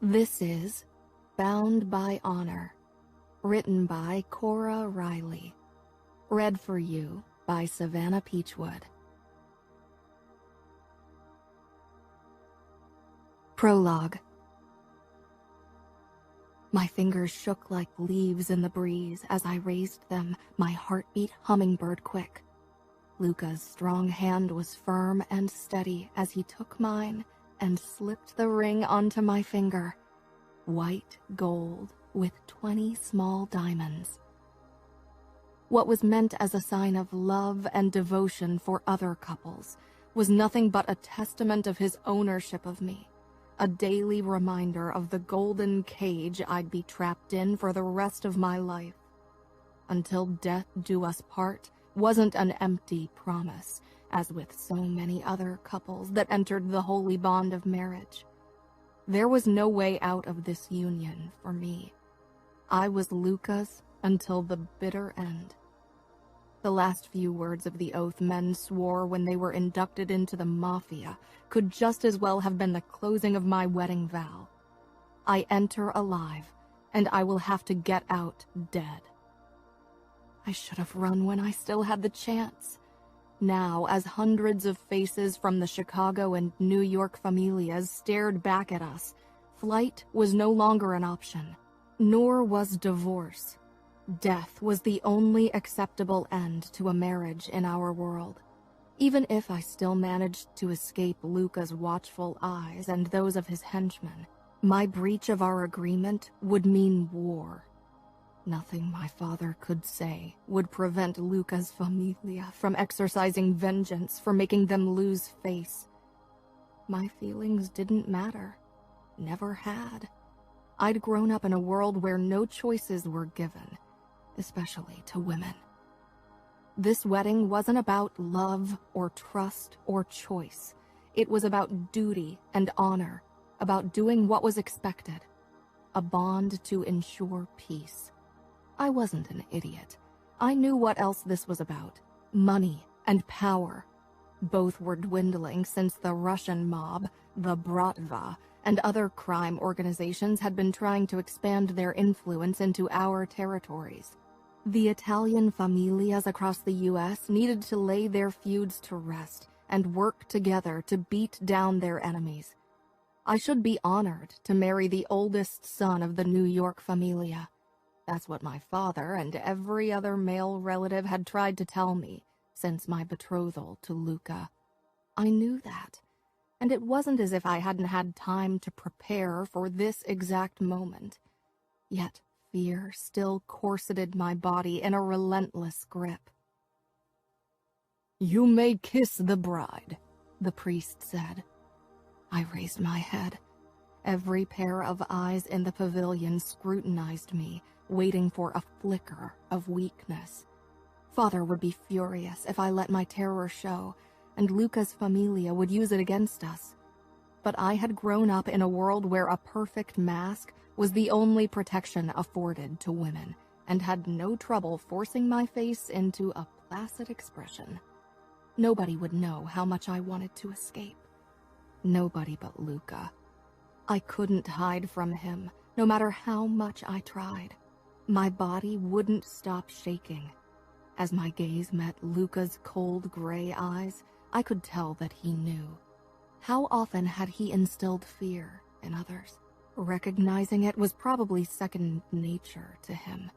This is Bound by Honor, written by Cora Reilly. Read for you by Savannah Peachwood. Prologue. My fingers shook like leaves in the breeze as I raised them, my heartbeat hummingbird quick. Luca's strong hand was firm and steady as he took mine and slipped the ring onto my finger. White gold with 20 small diamonds. What was meant as a sign of love and devotion for other couples was nothing but a testament of his ownership of me. A daily reminder of the golden cage I'd be trapped in for the rest of my life. Until death do us part wasn't an empty promise, as with so many other couples that entered the holy bond of marriage. There was no way out of this union for me. I was Luca's until the bitter end. The last few words of the oath men swore when they were inducted into the Mafia could just as well have been the closing of my wedding vow. I enter alive, and I will have to get out dead. I should have run when I still had the chance. Now, as hundreds of faces from the Chicago and New York Familias stared back at us, flight was no longer an option, nor was divorce. Death was the only acceptable end to a marriage in our world. Even if I still managed to escape Luca's watchful eyes and those of his henchmen, my breach of our agreement would mean war. Nothing my father could say would prevent Luca's Famiglia from exercising vengeance for making them lose face. My feelings didn't matter. Never had. I'd grown up in a world where no choices were given, especially to women. This wedding wasn't about love or trust or choice. It was about duty and honor, about doing what was expected, a bond to ensure peace. I wasn't an idiot. I knew what else this was about: money and power. Both were dwindling since the Russian mob, the Bratva, and other crime organizations had been trying to expand their influence into our territories. The Italian familias across the U.S. needed to lay their feuds to rest and work together to beat down their enemies. I should be honored to marry the oldest son of the New York Famiglia. That's what my father and every other male relative had tried to tell me since my betrothal to Luca. I knew that, and it wasn't as if I hadn't had time to prepare for this exact moment. Yet fear still corseted my body in a relentless grip. "You may kiss the bride," the priest said. I raised my head. Every pair of eyes in the pavilion scrutinized me, waiting for a flicker of weakness. Father would be furious if I let my terror show, and Luca's Famiglia would use it against us. But I had grown up in a world where a perfect mask was the only protection afforded to women, and had no trouble forcing my face into a placid expression. Nobody would know how much I wanted to escape. Nobody but Luca. I couldn't hide from him, no matter how much I tried. My body wouldn't stop shaking. As my gaze met Luca's cold gray eyes, I could tell that he knew. How often had he instilled fear in others? Recognizing it was probably second nature to him.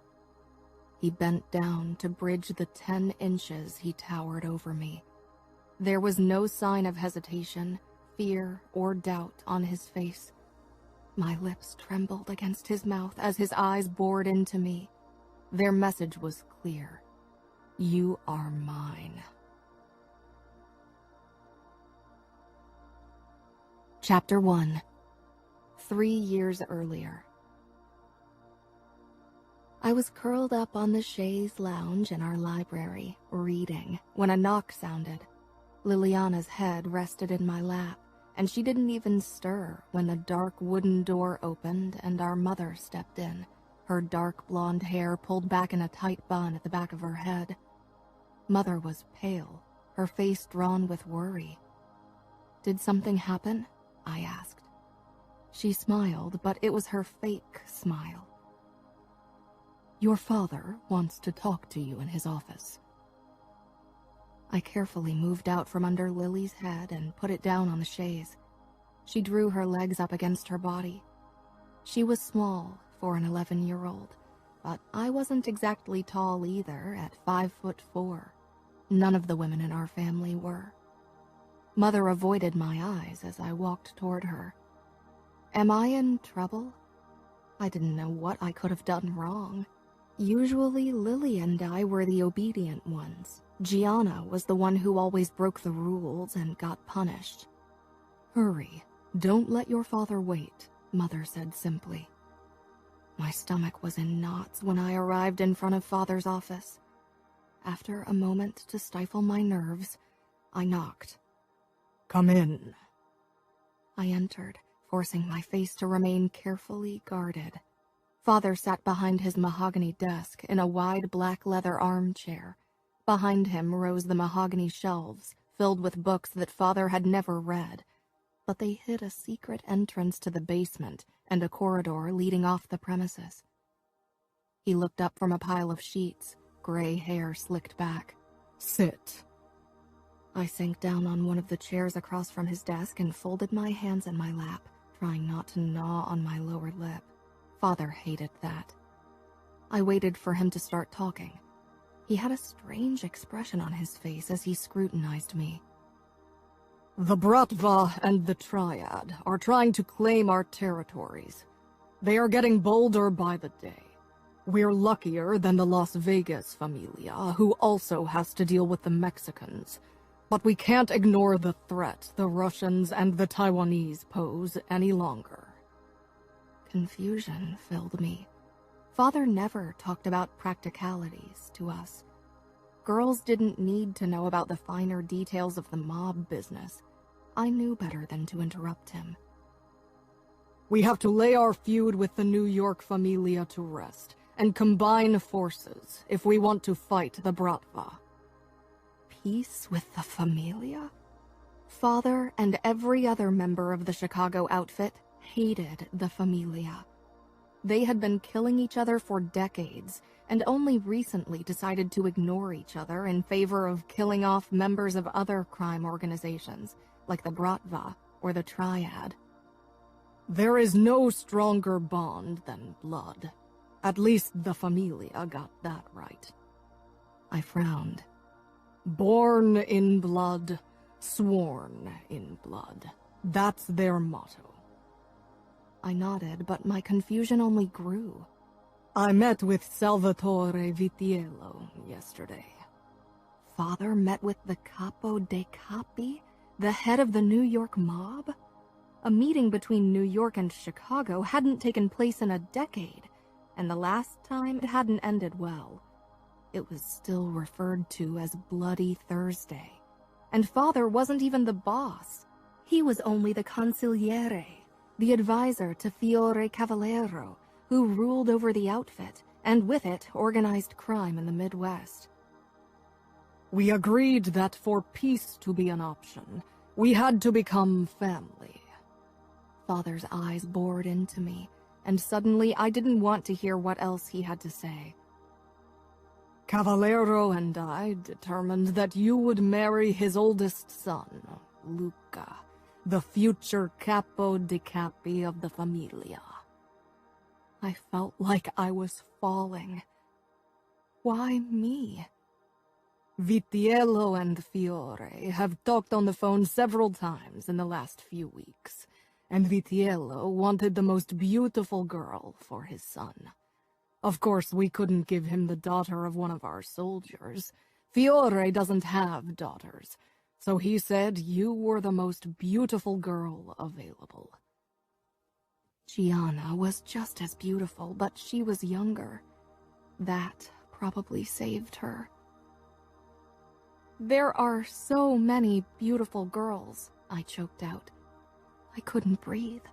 He bent down to bridge the 10 inches he towered over me. There was no sign of hesitation, fear, or doubt on his face. My lips trembled against his mouth as his eyes bored into me. Their message was clear. You are mine. Chapter 1. 3 years earlier. I was curled up on the chaise lounge in our library, reading, when a knock sounded. Liliana's head rested in my lap, and she didn't even stir when the dark wooden door opened and our mother stepped in, her dark blonde hair pulled back in a tight bun at the back of her head. Mother was pale, her face drawn with worry. "Did something happen?" I asked. She smiled, but it was her fake smile. "Your father wants to talk to you in his office." I carefully moved out from under Lily's head and put it down on the chaise. She drew her legs up against her body. She was small for an 11-year-old, but I wasn't exactly tall either at 5'4". None of the women in our family were. Mother avoided my eyes as I walked toward her. Am I in trouble? I didn't know what I could have done wrong. Usually Lily and I were the obedient ones. Gianna was the one who always broke the rules and got punished. "Hurry, don't let your father wait," Mother said simply. My stomach was in knots when I arrived in front of Father's office. After a moment to stifle my nerves, I knocked. "Come in." I entered, forcing my face to remain carefully guarded. Father sat behind his mahogany desk in a wide black leather armchair. Behind him rose the mahogany shelves, filled with books that Father had never read, but they hid a secret entrance to the basement and a corridor leading off the premises. He looked up from a pile of sheets, gray hair slicked back. "Sit." I sank down on one of the chairs across from his desk and folded my hands in my lap, trying not to gnaw on my lower lip. Father hated that. I waited for him to start talking. He had a strange expression on his face as he scrutinized me. "The Bratva and the Triad are trying to claim our territories. They are getting bolder by the day. We're luckier than the Las Vegas Familia, who also has to deal with the Mexicans. But we can't ignore the threat the Russians and the Taiwanese pose any longer." Confusion filled me. Father never talked about practicalities to us. Girls didn't need to know about the finer details of the mob business. I knew better than to interrupt him. "We have to lay our feud with the New York Famiglia to rest and combine forces if we want to fight the Bratva." Peace with the Familia? Father and every other member of the Chicago outfit hated the Familia. They had been killing each other for decades, and only recently decided to ignore each other in favor of killing off members of other crime organizations, like the Bratva or the Triad. "There is no stronger bond than blood. At least the Familia got that right." I frowned. "Born in blood, sworn in blood. That's their motto." I nodded, but my confusion only grew. "I met with Salvatore Vitiello yesterday." Father met with the Capo dei Capi, the head of the New York mob? A meeting between New York and Chicago hadn't taken place in a decade, and the last time it hadn't ended well. It was still referred to as Bloody Thursday. And Father wasn't even the boss. He was only the consigliere, the advisor to Fiore Cavallero, who ruled over the outfit, and with it organized crime in the Midwest. "We agreed that for peace to be an option, we had to become family." Father's eyes bored into me, and suddenly I didn't want to hear what else he had to say. "Cavallero and I determined that you would marry his oldest son, Luca, the future Capo dei Capi of the Familia." I felt like I was falling. Why me? "Vitiello and Fiore have talked on the phone several times in the last few weeks, and Vitiello wanted the most beautiful girl for his son. Of course, we couldn't give him the daughter of one of our soldiers. Fiore doesn't have daughters, so he said you were the most beautiful girl available." Gianna was just as beautiful, but she was younger. That probably saved her. "There are so many beautiful girls," I choked out. I couldn't breathe.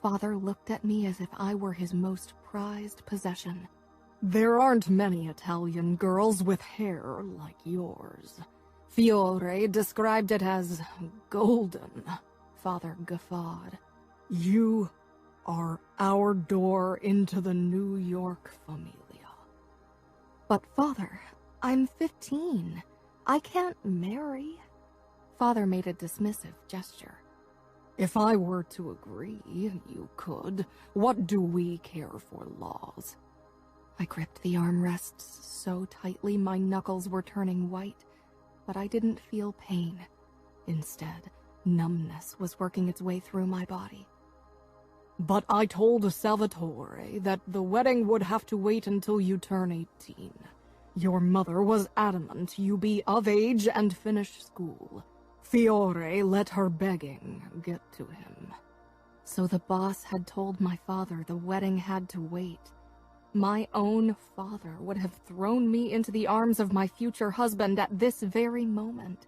Father looked at me as if I were his most prized possession. "There aren't many Italian girls with hair like yours. Fiore described it as golden," Father guffawed. "You are our door into the New York Famiglia. But Father, I'm 15. I can't marry. Father made a dismissive gesture. If I were to agree, you could. What do we care for laws? I gripped the armrests so tightly my knuckles were turning white, but I didn't feel pain. Instead, numbness was working its way through my body. But I told Salvatore that the wedding would have to wait until you turn 18. Your mother was adamant you be of age and finish school. Fiore let her begging get to him. So the boss had told my father the wedding had to wait. My own father would have thrown me into the arms of my future husband at this very moment.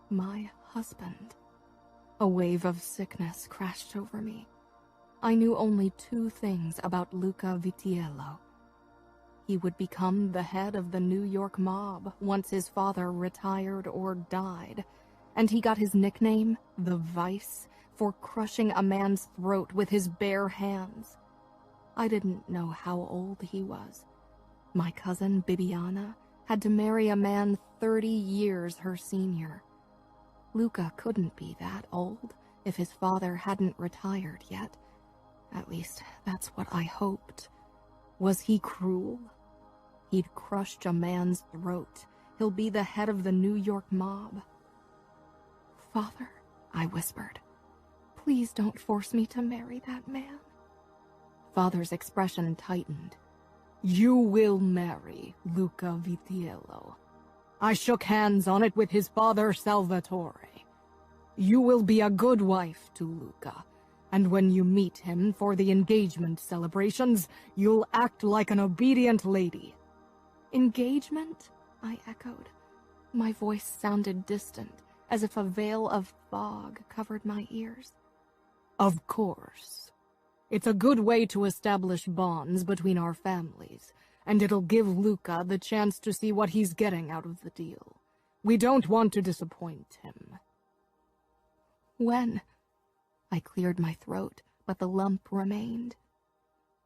My husband. A wave of sickness crashed over me. I knew only 2 things about Luca Vitiello. He would become the head of the New York mob once his father retired or died, and he got his nickname, the Vice, for crushing a man's throat with his bare hands. I didn't know how old he was. My cousin Bibiana had to marry a man 30 years her senior. Luca couldn't be that old if his father hadn't retired yet. At least, that's what I hoped. Was he cruel? He'd crushed a man's throat. He'll be the head of the New York mob. Father, I whispered, please don't force me to marry that man. Father's expression tightened. You will marry Luca Vitiello. I shook hands on it with his father, Salvatore. You will be a good wife to Luca, and when you meet him for the engagement celebrations, you'll act like an obedient lady. Engagement? I echoed. My voice sounded distant, as if a veil of fog covered my ears. Of course. It's a good way to establish bonds between our families, and it'll give Luca the chance to see what he's getting out of the deal. We don't want to disappoint him. When? I cleared my throat, but the lump remained.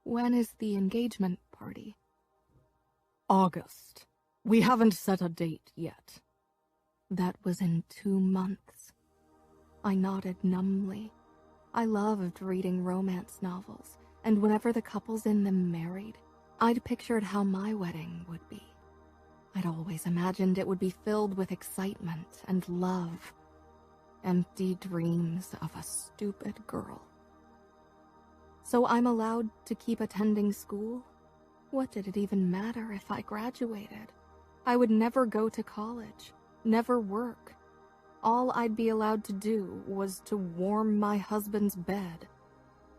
When is the engagement party? August. We haven't set a date yet. That was in 2 months. I nodded numbly. I loved reading romance novels, and whenever the couples in them married, I'd pictured how my wedding would be. I'd always imagined it would be filled with excitement and love. Empty dreams of a stupid girl. So I'm allowed to keep attending school? What did it even matter if I graduated? I would never go to college, never work. All I'd be allowed to do was to warm my husband's bed.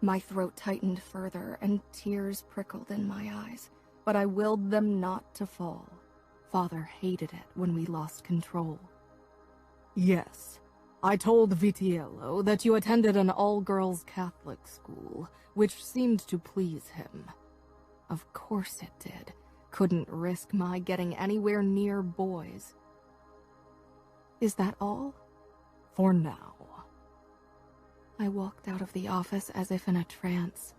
My throat tightened further and tears prickled in my eyes, but I willed them not to fall. Father hated it when we lost control. Yes, I told Vitiello that you attended an all-girls Catholic school, which seemed to please him. Of course it did. Couldn't risk my getting anywhere near boys. Is that all? For now. I walked out of the office as if in a trance.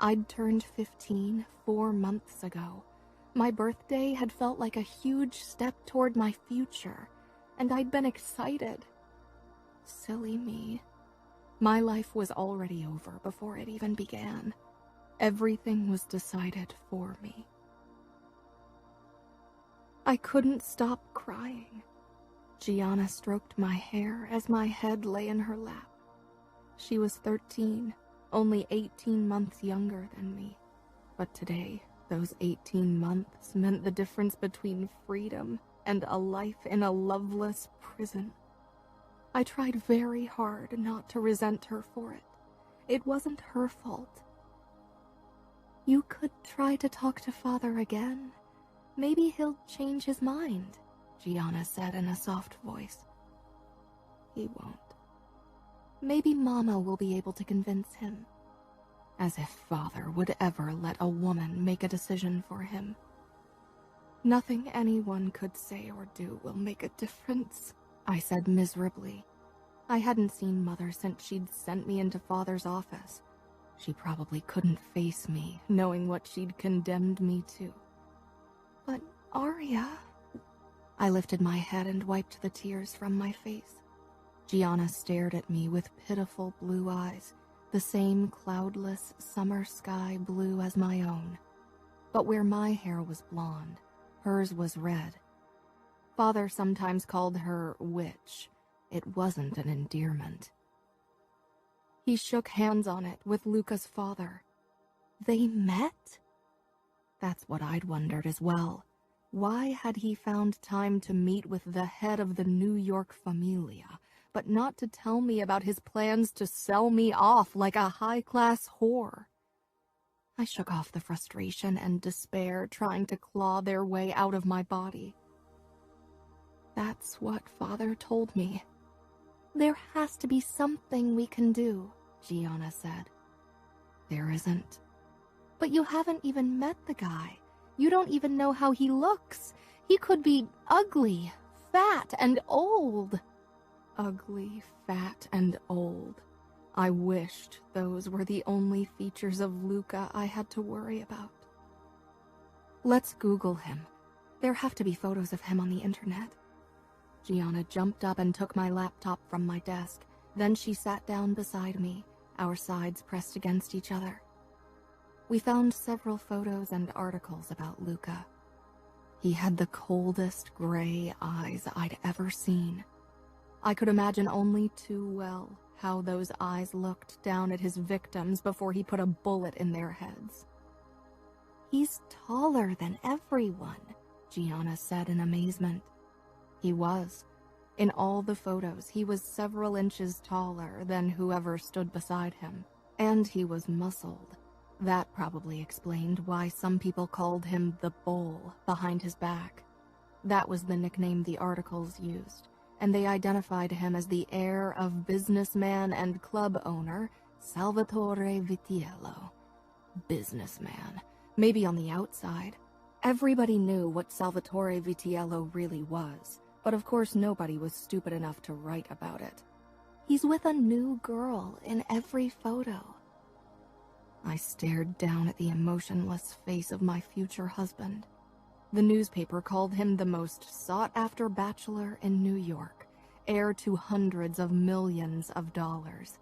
I'd turned 15 4 months ago. My birthday had felt like a huge step toward my future, and I'd been excited. Silly me. My life was already over before it even began. Everything was decided for me. I couldn't stop crying. Gianna stroked my hair as my head lay in her lap. She was 13, only 18 months younger than me. But today, those 18 months meant the difference between freedom and a life in a loveless prison. I tried very hard not to resent her for it. It wasn't her fault. You could try to talk to Father again. Maybe he'll change his mind, Gianna said in a soft voice. He won't. Maybe Mama will be able to convince him. As if Father would ever let a woman make a decision for him. Nothing anyone could say or do will make a difference, I said miserably. I hadn't seen Mother since she'd sent me into Father's office. She probably couldn't face me, knowing what she'd condemned me to. But Aria... I lifted my head and wiped the tears from my face. Gianna stared at me with pitiful blue eyes, the same cloudless summer sky blue as my own. But where my hair was blonde, hers was red. Father sometimes called her witch. It wasn't an endearment. He shook hands on it with Luca's father. They met? That's what I'd wondered as well. Why had he found time to meet with the head of the New York Famiglia, but not to tell me about his plans to sell me off like a high-class whore? I shook off the frustration and despair trying to claw their way out of my body. That's what Father told me. There has to be something we can do, Gianna said. There isn't. But you haven't even met the guy. You don't even know how he looks. He could be ugly, fat, and old. Ugly, fat, and old. I wished those were the only features of Luca I had to worry about. Let's Google him. There have to be photos of him on the internet. Gianna jumped up and took my laptop from my desk. Then she sat down beside me, our sides pressed against each other. We found several photos and articles about Luca. He had the coldest gray eyes I'd ever seen. I could imagine only too well how those eyes looked down at his victims before he put a bullet in their heads. He's taller than everyone, Gianna said in amazement. He was. In all the photos, he was several inches taller than whoever stood beside him. And he was muscled. That probably explained why some people called him the Bull behind his back. That was the nickname the articles used, and they identified him as the heir of businessman and club owner Salvatore Vitiello. Businessman. Maybe on the outside. Everybody knew what Salvatore Vitiello really was, but of course nobody was stupid enough to write about it. He's with a new girl in every photo. I stared down at the emotionless face of my future husband. The newspaper called him the most sought-after bachelor in New York, heir to hundreds of millions of dollars.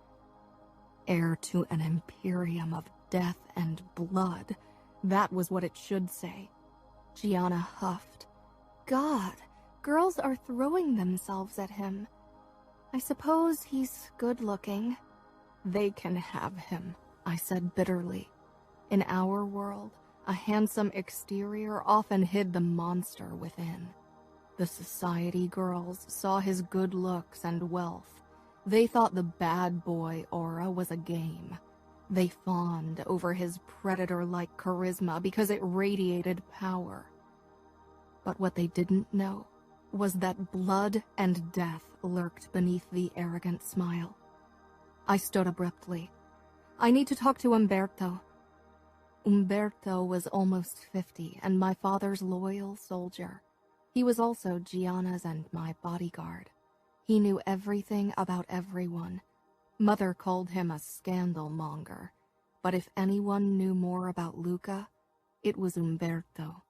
Heir to an imperium of death and blood. That was what it should say. Gianna huffed. God, girls are throwing themselves at him. I suppose he's good-looking. They can have him, I said bitterly. In our world, a handsome exterior often hid the monster within. The society girls saw his good looks and wealth. They thought the bad boy aura was a game. They fawned over his predator-like charisma because it radiated power. But what they didn't know was that blood and death lurked beneath the arrogant smile. I stood abruptly. I need to talk to Umberto. Umberto was almost 50 and my father's loyal soldier. He was also Gianna's and my bodyguard. He knew everything about everyone. Mother called him a scandal monger. But if anyone knew more about Luca, it was Umberto.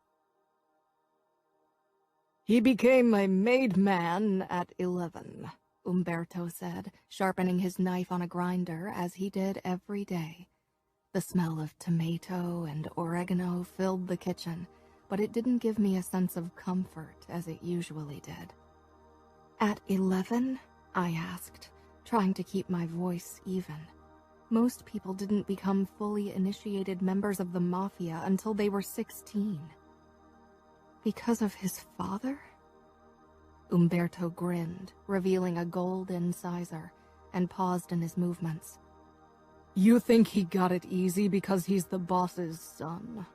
He became a made man at 11, Umberto said, sharpening his knife on a grinder as he did every day. The smell of tomato and oregano filled the kitchen, but it didn't give me a sense of comfort as it usually did. At 11? I asked, trying to keep my voice even. Most people didn't become fully initiated members of the Mafia until they were 16. Because of his father? Umberto grinned, revealing a gold incisor, and paused in his movements. You think he got it easy because he's the boss's son?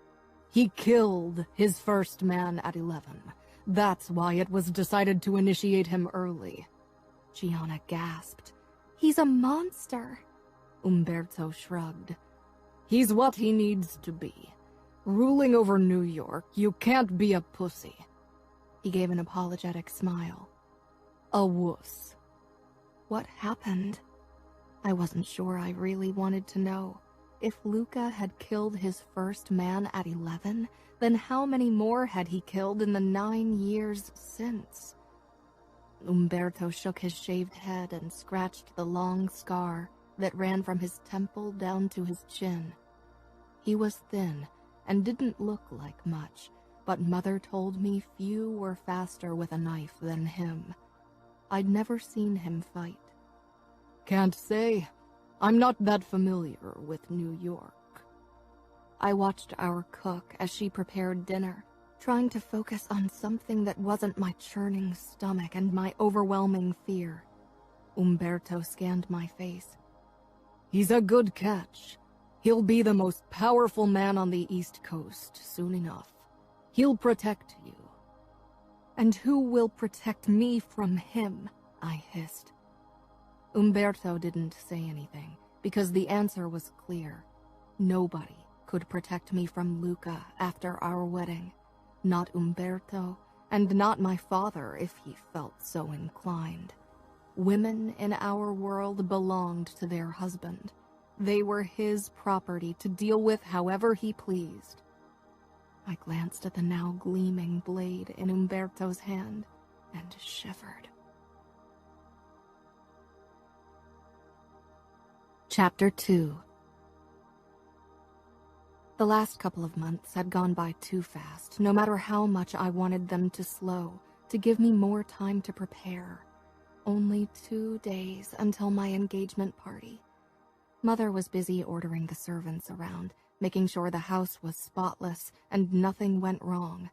He killed his first man at 11. That's why it was decided to initiate him early. Gianna gasped. He's a monster. Umberto shrugged. He's what he needs to be. Ruling over New York, you can't be a pussy. He gave an apologetic smile. A wuss. What happened? I wasn't sure I really wanted to know. If Luca had killed his first man at 11, then how many more had he killed in the 9 years since? Umberto shook his shaved head and scratched the long scar that ran from his temple down to his chin. He was thin and didn't look like much, but Mother told me few were faster with a knife than him. I'd never seen him fight. Can't say. I'm not that familiar with New York. I watched our cook as she prepared dinner, trying to focus on something that wasn't my churning stomach and my overwhelming fear. Umberto scanned my face. He's a good catch. He'll be the most powerful man on the East Coast soon enough. He'll protect you. And who will protect me from him? I hissed. Umberto didn't say anything, because the answer was clear. Nobody could protect me from Luca after our wedding. Not Umberto, and not my father if he felt so inclined. Women in our world belonged to their husband. They were his property to deal with however he pleased. I glanced at the now gleaming blade in Umberto's hand and shivered. Chapter 2. The last couple of months had gone by too fast, no matter how much I wanted them to slow, to give me more time to prepare. Only 2 days until my engagement party. Mother was busy ordering the servants around, making sure the house was spotless and nothing went wrong.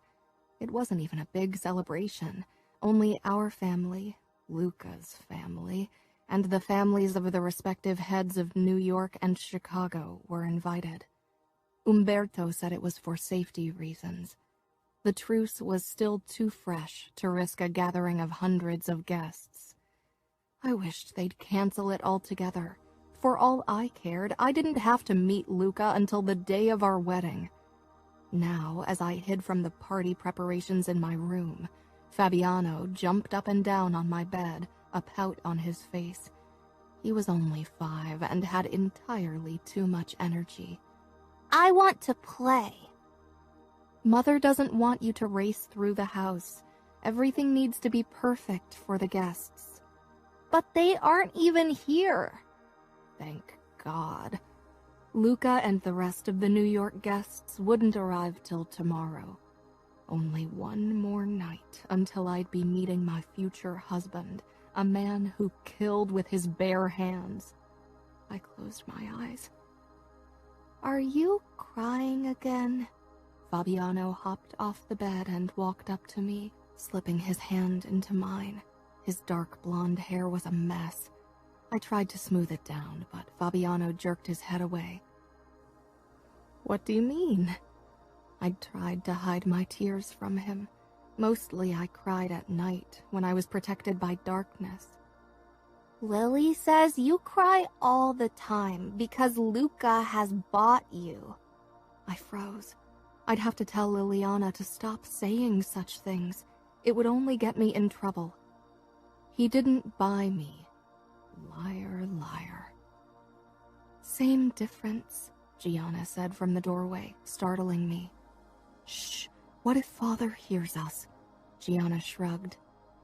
It wasn't even a big celebration. Only our family, Luca's family, and the families of the respective heads of New York and Chicago were invited. Umberto said it was for safety reasons. The truce was still too fresh to risk a gathering of hundreds of guests. I wished they'd cancel it altogether. For all I cared, I didn't have to meet Luca until the day of our wedding. Now, as I hid from the party preparations in my room, Fabiano jumped up and down on my bed, a pout on his face. He was only 5 and had entirely too much energy. I want to play. Mother doesn't want you to race through the house. Everything needs to be perfect for the guests. But they aren't even here. Thank God. Luca and the rest of the New York guests wouldn't arrive till tomorrow. Only one more night until I'd be meeting my future husband, a man who killed with his bare hands. I closed my eyes. Are you crying again? Fabiano hopped off the bed and walked up to me, slipping his hand into mine. His dark blonde hair was a mess. I tried to smooth it down, but Fabiano jerked his head away. What do you mean? I tried to hide my tears from him. Mostly I cried at night, when I was protected by darkness. Lily says you cry all the time because Luca has bought you. I froze. I'd have to tell Liliana to stop saying such things. It would only get me in trouble. He didn't buy me. Liar, liar. Same difference, Gianna said from the doorway, startling me. Shh, what if Father hears us? Gianna shrugged.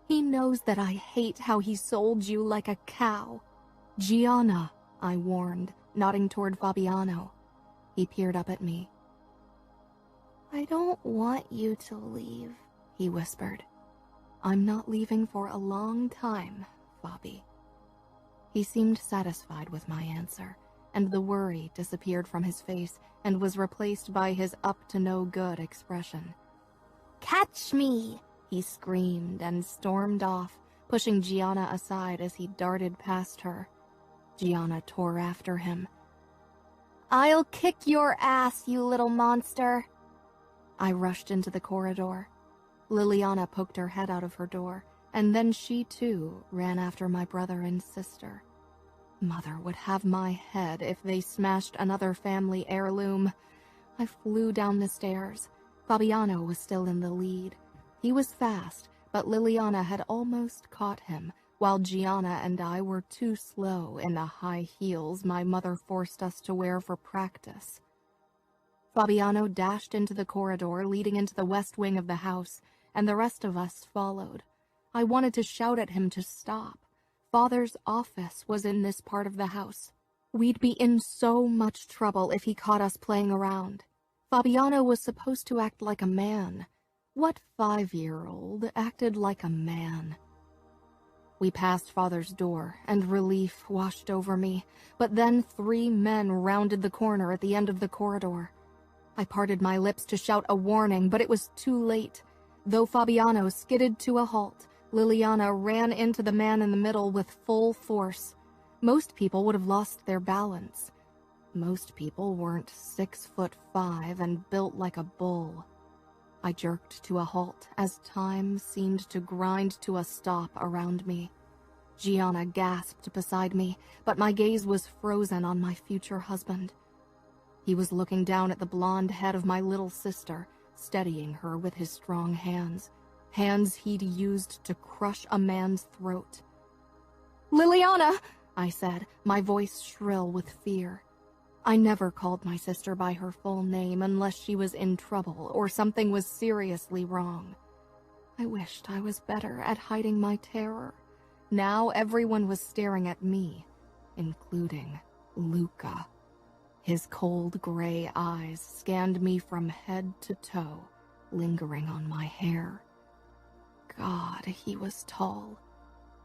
He knows that I hate how he sold you like a cow. Gianna, I warned, nodding toward Fabiano. He peered up at me. I don't want you to leave, he whispered. I'm not leaving for a long time, Fabi. He seemed satisfied with my answer, and the worry disappeared from his face and was replaced by his up-to-no-good expression. Catch me! He screamed and stormed off, pushing Gianna aside as he darted past her. Gianna tore after him. I'll kick your ass, you little monster! I rushed into the corridor. Liliana poked her head out of her door, and then she too ran after my brother and sister. Mother would have my head if they smashed another family heirloom. I flew down the stairs. Fabiano was still in the lead. He was fast, but Liliana had almost caught him, while Gianna and I were too slow in the high heels my mother forced us to wear for practice. Fabiano dashed into the corridor leading into the west wing of the house, and the rest of us followed. I wanted to shout at him to stop. Father's office was in this part of the house. We'd be in so much trouble if he caught us playing around. Fabiano was supposed to act like a man. What 5-year-old acted like a man? We passed Father's door, and relief washed over me, but then 3 men rounded the corner at the end of the corridor. I parted my lips to shout a warning, but it was too late. Though Fabiano skidded to a halt, Liliana ran into the man in the middle with full force. Most people would have lost their balance. Most people weren't 6'5" and built like a bull. I jerked to a halt as time seemed to grind to a stop around me. Gianna gasped beside me, but my gaze was frozen on my future husband. He was looking down at the blonde head of my little sister, steadying her with his strong hands. Hands he'd used to crush a man's throat. "Liliana!" I said, my voice shrill with fear. I never called my sister by her full name unless she was in trouble or something was seriously wrong. I wished I was better at hiding my terror. Now everyone was staring at me, including Luca. His cold gray eyes scanned me from head to toe, lingering on my hair. God, he was tall.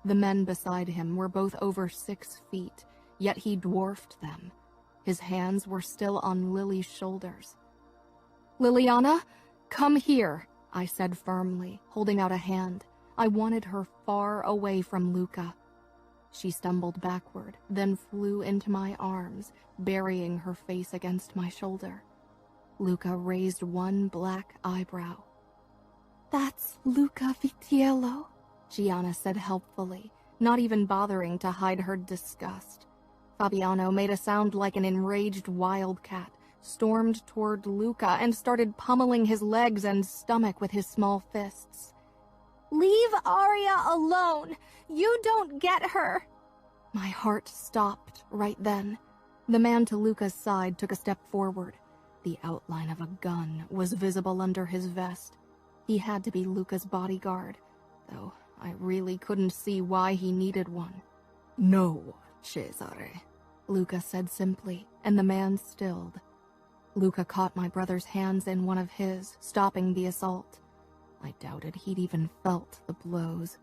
The men beside him were both over 6 feet, yet he dwarfed them. His hands were still on Lily's shoulders. "Liliana, come here," I said firmly, holding out a hand. I wanted her far away from Luca. She stumbled backward, then flew into my arms, burying her face against my shoulder. Luca raised one black eyebrow. "That's Luca Vitiello," Gianna said helpfully, not even bothering to hide her disgust. Fabiano made a sound like an enraged wildcat, stormed toward Luca, and started pummeling his legs and stomach with his small fists. "Leave Aria alone! You don't get her!" My heart stopped right then. The man to Luca's side took a step forward. The outline of a gun was visible under his vest. He had to be Luca's bodyguard, though I really couldn't see why he needed one. "No, Cesare," Luca said simply, and the man stilled. Luca caught my brother's hands in one of his, stopping the assault. I doubted he'd even felt the blows.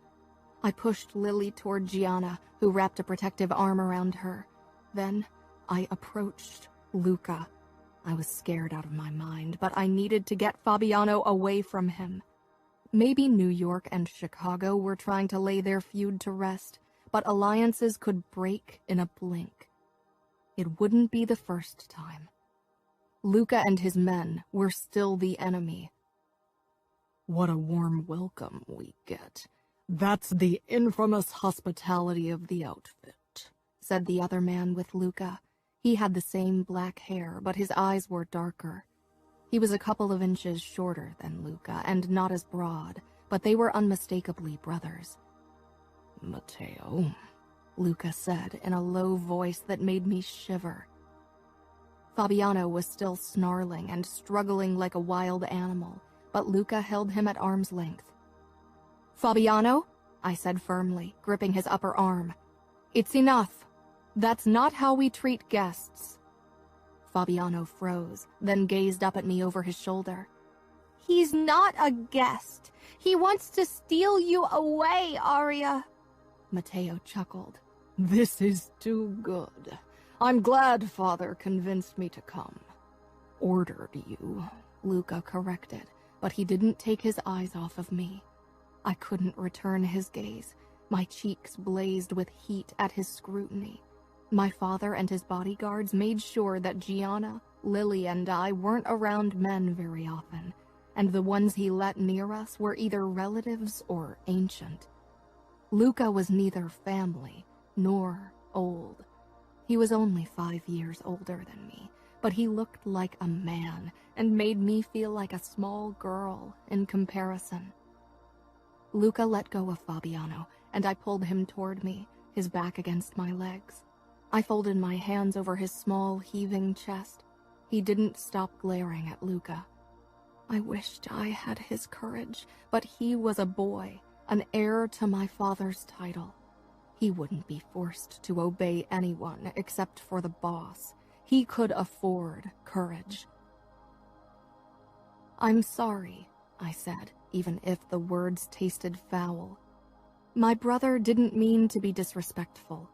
I pushed Lily toward Gianna, who wrapped a protective arm around her. Then I approached Luca. I was scared out of my mind, but I needed to get Fabiano away from him. Maybe New York and Chicago were trying to lay their feud to rest, but alliances could break in a blink. It wouldn't be the first time. Luca and his men were still the enemy. "What a warm welcome we get. That's the infamous hospitality of the outfit," said the other man with Luca. He had the same black hair, but his eyes were darker. He was a couple of inches shorter than Luca and not as broad, but they were unmistakably brothers. "Matteo," Luca said in a low voice that made me shiver. Fabiano was still snarling and struggling like a wild animal, but Luca held him at arm's length. "Fabiano," I said firmly, gripping his upper arm. "It's enough. That's not how we treat guests." Fabiano froze, then gazed up at me over his shoulder. "He's not a guest. He wants to steal you away, Aria." Matteo chuckled. "This is too good. I'm glad Father convinced me to come." "Ordered you," Luca corrected, but he didn't take his eyes off of me. I couldn't return his gaze. My cheeks blazed with heat at his scrutiny. My father and his bodyguards made sure that Gianna, Lily, and I weren't around men very often, and the ones he let near us were either relatives or ancient. Luca was neither family nor old. He was only 5 years older than me, but he looked like a man and made me feel like a small girl in comparison. Luca let go of Fabiano and I pulled him toward me, his back against my legs. I folded my hands over his small, heaving chest. He didn't stop glaring at Luca. I wished I had his courage, but he was a boy, an heir to my father's title. He wouldn't be forced to obey anyone except for the boss. He could afford courage. "I'm sorry," I said, even if the words tasted foul. "My brother didn't mean to be disrespectful."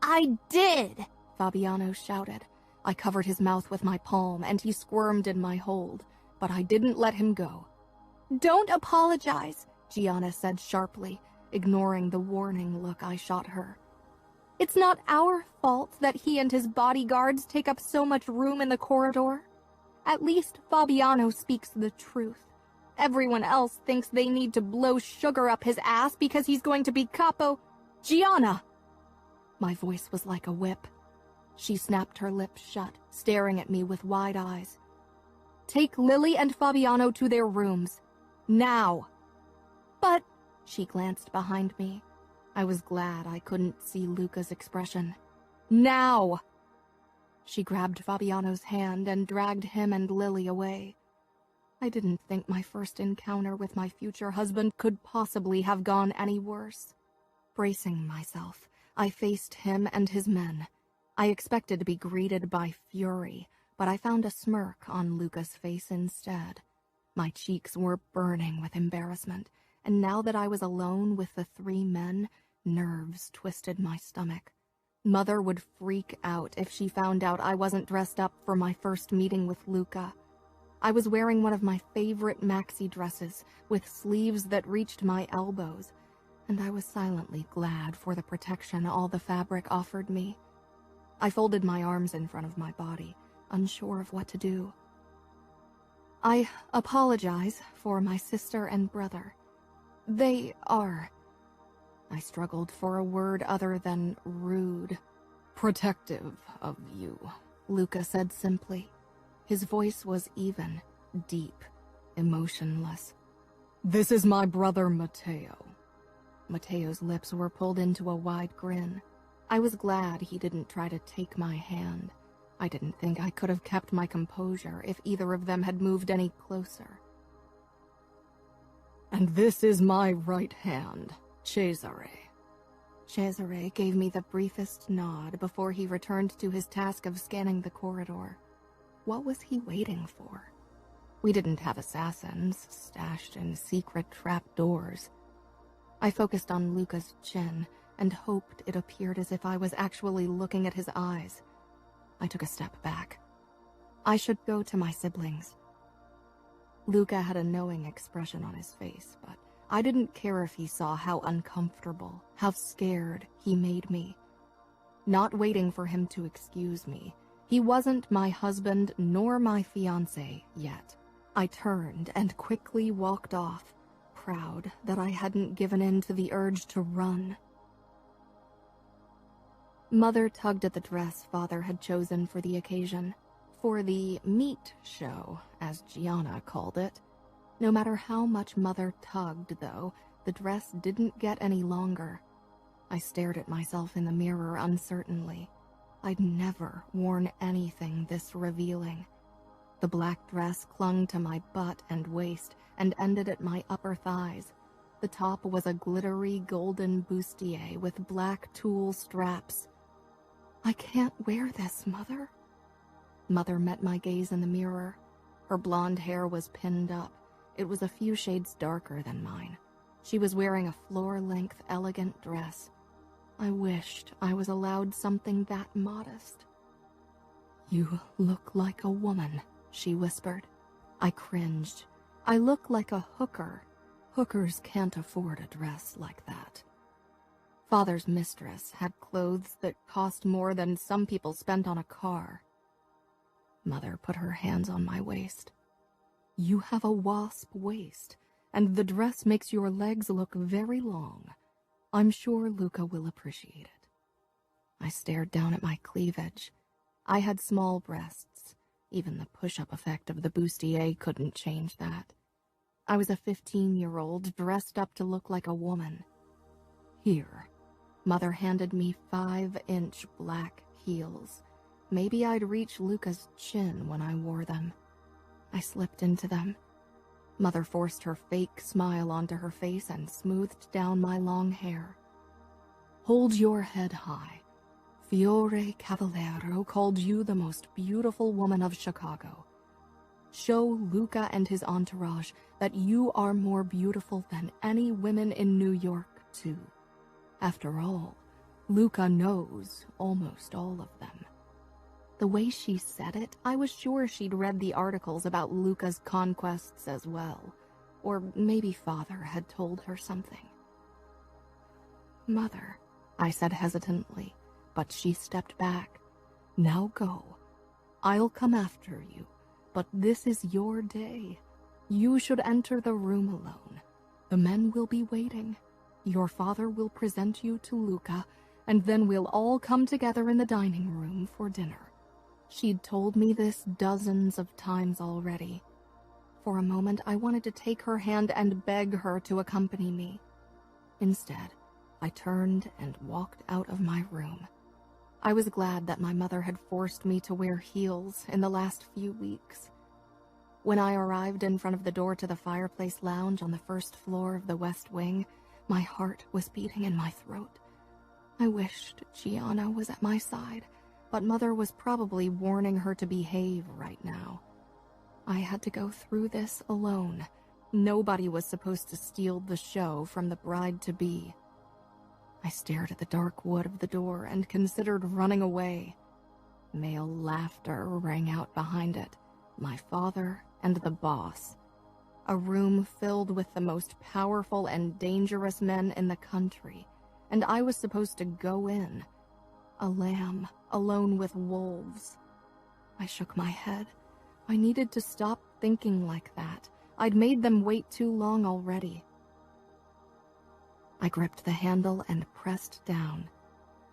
"I did!" Fabiano shouted. I covered his mouth with my palm, and he squirmed in my hold, but I didn't let him go. "Don't apologize," Gianna said sharply, ignoring the warning look I shot her. "It's not our fault that he and his bodyguards take up so much room in the corridor. At least Fabiano speaks the truth. Everyone else thinks they need to blow sugar up his ass because he's going to be Capo." "Gianna!" My voice was like a whip. She snapped her lips shut, staring at me with wide eyes. "Take Lily and Fabiano to their rooms. Now!" "But..." She glanced behind me. I was glad I couldn't see Luca's expression. "Now!" She grabbed Fabiano's hand and dragged him and Lily away. I didn't think my first encounter with my future husband could possibly have gone any worse. Bracing myself, I faced him and his men. I expected to be greeted by fury, but I found a smirk on Luca's face instead. My cheeks were burning with embarrassment, and now that I was alone with the three men, nerves twisted my stomach. Mother would freak out if she found out I wasn't dressed up for my first meeting with Luca. I was wearing one of my favorite maxi dresses with sleeves that reached my elbows, and I was silently glad for the protection all the fabric offered me. I folded my arms in front of my body, unsure of what to do. "I apologize for my sister and brother. They are..." I struggled for a word other than rude. "Protective of you," Luca said simply. His voice was even, deep, emotionless. "This is my brother Matteo." Matteo's lips were pulled into a wide grin. I was glad he didn't try to take my hand. I didn't think I could have kept my composure if either of them had moved any closer. "And this is my right hand, Cesare." Cesare gave me the briefest nod before he returned to his task of scanning the corridor. What was he waiting for? We didn't have assassins stashed in secret trapdoors. I focused on Luca's chin and hoped it appeared as if I was actually looking at his eyes. I took a step back. I should go to my siblings. Luca had a knowing expression on his face, but I didn't care if he saw how uncomfortable, how scared he made me. Not waiting for him to excuse me, he wasn't my husband nor my fiancé yet. I turned and quickly walked off, proud that I hadn't given in to the urge to run. Mother tugged at the dress Father had chosen for the occasion. For the meat show, as Gianna called it. No matter how much Mother tugged, though, the dress didn't get any longer. I stared at myself in the mirror uncertainly. I'd never worn anything this revealing. The black dress clung to my butt and waist and ended at my upper thighs. The top was a glittery golden bustier with black tulle straps. "I can't wear this, Mother." Mother met my gaze in the mirror. Her blonde hair was pinned up. It was a few shades darker than mine. She was wearing a floor-length, elegant dress. I wished I was allowed something that modest. "You look like a woman," she whispered. I cringed. "I look like a hooker. Hookers can't afford a dress like that." Father's mistress had clothes that cost more than some people spent on a car. Mother put her hands on my waist. "You have a wasp waist, and the dress makes your legs look very long. I'm sure Luca will appreciate it." I stared down at my cleavage. I had small breasts. Even the push-up effect of the bustier couldn't change that. I was a 15-year-old dressed up to look like a woman. Here. Mother handed me 5-inch black heels. Maybe I'd reach Luca's chin when I wore them. I slipped into them. Mother forced her fake smile onto her face and smoothed down my long hair. Hold your head high. Fiore Cavallero called you the most beautiful woman of Chicago. Show Luca and his entourage that you are more beautiful than any women in New York, too. After all, Luca knows almost all of them. The way she said it, I was sure she'd read the articles about Luca's conquests as well. Or maybe Father had told her something. Mother, I said hesitantly, but she stepped back. Now go. I'll come after you, but this is your day. You should enter the room alone. The men will be waiting. Your father will present you to Luca, and then we'll all come together in the dining room for dinner. She'd told me this dozens of times already. For a moment, I wanted to take her hand and beg her to accompany me. Instead, I turned and walked out of my room. I was glad that my mother had forced me to wear heels in the last few weeks. When I arrived in front of the door to the fireplace lounge on the first floor of the West Wing, my heart was beating in my throat. I wished Gianna was at my side, but Mother was probably warning her to behave right now. I had to go through this alone. Nobody was supposed to steal the show from the bride-to-be. I stared at the dark wood of the door and considered running away. Male laughter rang out behind it. My father and the boss. A room filled with the most powerful and dangerous men in the country, and I was supposed to go in. A lamb, alone with wolves. I shook my head. I needed to stop thinking like that. I'd made them wait too long already. I gripped the handle and pressed down.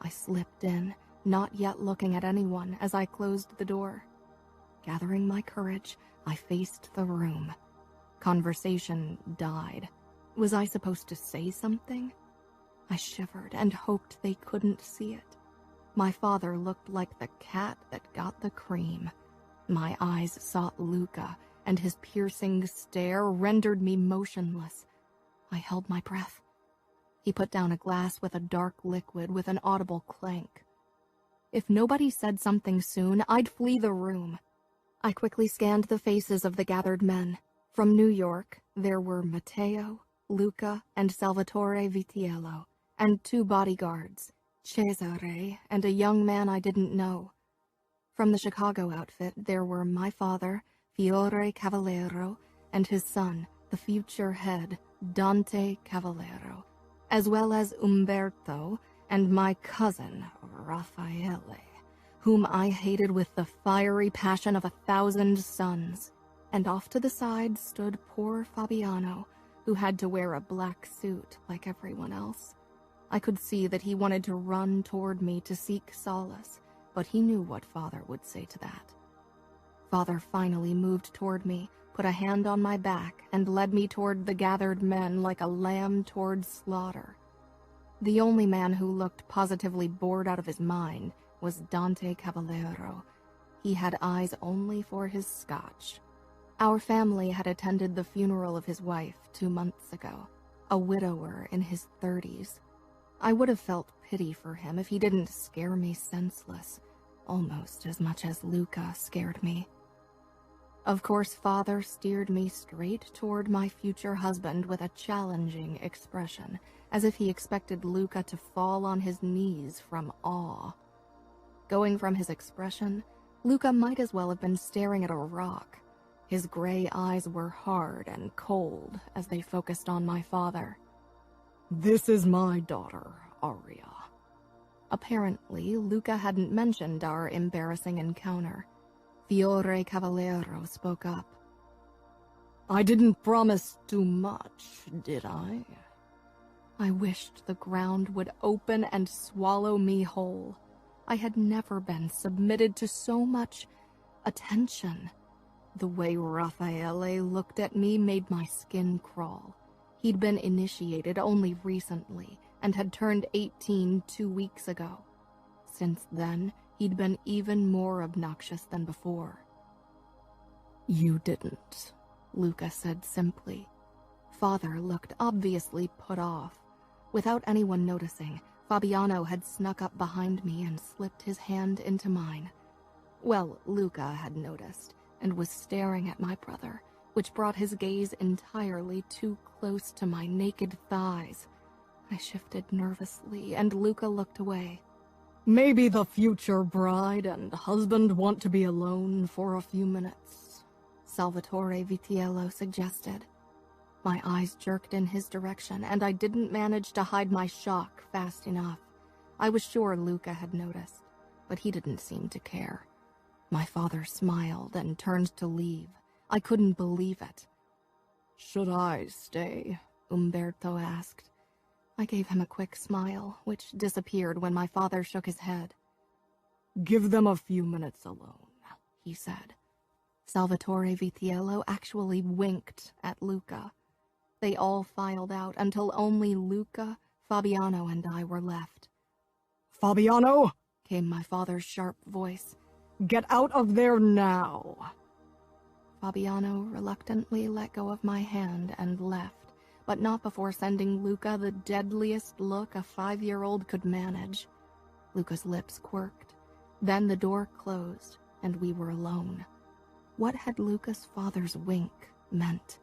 I slipped in, not yet looking at anyone as I closed the door. Gathering my courage, I faced the room. Conversation died. Was I supposed to say something? I shivered and hoped they couldn't see it. My father looked like the cat that got the cream. My eyes sought Luca, and his piercing stare rendered me motionless. I held my breath. He put down a glass with a dark liquid with an audible clank. If nobody said something soon, I'd flee the room. I quickly scanned the faces of the gathered men. From New York, there were Matteo, Luca, and Salvatore Vitiello, and 2 bodyguards, Cesare, and a young man I didn't know. From the Chicago outfit, there were my father, Fiore Cavallero, and his son, the future head, Dante Cavallero, as well as Umberto and my cousin, Raffaele, whom I hated with the fiery passion of 1,000 suns. And off to the side stood poor Fabiano, who had to wear a black suit like everyone else. I could see that he wanted to run toward me to seek solace, but he knew what Father would say to that. Father finally moved toward me, put a hand on my back, and led me toward the gathered men like a lamb toward slaughter. The only man who looked positively bored out of his mind was Dante Cavallero. He had eyes only for his scotch. Our family had attended the funeral of his wife 2 months ago, a widower in his 30s. I would have felt pity for him if he didn't scare me senseless, almost as much as Luca scared me. Of course, Father steered me straight toward my future husband with a challenging expression, as if he expected Luca to fall on his knees from awe. Going from his expression, Luca might as well have been staring at a rock. His gray eyes were hard and cold as they focused on my father. This is my daughter, Aria. Apparently, Luca hadn't mentioned our embarrassing encounter. Fiore Cavallero spoke up. I didn't promise too much, did I? I wished the ground would open and swallow me whole. I had never been submitted to so much attention. The way Raffaele looked at me made my skin crawl. He'd been initiated only recently, and had turned 18 2 weeks ago. Since then, he'd been even more obnoxious than before. You didn't, Luca said simply. Father looked obviously put off. Without anyone noticing, Fabiano had snuck up behind me and slipped his hand into mine. Well, Luca had noticed and was staring at my brother, which brought his gaze entirely too close to my naked thighs. I shifted nervously, and Luca looked away. Maybe the future bride and husband want to be alone for a few minutes, Salvatore Vitiello suggested. My eyes jerked in his direction, and I didn't manage to hide my shock fast enough. I was sure Luca had noticed, but he didn't seem to care. My father smiled and turned to leave. I couldn't believe it. Should I stay? Umberto asked. I gave him a quick smile, which disappeared when my father shook his head. Give them a few minutes alone, he said. Salvatore Vitiello actually winked at Luca. They all filed out until only Luca, Fabiano, and I were left. Fabiano, came my father's sharp voice. Get out of there now. Fabiano reluctantly let go of my hand and left, but not before sending Luca the deadliest look a 5-year-old could manage. Luca's lips quirked. Then the door closed, and we were alone. What had Luca's father's wink meant?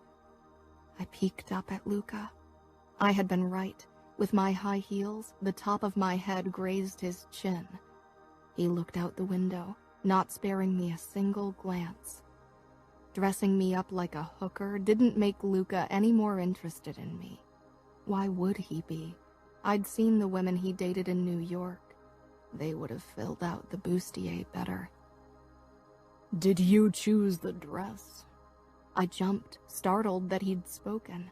I peeked up at Luca. I had been right. With my high heels, the top of my head grazed his chin. He looked out the window, not sparing me a single glance. Dressing me up like a hooker didn't make Luca any more interested in me. Why would he be? I'd seen the women he dated in New York. They would have filled out the bustier better. Did you choose the dress? I jumped, startled that he'd spoken.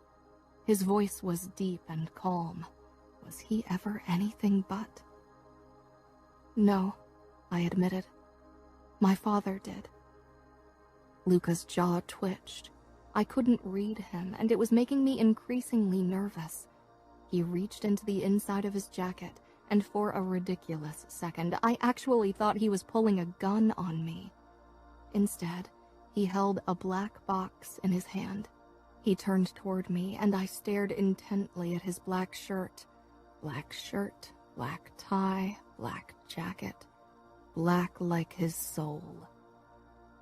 His voice was deep and calm. Was he ever anything but? No, I admitted. My father did. Luca's jaw twitched. I couldn't read him, and it was making me increasingly nervous. He reached into the inside of his jacket, and for a ridiculous second, I actually thought he was pulling a gun on me. Instead, he held a black box in his hand. He turned toward me, and I stared intently at his black shirt. Black shirt, black tie, black jacket. Black like his soul.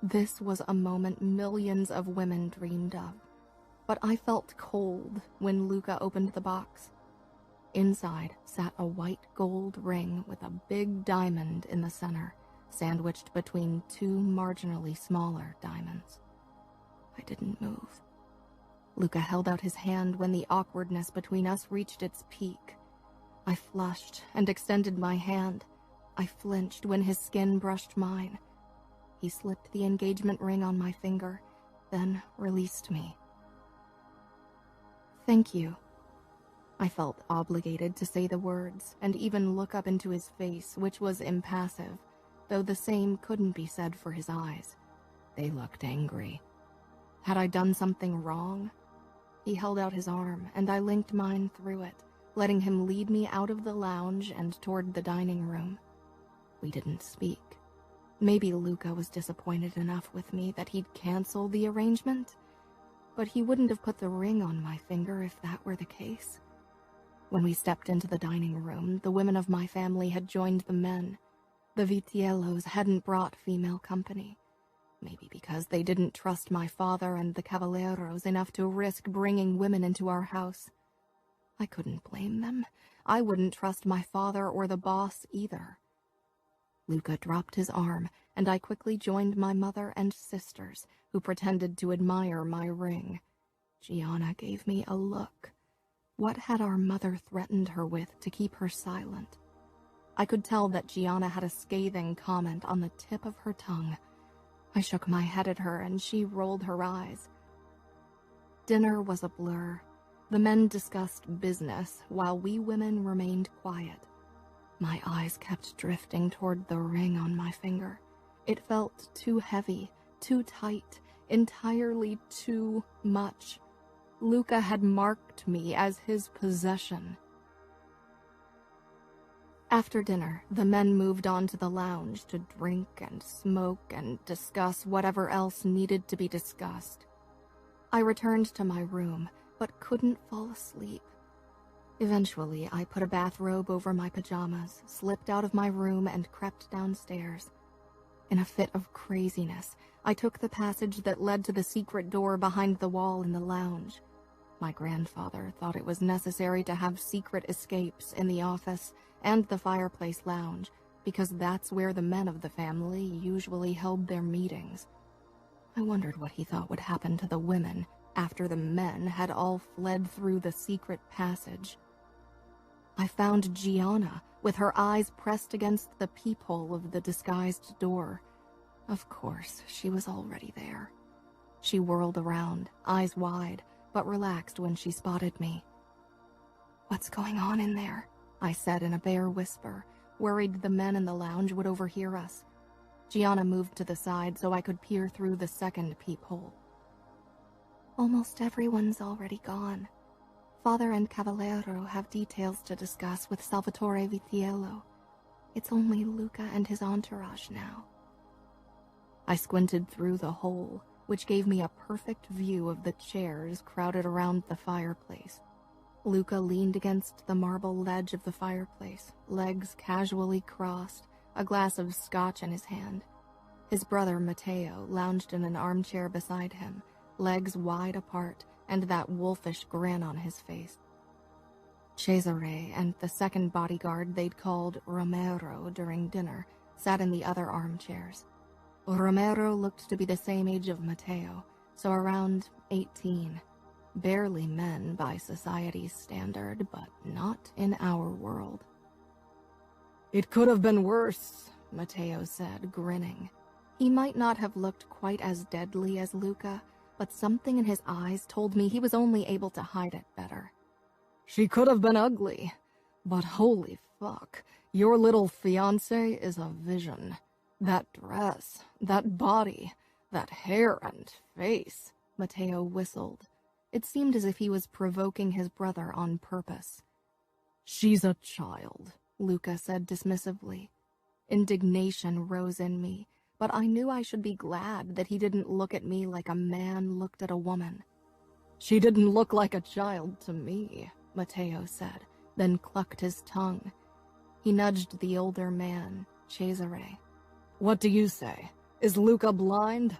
This was a moment millions of women dreamed of, but I felt cold when Luca opened the box. Inside sat a white gold ring with a big diamond in the center, sandwiched between 2 marginally smaller diamonds. I didn't move. Luca held out his hand when the awkwardness between us reached its peak. I flushed and extended my hand. I flinched when his skin brushed mine. He slipped the engagement ring on my finger, then released me. Thank you. I felt obligated to say the words and even look up into his face, which was impassive, though the same couldn't be said for his eyes. They looked angry. Had I done something wrong? He held out his arm, and I linked mine through it, letting him lead me out of the lounge and toward the dining room. We didn't speak. Maybe Luca was disappointed enough with me that he'd cancel the arrangement, but he wouldn't have put the ring on my finger if that were the case. When we stepped into the dining room, the women of my family had joined the men. The Vitiellos hadn't brought female company. Maybe because they didn't trust my father and the Cavalleros enough to risk bringing women into our house. I couldn't blame them. I wouldn't trust my father or the boss either. Luca dropped his arm, and I quickly joined my mother and sisters, who pretended to admire my ring. Gianna gave me a look. What had our mother threatened her with to keep her silent? I could tell that Gianna had a scathing comment on the tip of her tongue. I shook my head at her, and she rolled her eyes. Dinner was a blur. The men discussed business, while we women remained quiet. My eyes kept drifting toward the ring on my finger. It felt too heavy, too tight, entirely too much. Luca had marked me as his possession. After dinner, the men moved on to the lounge to drink and smoke and discuss whatever else needed to be discussed. I returned to my room, but couldn't fall asleep. Eventually, I put a bathrobe over my pajamas, slipped out of my room, and crept downstairs. In a fit of craziness, I took the passage that led to the secret door behind the wall in the lounge. My grandfather thought it was necessary to have secret escapes in the office and the fireplace lounge, because that's where the men of the family usually held their meetings. I wondered what he thought would happen to the women after the men had all fled through the secret passage. I found Gianna with her eyes pressed against the peephole of the disguised door. Of course, she was already there. She whirled around, eyes wide, but relaxed when she spotted me. "What's going on in there?" I said in a bare whisper, worried the men in the lounge would overhear us. Gianna moved to the side so I could peer through the second peephole. "Almost everyone's already gone. Father and Cavallero have details to discuss with Salvatore Vitiello. It's only Luca and his entourage now." I squinted through the hole, which gave me a perfect view of the chairs crowded around the fireplace. Luca leaned against the marble ledge of the fireplace, legs casually crossed, a glass of scotch in his hand. His brother Matteo lounged in an armchair beside him, legs wide apart, and that wolfish grin on his face. Cesare and the second bodyguard they'd called Romero during dinner sat in the other armchairs. Romero looked to be the same age of Matteo, so around 18. Barely men by society's standard, but not in our world. "It could have been worse," Matteo said, grinning. He might not have looked quite as deadly as Luca, but something in his eyes told me he was only able to hide it better. "She could have been ugly, but holy fuck, your little fiancé is a vision. That dress, that body, that hair and face," Matteo whistled. It seemed as if he was provoking his brother on purpose. "She's a child," Luca said dismissively. Indignation rose in me, but I knew I should be glad that he didn't look at me like a man looked at a woman. "She didn't look like a child to me," Matteo said, then clucked his tongue. He nudged the older man, Cesare. "What do you say? Is Luca blind?"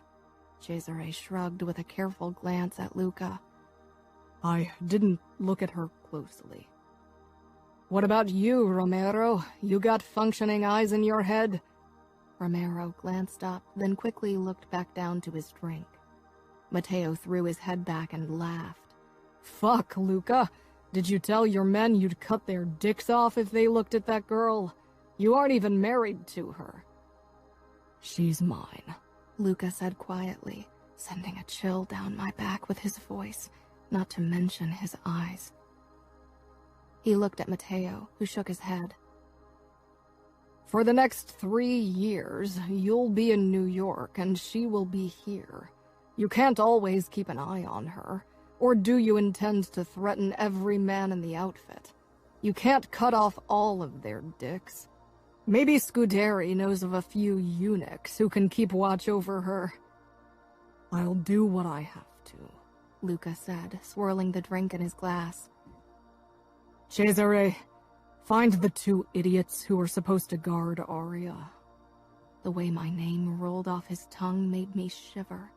Cesare shrugged with a careful glance at Luca. "I didn't look at her closely." "What about you, Romero? You got functioning eyes in your head?" Romero glanced up, then quickly looked back down to his drink. Matteo threw his head back and laughed. "Fuck, Luca. Did you tell your men you'd cut their dicks off if they looked at that girl? You aren't even married to her." "She's mine," Luca said quietly, sending a chill down my back with his voice, not to mention his eyes. He looked at Matteo, who shook his head. "For the next 3 years, you'll be in New York and she will be here. You can't always keep an eye on her. Or do you intend to threaten every man in the outfit? You can't cut off all of their dicks. Maybe Scuderi knows of a few eunuchs who can keep watch over her." "I'll do what I have to," Luca said, swirling the drink in his glass. "Cesare, find the 2 idiots who are supposed to guard Aria." The way my name rolled off his tongue made me shiver.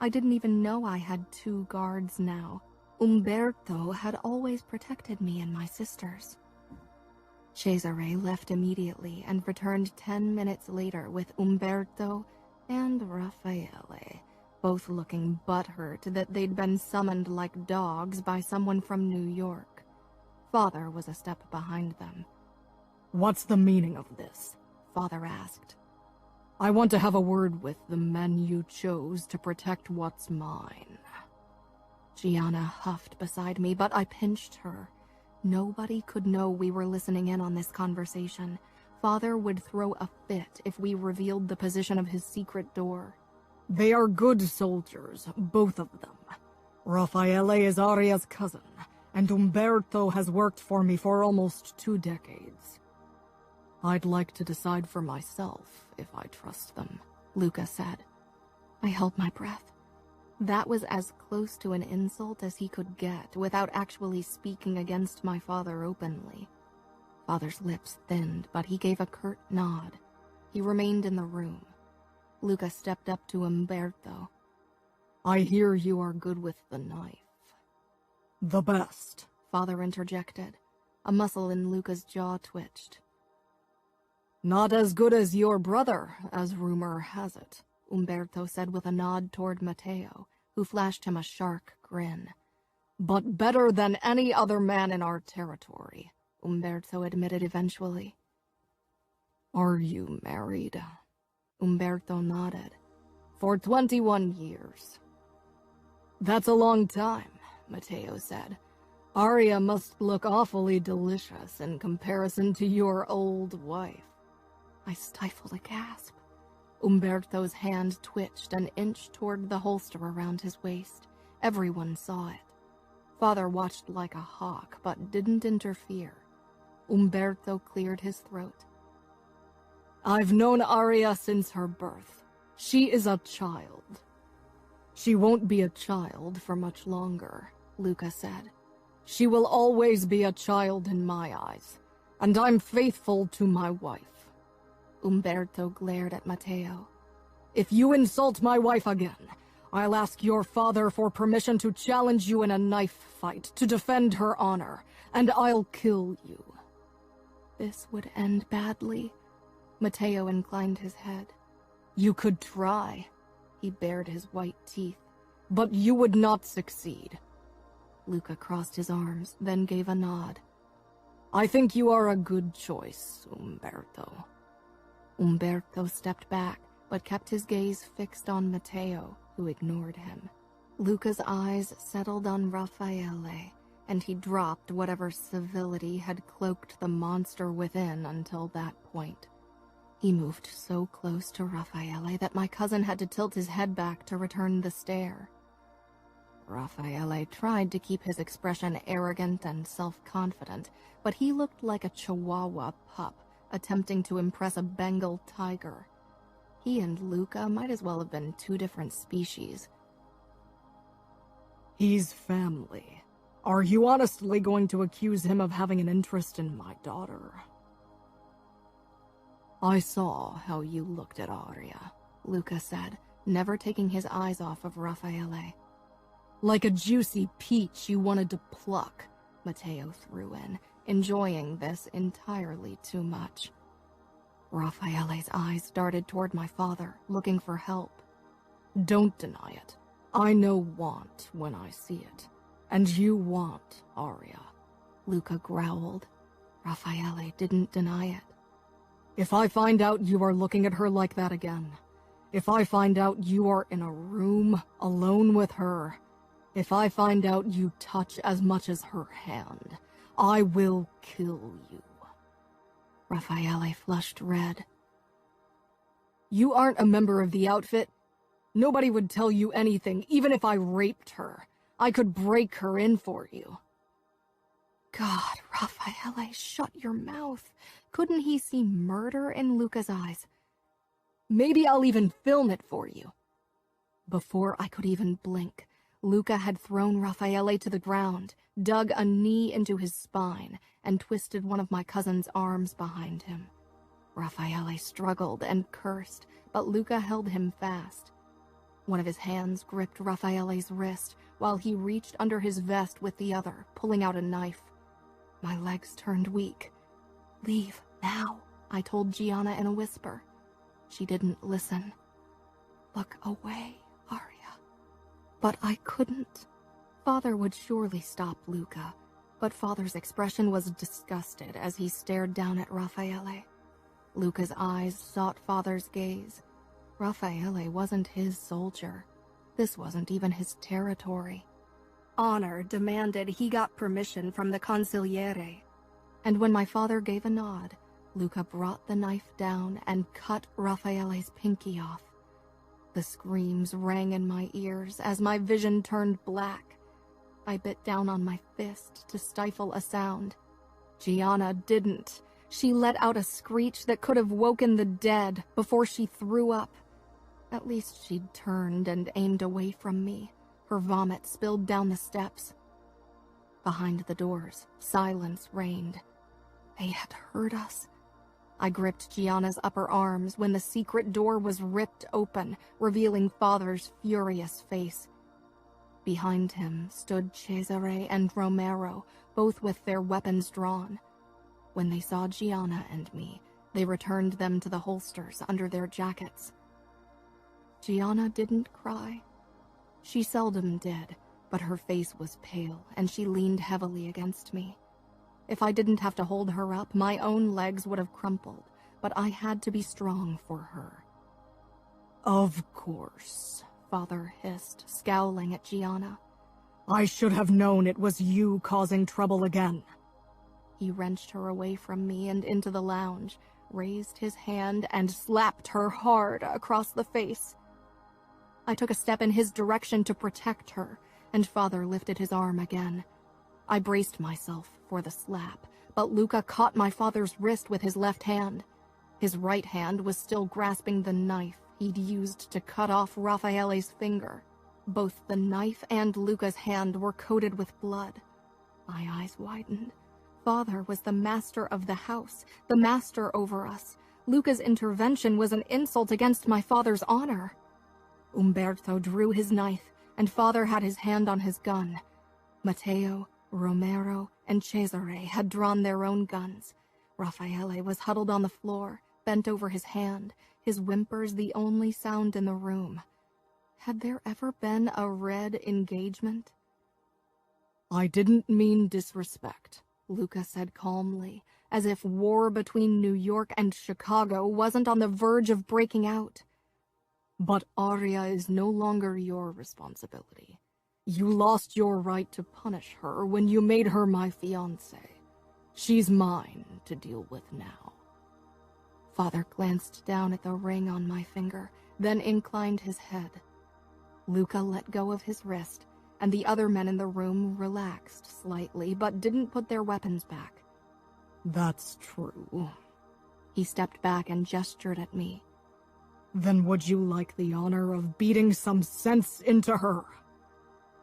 I didn't even know I had 2 guards now. Umberto had always protected me and my sisters. Cesare left immediately and returned 10 minutes later with Umberto and Raffaele, both looking butthurt that they'd been summoned like dogs by someone from New York. Father was a step behind them. "What's the meaning of this?" Father asked. "I want to have a word with the men you chose to protect what's mine." Gianna huffed beside me, but I pinched her. Nobody could know we were listening in on this conversation. Father would throw a fit if we revealed the position of his secret door. "They are good soldiers, both of them. Raffaele is Aria's cousin, and Umberto has worked for me for almost 2 decades. I'd like to decide for myself if I trust them, Luca said. I held my breath. That was as close to an insult as he could get without actually speaking against my father openly. Father's lips thinned, but he gave a curt nod. He remained in the room. Luca stepped up to Umberto. I hear you are good with the knife. The best, Father interjected. A muscle in Luca's jaw twitched. Not as good as your brother, as rumor has it, Umberto said with a nod toward Matteo, who flashed him a shark grin. But better than any other man in our territory, Umberto admitted eventually. Are you married? Umberto nodded. For 21 years. That's a long time, Matteo said. Aria must look awfully delicious in comparison to your old wife. I stifled a gasp. Umberto's hand twitched an inch toward the holster around his waist. Everyone saw it. Father watched like a hawk, but didn't interfere. Umberto cleared his throat. I've known Aria since her birth. She is a child. She won't be a child for much longer, Luca said. She will always be a child in my eyes, and I'm faithful to my wife. Umberto glared at Matteo. If you insult my wife again, I'll ask your father for permission to challenge you in a knife fight to defend her honor, and I'll kill you. This would end badly. Matteo inclined his head. You could try. He bared his white teeth. But you would not succeed. Luca crossed his arms, then gave a nod. I think you are a good choice, Umberto. Umberto stepped back, but kept his gaze fixed on Matteo, who ignored him. Luca's eyes settled on Raffaele, and he dropped whatever civility had cloaked the monster within until that point. He moved so close to Raffaele that my cousin had to tilt his head back to return the stare. Raffaele tried to keep his expression arrogant and self-confident, but he looked like a Chihuahua pup attempting to impress a Bengal tiger. He and Luca might as well have been two different species. He's family. Are you honestly going to accuse him of having an interest in my daughter? I saw how you looked at Aria, Luca said, never taking his eyes off of Raffaele. Like a juicy peach you wanted to pluck, Matteo threw in, enjoying this entirely too much. Raffaele's eyes darted toward my father, looking for help. Don't deny it. I know want when I see it. And you want Aria. Luca growled. Raffaele didn't deny it. If I find out you are looking at her like that again, if I find out you are in a room alone with her, if I find out you touch as much as her hand, I will kill you. Raffaele flushed red. You aren't a member of the outfit. Nobody would tell you anything, even if I raped her. I could break her in for you. God, Raffaele, shut your mouth. Couldn't he see murder in Luca's eyes? Maybe I'll even film it for you. Before I could even blink, Luca had thrown Raffaele to the ground, dug a knee into his spine, and twisted one of my cousin's arms behind him. Raffaele struggled and cursed, but Luca held him fast. One of his hands gripped Raffaele's wrist, while he reached under his vest with the other, pulling out a knife. My legs turned weak. Leave, now, I told Gianna in a whisper. She didn't listen. Look away, Aria. But I couldn't. Father would surely stop Luca, but Father's expression was disgusted as he stared down at Raffaele. Luca's eyes sought Father's gaze. Raffaele wasn't his soldier. This wasn't even his territory. Honor demanded he got permission from the consigliere. And when my father gave a nod, Luca brought the knife down and cut Raffaele's pinky off. The screams rang in my ears as my vision turned black. I bit down on my fist to stifle a sound. Gianna didn't. She let out a screech that could have woken the dead before she threw up. At least she'd turned and aimed away from me. Her vomit spilled down the steps. Behind the doors, silence reigned. They had heard us. I gripped Gianna's upper arms when the secret door was ripped open, revealing Father's furious face. Behind him stood Cesare and Romero, both with their weapons drawn. When they saw Gianna and me, they returned them to the holsters under their jackets. Gianna didn't cry. She seldom did, but her face was pale, and she leaned heavily against me. If I didn't have to hold her up, my own legs would have crumpled, but I had to be strong for her. Of course, Father hissed, scowling at Gianna. I should have known it was you causing trouble again. He wrenched her away from me and into the lounge, raised his hand and slapped her hard across the face. I took a step in his direction to protect her, and Father lifted his arm again. I braced myself for the slap, but Luca caught my father's wrist with his left hand. His right hand was still grasping the knife he'd used to cut off Raffaele's finger. Both the knife and Luca's hand were coated with blood. My eyes widened. Father was the master of the house, the master over us. Luca's intervention was an insult against my father's honor. Umberto drew his knife, and Father had his hand on his gun. Matteo, Romero, and Cesare had drawn their own guns. Raffaele was huddled on the floor, bent over his hand, his whimpers the only sound in the room. Had there ever been a red engagement? I didn't mean disrespect, Luca said calmly, as if war between New York and Chicago wasn't on the verge of breaking out. But Aria is no longer your responsibility. You lost your right to punish her when you made her my fiancé. She's mine to deal with now. Father glanced down at the ring on my finger, then inclined his head. Luca let go of his wrist, and the other men in the room relaxed slightly, but didn't put their weapons back. That's true. He stepped back and gestured at me. Then would you like the honor of beating some sense into her?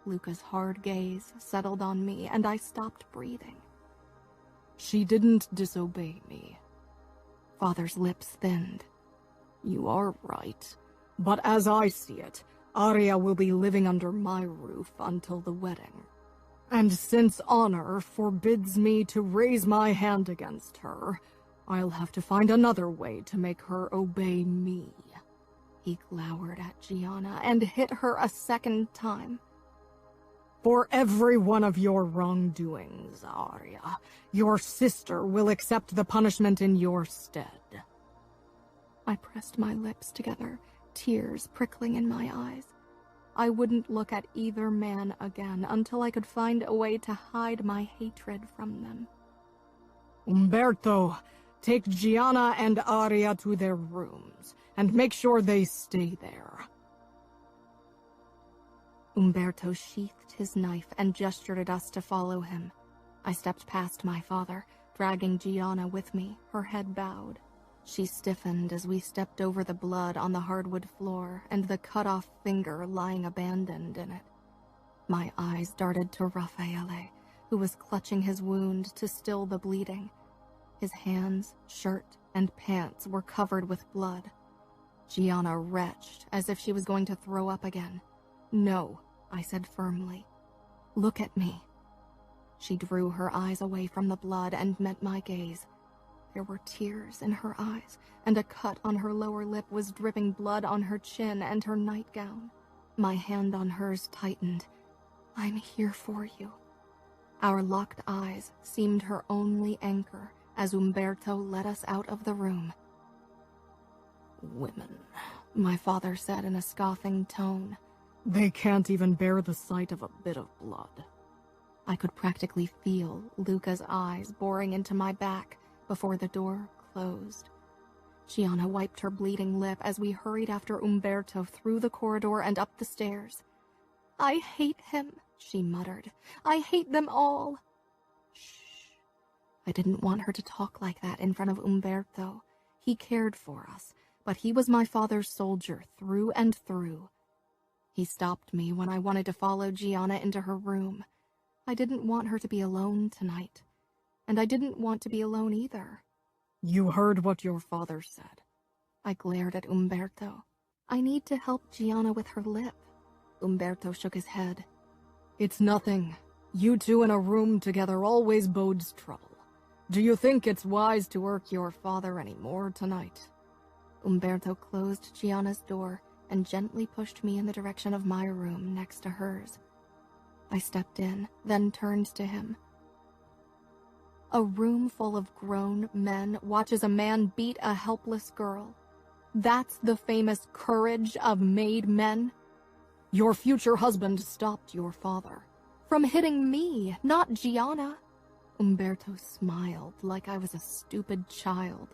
Luca's hard gaze settled on me, and I stopped breathing. She didn't disobey me. Father's lips thinned. You are right, but as I see it, Aria will be living under my roof until the wedding. And since honor forbids me to raise my hand against her, I'll have to find another way to make her obey me. He glowered at Gianna and hit her a second time. For every one of your wrongdoings, Aria, your sister will accept the punishment in your stead. I pressed my lips together, tears prickling in my eyes. I wouldn't look at either man again until I could find a way to hide my hatred from them. Umberto, take Gianna and Aria to their rooms, and make sure they stay there. Umberto sheathed his knife and gestured at us to follow him. I stepped past my father, dragging Gianna with me, her head bowed. She stiffened as we stepped over the blood on the hardwood floor and the cut-off finger lying abandoned in it. My eyes darted to Raffaele, who was clutching his wound to still the bleeding. His hands, shirt, and pants were covered with blood. Gianna retched as if she was going to throw up again. "No," I said firmly. "Look at me." She drew her eyes away from the blood and met my gaze. There were tears in her eyes, and a cut on her lower lip was dripping blood on her chin and her nightgown. My hand on hers tightened. "I'm here for you." Our locked eyes seemed her only anchor as Umberto led us out of the room. Women, my father said in a scoffing tone. They can't even bear the sight of a bit of blood. I could practically feel Luca's eyes boring into my back before the door closed. Gianna wiped her bleeding lip as we hurried after Umberto through the corridor and up the stairs. "I hate him," she muttered. "I hate them all." "Shh. I didn't want her to talk like that in front of Umberto. He cared for us, but he was my father's soldier through and through. He stopped me when I wanted to follow Gianna into her room. I didn't want her to be alone tonight, and I didn't want to be alone either. You heard what your father said. I glared at Umberto. I need to help Gianna with her lip. Umberto shook his head. It's nothing. You two in a room together always bodes trouble. Do you think it's wise to irk your father any more tonight? Umberto closed Gianna's door and gently pushed me in the direction of my room next to hers. I stepped in, then turned to him. A room full of grown men watches a man beat a helpless girl. That's the famous courage of made men? Your future husband stopped your father. From hitting me, not Gianna. Umberto smiled like I was a stupid child.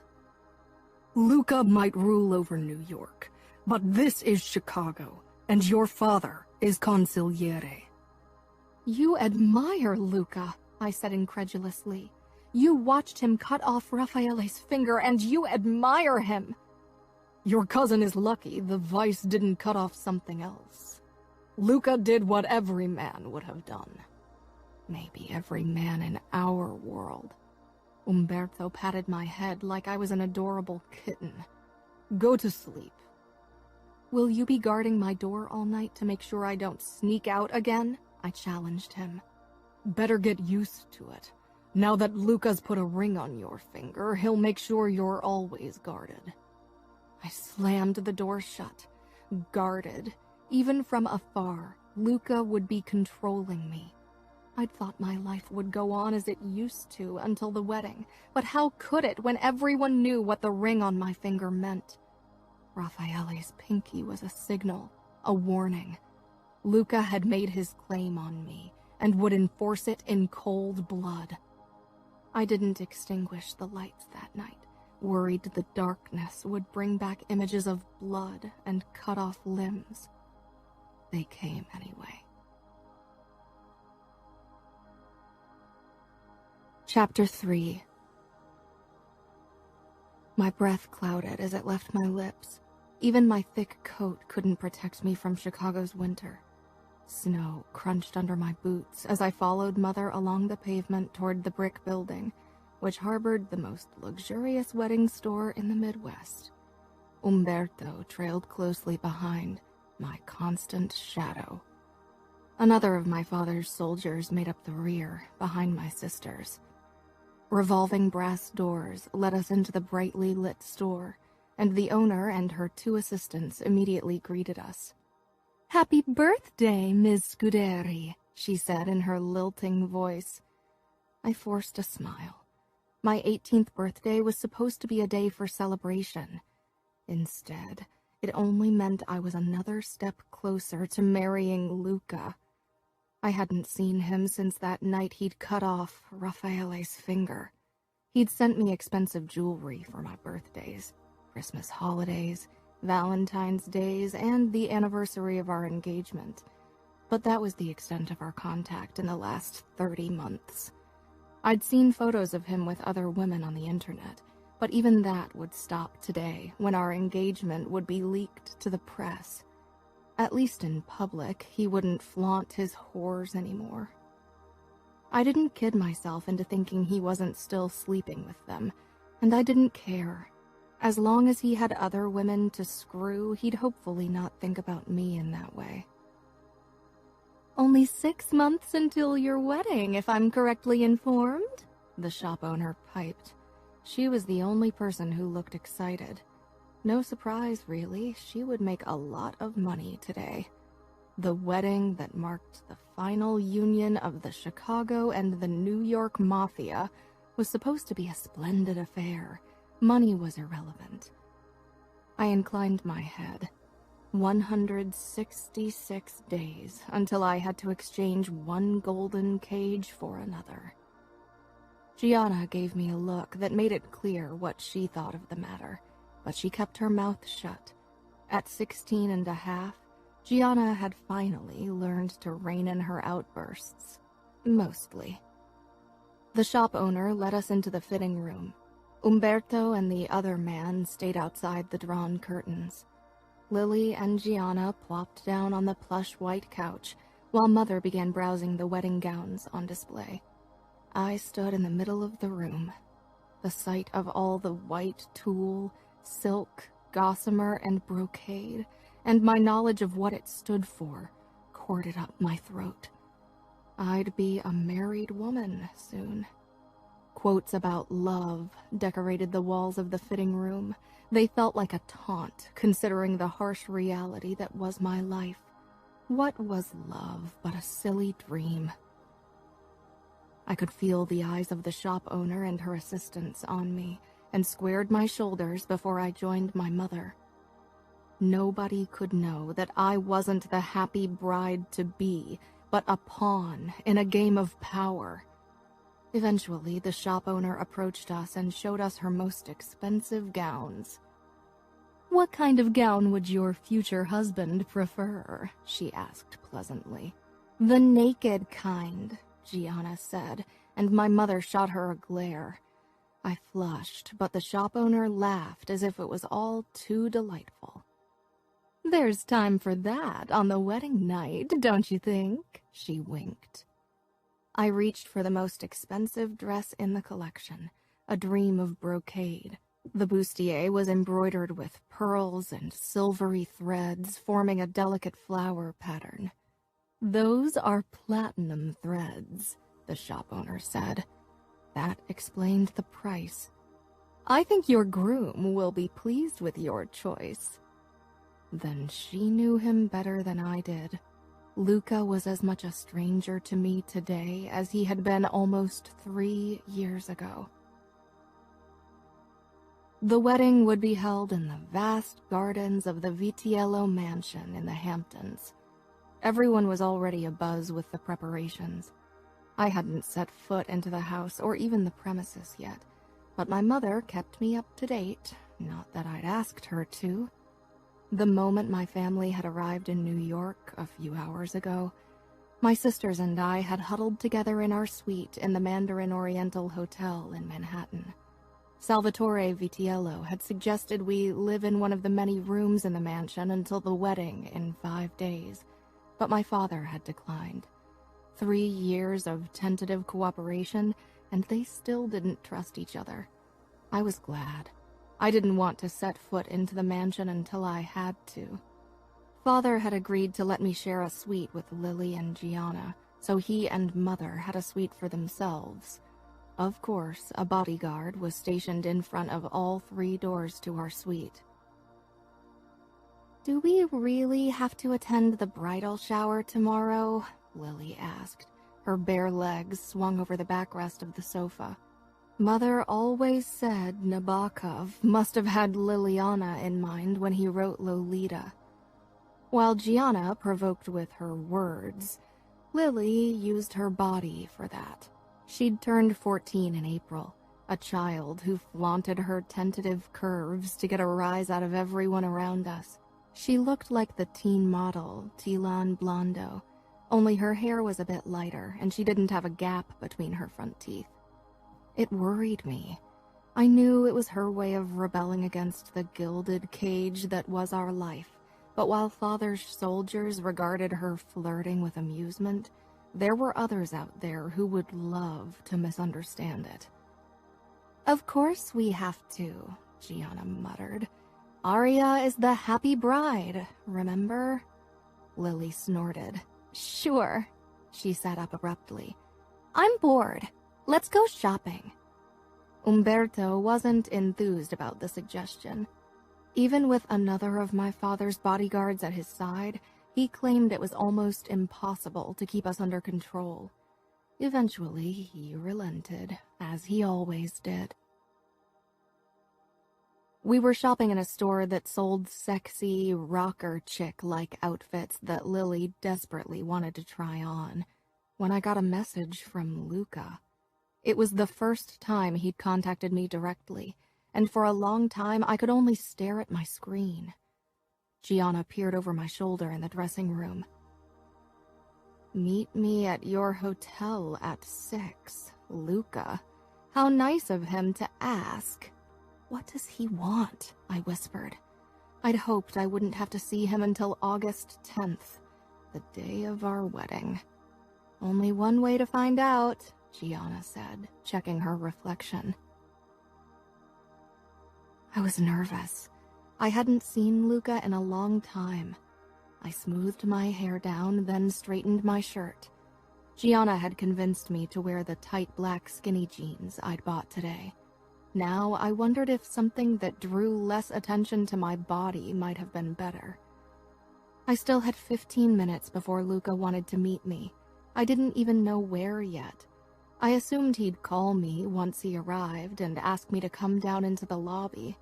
Luca might rule over New York, but this is Chicago, and your father is consigliere. You admire Luca, I said incredulously. You watched him cut off Raffaele's finger, and you admire him. Your cousin is lucky the vice didn't cut off something else. Luca did what every man would have done. Maybe every man in our world. Umberto patted my head like I was an adorable kitten. Go to sleep. Will you be guarding my door all night to make sure I don't sneak out again? I challenged him. Better get used to it. Now that Luca's put a ring on your finger, he'll make sure you're always guarded. I slammed the door shut. Guarded. Even from afar, Luca would be controlling me. I'd thought my life would go on as it used to until the wedding, but how could it when everyone knew what the ring on my finger meant? Raffaele's pinky was a signal, a warning. Luca had made his claim on me and would enforce it in cold blood. I didn't extinguish the lights that night, worried the darkness would bring back images of blood and cut off limbs. They came anyway. Chapter 3. My breath clouded as it left my lips. Even my thick coat couldn't protect me from Chicago's winter. Snow crunched under my boots as I followed Mother along the pavement toward the brick building, which harbored the most luxurious wedding store in the Midwest. Umberto trailed closely behind, my constant shadow. Another of my father's soldiers made up the rear, behind my sisters. Revolving brass doors led us into the brightly lit store, and the owner and her 2 assistants immediately greeted us. "Happy birthday, Ms. Scuderi," she said in her lilting voice. I forced a smile. My 18th birthday was supposed to be a day for celebration. Instead, it only meant I was another step closer to marrying Luca. I hadn't seen him since that night he'd cut off Raffaele's finger. He'd sent me expensive jewelry for my birthdays, Christmas holidays, Valentine's days, and the anniversary of our engagement. But that was the extent of our contact in the last 30 months. I'd seen photos of him with other women on the internet, but even that would stop today when our engagement would be leaked to the press. At least in public, he wouldn't flaunt his whores anymore. I didn't kid myself into thinking he wasn't still sleeping with them, and I didn't care. As long as he had other women to screw, he'd hopefully not think about me in that way. "Only 6 months until your wedding, if I'm correctly informed," the shop owner piped. She was the only person who looked excited. No surprise, really. She would make a lot of money today. The wedding that marked the final union of the Chicago and the New York Mafia was supposed to be a splendid affair. Money was irrelevant. I inclined my head. 166 days until I had to exchange one golden cage for another. Gianna gave me a look that made it clear what she thought of the matter, but she kept her mouth shut. At 16 and a half, Gianna had finally learned to rein in her outbursts. Mostly. The shop owner led us into the fitting room. Umberto and the other man stayed outside the drawn curtains. Lily and Gianna plopped down on the plush white couch, while Mother began browsing the wedding gowns on display. I stood in the middle of the room. The sight of all the white tulle, silk, gossamer, and brocade, and my knowledge of what it stood for, corded up my throat. I'd be a married woman soon. Quotes about love decorated the walls of the fitting room. They felt like a taunt, considering the harsh reality that was my life. What was love but a silly dream? I could feel the eyes of the shop owner and her assistants on me, and squared my shoulders before I joined my mother. Nobody could know that I wasn't the happy bride-to-be, but a pawn in a game of power. Eventually, the shop owner approached us and showed us her most expensive gowns. "What kind of gown would your future husband prefer?" she asked pleasantly. "The naked kind," Gianna said, and my mother shot her a glare. I flushed, but the shop owner laughed as if it was all too delightful. "There's time for that on the wedding night, don't you think?" she winked. I reached for the most expensive dress in the collection, a dream of brocade. The bustier was embroidered with pearls and silvery threads forming a delicate flower pattern. "Those are platinum threads," the shop owner said. That explained the price. "I think your groom will be pleased with your choice." Then she knew him better than I did. Luca was as much a stranger to me today as he had been almost 3 years ago. The wedding would be held in the vast gardens of the Vitiello mansion in the Hamptons. Everyone was already abuzz with the preparations. I hadn't set foot into the house or even the premises yet, but my mother kept me up to date, not that I'd asked her to. The moment my family had arrived in New York a few hours ago, my sisters and I had huddled together in our suite in the Mandarin Oriental Hotel in Manhattan. Salvatore Vitiello had suggested we live in one of the many rooms in the mansion until the wedding in 5 days, but my father had declined. 3 years of tentative cooperation, and they still didn't trust each other. I was glad. I didn't want to set foot into the mansion until I had to. Father had agreed to let me share a suite with Lily and Gianna, so he and Mother had a suite for themselves. Of course, a bodyguard was stationed in front of all 3 doors to our suite. "Do we really have to attend the bridal shower tomorrow?" Lily asked. Her bare legs swung over the backrest of the sofa. Mother always said Nabokov must have had Liliana in mind when he wrote Lolita. While Gianna provoked with her words, Lily used her body for that. She'd turned 14 in April, a child who flaunted her tentative curves to get a rise out of everyone around us. She looked like the teen model, Tilan Blondo, only her hair was a bit lighter and she didn't have a gap between her front teeth. It worried me. I knew it was her way of rebelling against the gilded cage that was our life, but while Father's soldiers regarded her flirting with amusement, there were others out there who would love to misunderstand it. "Of course we have to," Gianna muttered. "Aria is the happy bride, remember?" Lily snorted. "Sure." She sat up abruptly. "I'm bored. Let's go shopping." Umberto wasn't enthused about the suggestion. Even with another of my father's bodyguards at his side, he claimed it was almost impossible to keep us under control. Eventually, he relented, as he always did. We were shopping in a store that sold sexy, rocker chick-like outfits that Lily desperately wanted to try on, when I got a message from Luca. It was the first time he'd contacted me directly, and for a long time I could only stare at my screen. Gianna peered over my shoulder in the dressing room. "Meet me at your hotel at 6, Luca. How nice of him to ask. What does he want? I whispered. I'd hoped I wouldn't have to see him until August 10th, the day of our wedding. Only one way to find out, Gianna said, checking her reflection. I was nervous. I hadn't seen Luca in a long time. I smoothed my hair down, then straightened my shirt. Gianna had convinced me to wear the tight black skinny jeans I'd bought today. Now I wondered if something that drew less attention to my body might have been better. I still had 15 minutes before Luca wanted to meet me. I didn't even know where yet. I assumed he'd call me once he arrived and ask me to come down into the lobby.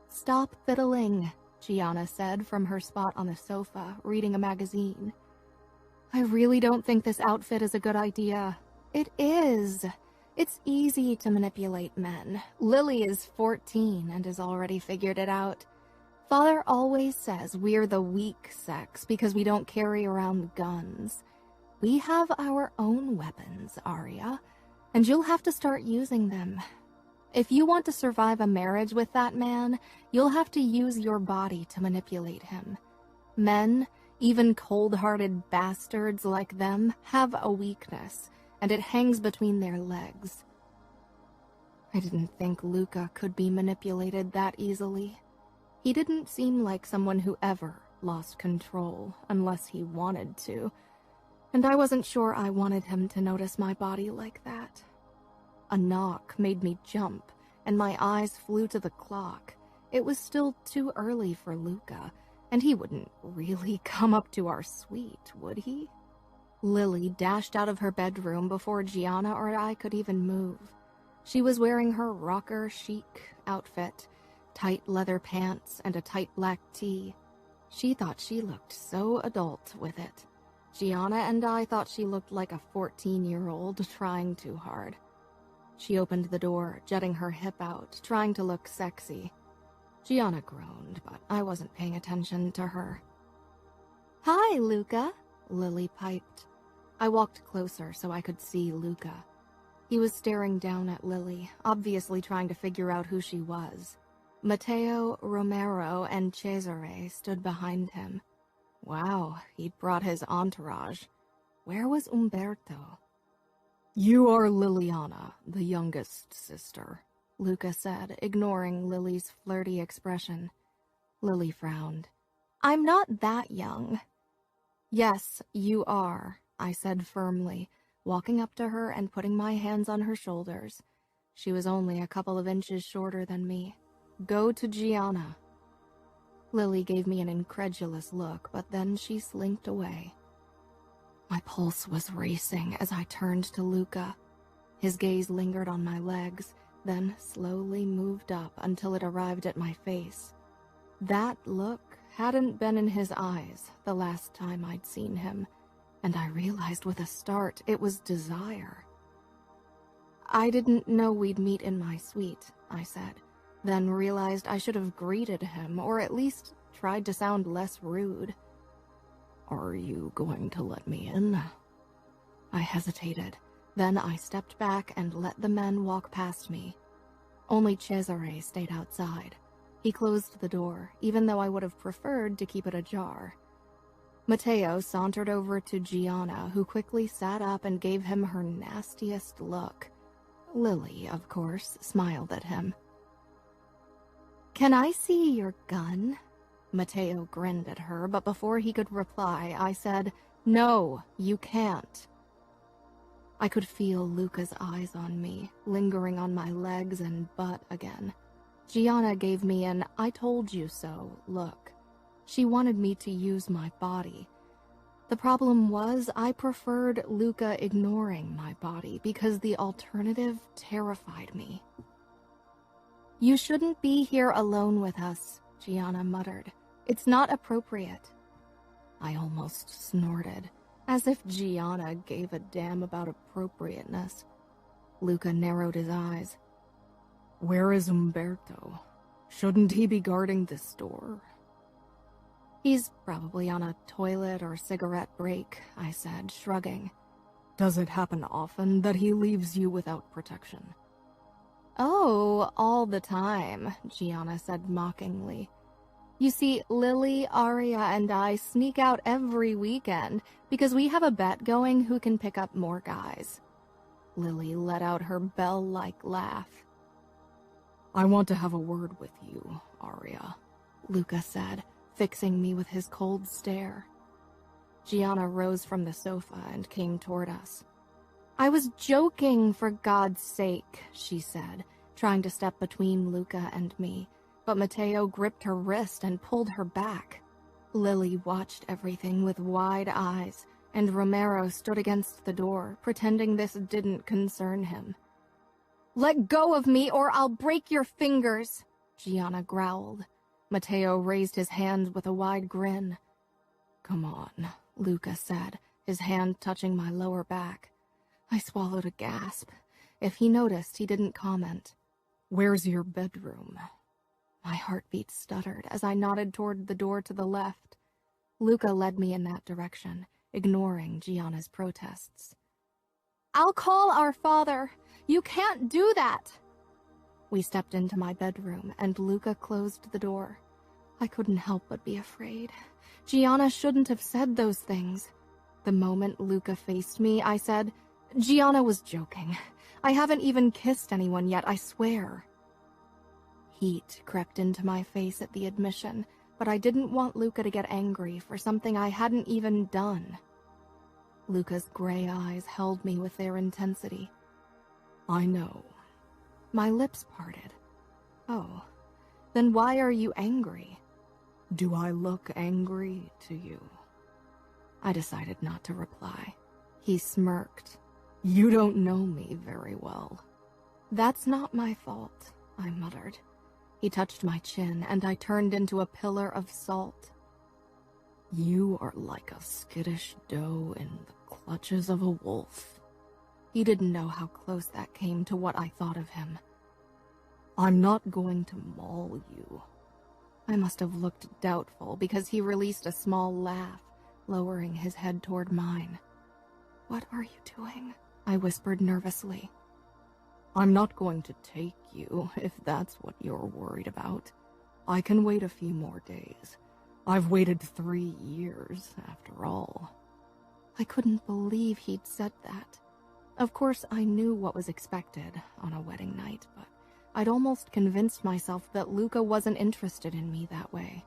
"Stop fiddling," Gianna said from her spot on the sofa, reading a magazine. "I really don't think this outfit is a good idea." "It is. It's easy to manipulate men. Lily is 14 and has already figured it out. Father always says we're the weak sex because we don't carry around guns. We have our own weapons, Aria, and you'll have to start using them. If you want to survive a marriage with that man, you'll have to use your body to manipulate him. Men, even cold-hearted bastards like them, have a weakness, and it hangs between their legs." I didn't think Luca could be manipulated that easily. He didn't seem like someone who ever lost control unless he wanted to, and I wasn't sure I wanted him to notice my body like that. A knock made me jump, and my eyes flew to the clock. It was still too early for Luca, and he wouldn't really come up to our suite, would he? Lily dashed out of her bedroom before Gianna or I could even move. She was wearing her rocker chic outfit, tight leather pants and a tight black tee. She thought she looked so adult with it. Gianna and I thought she looked like a 14-year-old trying too hard. She opened the door, jutting her hip out, trying to look sexy. Gianna groaned, but I wasn't paying attention to her. "Hi, Luca," Lily piped. I walked closer so I could see Luca. He was staring down at Lily, obviously trying to figure out who she was. Matteo, Romero, and Cesare stood behind him. Wow, he'd brought his entourage. Where was Umberto? "You are Liliana, the youngest sister," Luca said, ignoring Lily's flirty expression. Lily frowned. "I'm not that young." "Yes, you are," I said firmly, walking up to her and putting my hands on her shoulders. She was only a couple of inches shorter than me. "Go to Gianna." Lily gave me an incredulous look, but then she slinked away. My pulse was racing as I turned to Luca. His gaze lingered on my legs, then slowly moved up until it arrived at my face. That look hadn't been in his eyes the last time I'd seen him, and I realized with a start it was desire. "I didn't know we'd meet in my suite," I said, then realized I should have greeted him, or at least tried to sound less rude. "Are you going to let me in?" I hesitated. Then I stepped back and let the men walk past me. Only Cesare stayed outside. He closed the door, even though I would have preferred to keep it ajar. Matteo sauntered over to Gianna, who quickly sat up and gave him her nastiest look. Lily, of course, smiled at him. "Can I see your gun?" Matteo grinned at her, but before he could reply, I said, "No, you can't." I could feel Luca's eyes on me, lingering on my legs and butt again. Gianna gave me an "I told you so" look. She wanted me to use my body. The problem was I preferred Luca ignoring my body because the alternative terrified me. "You shouldn't be here alone with us," Gianna muttered. "It's not appropriate." I almost snorted, as if Gianna gave a damn about appropriateness. Luca narrowed his eyes. "Where is Umberto? Shouldn't he be guarding this door?" "He's probably on a toilet or cigarette break," I said, shrugging. Does it happen often that he leaves you without protection? Oh, all the time, Gianna said mockingly. You see, Lily, Aria, and I sneak out every weekend because we have a bet going who can pick up more guys. Lily let out her bell-like laugh. I want to have a word with you, Aria, Luca said, fixing me with his cold stare. Gianna rose from the sofa and came toward us. I was joking, for God's sake, she said, trying to step between Luca and me, but Matteo gripped her wrist and pulled her back. Lily watched everything with wide eyes, and Romero stood against the door, pretending this didn't concern him. Let go of me or I'll break your fingers, Gianna growled. Matteo raised his hand with a wide grin. Come on, Luca said, his hand touching my lower back. I swallowed a gasp. If he noticed, he didn't comment. Where's your bedroom? My heartbeat stuttered as I nodded toward the door to the left. Luca led me in that direction, ignoring Gianna's protests. I'll call our father. You can't do that. We stepped into my bedroom, and Luca closed the door. I couldn't help but be afraid. Gianna shouldn't have said those things. The moment Luca faced me, I said, Gianna was joking. I haven't even kissed anyone yet, I swear. Heat crept into my face at the admission, but I didn't want Luca to get angry for something I hadn't even done. Luca's gray eyes held me with their intensity. I know. My lips parted. Oh, then why are you angry? Do I look angry to you? I decided not to reply. He smirked. You don't know me very well. That's not my fault, I muttered. He touched my chin, and I turned into a pillar of salt. You are like a skittish doe in the clutches of a wolf. He didn't know how close that came to what I thought of him. I'm not going to maul you. I must have looked doubtful because he released a small laugh, lowering his head toward mine. What are you doing? I whispered nervously. I'm not going to take you, if that's what you're worried about. I can wait a few more days. I've waited 3 years, after all. I couldn't believe he'd said that. Of course, I knew what was expected on a wedding night, but I'd almost convinced myself that Luca wasn't interested in me that way.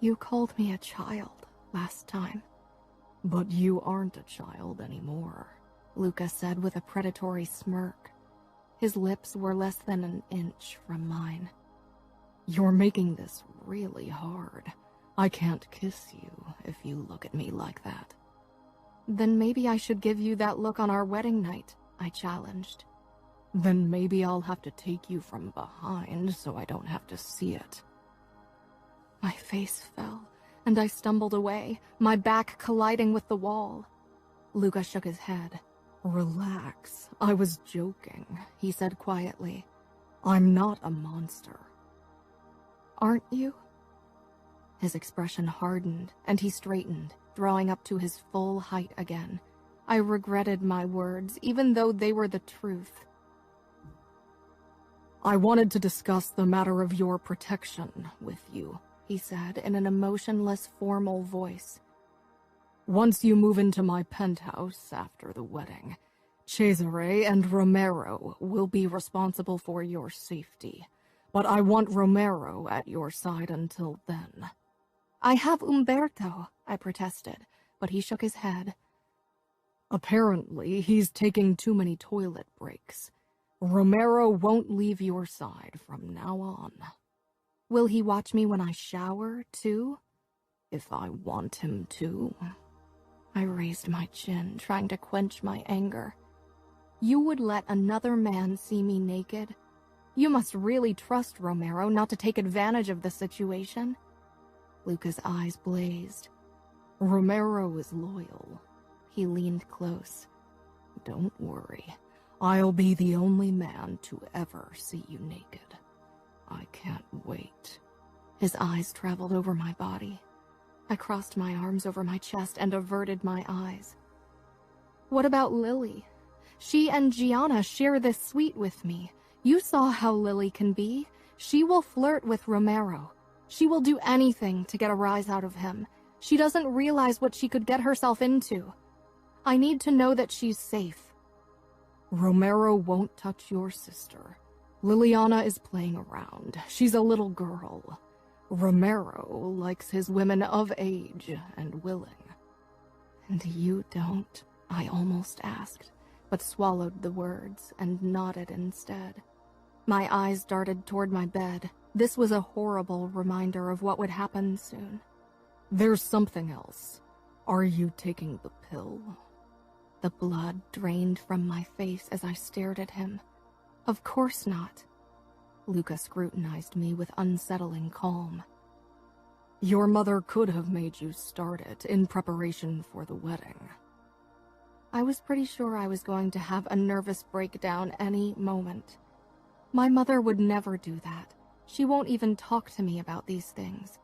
You called me a child last time. But you aren't a child anymore, Luca said with a predatory smirk. His lips were less than an inch from mine. You're making this really hard. I can't kiss you if you look at me like that. Then maybe I should give you that look on our wedding night, I challenged. Then maybe I'll have to take you from behind so I don't have to see it. My face fell, and I stumbled away, my back colliding with the wall. Luca shook his head. Relax, I was joking, he said quietly. I'm not a monster. Aren't you? His expression hardened, and he straightened, drawing up to his full height again. I regretted my words, even though they were the truth. I wanted to discuss the matter of your protection with you, he said in an emotionless, formal voice. Once you move into my penthouse after the wedding, Cesare and Romero will be responsible for your safety, but I want Romero at your side until then. I have Umberto, I protested, but he shook his head. Apparently, he's taking too many toilet breaks. Romero won't leave your side from now on. Will he watch me when I shower, too? If I want him to. I raised my chin, trying to quench my anger. You would let another man see me naked? You must really trust Romero not to take advantage of the situation. Luca's eyes blazed. Romero is loyal. He leaned close. Don't worry. I'll be the only man to ever see you naked. I can't wait. His eyes traveled over my body. I crossed my arms over my chest and averted my eyes. What about Lily? She and Gianna share this suite with me. You saw how Lily can be. She will flirt with Romero. She will do anything to get a rise out of him. She doesn't realize what she could get herself into. I need to know that she's safe. Romero won't touch your sister. Liliana is playing around. She's a little girl. Romero likes his women of age and willing. And you don't? I almost asked, but swallowed the words and nodded instead. My eyes darted toward my bed. This was a horrible reminder of what would happen soon. There's something else. Are you taking the pill? The blood drained from my face as I stared at him. Of course not. Luca scrutinized me with unsettling calm. Your mother could have made you start it in preparation for the wedding. I was pretty sure I was going to have a nervous breakdown any moment. My mother would never do that. She won't even talk to me about these things.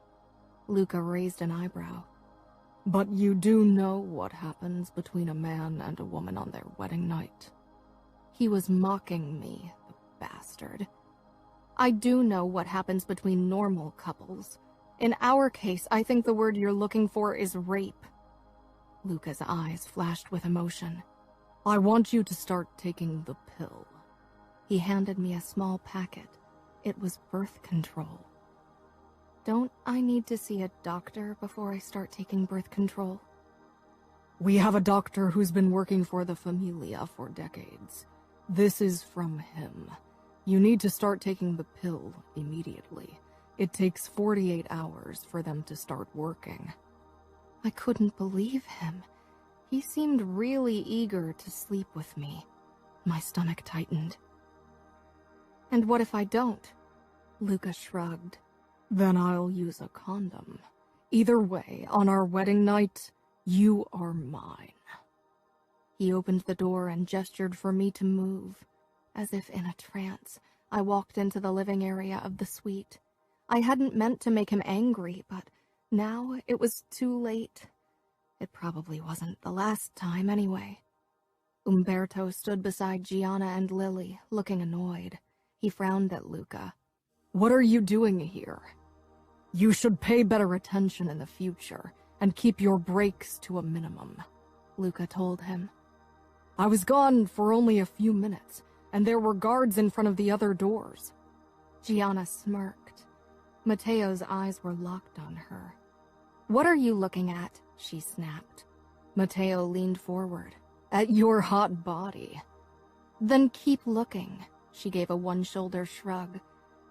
Luca raised an eyebrow. But you do know what happens between a man and a woman on their wedding night. He was mocking me, the bastard. I do know what happens between normal couples. In our case, I think the word you're looking for is rape. Luca's eyes flashed with emotion. I want you to start taking the pill. He handed me a small packet. It was birth control. Don't I need to see a doctor before I start taking birth control? We have a doctor who's been working for the Famiglia for decades. This is from him. You need to start taking the pill immediately. It takes 48 hours for them to start working. I couldn't believe him. He seemed really eager to sleep with me. My stomach tightened. And what if I don't? Luca shrugged. Then I'll use a condom. Either way, on our wedding night, you are mine. He opened the door and gestured for me to move. As if in a trance, I walked into the living area of the suite. I hadn't meant to make him angry, but now it was too late. It probably wasn't the last time anyway. Umberto stood beside Gianna and Lily, looking annoyed. He frowned at Luca. What are you doing here? You should pay better attention in the future and keep your breaks to a minimum, Luca told him. I was gone for only a few minutes, and there were guards in front of the other doors. Gianna smirked. Matteo's eyes were locked on her. What are you looking at? She snapped. Matteo leaned forward. At your hot body. Then keep looking. She gave a one-shoulder shrug.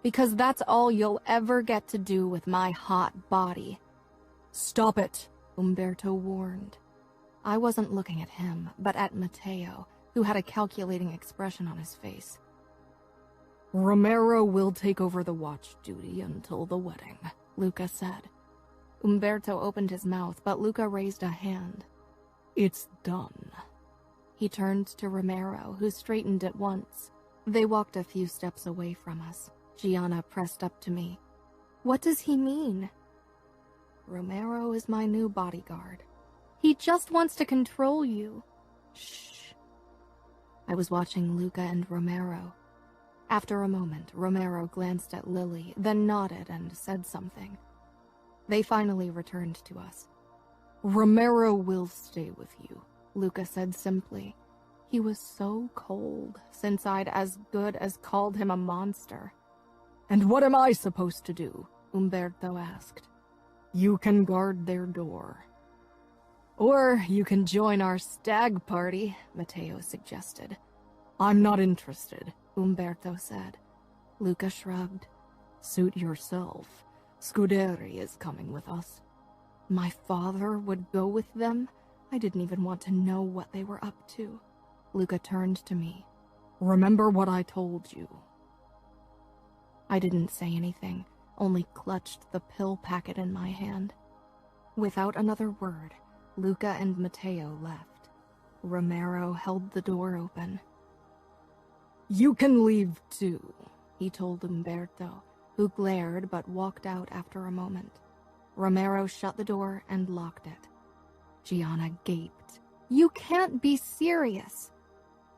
Because that's all you'll ever get to do with my hot body. Stop it, Umberto warned. I wasn't looking at him, but at Matteo, who had a calculating expression on his face. Romero will take over the watch duty until the wedding, Luca said. Umberto opened his mouth, but Luca raised a hand. It's done. He turned to Romero, who straightened at once. They walked a few steps away from us. Gianna pressed up to me. What does he mean? Romero is my new bodyguard. He just wants to control you. Shh. I was watching Luca and Romero. After a moment, Romero glanced at Lily, then nodded and said something. They finally returned to us. Romero will stay with you, Luca said simply. He was so cold, since I'd as good as called him a monster. And what am I supposed to do? Umberto asked. You can guard their door. Or you can join our stag party, Matteo suggested. I'm not interested, Umberto said. Luca shrugged. Suit yourself. Scuderi is coming with us. My father would go with them? I didn't even want to know what they were up to. Luca turned to me. Remember what I told you. I didn't say anything, only clutched the pill packet in my hand. Without another word, Luca and Matteo left. Romero held the door open. You can leave too, he told Umberto, who glared but walked out after a moment. Romero shut the door and locked it. Gianna gaped. You can't be serious.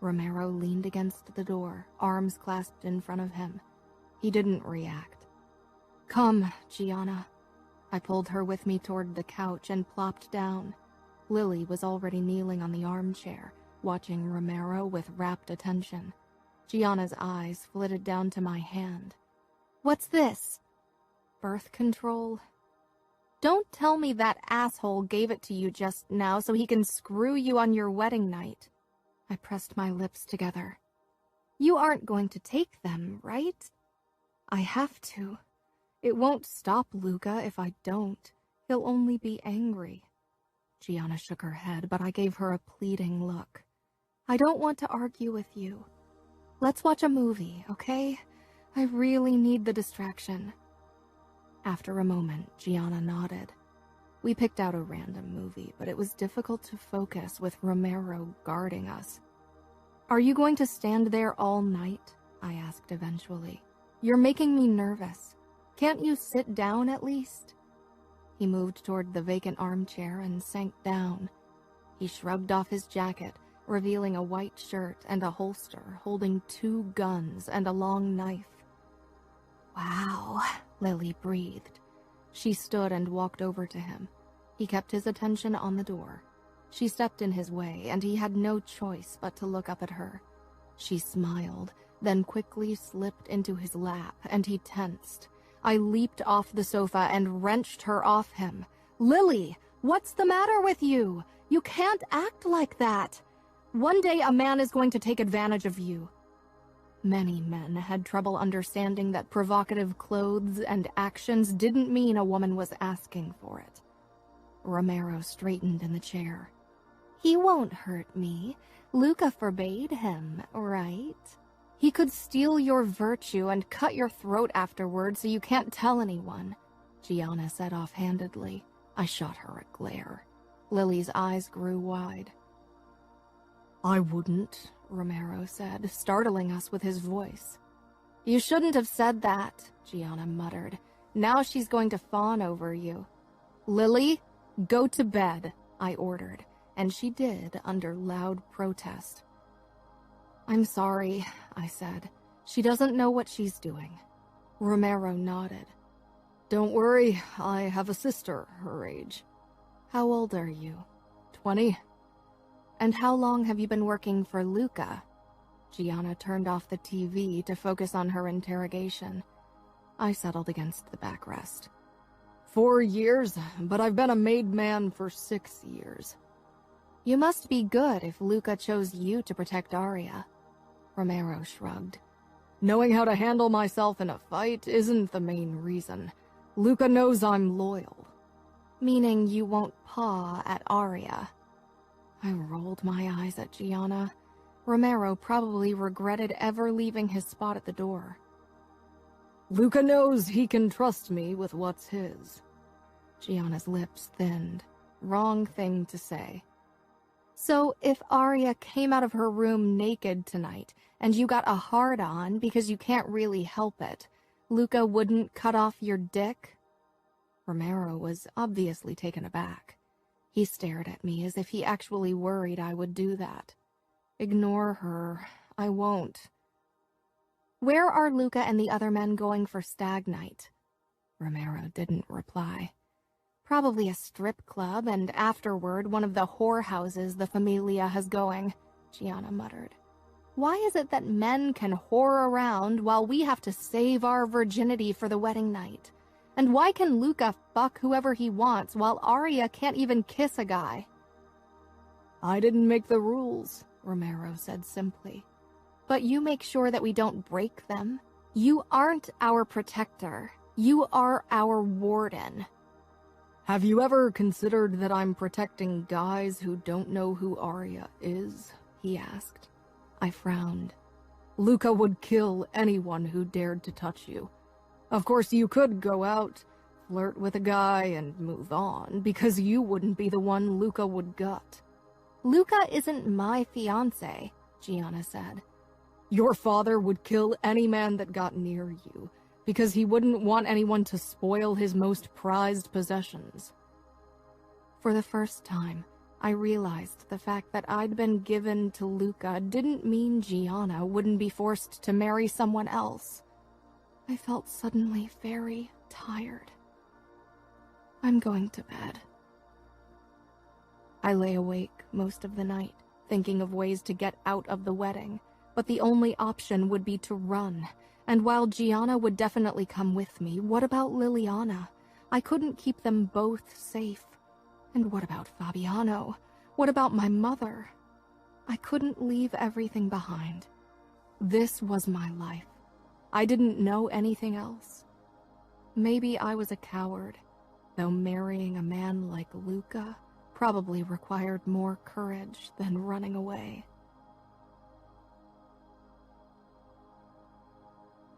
Romero leaned against the door, arms clasped in front of him. He didn't react. Come, Gianna. I pulled her with me toward the couch and plopped down. Lily was already kneeling on the armchair, watching Romero with rapt attention. Gianna's eyes flitted down to my hand. What's this? Birth control? Don't tell me that asshole gave it to you just now so he can screw you on your wedding night. I pressed my lips together. You aren't going to take them, right? I have to. It won't stop Luca if I don't. He'll only be angry. Gianna shook her head, but I gave her a pleading look. I don't want to argue with you. Let's watch a movie, okay? I really need the distraction. After a moment, Gianna nodded. We picked out a random movie, but it was difficult to focus with Romero guarding us. Are you going to stand there all night? I asked eventually. You're making me nervous. Can't you sit down at least? He moved toward the vacant armchair and sank down. He shrugged off his jacket, revealing a white shirt and a holster holding 2 guns and a long knife. Wow, Lily breathed. She stood and walked over to him. He kept his attention on the door. She stepped in his way, and he had no choice but to look up at her. She smiled, then quickly slipped into his lap, and he tensed. I leaped off the sofa and wrenched her off him. Lily, what's the matter with you? You can't act like that. One day a man is going to take advantage of you. Many men had trouble understanding that provocative clothes and actions didn't mean a woman was asking for it. Romero straightened in the chair. He won't hurt me. Luca forbade him, right? He could steal your virtue and cut your throat afterward so you can't tell anyone, Gianna said offhandedly. I shot her a glare. Lily's eyes grew wide. I wouldn't, Romero said, startling us with his voice. You shouldn't have said that, Gianna muttered. Now she's going to fawn over you. Lily, go to bed, I ordered, and she did under loud protest. I'm sorry, I said. She doesn't know what she's doing. Romero nodded. Don't worry, I have a sister her age. How old are you? 20. And how long have you been working for Luca? Gianna turned off the TV to focus on her interrogation. I settled against the backrest. 4 years, but I've been a made man for 6 years. You must be good if Luca chose you to protect Aria. Romero shrugged. Knowing how to handle myself in a fight isn't the main reason. Luca knows I'm loyal. Meaning you won't paw at Aria. I rolled my eyes at Gianna. Romero probably regretted ever leaving his spot at the door. Luca knows he can trust me with what's his. Gianna's lips thinned. Wrong thing to say. So if Aria came out of her room naked tonight, and you got a hard-on because you can't really help it, Luca wouldn't cut off your dick? Romero was obviously taken aback. He stared at me as if he actually worried I would do that. Ignore her. I won't. Where are Luca and the other men going for stag night? Romero didn't reply. Probably a strip club, and afterward one of the whorehouses the Famiglia has going, Gianna muttered. Why is it that men can whore around while we have to save our virginity for the wedding night? And why can Luca fuck whoever he wants while Aria can't even kiss a guy? I didn't make the rules, Romero said simply. But you make sure that we don't break them. You aren't our protector. You are our warden. Have you ever considered that I'm protecting guys who don't know who Aria is? He asked. I frowned. Luca would kill anyone who dared to touch you. Of course, you could go out, flirt with a guy, and move on, because you wouldn't be the one Luca would gut. Luca isn't my fiancé, Gianna said. Your father would kill any man that got near you, because he wouldn't want anyone to spoil his most prized possessions. For the first time, I realized the fact that I'd been given to Luca didn't mean Gianna wouldn't be forced to marry someone else. I felt suddenly very tired. I'm going to bed. I lay awake most of the night, thinking of ways to get out of the wedding, but the only option would be to run. And while Gianna would definitely come with me, what about Liliana? I couldn't keep them both safe. And what about Fabiano? What about my mother? I couldn't leave everything behind. This was my life. I didn't know anything else. Maybe I was a coward, though marrying a man like Luca probably required more courage than running away.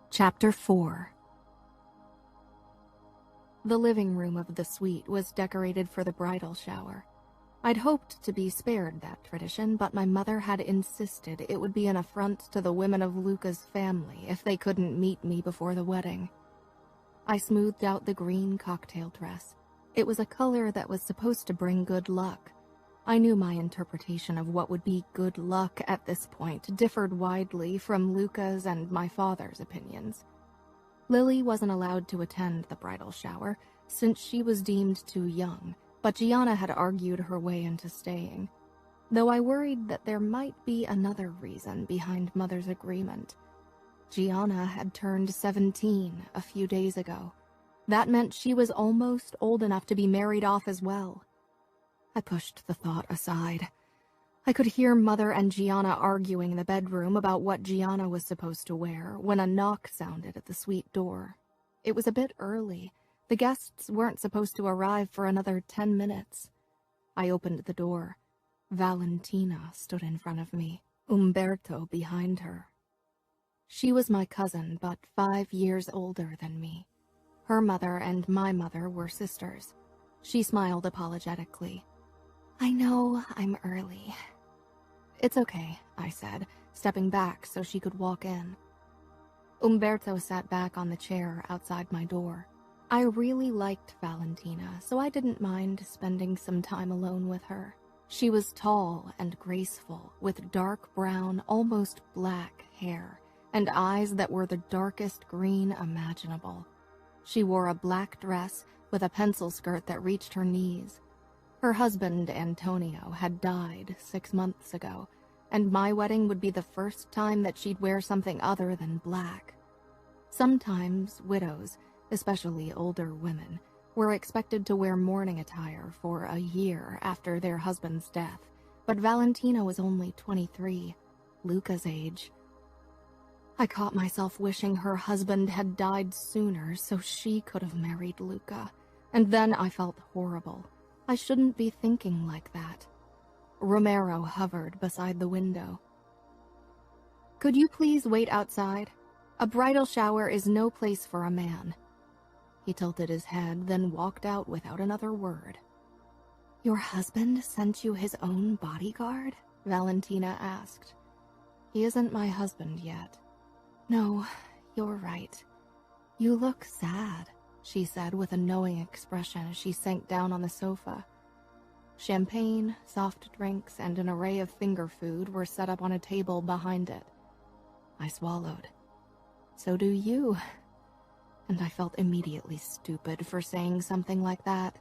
Chapter 4. The living room of the suite was decorated for the bridal shower. I'd hoped to be spared that tradition, but my mother had insisted it would be an affront to the women of Luca's family if they couldn't meet me before the wedding. I smoothed out the green cocktail dress. It was a color that was supposed to bring good luck. I knew my interpretation of what would be good luck at this point differed widely from Luca's and my father's opinions. Lily wasn't allowed to attend the bridal shower since she was deemed too young, but Gianna had argued her way into staying, though I worried that there might be another reason behind Mother's agreement. Gianna had turned 17 a few days ago. That meant she was almost old enough to be married off as well. I pushed the thought aside. I could hear Mother and Gianna arguing in the bedroom about what Gianna was supposed to wear when a knock sounded at the suite door. It was a bit early. The guests weren't supposed to arrive for another 10 minutes. I opened the door. Valentina stood in front of me, Umberto behind her. She was my cousin, but 5 years older than me. Her mother and my mother were sisters. She smiled apologetically. I know I'm early. It's okay, I said, stepping back so she could walk in. Umberto sat back on the chair outside my door. I really liked Valentina, so I didn't mind spending some time alone with her. She was tall and graceful, with dark brown, almost black hair, and eyes that were the darkest green imaginable. She wore a black dress with a pencil skirt that reached her knees. Her husband, Antonio, had died 6 months ago, and my wedding would be the first time that she'd wear something other than black. Sometimes widows, especially older women, were expected to wear mourning attire for a year after their husband's death, but Valentina was only 23, Luca's age. I caught myself wishing her husband had died sooner so she could have married Luca, and then I felt horrible. I shouldn't be thinking like that. Romero hovered beside the window. Could you please wait outside? A bridal shower is no place for a man. He tilted his head, then walked out without another word. Your husband sent you his own bodyguard? Valentina asked. He isn't my husband yet. No, you're right. You look sad, she said with a knowing expression as she sank down on the sofa. Champagne, soft drinks, and an array of finger food were set up on a table behind it. I swallowed. So do you. And I felt immediately stupid for saying something like that.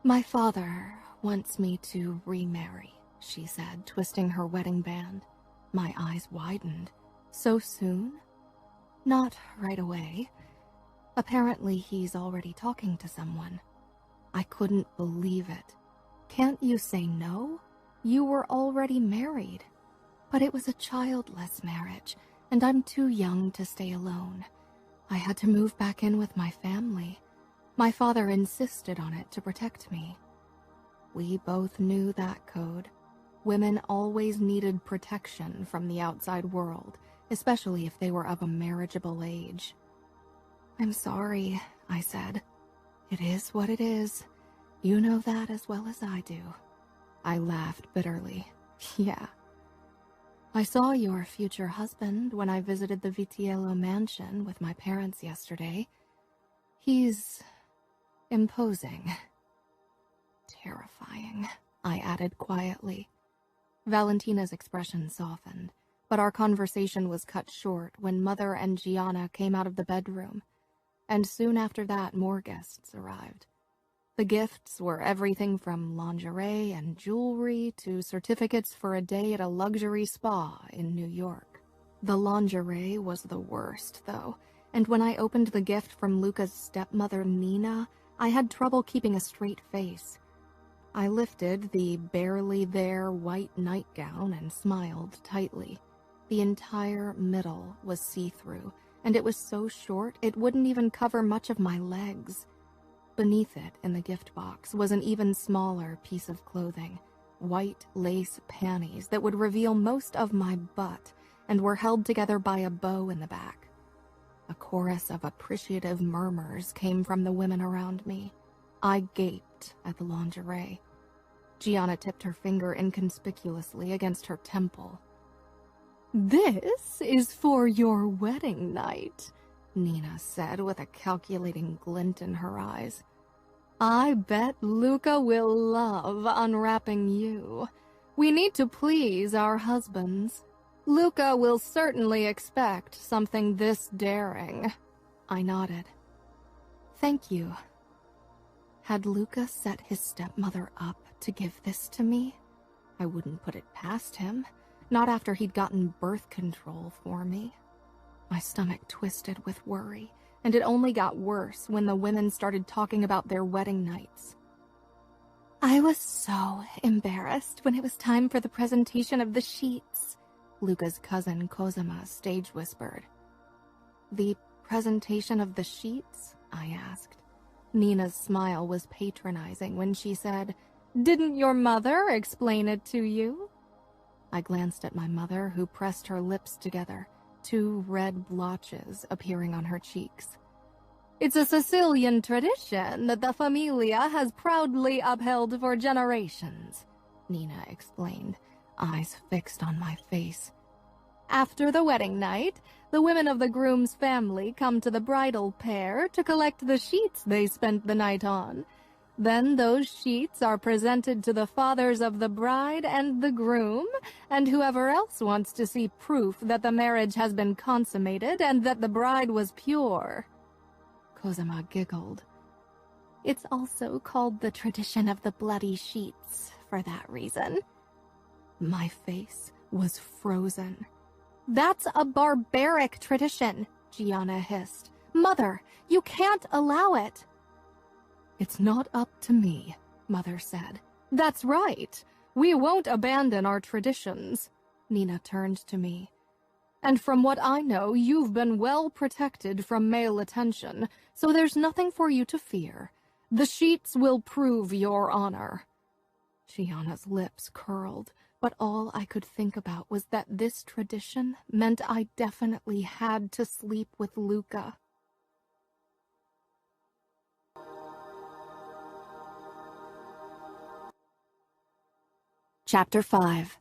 My father wants me to remarry, she said, twisting her wedding band. My eyes widened. So soon? Not right away. Apparently he's already talking to someone. I couldn't believe it. Can't you say no? You were already married. But it was a childless marriage, and I'm too young to stay alone. I had to move back in with my family. My father insisted on it to protect me. We both knew that code. Women always needed protection from the outside world, especially if they were of a marriageable age. I'm sorry, I said. It is what it is. You know that as well as I do. I laughed bitterly. Yeah. I saw your future husband when I visited the Vitiello mansion with my parents yesterday. He's imposing. Terrifying. I added quietly. Valentina's expression softened, but our conversation was cut short when Mother and Gianna came out of the bedroom, and soon after that more guests arrived. The gifts were everything from lingerie and jewelry to certificates for a day at a luxury spa in New York. The lingerie was the worst, though, and when I opened the gift from Luca's stepmother, Nina, I had trouble keeping a straight face. I lifted the barely there white nightgown and smiled tightly. The entire middle was see-through, and it was so short it wouldn't even cover much of my legs. Beneath it, in the gift box, was an even smaller piece of clothing, white lace panties that would reveal most of my butt and were held together by a bow in the back. A chorus of appreciative murmurs came from the women around me. I gaped at the lingerie. Gianna tipped her finger inconspicuously against her temple. "This is for your wedding night," Nina said with a calculating glint in her eyes. "I bet Luca will love unwrapping you. We need to please our husbands. Luca will certainly expect something this daring." I nodded. Thank you. Had Luca set his stepmother up to give this to me? I wouldn't put it past him, not after he'd gotten birth control for me. My stomach twisted with worry, and it only got worse when the women started talking about their wedding nights. I was so embarrassed when it was time for the presentation of the sheets, Luca's cousin Cosima stage whispered. The presentation of the sheets? I asked. Nina's smile was patronizing when she said, "Didn't your mother explain it to you?" I glanced at my mother, who pressed her lips together, 2 red blotches appearing on her cheeks. "It's a Sicilian tradition that the Famiglia has proudly upheld for generations," Nina explained, eyes fixed on my face. "After the wedding night, the women of the groom's family come to the bridal pair to collect the sheets they spent the night on. Then those sheets are presented to the fathers of the bride and the groom, and whoever else wants to see proof that the marriage has been consummated and that the bride was pure." Cosima giggled. "It's also called the tradition of the bloody sheets for that reason." My face was frozen. "That's a barbaric tradition," Gianna hissed. "Mother, you can't allow it." "It's not up to me," Mother said. "That's right. We won't abandon our traditions." Nina turned to me. "And from what I know, you've been well protected from male attention, so there's nothing for you to fear. The sheets will prove your honor." Gianna's lips curled, but all I could think about was that this tradition meant I definitely had to sleep with Luca. Chapter 5.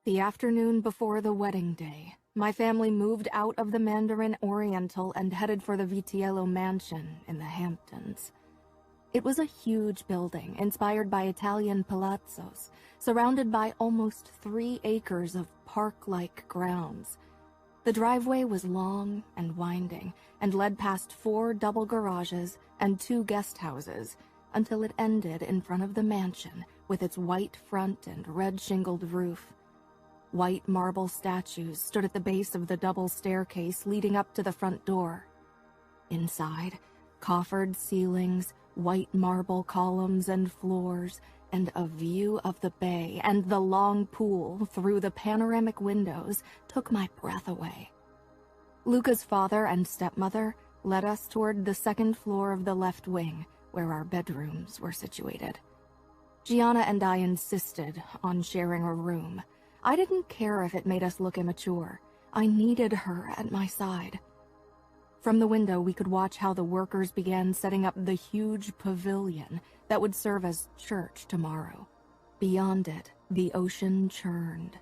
The afternoon before the wedding day, my family moved out of the Mandarin Oriental and headed for the Vitiello mansion in the Hamptons. It was a huge building inspired by Italian palazzos, surrounded by almost 3 acres of park-like grounds. The driveway was long and winding and led past 4 double garages and 2 guest houses, until it ended in front of the mansion with its white front and red-shingled roof. White marble statues stood at the base of the double staircase leading up to the front door. Inside, coffered ceilings, white marble columns and floors, and a view of the bay and the long pool through the panoramic windows took my breath away. Luca's father and stepmother led us toward the 2nd floor of the left wing, where our bedrooms were situated. Gianna and I insisted on sharing a room. I didn't care if it made us look immature. I needed her at my side. From the window, we could watch how the workers began setting up the huge pavilion that would serve as church tomorrow. Beyond it, the ocean churned.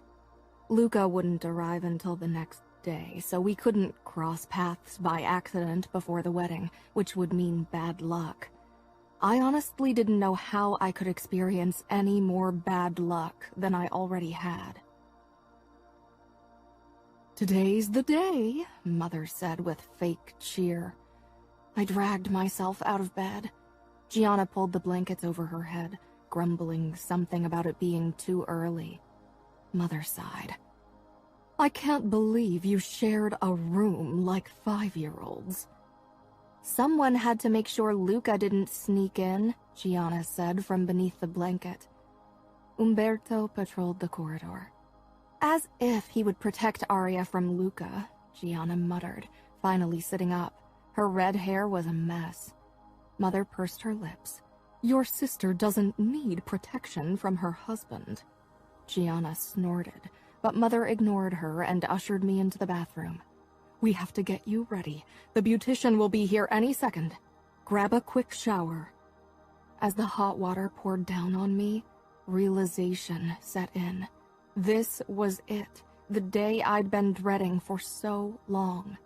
Luca wouldn't arrive until the next day, so we couldn't cross paths by accident before the wedding, which would mean bad luck. I honestly didn't know how I could experience any more bad luck than I already had. "Today's the day," Mother said with fake cheer. I dragged myself out of bed. Gianna pulled the blankets over her head, grumbling something about it being too early. Mother sighed. "I can't believe you shared a room like 5-year-olds. Someone had to make sure Luca didn't sneak in, Gianna said from beneath the blanket. Umberto patrolled the corridor. As if he would protect Aria from Luca, Gianna muttered, finally sitting up. Her red hair was a mess. Mother pursed her lips. "Your sister doesn't need protection from her husband." Gianna snorted, but Mother ignored her and ushered me into the bathroom. "We have to get you ready. The beautician will be here any second. Grab a quick shower." As the hot water poured down on me, realization set in. This was it, the day I'd been dreading for so long.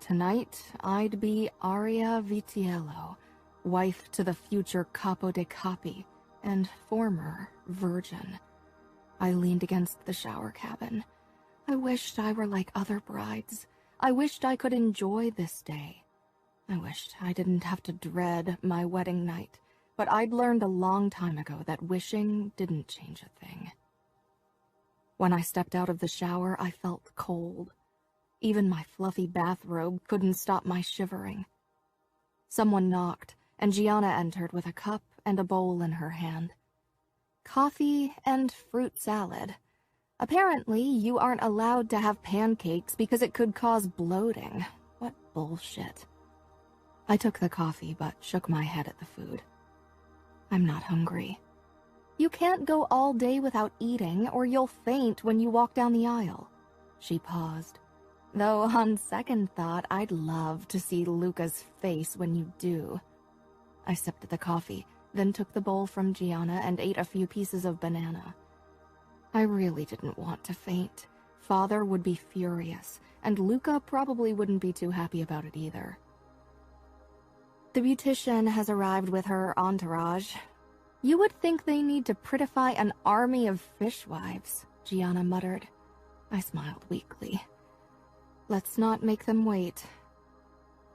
Tonight, I'd be Aria Vitiello, wife to the future Capo de Capi, and former virgin. I leaned against the shower cabin. I wished I were like other brides. I wished I could enjoy this day. I wished I didn't have to dread my wedding night, but I'd learned a long time ago that wishing didn't change a thing. When I stepped out of the shower, I felt cold. Even my fluffy bathrobe couldn't stop my shivering. Someone knocked, and Gianna entered with a cup and a bowl in her hand. Coffee and fruit salad. Apparently, you aren't allowed to have pancakes because it could cause bloating. What bullshit. I took the coffee but shook my head at the food. I'm not hungry. You can't go all day without eating or you'll faint when you walk down the aisle. She paused. Though on second thought, I'd love to see Luca's face when you do. I sipped the coffee, then took the bowl from Gianna and ate a few pieces of banana. I really didn't want to faint. Father would be furious, and Luca probably wouldn't be too happy about it either. The beautician has arrived with her entourage. You would think they need to prettify an army of fishwives, Gianna muttered. I smiled weakly. Let's not make them wait.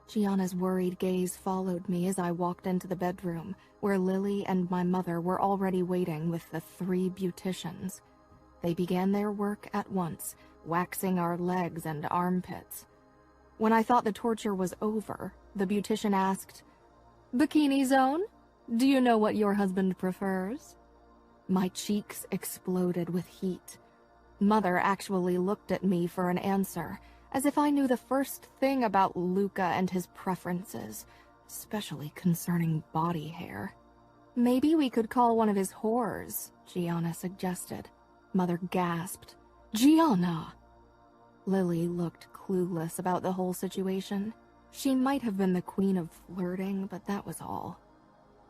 Gianna's worried gaze followed me as I walked into the bedroom, where Lily and my mother were already waiting with the 3 beauticians. They began their work at once, waxing our legs and armpits. When I thought the torture was over, the beautician asked, "Bikini zone? Do you know what your husband prefers?" My cheeks exploded with heat. Mother actually looked at me for an answer, as if I knew the first thing about Luca and his preferences, especially concerning body hair. Maybe we could call one of his whores, Gianna suggested. Mother gasped. "Gianna!" Lily looked clueless about the whole situation. She might have been the queen of flirting, but that was all.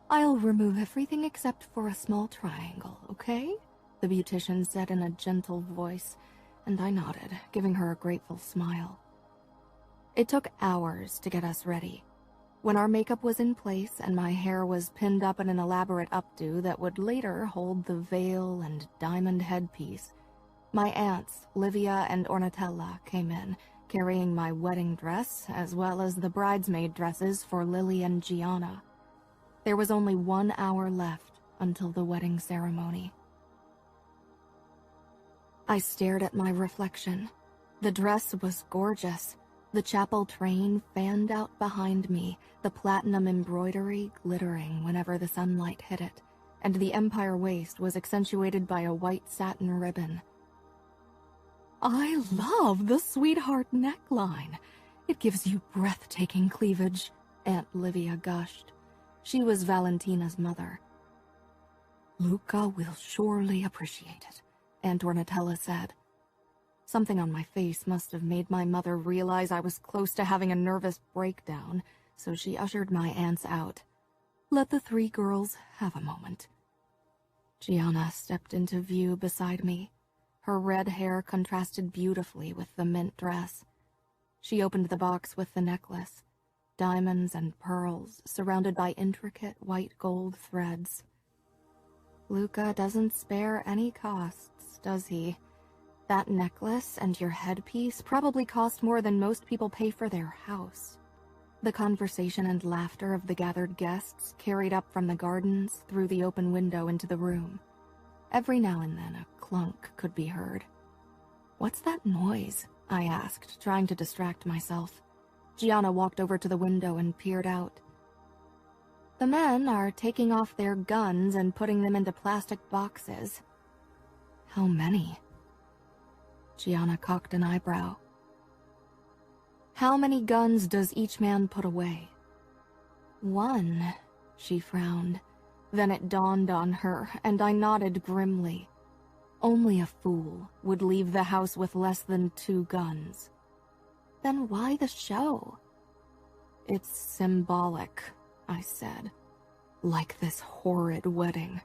"I'll remove everything except for a small triangle, okay?" the beautician said in a gentle voice, and I nodded, giving her a grateful smile. It took hours to get us ready. When our makeup was in place and my hair was pinned up in an elaborate updo that would later hold the veil and diamond headpiece, my aunts, Livia and Ornatella, came in, carrying my wedding dress as well as the bridesmaid dresses for Lily and Gianna. There was only 1 hour left until the wedding ceremony. I stared at my reflection. The dress was gorgeous. The chapel train fanned out behind me, the platinum embroidery glittering whenever the sunlight hit it, and the empire waist was accentuated by a white satin ribbon. "I love the sweetheart neckline. It gives you breathtaking cleavage," Aunt Livia gushed. She was Valentina's mother. "Luca will surely appreciate it," Aunt Ornatella said. Something on my face must have made my mother realize I was close to having a nervous breakdown, so she ushered my aunts out. "Let the 3 girls have a moment." Gianna stepped into view beside me. Her red hair contrasted beautifully with the mint dress. She opened the box with the necklace. diamonds and pearls surrounded by intricate white gold threads. Luca doesn't spare any costs, does he? That necklace and your headpiece probably cost more than most people pay for their house. The conversation and laughter of the gathered guests carried up from the gardens through the open window into the room. Every now and then a clunk could be heard. "What's that noise?" I asked, trying to distract myself. Gianna walked over to the window and peered out. "The men are taking off their guns and putting them into plastic boxes." "How many?" Gianna cocked an eyebrow. "How many guns does each man put away?" "One," she frowned. Then it dawned on her, and I nodded grimly. Only a fool would leave the house with less than 2 guns. "Then why the show?" "It's symbolic," I said. "Like this horrid wedding."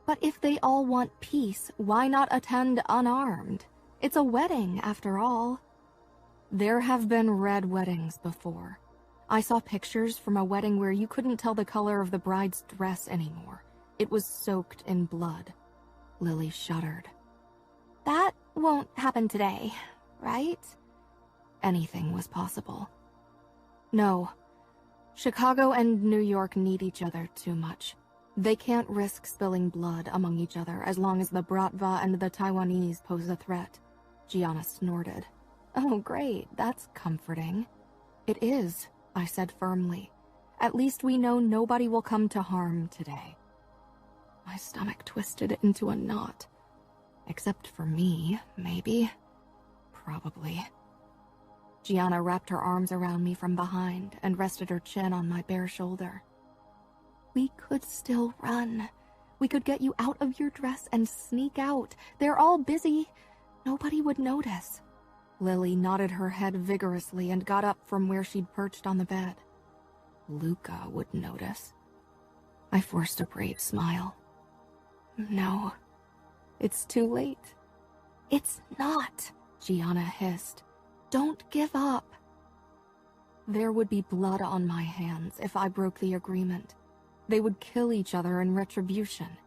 "But if they all want peace, why not attend unarmed? It's a wedding, after all." "There have been red weddings before. I saw pictures from a wedding where you couldn't tell the color of the bride's dress anymore. It was soaked in blood." Lily shuddered. "That won't happen today, right?" Anything was possible. "No. Chicago and New York need each other too much. They can't risk spilling blood among each other as long as the Bratva and the Taiwanese pose a threat." Gianna snorted. "Oh, great. That's comforting." "It is," I said firmly. "At least we know nobody will come to harm today." My stomach twisted into a knot. Except for me, maybe. Probably. Gianna wrapped her arms around me from behind and rested her chin on my bare shoulder. "We could still run. We could get you out of your dress and sneak out. They're all busy. Nobody would notice." Lily nodded her head vigorously and got up from where she'd perched on the bed. Luca would notice. I forced a brave smile. "No, it's too late." "It's not," Gianna hissed. "Don't give up." There would be blood on my hands if I broke the agreement. They would kill each other in retribution.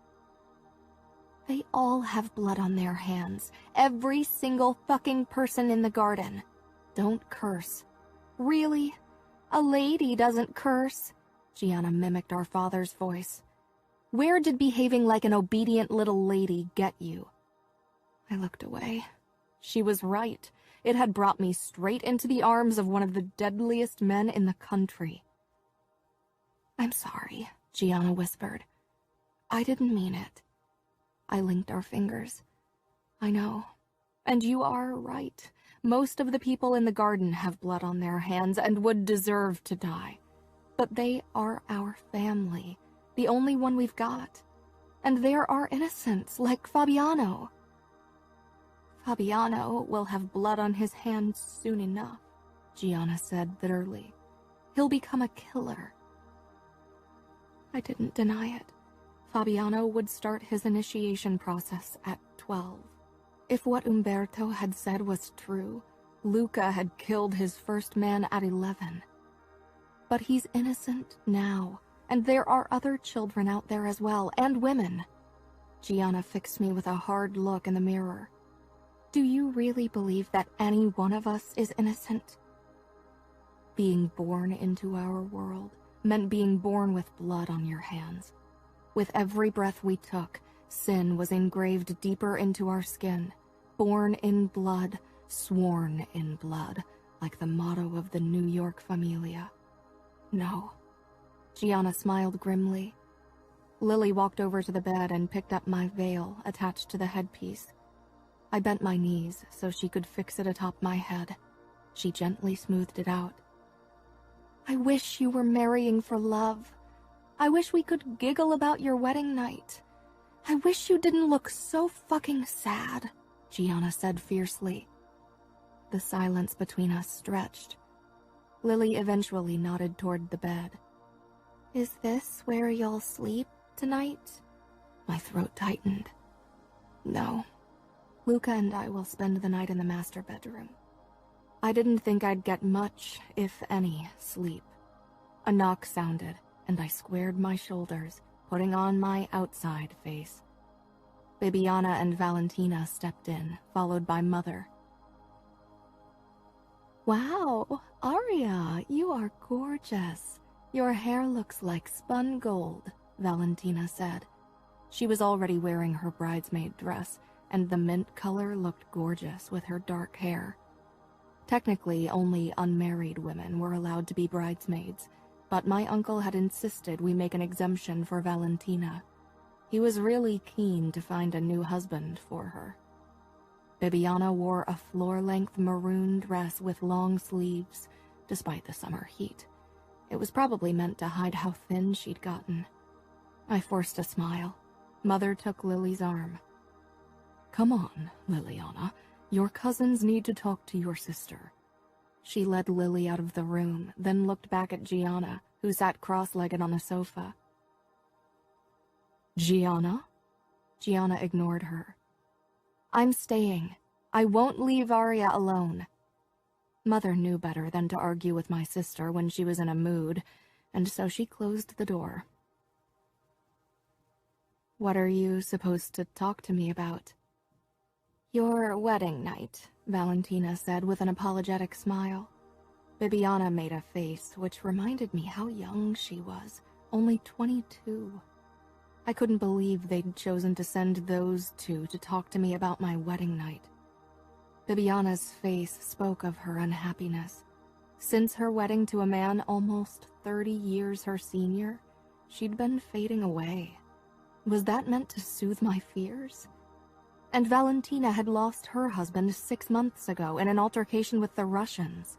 "They all have blood on their hands. Every single fucking person in the garden." "Don't curse." "Really? A lady doesn't curse." Gianna mimicked our father's voice. "Where did behaving like an obedient little lady get you?" I looked away. She was right. It had brought me straight into the arms of one of the deadliest men in the country. "I'm sorry," Gianna whispered. "I didn't mean it." I linked our fingers. "I know. And you are right. Most of the people in the garden have blood on their hands and would deserve to die. But they are our family, the only one we've got. And there are innocents, like Fabiano." "Fabiano will have blood on his hands soon enough," Gianna said bitterly. "He'll become a killer." I didn't deny it. Fabiano would start his initiation process at 12. If what Umberto had said was true, Luca had killed his first man at 11. But he's innocent now, and there are other children out there as well, and women. Gianna fixed me with a hard look in the mirror. "Do you really believe that any one of us is innocent?" Being born into our world meant being born with blood on your hands. With every breath we took, sin was engraved deeper into our skin, born in blood, sworn in blood, like the motto of the New York Famiglia. No. Gianna smiled grimly. Lily walked over to the bed and picked up my veil attached to the headpiece. I bent my knees so she could fix it atop my head. She gently smoothed it out. "I wish you were marrying for love. I wish we could giggle about your wedding night. I wish you didn't look so fucking sad," Gianna said fiercely. The silence between us stretched. Lily eventually nodded toward the bed. "Is this where you'll sleep tonight?" My throat tightened. "No. Luca and I will spend the night in the master bedroom." I didn't think I'd get much, if any, sleep A knock sounded, and I squared my shoulders, putting on my outside face. Bibiana and Valentina stepped in, followed by Mother. "Wow, Aria, you are gorgeous. Your hair looks like spun gold," Valentina said. She was already wearing her bridesmaid dress, and the mint color looked gorgeous with her dark hair. Technically, only unmarried women were allowed to be bridesmaids, but my uncle had insisted we make an exemption for Valentina. He was really keen to find a new husband for her. Bibiana wore a floor-length maroon dress with long sleeves, despite the summer heat. It was probably meant to hide how thin she'd gotten. I forced a smile. Mother took Lily's arm. "Come on, Liliana. Your cousins need to talk to your sister." She led Lily out of the room, then looked back at Gianna, who sat cross-legged on a sofa. "Gianna?" Gianna ignored her. "I'm staying. I won't leave Aria alone." Mother knew better than to argue with my sister when she was in a mood, and so she closed the door. "What are you supposed to talk to me about?" "Your wedding night," Valentina said with an apologetic smile. Bibiana made a face which reminded me how young she was, only 22. I couldn't believe they'd chosen to send those two to talk to me about my wedding night. Bibiana's face spoke of her unhappiness. Since her wedding to a man almost 30 years her senior, she'd been fading away. Was that meant to soothe my fears? And Valentina had lost her husband 6 months ago in an altercation with the Russians.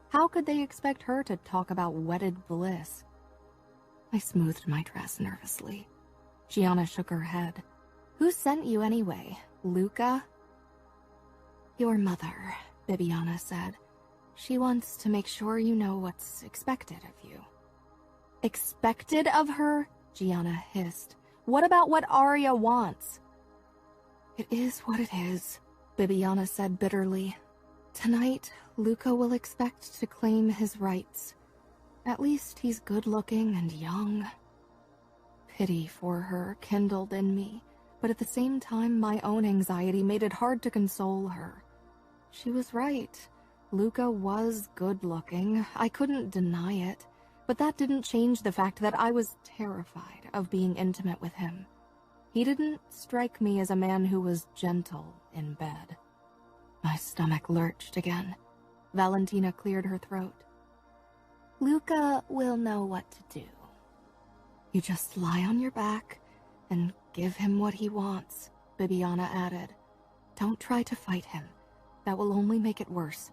How could they expect her to talk about wedded bliss? I smoothed my dress nervously. Gianna shook her head. "Who sent you anyway? Luca?" "Your mother," Bibiana said. "She wants to make sure you know what's expected of you." "Expected of her?" Gianna hissed. "What about what Aria wants?" "It is what it is," Bibiana said bitterly. "Tonight, Luca will expect to claim his rights. At least he's good-looking and young." Pity for her kindled in me, but at the same time my own anxiety made it hard to console her. She was right. Luca was good-looking. I couldn't deny it, but that didn't change the fact that I was terrified of being intimate with him. He didn't strike me as a man who was gentle in bed. My stomach lurched again. Valentina cleared her throat. "Luca will know what to do. You just lie on your back and give him what he wants," Bibiana added. "Don't try to fight him. That will only make it worse."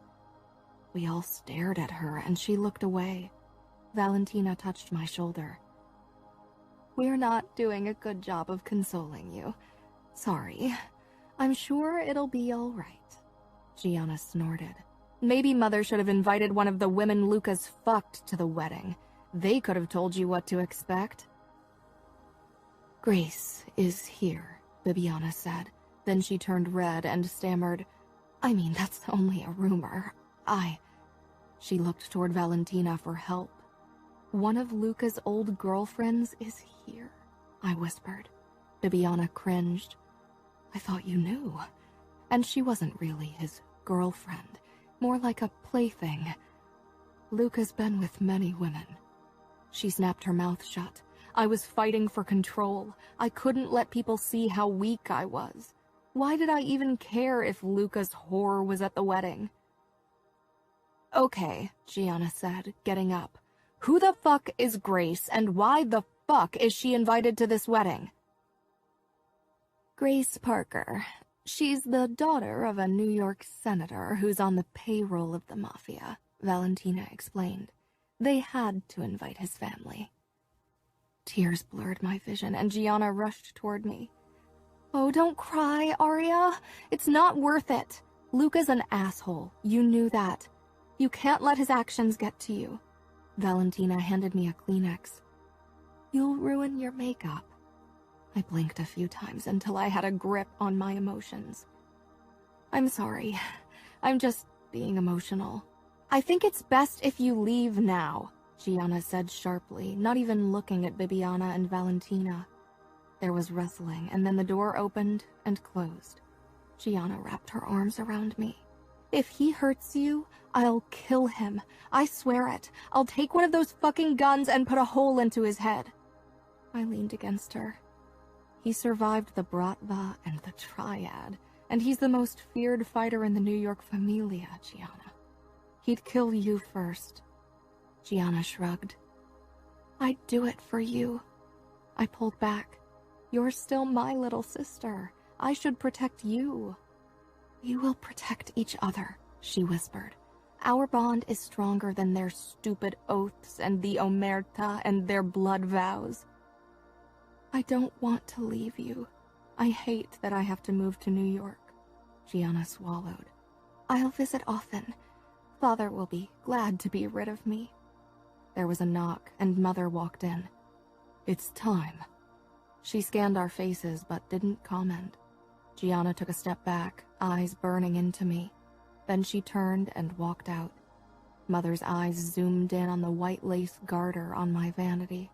We all stared at her and she looked away. Valentina touched my shoulder. "We're not doing a good job of consoling you. Sorry. I'm sure it'll be all right." Gianna snorted. "Maybe Mother should have invited one of the women Luca's fucked to the wedding. They could have told you what to expect." "Grace is here," Bibiana said. Then she turned red and stammered, "I mean, that's only a rumor. She looked toward Valentina for help. "One of Luca's old girlfriends is here," I whispered. Bibiana cringed. "I thought you knew." And she wasn't really his girlfriend, more like a plaything. "Luca's been with many women." She snapped her mouth shut. I was fighting for control. I couldn't let people see how weak I was. Why did I even care if Luca's whore was at the wedding? "Okay," Gianna said, getting up. "Who the fuck is Grace, and why the fuck is she invited to this wedding?" "Grace Parker. She's the daughter of a New York senator who's on the payroll of the Mafia," Valentina explained. "They had to invite his family." Tears blurred my vision, and Gianna rushed toward me. "Oh, don't cry, Aria. It's not worth it. Luca's an asshole. You knew that. You can't let his actions get to you." Valentina handed me a Kleenex. "You'll ruin your makeup." I blinked a few times until I had a grip on my emotions. "I'm sorry. I'm just being emotional. I think it's best if you leave now." Gianna said sharply, not even looking at Bibiana and Valentina. There was rustling, and then the door opened and closed. Gianna wrapped her arms around me. If he hurts you, I'll kill him. I swear it. I'll take one of those fucking guns and put a hole into his head. I leaned against her. He survived the Bratva and the Triad, and he's the most feared fighter in the New York Famiglia, Gianna. He'd kill you first. Gianna shrugged. I'd do it for you. I pulled back. You're still my little sister. I should protect you. We will protect each other, she whispered. Our bond is stronger than their stupid oaths and the omerta and their blood vows. I don't want to leave you. I hate that I have to move to New York. Gianna swallowed. I'll visit often. Father will be glad to be rid of me. There was a knock, and Mother walked in. It's time. She scanned our faces, but didn't comment. Gianna took a step back, eyes burning into me. Then she turned and walked out. Mother's eyes zoomed in on the white lace garter on my vanity.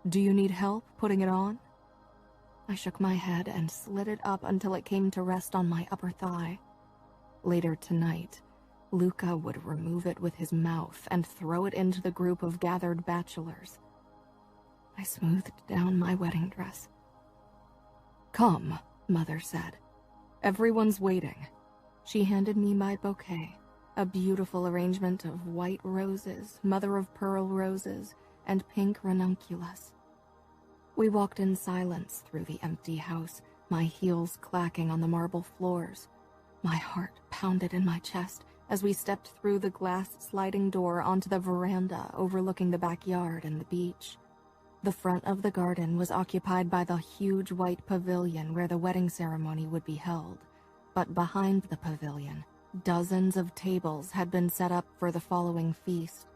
Do you need help putting it on? I shook my head and slid it up until it came to rest on my upper thigh. Later tonight, Luca would remove it with his mouth and throw it into the group of gathered bachelors. I smoothed down my wedding dress. Come, Mother said. Everyone's waiting. She handed me my bouquet, a beautiful arrangement of white roses, mother-of-pearl roses, and pink ranunculus. We walked in silence through the empty house, my heels clacking on the marble floors. My heart pounded in my chest as we stepped through the glass sliding door onto the veranda overlooking the backyard and the beach. The front of the garden was occupied by the huge white pavilion where the wedding ceremony would be held, but behind the pavilion, dozens of tables had been set up for the following feast.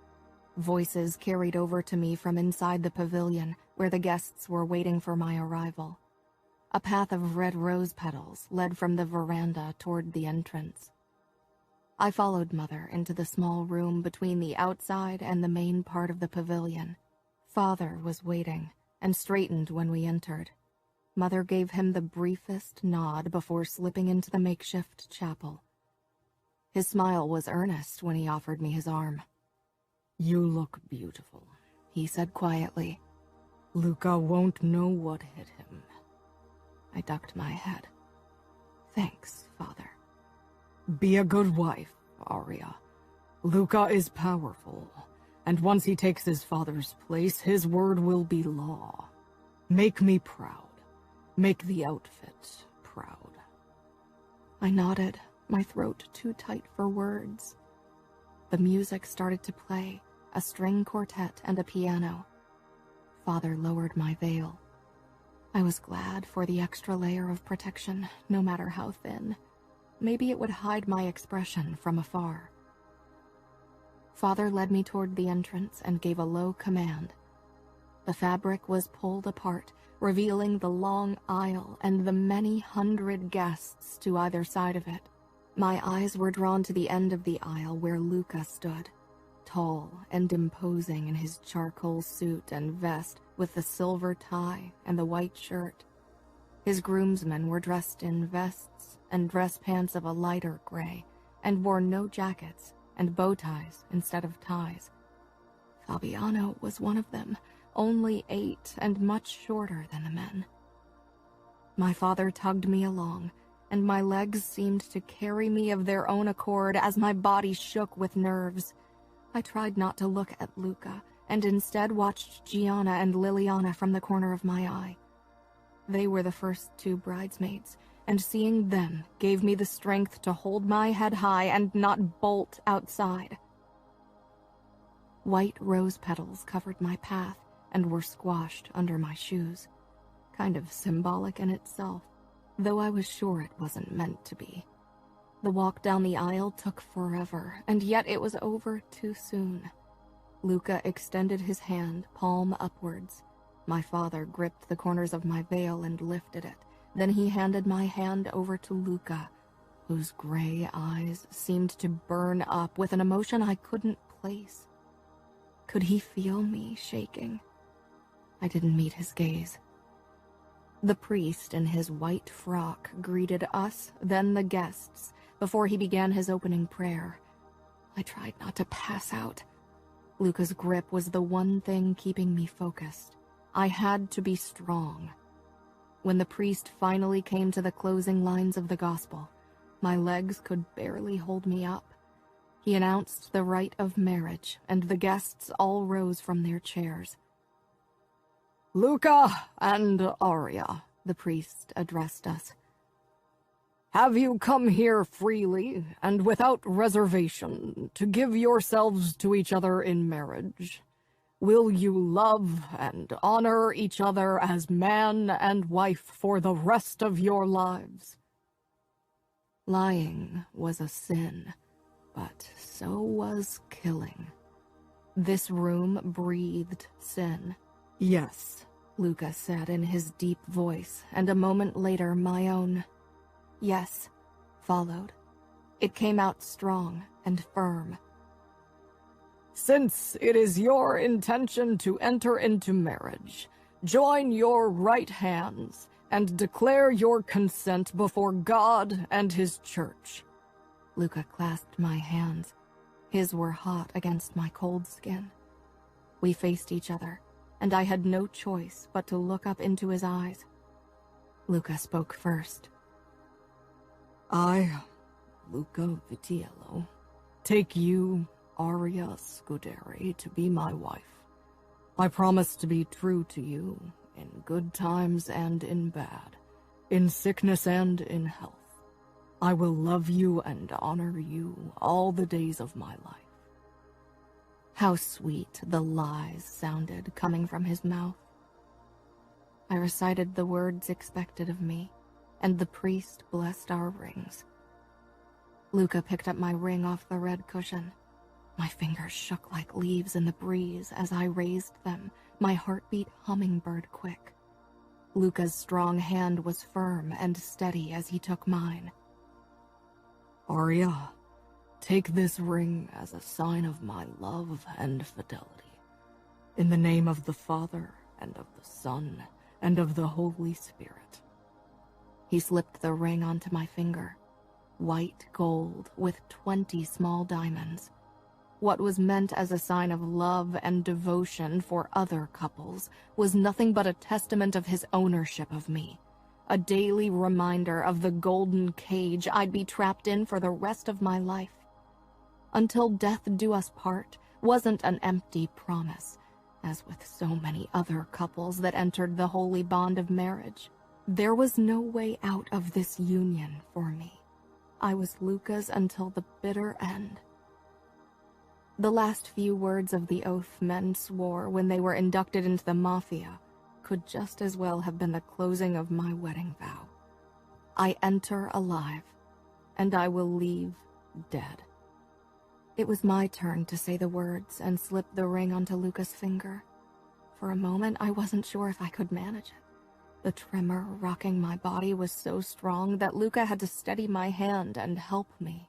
Voices carried over to me from inside the pavilion where the guests were waiting for my arrival. A path of red rose petals led from the veranda toward the entrance. I followed Mother into the small room between the outside and the main part of the pavilion. Father was waiting and straightened when we entered. Mother gave him the briefest nod before slipping into the makeshift chapel. His smile was earnest when he offered me his arm. You look beautiful, he said quietly. Luca won't know what hit him. I ducked my head. Thanks, Father. Be a good wife, Aria. Luca is powerful, and once he takes his father's place, his word will be law. Make me proud. Make the outfit proud. I nodded, my throat too tight for words. The music started to play, a string quartet and a piano. Father lowered my veil. I was glad for the extra layer of protection, no matter how thin. Maybe it would hide my expression from afar. Father led me toward the entrance and gave a low command. The fabric was pulled apart, revealing the long aisle and the many hundred guests to either side of it. My eyes were drawn to the end of the aisle where Luca stood, tall and imposing in his charcoal suit and vest with the silver tie and the white shirt. His groomsmen were dressed in vests and dress pants of a lighter gray and wore no jackets and bow ties instead of ties. Fabiano was one of them, only 8 and much shorter than the men. My father tugged me along, and my legs seemed to carry me of their own accord as my body shook with nerves. I tried not to look at Luca, and instead watched Gianna and Liliana from the corner of my eye. They were the first 2 bridesmaids, and seeing them gave me the strength to hold my head high and not bolt outside. White rose petals covered my path and were squashed under my shoes. Kind of symbolic in itself, though I was sure it wasn't meant to be. The walk down the aisle took forever, and yet it was over too soon. Luca extended his hand, palm upwards. My father gripped the corners of my veil and lifted it. Then he handed my hand over to Luca, whose gray eyes seemed to burn up with an emotion I couldn't place. Could he feel me shaking? I didn't meet his gaze. The priest in his white frock greeted us, then the guests, before he began his opening prayer. I tried not to pass out. Luca's grip was the one thing keeping me focused. I had to be strong. When the priest finally came to the closing lines of the gospel, my legs could barely hold me up. He announced the rite of marriage, and the guests all rose from their chairs. Luca and Aria, the priest addressed us. Have you come here freely and without reservation to give yourselves to each other in marriage? Will you love and honor each other as man and wife for the rest of your lives? Lying was a sin, but so was killing. This room breathed sin. Yes, Luca said in his deep voice, and a moment later my own yes followed. It came out strong and firm. Since it is your intention to enter into marriage, join your right hands and declare your consent before God and his church. Luca clasped my hands. His were hot against my cold skin. We faced each other, and I had no choice but to look up into his eyes. Luca spoke first. I, Luca Vitiello, take you, Aria Scuderi, to be my wife. I promise to be true to you in good times and in bad, in sickness and in health. I will love you and honor you all the days of my life. How sweet the lies sounded coming from his mouth. I recited the words expected of me, and the priest blessed our rings. Luca picked up my ring off the red cushion. My fingers shook like leaves in the breeze as I raised them, my heartbeat hummingbird quick. Luca's strong hand was firm and steady as he took mine. Aria, take this ring as a sign of my love and fidelity. In the name of the Father, and of the Son, and of the Holy Spirit. He slipped the ring onto my finger, white gold with 20 small diamonds. What was meant as a sign of love and devotion for other couples was nothing but a testament of his ownership of me, a daily reminder of the golden cage I'd be trapped in for the rest of my life. Until death do us part wasn't an empty promise, as with so many other couples that entered the holy bond of marriage. There was no way out of this union for me. I was Luca's until the bitter end. The last few words of the oath men swore when they were inducted into the Mafia could just as well have been the closing of my wedding vow. I enter alive, and I will leave dead. It was my turn to say the words and slip the ring onto Luca's finger. For a moment, I wasn't sure if I could manage it. The tremor rocking my body was so strong that Luca had to steady my hand and help me.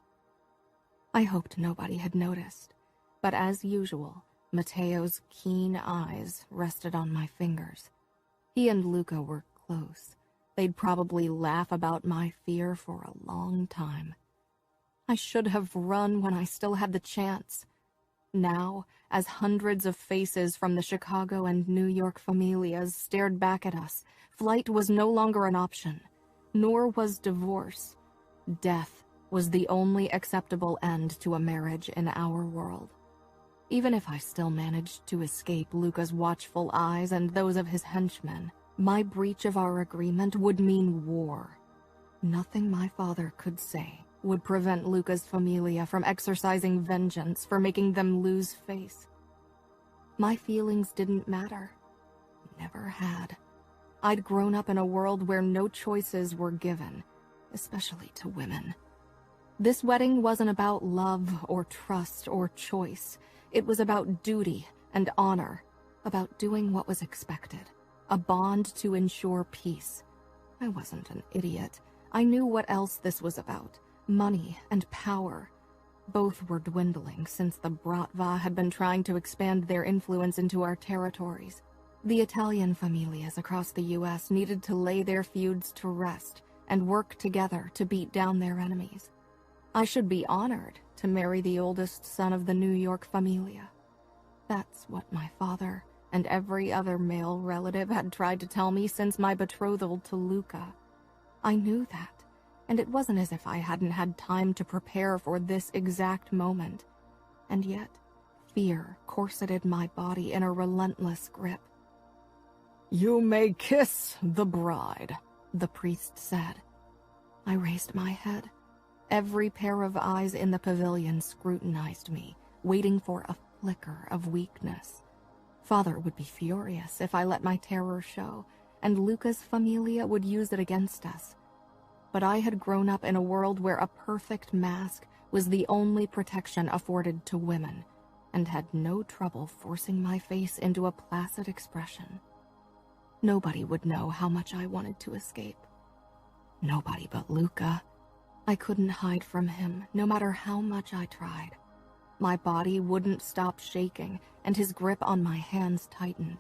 I hoped nobody had noticed, but as usual, Matteo's keen eyes rested on my fingers. He and Luca were close. They'd probably laugh about my fear for a long time. I should have run when I still had the chance. Now, as hundreds of faces from the Chicago and New York Familias stared back at us, flight was no longer an option, nor was divorce. Death was the only acceptable end to a marriage in our world. Even if I still managed to escape Luca's watchful eyes and those of his henchmen, my breach of our agreement would mean war. Nothing my father could say would prevent Luca's Famiglia from exercising vengeance for making them lose face. My feelings didn't matter. Never had. I'd grown up in a world where no choices were given, especially to women. This wedding wasn't about love or trust or choice. It was about duty and honor, about doing what was expected, a bond to ensure peace. I wasn't an idiot. I knew what else this was about. Money and power. Both were dwindling since the Bratva had been trying to expand their influence into our territories. The Italian familias across the U.S. needed to lay their feuds to rest and work together to beat down their enemies. I should be honored to marry the oldest son of the New York Famiglia. That's what my father and every other male relative had tried to tell me since my betrothal to Luca. I knew that, and it wasn't as if I hadn't had time to prepare for this exact moment. And yet, fear corseted my body in a relentless grip. "You may kiss the bride," the priest said. I raised my head. Every pair of eyes in the pavilion scrutinized me, waiting for a flicker of weakness. Father would be furious if I let my terror show, and Luca's familia would use it against us. But I had grown up in a world where a perfect mask was the only protection afforded to women, and had no trouble forcing my face into a placid expression. Nobody would know how much I wanted to escape. Nobody but Luca. I couldn't hide from him, no matter how much I tried. My body wouldn't stop shaking, and his grip on my hands tightened.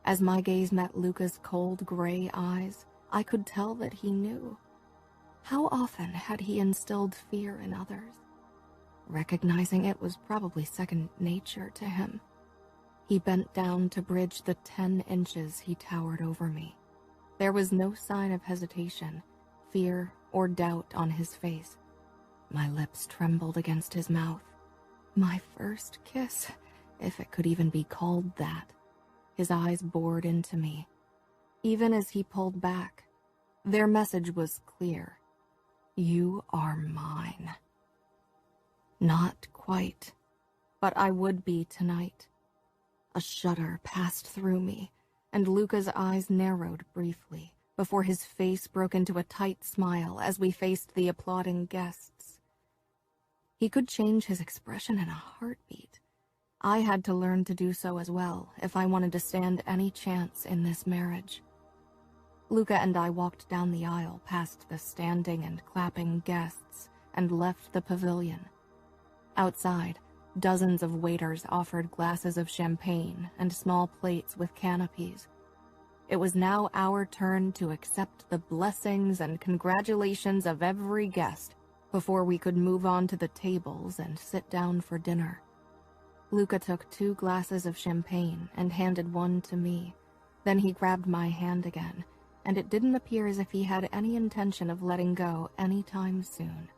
As my gaze met Luca's cold gray eyes, I could tell that he knew. How often had he instilled fear in others? Recognizing it was probably second nature to him. He bent down to bridge the 10 inches he towered over me. There was no sign of hesitation, fear, or doubt on his face. My lips trembled against his mouth. My first kiss, if it could even be called that. His eyes bored into me. Even as he pulled back, their message was clear. You are mine. Not quite, but I would be tonight. A shudder passed through me, and Luca's eyes narrowed briefly before his face broke into a tight smile as we faced the applauding guests. He could change his expression in a heartbeat. I had to learn to do so as well if I wanted to stand any chance in this marriage. Luca and I walked down the aisle past the standing and clapping guests and left the pavilion. Outside, dozens of waiters offered glasses of champagne and small plates with canopies. It was now our turn to accept the blessings and congratulations of every guest before we could move on to the tables and sit down for dinner. Luca took 2 glasses of champagne and handed one to me. Then he grabbed my hand again, and it didn't appear as if he had any intention of letting go anytime soon.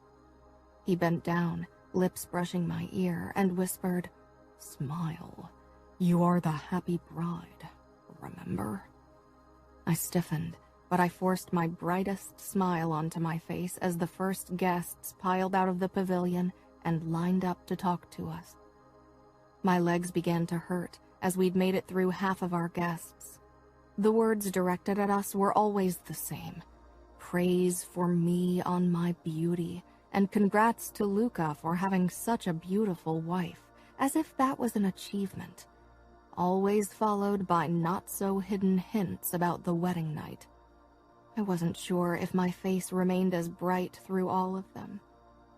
He bent down, lips brushing my ear, and whispered, "Smile. You are the happy bride, remember?" I stiffened, but I forced my brightest smile onto my face as the first guests piled out of the pavilion and lined up to talk to us. My legs began to hurt as we'd made it through half of our guests. The words directed at us were always the same. Praise for me on my beauty, and congrats to Luca for having such a beautiful wife, as if that was an achievement. Always followed by not-so-hidden hints about the wedding night. I wasn't sure if my face remained as bright through all of them.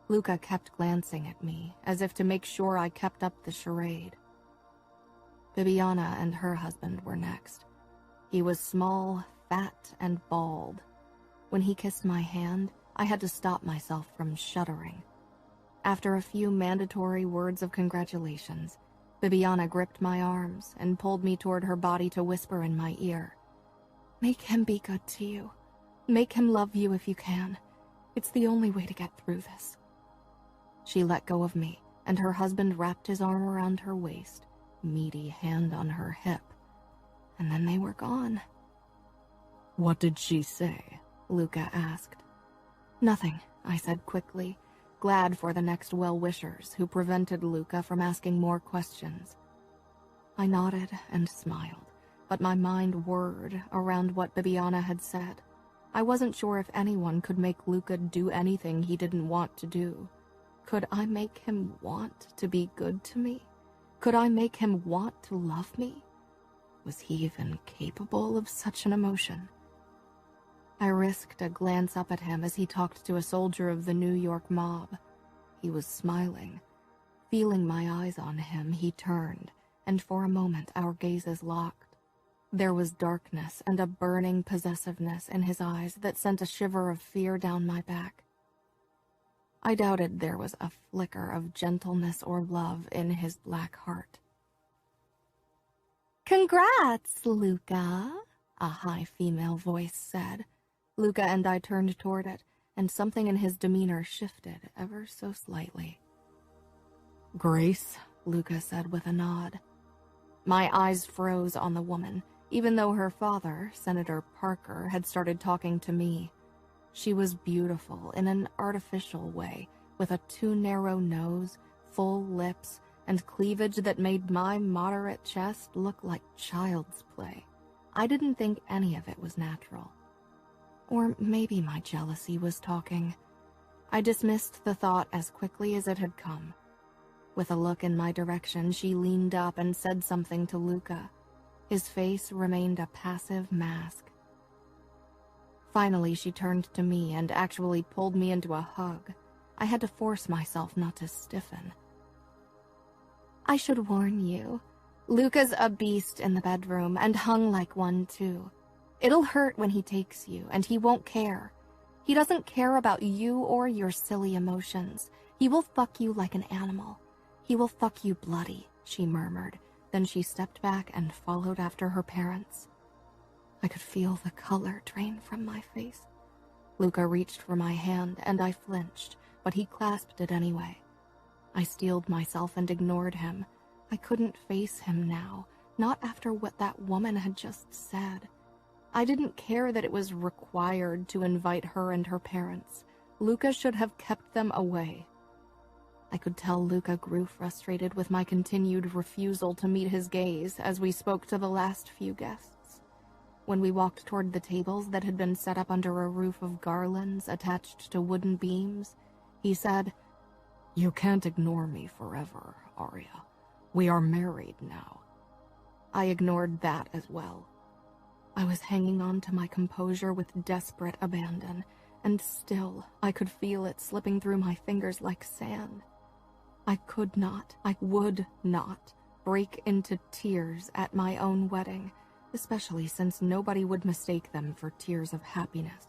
Luca kept glancing at me, as if to make sure I kept up the charade. Bibiana and her husband were next. He was small, fat, and bald. When he kissed my hand, I had to stop myself from shuddering. After a few mandatory words of congratulations, Bibiana gripped my arms and pulled me toward her body to whisper in my ear, "Make him be good to you. Make him love you if you can. It's the only way to get through this." She let go of me, and her husband wrapped his arm around her waist, meaty hand on her hip. And then they were gone. "What did she say?" Luca asked. "Nothing," I said quickly, glad for the next well-wishers who prevented Luca from asking more questions. I nodded and smiled, but my mind whirred around what Bibiana had said. I wasn't sure if anyone could make Luca do anything he didn't want to do. Could I make him want to be good to me? Could I make him want to love me? Was he even capable of such an emotion? I risked a glance up at him as he talked to a soldier of the New York mob. He was smiling. Feeling my eyes on him, he turned, and for a moment our gazes locked. There was darkness and a burning possessiveness in his eyes that sent a shiver of fear down my back. I doubted there was a flicker of gentleness or love in his black heart. "Congrats, Luca," a high female voice said. Luca and I turned toward it, and something in his demeanor shifted ever so slightly. "Grace," Luca said with a nod. My eyes froze on the woman, even though her father, Senator Parker, had started talking to me. She was beautiful in an artificial way, with a too narrow nose, full lips, and cleavage that made my moderate chest look like child's play. I didn't think any of it was natural. Or maybe my jealousy was talking. I dismissed the thought as quickly as it had come. With a look in my direction, she leaned up and said something to Luca. His face remained a passive mask. Finally, she turned to me and actually pulled me into a hug. I had to force myself not to stiffen. "I should warn you. Luca's a beast in the bedroom and hung like one too. It'll hurt when he takes you, and he won't care. He doesn't care about you or your silly emotions. He will fuck you like an animal. He will fuck you bloody," she murmured. Then she stepped back and followed after her parents. I could feel the color drain from my face. Luca reached for my hand, and I flinched, but he clasped it anyway. I steeled myself and ignored him. I couldn't face him now, not after what that woman had just said. I didn't care that it was required to invite her and her parents. Luca should have kept them away. I could tell Luca grew frustrated with my continued refusal to meet his gaze as we spoke to the last few guests. When we walked toward the tables that had been set up under a roof of garlands attached to wooden beams, he said, "You can't ignore me forever, Aria. We are married now." I ignored that as well. I was hanging on to my composure with desperate abandon, and still I could feel it slipping through my fingers like sand. I could not, I would not, break into tears at my own wedding, especially since nobody would mistake them for tears of happiness.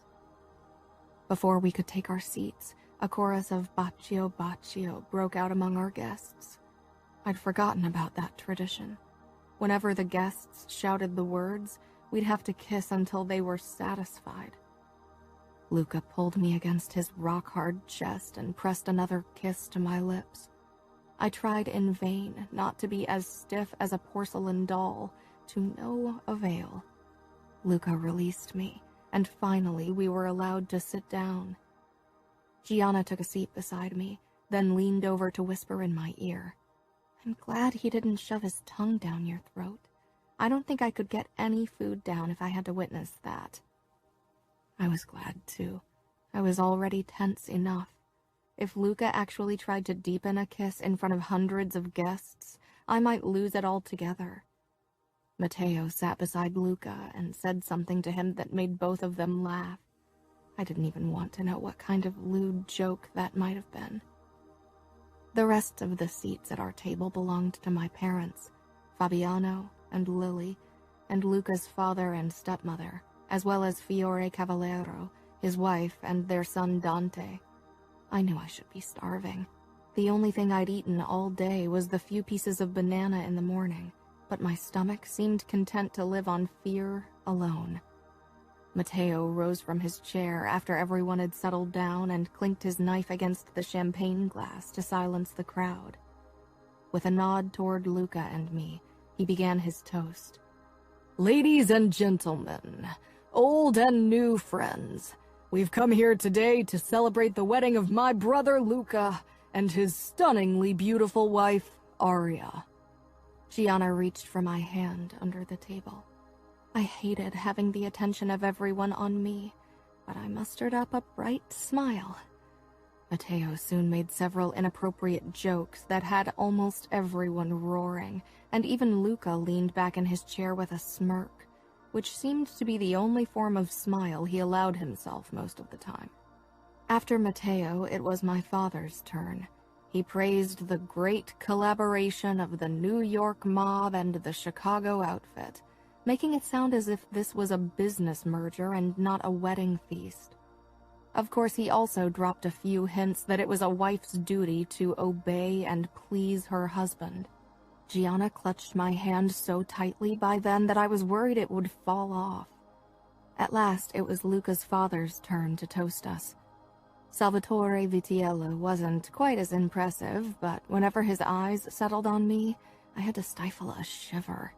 Before we could take our seats, a chorus of "Bacio, Bacio" broke out among our guests. I'd forgotten about that tradition. Whenever the guests shouted the words, we'd have to kiss until they were satisfied. Luca pulled me against his rock-hard chest and pressed another kiss to my lips. I tried in vain not to be as stiff as a porcelain doll, to no avail. Luca released me, and finally we were allowed to sit down. Gianna took a seat beside me, then leaned over to whisper in my ear. "I'm glad he didn't shove his tongue down your throat. I don't think I could get any food down if I had to witness that." I was glad, too. I was already tense enough. If Luca actually tried to deepen a kiss in front of hundreds of guests, I might lose it altogether. Matteo sat beside Luca and said something to him that made both of them laugh. I didn't even want to know what kind of lewd joke that might have been. The rest of the seats at our table belonged to my parents, Fabiano and Lily, and Luca's father and stepmother, as well as Fiore Cavallero, his wife, and their son Dante. I knew I should be starving. The only thing I'd eaten all day was the few pieces of banana in the morning, but my stomach seemed content to live on fear alone. Matteo rose from his chair after everyone had settled down and clinked his knife against the champagne glass to silence the crowd. With a nod toward Luca and me, he began his toast. "Ladies and gentlemen, old and new friends, we've come here today to celebrate the wedding of my brother Luca and his stunningly beautiful wife, Aria." Gianna reached for my hand under the table. I hated having the attention of everyone on me, but I mustered up a bright smile. Matteo soon made several inappropriate jokes that had almost everyone roaring, and even Luca leaned back in his chair with a smirk, which seemed to be the only form of smile he allowed himself most of the time. After Matteo, it was my father's turn. He praised the great collaboration of the New York mob and the Chicago outfit, making it sound as if this was a business merger and not a wedding feast. Of course, he also dropped a few hints that it was a wife's duty to obey and please her husband. Gianna clutched my hand so tightly by then that I was worried it would fall off. At last, it was Luca's father's turn to toast us. Salvatore Vitiello wasn't quite as impressive, but whenever his eyes settled on me, I had to stifle a shiver.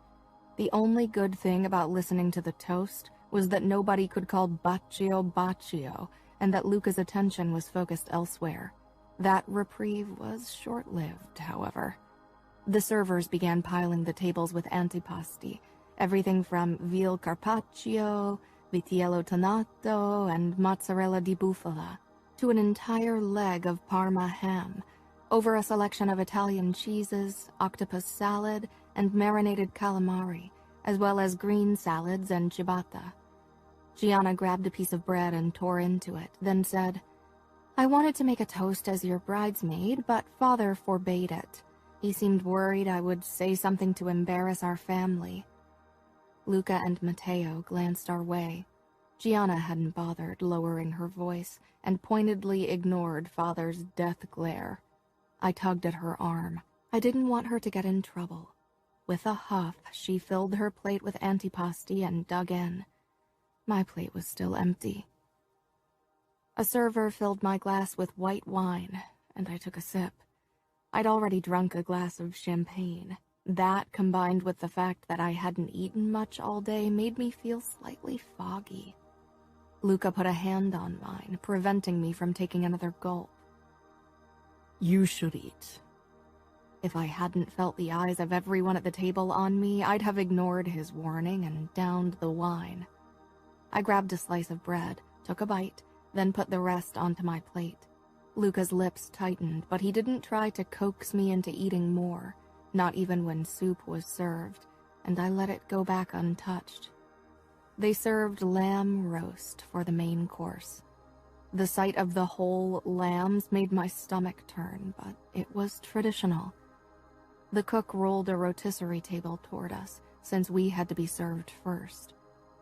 The only good thing about listening to the toast was that nobody could call Baccio Baccio, and that Luca's attention was focused elsewhere. That reprieve was short-lived, however. The servers began piling the tables with antipasti, everything from veal carpaccio, vitello tonnato, and mozzarella di bufala, to an entire leg of Parma ham, over a selection of Italian cheeses, octopus salad, and marinated calamari, as well as green salads and ciabatta. Gianna grabbed a piece of bread and tore into it, then said, "I wanted to make a toast as your bridesmaid, but Father forbade it. He seemed worried I would say something to embarrass our family." Luca and Matteo glanced our way. Gianna hadn't bothered lowering her voice and pointedly ignored Father's death glare. I tugged at her arm. I didn't want her to get in trouble. With a huff, she filled her plate with antipasti and dug in. My plate was still empty. A server filled my glass with white wine, and I took a sip. I'd already drunk a glass of champagne. That, combined with the fact that I hadn't eaten much all day, made me feel slightly foggy. Luca put a hand on mine, preventing me from taking another gulp. "You should eat." If I hadn't felt the eyes of everyone at the table on me, I'd have ignored his warning and downed the wine. I grabbed a slice of bread, took a bite, then put the rest onto my plate. Luca's lips tightened, but he didn't try to coax me into eating more, not even when soup was served, and I let it go back untouched. They served lamb roast for the main course. The sight of the whole lambs made my stomach turn, but it was traditional. The cook rolled a rotisserie table toward us, since we had to be served first.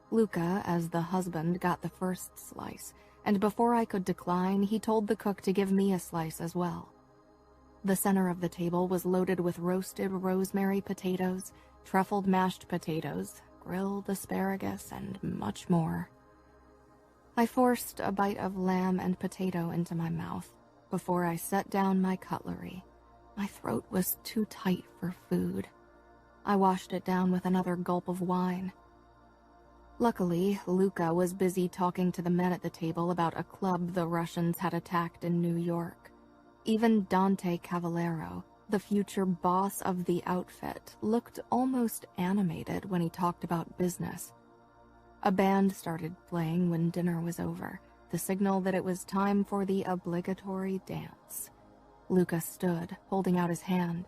Luca, as the husband, got the first slice, and before I could decline, he told the cook to give me a slice as well. The center of the table was loaded with roasted rosemary potatoes, truffled mashed potatoes, grilled asparagus, and much more. I forced a bite of lamb and potato into my mouth before I set down my cutlery. My throat was too tight for food. I washed it down with another gulp of wine. Luckily, Luca was busy talking to the men at the table about a club the Russians had attacked in New York. Even Dante Cavallero, the future boss of the outfit, looked almost animated when he talked about business. A band started playing when dinner was over, the signal that it was time for the obligatory dance. Luca stood, holding out his hand.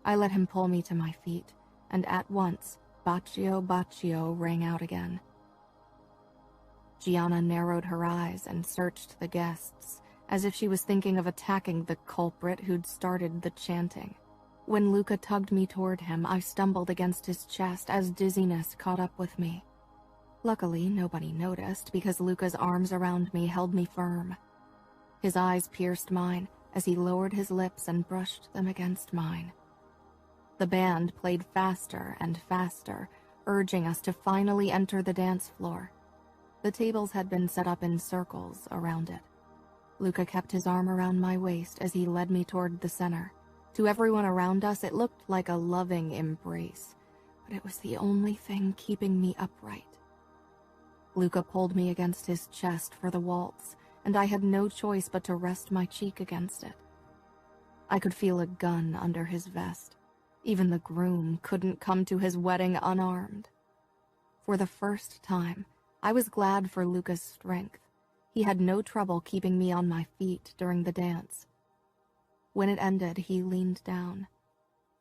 I let him pull me to my feet, and at once, Baccio Baccio rang out again. Gianna narrowed her eyes and searched the guests, as if she was thinking of attacking the culprit who'd started the chanting. When Luca tugged me toward him, I stumbled against his chest as dizziness caught up with me. Luckily, nobody noticed because Luca's arms around me held me firm. His eyes pierced mine as he lowered his lips and brushed them against mine. The band played faster and faster, urging us to finally enter the dance floor. The tables had been set up in circles around it. Luca kept his arm around my waist as he led me toward the center. To everyone around us, it looked like a loving embrace, but it was the only thing keeping me upright. Luca pulled me against his chest for the waltz, and I had no choice but to rest my cheek against it. I could feel a gun under his vest. Even the groom couldn't come to his wedding unarmed. For the first time, I was glad for Luca's strength. He had no trouble keeping me on my feet during the dance. When it ended, he leaned down.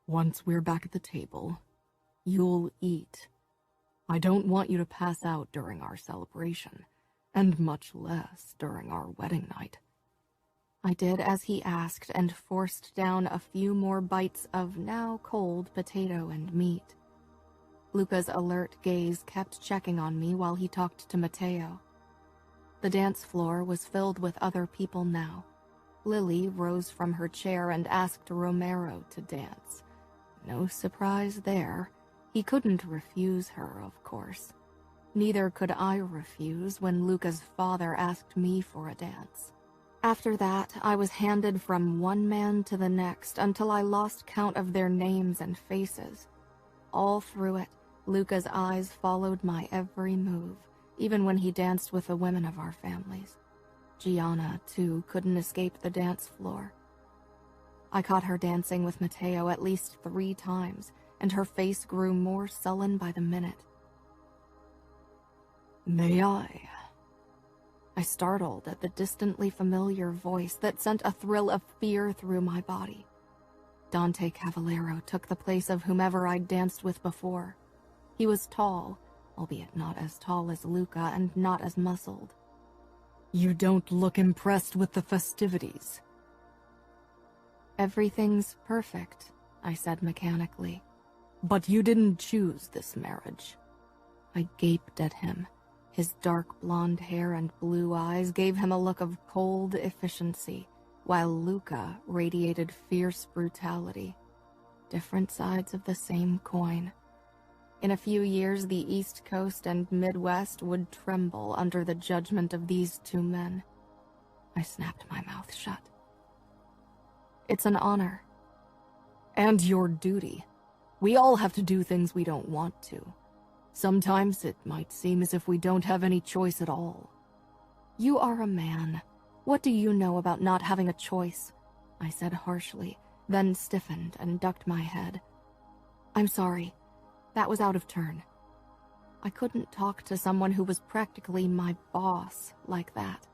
"Once we're back at the table, you'll eat. I don't want you to pass out during our celebration, and much less during our wedding night." I did as he asked and forced down a few more bites of now cold potato and meat. Luca's alert gaze kept checking on me while he talked to Matteo. The dance floor was filled with other people now. Lily rose from her chair and asked Romero to dance. No surprise there. He couldn't refuse her, of course. Neither could I refuse when Luca's father asked me for a dance. After that, I was handed from one man to the next until I lost count of their names and faces. All through it, Luca's eyes followed my every move, even when he danced with the women of our families. Gianna, too, couldn't escape the dance floor. I caught her dancing with Matteo at least 3 times, and her face grew more sullen by the minute. May I? I startled at the distantly familiar voice that sent a thrill of fear through my body. Dante Cavallero took the place of whomever I'd danced with before. He was tall, albeit not as tall as Luca and not as muscled. You don't look impressed with the festivities. Everything's perfect, I said mechanically. But you didn't choose this marriage. I gaped at him. His dark blonde hair and blue eyes gave him a look of cold efficiency, while Luca radiated fierce brutality. Different sides of the same coin. In a few years, the East Coast and Midwest would tremble under the judgment of these 2 men. I snapped my mouth shut. It's an honor. And your duty. We all have to do things we don't want to. Sometimes it might seem as if we don't have any choice at all. You are a man. What do you know about not having a choice? I said harshly, then stiffened and ducked my head. I'm sorry. That was out of turn. I couldn't talk to someone who was practically my boss like that.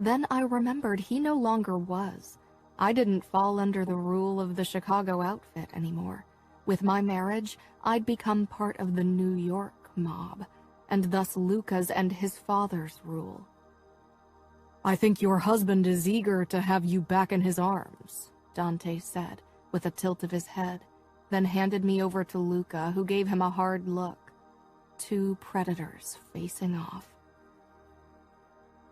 Then I remembered he no longer was. I didn't fall under the rule of the Chicago outfit anymore. With my marriage, I'd become part of the New York mob, and thus Luca's and his father's rule. I think your husband is eager to have you back in his arms, Dante said, with a tilt of his head, then handed me over to Luca, who gave him a hard look. 2 predators facing off.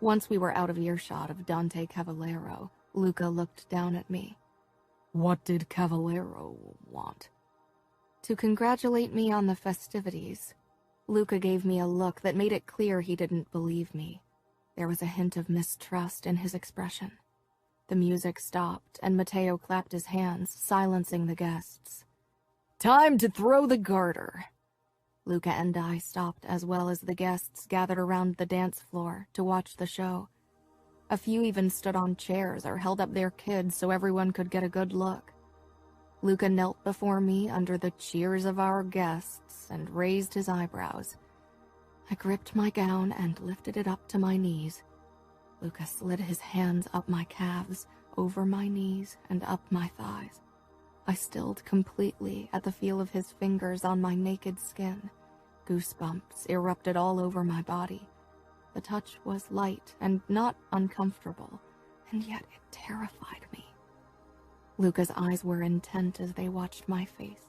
Once we were out of earshot of Dante Cavallero, Luca looked down at me. What did Cavallero want? To congratulate me on the festivities. Luca gave me a look that made it clear he didn't believe me. There was a hint of mistrust in his expression. The music stopped, and Matteo clapped his hands, silencing the guests. Time to throw the garter. Luca and I stopped, as well as the guests gathered around the dance floor to watch the show. A few even stood on chairs or held up their kids so everyone could get a good look. Luca knelt before me under the cheers of our guests and raised his eyebrows. I gripped my gown and lifted it up to my knees. Luca slid his hands up my calves, over my knees, and up my thighs. I stilled completely at the feel of his fingers on my naked skin. Goosebumps erupted all over my body. The touch was light and not uncomfortable, and yet it terrified me. Luca's eyes were intent as they watched my face.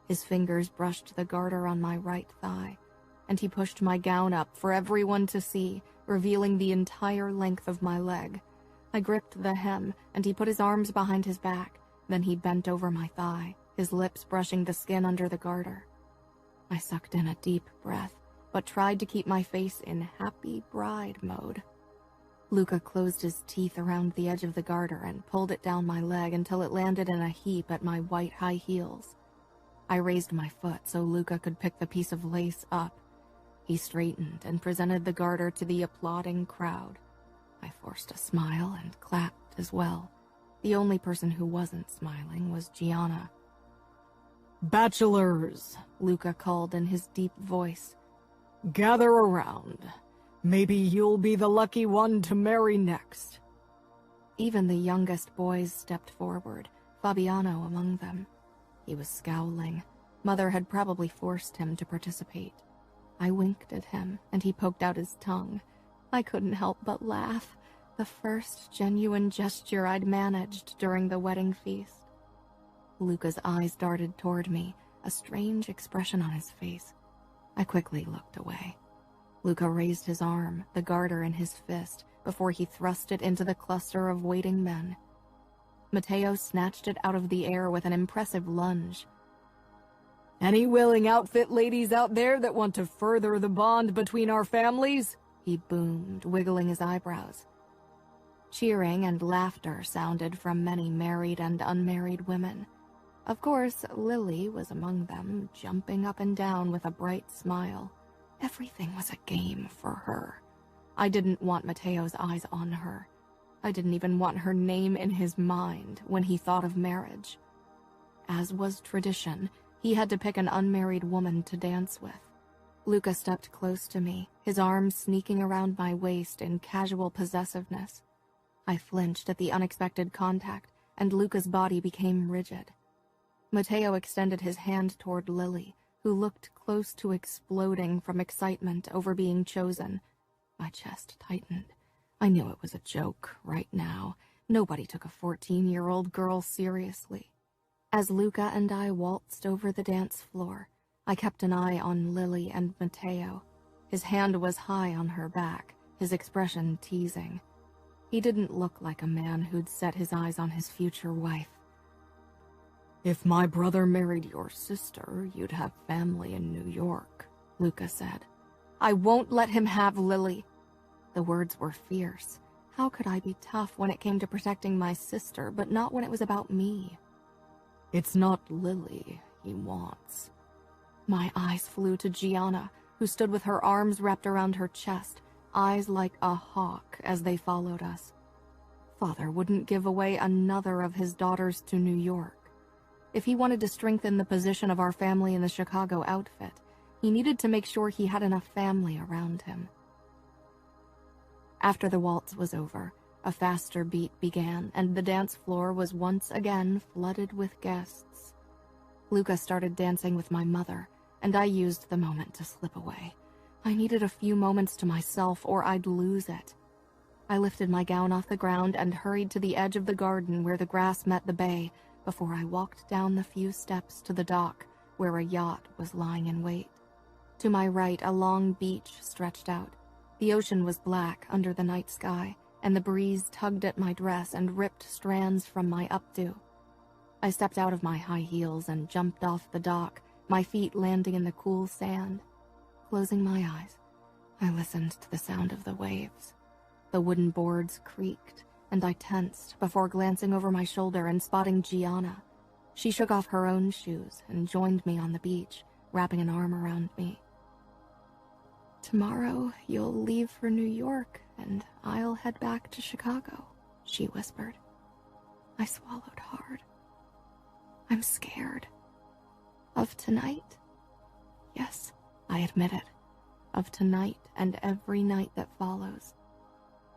His fingers brushed the garter on my right thigh, and he pushed my gown up for everyone to see, revealing the entire length of my leg. I gripped the hem, and he put his arms behind his back. Then he bent over my thigh, his lips brushing the skin under the garter. I sucked in a deep breath, but tried to keep my face in happy bride mode. Luca closed his teeth around the edge of the garter and pulled it down my leg until it landed in a heap at my white high heels. I raised my foot so Luca could pick the piece of lace up. He straightened and presented the garter to the applauding crowd. I forced a smile and clapped as well. The only person who wasn't smiling was Gianna. Bachelors, Luca called in his deep voice. Gather around. Maybe you'll be the lucky one to marry next. Even the youngest boys stepped forward, Fabiano among them. He was scowling. Mother had probably forced him to participate. I winked at him, and he poked out his tongue. I couldn't help but laugh. the first genuine gesture I'd managed during the wedding feast. Luca's eyes darted toward me, a strange expression on his face. I quickly looked away. Luca raised his arm, the garter in his fist, before he thrust it into the cluster of waiting men. Matteo snatched it out of the air with an impressive lunge. "Any willing outfit ladies out there that want to further the bond between our families?" he boomed, wiggling his eyebrows. Cheering and laughter sounded from many married and unmarried women. Of course, Lily was among them, jumping up and down with a bright smile. Everything was a game for her. I didn't want Matteo's eyes on her. I didn't even want her name in his mind when he thought of marriage. As was tradition, he had to pick an unmarried woman to dance with. Luca stepped close to me, his arms sneaking around my waist in casual possessiveness. I flinched at the unexpected contact, and Luca's body became rigid. Matteo extended his hand toward Lily, who looked close to exploding from excitement over being chosen. My chest tightened. I knew it was a joke right now. Nobody took a 14-year-old girl seriously. As Luca and I waltzed over the dance floor, I kept an eye on Lily and Matteo. His hand was high on her back, his expression teasing. He didn't look like a man who'd set his eyes on his future wife. "If my brother married your sister, you'd have family in New York," Luca said. "I won't let him have Lily." The words were fierce. How could I be tough when it came to protecting my sister, but not when it was about me? "It's not Lily he wants." My eyes flew to Gianna, who stood with her arms wrapped around her chest, eyes like a hawk as they followed us. Father wouldn't give away another of his daughters to New York. If he wanted to strengthen the position of our family in the Chicago outfit, he needed to make sure he had enough family around him. After the waltz was over, a faster beat began, and the dance floor was once again flooded with guests. Luca started dancing with my mother, and I used the moment to slip away. I needed a few moments to myself, or I'd lose it. I lifted my gown off the ground and hurried to the edge of the garden where the grass met the bay, before I walked down the few steps to the dock, where a yacht was lying in wait. To my right, a long beach stretched out. The ocean was black under the night sky, and the breeze tugged at my dress and ripped strands from my updo. I stepped out of my high heels and jumped off the dock, my feet landing in the cool sand. Closing my eyes, I listened to the sound of the waves. The wooden boards creaked, and I tensed before glancing over my shoulder and spotting Gianna. She shook off her own shoes and joined me on the beach, wrapping an arm around me. "Tomorrow you'll leave for New York, and I'll head back to Chicago," she whispered. I swallowed hard. "I'm scared." "Of tonight?" "Yes," I admitted. "Of tonight and every night that follows.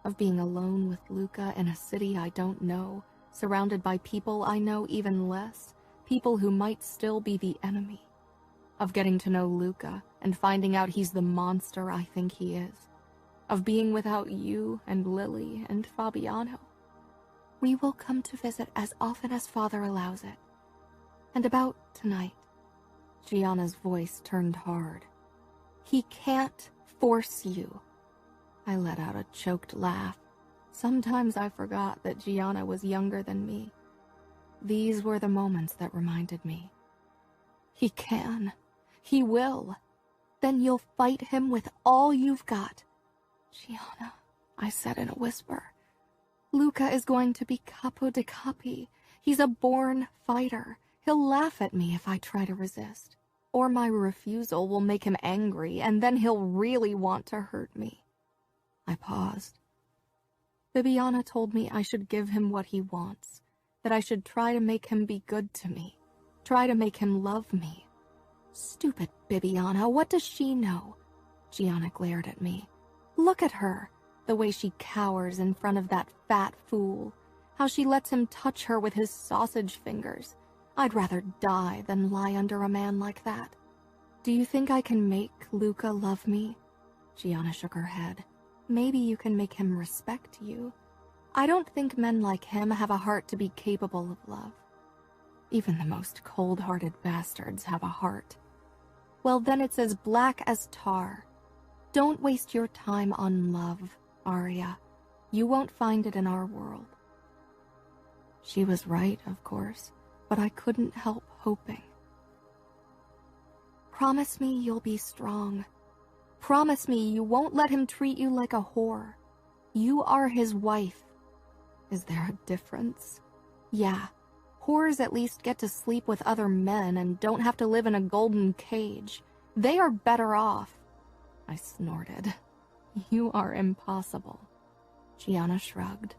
Of being alone with Luca in a city I don't know, surrounded by people I know even less, people who might still be the enemy. Of getting to know Luca and finding out he's the monster I think he is. Of being without you and Lily and Fabiano. We will come to visit as often as Father allows it. And about tonight." Gianna's voice turned hard. "He can't force you." I let out a choked laugh. Sometimes I forgot that Gianna was younger than me. These were the moments that reminded me. "He can. He will. Then you'll fight him with all you've got." "Gianna," I said in a whisper, "Luca is going to be Capo de Capi. He's a born fighter. He'll laugh at me if I try to resist. Or my refusal will make him angry, and then he'll really want to hurt me." I paused. Bibiana told me I should give him what he wants, that I should try to make him be good to me, try to make him love me. Stupid Bibiana, what does she know? Gianna glared at me. Look at her, the way she cowers in front of that fat fool, how she lets him touch her with his sausage fingers. I'd rather die than lie under a man like that. Do you think I can make Luca love me? Gianna shook her head. Maybe you can make him respect you, I don't think men like him have a heart to be capable of love. Even the most cold-hearted bastards have a heart. Well, then it's as black as tar. Don't waste your time on love, Aria. You won't find it in our world. She was right, of course, but I couldn't help hoping. Promise me you'll be strong. Promise me you won't let him treat you like a whore. You are his wife. Is there a difference? Yeah, whores at least get to sleep with other men and don't have to live in a golden cage. They are better off. I snorted. You are impossible. Gianna shrugged.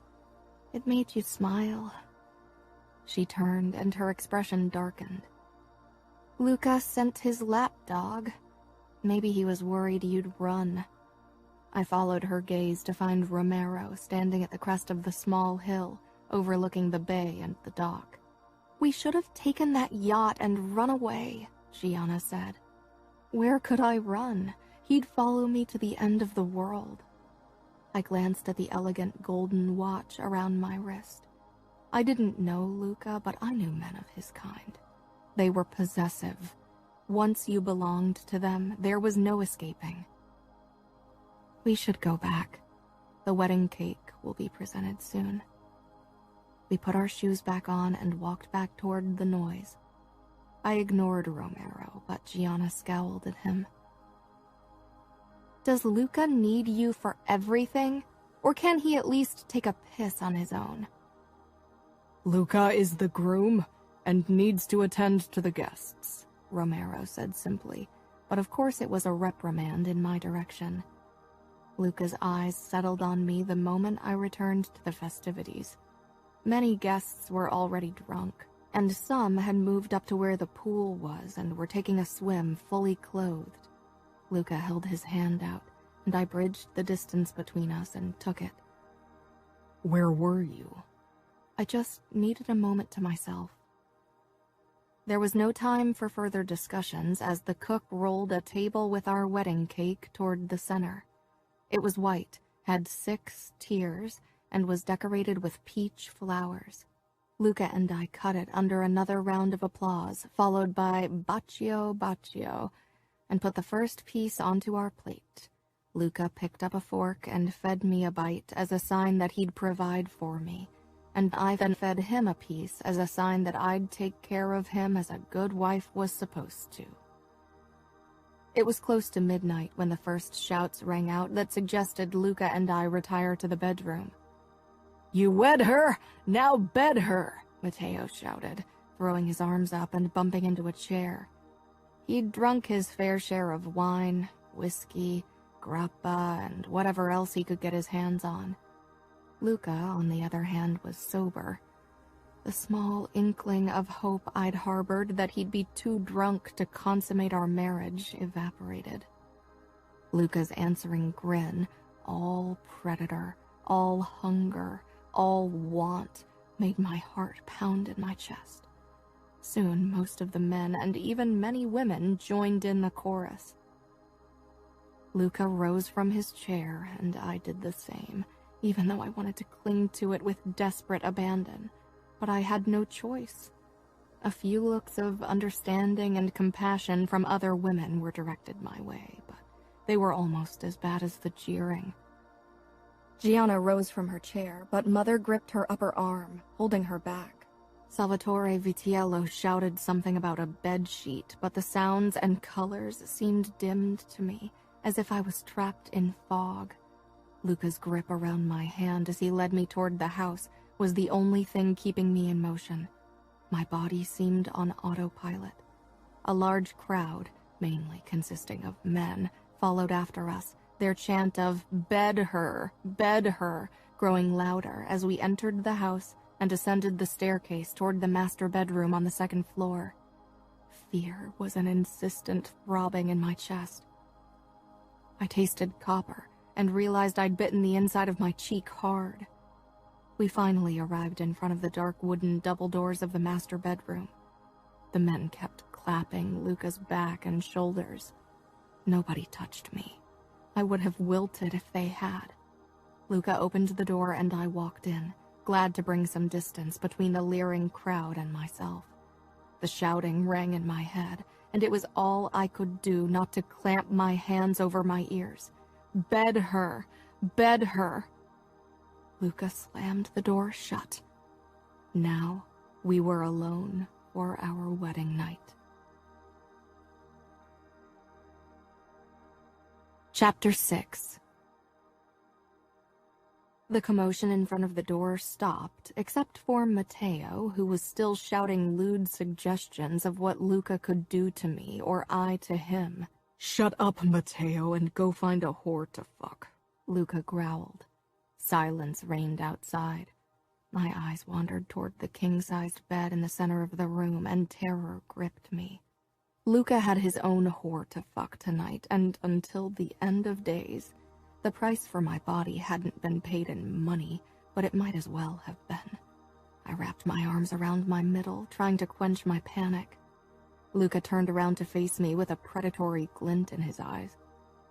It made you smile. She turned and her expression darkened. Luca sent his lapdog. Maybe he was worried you'd run. I followed her gaze to find Romero standing at the crest of the small hill, overlooking the bay and the dock. We should have taken that yacht and run away, Gianna said. Where could I run? He'd follow me to the end of the world. I glanced at the elegant golden watch around my wrist. I didn't know Luca, but I knew men of his kind. They were possessive. Once you belonged to them, there was no escaping. We should go back. The wedding cake will be presented soon. We put our shoes back on and walked back toward the noise. I ignored Romero, but Gianna scowled at him. Does Luca need you for everything, or can he at least take a piss on his own? Luca is the groom and needs to attend to the guests, Romero said simply, but of course it was a reprimand in my direction. Luca's eyes settled on me the moment I returned to the festivities. Many guests were already drunk, and some had moved up to where the pool was and were taking a swim fully clothed. Luca held his hand out, and I bridged the distance between us and took it. Where were you? I just needed a moment to myself. There was no time for further discussions as the cook rolled a table with our wedding cake toward the center. It was white, had 6 tiers, and was decorated with peach flowers. Luca and I cut it under another round of applause, followed by bacio bacio, and put the first piece onto our plate. Luca picked up a fork and fed me a bite as a sign that he'd provide for me, and I then fed him a piece as a sign that I'd take care of him as a good wife was supposed to. It was close to midnight when the first shouts rang out that suggested Luca and I retire to the bedroom. You wed her, now bed her, Matteo shouted, throwing his arms up and bumping into a chair. He'd drunk his fair share of wine, whiskey, grappa, and whatever else he could get his hands on. Luca, on the other hand, was sober. The small inkling of hope I'd harbored that he'd be too drunk to consummate our marriage evaporated. Luca's answering grin, all predator, all hunger, all want, made my heart pound in my chest. Soon, most of the men and even many women joined in the chorus. Luca rose from his chair, and I did the same, even though I wanted to cling to it with desperate abandon. But I had no choice. A few looks of understanding and compassion from other women were directed my way, but they were almost as bad as the jeering. Gianna rose from her chair, but Mother gripped her upper arm, holding her back. Salvatore Vitiello shouted something about a bedsheet, but the sounds and colors seemed dimmed to me, as if I was trapped in fog. Luca's grip around my hand as he led me toward the house was the only thing keeping me in motion. My body seemed on autopilot. A large crowd, mainly consisting of men, followed after us, their chant of bed her, growing louder as we entered the house and ascended the staircase toward the master bedroom on the second floor. Fear was an insistent throbbing in my chest. I tasted copper and realized I'd bitten the inside of my cheek hard. We finally arrived in front of the dark wooden double doors of the master bedroom. The men kept clapping Luca's back and shoulders. Nobody touched me. I would have wilted if they had. Luca opened the door and I walked in, glad to bring some distance between the leering crowd and myself. The shouting rang in my head, and it was all I could do not to clamp my hands over my ears. Bed her! Bed her! Luca slammed the door shut. Now we were alone for our wedding night. Chapter 6. The commotion in front of the door stopped, except for Matteo, who was still shouting lewd suggestions of what Luca could do to me or I to him. "Shut up, Matteo, and go find a whore to fuck," Luca growled. Silence reigned outside. My eyes wandered toward the king-sized bed in the center of the room, and terror gripped me. Luca had his own whore to fuck tonight, and until the end of days, the price for my body hadn't been paid in money, but it might as well have been. I wrapped my arms around my middle, trying to quench my panic. Luca turned around to face me with a predatory glint in his eyes.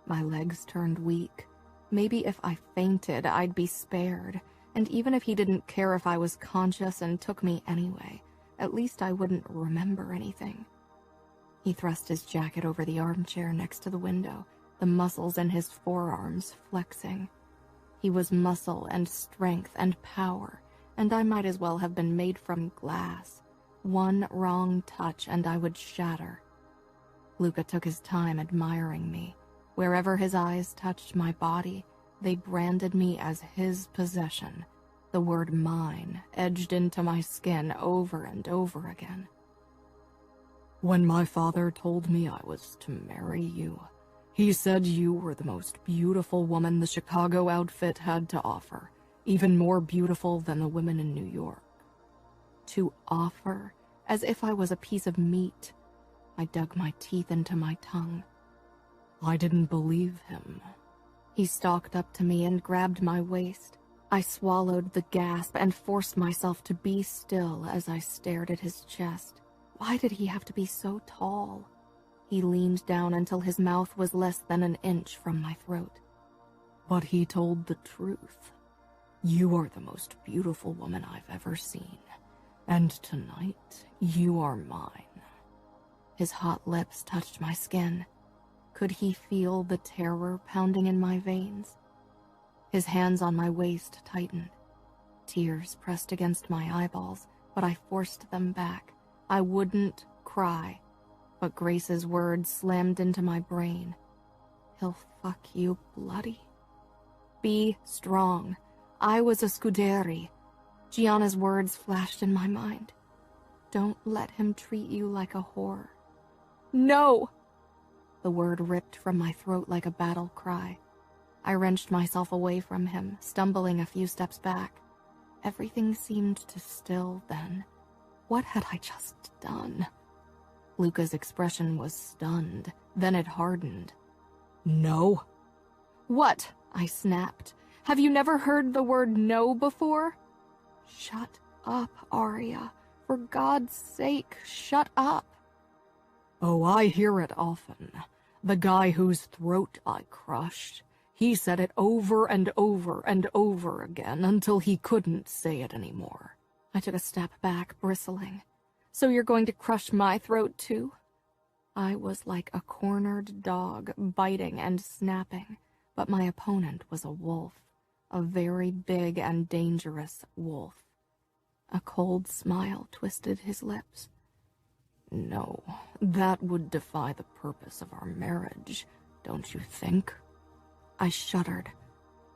My legs turned weak. Maybe if I fainted, I'd be spared, and even if he didn't care if I was conscious and took me anyway, at least I wouldn't remember anything. He thrust his jacket over the armchair next to the window, the muscles in his forearms flexing. He was muscle and strength and power, and I might as well have been made from glass. One wrong touch and I would shatter. Luca took his time admiring me. Wherever his eyes touched my body, they branded me as his possession. The word mine edged into my skin over and over again. "When my father told me I was to marry you, he said you were the most beautiful woman the Chicago outfit had to offer, even more beautiful than the women in New York." To offer, as if I was a piece of meat. I dug my teeth into my tongue. I didn't believe him. He stalked up to me and grabbed my waist. I swallowed the gasp and forced myself to be still as I stared at his chest. Why did he have to be so tall? He leaned down until his mouth was less than an inch from my throat. But he told the truth. You are the most beautiful woman I've ever seen, and tonight you are mine. His hot lips touched my skin. Could he feel the terror pounding in my veins? His hands on my waist tightened. Tears pressed against my eyeballs, but I forced them back. I wouldn't cry, but Grace's words slammed into my brain. He'll fuck you bloody. Be strong. I was a Scuderi. Gianna's words flashed in my mind. Don't let him treat you like a whore. No! The word ripped from my throat like a battle cry. I wrenched myself away from him, stumbling a few steps back. Everything seemed to still then. What had I just done? Luca's expression was stunned, then it hardened. No. What? I snapped. Have you never heard the word no before? Shut up, Aria. For God's sake, shut up. Oh, I hear it often. The guy whose throat I crushed. He said it over and over and over again until he couldn't say it anymore. I took a step back, bristling. So you're going to crush my throat too? I was like a cornered dog, biting and snapping, but my opponent was a wolf, a very big and dangerous wolf. A cold smile twisted his lips. No, that would defy the purpose of our marriage, don't you think? I shuddered.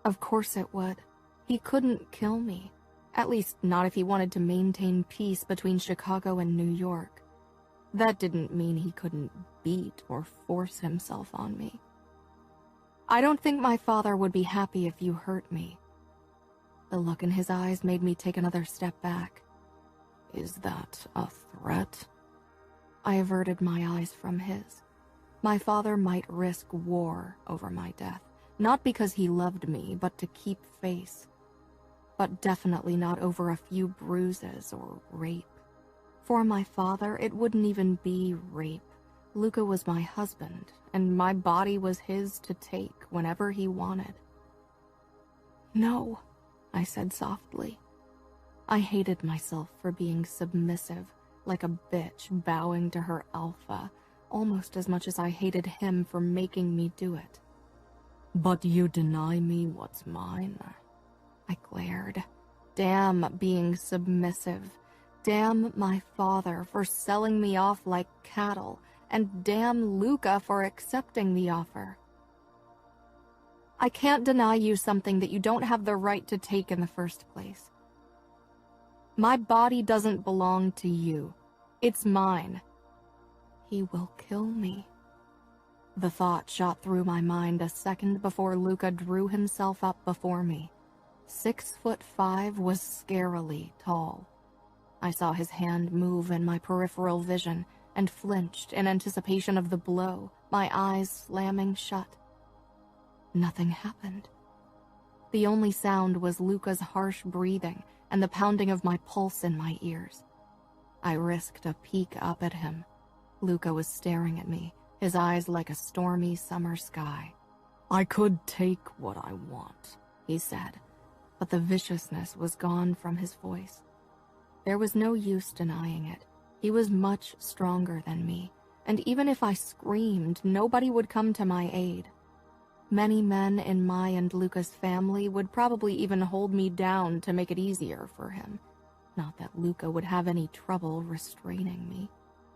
Of course it would. He couldn't kill me. At least not if he wanted to maintain peace between Chicago and New York. That didn't mean he couldn't beat or force himself on me. I don't think my father would be happy if you hurt me. The look in his eyes made me take another step back. Is that a threat? I averted my eyes from his. My father might risk war over my death, not because he loved me, but to keep face. But definitely not over a few bruises or rape. For my father, it wouldn't even be rape. Luca was my husband, and my body was his to take whenever he wanted. "No," I said softly. I hated myself for being submissive, like a bitch bowing to her alpha, almost as much as I hated him for making me do it. "But you deny me what's mine?" I glared. Damn being submissive. Damn my father for selling me off like cattle, and damn Luca for accepting the offer. "I can't deny you something that you don't have the right to take in the first place. My body doesn't belong to you. It's mine." He will kill me. The thought shot through my mind a second before Luca drew himself up before me. 6'5" was scarily tall. I saw his hand move in my peripheral vision and flinched in anticipation of the blow, my eyes slamming shut. Nothing happened. The only sound was Luca's harsh breathing and the pounding of my pulse in my ears. I risked a peek up at him. Luca was staring at me, his eyes like a stormy summer sky. "I could take what I want," he said, but the viciousness was gone from his voice. There was no use denying it. He was much stronger than me, and even if I screamed, nobody would come to my aid. Many men in my and Luca's family would probably even hold me down to make it easier for him. Not that Luca would have any trouble restraining me.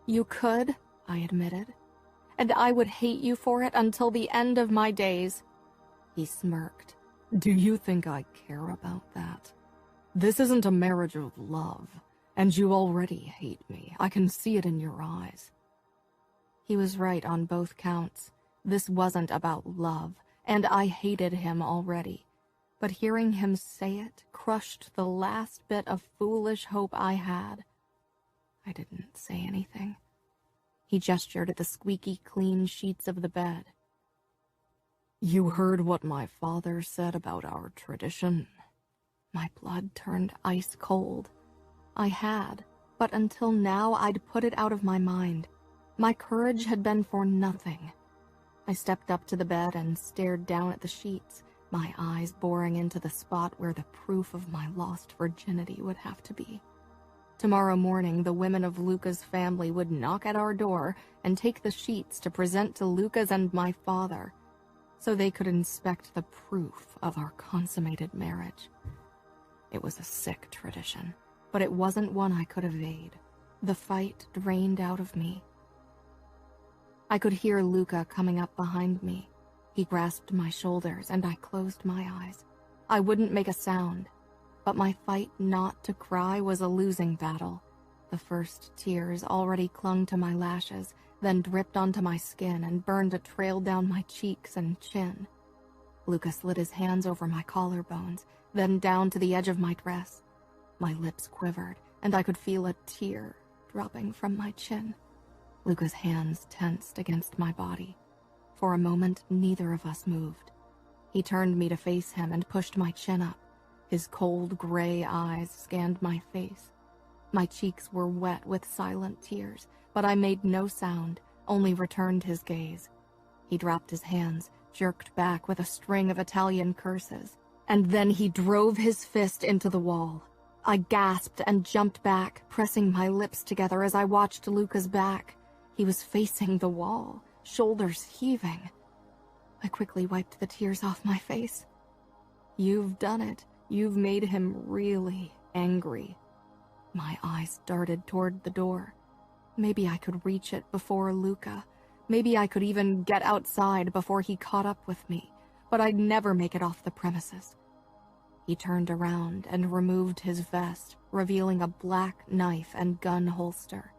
"You could," I admitted, "and I would hate you for it until the end of my days." He smirked. "Do you think I care about that? This isn't a marriage of love, and you already hate me. I can see it in your eyes." He was right on both counts. This wasn't about love, and I hated him already. But hearing him say it crushed the last bit of foolish hope I had. I didn't say anything. He gestured at the squeaky clean sheets of the bed. "You heard what my father said about our tradition?" My blood turned ice cold. I had, but until now I'd put it out of my mind. My courage had been for nothing. I stepped up to the bed and stared down at the sheets, my eyes boring into the spot where the proof of my lost virginity would have to be. Tomorrow morning, the women of Luca's family would knock at our door and take the sheets to present to Luca's and my father, so they could inspect the proof of our consummated marriage. It was a sick tradition, but it wasn't one I could evade. The fight drained out of me. I could hear Luca coming up behind me. He grasped my shoulders and I closed my eyes. I wouldn't make a sound, but my fight not to cry was a losing battle. The first tears already clung to my lashes, then dripped onto my skin and burned a trail down my cheeks and chin. Luca slid his hands over my collarbones, then down to the edge of my dress. My lips quivered, and I could feel a tear dropping from my chin. Luca's hands tensed against my body. For a moment, neither of us moved. He turned me to face him and pushed my chin up. His cold gray eyes scanned my face. My cheeks were wet with silent tears, but I made no sound, only returned his gaze. He dropped his hands, jerked back with a string of Italian curses, and then he drove his fist into the wall. I gasped and jumped back, pressing my lips together as I watched Luca's back. He was facing the wall, shoulders heaving. I quickly wiped the tears off my face. "You've done it. You've made him really angry." My eyes darted toward the door. Maybe I could reach it before Luca. Maybe I could even get outside before he caught up with me, but I'd never make it off the premises. He turned around and removed his vest, revealing a black knife and gun holster.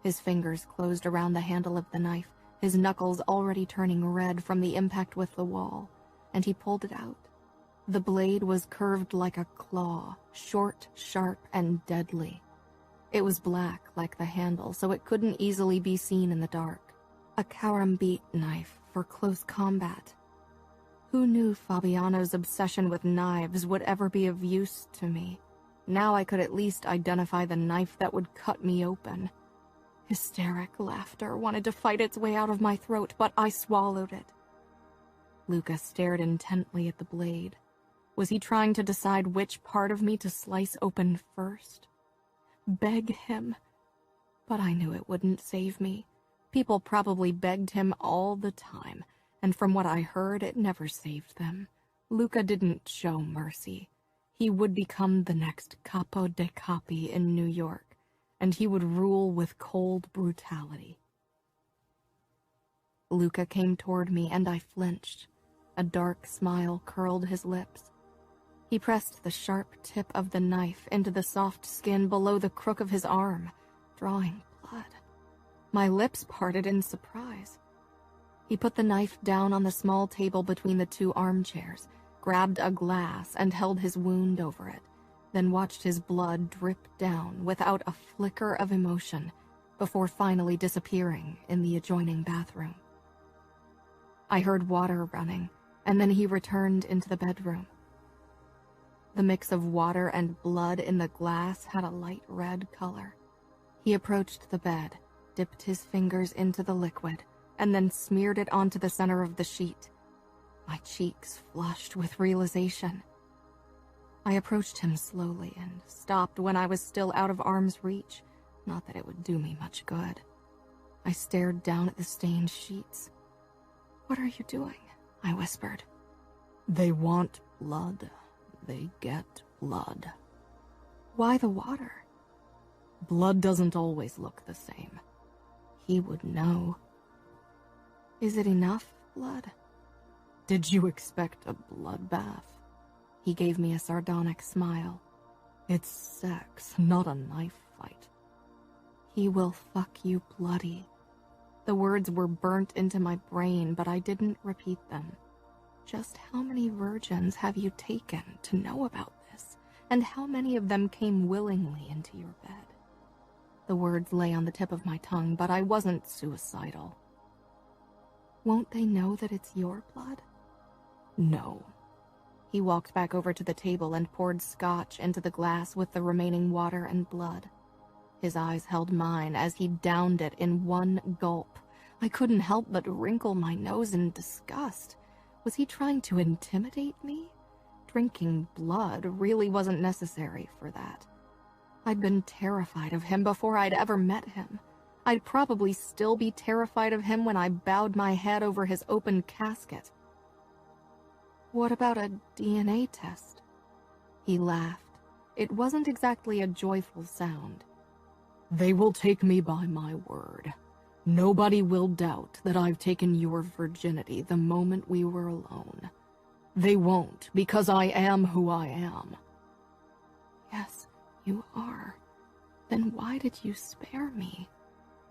His fingers closed around the handle of the knife, his knuckles already turning red from the impact with the wall, and he pulled it out. The blade was curved like a claw, short, sharp, and deadly. It was black like the handle, so it couldn't easily be seen in the dark. A karambit knife for close combat. Who knew Fabiano's obsession with knives would ever be of use to me? Now I could at least identify the knife that would cut me open. Hysteric laughter wanted to fight its way out of my throat, but I swallowed it. Luca stared intently at the blade. Was he trying to decide which part of me to slice open first? Beg him? But I knew it wouldn't save me. People probably begged him all the time, and from what I heard, it never saved them. Luca didn't show mercy. He would become the next Capo dei Capi in New York, and he would rule with cold brutality. Luca came toward me, and I flinched. A dark smile curled his lips. He pressed the sharp tip of the knife into the soft skin below the crook of his arm, drawing blood. My lips parted in surprise. He put the knife down on the small table between the two armchairs, grabbed a glass and held his wound over it, then watched his blood drip down without a flicker of emotion before finally disappearing in the adjoining bathroom. I heard water running, and then he returned into the bedroom. The mix of water and blood in the glass had a light red color. He approached the bed, dipped his fingers into the liquid, and then smeared it onto the center of the sheet. My cheeks flushed with realization. I approached him slowly and stopped when I was still out of arm's reach, not that it would do me much good. I stared down at the stained sheets. "What are you doing?" I whispered. "They want blood. They get blood." "Why the water?" "Blood doesn't always look the same." He would know. "Is it enough blood?" "Did you expect a bloodbath?" He gave me a sardonic smile. "It's sex, not a knife fight." "He will fuck you bloody." The words were burnt into my brain, but I didn't repeat them. Just how many virgins have you taken to know about this, and how many of them came willingly into your bed? The words lay on the tip of my tongue, but I wasn't suicidal. "Won't they know that it's your blood?" "No." He walked back over to the table and poured scotch into the glass with the remaining water and blood. His eyes held mine as he downed it in one gulp. I couldn't help but wrinkle my nose in disgust. Was he trying to intimidate me? Drinking blood really wasn't necessary for that. I'd been terrified of him before I'd ever met him. I'd probably still be terrified of him when I bowed my head over his open casket. "What about a DNA test?" He laughed. It wasn't exactly a joyful sound. "They will take me by my word. Nobody will doubt that I've taken your virginity the moment we were alone. They won't, because I am who I am." "Yes, you are. Then why did you spare me?"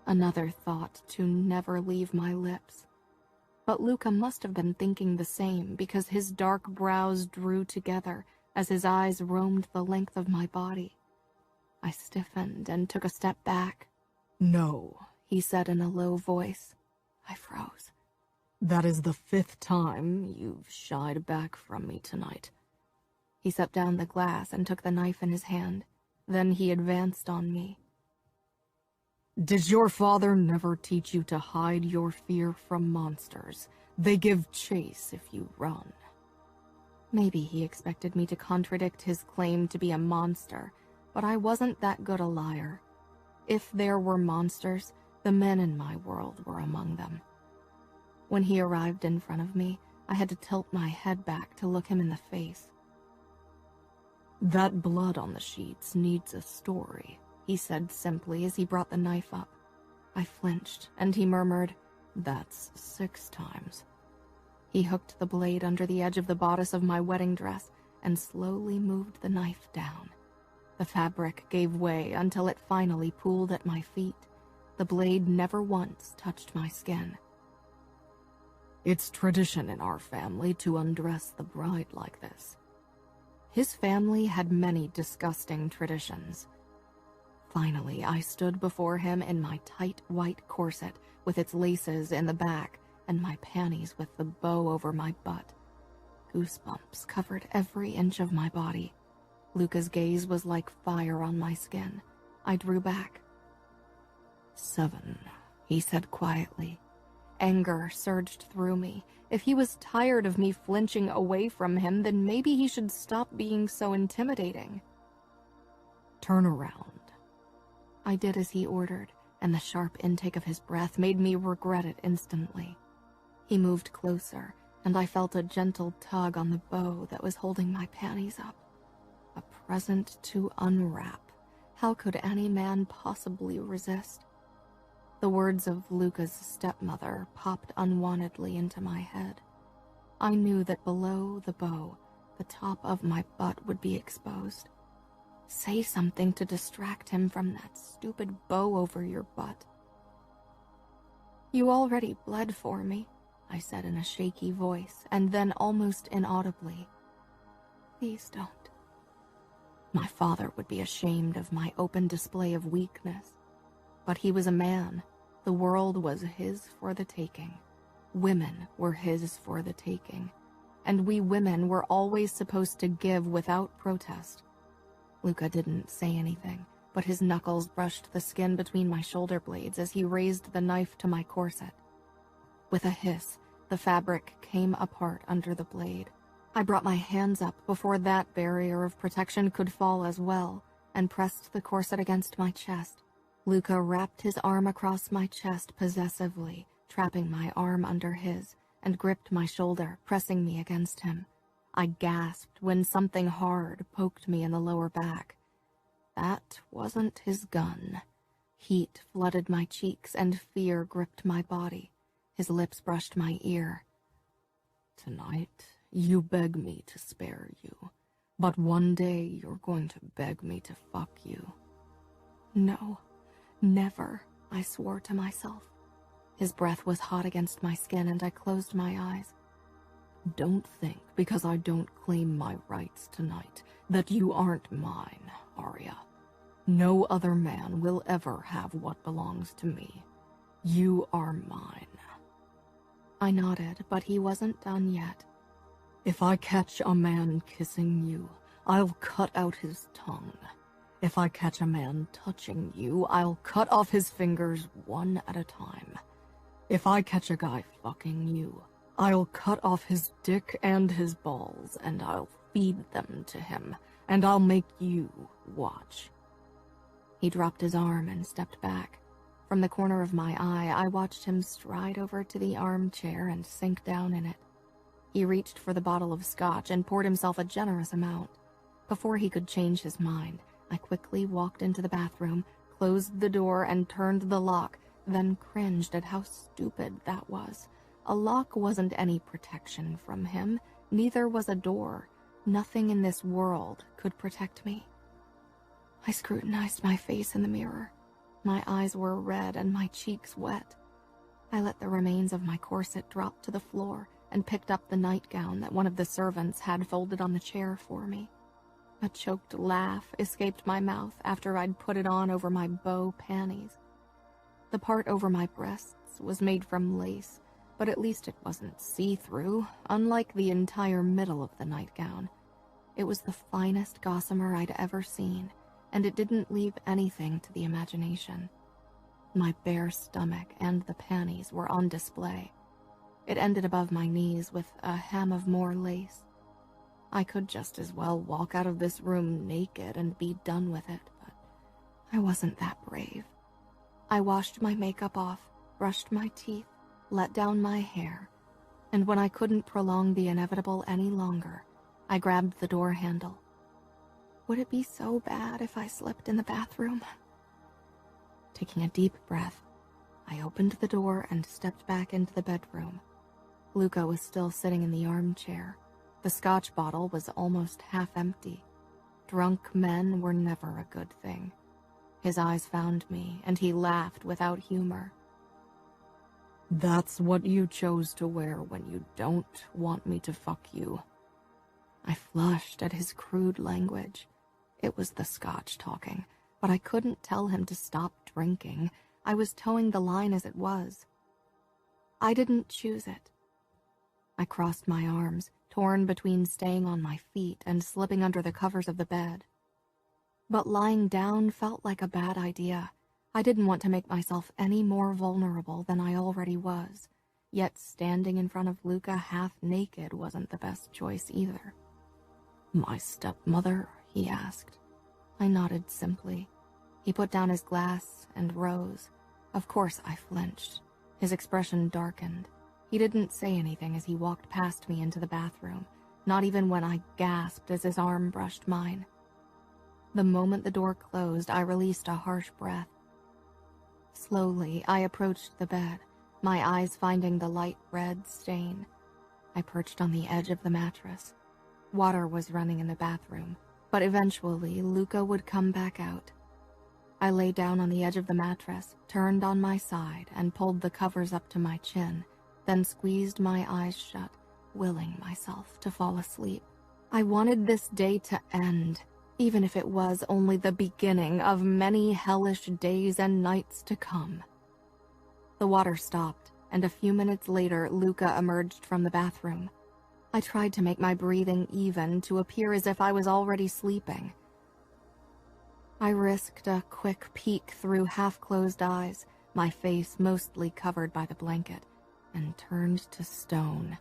Another thought to never leave my lips. But Luca must have been thinking the same, because his dark brows drew together as his eyes roamed the length of my body. I stiffened and took a step back. "No," he said in a low voice. I froze. "That is the 5th time you've shied back from me tonight." He set down the glass and took the knife in his hand. Then he advanced on me. "Did your father never teach you to hide your fear from monsters? They give chase if you run." Maybe he expected me to contradict his claim to be a monster, but I wasn't that good a liar. If there were monsters, the men in my world were among them. When he arrived in front of me, I had to tilt my head back to look him in the face. "That blood on the sheets needs a story," he said simply as he brought the knife up. I flinched, and he murmured, "That's 6 times. He hooked the blade under the edge of the bodice of my wedding dress and slowly moved the knife down. The fabric gave way until it finally pooled at my feet. The blade never once touched my skin. "It's tradition in our family to undress the bride like this." His family had many disgusting traditions. Finally, I stood before him in my tight white corset with its laces in the back and my panties with the bow over my butt. Goosebumps covered every inch of my body. Luca's gaze was like fire on my skin. I drew back. 7, he said quietly, Anger surged through me. If he was tired of me flinching away from him, then maybe he should stop being so intimidating. Turn around. I did as he ordered, and the sharp intake of his breath made me regret it instantly. He moved closer, and I felt a gentle tug on the bow that was holding my panties up. A present to unwrap. How could any man possibly resist? The words of Luca's stepmother popped unwantedly into my head. I knew that below the bow, the top of my butt would be exposed. Say something to distract him from that stupid bow over your butt. You already bled for me, I said in a shaky voice, and then almost inaudibly, please don't. My father would be ashamed of my open display of weakness. But he was a man. The world was his for the taking. Women were his for the taking. And we women were always supposed to give without protest. Luca didn't say anything, but his knuckles brushed the skin between my shoulder blades as he raised the knife to my corset. With a hiss, the fabric came apart under the blade. I brought my hands up before that barrier of protection could fall as well, and pressed the corset against my chest. Luca wrapped his arm across my chest possessively, trapping my arm under his, and gripped my shoulder, pressing me against him. I gasped when something hard poked me in the lower back. That wasn't his gun. Heat flooded my cheeks and fear gripped my body. His lips brushed my ear. Tonight, you beg me to spare you, but one day you're going to beg me to fuck you. No, never, I swore to myself. His breath was hot against my skin and I closed my eyes. Don't think, because I don't claim my rights tonight, that you aren't mine, Aria. No other man will ever have what belongs to me. You are mine. I nodded, but he wasn't done yet. If I catch a man kissing you, I'll cut out his tongue. If I catch a man touching you, I'll cut off his fingers one at a time. If I catch a guy fucking you, I'll cut off his dick and his balls, and I'll feed them to him, and I'll make you watch. He dropped his arm and stepped back. From the corner of my eye, I watched him stride over to the armchair and sink down in it. He reached for the bottle of scotch and poured himself a generous amount. Before he could change his mind, I quickly walked into the bathroom, closed the door, and turned the lock, then cringed at how stupid that was. A lock wasn't any protection from him, neither was a door. Nothing in this world could protect me. I scrutinized my face in the mirror. My eyes were red and my cheeks wet. I let the remains of my corset drop to the floor and picked up the nightgown that one of the servants had folded on the chair for me. A choked laugh escaped my mouth after I'd put it on over my bow panties. The part over my breasts was made from lace, but at least it wasn't see-through, unlike the entire middle of the nightgown. It was the finest gossamer I'd ever seen, and it didn't leave anything to the imagination. My bare stomach and the panties were on display. It ended above my knees with a hem of more lace. I could just as well walk out of this room naked and be done with it, but I wasn't that brave. I washed my makeup off, brushed my teeth, let down my hair, and when I couldn't prolong the inevitable any longer, I grabbed the door handle. Would it be so bad if I slept in the bathroom? Taking a deep breath, I opened the door and stepped back into the bedroom. Luca was still sitting in the armchair. The scotch bottle was almost half empty. Drunk men were never a good thing. His eyes found me, and he laughed without humor. That's what you chose to wear when you don't want me to fuck you. I flushed at his crude language. It was the scotch talking, but I couldn't tell him to stop drinking. I was towing the line as it was. I didn't choose it. I crossed my arms, torn between staying on my feet and slipping under the covers of the bed. But lying down felt like a bad idea. I didn't want to make myself any more vulnerable than I already was. Yet standing in front of Luca half naked wasn't the best choice either. "My stepmother?" he asked. I nodded simply. He put down his glass and rose. Of course I flinched. His expression darkened. He didn't say anything as he walked past me into the bathroom, not even when I gasped as his arm brushed mine. The moment the door closed, I released a harsh breath. Slowly, I approached the bed, my eyes finding the light red stain. I perched on the edge of the mattress. Water was running in the bathroom, but eventually Luca would come back out. I lay down on the edge of the mattress, turned on my side, and pulled the covers up to my chin, then squeezed my eyes shut, willing myself to fall asleep. I wanted this day to end, even if it was only the beginning of many hellish days and nights to come. The water stopped, and a few minutes later Luca emerged from the bathroom. I tried to make my breathing even to appear as if I was already sleeping. I risked a quick peek through half-closed eyes, my face mostly covered by the blanket, and turned to stone.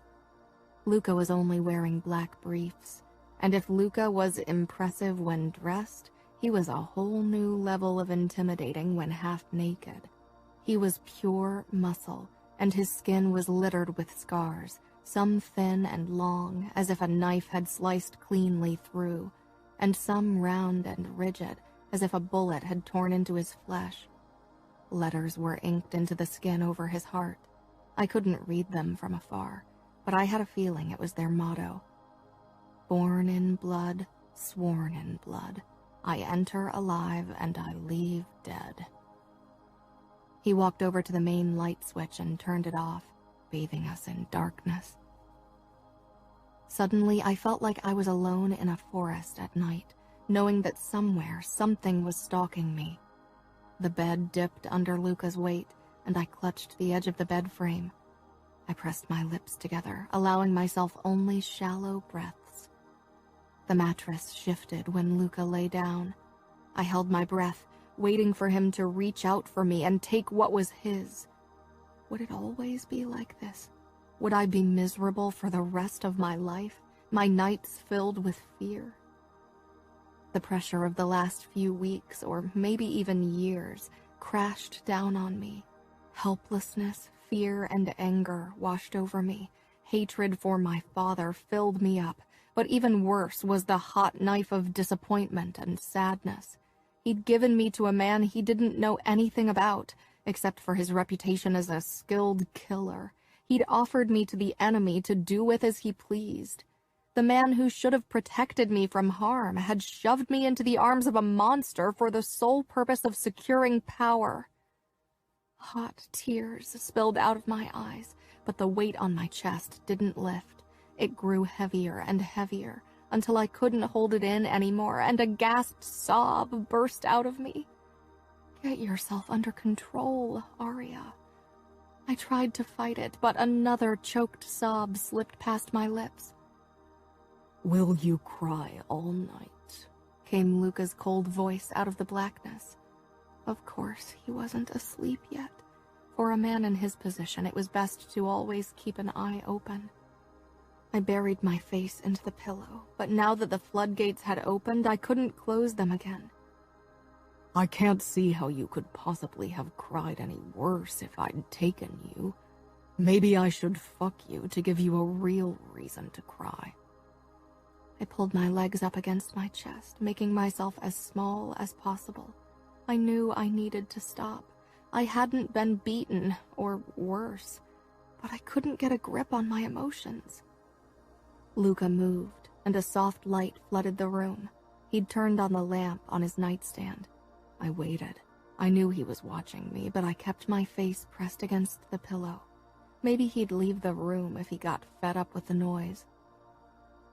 Luca was only wearing black briefs, and if Luca was impressive when dressed, he was a whole new level of intimidating when half naked. He was pure muscle, and his skin was littered with scars, some thin and long, as if a knife had sliced cleanly through, and some round and rigid, as if a bullet had torn into his flesh. Letters were inked into the skin over his heart. I couldn't read them from afar, but I had a feeling it was their motto. Born in blood, sworn in blood. I enter alive and I leave dead. He walked over to the main light switch and turned it off, bathing us in darkness. Suddenly, I felt like I was alone in a forest at night, knowing that somewhere something was stalking me. The bed dipped under Luca's weight, and I clutched the edge of the bed frame. I pressed my lips together, allowing myself only shallow breaths. The mattress shifted when Luca lay down. I held my breath, waiting for him to reach out for me and take what was his. Would it always be like this? Would I be miserable for the rest of my life, my nights filled with fear? The pressure of the last few weeks, or maybe even years, crashed down on me. Helplessness, fear, and anger washed over me. Hatred for my father filled me up, but even worse was the hot knife of disappointment and sadness. He'd given me to a man he didn't know anything about, except for his reputation as a skilled killer. He'd offered me to the enemy to do with as he pleased. The man who should have protected me from harm had shoved me into the arms of a monster for the sole purpose of securing power. Hot tears spilled out of my eyes, but the weight on my chest didn't lift. It grew heavier and heavier, until I couldn't hold it in anymore, and a gasped sob burst out of me. "Get yourself under control, Aria." I tried to fight it, but another choked sob slipped past my lips. "Will you cry all night?" came Luca's cold voice out of the blackness. Of course, he wasn't asleep yet. For a man in his position, it was best to always keep an eye open. I buried my face into the pillow, but now that the floodgates had opened, I couldn't close them again. "I can't see how you could possibly have cried any worse if I'd taken you. Maybe I should fuck you to give you a real reason to cry." I pulled my legs up against my chest, making myself as small as possible. I knew I needed to stop. I hadn't been beaten, or worse, but I couldn't get a grip on my emotions. Luca moved, and a soft light flooded the room. He'd turned on the lamp on his nightstand. I waited. I knew he was watching me, but I kept my face pressed against the pillow. Maybe he'd leave the room if he got fed up with the noise.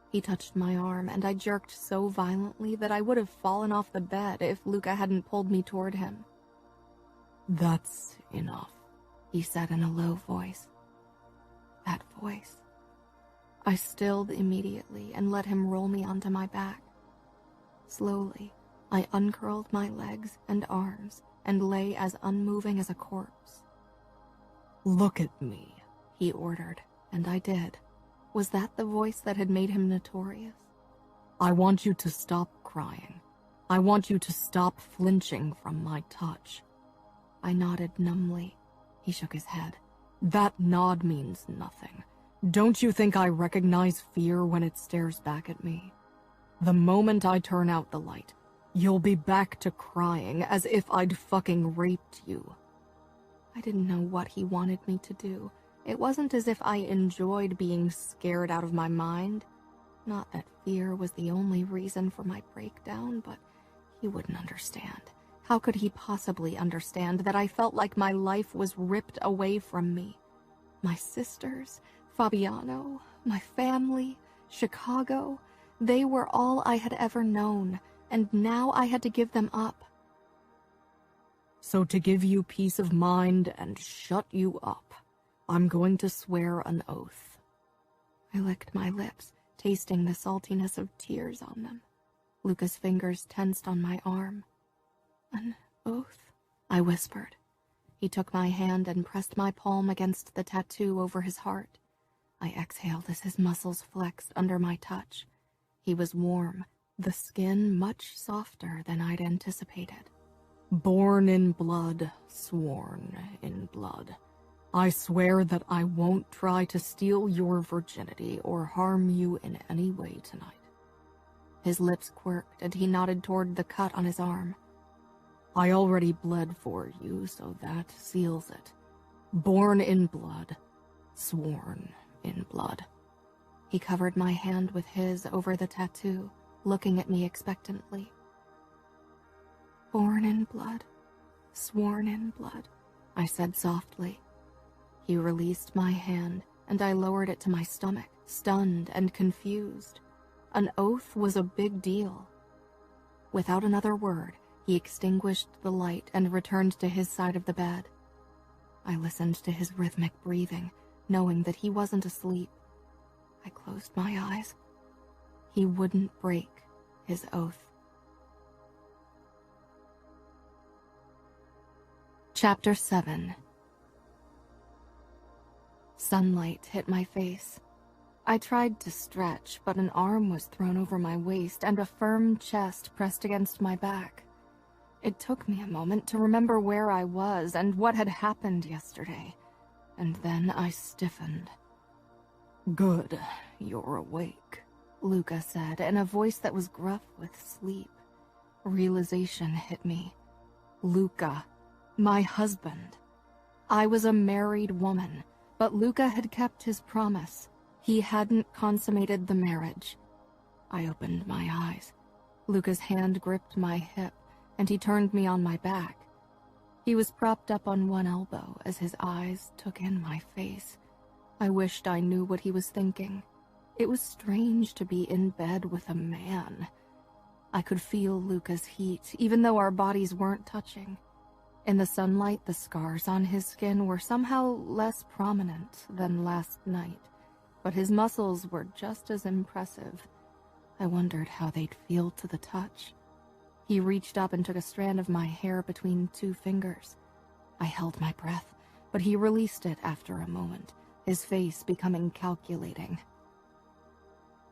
He touched my arm, and I jerked so violently that I would have fallen off the bed if Luca hadn't pulled me toward him. "That's enough," he said in a low voice. That voice. I stilled immediately and let him roll me onto my back. Slowly, I uncurled my legs and arms and lay as unmoving as a corpse. "Look at me," he ordered, and I did. Was that the voice that had made him notorious? I want you to stop crying. I want you to stop flinching from my touch. I nodded numbly. He shook his head. That nod means nothing. Don't you think I recognize fear when it stares back at me? The moment I turn out the light, you'll be back to crying as if I'd fucking raped you. I didn't know what he wanted me to do. It wasn't as if I enjoyed being scared out of my mind. Not that fear was the only reason for my breakdown, but he wouldn't understand. How could he possibly understand that I felt like my life was ripped away from me? My sisters, Fabiano, my family, Chicago, they were all I had ever known, and now I had to give them up. So to give you peace of mind and shut you up, I'm going to swear an oath. I licked my lips, tasting the saltiness of tears on them. Luca's fingers tensed on my arm. An oath? I whispered. He took my hand and pressed my palm against the tattoo over his heart. I exhaled as his muscles flexed under my touch. He was warm, the skin much softer than I'd anticipated. Born in blood, sworn in blood. I swear that I won't try to steal your virginity or harm you in any way tonight. His lips quirked and he nodded toward the cut on his arm. I already bled for you, so that seals it. Born in blood, sworn in blood. He covered my hand with his over the tattoo, looking at me expectantly. Born in blood, sworn in blood, I said softly. He released my hand, and I lowered it to my stomach, stunned and confused. An oath was a big deal. Without another word, he extinguished the light and returned to his side of the bed. I listened to his rhythmic breathing, knowing that he wasn't asleep. I closed my eyes. He wouldn't break his oath. Chapter 7. Sunlight hit my face. I tried to stretch, but an arm was thrown over my waist and a firm chest pressed against my back. It took me a moment to remember where I was and what had happened yesterday, and then I stiffened. Good, you're awake, Luca said in a voice that was gruff with sleep. Realization hit me. Luca, my husband. I was a married woman, but Luca had kept his promise. He hadn't consummated the marriage. I opened my eyes. Luca's hand gripped my hip, and he turned me on my back. He was propped up on one elbow as his eyes took in my face. I wished I knew what he was thinking. It was strange to be in bed with a man. I could feel Luca's heat, even though our bodies weren't touching. In the sunlight, the scars on his skin were somehow less prominent than last night, but his muscles were just as impressive. I wondered how they'd feel to the touch. He reached up and took a strand of my hair between two fingers. I held my breath, but he released it after a moment, his face becoming calculating.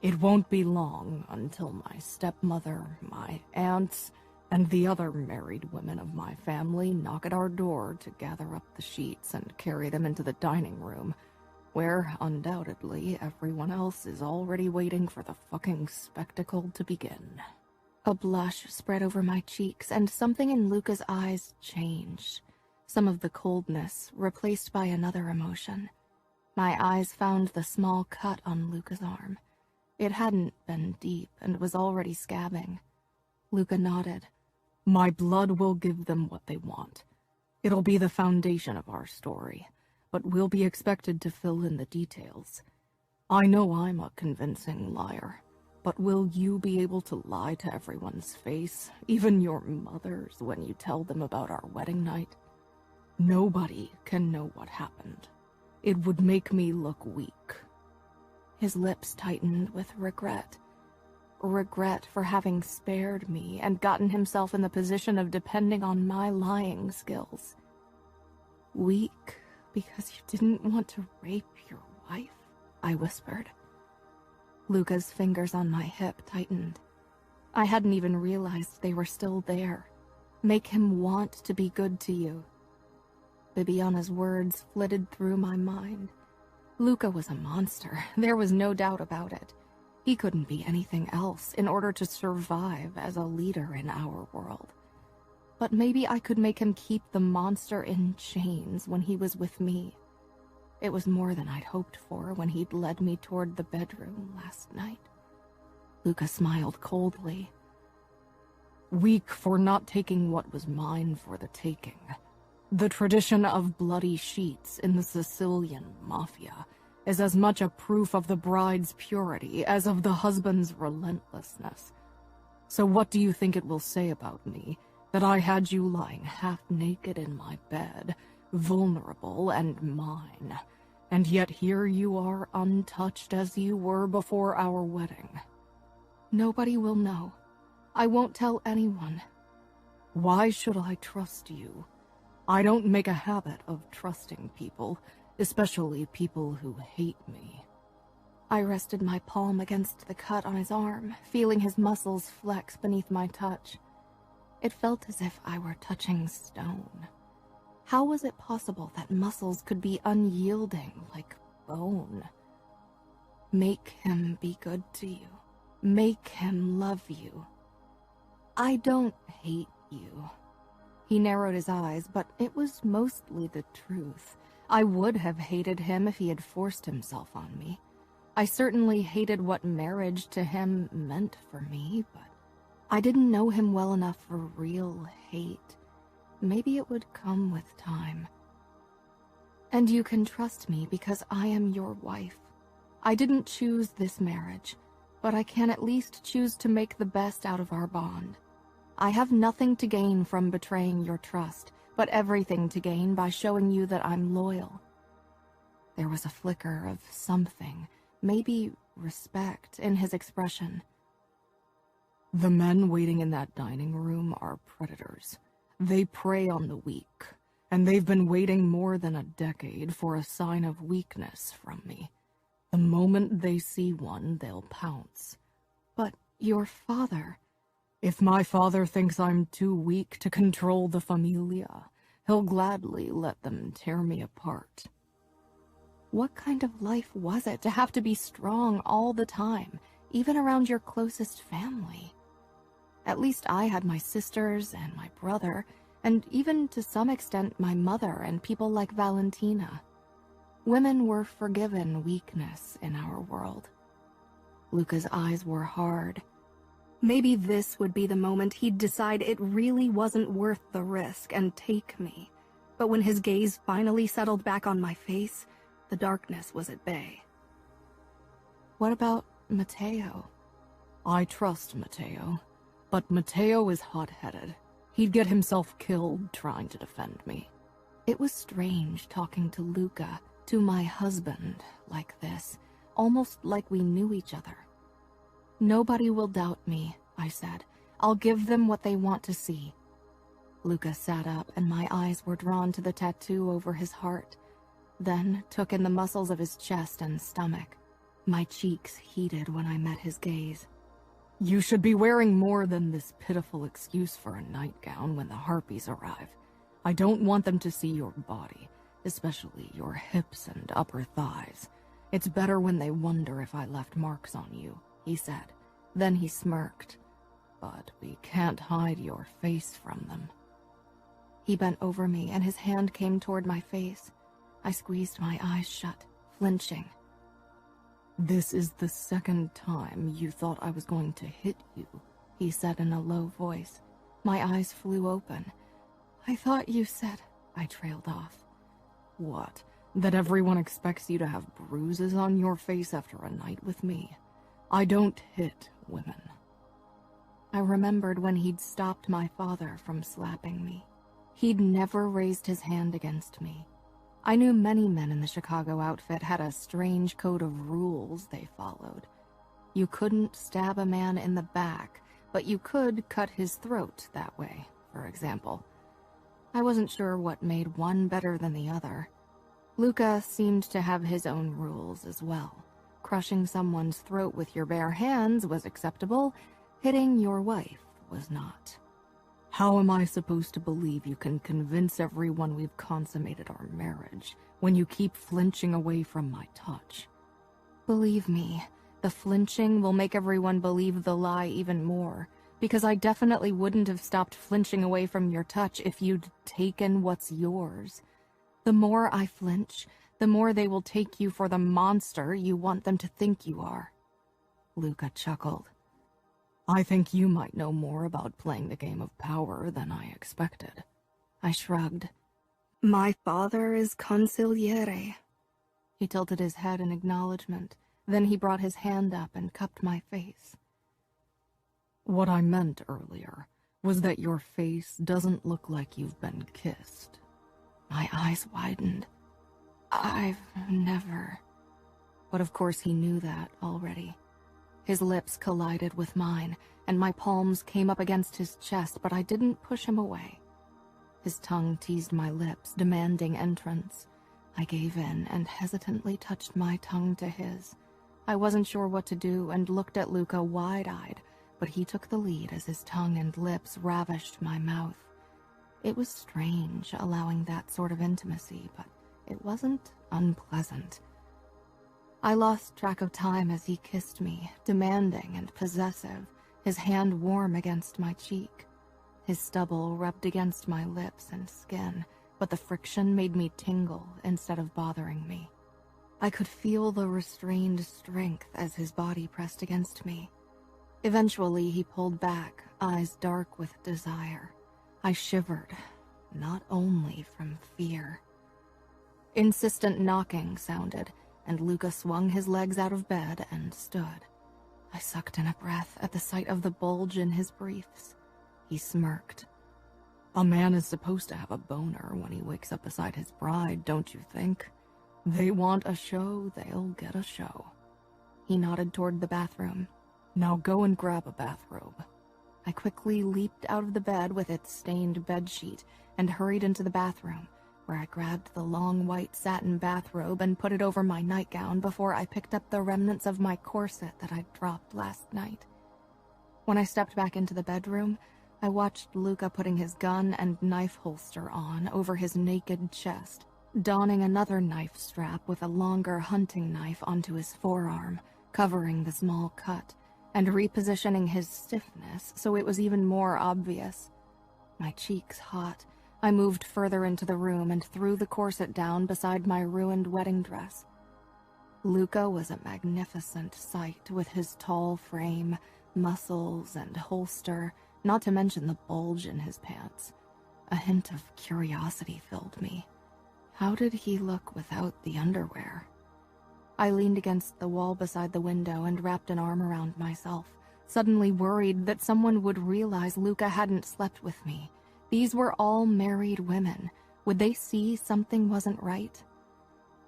It won't be long until my stepmother, my aunts, and the other married women of my family knock at our door to gather up the sheets and carry them into the dining room, where, undoubtedly, everyone else is already waiting for the fucking spectacle to begin. A blush spread over my cheeks, and something in Luca's eyes changed. Some of the coldness replaced by another emotion. My eyes found the small cut on Luca's arm. It hadn't been deep and was already scabbing. Luca nodded. My blood will give them what they want. It'll be the foundation of our story, but we'll be expected to fill in the details. I know I'm a convincing liar, but will you be able to lie to everyone's face, even your mother's, when you tell them about our wedding night? Nobody can know what happened. It would make me look weak. His lips tightened with regret. Regret for having spared me and gotten himself in the position of depending on my lying skills. Weak, Because you didn't want to rape your wife, I whispered. Luca's fingers on my hip tightened. I hadn't even realized they were still there. Make him want to be good to you. Bibiana's words flitted through my mind. Luca was a monster, there was no doubt about it. He couldn't be anything else in order to survive as a leader in our world. But maybe I could make him keep the monster in chains when he was with me. It was more than I'd hoped for when he'd led me toward the bedroom last night. Luca smiled coldly. Weak for not taking what was mine for the taking. The tradition of bloody sheets in the Sicilian Mafia is as much a proof of the bride's purity as of the husband's relentlessness. So what do you think it will say about me, that I had you lying half-naked in my bed, vulnerable and mine, and yet here you are untouched as you were before our wedding? Nobody will know. I won't tell anyone. Why should I trust you? I don't make a habit of trusting people, especially people who hate me. I rested my palm against the cut on his arm, feeling his muscles flex beneath my touch. It felt as if I were touching stone. How was it possible that muscles could be unyielding like bone? Make him be good to you. Make him love you. I don't hate you. He narrowed his eyes, but it was mostly the truth. I would have hated him if he had forced himself on me. I certainly hated what marriage to him meant for me, but I didn't know him well enough for real hate. Maybe it would come with time. And you can trust me because I am your wife. I didn't choose this marriage, but I can at least choose to make the best out of our bond. I have nothing to gain from betraying your trust, but everything to gain by showing you that I'm loyal. There was a flicker of something, maybe respect, in his expression. The men waiting in that dining room are predators. They prey on the weak, and they've been waiting more than a decade for a sign of weakness from me. The moment they see one, they'll pounce. But your father... If my father thinks I'm too weak to control the Famiglia, he'll gladly let them tear me apart. What kind of life was it to have to be strong all the time, even around your closest family? At least I had my sisters and my brother, and even to some extent my mother and people like Valentina. Women were forgiven weakness in our world. Luca's eyes were hard. Maybe this would be the moment he'd decide it really wasn't worth the risk and take me. But when his gaze finally settled back on my face, the darkness was at bay. What about Matteo? I trust Matteo, but Matteo is hot-headed. He'd get himself killed trying to defend me. It was strange talking to Luca, to my husband, like this, almost like we knew each other. Nobody will doubt me, I said. I'll give them what they want to see. Luca sat up and my eyes were drawn to the tattoo over his heart, then took in the muscles of his chest and stomach. My cheeks heated when I met his gaze. You should be wearing more than this pitiful excuse for a nightgown when the harpies arrive. I don't want them to see your body, especially your hips and upper thighs. It's better when they wonder if I left marks on you, he said. Then he smirked. But we can't hide your face from them. He bent over me and his hand came toward my face. I squeezed my eyes shut, flinching. This is the second time you thought I was going to hit you, he said in a low voice. My eyes flew open. I thought you said... I trailed off. What? That everyone expects you to have bruises on your face after a night with me? I don't hit women. I remembered when he'd stopped my father from slapping me. He'd never raised his hand against me. I knew many men in the Chicago outfit had a strange code of rules they followed. You couldn't stab a man in the back, but you could cut his throat that way, for example. I wasn't sure what made one better than the other. Luca seemed to have his own rules as well. Crushing someone's throat with your bare hands was acceptable, hitting your wife was not. How am I supposed to believe you can convince everyone we've consummated our marriage when you keep flinching away from my touch? Believe me, the flinching will make everyone believe the lie even more, because I definitely wouldn't have stopped flinching away from your touch if you'd taken what's yours. The more I flinch, the more they will take you for the monster you want them to think you are. Luca chuckled. I think you might know more about playing the game of power than I expected. I shrugged. My father is consigliere. He tilted his head in acknowledgement. Then he brought his hand up and cupped my face. What I meant earlier was that your face doesn't look like you've been kissed. My eyes widened. I've never... But of course he knew that already. His lips collided with mine, and my palms came up against his chest, but I didn't push him away. His tongue teased my lips, demanding entrance. I gave in and hesitantly touched my tongue to his. I wasn't sure what to do and looked at Luca wide-eyed, but he took the lead as his tongue and lips ravished my mouth. It was strange allowing that sort of intimacy, but it wasn't unpleasant. I lost track of time as he kissed me, demanding and possessive, his hand warm against my cheek. His stubble rubbed against my lips and skin, but the friction made me tingle instead of bothering me. I could feel the restrained strength as his body pressed against me. Eventually, he pulled back, eyes dark with desire. I shivered, not only from fear. Insistent knocking sounded, and Luca swung his legs out of bed and stood. I sucked in a breath at the sight of the bulge in his briefs. He smirked. A man is supposed to have a boner when he wakes up beside his bride, don't you think? They want a show, they'll get a show. He nodded toward the bathroom. Now go and grab a bathrobe. I quickly leaped out of the bed with its stained bedsheet and hurried into the bathroom, where I grabbed the long white satin bathrobe and put it over my nightgown before I picked up the remnants of my corset that I'd dropped last night. When I stepped back into the bedroom, I watched Luca putting his gun and knife holster on over his naked chest, donning another knife strap with a longer hunting knife onto his forearm, covering the small cut, and repositioning his stiffness so it was even more obvious. My cheeks hot, I moved further into the room and threw the corset down beside my ruined wedding dress. Luca was a magnificent sight with his tall frame, muscles, and holster, not to mention the bulge in his pants. A hint of curiosity filled me. How did he look without the underwear? I leaned against the wall beside the window and wrapped an arm around myself, suddenly worried that someone would realize Luca hadn't slept with me. These were all married women. Would they see something wasn't right?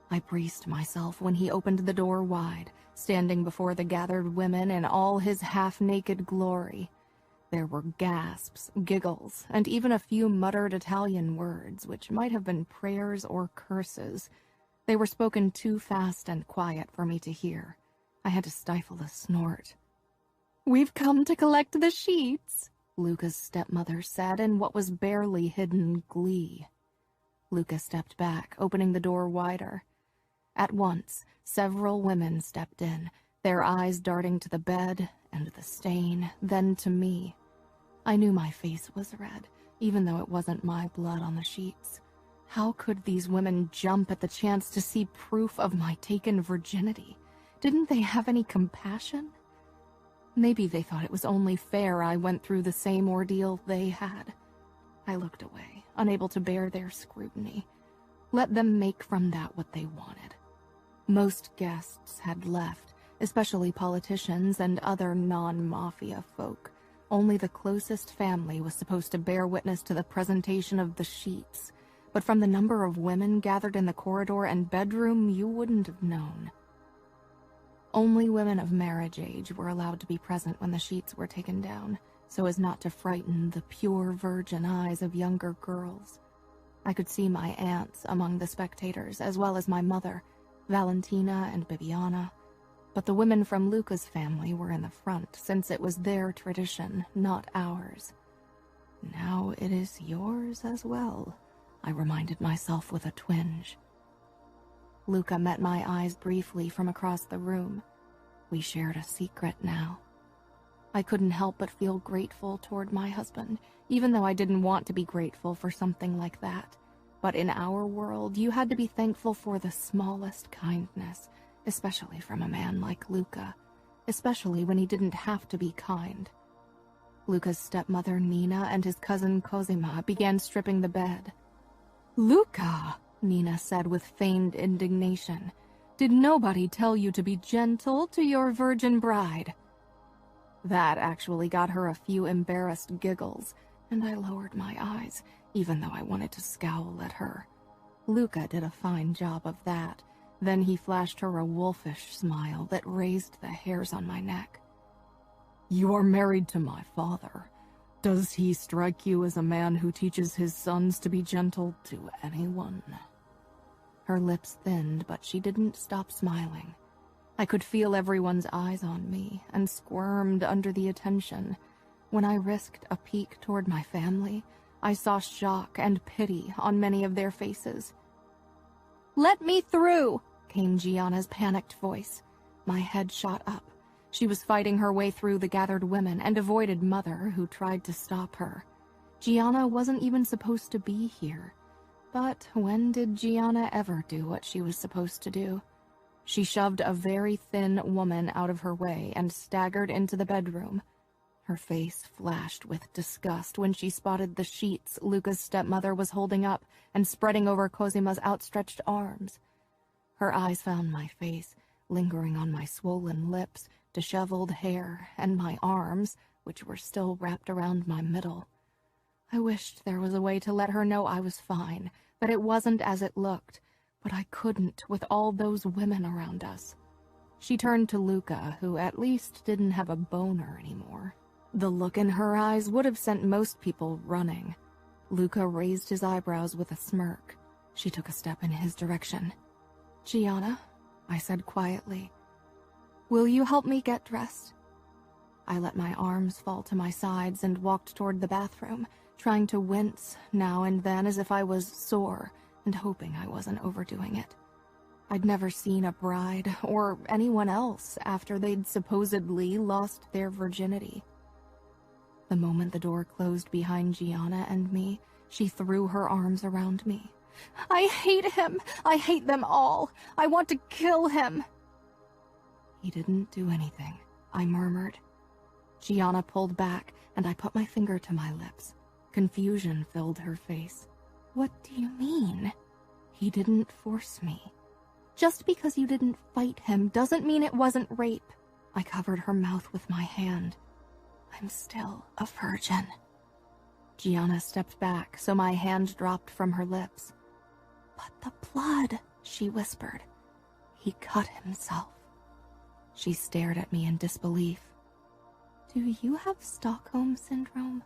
I braced myself when he opened the door wide, standing before the gathered women in all his half-naked glory. There were gasps, giggles, and even a few muttered Italian words, which might have been prayers or curses. They were spoken too fast and quiet for me to hear. I had to stifle a snort. "We've come to collect the sheets," Luca's stepmother said in what was barely hidden glee. Luca stepped back, opening the door wider. At once, several women stepped in, their eyes darting to the bed and the stain, then to me. I knew my face was red, even though it wasn't my blood on the sheets. How could these women jump at the chance to see proof of my taken virginity? Didn't they have any compassion? Maybe they thought it was only fair I went through the same ordeal they had. I looked away, unable to bear their scrutiny. Let them make from that what they wanted. Most guests had left, especially politicians and other non-mafia folk. Only the closest family was supposed to bear witness to the presentation of the sheets. But from the number of women gathered in the corridor and bedroom, you wouldn't have known. Only women of marriage age were allowed to be present when the sheets were taken down, so as not to frighten the pure virgin eyes of younger girls. I could see my aunts among the spectators, as well as my mother, Valentina and Bibiana, but the women from Luca's family were in the front, since it was their tradition, not ours. Now it is yours as well, I reminded myself with a twinge. Luca met my eyes briefly from across the room. We shared a secret now. I couldn't help but feel grateful toward my husband, even though I didn't want to be grateful for something like that. But in our world, you had to be thankful for the smallest kindness, especially from a man like Luca, especially when he didn't have to be kind. Luca's stepmother Nina and his cousin Cosima began stripping the bed. Luca, Nina said with feigned indignation. did nobody tell you to be gentle to your virgin bride? That actually got her a few embarrassed giggles, and I lowered my eyes, even though I wanted to scowl at her. Luca did a fine job of that. Then he flashed her a wolfish smile that raised the hairs on my neck. You are married to my father. Does he strike you as a man who teaches his sons to be gentle to anyone? Her lips thinned, but she didn't stop smiling. I could feel everyone's eyes on me and squirmed under the attention. When I risked a peek toward my family, I saw shock and pity on many of their faces. "Let me through!" came Gianna's panicked voice. My head shot up. She was fighting her way through the gathered women and avoided Mother, who tried to stop her. Gianna wasn't even supposed to be here. But when did Gianna ever do what she was supposed to do? She shoved a very thin woman out of her way and staggered into the bedroom. Her face flashed with disgust when she spotted the sheets Luca's stepmother was holding up and spreading over Cosima's outstretched arms. Her eyes found my face, lingering on my swollen lips, disheveled hair, and my arms, which were still wrapped around my middle. I wished there was a way to let her know I was fine, that it wasn't as it looked, but I couldn't with all those women around us. She turned to Luca, who at least didn't have a boner anymore. The look in her eyes would have sent most people running. Luca raised his eyebrows with a smirk. She took a step in his direction. "Gianna," I said quietly, "will you help me get dressed?" I let my arms fall to my sides and walked toward the bathroom, trying to wince now and then as if I was sore and hoping I wasn't overdoing it. I'd never seen a bride or anyone else after they'd supposedly lost their virginity. The moment the door closed behind Gianna and me, she threw her arms around me. "I hate him! I hate them all! I want to kill him!" "He didn't do anything," I murmured. Gianna pulled back, and I put my finger to my lips. Confusion filled her face. "What do you mean?" "He didn't force me." "Just because you didn't fight him doesn't mean it wasn't rape." I covered her mouth with my hand. "I'm still a virgin." Gianna stepped back, so my hand dropped from her lips. "But the blood," she whispered. "He cut himself." She stared at me in disbelief. "Do you have Stockholm Syndrome?"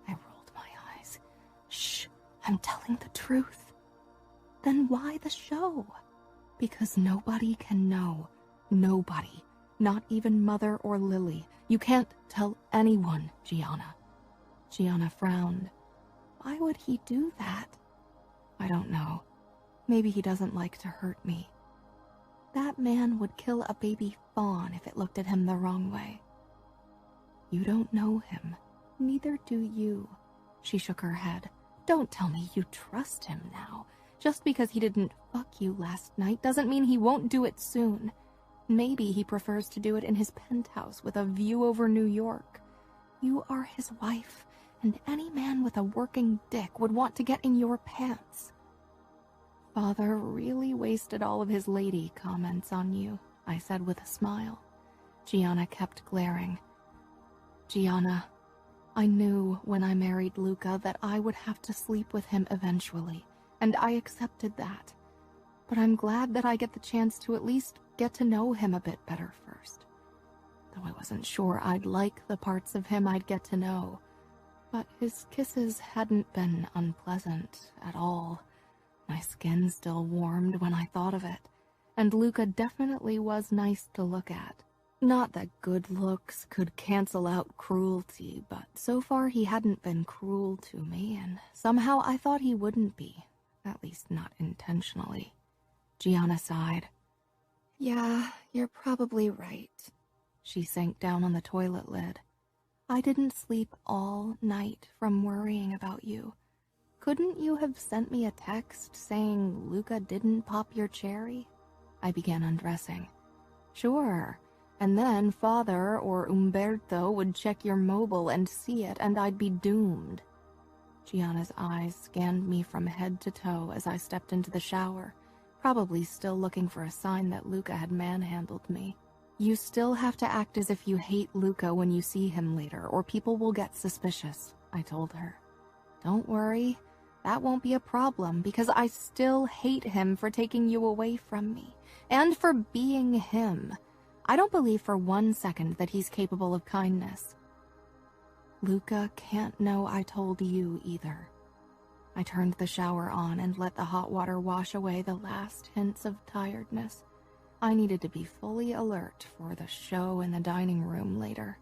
I rolled my eyes. "Shh, I'm telling the truth." "Then why the show?" "Because nobody can know. Nobody. Not even Mother or Lily. You can't tell anyone, Gianna." Gianna frowned. "Why would he do that?" "I don't know. Maybe he doesn't like to hurt me." "That man would kill a baby fawn if it looked at him the wrong way." "You don't know him. Neither do you." She shook her head. "Don't tell me you trust him now. Just because he didn't fuck you last night doesn't mean he won't do it soon. Maybe he prefers to do it in his penthouse with a view over New York. You are his wife, and any man with a working dick would want to get in your pants." "Father really wasted all of his lady comments on you," I said with a smile. Gianna kept glaring. "Gianna, I knew when I married Luca that I would have to sleep with him eventually, and I accepted that. But I'm glad that I get the chance to at least get to know him a bit better first. Though I wasn't sure I'd like the parts of him I'd get to know. But his kisses hadn't been unpleasant at all. My skin still warmed when I thought of it, and Luca definitely was nice to look at. Not that good looks could cancel out cruelty, but so far he hadn't been cruel to me, and somehow I thought he wouldn't be, at least not intentionally. Gianna sighed. Yeah, you're probably right. She sank down on the toilet lid. I didn't sleep all night from worrying about you. Couldn't you have sent me a text saying Luca didn't pop your cherry? I began undressing. Sure, and then Father or Umberto would check your mobile and see it, and I'd be doomed. Gianna's eyes scanned me from head to toe as I stepped into the shower, probably still looking for a sign that Luca had manhandled me. You still have to act as if you hate Luca when you see him later, or people will get suspicious, I told her. Don't worry, that won't be a problem, because I still hate him for taking you away from me, and for being him. I don't believe for 1 second that he's capable of kindness. Luca can't know I told you either. I turned the shower on and let the hot water wash away the last hints of tiredness. I needed to be fully alert for the show in the dining room later.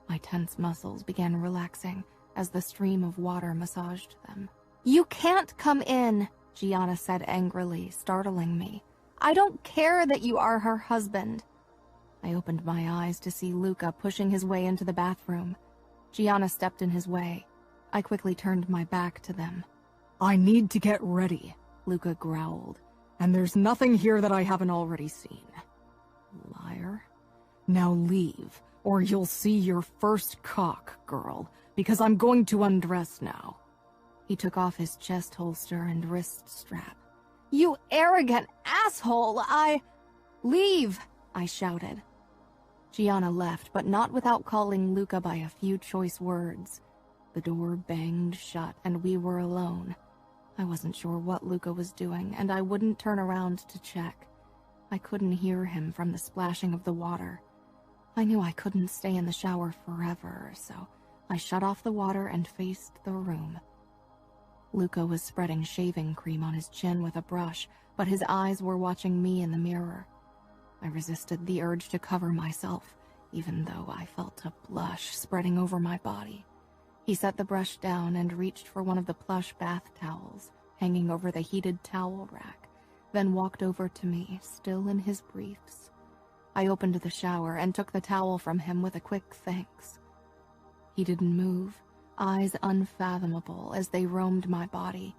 My tense muscles began relaxing as the stream of water massaged them. You can't come in, Gianna said angrily, startling me. I don't care that you are her husband. I opened my eyes to see Luca pushing his way into the bathroom. Gianna stepped in his way. I quickly turned my back to them. I need to get ready, Luca growled. And there's nothing here that I haven't already seen. Liar. Now leave, or you'll see your first cock, girl, because I'm going to undress now. He took off his chest holster and wrist strap. You arrogant asshole! Leave! I shouted. Gianna left, but not without calling Luca by a few choice words. The door banged shut, and we were alone. I wasn't sure what Luca was doing, and I wouldn't turn around to check. I couldn't hear him from the splashing of the water. I knew I couldn't stay in the shower forever, so I shut off the water and faced the room. Luca was spreading shaving cream on his chin with a brush, but his eyes were watching me in the mirror. I resisted the urge to cover myself, even though I felt a blush spreading over my body. He set the brush down and reached for one of the plush bath towels hanging over the heated towel rack, then walked over to me, still in his briefs. I opened the shower and took the towel from him with a quick thanks. He didn't move, eyes unfathomable as they roamed my body.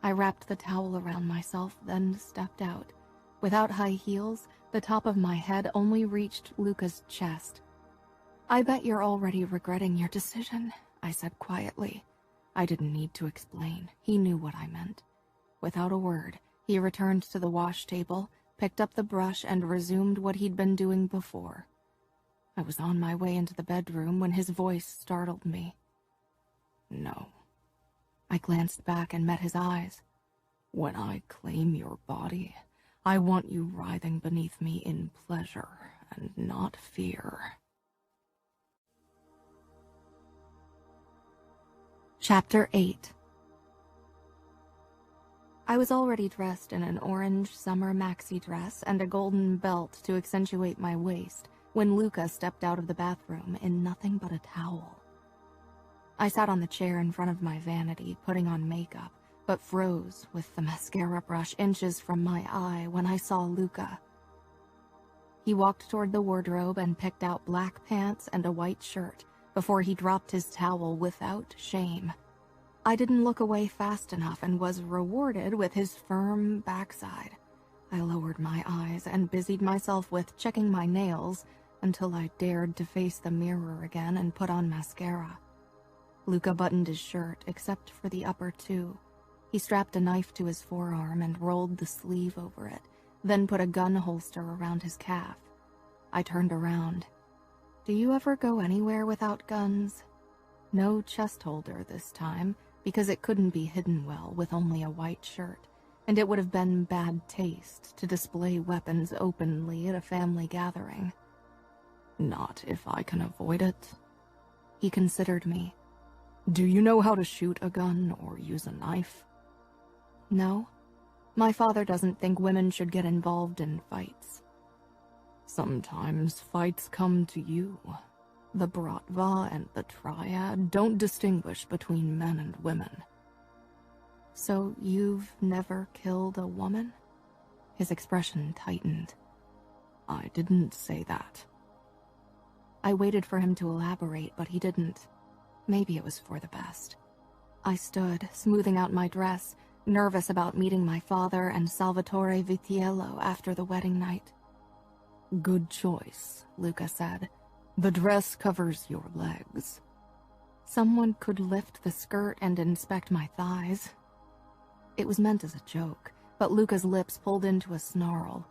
I wrapped the towel around myself, then stepped out. Without high heels, the top of my head only reached Luca's chest. I bet you're already regretting your decision, I said quietly. I didn't need to explain. He knew what I meant. Without a word, he returned to the wash table, picked up the brush, and resumed what he'd been doing before. I was on my way into the bedroom when his voice startled me. No. I glanced back and met his eyes. When I claim your body, I want you writhing beneath me in pleasure and not fear. Chapter 8. I was already dressed in an orange summer maxi dress and a golden belt to accentuate my waist when Luca stepped out of the bathroom in nothing but a towel. I sat on the chair in front of my vanity, putting on makeup, but froze with the mascara brush inches from my eye when I saw Luca. He walked toward the wardrobe and picked out black pants and a white shirt before he dropped his towel without shame. I didn't look away fast enough and was rewarded with his firm backside. I lowered my eyes and busied myself with checking my nails until I dared to face the mirror again and put on mascara. Luca buttoned his shirt, except for the upper two. He strapped a knife to his forearm and rolled the sleeve over it, then put a gun holster around his calf. I turned around. Do you ever go anywhere without guns? No chest holder this time, because it couldn't be hidden well with only a white shirt, and it would have been bad taste to display weapons openly at a family gathering. Not if I can avoid it. He considered me. Do you know how to shoot a gun or use a knife? No. My father doesn't think women should get involved in fights. Sometimes fights come to you. The Bratva and the Triad don't distinguish between men and women. So you've never killed a woman? His expression tightened. I didn't say that. I waited for him to elaborate, but he didn't. Maybe it was for the best. I stood, smoothing out my dress, nervous about meeting my father and Salvatore Vitiello after the wedding night. Good choice, Luca said. The dress covers your legs. Someone could lift the skirt and inspect my thighs. It was meant as a joke, but Luca's lips pulled into a snarl.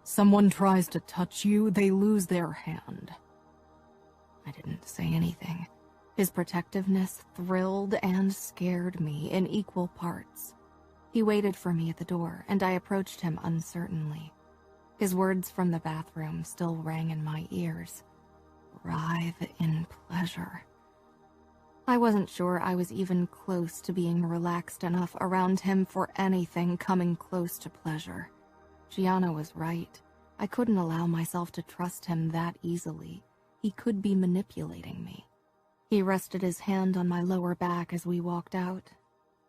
Someone tries to touch you, they lose their hand. I didn't say anything. His protectiveness thrilled and scared me in equal parts. He waited for me at the door, and I approached him uncertainly. His words from the bathroom still rang in my ears. Writhe in pleasure. I wasn't sure I was even close to being relaxed enough around him for anything coming close to pleasure. Gianna was right. I couldn't allow myself to trust him that easily. He could be manipulating me. He rested his hand on my lower back as we walked out.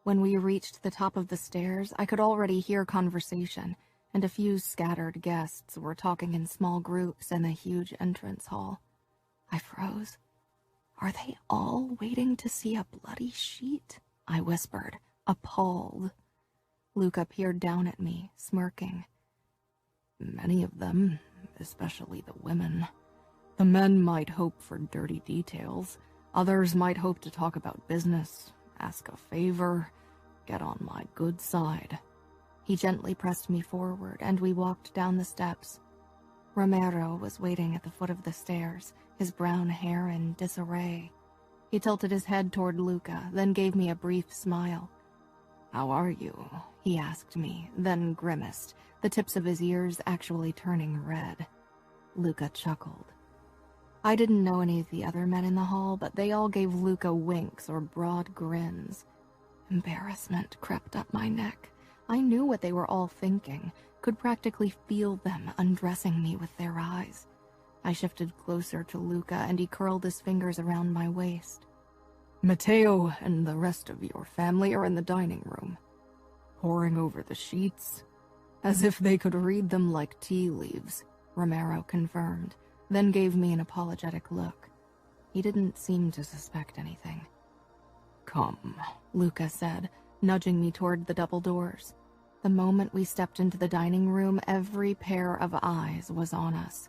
When we reached the top of the stairs, I could already hear conversation, and a few scattered guests were talking in small groups in the huge entrance hall. I froze. Are they all waiting to see a bloody sheet? I whispered, appalled. Luca peered down at me, smirking. Many of them, especially the women. The men might hope for dirty details. Others might hope to talk about business, ask a favor, get on my good side. He gently pressed me forward, and we walked down the steps. Romero was waiting at the foot of the stairs, his brown hair in disarray. He tilted his head toward Luca, then gave me a brief smile. "How are you?" he asked me, then grimaced, the tips of his ears actually turning red. Luca chuckled. I didn't know any of the other men in the hall, but they all gave Luca winks or broad grins. Embarrassment crept up my neck. I knew what they were all thinking, could practically feel them undressing me with their eyes. I shifted closer to Luca, and he curled his fingers around my waist. "Matteo and the rest of your family are in the dining room, poring over the sheets, as if they could read them like tea leaves," Romero confirmed, then gave me an apologetic look. He didn't seem to suspect anything. "Come," Luca said, nudging me toward the double doors. The moment we stepped into the dining room, every pair of eyes was on us.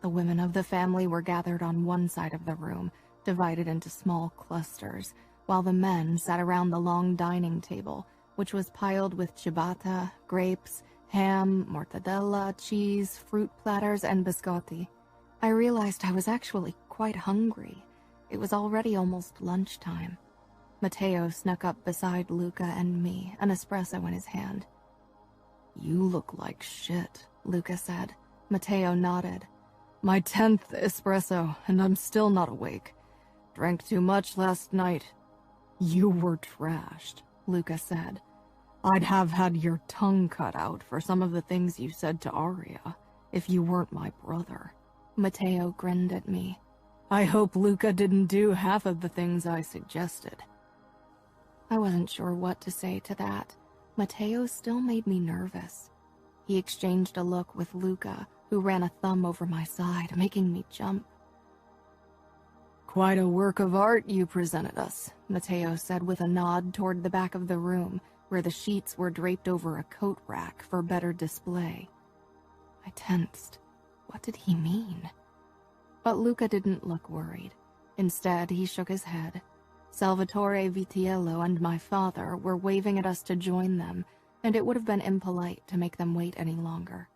The women of the family were gathered on one side of the room, divided into small clusters, while the men sat around the long dining table, which was piled with ciabatta, grapes, ham, mortadella, cheese, fruit platters, and biscotti. I realized I was actually quite hungry. It was already almost lunchtime. Matteo snuck up beside Luca and me, an espresso in his hand. "You look like shit," Luca said. Matteo nodded. "My 10th espresso, and I'm still not awake. Drank too much last night." "You were trashed," Luca said. "I'd have had your tongue cut out for some of the things you said to Aria, if you weren't my brother." Matteo grinned at me. "I hope Luca didn't do half of the things I suggested." I wasn't sure what to say to that. Matteo still made me nervous. He exchanged a look with Luca, who ran a thumb over my side, making me jump. "Quite a work of art you presented us," Matteo said with a nod toward the back of the room, where the sheets were draped over a coat rack for better display. I tensed. What did he mean? But Luca didn't look worried. Instead, he shook his head. Salvatore Vitiello and my father were waving at us to join them, and it would have been impolite to make them wait any longer.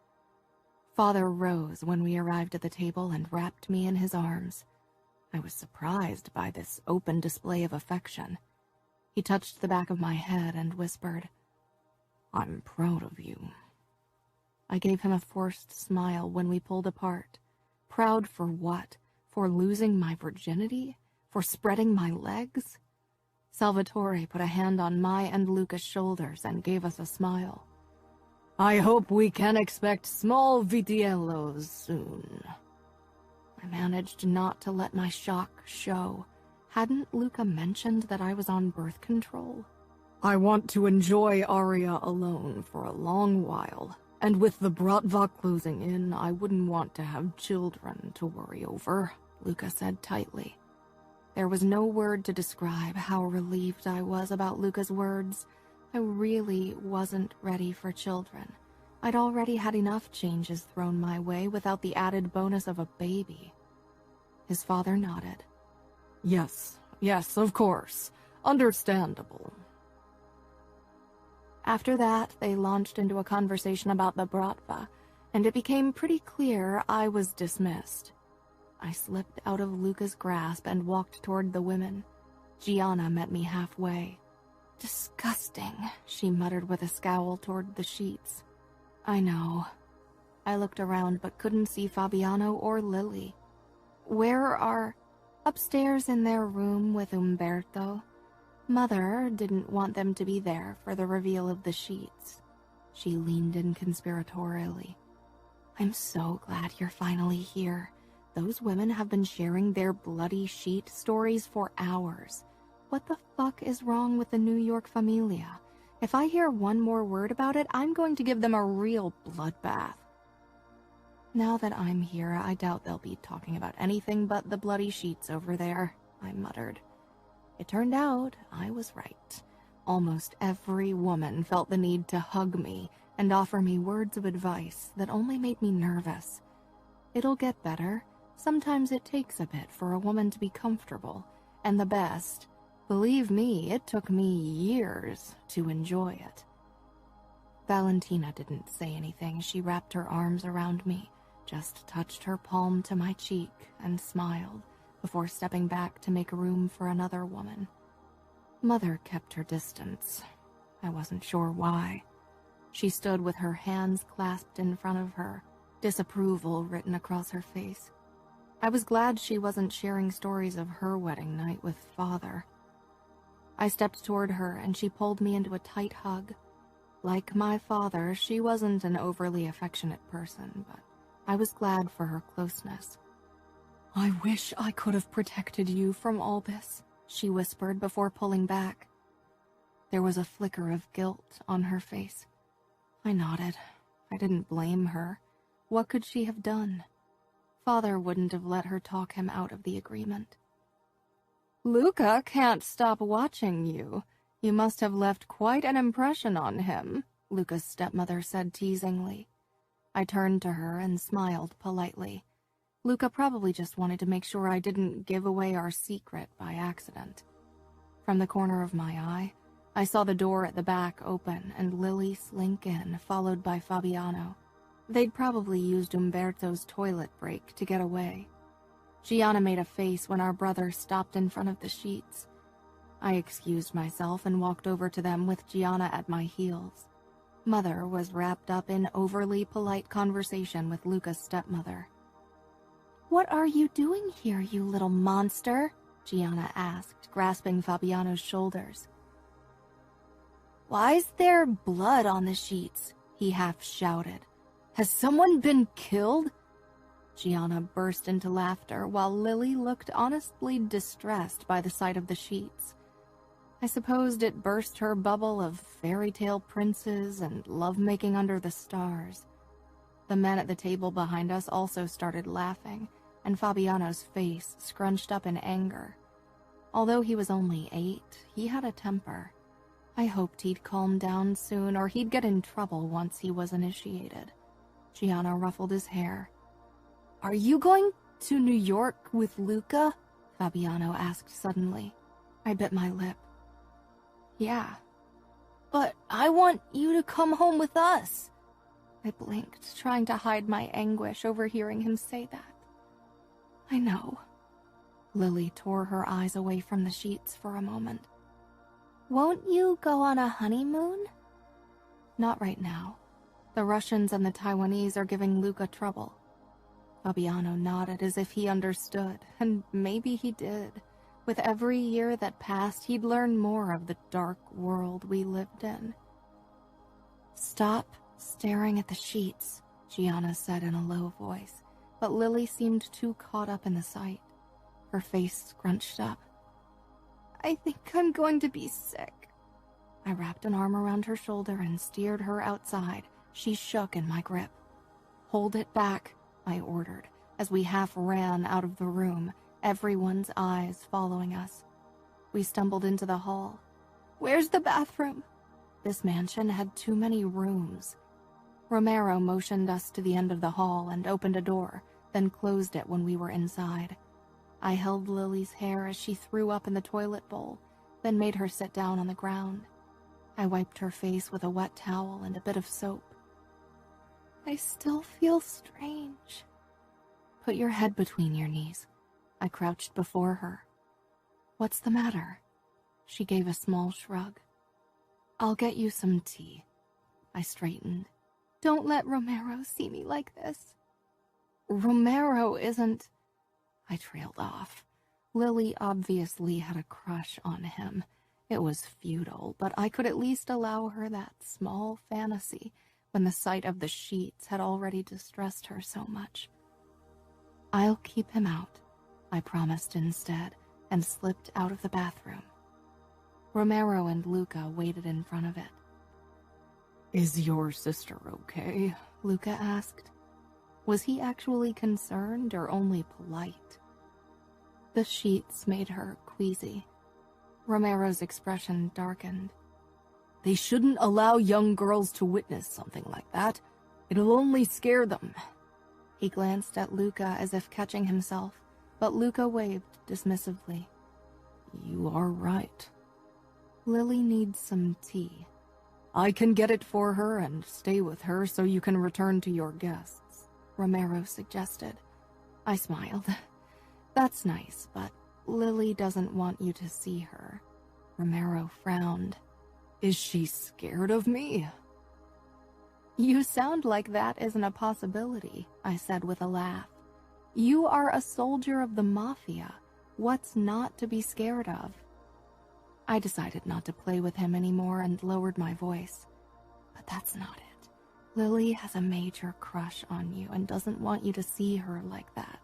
Father rose when we arrived at the table and wrapped me in his arms. I was surprised by this open display of affection. He touched the back of my head and whispered, "I'm proud of you." I gave him a forced smile when we pulled apart. Proud for what? For losing my virginity? For spreading my legs? Salvatore put a hand on my and Luca's shoulders and gave us a smile. I hope we can expect small Vitiellos soon. I managed not to let my shock show. Hadn't Luca mentioned that I was on birth control? I want to enjoy Aria alone for a long while, and with the Bratva closing in, I wouldn't want to have children to worry over, Luca said tightly. There was no word to describe how relieved I was about Luca's words. I really wasn't ready for children. I'd already had enough changes thrown my way without the added bonus of a baby. His father nodded. Yes, of course. Understandable. After that, they launched into a conversation about the Bratva, and it became pretty clear I was dismissed. I slipped out of Luca's grasp and walked toward the women. Gianna met me halfway. Disgusting, she muttered with a scowl toward the sheets. I know. I looked around but couldn't see Fabiano or Lily. Where are... Upstairs in their room with Umberto. Mother didn't want them to be there for the reveal of the sheets. She leaned in conspiratorially. I'm so glad you're finally here. Those women have been sharing their bloody sheet stories for hours. What the fuck is wrong with the New York Famiglia? If I hear one more word about it, I'm going to give them a real bloodbath. Now that I'm here, I doubt they'll be talking about anything but the bloody sheets over there, I muttered. It turned out I was right. Almost every woman felt the need to hug me and offer me words of advice that only made me nervous. It'll get better. Sometimes it takes a bit for a woman to be comfortable, and the best, believe me, it took me years to enjoy it. Valentina didn't say anything. She wrapped her arms around me, just touched her palm to my cheek and smiled before stepping back to make room for another woman. Mother kept her distance. I wasn't sure why. She stood with her hands clasped in front of her, disapproval written across her face. I was glad she wasn't sharing stories of her wedding night with Father. I stepped toward her and she pulled me into a tight hug. Like my father, she wasn't an overly affectionate person, but I was glad for her closeness. I wish I could have protected you from all this, she whispered before pulling back. There was a flicker of guilt on her face. I nodded. I didn't blame her. What could she have done? Father wouldn't have let her talk him out of the agreement. Luca can't stop watching you. You must have left quite an impression on him, Luca's stepmother said teasingly. I turned to her and smiled politely. Luca probably just wanted to make sure I didn't give away our secret by accident. From the corner of my eye, I saw the door at the back open and Lily slink in, followed by Fabiano. They'd probably used Umberto's toilet break to get away. Gianna made a face when our brother stopped in front of the sheets. I excused myself and walked over to them with Gianna at my heels. Mother was wrapped up in overly polite conversation with Luca's stepmother. What are you doing here, you little monster? Gianna asked, grasping Fabiano's shoulders. Why's there blood on the sheets? He half shouted. Has someone been killed? Gianna burst into laughter while Lily looked honestly distressed by the sight of the sheets. I supposed it burst her bubble of fairy tale princes and lovemaking under the stars. The men at the table behind us also started laughing, and Fabiano's face scrunched up in anger. Although he was only 8, he had a temper. I hoped he'd calm down soon or he'd get in trouble once he was initiated. Gianna ruffled his hair. Are you going to New York with Luca? Fabiano asked suddenly. I bit my lip. Yeah. But I want you to come home with us. I blinked, trying to hide my anguish over hearing him say that. I know. Lily tore her eyes away from the sheets for a moment. Won't you go on a honeymoon? Not right now. The Russians and the Taiwanese are giving Luca trouble. Fabiano nodded as if he understood, and maybe he did. With every year that passed, he'd learn more of the dark world we lived in. "Stop staring at the sheets," Gianna said in a low voice, but Lily seemed too caught up in the sight. Her face scrunched up. "I think I'm going to be sick." I wrapped an arm around her shoulder and steered her outside. She shook in my grip. "Hold it back," I ordered, as we half ran out of the room, everyone's eyes following us. We stumbled into the hall. "Where's the bathroom?" This mansion had too many rooms. Romero motioned us to the end of the hall and opened a door, then closed it when we were inside. I held Lily's hair as she threw up in the toilet bowl, then made her sit down on the ground. I wiped her face with a wet towel and a bit of soap. "I still feel strange." "Put your head between your knees." I crouched before her. "What's the matter?" She gave a small shrug. "I'll get you some tea." I straightened. "Don't let Romero see me like this." "Romero isn't..." I trailed off. Lily obviously had a crush on him. It was futile, but I could at least allow her that small fantasy when the sight of the sheets had already distressed her so much. "I'll keep him out," I promised instead, and slipped out of the bathroom. Romero and Luca waited in front of it. "Is your sister okay?" Luca asked. Was he actually concerned or only polite? The sheets made her queasy. Romero's expression darkened. "They shouldn't allow young girls to witness something like that. It'll only scare them." He glanced at Luca as if catching himself, but Luca waved dismissively. "You are right." "Lily needs some tea." "I can get it for her and stay with her so you can return to your guests," Romero suggested. I smiled. "That's nice, but Lily doesn't want you to see her." Romero frowned. "Is she scared of me?" "You sound like that isn't a possibility," I said with a laugh. "You are a soldier of the Mafia. What's not to be scared of?" I decided not to play with him anymore and lowered my voice. "But that's not it. Lily has a major crush on you and doesn't want you to see her like that."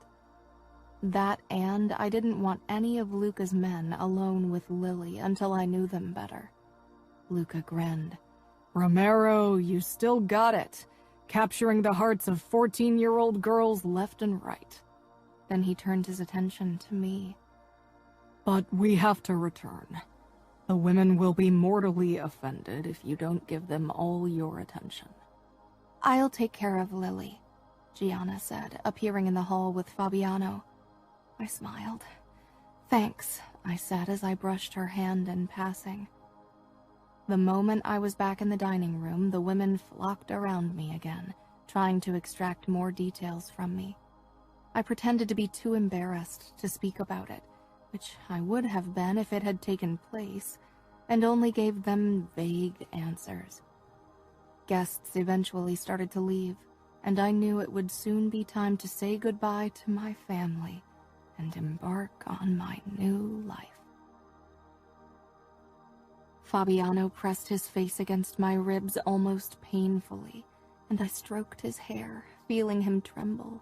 That, and I didn't want any of Luca's men alone with Lily until I knew them better. Luca grinned. "Romero, you still got it. Capturing the hearts of 14-year-old girls left and right." Then he turned his attention to me. "But we have to return. The women will be mortally offended if you don't give them all your attention." "I'll take care of Lily," Gianna said, appearing in the hall with Fabiano. I smiled. "Thanks," I said as I brushed her hand in passing. The moment I was back in the dining room, the women flocked around me again, trying to extract more details from me. I pretended to be too embarrassed to speak about it, which I would have been if it had taken place, and only gave them vague answers. Guests eventually started to leave, and I knew it would soon be time to say goodbye to my family and embark on my new life. Fabiano pressed his face against my ribs almost painfully, and I stroked his hair, feeling him tremble.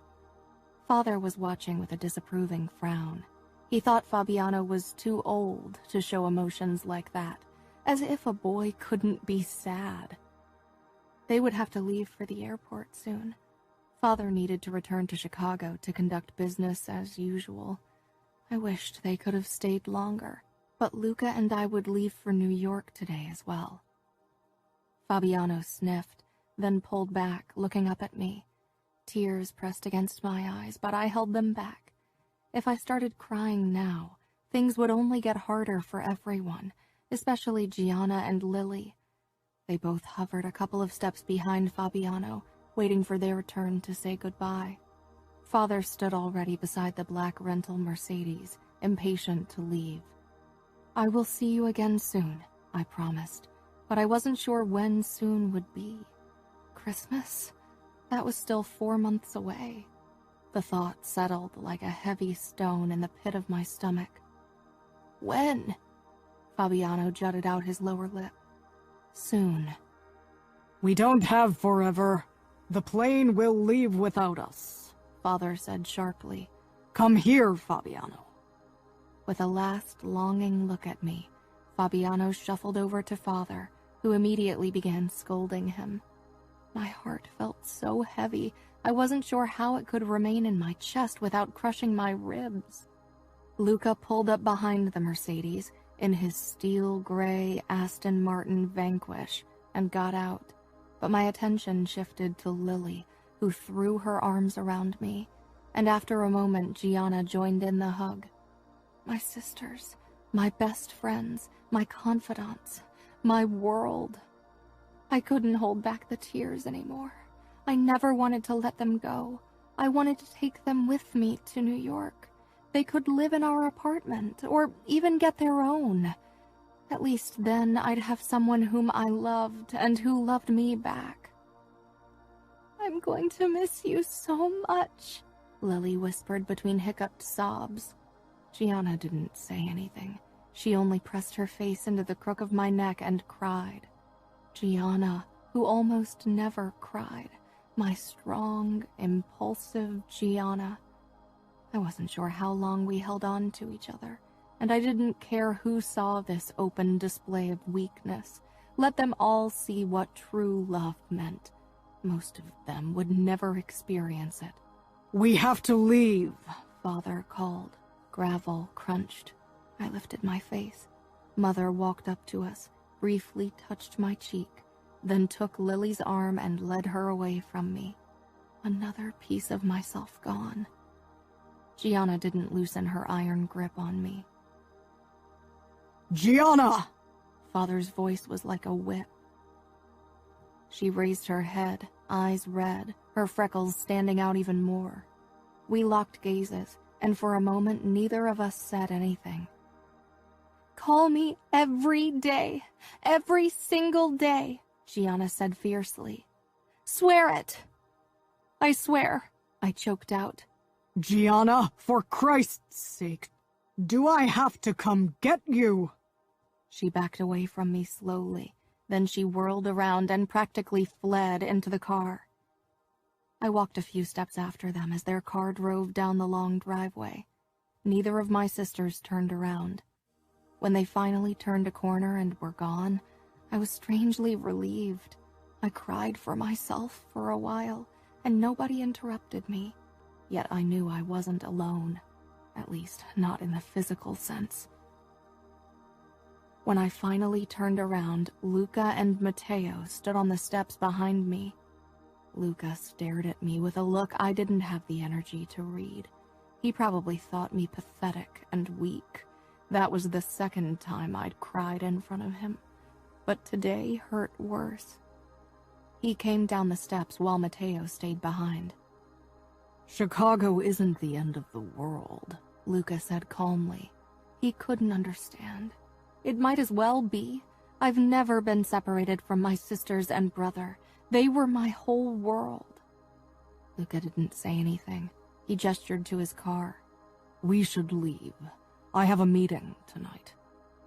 Father was watching with a disapproving frown. He thought Fabiano was too old to show emotions like that, as if a boy couldn't be sad. They would have to leave for the airport soon. Father needed to return to Chicago to conduct business as usual. I wished they could have stayed longer, but Luca and I would leave for New York today as well. Fabiano sniffed, then pulled back, looking up at me. Tears pressed against my eyes, but I held them back. If I started crying now, things would only get harder for everyone, especially Gianna and Lily. They both hovered a couple of steps behind Fabiano, waiting for their turn to say goodbye. Father stood already beside the black rental Mercedes, impatient to leave. "I will see you again soon," I promised, but I wasn't sure when soon would be. Christmas? That was still 4 months away. The thought settled like a heavy stone in the pit of my stomach. When? Fabiano jutted out his lower lip. Soon. We don't have forever. The plane will leave without us, Father said sharply. Come here, Fabiano. With a last longing look at me, Fabiano shuffled over to Father, who immediately began scolding him. My heart felt so heavy, I wasn't sure how it could remain in my chest without crushing my ribs. Luca pulled up behind the Mercedes in his steel gray Aston Martin Vanquish and got out, but my attention shifted to Lily, who threw her arms around me, and after a moment Gianna joined in the hug. My sisters, my best friends, my confidants, my world. I couldn't hold back the tears anymore. I never wanted to let them go. I wanted to take them with me to New York. They could live in our apartment, or even get their own. At least then I'd have someone whom I loved and who loved me back. I'm going to miss you so much, Lily whispered between hiccuped sobs. Gianna didn't say anything. She only pressed her face into the crook of my neck and cried. Gianna, who almost never cried. My strong, impulsive Gianna. I wasn't sure how long we held on to each other, and I didn't care who saw this open display of weakness. Let them all see what true love meant. Most of them would never experience it. We have to leave, Father called. Gravel crunched. I lifted my face. Mother walked up to us, briefly touched my cheek, then took Lily's arm and led her away from me. Another piece of myself gone. Gianna didn't loosen her iron grip on me. Gianna! Father's voice was like a whip. She raised her head, eyes red, her freckles standing out even more. We locked gazes, and for a moment neither of us said anything. Call me every day, every single day, Gianna said fiercely. Swear it. I swear, I choked out. Gianna, for Christ's sake, do I have to come get you? She backed away from me slowly, then she whirled around and practically fled into the car. I walked a few steps after them as their car drove down the long driveway. Neither of my sisters turned around. When they finally turned a corner and were gone, I was strangely relieved. I cried for myself for a while, and nobody interrupted me. Yet I knew I wasn't alone, at least not in the physical sense. When I finally turned around, Luca and Matteo stood on the steps behind me. Luca stared at me with a look I didn't have the energy to read. He probably thought me pathetic and weak. That was the second time I'd cried in front of him, but today hurt worse. He came down the steps while Matteo stayed behind. Chicago isn't the end of the world, Luca said calmly. He couldn't understand. It might as well be. I've never been separated from my sisters and brother. They were my whole world. Luca didn't say anything. He gestured to his car. We should leave. I have a meeting tonight.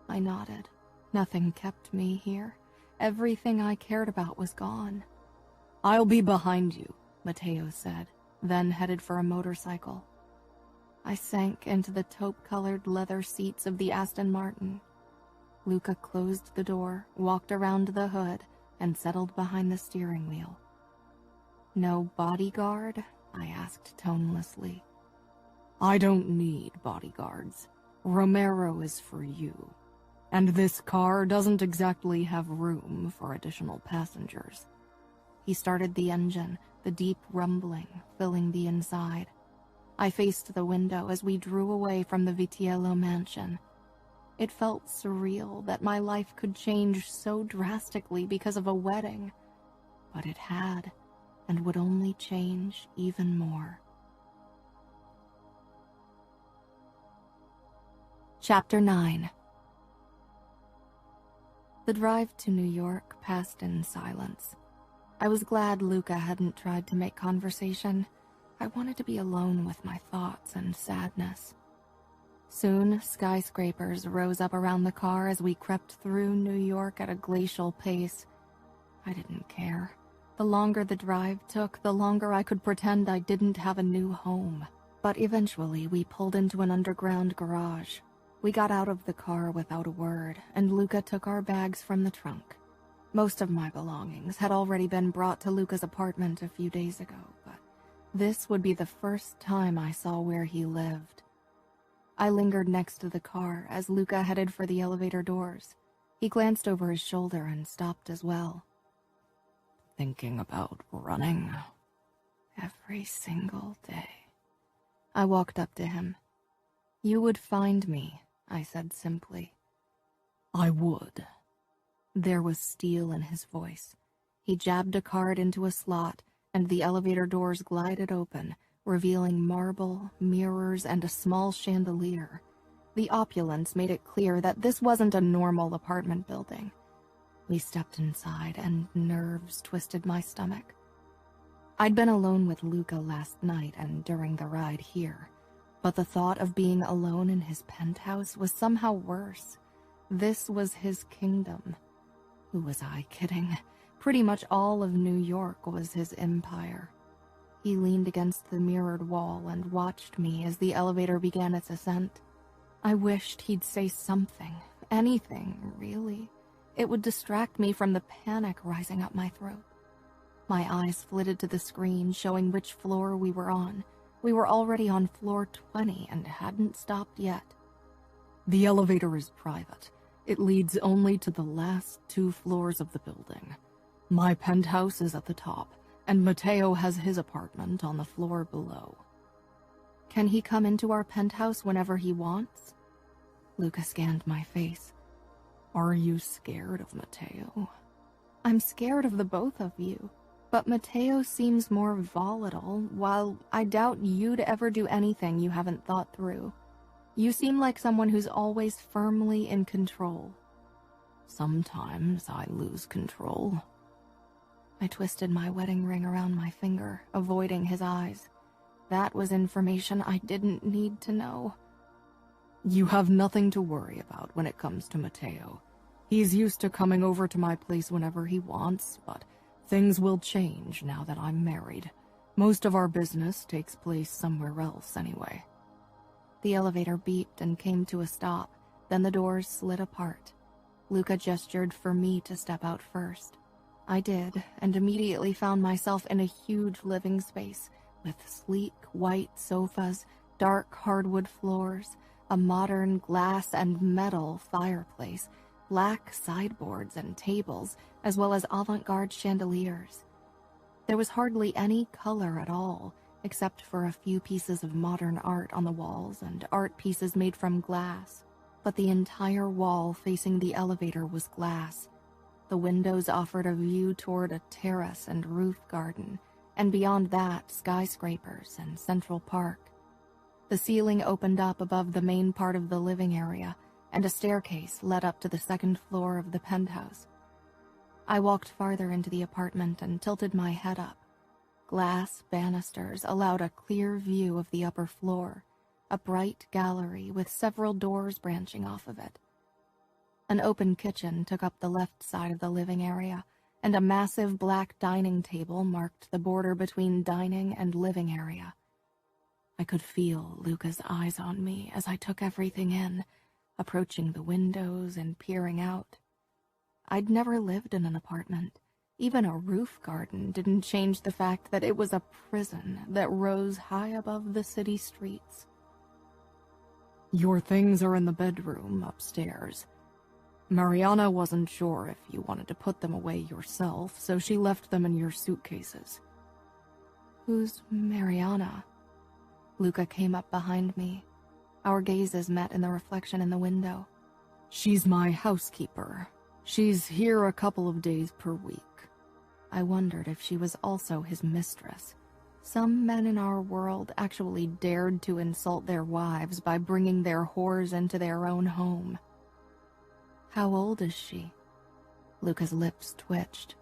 I nodded. Nothing kept me here. Everything I cared about was gone. I'll be behind you, Matteo said, then headed for a motorcycle. I sank into the taupe-colored leather seats of the Aston Martin. Luca closed the door, walked around the hood, and settled behind the steering wheel. No bodyguard? I asked tonelessly. I don't need bodyguards. Romero is for you. And this car doesn't exactly have room for additional passengers. He started the engine, the deep rumbling filling the inside. I faced the window as we drew away from the Vitiello mansion. It felt surreal that my life could change so drastically because of a wedding, but it had, and would only change even more. Chapter 9. The drive to New York passed in silence. I was glad Luca hadn't tried to make conversation. I wanted to be alone with my thoughts and sadness. Soon, skyscrapers rose up around the car as we crept through New York at a glacial pace. I didn't care. The longer the drive took, the longer I could pretend I didn't have a new home. But eventually, we pulled into an underground garage. We got out of the car without a word, and Luca took our bags from the trunk. Most of my belongings had already been brought to Luca's apartment a few days ago, but this would be the first time I saw where he lived. I lingered next to the car as Luca headed for the elevator doors. He glanced over his shoulder and stopped as well. Thinking about running? Every single day. I walked up to him. You would find me, I said simply. I would. There was steel in his voice. He jabbed a card into a slot, and the elevator doors glided open, revealing marble, mirrors, and a small chandelier. The opulence made it clear that this wasn't a normal apartment building. We stepped inside, and nerves twisted my stomach. I'd been alone with Luca last night and during the ride here, but the thought of being alone in his penthouse was somehow worse. This was his kingdom. Who was I kidding? Pretty much all of New York was his empire. He leaned against the mirrored wall and watched me as the elevator began its ascent. I wished he'd say something, anything, really. It would distract me from the panic rising up my throat. My eyes flitted to the screen showing which floor we were on. We were already on floor 20 and hadn't stopped yet. The elevator is private. It leads only to the last 2 floors of the building. My penthouse is at the top, and Matteo has his apartment on the floor below. Can he come into our penthouse whenever he wants? Luca scanned my face. Are you scared of Matteo? I'm scared of the both of you, but Matteo seems more volatile, while I doubt you'd ever do anything you haven't thought through. You seem like someone who's always firmly in control. Sometimes I lose control. I twisted my wedding ring around my finger, avoiding his eyes. That was information I didn't need to know. You have nothing to worry about when it comes to Matteo. He's used to coming over to my place whenever he wants, but things will change now that I'm married. Most of our business takes place somewhere else anyway. The elevator beeped and came to a stop, then the doors slid apart. Luca gestured for me to step out first. I did, and immediately found myself in a huge living space with sleek white sofas, dark hardwood floors, a modern glass and metal fireplace, black sideboards and tables, as well as avant-garde chandeliers. There was hardly any color at all, except for a few pieces of modern art on the walls and art pieces made from glass. But the entire wall facing the elevator was glass. The windows offered a view toward a terrace and roof garden, and beyond that, skyscrapers and Central Park. The ceiling opened up above the main part of the living area, and a staircase led up to the second floor of the penthouse. I walked farther into the apartment and tilted my head up. Glass banisters allowed a clear view of the upper floor, a bright gallery with several doors branching off of it. An open kitchen took up the left side of the living area, and a massive black dining table marked the border between dining and living area. I could feel Luca's eyes on me as I took everything in, approaching the windows and peering out. I'd never lived in an apartment. Even a roof garden didn't change the fact that it was a prison that rose high above the city streets. Your things are in the bedroom upstairs. Mariana wasn't sure if you wanted to put them away yourself, so she left them in your suitcases. Who's Mariana? Luca came up behind me. Our gazes met in the reflection in the window. She's my housekeeper. She's here a couple of days per week. I wondered if she was also his mistress. Some men in our world actually dared to insult their wives by bringing their whores into their own home. How old is she? Luca's lips twitched.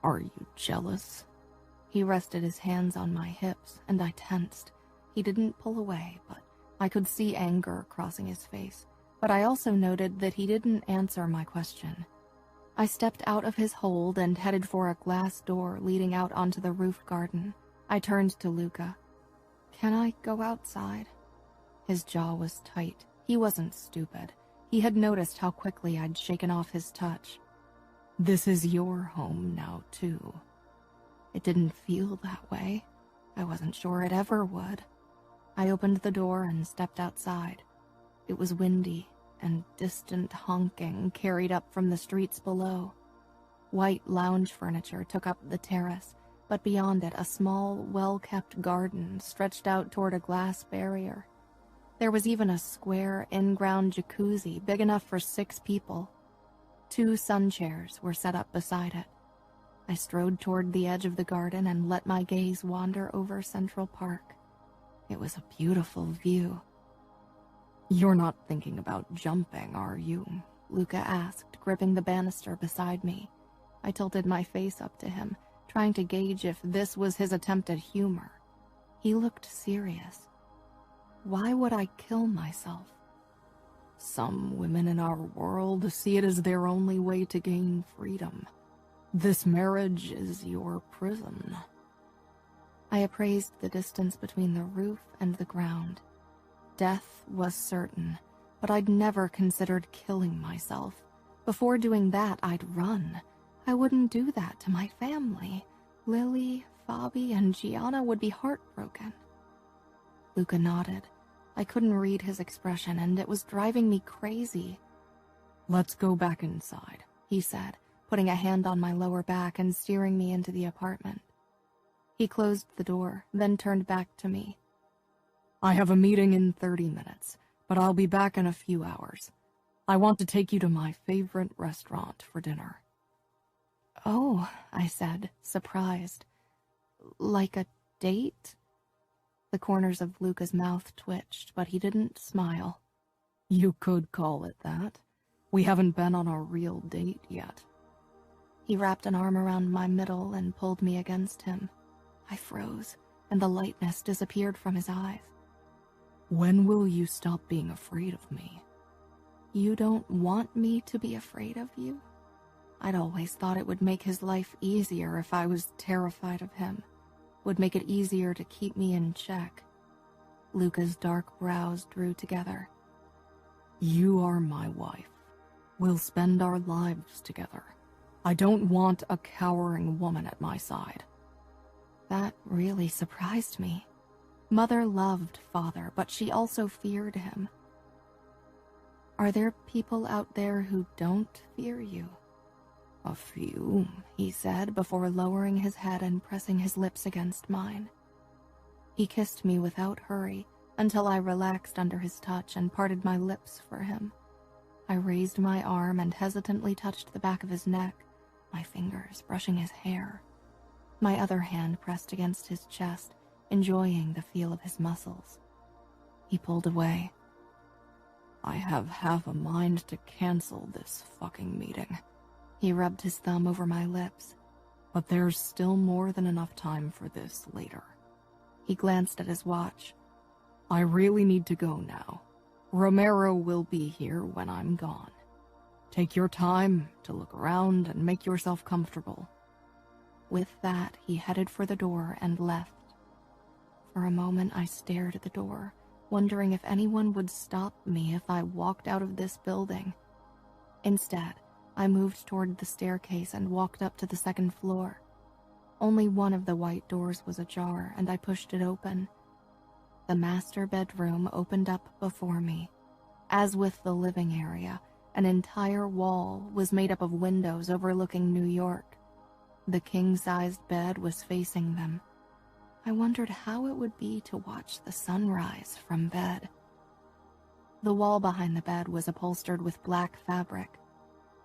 Are you jealous? He rested his hands on my hips, and I tensed. He didn't pull away, but I could see anger crossing his face, but I also noted that he didn't answer my question. I stepped out of his hold and headed for a glass door leading out onto the roof garden. I turned to Luca. "Can I go outside?" His jaw was tight. He wasn't stupid. He had noticed how quickly I'd shaken off his touch. "This is your home now, too." It didn't feel that way. I wasn't sure it ever would. I opened the door and stepped outside. It was windy, and distant honking carried up from the streets below. White lounge furniture took up the terrace, but beyond it a small, well-kept garden stretched out toward a glass barrier. There was even a square, in-ground jacuzzi big enough for 6 people. 2 sun chairs were set up beside it. I strode toward the edge of the garden and let my gaze wander over Central Park. It was a beautiful view. "You're not thinking about jumping, are you?" Luca asked, gripping the banister beside me. I tilted my face up to him, trying to gauge if this was his attempt at humor. He looked serious. "Why would I kill myself?" "Some women in our world see it as their only way to gain freedom. This marriage is your prison." I appraised the distance between the roof and the ground. Death was certain, but I'd never considered killing myself. Before doing that, I'd run. I wouldn't do that to my family. Lily, Fabi, and Gianna would be heartbroken. Luca nodded. I couldn't read his expression, and it was driving me crazy. "Let's go back inside," he said, putting a hand on my lower back and steering me into the apartment. He closed the door, then turned back to me. "I have a meeting in 30 minutes, but I'll be back in a few hours. I want to take you to my favorite restaurant for dinner." "Oh," I said, surprised. "Like a date?" The corners of Luca's mouth twitched, but he didn't smile. "You could call it that. We haven't been on a real date yet." He wrapped an arm around my middle and pulled me against him. I froze, and the lightness disappeared from his eyes. "When will you stop being afraid of me?" "You don't want me to be afraid of you?" I'd always thought it would make his life easier if I was terrified of him. Would make it easier to keep me in check. Luca's dark brows drew together. "You are my wife. We'll spend our lives together. I don't want a cowering woman at my side." That really surprised me. Mother loved Father, but she also feared him. "Are there people out there who don't fear you?" "A few," he said, before lowering his head and pressing his lips against mine. He kissed me without hurry until I relaxed under his touch and parted my lips for him. I raised my arm and hesitantly touched the back of his neck, my fingers brushing his hair. My other hand pressed against his chest, enjoying the feel of his muscles. He pulled away. "I have half a mind to cancel this fucking meeting." He rubbed his thumb over my lips. "But there's still more than enough time for this later." He glanced at his watch. "I really need to go now. Romero will be here when I'm gone. Take your time to look around and make yourself comfortable." With that, he headed for the door and left. For a moment, I stared at the door, wondering if anyone would stop me if I walked out of this building. Instead, I moved toward the staircase and walked up to the 2nd floor. Only one of the white doors was ajar, and I pushed it open. The master bedroom opened up before me. As with the living area, an entire wall was made up of windows overlooking New York. The king-sized bed was facing them. I wondered how it would be to watch the sunrise from bed. The wall behind the bed was upholstered with black fabric.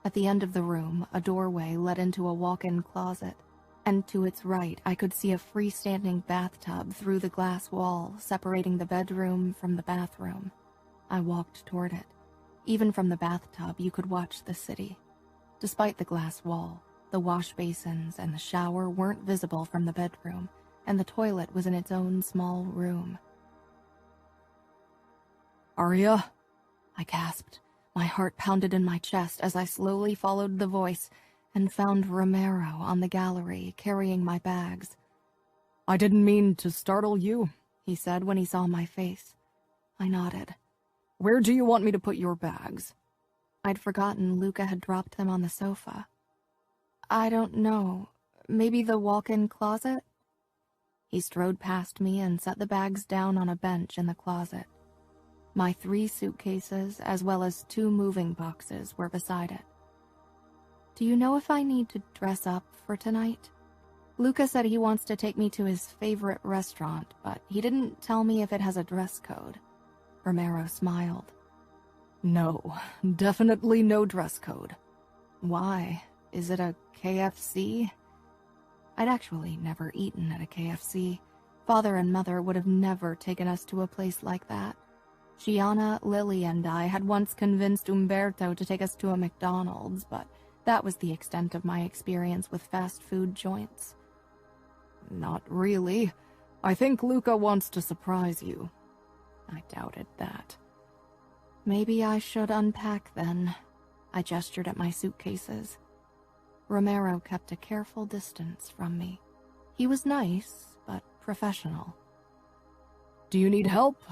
At the end of the room, a doorway led into a walk-in closet, and to its right I could see a freestanding bathtub through the glass wall separating the bedroom from the bathroom. I walked toward it. Even from the bathtub, you could watch the city. Despite the glass wall, the wash basins and the shower weren't visible from the bedroom, and the toilet was in its own small room. Aria? I gasped. My heart pounded in my chest as I slowly followed the voice and found Romero on the gallery carrying my bags. I didn't mean to startle you, he said when he saw my face. I nodded. Where do you want me to put your bags? I'd forgotten Luca had dropped them on the sofa. I don't know. Maybe the walk-in closet? He strode past me and set the bags down on a bench in the closet. My 3 suitcases, as well as 2 moving boxes, were beside it. Do you know if I need to dress up for tonight? Luca said he wants to take me to his favorite restaurant, but he didn't tell me if it has a dress code. Romero smiled. No, definitely no dress code. Why? Is it a KFC? I'd actually never eaten at a KFC. Father and Mother would have never taken us to a place like that. Gianna, Lily, and I had once convinced Umberto to take us to a McDonald's, but that was the extent of my experience with fast food joints. Not really. I think Luca wants to surprise you. I doubted that. Maybe I should unpack then. I gestured at my suitcases. Romero kept a careful distance from me. He was nice, but professional. Do you need help?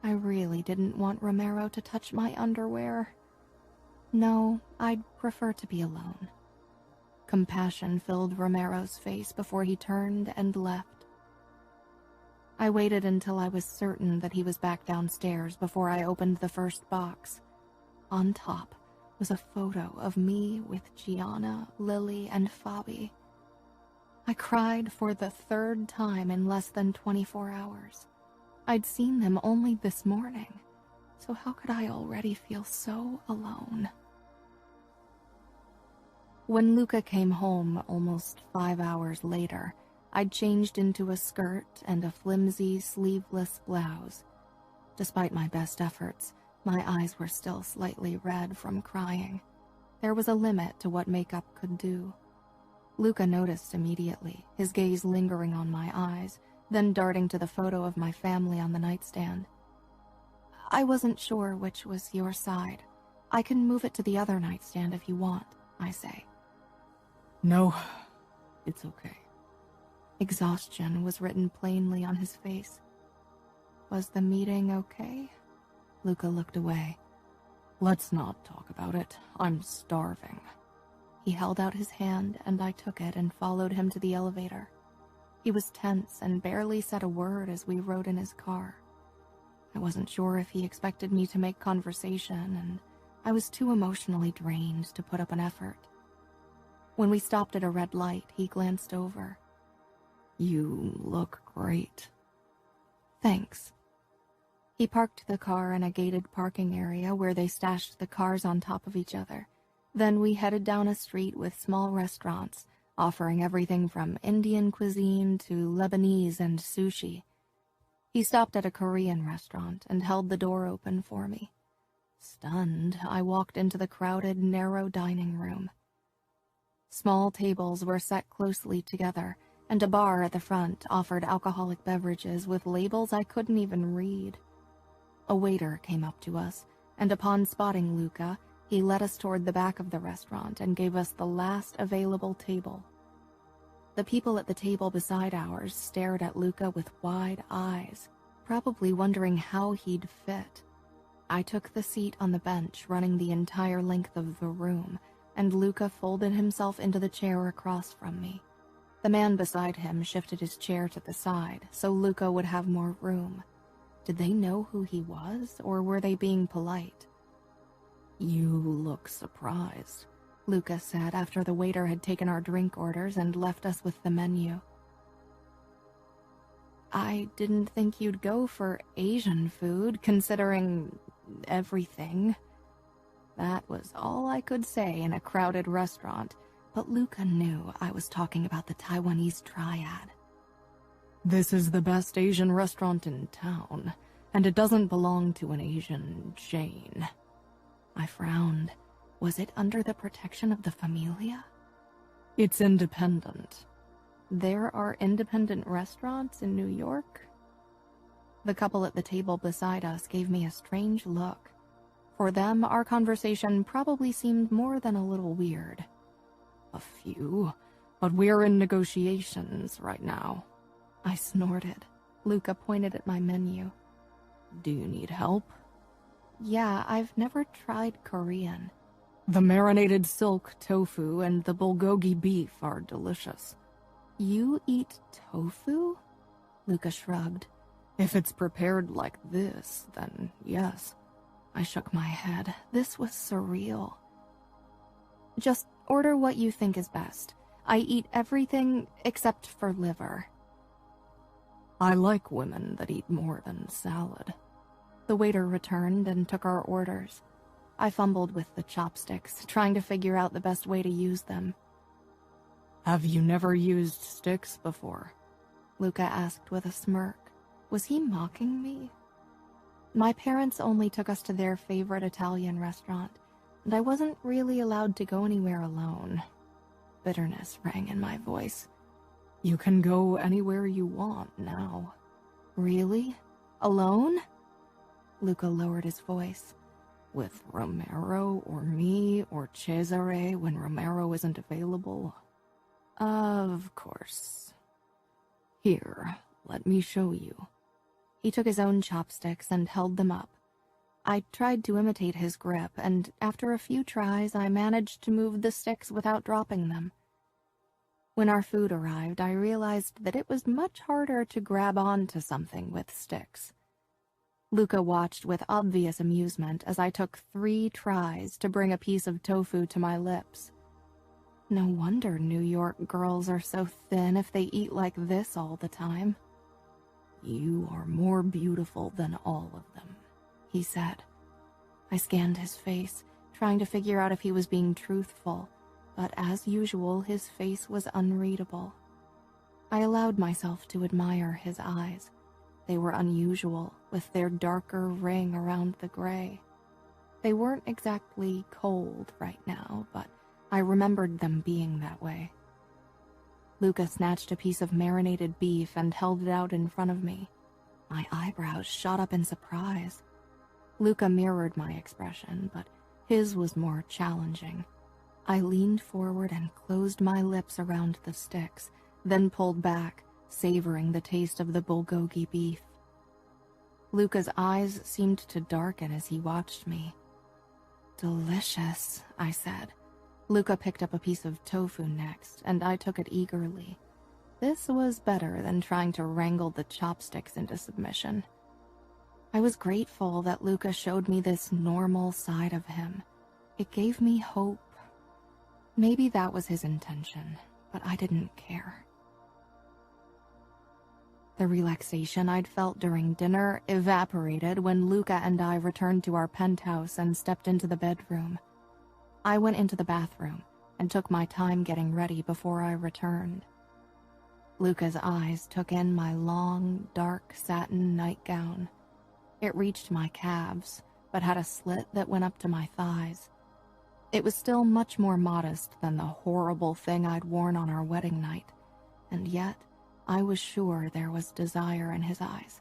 I really didn't want Romero to touch my underwear. No, I'd prefer to be alone. Compassion filled Romero's face before he turned and left. I waited until I was certain that he was back downstairs before I opened the first box. On top was a photo of me with Gianna, Lily, and Fabi. I cried for the 3rd time in less than 24 hours. I'd seen them only this morning, so how could I already feel so alone? When Luca came home almost 5 hours later, I'd changed into a skirt and a flimsy, sleeveless blouse. Despite my best efforts, my eyes were still slightly red from crying. There was a limit to what makeup could do. Luca noticed immediately, his gaze lingering on my eyes, then darting to the photo of my family on the nightstand. I wasn't sure which was your side. I can move it to the other nightstand if you want, I say. No, it's okay. Exhaustion was written plainly on his face. Was the meeting okay? Luca looked away. Let's not talk about it. I'm starving. He held out his hand and I took it and followed him to the elevator. He was tense and barely said a word as we rode in his car. I wasn't sure if he expected me to make conversation, and I was too emotionally drained to put up an effort. When we stopped at a red light, he glanced over. You look great. Thanks. He parked the car in a gated parking area where they stashed the cars on top of each other. Then we headed down a street with small restaurants, offering everything from Indian cuisine to Lebanese and sushi. He stopped at a Korean restaurant and held the door open for me. Stunned, I walked into the crowded, narrow dining room. Small tables were set closely together, and a bar at the front offered alcoholic beverages with labels I couldn't even read. A waiter came up to us, and upon spotting Luca, he led us toward the back of the restaurant and gave us the last available table. The people at the table beside ours stared at Luca with wide eyes, probably wondering how he'd fit. I took the seat on the bench running the entire length of the room, and Luca folded himself into the chair across from me. The man beside him shifted his chair to the side so Luca would have more room. Did they know who he was, or were they being polite? You look surprised, Luca said after the waiter had taken our drink orders and left us with the menu. I didn't think you'd go for Asian food, considering everything. That was all I could say in a crowded restaurant, but Luca knew I was talking about the Taiwanese triad. This is the best Asian restaurant in town, and it doesn't belong to an Asian chain. I frowned. Was it under the protection of the Famiglia? It's independent. There are independent restaurants in New York? The couple at the table beside us gave me a strange look. For them, our conversation probably seemed more than a little weird. A few, but we're in negotiations right now. I snorted. Luca pointed at my menu. Do you need help? Yeah, I've never tried Korean. The marinated silk tofu and the bulgogi beef are delicious. You eat tofu? Luca shrugged. If it's prepared like this, then yes. I shook my head. This was surreal. Just order what you think is best. I eat everything except for liver. I like women that eat more than salad. The waiter returned and took our orders. I fumbled with the chopsticks, trying to figure out the best way to use them. Have you never used sticks before? Luca asked with a smirk. Was he mocking me? My parents only took us to their favorite Italian restaurant, and I wasn't really allowed to go anywhere alone. Bitterness rang in my voice. You can go anywhere you want now. Really? Alone? Luca lowered his voice. With Romero or me or Cesare when Romero isn't available? Of course. Here, let me show you. He took his own chopsticks and held them up. I tried to imitate his grip, and after a few tries, I managed to move the sticks without dropping them. When our food arrived, I realized that it was much harder to grab onto something with sticks. Luca watched with obvious amusement as I took 3 tries to bring a piece of tofu to my lips. No wonder New York girls are so thin if they eat like this all the time. You are more beautiful than all of them, he said. I scanned his face, trying to figure out if he was being truthful, but as usual, his face was unreadable. I allowed myself to admire his eyes. They were unusual, with their darker ring around the gray. They weren't exactly cold right now, but I remembered them being that way. Luca snatched a piece of marinated beef and held it out in front of me. My eyebrows shot up in surprise. Luca mirrored my expression, but his was more challenging. I leaned forward and closed my lips around the sticks, then pulled back, savoring the taste of the bulgogi beef. Luca's eyes seemed to darken as he watched me. Delicious, I said. Luca picked up a piece of tofu next, and I took it eagerly. This was better than trying to wrangle the chopsticks into submission. I was grateful that Luca showed me this normal side of him. It gave me hope. Maybe that was his intention, but I didn't care. The relaxation I'd felt during dinner evaporated when Luca and I returned to our penthouse and stepped into the bedroom. I went into the bathroom and took my time getting ready before I returned. Luca's eyes took in my long, dark satin nightgown. It reached my calves, but had a slit that went up to my thighs. It was still much more modest than the horrible thing I'd worn on our wedding night, and yet I was sure there was desire in his eyes.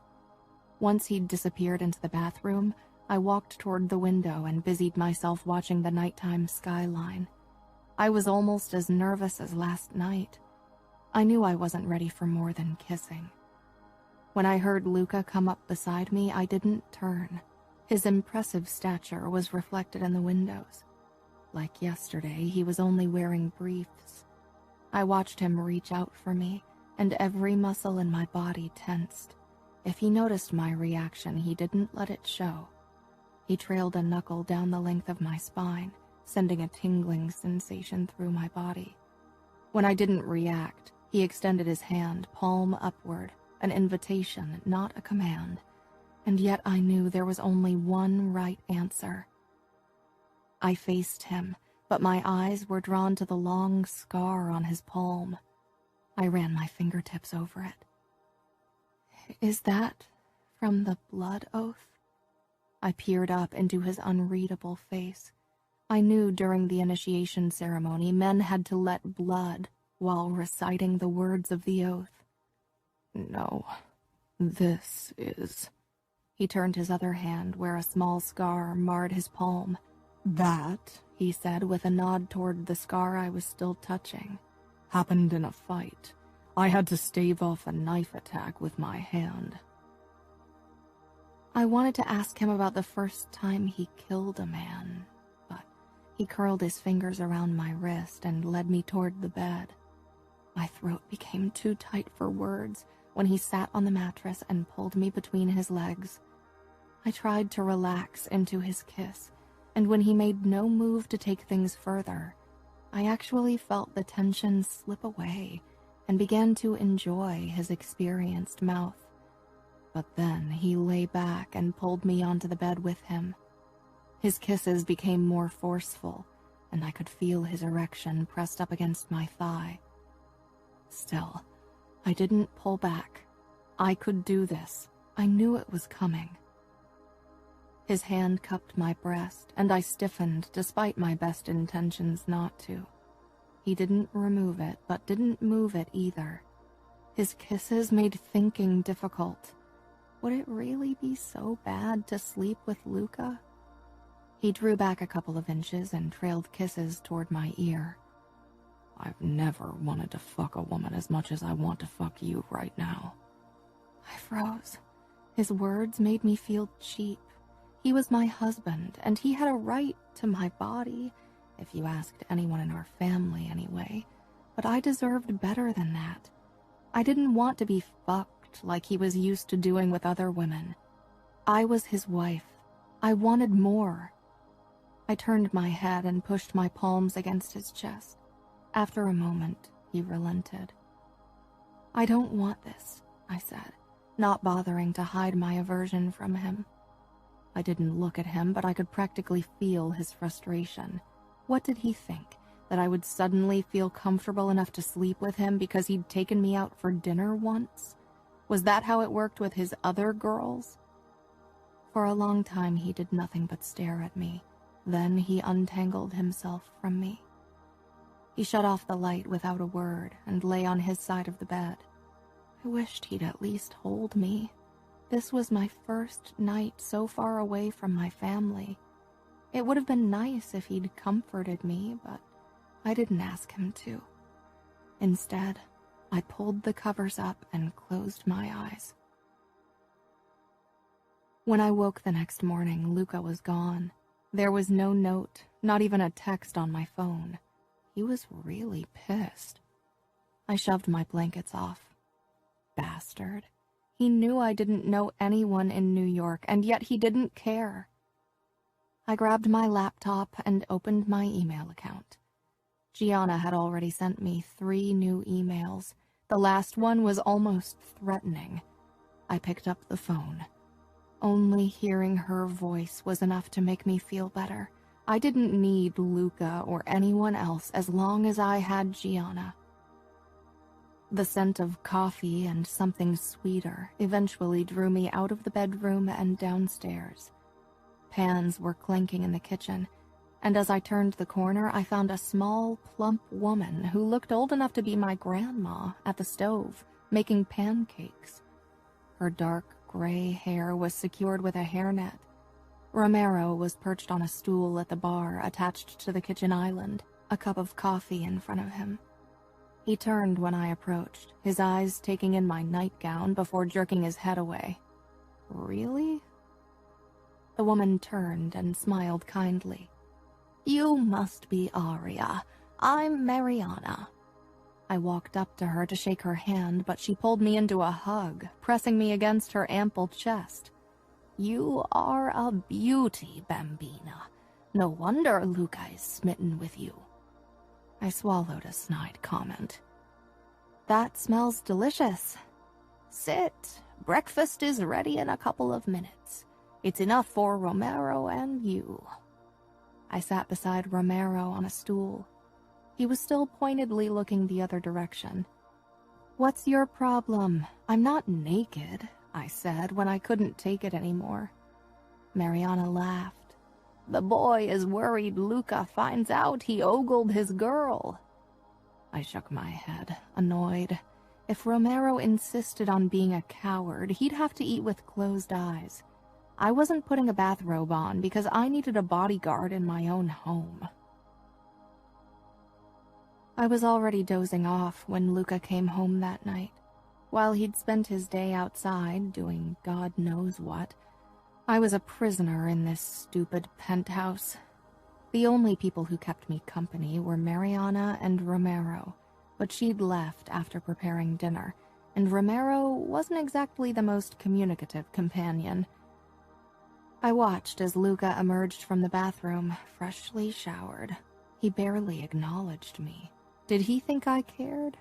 Once he'd disappeared into the bathroom, I walked toward the window and busied myself watching the nighttime skyline. I was almost as nervous as last night. I knew I wasn't ready for more than kissing. When I heard Luca come up beside me, I didn't turn. His impressive stature was reflected in the windows. Like yesterday, he was only wearing briefs. I watched him reach out for me, and every muscle in my body tensed. If he noticed my reaction, he didn't let it show. He trailed a knuckle down the length of my spine, sending a tingling sensation through my body. When I didn't react, he extended his hand, palm upward, an invitation, not a command. And yet I knew there was only one right answer. I faced him, but my eyes were drawn to the long scar on his palm. I ran my fingertips over it. Is that from the blood oath? I peered up into his unreadable face. I knew during the initiation ceremony men had to let blood while reciting the words of the oath. No, This is... He turned his other hand where a small scar marred his palm. That, He said with a nod toward the scar I was still touching. happened in a fight. I had to stave off a knife attack with my hand. I wanted to ask him about the first time he killed a man, but he curled his fingers around my wrist and led me toward the bed. My throat became too tight for words when he sat on the mattress and pulled me between his legs. I tried to relax into his kiss, and when he made no move to take things further, I actually felt the tension slip away and began to enjoy his experienced mouth. But then he lay back and pulled me onto the bed with him. His kisses became more forceful, and I could feel his erection pressed up against my thigh. Still, I didn't pull back. I could do this. I knew it was coming. His hand cupped my breast, and I stiffened despite my best intentions not to. He didn't remove it, but didn't move it either. His kisses made thinking difficult. Would it really be so bad to sleep with Luca? He drew back a couple of inches and trailed kisses toward my ear. I've never wanted to fuck a woman as much as I want to fuck you right now. I froze. His words made me feel cheap. He was my husband, and he had a right to my body, if you asked anyone in our family anyway. But I deserved better than that. I didn't want to be fucked like he was used to doing with other women. I was his wife. I wanted more. I turned my head and pushed my palms against his chest. After a moment, he relented. I don't want this, I said, not bothering to hide my aversion from him. I didn't look at him, but I could practically feel his frustration. What did he think? That I would suddenly feel comfortable enough to sleep with him because he'd taken me out for dinner once? Was that how it worked with his other girls? For a long time, he did nothing but stare at me. Then he untangled himself from me. He shut off the light without a word and lay on his side of the bed. I wished he'd at least hold me. This was my first night so far away from my family. It would have been nice if he'd comforted me, but I didn't ask him to. Instead, I pulled the covers up and closed my eyes. When I woke the next morning, Luca was gone. There was no note, not even a text on my phone. He was really pissed. I shoved my blankets off. Bastard. He knew I didn't know anyone in New York, and yet he didn't care. I grabbed my laptop and opened my email account. Gianna had already sent me 3 new emails. The last one was almost threatening. I picked up the phone. Only hearing her voice was enough to make me feel better. I didn't need Luca or anyone else as long as I had Gianna. The scent of coffee and something sweeter eventually drew me out of the bedroom and downstairs. Pans were clanking in the kitchen, and as I turned the corner, I found a small, plump woman who looked old enough to be my grandma at the stove, making pancakes. Her dark gray hair was secured with a hairnet. Romero was perched on a stool at the bar attached to the kitchen island, a cup of coffee in front of him. He turned when I approached, his eyes taking in my nightgown before jerking his head away. Really? The woman turned and smiled kindly. You must be Aria. I'm Mariana. I walked up to her to shake her hand, but she pulled me into a hug, pressing me against her ample chest. You are a beauty, Bambina. No wonder Luca is smitten with you. I swallowed a snide comment. That smells delicious. Sit. Breakfast is ready in a couple of minutes. It's enough for Romero and you. I sat beside Romero on a stool. He was still pointedly looking the other direction. What's your problem? I'm not naked, I said when I couldn't take it anymore. Mariana laughed. The boy is worried Luca finds out he ogled his girl. I shook my head, annoyed. If Romero insisted on being a coward, he'd have to eat with closed eyes. I wasn't putting a bathrobe on because I needed a bodyguard in my own home. I was already dozing off when Luca came home that night. While he'd spent his day outside doing God knows what, I was a prisoner in this stupid penthouse. The only people who kept me company were Mariana and Romero, but she'd left after preparing dinner, and Romero wasn't exactly the most communicative companion. I watched as Luca emerged from the bathroom, freshly showered. He barely acknowledged me. Did he think I cared?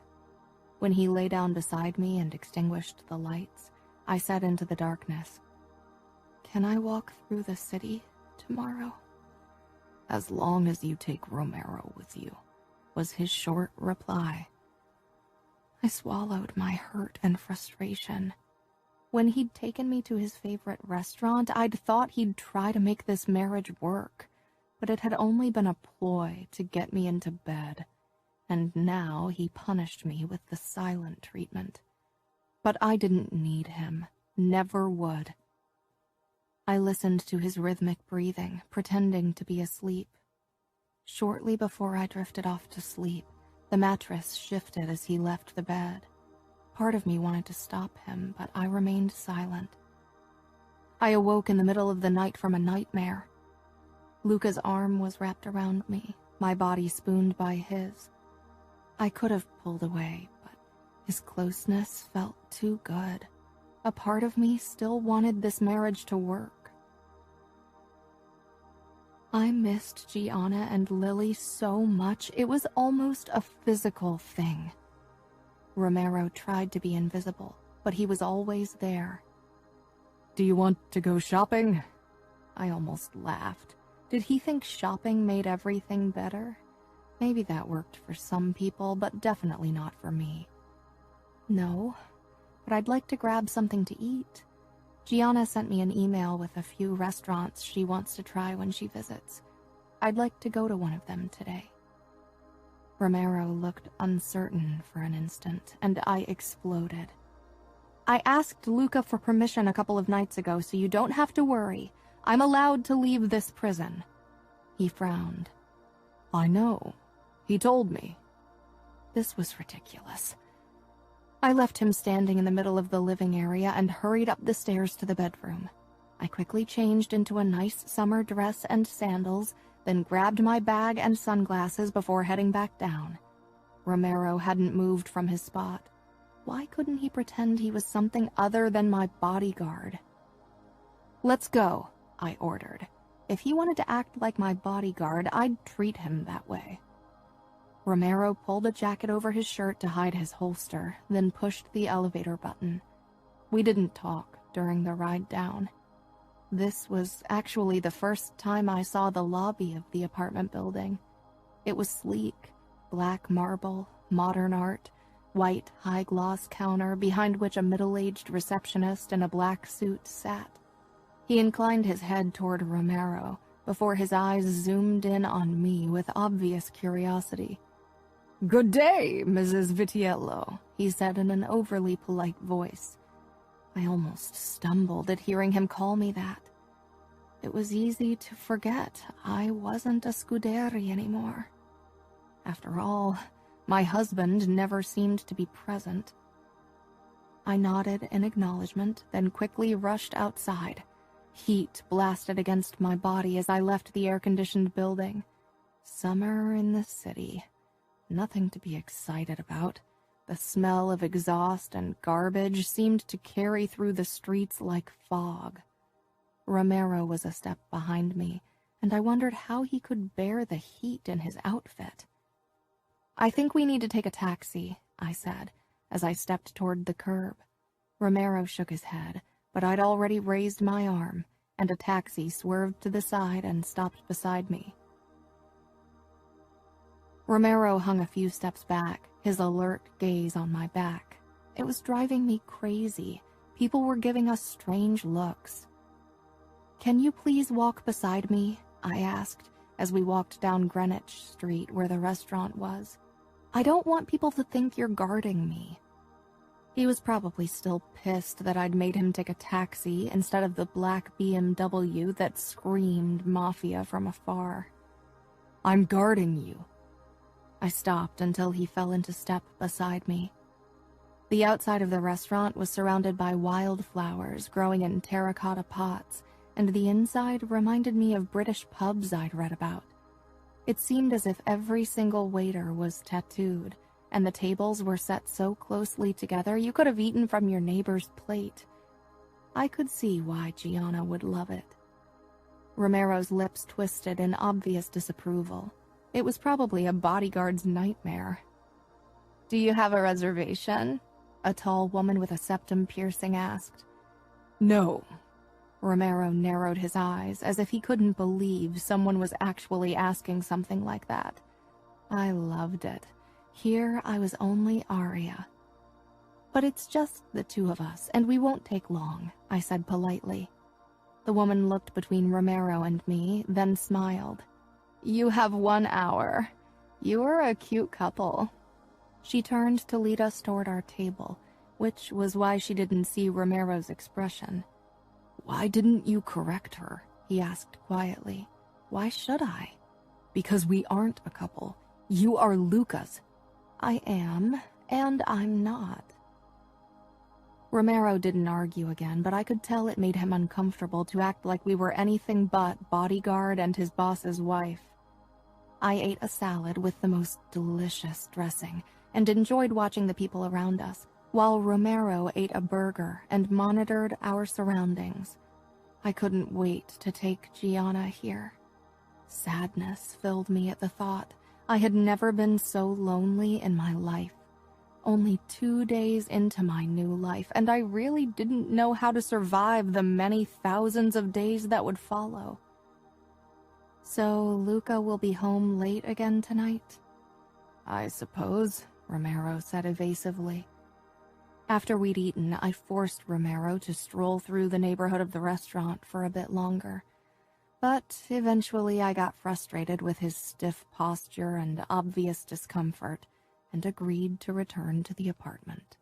When he lay down beside me and extinguished the lights, I said into the darkness, "Can I walk through the city tomorrow?" "As long as you take Romero with you," was his short reply. I swallowed my hurt and frustration. When he'd taken me to his favorite restaurant, I'd thought he'd try to make this marriage work, but it had only been a ploy to get me into bed, and now he punished me with the silent treatment. But I didn't need him, never would. I listened to his rhythmic breathing, pretending to be asleep. Shortly before I drifted off to sleep, the mattress shifted as he left the bed. Part of me wanted to stop him, but I remained silent. I awoke in the middle of the night from a nightmare. Luca's arm was wrapped around me, my body spooned by his. I could have pulled away, but his closeness felt too good. A part of me still wanted this marriage to work. I missed Gianna and Lily so much, it was almost a physical thing. Romero tried to be invisible, but he was always there. "Do you want to go shopping?" I almost laughed. Did he think shopping made everything better? Maybe that worked for some people, but definitely not for me. No, but I'd like to grab something to eat. Gianna sent me an email with a few restaurants she wants to try when she visits. I'd like to go to one of them today. Romero looked uncertain for an instant, and I exploded. "I asked Luca for permission a couple of nights ago, so you don't have to worry. I'm allowed to leave this prison." He frowned. "I know. He told me." This was ridiculous. I left him standing in the middle of the living area and hurried up the stairs to the bedroom. I quickly changed into a nice summer dress and sandals, then grabbed my bag and sunglasses before heading back down. Romero hadn't moved from his spot. Why couldn't he pretend he was something other than my bodyguard? "Let's go," I ordered. If he wanted to act like my bodyguard, I'd treat him that way. Romero pulled a jacket over his shirt to hide his holster, then pushed the elevator button. We didn't talk during the ride down. This was actually the first time I saw the lobby of the apartment building. It was sleek, black marble, modern art, white high-gloss counter behind which a middle-aged receptionist in a black suit sat. He inclined his head toward Romero before his eyes zoomed in on me with obvious curiosity. "Good day, Mrs. Vitiello," he said in an overly polite voice. I almost stumbled at hearing him call me that. It was easy to forget I wasn't a Scuderi anymore. After all, my husband never seemed to be present. I nodded in acknowledgement, then quickly rushed outside. Heat blasted against my body as I left the air-conditioned building. Summer in the city. Nothing to be excited about. The smell of exhaust and garbage seemed to carry through the streets like fog. Romero was a step behind me, and I wondered how he could bear the heat in his outfit. "I think we need to take a taxi," I said, as I stepped toward the curb. Romero shook his head, but I'd already raised my arm, and a taxi swerved to the side and stopped beside me. Romero hung a few steps back, his alert gaze on my back. It was driving me crazy. People were giving us strange looks. "Can you please walk beside me?" I asked, as we walked down Greenwich Street where the restaurant was. "I don't want people to think you're guarding me." He was probably still pissed that I'd made him take a taxi instead of the black BMW that screamed Mafia from afar. I'm guarding you. I stopped until he fell into step beside me. The outside of the restaurant was surrounded by wildflowers growing in terracotta pots, and the inside reminded me of British pubs I'd read about. It seemed as if every single waiter was tattooed, and the tables were set so closely together you could have eaten from your neighbor's plate. I could see why Gianna would love it. Romero's lips twisted in obvious disapproval. It was probably a bodyguard's nightmare. "Do you have a reservation?" a tall woman with a septum piercing asked. No. Romero narrowed his eyes as if he couldn't believe someone was actually asking something like that. I loved it. Here I was only Aria. "But it's just the two of us, and we won't take long," I said politely. The woman looked between Romero and me, then smiled. "You have 1 hour. You're a cute couple." She turned to lead us toward our table, which was why she didn't see Romero's expression. Why didn't you correct her? He asked quietly. Why should I? Because we aren't a couple. You are Luca's. I am, and I'm not. Romero didn't argue again, but I could tell it made him uncomfortable to act like we were anything but bodyguard and his boss's wife. I ate a salad with the most delicious dressing and enjoyed watching the people around us, while Romero ate a burger and monitored our surroundings. I couldn't wait to take Gianna here. Sadness filled me at the thought. I had never been so lonely in my life. Only 2 days into my new life, and I really didn't know how to survive the many thousands of days that would follow. "So Luca will be home late again tonight?" "I suppose," Romero said evasively. After we'd eaten, I forced Romero to stroll through the neighborhood of the restaurant for a bit longer. But eventually I got frustrated with his stiff posture and obvious discomfort, and agreed to return to the apartment.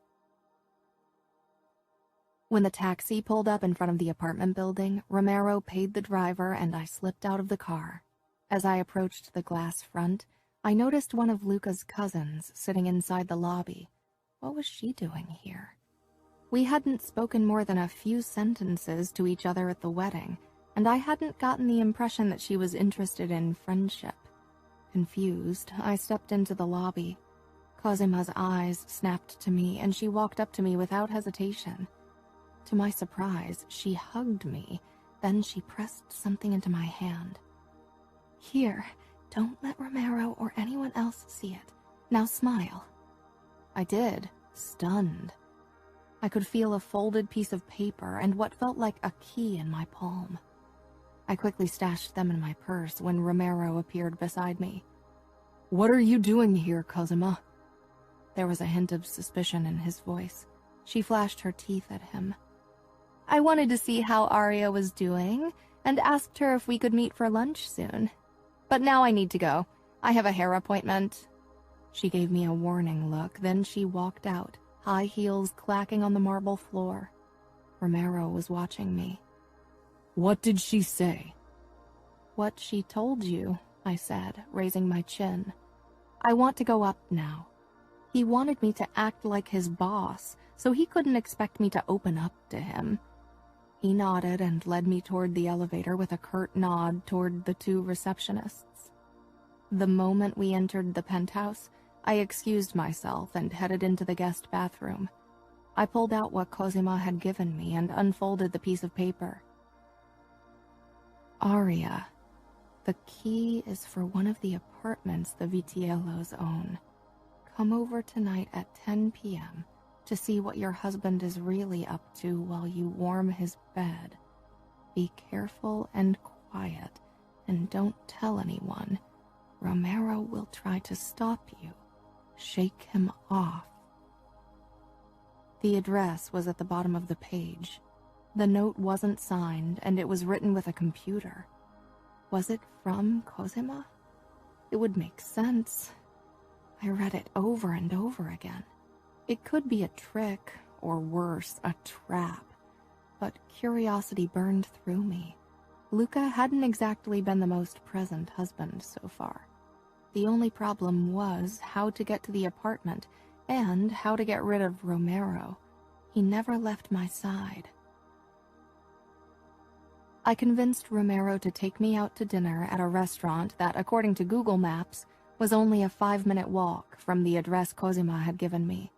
When the taxi pulled up in front of the apartment building, Romero paid the driver and I slipped out of the car. As I approached the glass front, I noticed one of Luca's cousins sitting inside the lobby. What was she doing here? We hadn't spoken more than a few sentences to each other at the wedding, and I hadn't gotten the impression that she was interested in friendship. Confused, I stepped into the lobby. Cozima's eyes snapped to me, and she walked up to me without hesitation. To my surprise, she hugged me, then she pressed something into my hand. "Here, don't let Romero or anyone else see it. Now smile." I did, stunned. I could feel a folded piece of paper and what felt like a key in my palm. I quickly stashed them in my purse when Romero appeared beside me. "What are you doing here, Cosima?" There was a hint of suspicion in his voice. She flashed her teeth at him. "I wanted to see how Aria was doing and asked her if we could meet for lunch soon. But now I need to go. I have a hair appointment." She gave me a warning look, then she walked out, high heels clacking on the marble floor. Romero was watching me. "What did she say?" "What she told you," I said, raising my chin. "I want to go up now." He wanted me to act like his boss, so he couldn't expect me to open up to him. He nodded and led me toward the elevator with a curt nod toward the 2 receptionists. The moment we entered the penthouse, I excused myself and headed into the guest bathroom. I pulled out what Cosima had given me and unfolded the piece of paper. "Aria, the key is for one of the apartments the Vitiellos own. Come over tonight at 10 p.m. to see what your husband is really up to while you warm his bed. Be careful and quiet, and don't tell anyone. Romero will try to stop you. Shake him off." The address was at the bottom of the page. The note wasn't signed, and it was written with a computer. Was it from Cosima? It would make sense. I read it over and over again. It could be a trick, or worse, a trap. But curiosity burned through me. Luca hadn't exactly been the most present husband so far. The only problem was how to get to the apartment and how to get rid of Romero. He never left my side. I convinced Romero to take me out to dinner at a restaurant that, according to Google Maps, was only a 5-minute walk from the address Cosima had given me.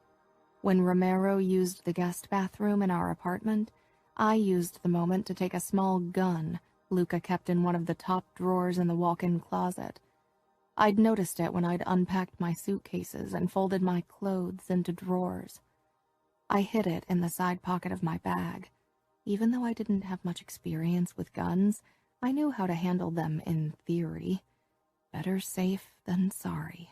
When Romero used the guest bathroom in our apartment, I used the moment to take a small gun Luca kept in one of the top drawers in the walk-in closet. I'd noticed it when I'd unpacked my suitcases and folded my clothes into drawers. I hid it in the side pocket of my bag. Even though I didn't have much experience with guns, I knew how to handle them in theory. Better safe than sorry.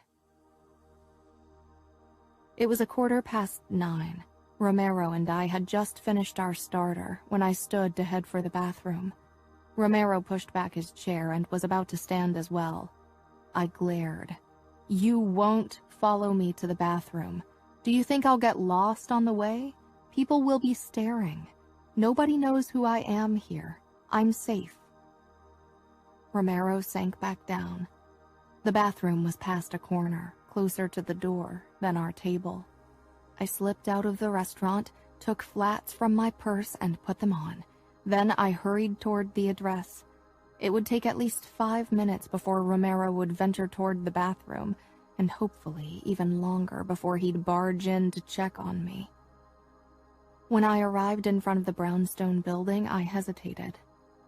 It was 9:15. Romero and I had just finished our starter when I stood to head for the bathroom. Romero pushed back his chair and was about to stand as well. I glared. "You won't follow me to the bathroom. Do you think I'll get lost on the way? People will be staring. Nobody knows who I am here. I'm safe." Romero sank back down. The bathroom was past a corner, closer to the door than our table. I slipped out of the restaurant, took flats from my purse and put them on. Then I hurried toward the address. It would take at least 5 minutes before Romero would venture toward the bathroom, and hopefully even longer before he'd barge in to check on me. When I arrived in front of the brownstone building, I hesitated.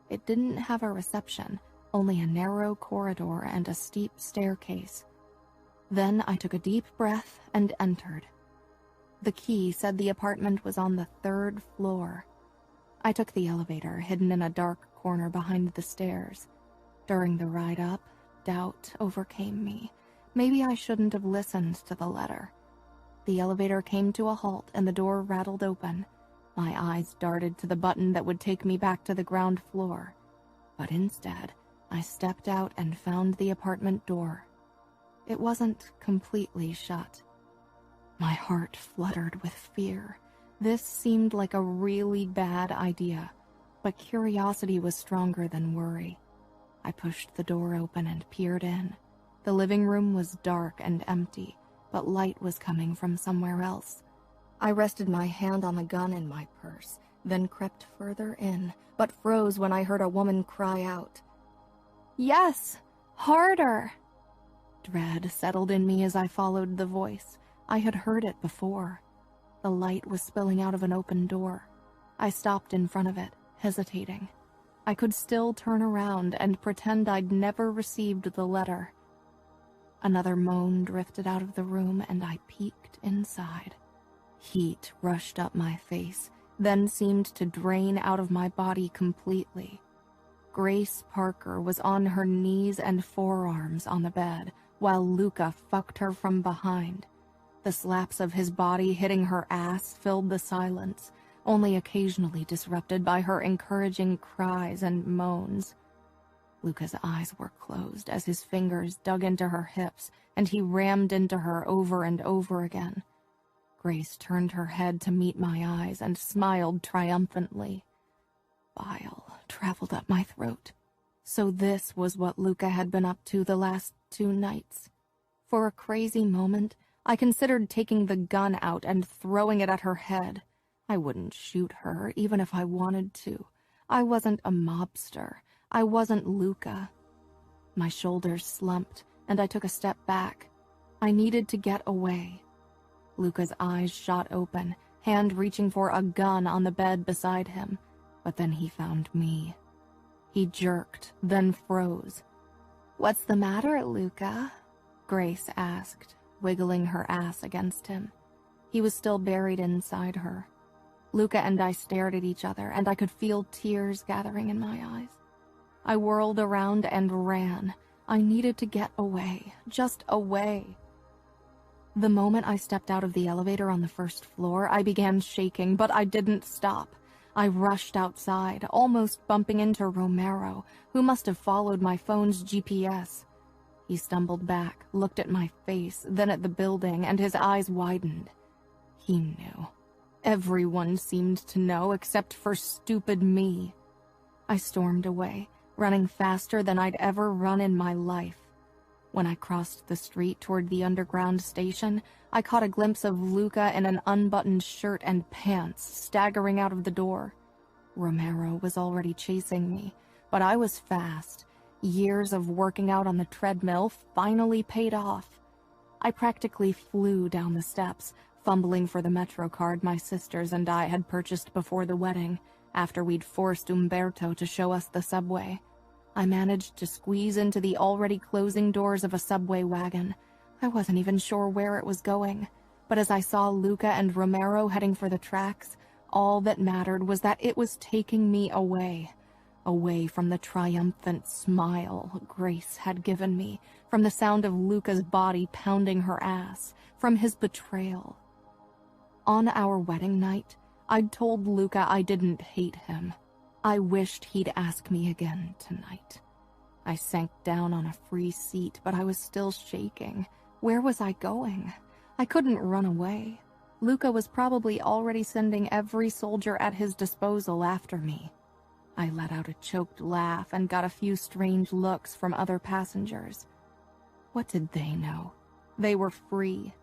It didn't have a reception, only a narrow corridor and a steep staircase. Then I took a deep breath and entered. The key said the apartment was on the 3rd floor. I took the elevator, hidden in a dark corner behind the stairs. During the ride up, doubt overcame me. Maybe I shouldn't have listened to the letter. The elevator came to a halt and the door rattled open. My eyes darted to the button that would take me back to the ground floor. But instead, I stepped out and found the apartment door. It wasn't completely shut. My heart fluttered with fear. This seemed like a really bad idea, but curiosity was stronger than worry. I pushed the door open and peered in. The living room was dark and empty, but light was coming from somewhere else. I rested my hand on the gun in my purse, then crept further in, but froze when I heard a woman cry out. "Yes! Harder!" Dread settled in me as I followed the voice. I had heard it before. The light was spilling out of an open door. I stopped in front of it, hesitating. I could still turn around and pretend I'd never received the letter. Another moan drifted out of the room and I peeked inside. Heat rushed up my face, then seemed to drain out of my body completely. Grace Parker was on her knees and forearms on the bed, while Luca fucked her from behind. The slaps of his body hitting her ass filled the silence, only occasionally disrupted by her encouraging cries and moans. Luca's eyes were closed as his fingers dug into her hips, and he rammed into her over and over again. Grace turned her head to meet my eyes and smiled triumphantly. Bile traveled up my throat. So this was what Luca had been up to the last 2 nights. For a crazy moment, I considered taking the gun out and throwing it at her head. I wouldn't shoot her, even if I wanted to. I wasn't a mobster. I wasn't Luca. My shoulders slumped, and I took a step back. I needed to get away. Luca's eyes shot open, hand reaching for a gun on the bed beside him. But then he found me. He jerked, then froze. "What's the matter, Luca?" Grace asked, wiggling her ass against him. He was still buried inside her. Luca and I stared at each other, and I could feel tears gathering in my eyes. I whirled around and ran. I needed to get away, just away. The moment I stepped out of the elevator on the 1st floor, I began shaking, but I didn't stop. I rushed outside, almost bumping into Romero, who must have followed my phone's GPS. He stumbled back, looked at my face, then at the building, and his eyes widened. He knew. Everyone seemed to know except for stupid me. I stormed away, running faster than I'd ever run in my life. When I crossed the street toward the underground station, I caught a glimpse of Luca in an unbuttoned shirt and pants staggering out of the door. Romero was already chasing me, but I was fast. Years of working out on the treadmill finally paid off. I practically flew down the steps, fumbling for the Metro card my sisters and I had purchased before the wedding, after we'd forced Umberto to show us the subway. I managed to squeeze into the already closing doors of a subway wagon. I wasn't even sure where it was going, but as I saw Luca and Romero heading for the tracks, all that mattered was that it was taking me away from the triumphant smile Grace had given me, from the sound of Luca's body pounding her ass, from his betrayal. On our wedding night, I'd told Luca I didn't hate him. I wished he'd ask me again tonight. I sank down on a free seat, but I was still shaking. Where was I going? I couldn't run away. Luca was probably already sending every soldier at his disposal after me. I let out a choked laugh and got a few strange looks from other passengers. What did they know? They were free.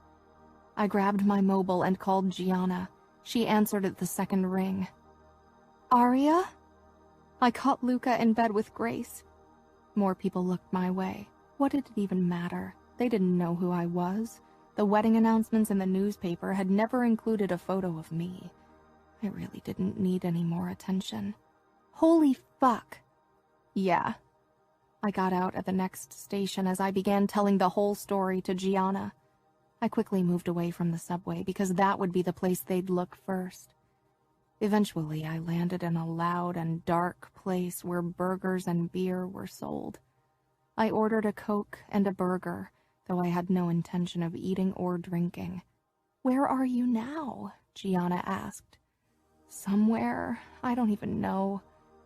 I grabbed my mobile and called Gianna. She answered at the second ring. Aria? I caught Luca in bed with Grace. More people looked my way. What did it even matter? They didn't know who I was. The wedding announcements in the newspaper had never included a photo of me. I really didn't need any more attention. Holy fuck. Yeah. I got out at the next station as I began telling the whole story to Gianna. I quickly moved away from the subway because that would be the place they'd look first. Eventually, I landed in a loud and dark place where burgers and beer were sold. I ordered a Coke and a burger, though I had no intention of eating or drinking. Where are you now? Gianna asked. Somewhere, I don't even know.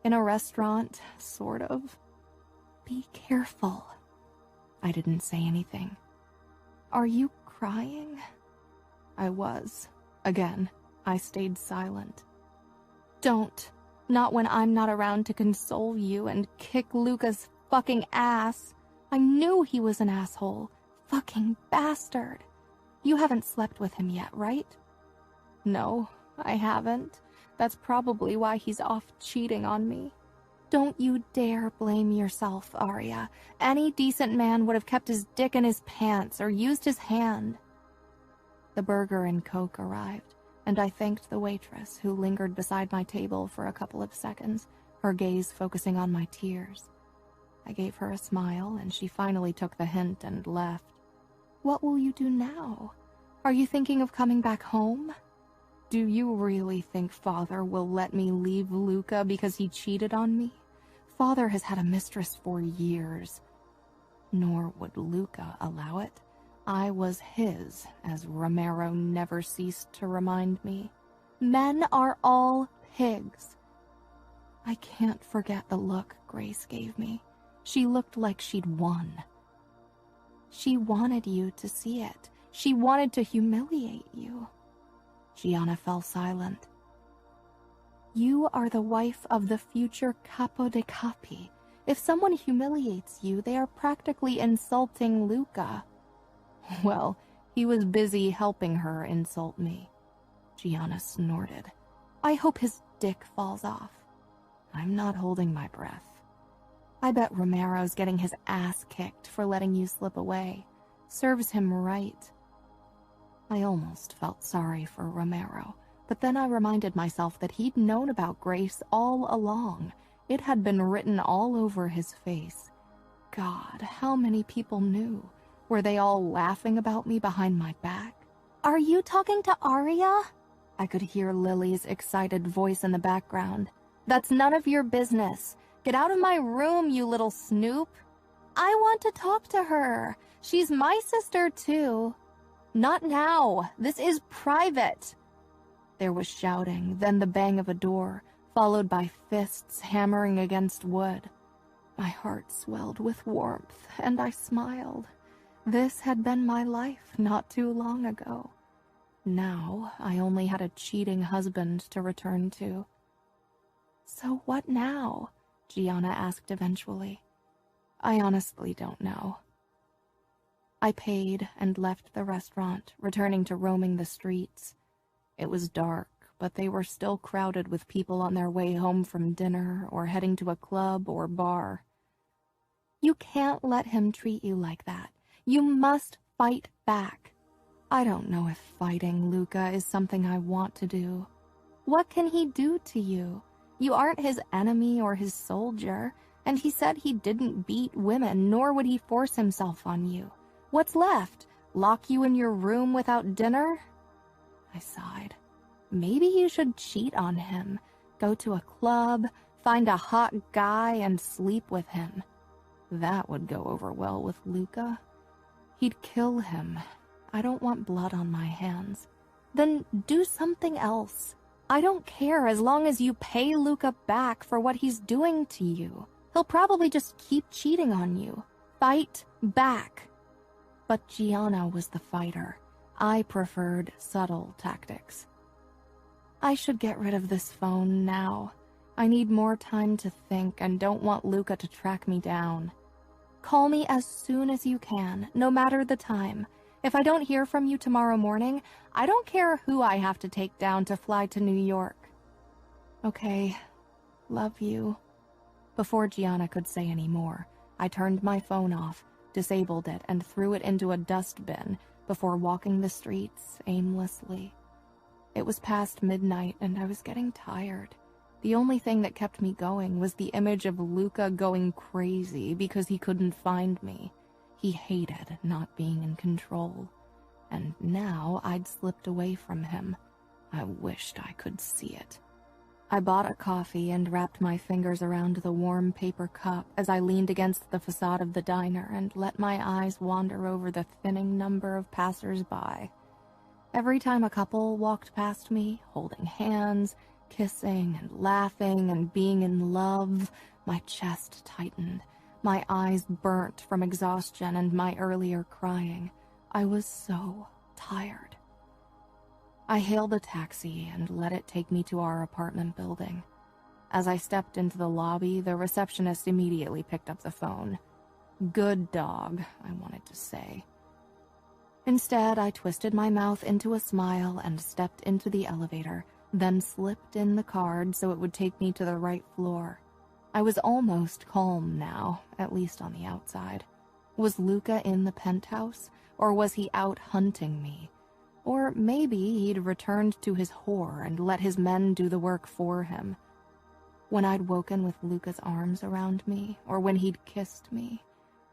In a restaurant, sort of. Be careful. I didn't say anything. Are you crying? I was. Again, I stayed silent. Don't. Not when I'm not around to console you and kick Luca's fucking ass. I knew he was an asshole. Fucking bastard. You haven't slept with him yet, right? No, I haven't. That's probably why he's off cheating on me. Don't you dare blame yourself, Aria. Any decent man would have kept his dick in his pants or used his hand. The burger and Coke arrived, and I thanked the waitress, who lingered beside my table for a couple of seconds, her gaze focusing on my tears. I gave her a smile, and she finally took the hint and left. What will you do now? Are you thinking of coming back home? Do you really think Father will let me leave Luca because he cheated on me? Father has had a mistress for years. Nor would Luca allow it. I was his, as Romero never ceased to remind me. Men are all pigs. I can't forget the look Grace gave me. She looked like she'd won. She wanted you to see it. She wanted to humiliate you. Gianna fell silent. You are the wife of the future Capo de Capi. If someone humiliates you, they are practically insulting Luca. Well, he was busy helping her insult me. Gianna snorted. I hope his dick falls off. I'm not holding my breath. I bet Romero's getting his ass kicked for letting you slip away. Serves him right. I almost felt sorry for Romero, but then I reminded myself that he'd known about Grace all along. It had been written all over his face. God, how many people knew? Were they all laughing about me behind my back? Are you talking to Aria? I could hear Lily's excited voice in the background. That's none of your business. Get out of my room, you little snoop. I want to talk to her. She's my sister, too. Not now. This is private. There was shouting, then the bang of a door, followed by fists hammering against wood. My heart swelled with warmth, and I smiled. This had been my life not too long ago. Now, I only had a cheating husband to return to. "So what now?" Gianna asked eventually. "I honestly don't know." I paid and left the restaurant, returning to roaming the streets. It was dark, but they were still crowded with people on their way home from dinner or heading to a club or bar. "You can't let him treat you like that. You must fight back." "I don't know if fighting Luca is something I want to do." "What can he do to you? You aren't his enemy or his soldier, and he said he didn't beat women, nor would he force himself on you. What's left? Lock you in your room without dinner?" I sighed. Maybe you should cheat on him. Go to a club, find a hot guy, and sleep with him. That would go over well with Luca. He'd kill him. I don't want blood on my hands. Then do something else. I don't care as long as you pay Luca back for what he's doing to you. He'll probably just keep cheating on you. Fight back. But Gianna was the fighter. I preferred subtle tactics. I should get rid of this phone now. I need more time to think and don't want Luca to track me down. Call me as soon as you can, no matter the time. If I don't hear from you tomorrow morning, I don't care who I have to take down to fly to New York. Okay, love you. Before Gianna could say any more, I turned my phone off, disabled it, and threw it into a dustbin before walking the streets aimlessly. It was past midnight and I was getting tired. The only thing that kept me going was the image of Luca going crazy because he couldn't find me. He hated not being in control. And now I'd slipped away from him. I wished I could see it. I bought a coffee and wrapped my fingers around the warm paper cup as I leaned against the facade of the diner and let my eyes wander over the thinning number of passers-by. Every time a couple walked past me, holding hands, kissing and laughing and being in love, my chest tightened. My eyes burnt from exhaustion and my earlier crying. I was so tired. I hailed a taxi and let it take me to our apartment building. As I stepped into the lobby, the receptionist immediately picked up the phone. Good dog, I wanted to say. Instead, I twisted my mouth into a smile and stepped into the elevator, then slipped in the card so it would take me to the right floor. I was almost calm now, at least on the outside. Was Luca in the penthouse, or was he out hunting me? Or maybe he'd returned to his whore and let his men do the work for him. When I'd woken with Luca's arms around me, or when he'd kissed me,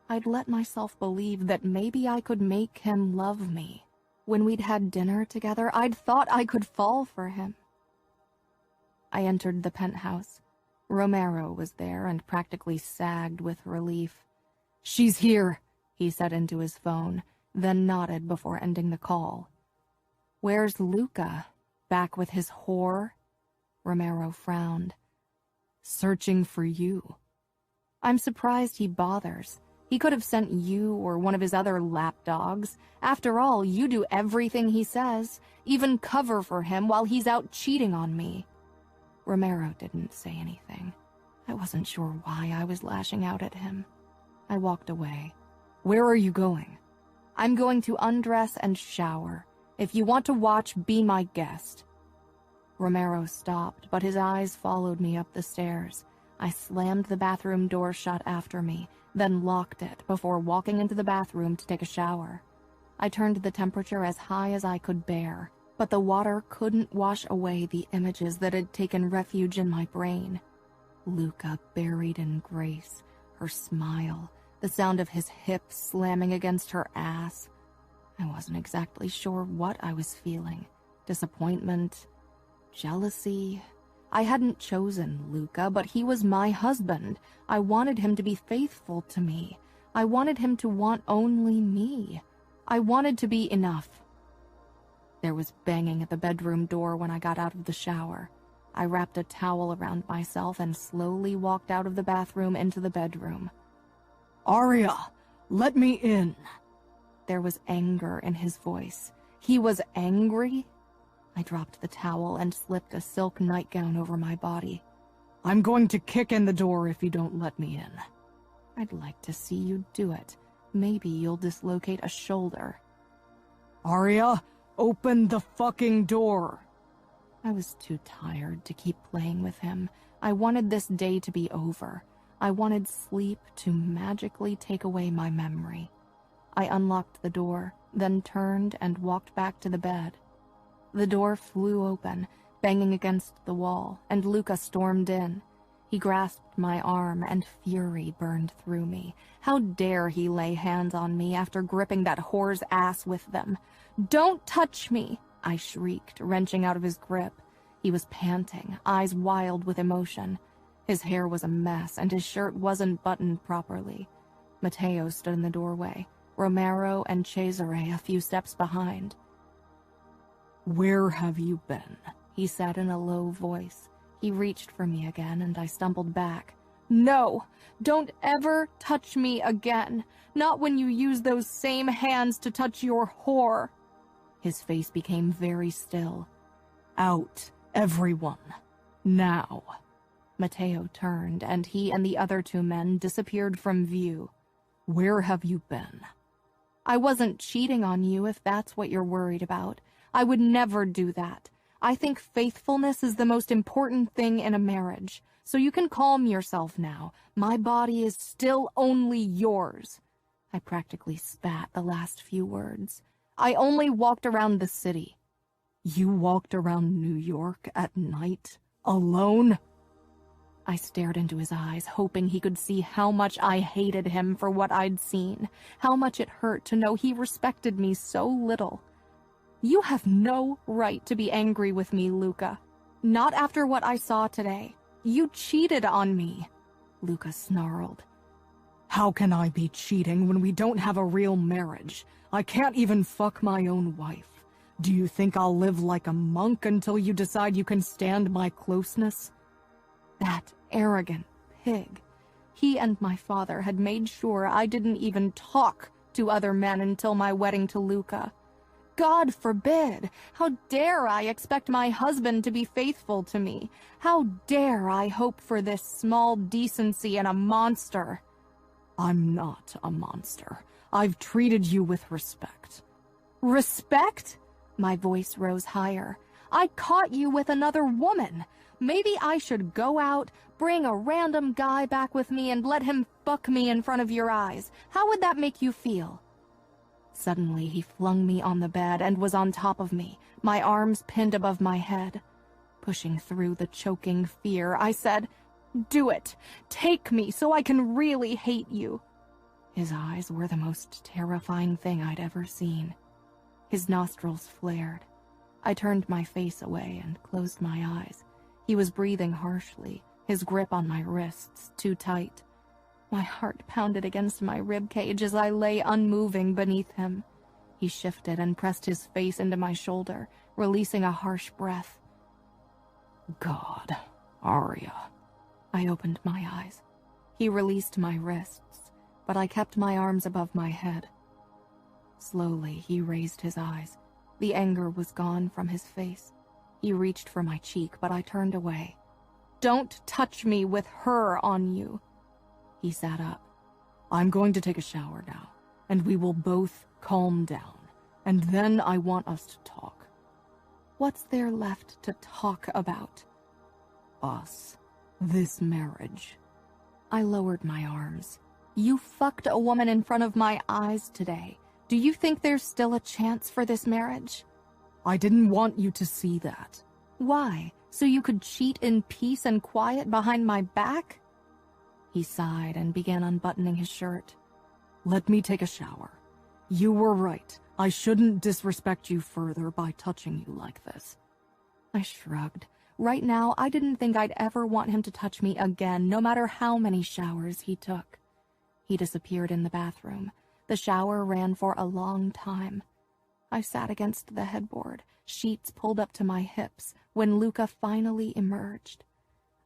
I'd let myself believe that maybe I could make him love me. When we'd had dinner together, I'd thought I could fall for him. I entered the penthouse. Romero was there and practically sagged with relief. "She's here," he said into his phone, then nodded before ending the call. "Where's Luca? Back with his whore?" Romero frowned. "Searching for you." "I'm surprised he bothers. He could have sent you or one of his other lapdogs. After all, you do everything he says, even cover for him while he's out cheating on me." Romero didn't say anything. I wasn't sure why I was lashing out at him. I walked away. "Where are you going?" "I'm going to undress and shower. If you want to watch, be my guest." Romero stopped, but his eyes followed me up the stairs. I slammed the bathroom door shut after me, then locked it before walking into the bathroom to take a shower. I turned the temperature as high as I could bear, but the water couldn't wash away the images that had taken refuge in my brain. Luca buried in grace, her smile, the sound of his hips slamming against her ass. I wasn't exactly sure what I was feeling. Disappointment, jealousy. I hadn't chosen Luca, but he was my husband. I wanted him to be faithful to me. I wanted him to want only me. I wanted to be enough. There was banging at the bedroom door when I got out of the shower. I wrapped a towel around myself and slowly walked out of the bathroom into the bedroom. "Aria, let me in." There was anger in his voice. He was angry? I dropped the towel and slipped a silk nightgown over my body. I'm going to kick in the door if you don't let me in. I'd like to see you do it. Maybe you'll dislocate a shoulder. Aria, open the fucking door. I was too tired to keep playing with him. I wanted this day to be over. I wanted sleep to magically take away my memory. I unlocked the door, then turned and walked back to the bed. The door flew open, banging against the wall, and Luca stormed in. He grasped my arm, and fury burned through me. How dare he lay hands on me after gripping that whore's ass with them? "Don't touch me!" I shrieked, wrenching out of his grip. He was panting, eyes wild with emotion. His hair was a mess, and his shirt wasn't buttoned properly. Matteo stood in the doorway, Romero and Cesare a few steps behind. "Where have you been?" he said in a low voice. He reached for me again, and I stumbled back. "No! Don't ever touch me again! Not when you use those same hands to touch your whore!" His face became very still. "Out, everyone. Now." Matteo turned, and he and the other two men disappeared from view. "Where have you been?" "I wasn't cheating on you, if that's what you're worried about. I would never do that. I think faithfulness is the most important thing in a marriage, so you can calm yourself now. My body is still only yours." I practically spat the last few words. "I only walked around the city." "You walked around New York at night? Alone?" I stared into his eyes, hoping he could see how much I hated him for what I'd seen, how much it hurt to know he respected me so little. "You have no right to be angry with me, Luca. Not after what I saw today. You cheated on me," Luca snarled. "How can I be cheating when we don't have a real marriage? I can't even fuck my own wife. Do you think I'll live like a monk until you decide you can stand my closeness?" That arrogant pig. He and my father had made sure I didn't even talk to other men until my wedding to Luca. God forbid! How dare I expect my husband to be faithful to me? How dare I hope for this small decency in a monster? "I'm not a monster. I've treated you with respect." "Respect?" My voice rose higher. "I caught you with another woman. Maybe I should go out, bring a random guy back with me, and let him fuck me in front of your eyes. How would that make you feel?" Suddenly, he flung me on the bed and was on top of me, my arms pinned above my head. Pushing through the choking fear, I said, "Do it! Take me so I can really hate you!" His eyes were the most terrifying thing I'd ever seen. His nostrils flared. I turned my face away and closed my eyes. He was breathing harshly, his grip on my wrists too tight. My heart pounded against my ribcage as I lay unmoving beneath him. He shifted and pressed his face into my shoulder, releasing a harsh breath. "God, Aria." I opened my eyes. He released my wrists, but I kept my arms above my head. Slowly, he raised his eyes. The anger was gone from his face. He reached for my cheek, but I turned away. "Don't touch me with her on you." He sat up. "I'm going to take a shower now, and we will both calm down, and then I want us to talk." "What's there left to talk about?" "Us. This marriage." I lowered my arms. "You fucked a woman in front of my eyes today. Do you think there's still a chance for this marriage?" "I didn't want you to see that." "Why? So you could cheat in peace and quiet behind my back?" He sighed and began unbuttoning his shirt. "Let me take a shower. You were right. I shouldn't disrespect you further by touching you like this." I shrugged. Right now, I didn't think I'd ever want him to touch me again, no matter how many showers he took. He disappeared in the bathroom. The shower ran for a long time. I sat against the headboard, sheets pulled up to my hips, when Luca finally emerged.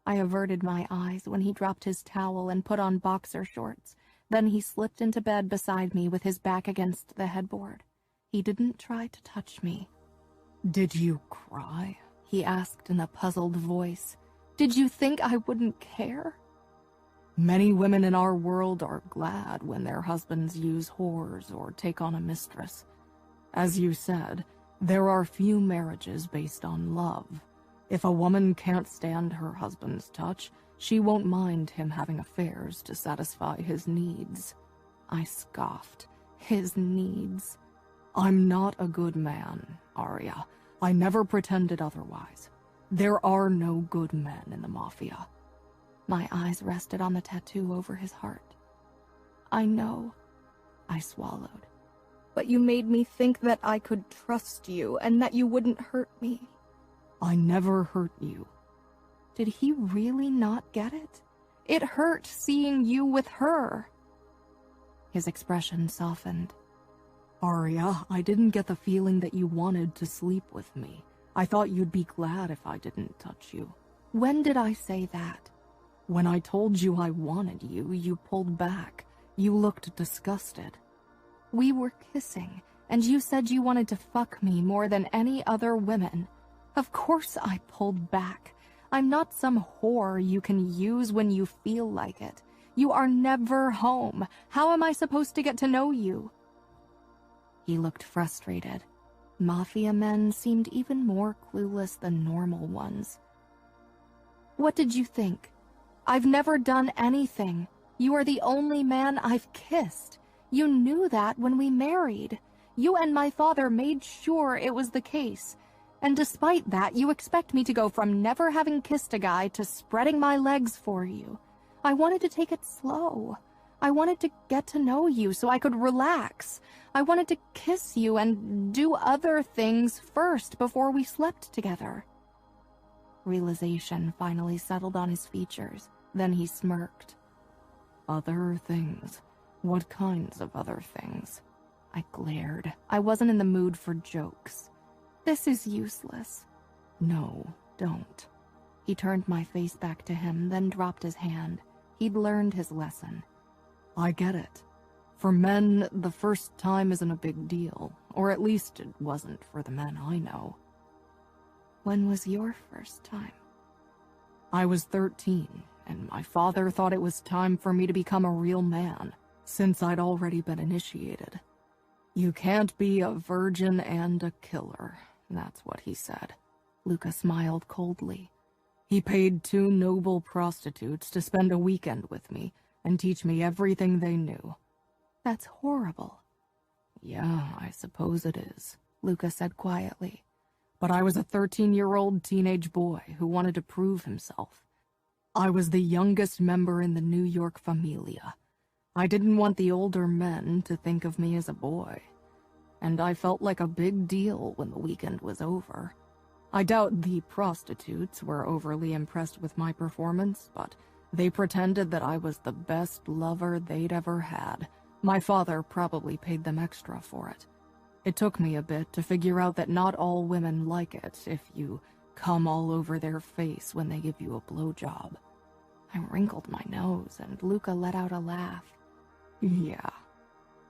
I averted my eyes when he dropped his towel and put on boxer shorts. Then he slipped into bed beside me with his back against the headboard. He didn't try to touch me. Did you cry? He asked in a puzzled voice. Did you think I wouldn't care? Many women in our world are glad when their husbands use whores or take on a mistress. As you said, there are few marriages based on love. If a woman can't stand her husband's touch, she won't mind him having affairs to satisfy his needs. I scoffed. His needs. I'm not a good man, Aria. I never pretended otherwise. There are no good men in the Mafia. My eyes rested on the tattoo over his heart. I know. I swallowed. But you made me think that I could trust you and that you wouldn't hurt me. I never hurt you. Did he really not get it? It hurt seeing you with her. His expression softened. Aria, I didn't get the feeling that you wanted to sleep with me. I thought you'd be glad if I didn't touch you. When did I say that? When I told you I wanted you, you pulled back. You looked disgusted. We were kissing, and you said you wanted to fuck me more than any other women. Of course I pulled back. I'm not some whore you can use when you feel like it. You are never home. How am I supposed to get to know you? He looked frustrated. Mafia men seemed even more clueless than normal ones. What did you think? I've never done anything. You are the only man I've kissed. You knew that when we married. You and my father made sure it was the case. And despite that, you expect me to go from never having kissed a guy to spreading my legs for you. I wanted to take it slow. I wanted to get to know you so I could relax. I wanted to kiss you and do other things first before we slept together. Realization finally settled on his features. Then he smirked. Other things? What kinds of other things? I glared. I wasn't in the mood for jokes. This is useless. No, don't. He turned my face back to him, then dropped his hand. He'd learned his lesson. I get it. For men, the first time isn't a big deal, or at least it wasn't for the men I know. When was your first time? I was 13, and my father thought it was time for me to become a real man, since I'd already been initiated. You can't be a virgin and a killer, that's what he said. Luca smiled coldly. He paid 2 noble prostitutes to spend a weekend with me and teach me everything they knew. That's horrible. Yeah, I suppose it is, Luca said quietly. But I was a 13-year-old teenage boy who wanted to prove himself. I was the youngest member in the New York Famiglia. I didn't want the older men to think of me as a boy. And I felt like a big deal when the weekend was over. I doubt the prostitutes were overly impressed with my performance, but they pretended that I was the best lover they'd ever had. My father probably paid them extra for it. It took me a bit to figure out that not all women like it if you come all over their face when they give you a blowjob. I wrinkled my nose, and Luca let out a laugh. Yeah,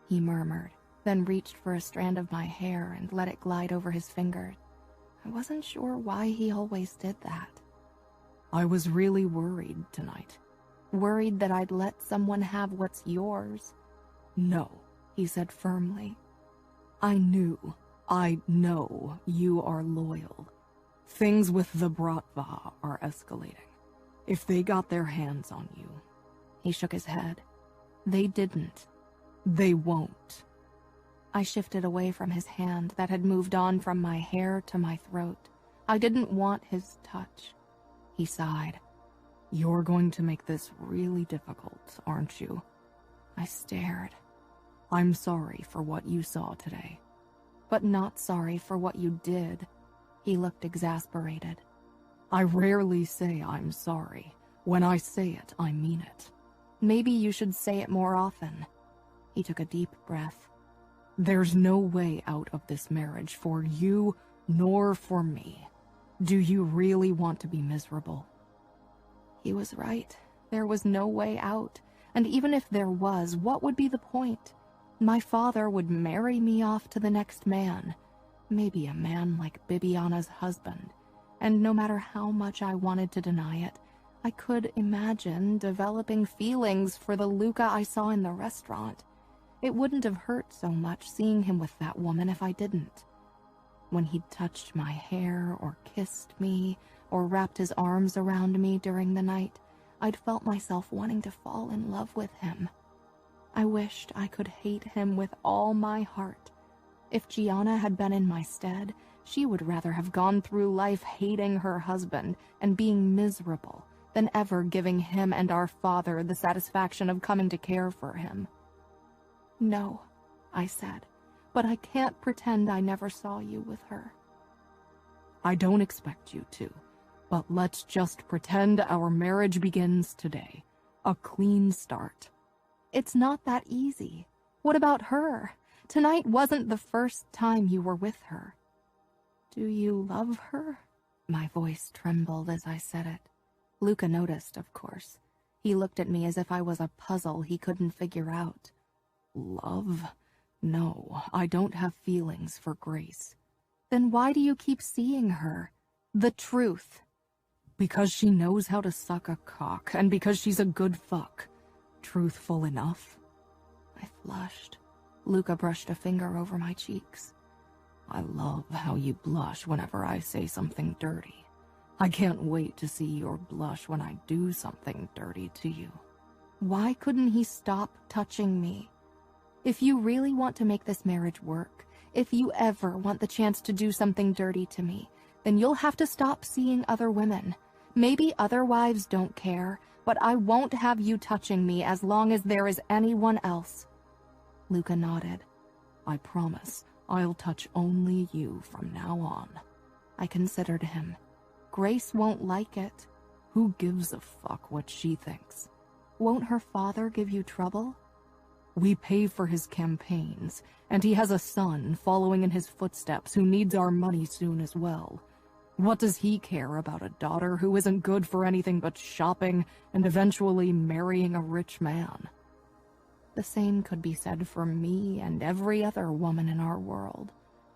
he murmured, then reached for a strand of my hair and let it glide over his fingers. I wasn't sure why he always did that. I was really worried tonight. Worried that I'd let someone have what's yours. No, he said firmly. I know you are loyal. Things with the Bratva are escalating. If they got their hands on you. He shook his head. They didn't. They won't. I shifted away from his hand that had moved on from my hair to my throat. I didn't want his touch. He sighed. You're going to make this really difficult, aren't you? I stared. I'm sorry for what you saw today. But not sorry for what you did. He looked exasperated. I rarely say I'm sorry. When I say it, I mean it. Maybe you should say it more often. He took a deep breath. There's no way out of this marriage for you nor for me. Do you really want to be miserable? He was right. There was no way out. And even if there was, what would be the point? My father would marry me off to the next man, maybe a man like Bibiana's husband, and no matter how much I wanted to deny it, I could imagine developing feelings for the Luca I saw in the restaurant. It wouldn't have hurt so much seeing him with that woman if I didn't. When he'd touched my hair or kissed me or wrapped his arms around me during the night, I'd felt myself wanting to fall in love with him. I wished I could hate him with all my heart. If Gianna had been in my stead, she would rather have gone through life hating her husband and being miserable than ever giving him and our father the satisfaction of coming to care for him. "No," I said, "but I can't pretend I never saw you with her." "I don't expect you to, but let's just pretend our marriage begins today. A clean start." "It's not that easy. What about her? Tonight wasn't the first time you were with her." "Do you love her?" My voice trembled as I said it. Luca noticed, of course. He looked at me as if I was a puzzle he couldn't figure out. "Love? No, I don't have feelings for Grace." "Then why do you keep seeing her? The truth." "Because she knows how to suck a cock, and because she's a good fuck. Truthful enough." I flushed. Luca brushed a finger over my cheeks. "I love how you blush whenever I say something dirty. I can't wait to see your blush when I do something dirty to you." Why couldn't he stop touching me? If you really want to make this marriage work, if you ever want the chance to do something dirty to me, then you'll have to stop seeing other women. Maybe other wives don't care, but I won't have you touching me as long as there is anyone else. Luca nodded. "I promise I'll touch only you from now on." I considered him. Grace won't like it. Who gives a fuck what she thinks? Won't her father give you trouble? We pay for his campaigns, and he has a son following in his footsteps who needs our money soon as well. What does he care about a daughter who isn't good for anything but shopping and eventually marrying a rich man? The same could be said for me and every other woman in our world.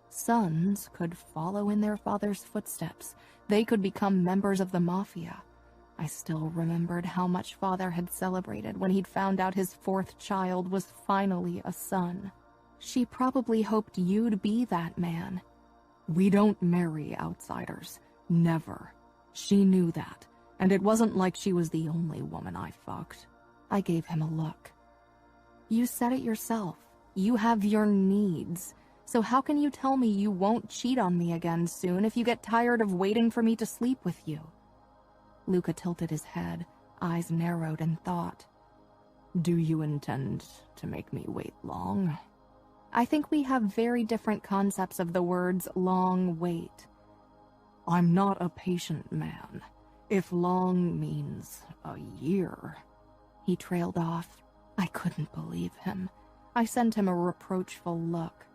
Sons could follow in their father's footsteps. They could become members of the Mafia. I still remembered how much Father had celebrated when he'd found out his fourth child was finally a son. She probably hoped you'd be that man. We don't marry outsiders. Never. She knew that, and it wasn't like she was the only woman I fucked. I gave him a look. You said it yourself. You have your needs. So how can you tell me you won't cheat on me again soon if you get tired of waiting for me to sleep with you? Luca tilted his head, eyes narrowed in thought. Do you intend to make me wait long? I think we have very different concepts of the words long wait. I'm not a patient man. If long means a year. He trailed off. I couldn't believe him. I sent him a reproachful look.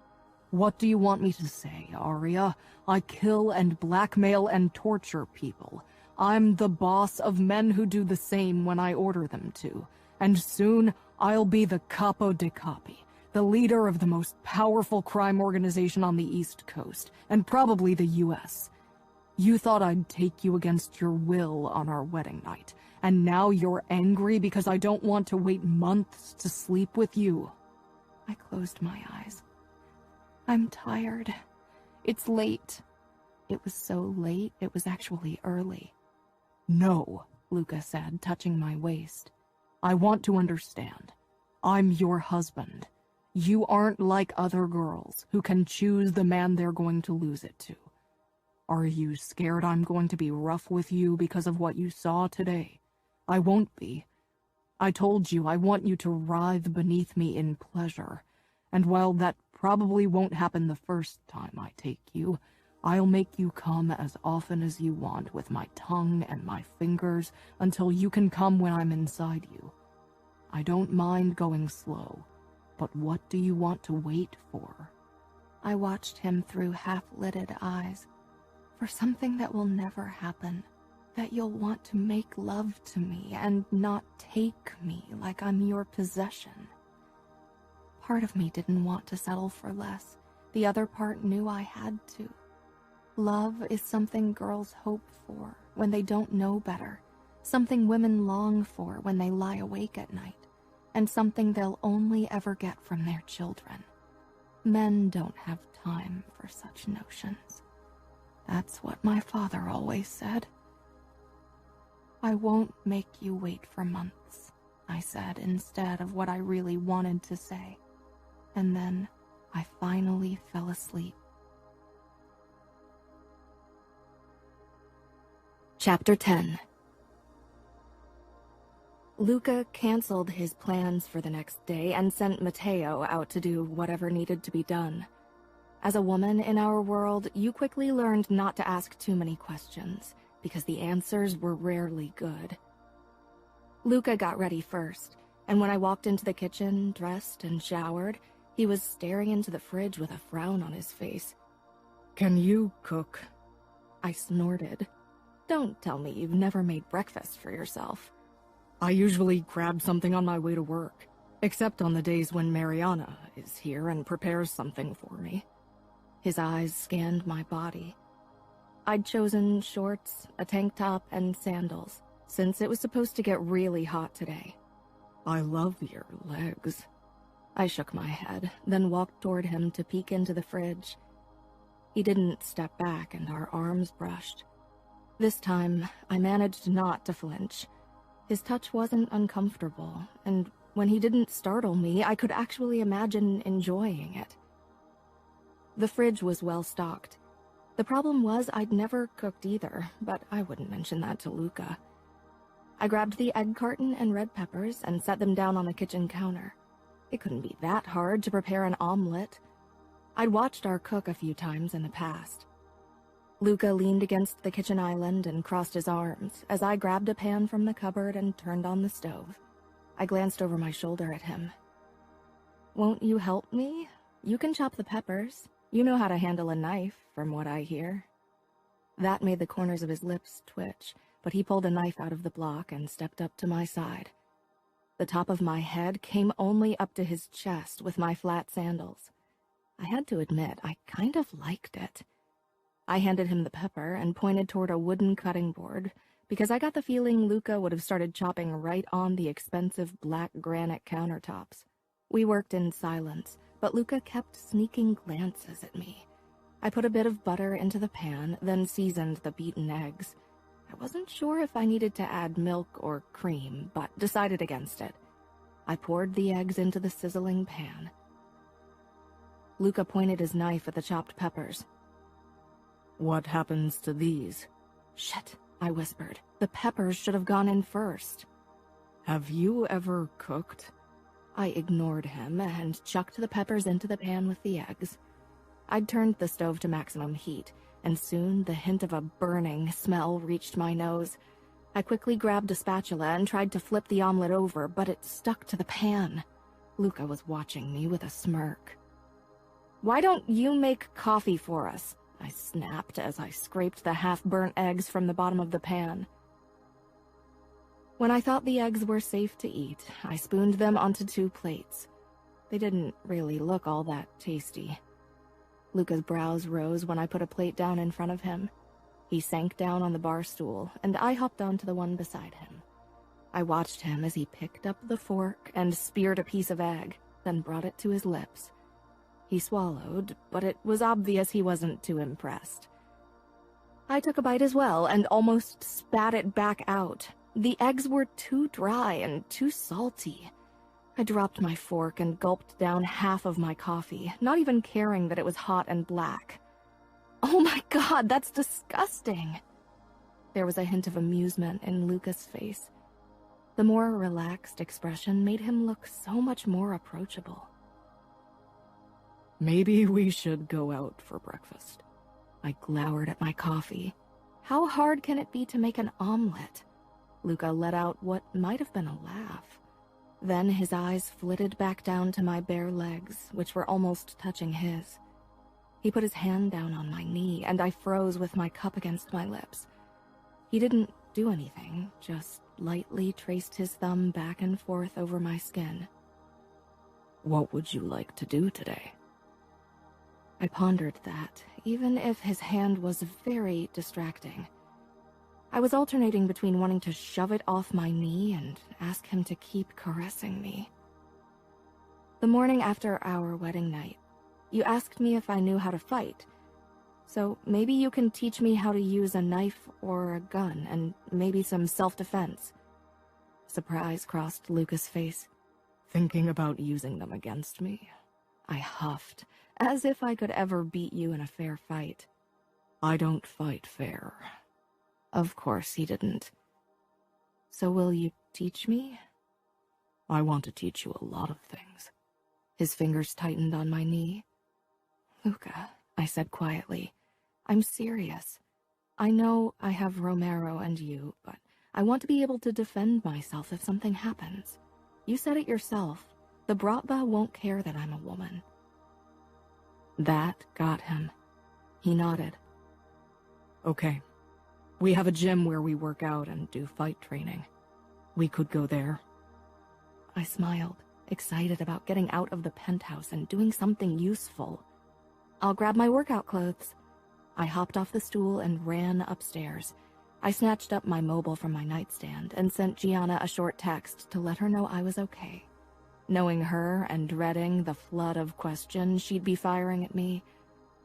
What do you want me to say, Aria? I kill and blackmail and torture people. I'm the boss of men who do the same when I order them to. And soon, I'll be the Capo de Capi, the leader of the most powerful crime organization on the East Coast, and probably the U.S. You thought I'd take you against your will on our wedding night, and now you're angry because I don't want to wait months to sleep with you. I closed my eyes. I'm tired. It's late. It was so late, it was actually early. No, Luca said, touching my waist. I want to understand. I'm your husband. You aren't like other girls who can choose the man they're going to lose it to. Are you scared I'm going to be rough with you because of what you saw today? I won't be. I told you I want you to writhe beneath me in pleasure, and while that probably won't happen the first time I take you, I'll make you come as often as you want with my tongue and my fingers until you can come when I'm inside you. I don't mind going slow, but what do you want to wait for? I watched him through half-lidded eyes. For something that will never happen, that you'll want to make love to me and not take me like I'm your possession. Part of me didn't want to settle for less. The other part knew I had to. Love is something girls hope for when they don't know better, something women long for when they lie awake at night, and something they'll only ever get from their children. Men don't have time for such notions. That's what my father always said. "I won't make you wait for months," I said instead of what I really wanted to say. And then I finally fell asleep. Chapter 10. Luca canceled his plans for the next day and sent Matteo out to do whatever needed to be done. As a woman in our world, you quickly learned not to ask too many questions, because the answers were rarely good. Luca got ready first, and when I walked into the kitchen, dressed and showered, he was staring into the fridge with a frown on his face. "Can you cook?" I snorted. "Don't tell me you've never made breakfast for yourself." "I usually grab something on my way to work, except on the days when Mariana is here and prepares something for me." His eyes scanned my body. I'd chosen shorts, a tank top, and sandals, since it was supposed to get really hot today. "I love your legs." I shook my head, then walked toward him to peek into the fridge. He didn't step back, and our arms brushed. This time, I managed not to flinch. His touch wasn't uncomfortable, and when he didn't startle me, I could actually imagine enjoying it. The fridge was well stocked. The problem was I'd never cooked either, but I wouldn't mention that to Luca. I grabbed the egg carton and red peppers and set them down on the kitchen counter. It couldn't be that hard to prepare an omelet. I'd watched our cook a few times in the past. Luca leaned against the kitchen island and crossed his arms as I grabbed a pan from the cupboard and turned on the stove. I glanced over my shoulder at him. "Won't you help me? You can chop the peppers. You know how to handle a knife, from what I hear." That made the corners of his lips twitch, but he pulled a knife out of the block and stepped up to my side. The top of my head came only up to his chest with my flat sandals. I had to admit, I kind of liked it. I handed him the pepper and pointed toward a wooden cutting board, because I got the feeling Luca would have started chopping right on the expensive black granite countertops. We worked in silence, but Luca kept sneaking glances at me. I put a bit of butter into the pan, then seasoned the beaten eggs. I wasn't sure if I needed to add milk or cream, but decided against it. I poured the eggs into the sizzling pan. Luca pointed his knife at the chopped peppers. "What happens to these?" "Shit," I whispered. "The peppers should have gone in first." "Have you ever cooked?" I ignored him and chucked the peppers into the pan with the eggs. I'd turned the stove to maximum heat, and soon the hint of a burning smell reached my nose. I quickly grabbed a spatula and tried to flip the omelet over, but it stuck to the pan. Luca was watching me with a smirk. "Why don't you make coffee for us?" I snapped as I scraped the half-burnt eggs from the bottom of the pan. When I thought the eggs were safe to eat, I spooned them onto 2 plates. They didn't really look all that tasty. Luca's brows rose when I put a plate down in front of him. He sank down on the bar stool, and I hopped onto the one beside him. I watched him as he picked up the fork and speared a piece of egg, then brought it to his lips. He swallowed, but it was obvious he wasn't too impressed. I took a bite as well and almost spat it back out. The eggs were too dry and too salty. I dropped my fork and gulped down half of my coffee, not even caring that it was hot and black. "Oh my God, that's disgusting!" There was a hint of amusement in Luca's face. The more relaxed expression made him look so much more approachable. "Maybe we should go out for breakfast." I glowered at my coffee. How hard can it be to make an omelet? Luca let out what might have been a laugh. Then his eyes flitted back down to my bare legs, which were almost touching his. He put his hand down on my knee, and I froze with my cup against my lips. He didn't do anything, just lightly traced his thumb back and forth over my skin. What would you like to do today? I pondered that, even if his hand was very distracting. I was alternating between wanting to shove it off my knee and ask him to keep caressing me. The morning after our wedding night, you asked me if I knew how to fight. So maybe you can teach me how to use a knife or a gun, and maybe some self-defense. Surprise crossed Luca's face. Thinking about using them against me? I huffed, as if I could ever beat you in a fair fight. I don't fight fair. Of course he didn't. So will you teach me? I want to teach you a lot of things. His fingers tightened on my knee. Luca, I said quietly, I'm serious. I know I have Romero and you, but I want to be able to defend myself if something happens. You said it yourself. The Bratva won't care that I'm a woman. That got him. He nodded. Okay. We have a gym where we work out and do fight training. We could go there. I smiled, excited about getting out of the penthouse and doing something useful. I'll grab my workout clothes. I hopped off the stool and ran upstairs. I snatched up my mobile from my nightstand and sent Gianna a short text to let her know I was okay. Knowing her and dreading the flood of questions she'd be firing at me,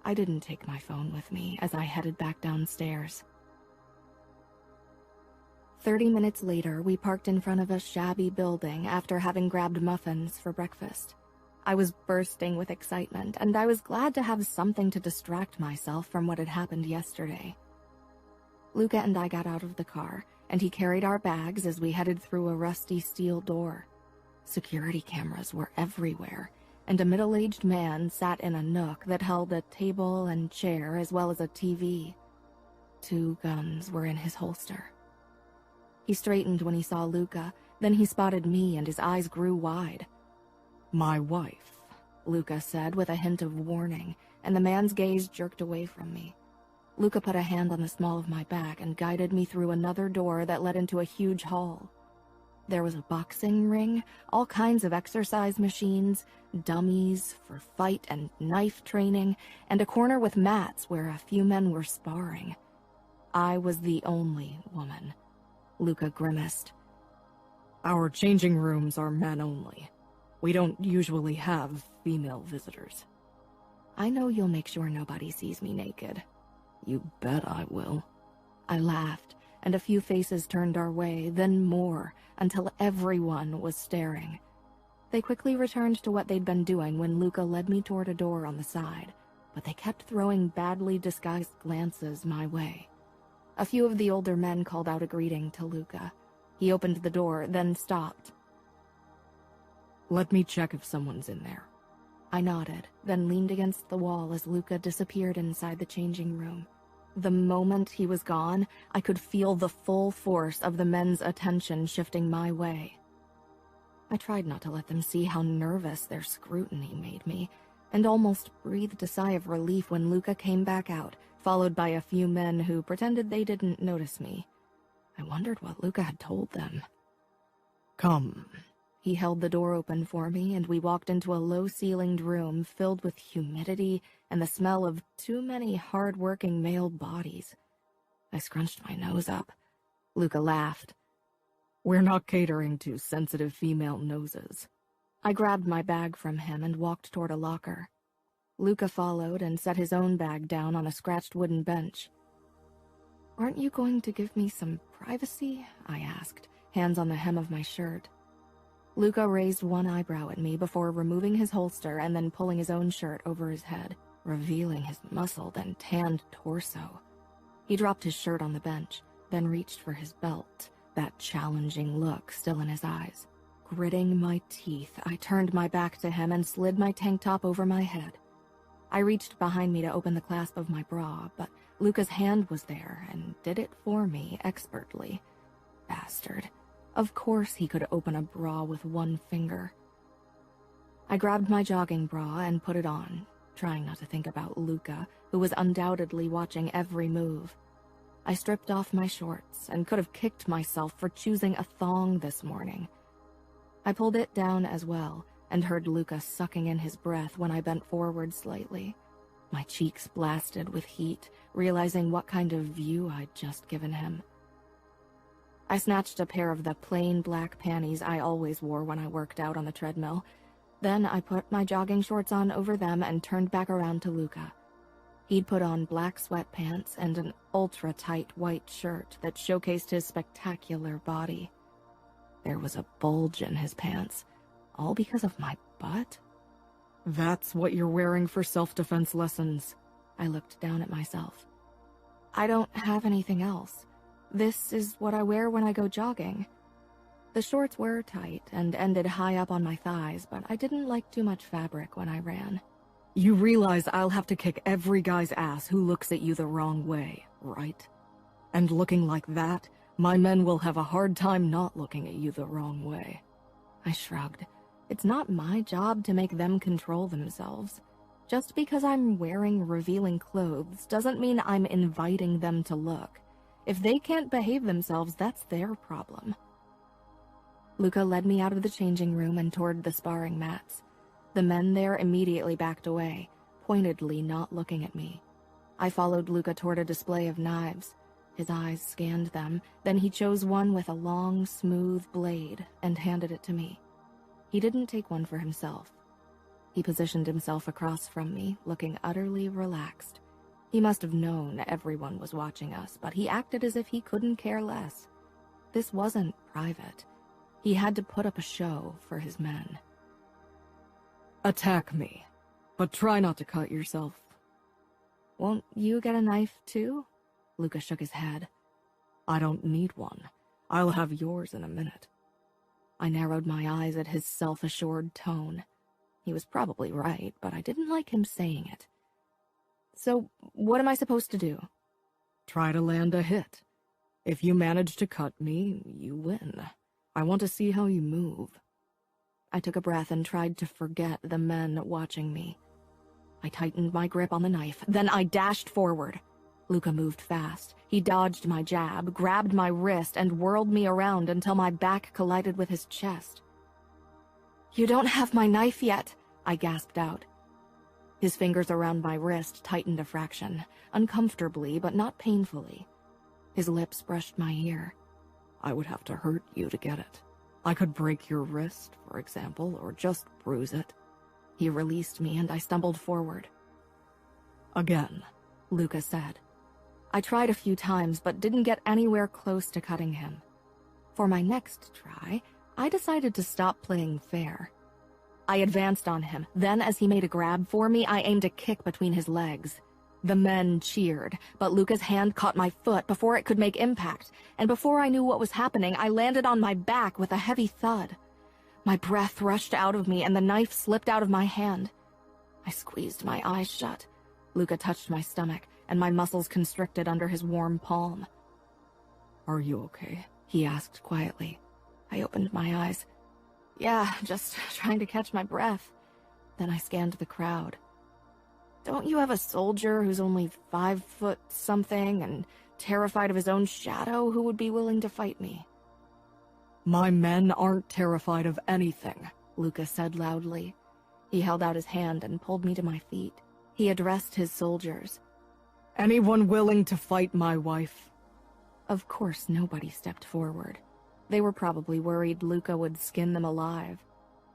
I didn't take my phone with me as I headed back downstairs. 30 minutes later, we parked in front of a shabby building after having grabbed muffins for breakfast. I was bursting with excitement, and I was glad to have something to distract myself from what had happened yesterday. Luca and I got out of the car, and he carried our bags as we headed through a rusty steel door. Security cameras were everywhere, and a middle-aged man sat in a nook that held a table and chair as well as a TV. 2 guns were in his holster. He straightened when he saw Luca, then he spotted me and his eyes grew wide. My wife, Luca said with a hint of warning, and the man's gaze jerked away from me. Luca put a hand on the small of my back and guided me through another door that led into a huge hall. There was a boxing ring, all kinds of exercise machines, dummies for fight and knife training, and a corner with mats where a few men were sparring. I was the only woman. Luca grimaced. Our changing rooms are men only. We don't usually have female visitors. I know you'll make sure nobody sees me naked. You bet I will. I laughed, and a few faces turned our way, then more, until everyone was staring. They quickly returned to what they'd been doing when Luca led me toward a door on the side, but they kept throwing badly disguised glances my way. A few of the older men called out a greeting to Luca. He opened the door, then stopped. Let me check if someone's in there. I nodded, then leaned against the wall as Luca disappeared inside the changing room. The moment he was gone, I could feel the full force of the men's attention shifting my way. I tried not to let them see how nervous their scrutiny made me, and almost breathed a sigh of relief when Luca came back out, followed by a few men who pretended they didn't notice me. I wondered what Luca had told them. Come. He held the door open for me, and we walked into a low-ceilinged room filled with humidity and the smell of too many hard-working male bodies. I scrunched my nose up. Luca laughed. We're not catering to sensitive female noses. I grabbed my bag from him and walked toward a locker. Luca followed and set his own bag down on a scratched wooden bench. Aren't you going to give me some privacy? I asked, hands on the hem of my shirt. Luca raised one eyebrow at me before removing his holster and then pulling his own shirt over his head, revealing his muscled and tanned torso. He dropped his shirt on the bench, then reached for his belt, that challenging look still in his eyes. Gritting my teeth, I turned my back to him and slid my tank top over my head. I reached behind me to open the clasp of my bra, but Luca's hand was there and did it for me expertly. Bastard. Of course he could open a bra with one finger. I grabbed my jogging bra and put it on, trying not to think about Luca, who was undoubtedly watching every move. I stripped off my shorts and could have kicked myself for choosing a thong this morning. I pulled it down as well, and heard Luca sucking in his breath when I bent forward slightly. My cheeks blasted with heat, realizing what kind of view I'd just given him. I snatched a pair of the plain black panties I always wore when I worked out on the treadmill. Then I put my jogging shorts on over them and turned back around to Luca. He'd put on black sweatpants and an ultra-tight white shirt that showcased his spectacular body. There was a bulge in his pants, all because of my butt. That's what you're wearing for self-defense lessons. I looked down at myself. I don't have anything else. This is what I wear when I go jogging. The shorts were tight and ended high up on my thighs, but I didn't like too much fabric when I ran. You realize I'll have to kick every guy's ass who looks at you the wrong way, right? And looking like that, my men will have a hard time not looking at you the wrong way. I shrugged. It's not my job to make them control themselves. Just because I'm wearing revealing clothes doesn't mean I'm inviting them to look. If they can't behave themselves, that's their problem. Luca led me out of the changing room and toward the sparring mats. The men there immediately backed away, pointedly not looking at me. I followed Luca toward a display of knives. His eyes scanned them, then he chose one with a long, smooth blade and handed it to me. He didn't take one for himself. He positioned himself across from me, looking utterly relaxed. He must have known everyone was watching us, but he acted as if he couldn't care less. This wasn't private. He had to put up a show for his men. Attack me, but try not to cut yourself. Won't you get a knife too? Luca shook his head. I don't need one. I'll have yours in a minute. I narrowed my eyes at his self-assured tone. He was probably right, but I didn't like him saying it. So, what am I supposed to do? Try to land a hit. If you manage to cut me, you win. I want to see how you move. I took a breath and tried to forget the men watching me. I tightened my grip on the knife, then I dashed forward. Luca moved fast. He dodged my jab, grabbed my wrist, and whirled me around until my back collided with his chest. You don't have my knife yet, I gasped out. His fingers around my wrist tightened a fraction, uncomfortably but not painfully. His lips brushed my ear. I would have to hurt you to get it. I could break your wrist, for example, or just bruise it. He released me and I stumbled forward. Again, Luca said. I tried a few times but didn't get anywhere close to cutting him. For my next try, I decided to stop playing fair. I advanced on him, then as he made a grab for me, I aimed a kick between his legs. The men cheered, but Luca's hand caught my foot before it could make impact, and before I knew what was happening, I landed on my back with a heavy thud. My breath rushed out of me and the knife slipped out of my hand. I squeezed my eyes shut. Luca touched my stomach, and my muscles constricted under his warm palm. Are you okay? He asked quietly. I opened my eyes. Yeah, just trying to catch my breath. Then I scanned the crowd. Don't you have a soldier who's only 5 foot something and terrified of his own shadow who would be willing to fight me? My men aren't terrified of anything, Luca said loudly. He held out his hand and pulled me to my feet. He addressed his soldiers. Anyone willing to fight my wife? Of course nobody stepped forward. They were probably worried Luca would skin them alive.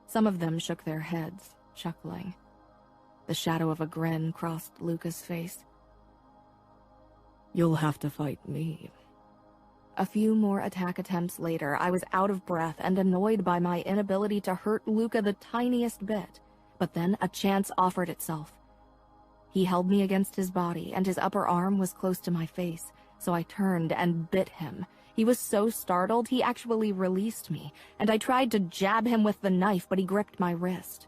Some of them shook their heads, chuckling. The shadow of a grin crossed Luca's face. You'll have to fight me. A few more attack attempts later, I was out of breath and annoyed by my inability to hurt Luca the tiniest bit. But then a chance offered itself. He held me against his body, and his upper arm was close to my face, so I turned and bit him. He was so startled he actually released me, and I tried to jab him with the knife, but he gripped my wrist.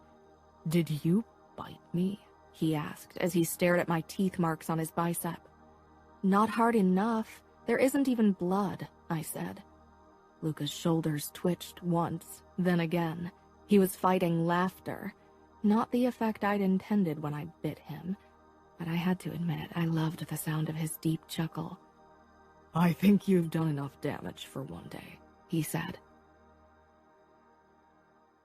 Did you bite me? He asked as he stared at my teeth marks on his bicep. Not hard enough. There isn't even blood, I said. Luca's shoulders twitched once, then again. He was fighting laughter. Not the effect I'd intended when I bit him, but I had to admit I loved the sound of his deep chuckle. I think you've done enough damage for one day, he said.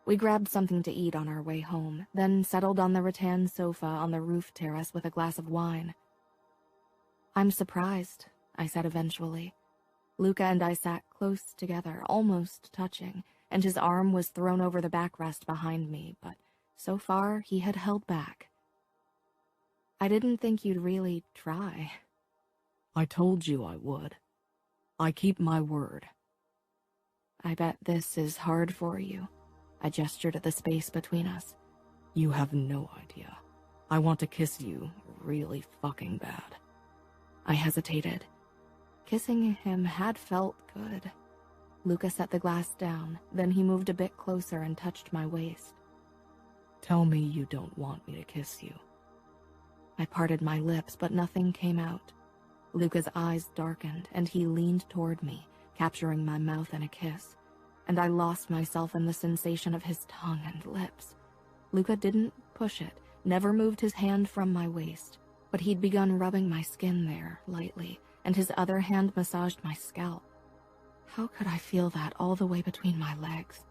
We grabbed something to eat on our way home, then settled on the rattan sofa on the roof terrace with a glass of wine. "I'm surprised," I said eventually. Luca and I sat close together, almost touching, and his arm was thrown over the backrest behind me, but so far he had held back. "I didn't think you'd really try." "I told you I would. I keep my word." "I bet this is hard for you." I gestured at the space between us. "You have no idea. I want to kiss you really fucking bad." I hesitated. Kissing him had felt good. Luca set the glass down, then he moved a bit closer and touched my waist. "Tell me you don't want me to kiss you." I parted my lips, but nothing came out. Luca's eyes darkened, and he leaned toward me, capturing my mouth in a kiss, and I lost myself in the sensation of his tongue and lips. Luca didn't push it, never moved his hand from my waist, but he'd begun rubbing my skin there, lightly, and his other hand massaged my scalp. How could I feel that all the way between my legs?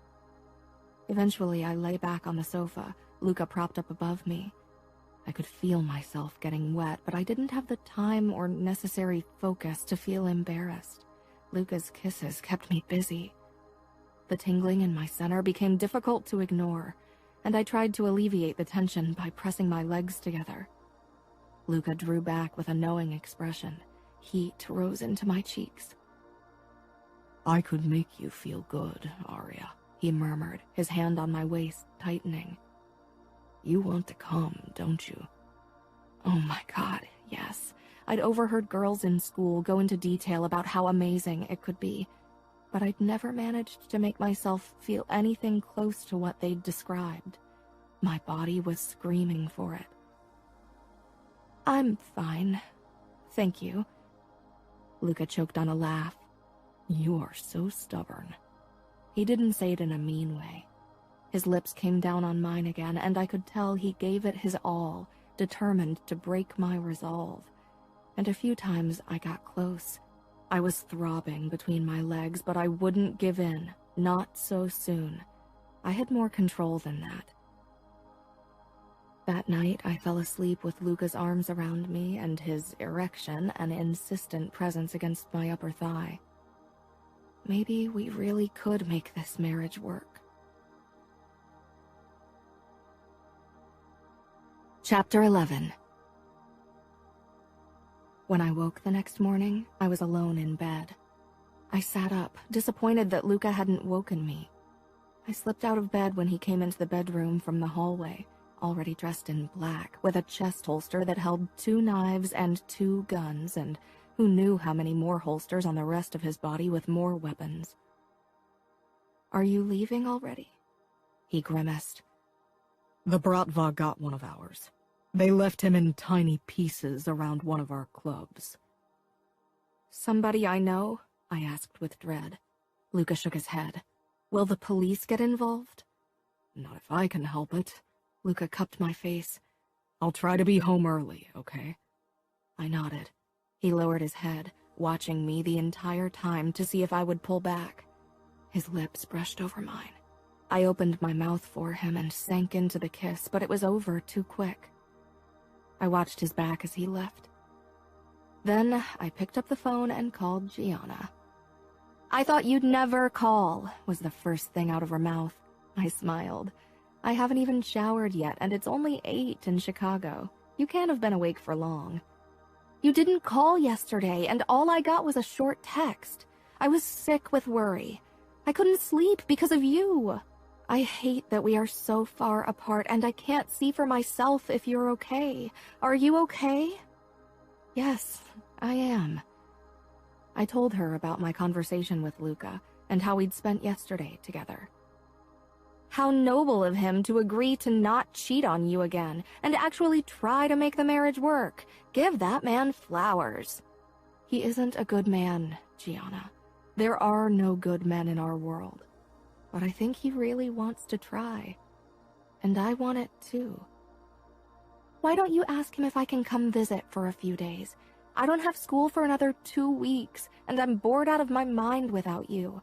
Eventually, I lay back on the sofa, Luca propped up above me. I could feel myself getting wet, but I didn't have the time or necessary focus to feel embarrassed. Luca's kisses kept me busy. The tingling in my center became difficult to ignore, and I tried to alleviate the tension by pressing my legs together. Luca drew back with a knowing expression. Heat rose into my cheeks. "I could make you feel good, Aria," he murmured, his hand on my waist tightening. "You want to come, don't you?" Oh my God, yes. I'd overheard girls in school go into detail about how amazing it could be, but I'd never managed to make myself feel anything close to what they'd described. My body was screaming for it. "I'm fine. Thank you." Luca choked on a laugh. "You are so stubborn." He didn't say it in a mean way. His lips came down on mine again, and I could tell he gave it his all, determined to break my resolve. And a few times I got close. I was throbbing between my legs, but I wouldn't give in, not so soon. I had more control than that. That night, I fell asleep with Luca's arms around me and his erection an insistent presence against my upper thigh. Maybe we really could make this marriage work. Chapter 11. When I woke the next morning, I was alone in bed. I sat up, disappointed that Luca hadn't woken me. I slipped out of bed when he came into the bedroom from the hallway, already dressed in black, with a chest holster that held 2 knives and 2 guns, and who knew how many more holsters on the rest of his body with more weapons. "Are you leaving already?" He grimaced. "The Bratva got one of ours. They left him in tiny pieces around one of our clubs." "Somebody I know?" I asked with dread. Luca shook his head. "Will the police get involved?" "Not if I can help it." Luca cupped my face. "I'll try to be home early, okay?" I nodded. He lowered his head, watching me the entire time to see if I would pull back. His lips brushed over mine. I opened my mouth for him and sank into the kiss, but it was over too quick. I watched his back as he left. Then I picked up the phone and called Gianna. "I thought you'd never call," was the first thing out of her mouth. I smiled. "I haven't even showered yet, and it's only 8 in Chicago. You can't have been awake for long." "You didn't call yesterday, and all I got was a short text. I was sick with worry. I couldn't sleep because of you. I hate that we are so far apart, and I can't see for myself if you're okay. Are you okay?" "Yes, I am." I told her about my conversation with Luca and how we'd spent yesterday together. "How noble of him to agree to not cheat on you again and actually try to make the marriage work. Give that man flowers." "He isn't a good man, Gianna. There are no good men in our world. But I think he really wants to try. And I want it too." "Why don't you ask him if I can come visit for a few days? I don't have school for another 2 weeks, and I'm bored out of my mind without you."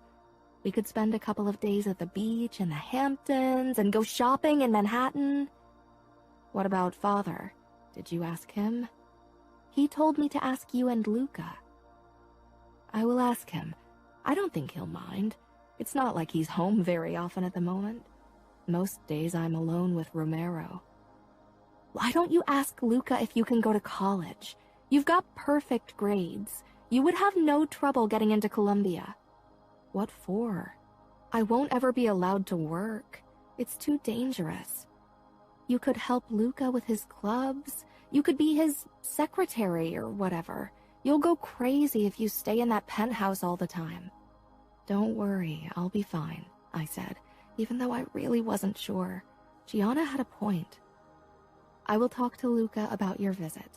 We could spend a couple of days at the beach in the Hamptons and go shopping in Manhattan. What about father? Did you ask him? He told me to ask you and Luca. I will ask him. I don't think he'll mind. It's not like he's home very often at the moment. Most days I'm alone with Romero. Why don't you ask Luca if you can go to college? You've got perfect grades. You would have no trouble getting into Columbia. What for? I won't ever be allowed to work. It's too dangerous. You could help Luca with his clubs. You could be his secretary or whatever. You'll go crazy if you stay in that penthouse all the time. Don't worry, I'll be fine, I said, even though I really wasn't sure. Gianna had a point. I will talk to Luca about your visit.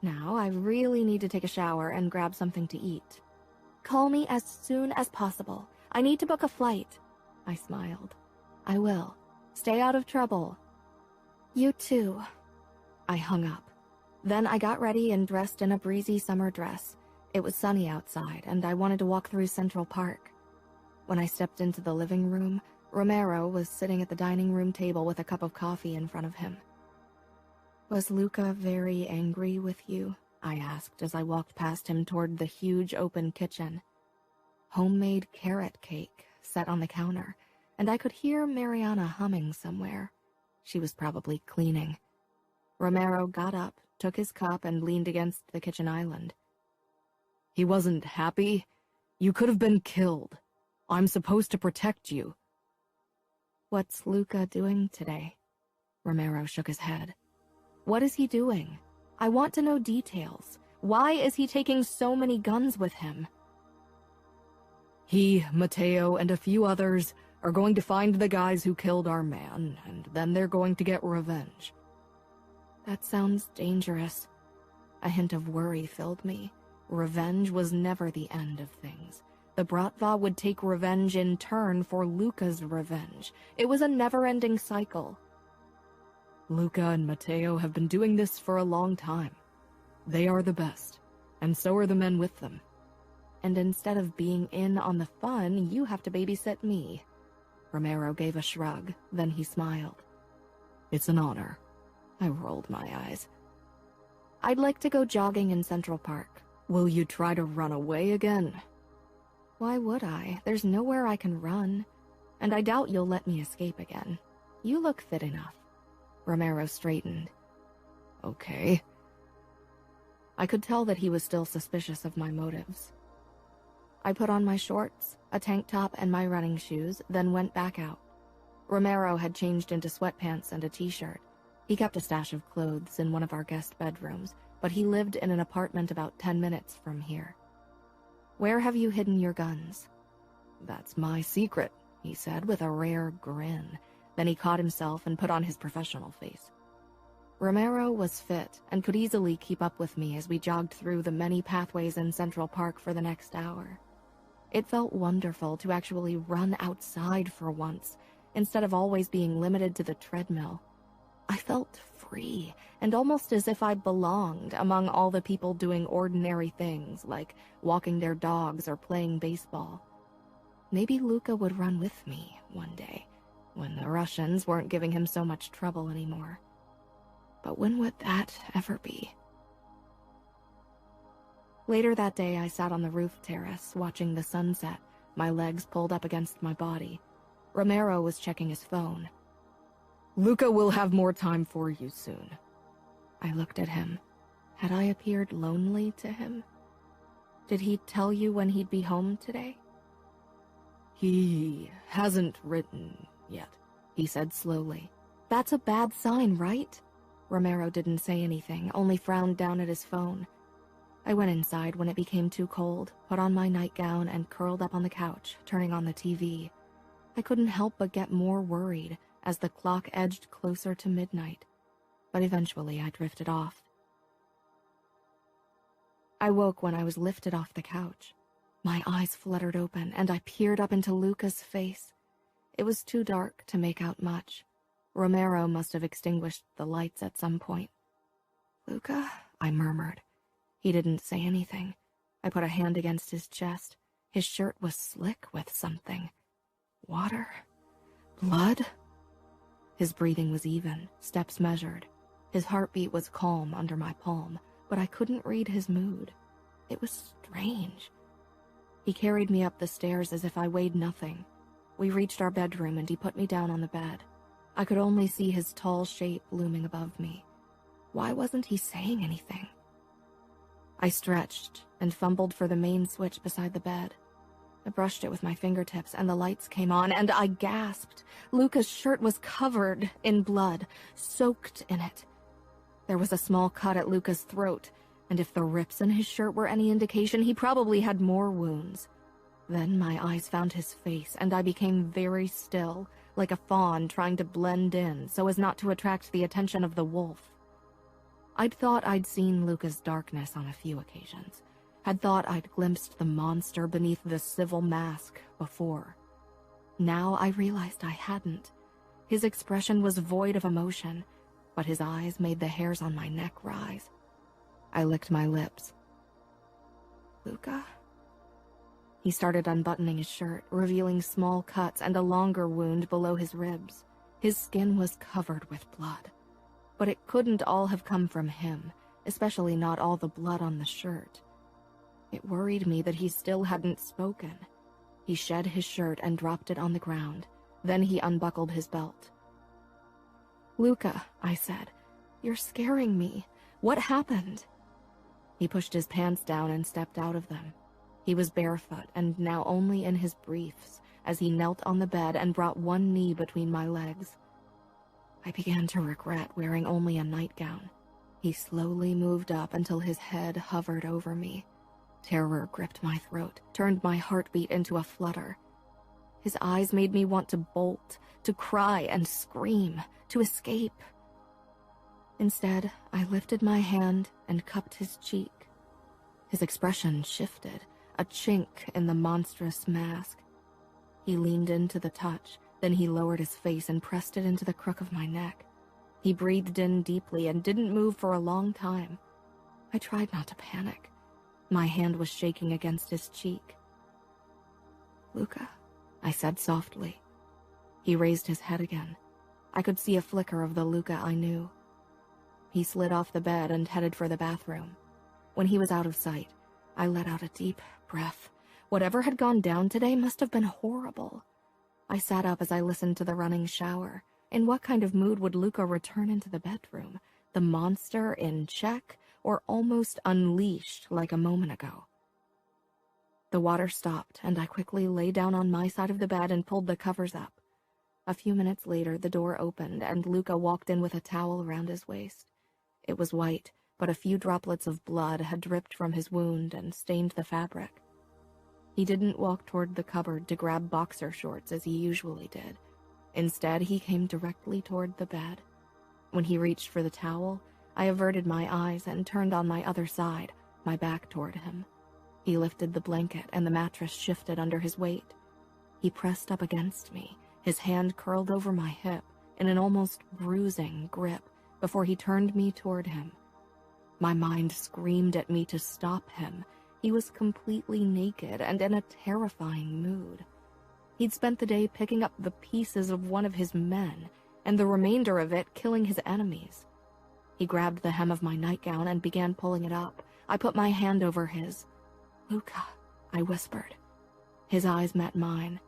Now, I really need to take a shower and grab something to eat. Call me as soon as possible. I need to book a flight. I smiled. I will. Stay out of trouble. You too. I hung up. Then I got ready and dressed in a breezy summer dress. It was sunny outside, and I wanted to walk through Central Park. When I stepped into the living room, Romero was sitting at the dining room table with a cup of coffee in front of him. Was Luca very angry with you? I asked as I walked past him toward the huge open kitchen. Homemade carrot cake set on the counter, and I could hear Mariana humming somewhere. She was probably cleaning. Romero got up, took his cup, and leaned against the kitchen island. He wasn't happy. You could have been killed. I'm supposed to protect you. What's Luca doing today? Romero shook his head. What is he doing? I want to know details. Why is he taking so many guns with him? He, Mateo, and a few others are going to find the guys who killed our man, and then they're going to get revenge. That sounds dangerous. A hint of worry filled me. Revenge was never the end of things. The Bratva would take revenge in turn for Luca's revenge. It was a never-ending cycle. Luca and Mateo have been doing this for a long time. They are the best, and so are the men with them. And instead of being in on the fun, you have to babysit me. Romero gave a shrug, then he smiled. It's an honor. I rolled my eyes. I'd like to go jogging in Central Park. Will you try to run away again? Why would I? There's nowhere I can run. And I doubt you'll let me escape again. You look fit enough. Romero straightened. Okay. I could tell that he was still suspicious of my motives. I put on my shorts, a tank top, and my running shoes, then went back out. Romero had changed into sweatpants and a t-shirt. He kept a stash of clothes in one of our guest bedrooms, but he lived in an apartment about 10 minutes from here. Where have you hidden your guns? That's my secret, he said with a rare grin. Then he caught himself and put on his professional face. Romero was fit and could easily keep up with me as we jogged through the many pathways in Central Park for the next hour. It felt wonderful to actually run outside for once, instead of always being limited to the treadmill. I felt free, and almost as if I belonged among all the people doing ordinary things, like walking their dogs or playing baseball. Maybe Luca would run with me one day, when the Russians weren't giving him so much trouble anymore. But when would that ever be? Later that day, I sat on the roof terrace, watching the sunset, my legs pulled up against my body. Romero was checking his phone. Luca will have more time for you soon. I looked at him. Had I appeared lonely to him? Did he tell you when he'd be home today? He hasn't written yet, he said slowly. That's a bad sign, right? Romero didn't say anything, only frowned down at his phone. I went inside when it became too cold, put on my nightgown, and curled up on the couch, turning on the TV. I couldn't help but get more worried as the clock edged closer to midnight, but eventually I drifted off. I woke when I was lifted off the couch. My eyes fluttered open, and I peered up into Luca's face. It was too dark to make out much. Romero must have extinguished the lights at some point. "Luca?" I murmured. He didn't say anything. I put a hand against his chest. His shirt was slick with something. Water? Blood? His breathing was even, steps measured. His heartbeat was calm under my palm, but I couldn't read his mood. It was strange. He carried me up the stairs as if I weighed nothing. We reached our bedroom and he put me down on the bed. I could only see his tall shape looming above me. Why wasn't he saying anything? I stretched and fumbled for the main switch beside the bed. I brushed it with my fingertips and the lights came on and I gasped. Luca's shirt was covered in blood, soaked in it. There was a small cut at Luca's throat, and if the rips in his shirt were any indication, he probably had more wounds. Then my eyes found his face, and I became very still, like a fawn trying to blend in so as not to attract the attention of the wolf. I'd thought I'd seen Luca's darkness on a few occasions, had thought I'd glimpsed the monster beneath the civil mask before. Now I realized I hadn't. His expression was void of emotion, but his eyes made the hairs on my neck rise. I licked my lips. Luca? He started unbuttoning his shirt, revealing small cuts and a longer wound below his ribs. His skin was covered with blood. But it couldn't all have come from him, especially not all the blood on the shirt. It worried me that he still hadn't spoken. He shed his shirt and dropped it on the ground. Then he unbuckled his belt. Luca, I said, you're scaring me. What happened? He pushed his pants down and stepped out of them. He was barefoot and now only in his briefs as he knelt on the bed and brought one knee between my legs. I began to regret wearing only a nightgown. He slowly moved up until his head hovered over me. Terror gripped my throat, turned my heartbeat into a flutter. His eyes made me want to bolt, to cry and scream, to escape. Instead, I lifted my hand and cupped his cheek. His expression shifted, a chink in the monstrous mask. He leaned into the touch, then he lowered his face and pressed it into the crook of my neck. He breathed in deeply and didn't move for a long time. I tried not to panic. My hand was shaking against his cheek. Luca, I said softly. He raised his head again. I could see a flicker of the Luca I knew. He slid off the bed and headed for the bathroom. When he was out of sight, I let out a deep breath. Whatever had gone down today must have been horrible. I sat up as I listened to the running shower. In what kind of mood would Luca return into the bedroom? The monster in check, or almost unleashed like a moment ago? The water stopped, and I quickly lay down on my side of the bed and pulled the covers up. A few minutes later, the door opened, and Luca walked in with a towel around his waist. It was white, but a few droplets of blood had dripped from his wound and stained the fabric. He didn't walk toward the cupboard to grab boxer shorts as he usually did. Instead, he came directly toward the bed. When he reached for the towel, I averted my eyes and turned on my other side, my back toward him. He lifted the blanket and the mattress shifted under his weight. He pressed up against me, his hand curled over my hip in an almost bruising grip before he turned me toward him. My mind screamed at me to stop him. He was completely naked and in a terrifying mood. He'd spent the day picking up the pieces of one of his men, and the remainder of it killing his enemies. He grabbed the hem of my nightgown and began pulling it up. I put my hand over his. Luca, I whispered. His eyes met mine.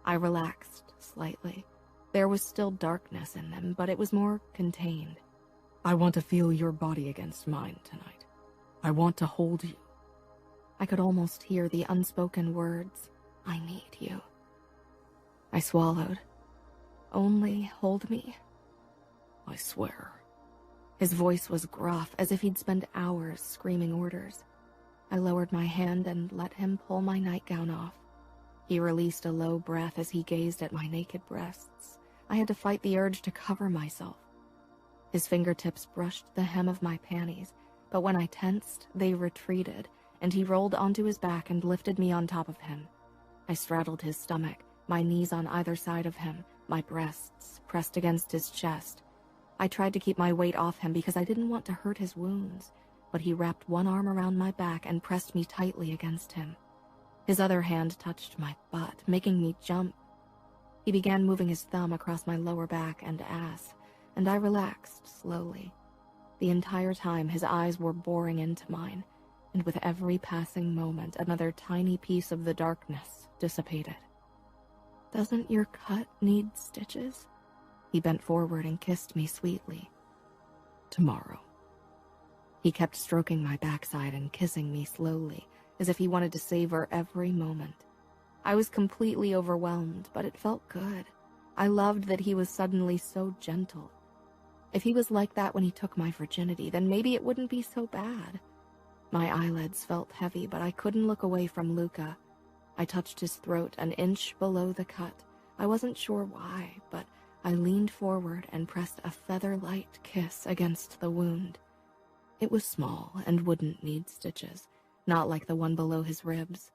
I relaxed slightly. There was still darkness in them, but it was more contained. I want to feel your body against mine tonight. I want to hold you. I could almost hear the unspoken words, I need you. I swallowed. Only hold me? I swear. His voice was gruff, as if he'd spent hours screaming orders. I lowered my hand and let him pull my nightgown off. He released a low breath as he gazed at my naked breasts. I had to fight the urge to cover myself. His fingertips brushed the hem of my panties, but when I tensed, they retreated, and he rolled onto his back and lifted me on top of him. I straddled his stomach, my knees on either side of him, my breasts pressed against his chest. I tried to keep my weight off him because I didn't want to hurt his wounds, but he wrapped one arm around my back and pressed me tightly against him. His other hand touched my butt, making me jump. He began moving his thumb across my lower back and ass, and I relaxed slowly. The entire time, his eyes were boring into mine, and with every passing moment, another tiny piece of the darkness dissipated. "Doesn't your cut need stitches?" He bent forward and kissed me sweetly. "Tomorrow." He kept stroking my backside and kissing me slowly, as if he wanted to savor every moment. I was completely overwhelmed, but it felt good. I loved that he was suddenly so gentle. If he was like that when he took my virginity, then maybe it wouldn't be so bad. My eyelids felt heavy, but I couldn't look away from Luca. I touched his throat an inch below the cut. I wasn't sure why, but I leaned forward and pressed a feather-light kiss against the wound. It was small and wouldn't need stitches, not like the one below his ribs.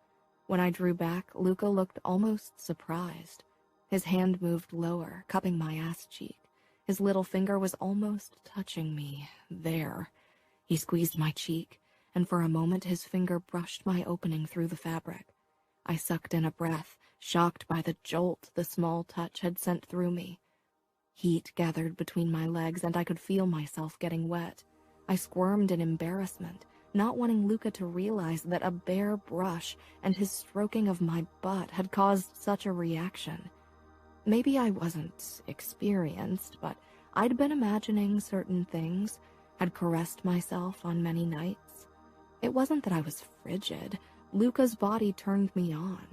When I drew back, Luca looked almost surprised. His hand moved lower, cupping my ass cheek. His little finger was almost touching me. There. He squeezed my cheek, and for a moment his finger brushed my opening through the fabric. I sucked in a breath, shocked by the jolt the small touch had sent through me. Heat gathered between my legs, and I could feel myself getting wet. I squirmed in embarrassment, not wanting Luca to realize that a bare brush and his stroking of my butt had caused such a reaction. Maybe I wasn't experienced, but I'd been imagining certain things, had caressed myself on many nights. It wasn't that I was frigid. Luca's body turned me on.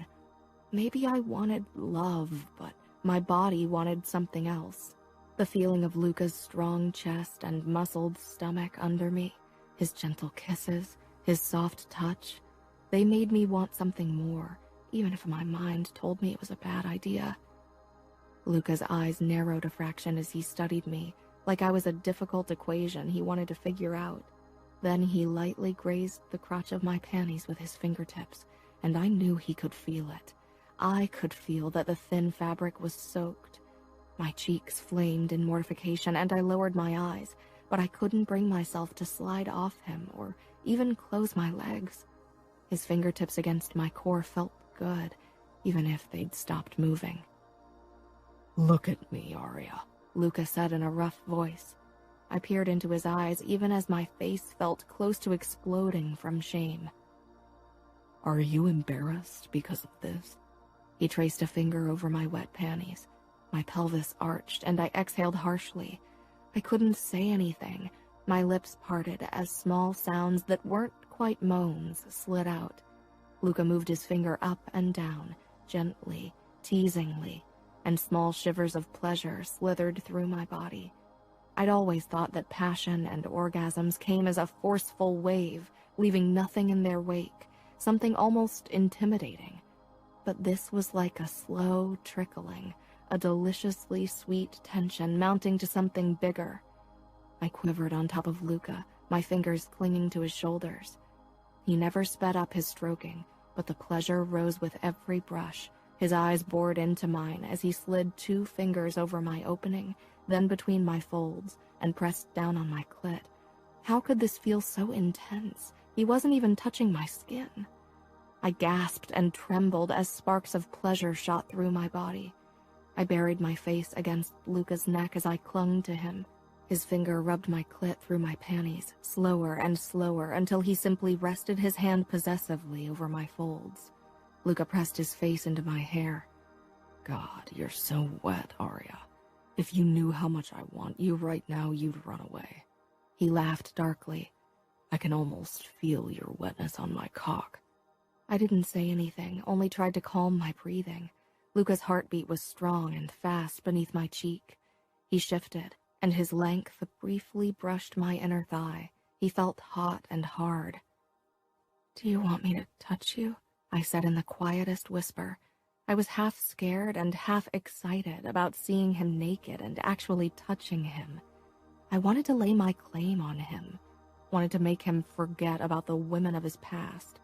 Maybe I wanted love, but my body wanted something else. The feeling of Luca's strong chest and muscled stomach under me, his gentle kisses, his soft touch, they made me want something more, even if my mind told me it was a bad idea. Luca's eyes narrowed a fraction as he studied me, like I was a difficult equation he wanted to figure out. Then he lightly grazed the crotch of my panties with his fingertips, and I knew he could feel it. I could feel that the thin fabric was soaked. My cheeks flamed in mortification, and I lowered my eyes, but I couldn't bring myself to slide off him or even close my legs. His fingertips against my core felt good, even if they'd stopped moving. "Look at me, Aria," Luca said in a rough voice. I peered into his eyes, even as my face felt close to exploding from shame. "Are you embarrassed because of this?" He traced a finger over my wet panties. My pelvis arched, and I exhaled harshly. I couldn't say anything. My lips parted as small sounds that weren't quite moans slid out. Luca moved his finger up and down, gently, teasingly, and small shivers of pleasure slithered through my body. I'd always thought that passion and orgasms came as a forceful wave, leaving nothing in their wake, something almost intimidating. But this was like a slow trickling, a deliciously sweet tension mounting to something bigger. I quivered on top of Luca, my fingers clinging to his shoulders. He never sped up his stroking, but the pleasure rose with every brush. His eyes bored into mine as he slid 2 fingers over my opening, then between my folds, and pressed down on my clit. How could this feel so intense? He wasn't even touching my skin. I gasped and trembled as sparks of pleasure shot through my body. I buried my face against Luca's neck as I clung to him. His finger rubbed my clit through my panties, slower and slower, until he simply rested his hand possessively over my folds. Luca pressed his face into my hair. "God, you're so wet, Aria. If you knew how much I want you right now, you'd run away." He laughed darkly. "I can almost feel your wetness on my cock." I didn't say anything, only tried to calm my breathing. Luca's heartbeat was strong and fast beneath my cheek. He shifted, and his length briefly brushed my inner thigh. He felt hot and hard. "Do you want me to touch you?" I said in the quietest whisper. I was half scared and half excited about seeing him naked and actually touching him. I wanted to lay my claim on him, wanted to make him forget about the women of his past.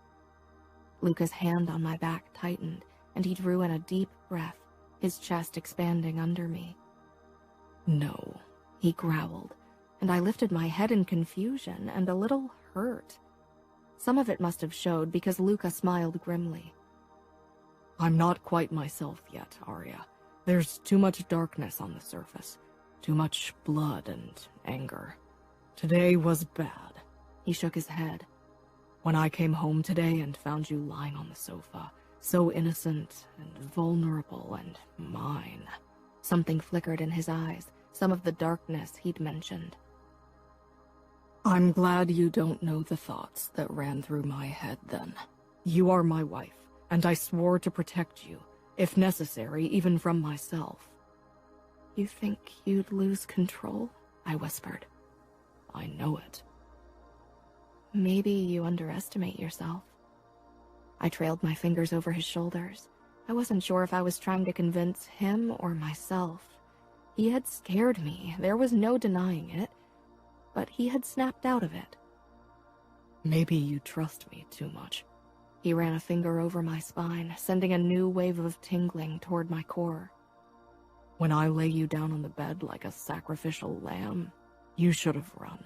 Luca's hand on my back tightened, and he drew in a deep breath, his chest expanding under me. "No," he growled, and I lifted my head in confusion and a little hurt. Some of it must have showed because Luca smiled grimly. I'm not quite myself yet, Aria. There's too much darkness on the surface. Too much blood and anger. Today was bad. He shook his head. When I came home today and found you lying on the sofa, so innocent and vulnerable and mine. Something flickered in his eyes, some of the darkness he'd mentioned. I'm glad you don't know the thoughts that ran through my head then. You are my wife, and I swore to protect you, if necessary, even from myself. You think you'd lose control? I whispered. I know it. Maybe you underestimate yourself. I trailed my fingers over his shoulders. I wasn't sure if I was trying to convince him or myself. He had scared me, there was no denying it, but he had snapped out of it. Maybe you trust me too much. He ran a finger over my spine, sending a new wave of tingling toward my core. When I lay you down on the bed like a sacrificial lamb, you should have run.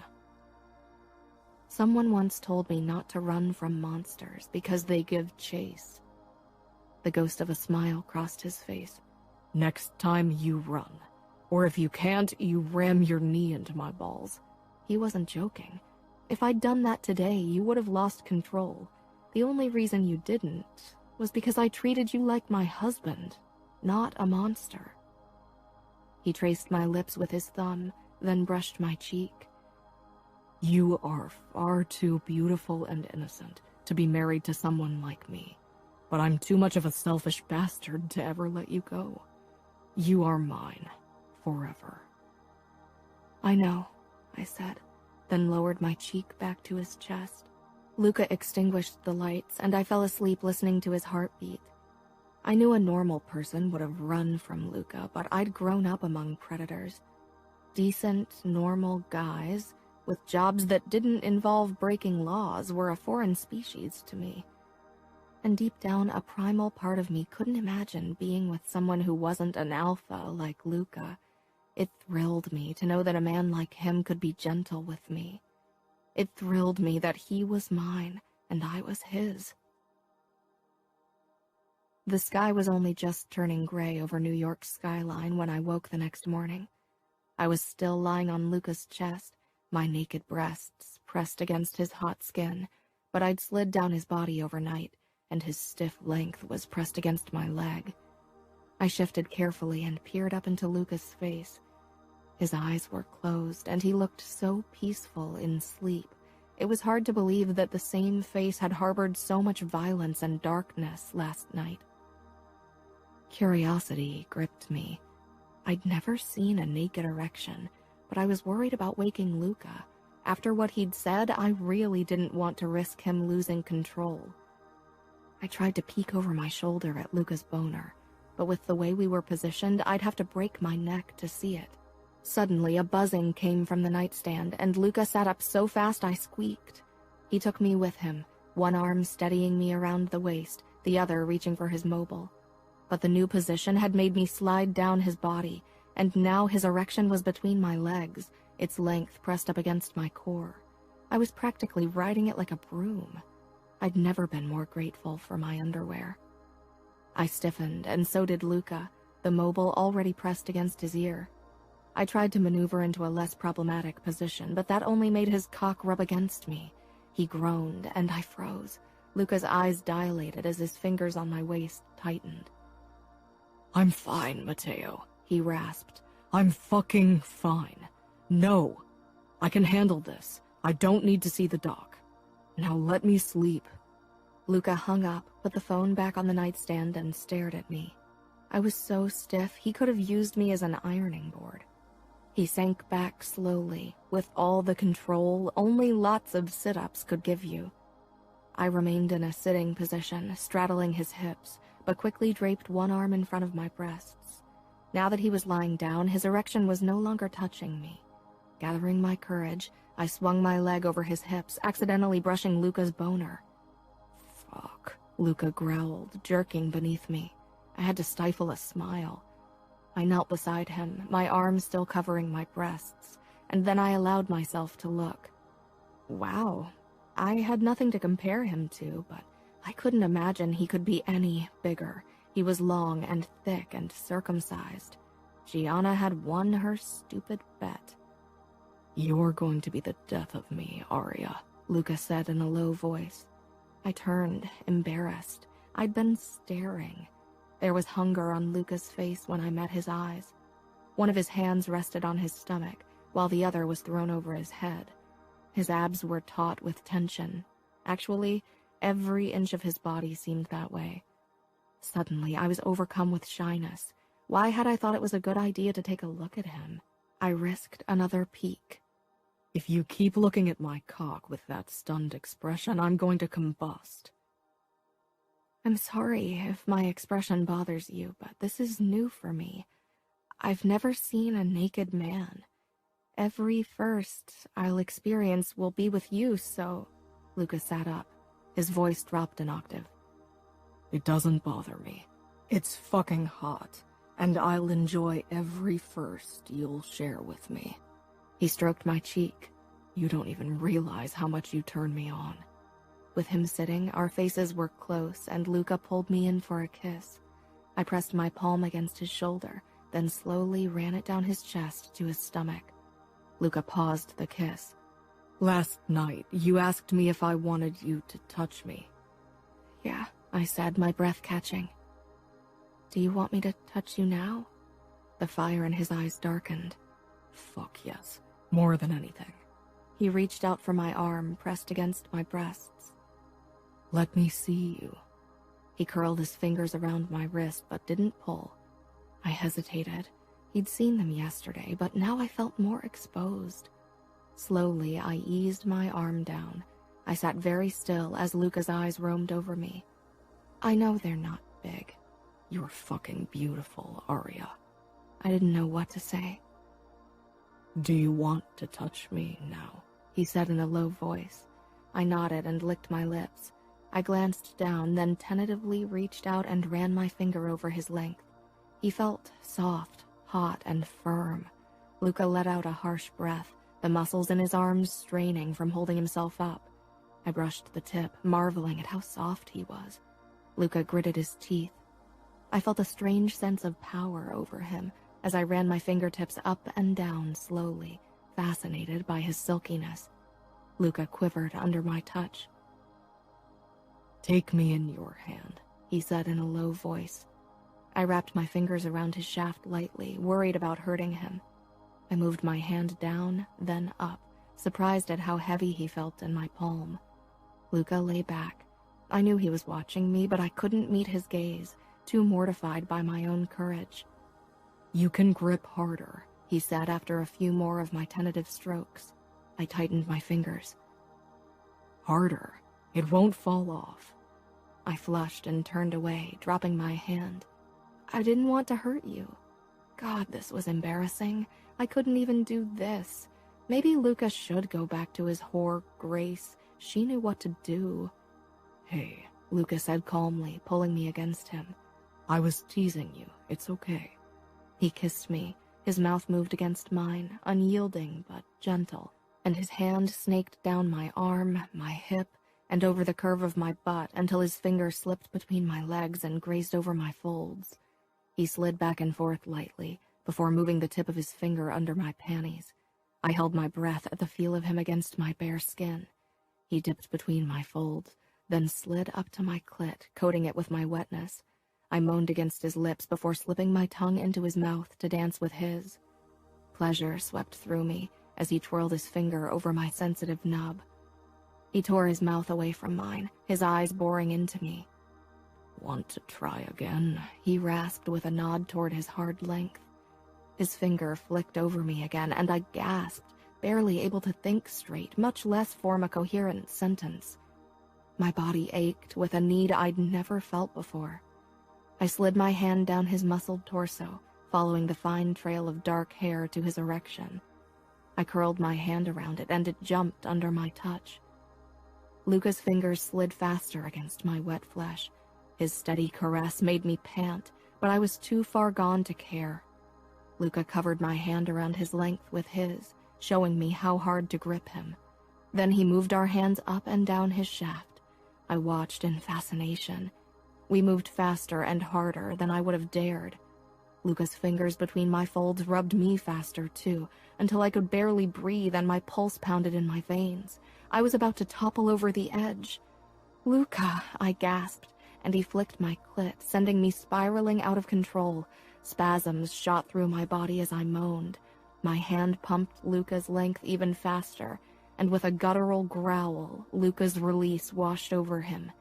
Someone once told me not to run from monsters because they give chase. The ghost of a smile crossed his face. Next time you run. Or if you can't, you ram your knee into my balls. He wasn't joking. If I'd done that today, you would have lost control. The only reason you didn't was because I treated you like my husband, not a monster. He traced my lips with his thumb, then brushed my cheek. You are far too beautiful and innocent to be married to someone like me, but I'm too much of a selfish bastard to ever let you go. You are mine, forever. I know, I said, then lowered my cheek back to his chest. Luca extinguished the lights, and I fell asleep listening to his heartbeat. I knew a normal person would have run from Luca, but I'd grown up among predators. Decent, normal guys with jobs that didn't involve breaking laws were a foreign species to me. And deep down, a primal part of me couldn't imagine being with someone who wasn't an alpha like Luca. It thrilled me to know that a man like him could be gentle with me. It thrilled me that he was mine and I was his. The sky was only just turning gray over New York's skyline when I woke the next morning. I was still lying on Luca's chest, my naked breasts pressed against his hot skin, but I'd slid down his body overnight, and his stiff length was pressed against my leg. I shifted carefully and peered up into Luca's face. His eyes were closed, and he looked so peaceful in sleep. It was hard to believe that the same face had harbored so much violence and darkness last night. Curiosity gripped me. I'd never seen a naked erection, but I was worried about waking Luca. After what he'd said, I really didn't want to risk him losing control. I tried to peek over my shoulder at Luca's boner, but with the way we were positioned, I'd have to break my neck to see it. Suddenly, a buzzing came from the nightstand, and Luca sat up so fast I squeaked. He took me with him, one arm steadying me around the waist, the other reaching for his mobile. But the new position had made me slide down his body, and now his erection was between my legs, its length pressed up against my core. I was practically riding it like a broom. I'd never been more grateful for my underwear. I stiffened, and so did Luca, the mobile already pressed against his ear. I tried to maneuver into a less problematic position, but that only made his cock rub against me. He groaned, and I froze. Luca's eyes dilated as his fingers on my waist tightened. I'm fine, Matteo, he rasped. I'm fucking fine. No, I can handle this. I don't need to see the doc. Now let me sleep. Luca hung up, put the phone back on the nightstand, and stared at me. I was so stiff, he could have used me as an ironing board. He sank back slowly, with all the control only lots of sit-ups could give you. I remained in a sitting position, straddling his hips, but quickly draped one arm in front of my breasts. Now that he was lying down, his erection was no longer touching me. Gathering my courage, I swung my leg over his hips, accidentally brushing Luca's boner. Fuck, Luca growled, jerking beneath me. I had to stifle a smile. I knelt beside him, my arms still covering my breasts, and then I allowed myself to look. Wow, I had nothing to compare him to, but I couldn't imagine he could be any bigger, He was long and thick and circumcised. Gianna had won her stupid bet. "You're going to be the death of me, Aria," Luca said in a low voice. I turned, embarrassed. I'd been staring. There was hunger on Luca's face when I met his eyes. One of his hands rested on his stomach, while the other was thrown over his head. His abs were taut with tension. Actually, every inch of his body seemed that way. Suddenly, I was overcome with shyness. Why had I thought it was a good idea to take a look at him? I risked another peek. "If you keep looking at my cock with that stunned expression, I'm going to combust." I'm sorry if my expression bothers you, but this is new for me. I've never seen a naked man. Every first I'll experience will be with you, so... Luca sat up. His voice dropped an octave. "It doesn't bother me. It's fucking hot, and I'll enjoy every first you'll share with me." He stroked my cheek. "You don't even realize how much you turn me on." With him sitting, our faces were close, and Luca pulled me in for a kiss. I pressed my palm against his shoulder, then slowly ran it down his chest to his stomach. Luca paused the kiss. "Last night, you asked me if I wanted you to touch me." "Yeah," I said, my breath catching. "Do you want me to touch you now?" The fire in his eyes darkened. "Fuck yes, more than anything." He reached out for my arm, pressed against my breasts. "Let me see you." He curled his fingers around my wrist, but didn't pull. I hesitated. He'd seen them yesterday, but now I felt more exposed. Slowly, I eased my arm down. I sat very still as Luca's eyes roamed over me. I know they're not big. "You're fucking beautiful, Aria." I didn't know what to say. "Do you want to touch me now?" He said in a low voice. I nodded and licked my lips. I glanced down, then tentatively reached out and ran my finger over his length. He felt soft, hot, and firm. Luca let out a harsh breath, the muscles in his arms straining from holding himself up. I brushed the tip, marveling at how soft he was. Luca gritted his teeth. I felt a strange sense of power over him as I ran my fingertips up and down slowly, fascinated by his silkiness. Luca quivered under my touch. "Take me in your hand," he said in a low voice. I wrapped my fingers around his shaft lightly, worried about hurting him. I moved my hand down, then up, surprised at how heavy he felt in my palm. Luca lay back. I knew he was watching me, but I couldn't meet his gaze, too mortified by my own courage. "You can grip harder," he said after a few more of my tentative strokes. I tightened my fingers. "Harder. It won't fall off." I flushed and turned away, dropping my hand. I didn't want to hurt you. God, this was embarrassing. I couldn't even do this. Maybe Luca should go back to his whore, Grace. She knew what to do. "Hey," Luca said calmly, pulling me against him. "I was teasing you. It's okay." He kissed me. His mouth moved against mine, unyielding but gentle, and his hand snaked down my arm, my hip, and over the curve of my butt until his finger slipped between my legs and grazed over my folds. He slid back and forth lightly, before moving the tip of his finger under my panties. I held my breath at the feel of him against my bare skin. He dipped between my folds, then slid up to my clit, coating it with my wetness. I moaned against his lips before slipping my tongue into his mouth to dance with his. Pleasure swept through me as he twirled his finger over my sensitive nub. He tore his mouth away from mine, his eyes boring into me. "Want to try again?" he rasped with a nod toward his hard length. His finger flicked over me again, and I gasped, barely able to think straight, much less form a coherent sentence. My body ached with a need I'd never felt before. I slid my hand down his muscled torso, following the fine trail of dark hair to his erection. I curled my hand around it, and it jumped under my touch. Luca's fingers slid faster against my wet flesh. His steady caress made me pant, but I was too far gone to care. Luca covered my hand around his length with his, showing me how hard to grip him. Then he moved our hands up and down his shaft. I watched in fascination. We moved faster and harder than I would have dared. Luca's fingers between my folds rubbed me faster, too, until I could barely breathe and my pulse pounded in my veins. I was about to topple over the edge. "Luca," I gasped, and he flicked my clit, sending me spiraling out of control. Spasms shot through my body as I moaned. My hand pumped Luca's length even faster, and with a guttural growl, Luca's release washed over him.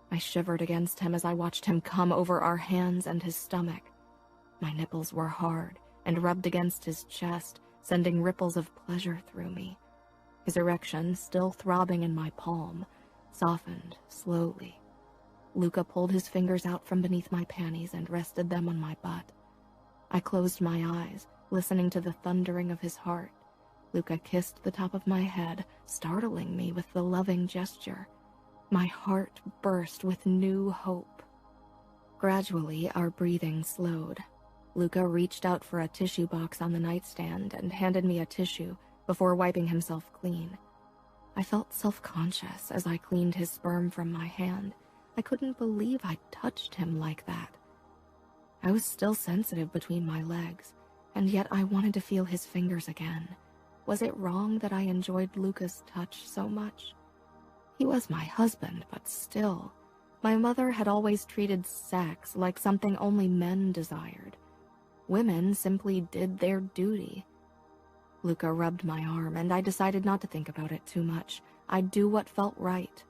I shivered against him as I watched him come over our hands and his stomach. My nipples were hard and rubbed against his chest, sending ripples of pleasure through me. His erection, still throbbing in my palm, softened slowly. Luca pulled his fingers out from beneath my panties and rested them on my butt. I closed my eyes, listening to the thundering of his heart. Luca kissed the top of my head, startling me with the loving gesture. My heart burst with new hope. Gradually, our breathing slowed. Luca reached out for a tissue box on the nightstand and handed me a tissue before wiping himself clean. I felt self-conscious as I cleaned his sperm from my hand. I couldn't believe I'd touched him like that. I was still sensitive between my legs, and yet I wanted to feel his fingers again. Was it wrong that I enjoyed Luca's touch so much? He was my husband, but still. My mother had always treated sex like something only men desired. Women simply did their duty. Luca rubbed my arm, and I decided not to think about it too much. I'd do what felt right.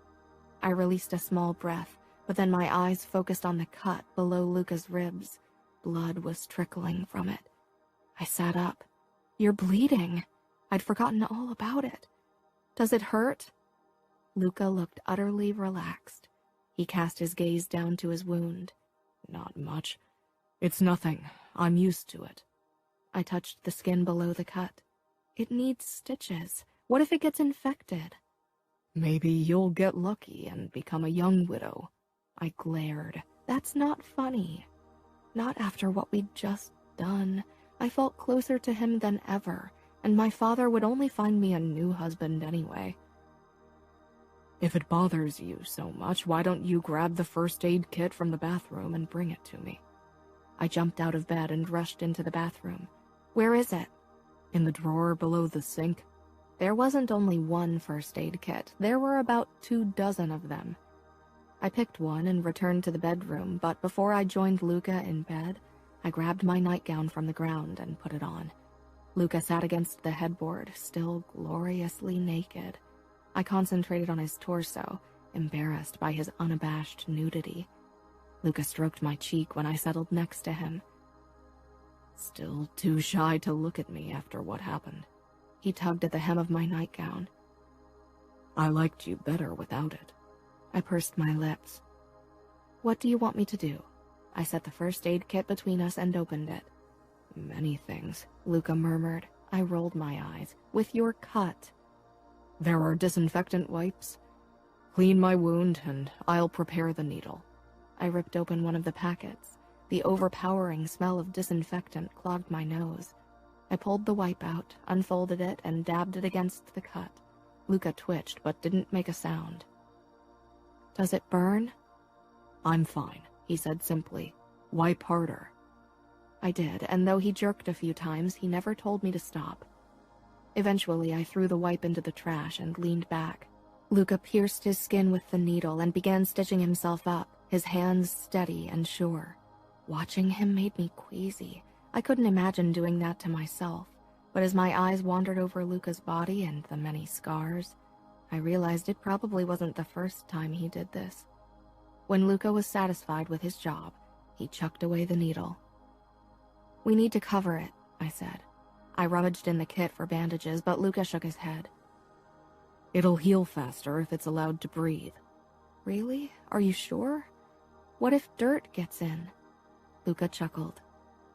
I released a small breath, but then my eyes focused on the cut below Luca's ribs. Blood was trickling from it. I sat up. "You're bleeding." I'd forgotten all about it. "Does it hurt?" Luca looked utterly relaxed. He cast his gaze down to his wound. "Not much. It's nothing. I'm used to it." I touched the skin below the cut. "It needs stitches. What if it gets infected?" "Maybe you'll get lucky and become a young widow." I glared. "That's not funny. Not after what we'd just done. I felt closer to him than ever, and my father would only find me a new husband anyway." "If it bothers you so much, why don't you grab the first aid kit from the bathroom and bring it to me?" I jumped out of bed and rushed into the bathroom. "Where is it?" "In the drawer below the sink." There wasn't only one first aid kit. There were about 24 of them. I picked one and returned to the bedroom, but before I joined Luca in bed, I grabbed my nightgown from the ground and put it on. Luca sat against the headboard, still gloriously naked. I concentrated on his torso, embarrassed by his unabashed nudity. Luca stroked my cheek when I settled next to him. "Still too shy to look at me after what happened." He tugged at the hem of my nightgown. "I liked you better without it." I pursed my lips. "What do you want me to do?" I set the first aid kit between us and opened it. "Many things," Luca murmured. I rolled my eyes. "With your cut." "There are disinfectant wipes. Clean my wound and I'll prepare the needle." I ripped open one of the packets. The overpowering smell of disinfectant clogged my nose. I pulled the wipe out, unfolded it, and dabbed it against the cut. Luca twitched, but didn't make a sound. "Does it burn?" "I'm fine," he said simply. "Wipe harder." I did, and though he jerked a few times, he never told me to stop. Eventually, I threw the wipe into the trash and leaned back. Luca pierced his skin with the needle and began stitching himself up, his hands steady and sure. Watching him made me queasy. I couldn't imagine doing that to myself, but as my eyes wandered over Luca's body and the many scars, I realized it probably wasn't the first time he did this. When Luca was satisfied with his job, he chucked away the needle. "We need to cover it," I said. I rummaged in the kit for bandages, but Luca shook his head. "It'll heal faster if it's allowed to breathe." "Really? Are you sure? What if dirt gets in?" Luca chuckled.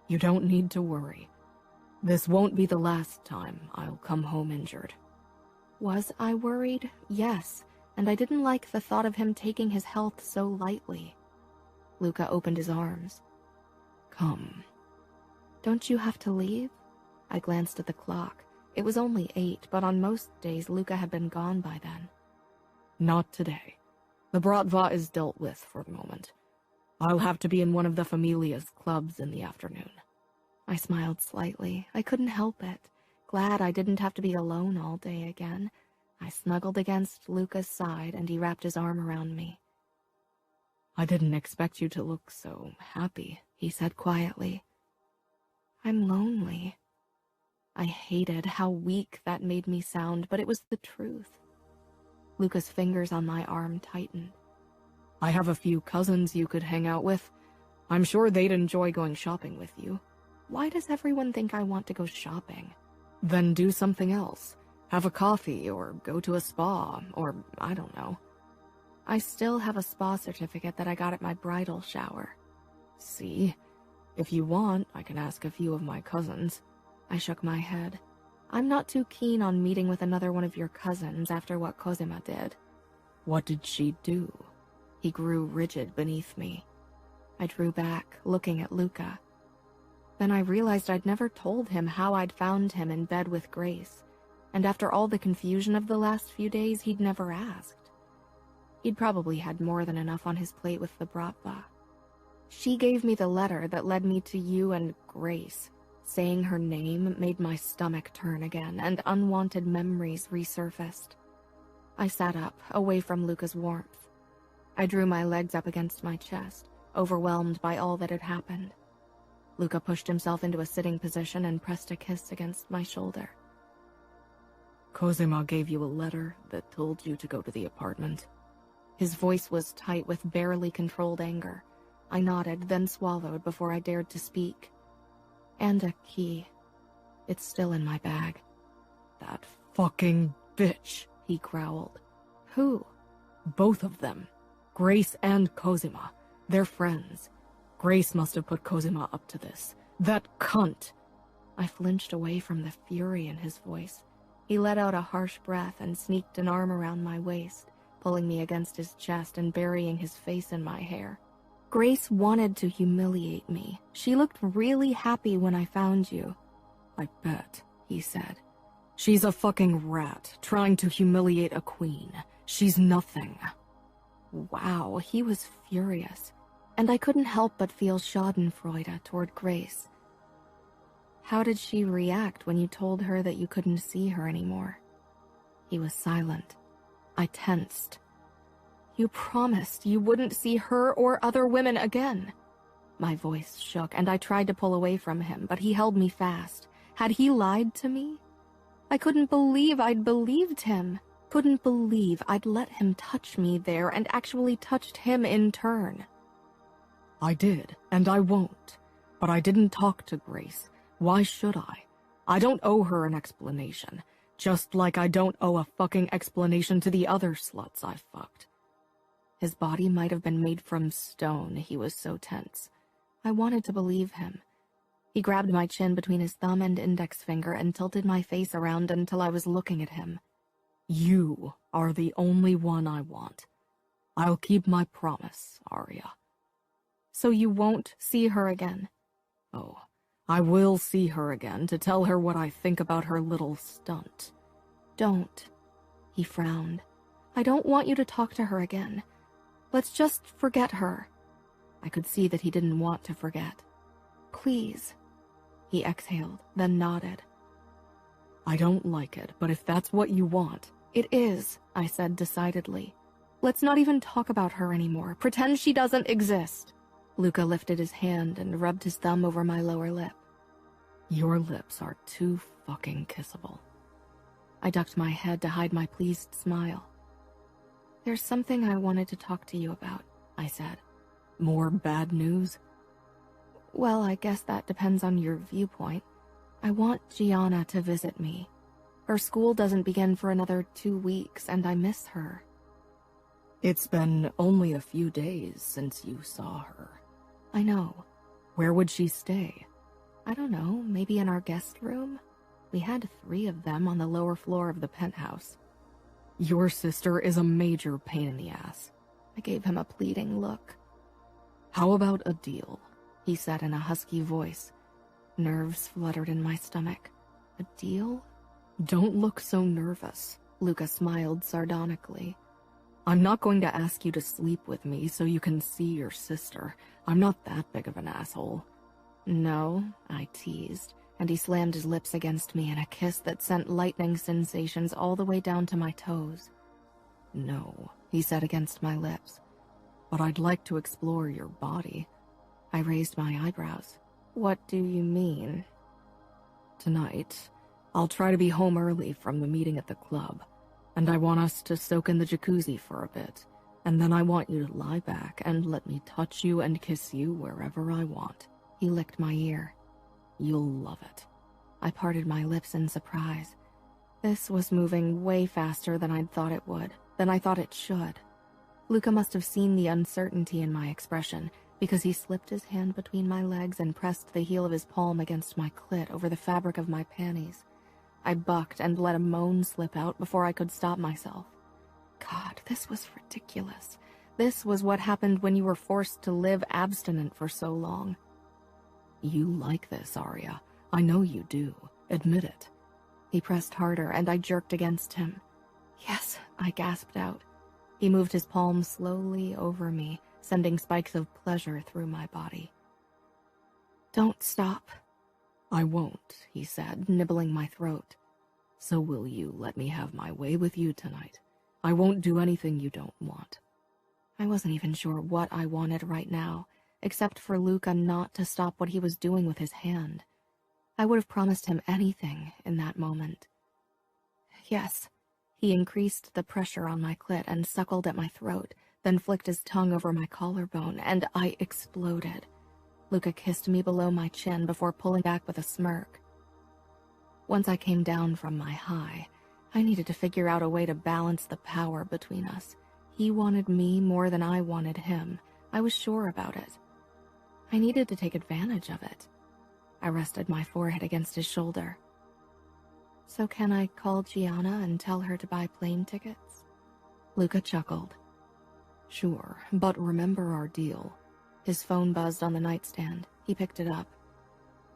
"You don't need to worry. This won't be the last time I'll come home injured." Was I worried? Yes, and I didn't like the thought of him taking his health so lightly. Luca opened his arms. "Come." "Don't you have to leave?" I glanced at the clock. It was only 8, but on most days Luca had been gone by then. "Not today. The Bratva is dealt with for the moment. I'll have to be in one of the Familia's clubs in the afternoon. I smiled slightly. I couldn't help it. Glad I didn't have to be alone all day again. I snuggled against Luca's side, and he wrapped his arm around me. I didn't expect you to look so happy, he said quietly. I'm lonely. I hated how weak that made me sound, but it was the truth. Luca's fingers on my arm tightened. I have a few cousins you could hang out with. I'm sure they'd enjoy going shopping with you. Why does everyone think I want to go shopping? Then do something else. Have a coffee, or go to a spa, or I don't know. I still have a spa certificate that I got at my bridal shower. See? If you want, I can ask a few of my cousins. I shook my head. I'm not too keen on meeting with another one of your cousins after what Cosima did. What did she do? He grew rigid beneath me. I drew back, looking at Luca. Then I realized I'd never told him how I'd found him in bed with Grace, and after all the confusion of the last few days, he'd never asked. He'd probably had more than enough on his plate with the bratva. She gave me the letter that led me to you and Grace. Saying her name made my stomach turn again, and unwanted memories resurfaced. I sat up, away from Luca's warmth. I drew my legs up against my chest, overwhelmed by all that had happened. Luca pushed himself into a sitting position and pressed a kiss against my shoulder. Cosima gave you a letter that told you to go to the apartment. His voice was tight with barely controlled anger. I nodded, then swallowed before I dared to speak. And a key. It's still in my bag. That fucking bitch, he growled. Who? Both of them. Grace and Cosima. They're friends. Grace must have put Cosima up to this. That cunt. I flinched away from the fury in his voice. He let out a harsh breath and sneaked an arm around my waist, pulling me against his chest and burying his face in my hair. Grace wanted to humiliate me. She looked really happy when I found you. I bet, he said. She's a fucking rat, trying to humiliate a queen. She's nothing. Wow, he was furious, and I couldn't help but feel schadenfreude toward Grace. How did she react when you told her that you couldn't see her anymore? He was silent. I tensed. You promised you wouldn't see her or other women again. My voice shook, and I tried to pull away from him, but he held me fast. Had he lied to me? I couldn't believe I'd believed him. Couldn't believe I'd let him touch me there and actually touched him in turn. I did, and I won't. But I didn't talk to Grace. Why should I? I don't owe her an explanation. Just like I don't owe a fucking explanation to the other sluts I fucked. His body might have been made from stone, he was so tense. I wanted to believe him. He grabbed my chin between his thumb and index finger and tilted my face around until I was looking at him. You are the only one I want. I'll keep my promise, Aria. So you won't see her again? Oh, I will see her again to tell her what I think about her little stunt. Don't. He frowned. I don't want you to talk to her again. Let's just forget her. I could see that he didn't want to forget. Please. He exhaled, then nodded. I don't like it, but if that's what you want... It is, I said decidedly. Let's not even talk about her anymore. Pretend she doesn't exist. Luca lifted his hand and rubbed his thumb over my lower lip. Your lips are too fucking kissable. I ducked my head to hide my pleased smile. There's something I wanted to talk to you about, I said. More bad news? Well, I guess that depends on your viewpoint. I want Gianna to visit me. Her school doesn't begin for another 2 weeks, and I miss her. It's been only a few days since you saw her. I know. Where would she stay? I don't know, maybe in our guest room? We had 3 of them on the lower floor of the penthouse. Your sister is a major pain in the ass. I gave him a pleading look. How about a deal? He said in a husky voice. Nerves fluttered in my stomach. A deal? Don't look so nervous. Luca smiled sardonically. I'm not going to ask you to sleep with me so you can see your sister. I'm not that big of an asshole. No, I teased, and he slammed his lips against me in a kiss that sent lightning sensations all the way down to my toes. No, he said against my lips. But I'd like to explore your body. I raised my eyebrows. What do you mean? Tonight, I'll try to be home early from the meeting at the club, and I want us to soak in the jacuzzi for a bit, and then I want you to lie back and let me touch you and kiss you wherever I want. He licked my ear. You'll love it. I parted my lips in surprise. This was moving way faster than I'd thought it would, than I thought it should. Luca must have seen the uncertainty in my expression, because he slipped his hand between my legs and pressed the heel of his palm against my clit over the fabric of my panties. I bucked and let a moan slip out before I could stop myself. God, this was ridiculous. This was what happened when you were forced to live abstinent for so long. You like this, Aria. I know you do. Admit it. He pressed harder, and I jerked against him. Yes, I gasped out. He moved his palm slowly over me, sending spikes of pleasure through my body. Don't stop. I won't, he said, nibbling my throat. So will you let me have my way with you tonight? I won't do anything you don't want. I wasn't even sure what I wanted right now, except for Luca not to stop what he was doing with his hand. I would have promised him anything in that moment. Yes, he increased the pressure on my clit and suckled at my throat, then flicked his tongue over my collarbone, and I exploded. Luca kissed me below my chin before pulling back with a smirk. Once I came down from my high, I needed to figure out a way to balance the power between us. He wanted me more than I wanted him. I was sure about it. I needed to take advantage of it. I rested my forehead against his shoulder. So can I call Gianna and tell her to buy plane tickets? Luca chuckled. Sure, but remember our deal. His phone buzzed on the nightstand. He picked it up.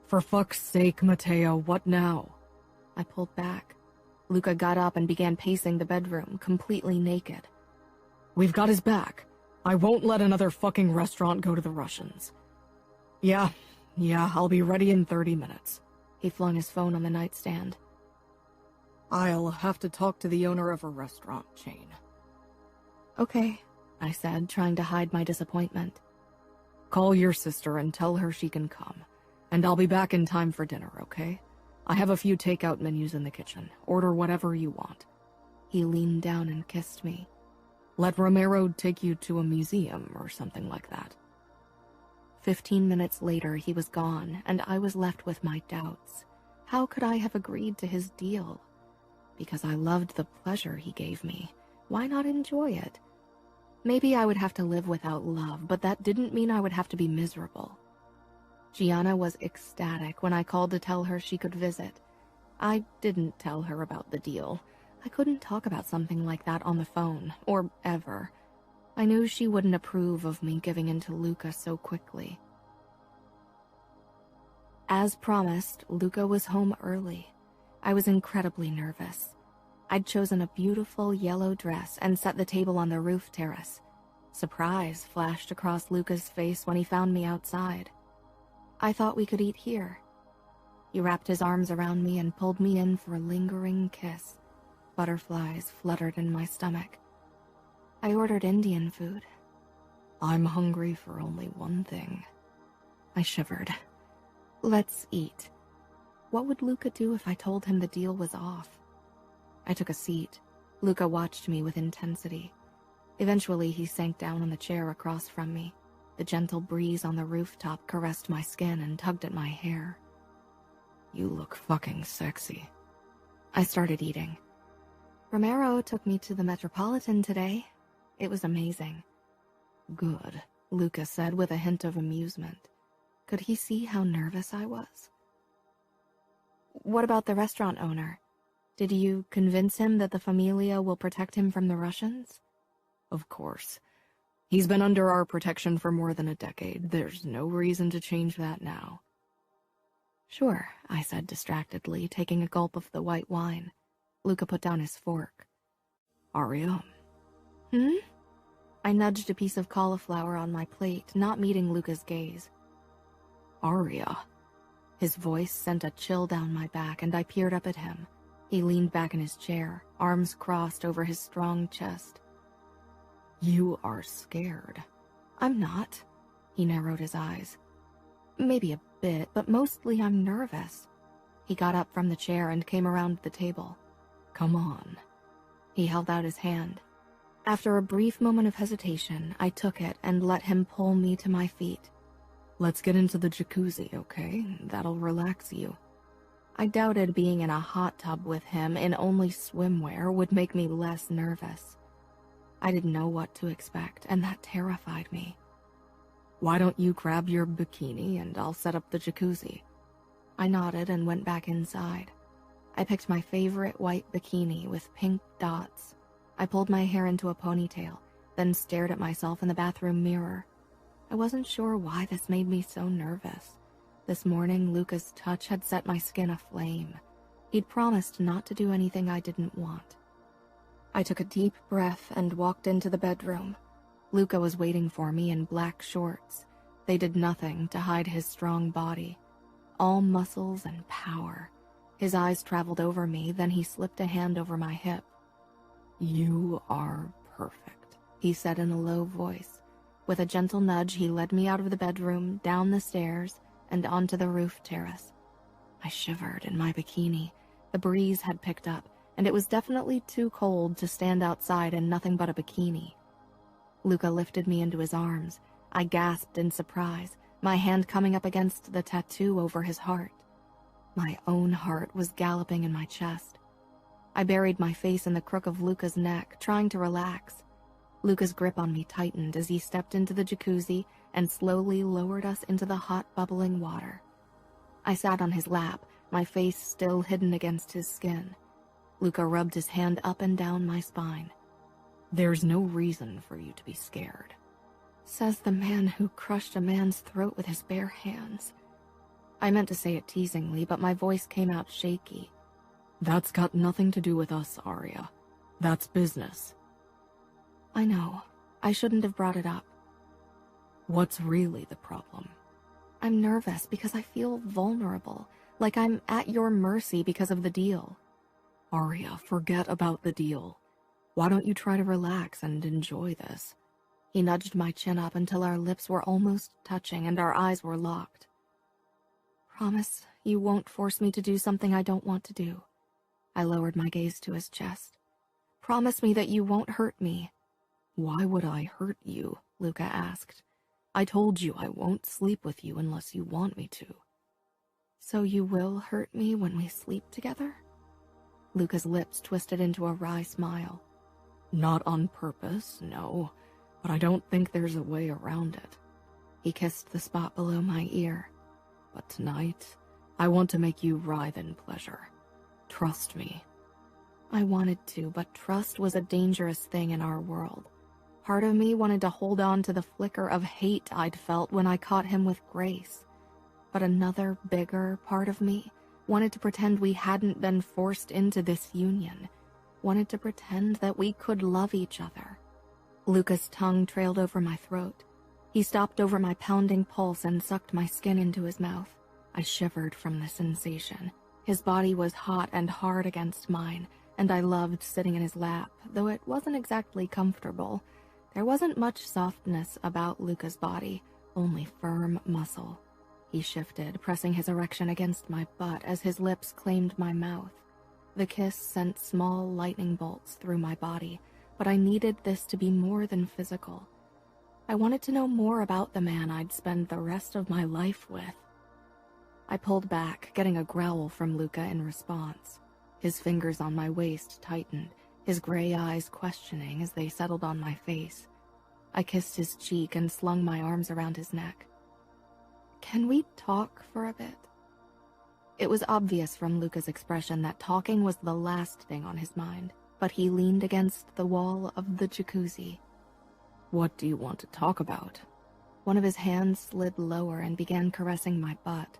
For fuck's sake, Matteo, what now? I pulled back. Luca got up and began pacing the bedroom, completely naked. We've got his back. I won't let another fucking restaurant go to the Russians. Yeah, I'll be ready in 30 minutes. He flung his phone on the nightstand. I'll have to talk to the owner of a restaurant chain. Okay, I said, trying to hide my disappointment. Call your sister and tell her she can come. And I'll be back in time for dinner, okay? I have a few takeout menus in the kitchen. Order whatever you want. He leaned down and kissed me. Let Romero take you to a museum or something like that. 15 minutes later, he was gone, and I was left with my doubts. How could I have agreed to his deal? Because I loved the pleasure he gave me. Why not enjoy it? Maybe I would have to live without love, but that didn't mean I would have to be miserable. Gianna was ecstatic when I called to tell her she could visit. I didn't tell her about the deal. I couldn't talk about something like that on the phone, or ever. I knew she wouldn't approve of me giving in to Luca so quickly. As promised, Luca was home early. I was incredibly nervous. I'd chosen a beautiful yellow dress and set the table on the roof terrace. Surprise flashed across Luca's face when he found me outside. I thought we could eat here. He wrapped his arms around me and pulled me in for a lingering kiss. Butterflies fluttered in my stomach. I ordered Indian food. I'm hungry for only one thing. I shivered. Let's eat. What would Luca do if I told him the deal was off? I took a seat. Luca watched me with intensity. Eventually, he sank down on the chair across from me. The gentle breeze on the rooftop caressed my skin and tugged at my hair. You look fucking sexy. I started eating. Romero took me to the Metropolitan today. It was amazing. Good, Luca said with a hint of amusement. Could he see how nervous I was? What about the restaurant owner? Did you convince him that the Famiglia will protect him from the Russians? Of course. He's been under our protection for more than a decade. There's no reason to change that now. Sure, I said distractedly, taking a gulp of the white wine. Luca put down his fork. Aria, I nudged a piece of cauliflower on my plate, not meeting Luca's gaze. Aria. His voice sent a chill down my back, and I peered up at him. He leaned back in his chair, arms crossed over his strong chest. You are scared. I'm not. He narrowed his eyes. Maybe a bit, but mostly I'm nervous. He got up from the chair and came around the table. Come on. He held out his hand. After a brief moment of hesitation, I took it and let him pull me to my feet. Let's get into the jacuzzi, okay? That'll relax you. I doubted being in a hot tub with him in only swimwear would make me less nervous. I didn't know what to expect, and that terrified me. Why don't you grab your bikini and I'll set up the jacuzzi? I nodded and went back inside. I picked my favorite white bikini with pink dots. I pulled my hair into a ponytail, then stared at myself in the bathroom mirror. I wasn't sure why this made me so nervous. This morning, Luca's touch had set my skin aflame. He'd promised not to do anything I didn't want. I took a deep breath and walked into the bedroom. Luca was waiting for me in black shorts. They did nothing to hide his strong body. All muscles and power. His eyes traveled over me, then he slipped a hand over my hip. You are perfect, he said in a low voice. With a gentle nudge, he led me out of the bedroom, down the stairs, and onto the roof terrace. I shivered in my bikini. The breeze had picked up, and it was definitely too cold to stand outside in nothing but a bikini. Luca lifted me into his arms. I gasped in surprise, my hand coming up against the tattoo over his heart. My own heart was galloping in my chest. I buried my face in the crook of Luca's neck, trying to relax. Luca's grip on me tightened as he stepped into the jacuzzi and slowly lowered us into the hot, bubbling water. I sat on his lap, my face still hidden against his skin. Luca rubbed his hand up and down my spine. There's no reason for you to be scared, says the man who crushed a man's throat with his bare hands. I meant to say it teasingly, but my voice came out shaky. That's got nothing to do with us, Aria. That's business. I know. I shouldn't have brought it up. What's really the problem? I'm nervous because I feel vulnerable, like I'm at your mercy because of the deal. Aria, forget about the deal. Why don't you try to relax and enjoy this? He nudged my chin up until our lips were almost touching and our eyes were locked. Promise you won't force me to do something I don't want to do. I lowered my gaze to his chest. Promise me that you won't hurt me. Why would I hurt you? Luca asked. I told you I won't sleep with you unless you want me to. So you will hurt me when we sleep together? Luca's lips twisted into a wry smile. Not on purpose, no, but I don't think there's a way around it. He kissed the spot below my ear. But tonight, I want to make you writhe in pleasure. Trust me. I wanted to, but trust was a dangerous thing in our world. Part of me wanted to hold on to the flicker of hate I'd felt when I caught him with Grace. But another, bigger part of me wanted to pretend we hadn't been forced into this union. Wanted to pretend that we could love each other. Luca's tongue trailed over my throat. He stopped over my pounding pulse and sucked my skin into his mouth. I shivered from the sensation. His body was hot and hard against mine, and I loved sitting in his lap, though it wasn't exactly comfortable. There wasn't much softness about Luca's body, only firm muscle. He shifted, pressing his erection against my butt as his lips claimed my mouth. The kiss sent small lightning bolts through my body, but I needed this to be more than physical. I wanted to know more about the man I'd spend the rest of my life with. I pulled back, getting a growl from Luca in response. His fingers on my waist tightened, his gray eyes questioning as they settled on my face. I kissed his cheek and slung my arms around his neck. Can we talk for a bit? It was obvious from Luca's expression that talking was the last thing on his mind, but he leaned against the wall of the jacuzzi. What do you want to talk about? One of his hands slid lower and began caressing my butt.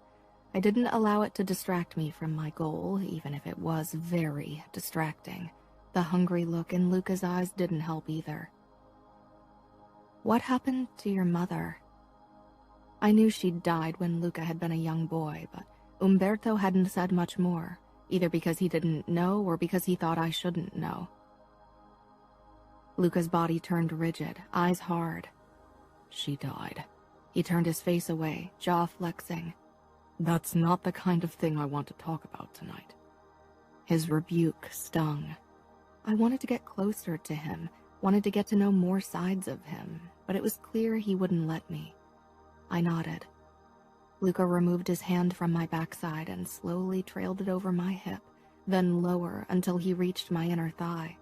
I didn't allow it to distract me from my goal, even if it was very distracting. The hungry look in Luca's eyes didn't help either. what happened to your mother?" I knew she'd died when Luca had been a young boy, but Umberto hadn't said much more, either because he didn't know or because he thought I shouldn't know. Luca's body turned rigid, eyes hard. "She died." He turned his face away, jaw flexing. "That's not the kind of thing I want to talk about tonight." His rebuke stung. I wanted to get closer to him, wanted to get to know more sides of him, but it was clear he wouldn't let me. I nodded. Luca removed his hand from my backside and slowly trailed it over my hip, then lower until he reached my inner thigh.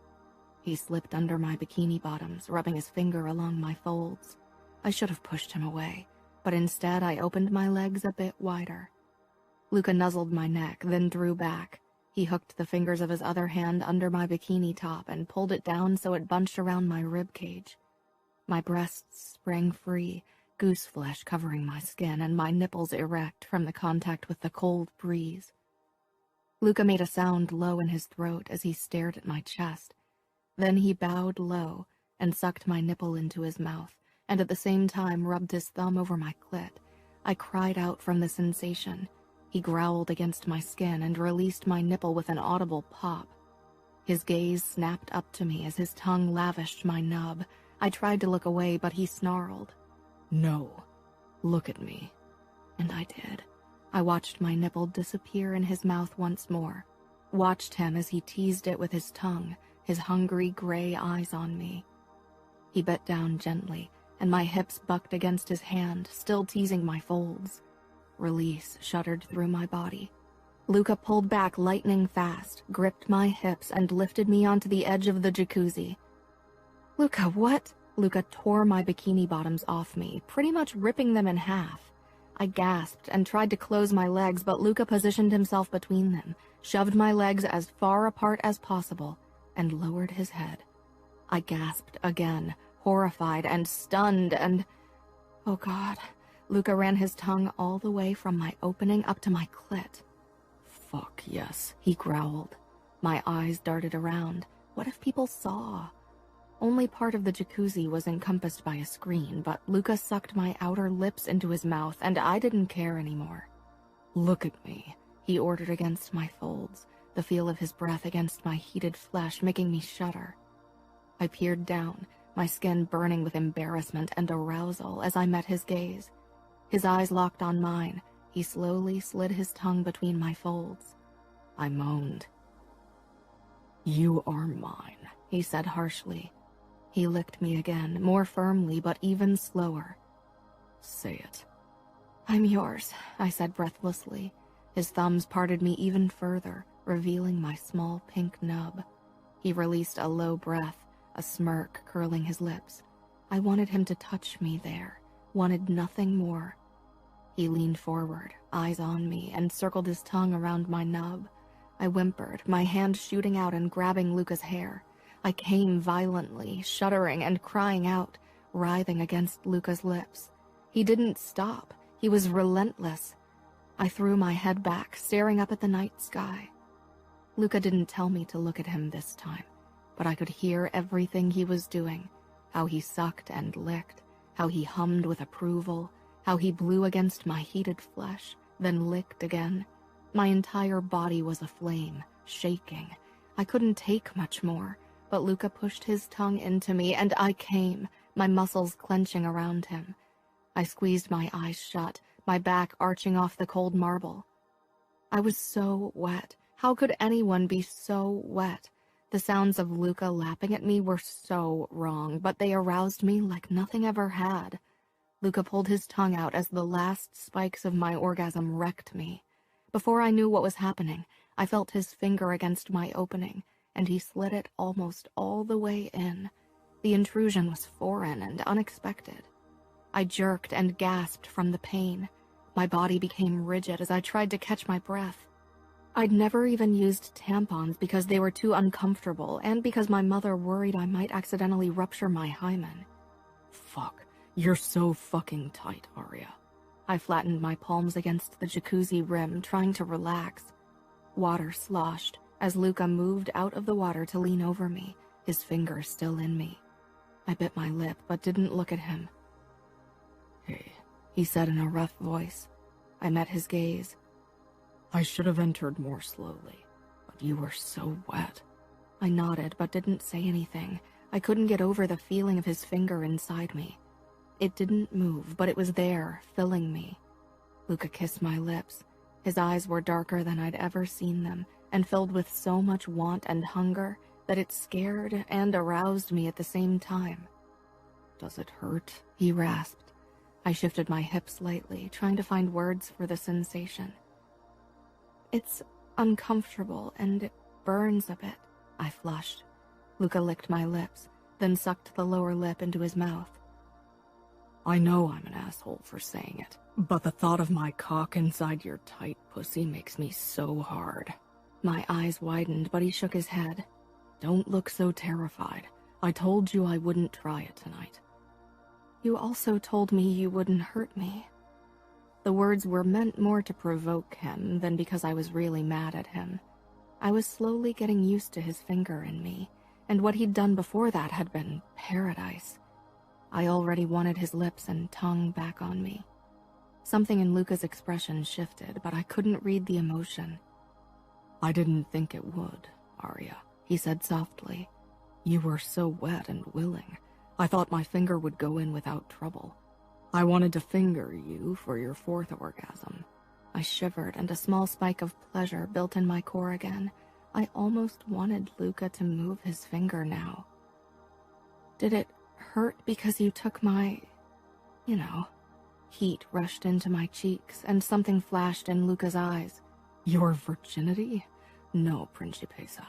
He slipped under my bikini bottoms, rubbing his finger along my folds. I should have pushed him away, but instead I opened my legs a bit wider. Luca nuzzled my neck, then drew back. He hooked the fingers of his other hand under my bikini top and pulled it down so it bunched around my rib cage. My breasts sprang free, goose flesh covering my skin and my nipples erect from the contact with the cold breeze. Luca made a sound low in his throat as he stared at my chest. Then he bowed low and sucked my nipple into his mouth, and at the same time rubbed his thumb over my clit. I cried out from the sensation. He growled against my skin and released my nipple with an audible pop. His gaze snapped up to me as his tongue lavished my nub. I tried to look away, but he snarled. "No, look at me." And I did. I watched my nipple disappear in his mouth once more, watched him as he teased it with his tongue, his hungry gray eyes on me. He bit down gently, and my hips bucked against his hand, still teasing my folds. Release shuddered through my body. Luca pulled back lightning fast, gripped my hips, and lifted me onto the edge of the jacuzzi. "Luca, what?" Luca tore my bikini bottoms off me, pretty much ripping them in half. I gasped and tried to close my legs, but Luca positioned himself between them, shoved my legs as far apart as possible, and lowered his head. I gasped again, horrified and stunned, and... oh God. Luca ran his tongue all the way from my opening up to my clit. "Fuck yes," he growled. My eyes darted around. What if people saw? Only part of the jacuzzi was encompassed by a screen, but Luca sucked my outer lips into his mouth, and I didn't care anymore. "Look at me," he ordered against my folds, the feel of his breath against my heated flesh making me shudder. I peered down, my skin burning with embarrassment and arousal as I met his gaze. His eyes locked on mine. He slowly slid his tongue between my folds. I moaned. "You are mine," he said harshly. He licked me again, more firmly but even slower. "Say it." "I'm yours," I said breathlessly. His thumbs parted me even further, revealing my small pink nub. He released a low breath, a smirk curling his lips. I wanted him to touch me there, wanted nothing more. He leaned forward, eyes on me, and circled his tongue around my nub. I whimpered, my hand shooting out and grabbing Luca's hair. I came violently, shuddering and crying out, writhing against Luca's lips. He didn't stop. He was relentless. I threw my head back, staring up at the night sky. Luca didn't tell me to look at him this time, but I could hear everything he was doing, how he sucked and licked, how he hummed with approval, how he blew against my heated flesh, then licked again. My entire body was aflame, shaking. I couldn't take much more, but Luca pushed his tongue into me, and I came, my muscles clenching around him. I squeezed my eyes shut, my back arching off the cold marble. I was so wet. How could anyone be so wet? The sounds of Luca lapping at me were so wrong, but they aroused me like nothing ever had. Luca pulled his tongue out as the last spikes of my orgasm wrecked me. Before I knew what was happening, I felt his finger against my opening, and he slid it almost all the way in. The intrusion was foreign and unexpected. I jerked and gasped from the pain. My body became rigid as I tried to catch my breath. I'd never even used tampons because they were too uncomfortable and because my mother worried I might accidentally rupture my hymen. "Fuck, you're so fucking tight, Aria." I flattened my palms against the jacuzzi rim, trying to relax. Water sloshed as Luca moved out of the water to lean over me, his fingers still in me. I bit my lip, but didn't look at him. Hey, he said in a rough voice. I met his gaze. I should have entered more slowly, but you were so wet. I nodded, but didn't say anything. I couldn't get over the feeling of his finger inside me. It didn't move, but it was there, filling me. Luca kissed my lips. His eyes were darker than I'd ever seen them, and filled with so much want and hunger that it scared and aroused me at the same time. Does it hurt? He rasped. I shifted my hips slightly, trying to find words for the sensation. It's uncomfortable, and it burns a bit, I flushed. Luca licked my lips, then sucked the lower lip into his mouth. I know I'm an asshole for saying it, but the thought of my cock inside your tight pussy makes me so hard. My eyes widened, but he shook his head. Don't look so terrified. I told you I wouldn't try it tonight. You also told me you wouldn't hurt me. The words were meant more to provoke him than because I was really mad at him. I was slowly getting used to his finger in me, and what he'd done before that had been paradise. I already wanted his lips and tongue back on me. Something in Luca's expression shifted, but I couldn't read the emotion. I didn't think it would, Aria, he said softly. You were so wet and willing. I thought my finger would go in without trouble. I wanted to finger you for your fourth orgasm. I shivered, and a small spike of pleasure built in my core again. I almost wanted Luca to move his finger now. Did it hurt because you took my... Heat rushed into my cheeks, and something flashed in Luca's eyes. Your virginity? No, Principessa.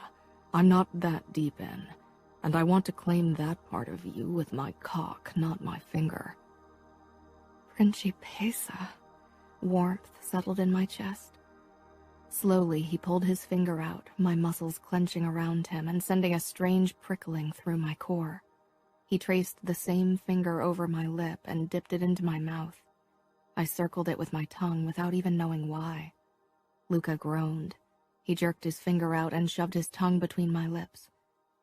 I'm not that deep in, and I want to claim that part of you with my cock, not my finger. Principessa. Warmth settled in my chest. Slowly, he pulled his finger out, my muscles clenching around him and sending a strange prickling through my core. He traced the same finger over my lip and dipped it into my mouth. I circled it with my tongue without even knowing why. Luca groaned. He jerked his finger out and shoved his tongue between my lips.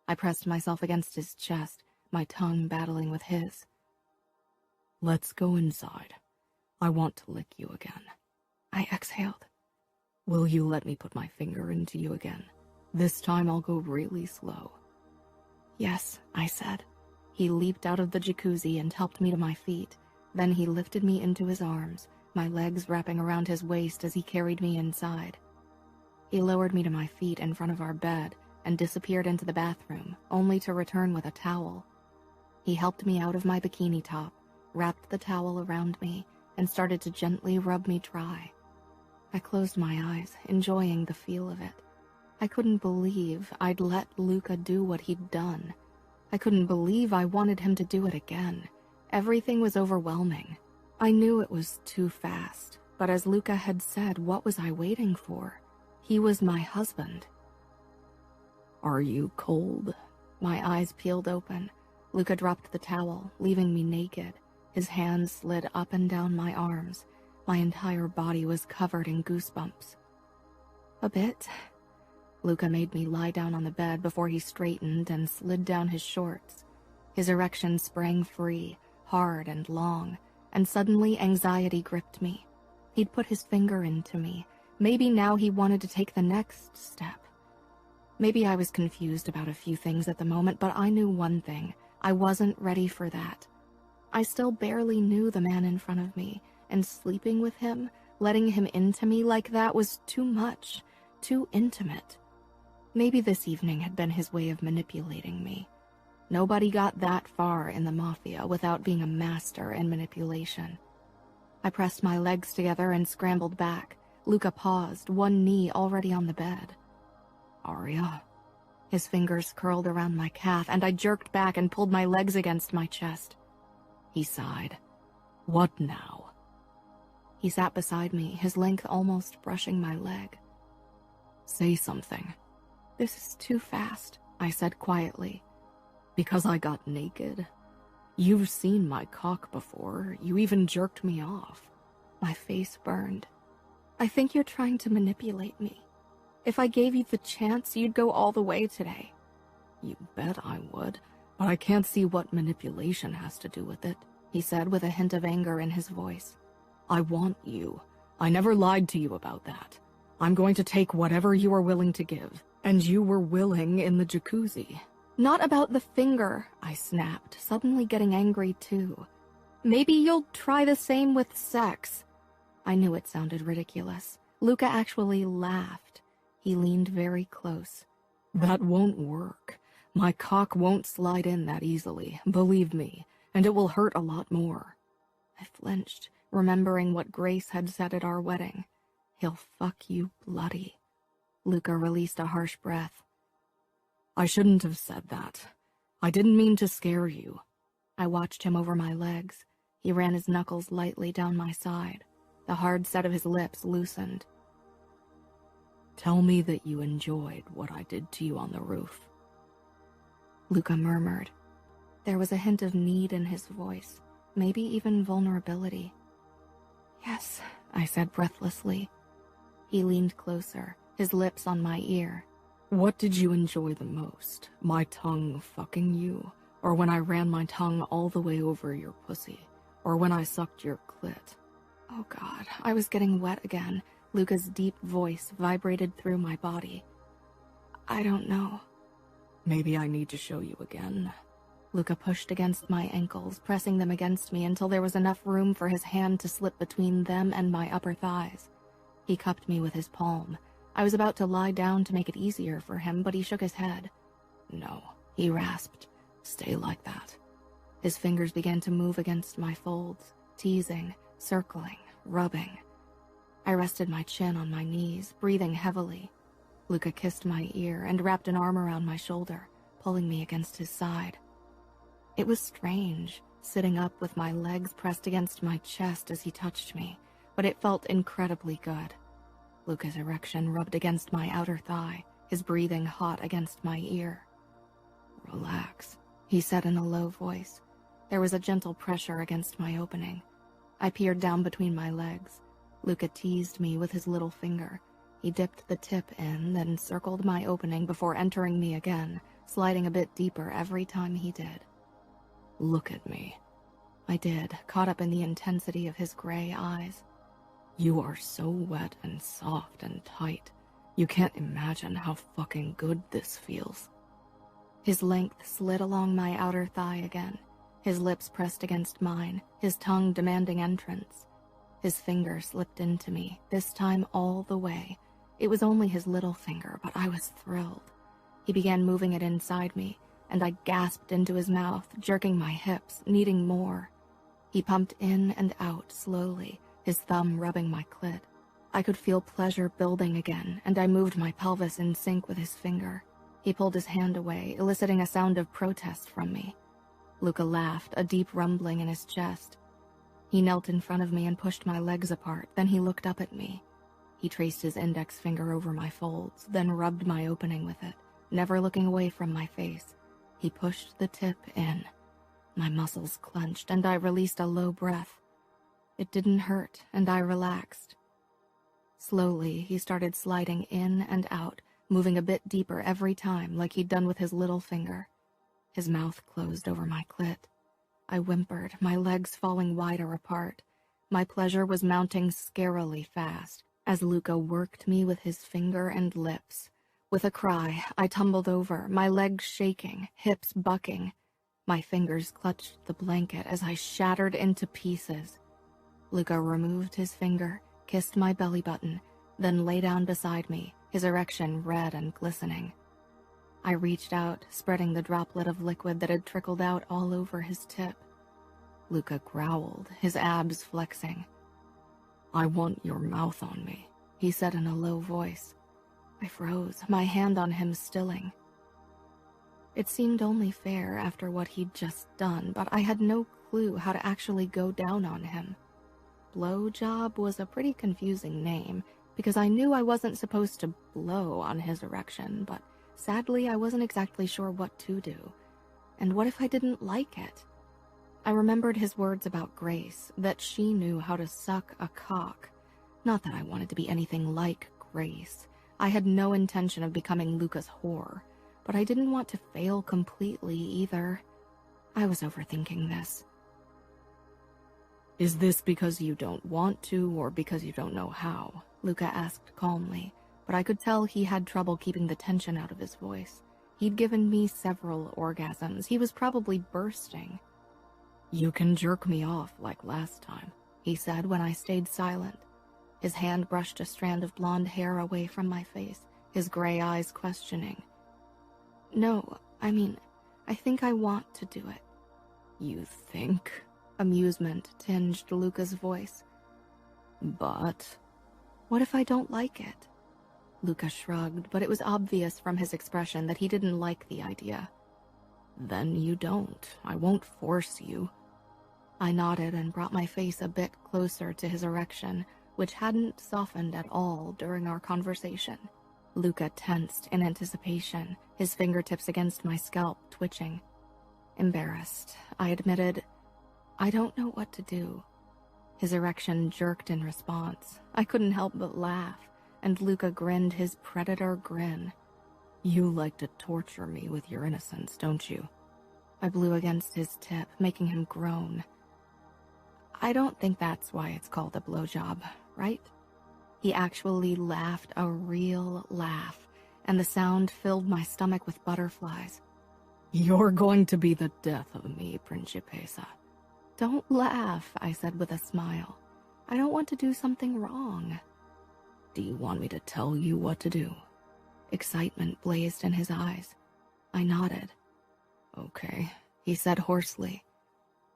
I pressed myself against his chest, my tongue battling with his. Let's go inside. I want to lick you again. I exhaled. Will you let me put my finger into you again? This time I'll go really slow. Yes, I said. He leaped out of the jacuzzi and helped me to my feet. Then he lifted me into his arms, my legs wrapping around his waist as he carried me inside. He lowered me to my feet in front of our bed and disappeared into the bathroom, only to return with a towel. He helped me out of my bikini top, wrapped the towel around me, and started to gently rub me dry. I closed my eyes, enjoying the feel of it. I couldn't believe I'd let Luca do what he'd done. I couldn't believe I wanted him to do it again. Everything was overwhelming. I knew it was too fast, but as Luca had said, what was I waiting for? He was my husband. Are you cold? My eyes peeled open. Luca dropped the towel, leaving me naked. His hands slid up and down my arms. My entire body was covered in goosebumps. A bit. Luca made me lie down on the bed before he straightened and slid down his shorts. His erection sprang free, hard and long, and suddenly anxiety gripped me. He'd put his finger into me. Maybe now he wanted to take the next step. Maybe I was confused about a few things at the moment, but I knew one thing. I wasn't ready for that. I still barely knew the man in front of me, and sleeping with him, letting him into me like that was too much, too intimate. Maybe this evening had been his way of manipulating me. Nobody got that far in the Mafia without being a master in manipulation. I pressed my legs together and scrambled back. Luca paused, one knee already on the bed. Aria. His fingers curled around my calf, and I jerked back and pulled my legs against my chest. He sighed. What now? He sat beside me, his length almost brushing my leg. Say something. This is too fast, I said quietly. Because I got naked? You've seen my cock before. You even jerked me off. My face burned. I think you're trying to manipulate me. If I gave you the chance, you'd go all the way today. You bet I would. but I can't see what manipulation has to do with it," he said with a hint of anger in his voice. "I want you. I never lied to you about that. I'm going to take whatever you are willing to give, and you were willing in the jacuzzi." "Not about the finger," I snapped, suddenly getting angry too. "Maybe you'll try the same with sex." I knew it sounded ridiculous. Luca actually laughed. He leaned very close. "That won't work. My cock won't slide in that easily, believe me, and it will hurt a lot more." I flinched, remembering what Grace had said at our wedding. "He'll fuck you bloody." Luca released a harsh breath. "I shouldn't have said that. I didn't mean to scare you." I watched him over my legs. He ran his knuckles lightly down my side. The hard set of his lips loosened. "Tell me that you enjoyed what I did to you on the roof." Luca murmured. There was a hint of need in his voice, maybe even vulnerability. "Yes," I said breathlessly. He leaned closer, his lips on my ear. "What did you enjoy the most? My tongue fucking you? Or when I ran my tongue all the way over your pussy? Or when I sucked your clit?" Oh God, I was getting wet again. Luca's deep voice vibrated through my body. "I don't know." "Maybe I need to show you again." Luca pushed against my ankles, pressing them against me until there was enough room for his hand to slip between them and my upper thighs. He cupped me with his palm. I was about to lie down to make it easier for him, but he shook his head. "No," he rasped. "Stay like that." His fingers began to move against my folds, teasing, circling, rubbing. I rested my chin on my knees, breathing heavily. Luca kissed my ear and wrapped an arm around my shoulder, pulling me against his side. It was strange, sitting up with my legs pressed against my chest as he touched me, but it felt incredibly good. Luca's erection rubbed against my outer thigh, his breathing hot against my ear. "Relax," he said in a low voice. There was a gentle pressure against my opening. I peered down between my legs. Luca teased me with his little finger. He dipped the tip in, then circled my opening before entering me again, sliding a bit deeper every time he did. "Look at me." I did, caught up in the intensity of his gray eyes. "You are so wet and soft and tight. You can't imagine how fucking good this feels." His length slid along my outer thigh again, his lips pressed against mine, his tongue demanding entrance. His finger slipped into me, this time all the way. It was only his little finger, but I was thrilled. He began moving it inside me, and I gasped into his mouth, jerking my hips, needing more. He pumped in and out slowly, his thumb rubbing my clit. I could feel pleasure building again, and I moved my pelvis in sync with his finger. He pulled his hand away, eliciting a sound of protest from me. Luca laughed, a deep rumbling in his chest. He knelt in front of me and pushed my legs apart, then he looked up at me. He traced his index finger over my folds, then rubbed my opening with it, never looking away from my face. He pushed the tip in. My muscles clenched, and I released a low breath. It didn't hurt, and I relaxed. Slowly, he started sliding in and out, moving a bit deeper every time, like he'd done with his little finger. His mouth closed over my clit. I whimpered, my legs falling wider apart. My pleasure was mounting scarily fast, as Luca worked me with his finger and lips. With a cry, I tumbled over, my legs shaking, hips bucking. My fingers clutched the blanket as I shattered into pieces. Luca removed his finger, kissed my belly button, then lay down beside me, his erection red and glistening. I reached out, spreading the droplet of liquid that had trickled out all over his tip. Luca growled, his abs flexing. "I want your mouth on me," he said in a low voice. I froze, my hand on him stilling. It seemed only fair after what he'd just done, but I had no clue how to actually go down on him. Blowjob was a pretty confusing name, because I knew I wasn't supposed to blow on his erection, but sadly I wasn't exactly sure what to do. And what if I didn't like it? I remembered his words about Grace, that she knew how to suck a cock. Not that I wanted to be anything like Grace. I had no intention of becoming Luca's whore. but I didn't want to fail completely either. I was overthinking this. Is this because you don't want to, or because you don't know how? Luca asked calmly, but I could tell he had trouble keeping the tension out of his voice. He'd given me several orgasms. He was probably bursting. You can jerk me off like last time, he said when I stayed silent. His hand brushed a strand of blonde hair away from my face, his gray eyes questioning. No, I think I want to do it. You think? Amusement tinged Luca's voice. But what if I don't like it? Luca shrugged, but it was obvious from his expression that he didn't like the idea. Then you don't. I won't force you. I nodded and brought my face a bit closer to his erection, which hadn't softened at all during our conversation. Luca tensed in anticipation, his fingertips against my scalp twitching. Embarrassed, I admitted, I don't know what to do. His erection jerked in response. I couldn't help but laugh, and Luca grinned his predator grin. You like to torture me with your innocence, don't you? I blew against his tip, making him groan. I don't think that's why it's called a blowjob, right? He actually laughed a real laugh, and the sound filled my stomach with butterflies. You're going to be the death of me, Principessa. Don't laugh, I said with a smile. I don't want to do something wrong. Do you want me to tell you what to do? Excitement blazed in his eyes. I nodded. Okay, he said hoarsely.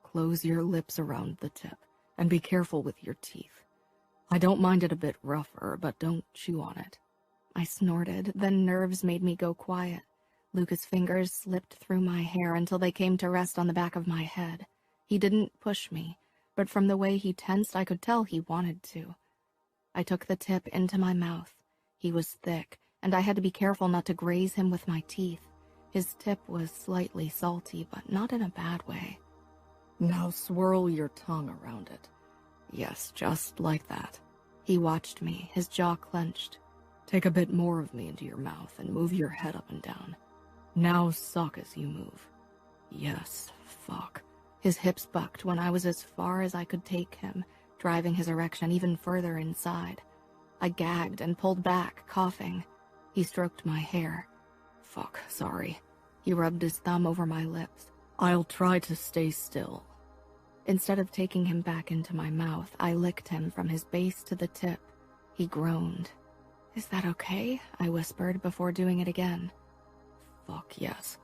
Close your lips around the tip, and be careful with your teeth. I don't mind it a bit rougher, but don't chew on it. I snorted, then nerves made me go quiet. Luca's fingers slipped through my hair until they came to rest on the back of my head. He didn't push me, but from the way he tensed, I could tell he wanted to. I took the tip into my mouth. He was thick, and I had to be careful not to graze him with my teeth. His tip was slightly salty, but not in a bad way. Now swirl your tongue around it. Yes, just like that. He watched me, his jaw clenched. Take a bit more of me into your mouth and move your head up and down. Now suck as you move. Yes, fuck. His hips bucked when I was as far as I could take him, driving his erection even further inside. I gagged and pulled back, coughing. He stroked my hair. Fuck, sorry. He rubbed his thumb over my lips. I'll try to stay still. Instead of taking him back into my mouth, I licked him from his base to the tip. He groaned. Is that okay? I whispered before doing it again. Fuck yes.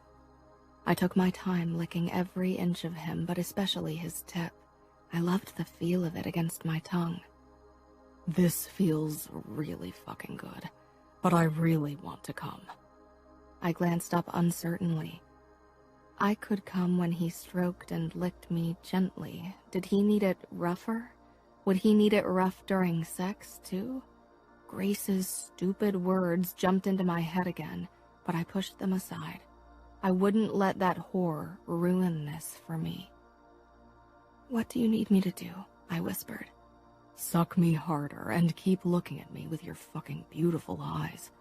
I took my time licking every inch of him, but especially his tip. I loved the feel of it against my tongue. This feels really fucking good, but I really want to come. I glanced up uncertainly. I could come when he stroked and licked me gently. Did he need it rougher? Would he need it rough during sex, too? Grace's stupid words jumped into my head again, but I pushed them aside. I wouldn't let that whore ruin this for me. What do you need me to do? I whispered. Suck me harder and keep looking at me with your fucking beautiful eyes.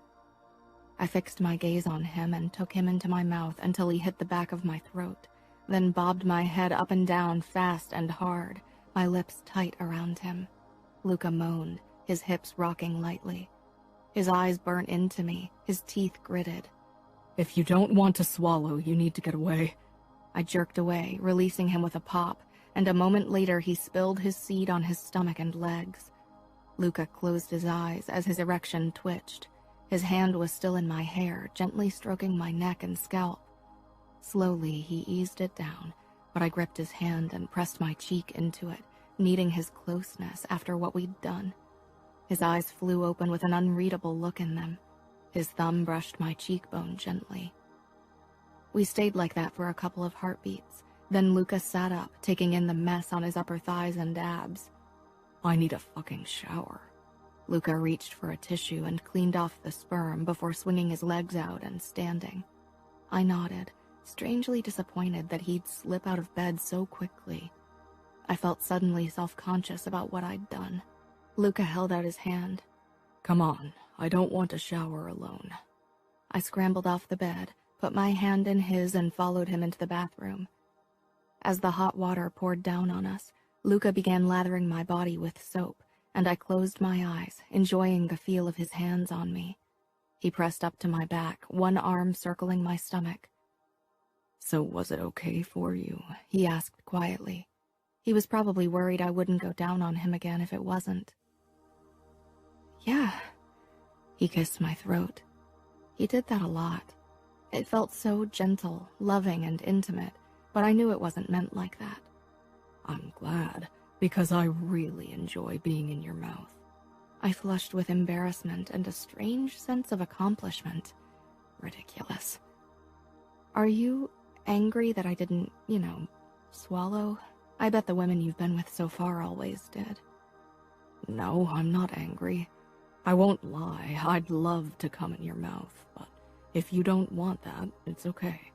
I fixed my gaze on him and took him into my mouth until he hit the back of my throat, then bobbed my head up and down fast and hard, my lips tight around him. Luca moaned, his hips rocking lightly. His eyes burnt into me, his teeth gritted. If you don't want to swallow, you need to get away. I jerked away, releasing him with a pop, and a moment later he spilled his seed on his stomach and legs. Luca closed his eyes as his erection twitched. His hand was still in my hair, gently stroking my neck and scalp. Slowly, he eased it down, but I gripped his hand and pressed my cheek into it, needing his closeness after what we'd done. His eyes flew open with an unreadable look in them. His thumb brushed my cheekbone gently. We stayed like that for a couple of heartbeats. Then Luca sat up, taking in the mess on his upper thighs and abs. I need a fucking shower. Luca reached for a tissue and cleaned off the sperm before swinging his legs out and standing. I nodded, strangely disappointed that he'd slip out of bed so quickly. I felt suddenly self-conscious about what I'd done. Luca held out his hand. Come on, I don't want to shower alone. I scrambled off the bed, put my hand in his, and followed him into the bathroom. As the hot water poured down on us, Luca began lathering my body with soap, and I closed my eyes, enjoying the feel of his hands on me. He pressed up to my back, one arm circling my stomach. "So was it okay for you?" he asked quietly. He was probably worried I wouldn't go down on him again if it wasn't. "Yeah." He kissed my throat. He did that a lot. It felt so gentle, loving, and intimate, but I knew it wasn't meant like that. "I'm glad, because I really enjoy being in your mouth." I flushed with embarrassment and a strange sense of accomplishment. Ridiculous. "Are you angry that I didn't, swallow? I bet the women you've been with so far always did." "No, I'm not angry. I won't lie, I'd love to come in your mouth, but if you don't want that, it's okay."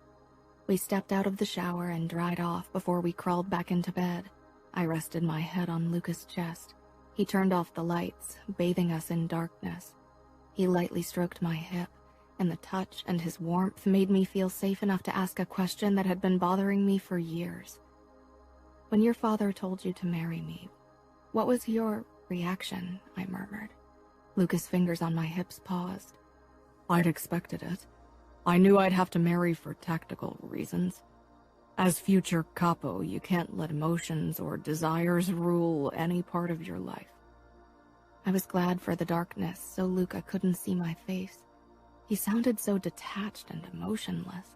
We stepped out of the shower and dried off before we crawled back into bed. I rested my head on Luca's chest. He turned off the lights, bathing us in darkness. He lightly stroked my hip, and the touch and his warmth made me feel safe enough to ask a question that had been bothering me for years. "When your father told you to marry me, what was your reaction?" I murmured. Luca's fingers on my hips paused. "I'd expected it. I knew I'd have to marry for tactical reasons. As future Capo, you can't let emotions or desires rule any part of your life." I was glad for the darkness so Luca couldn't see my face. He sounded so detached and emotionless.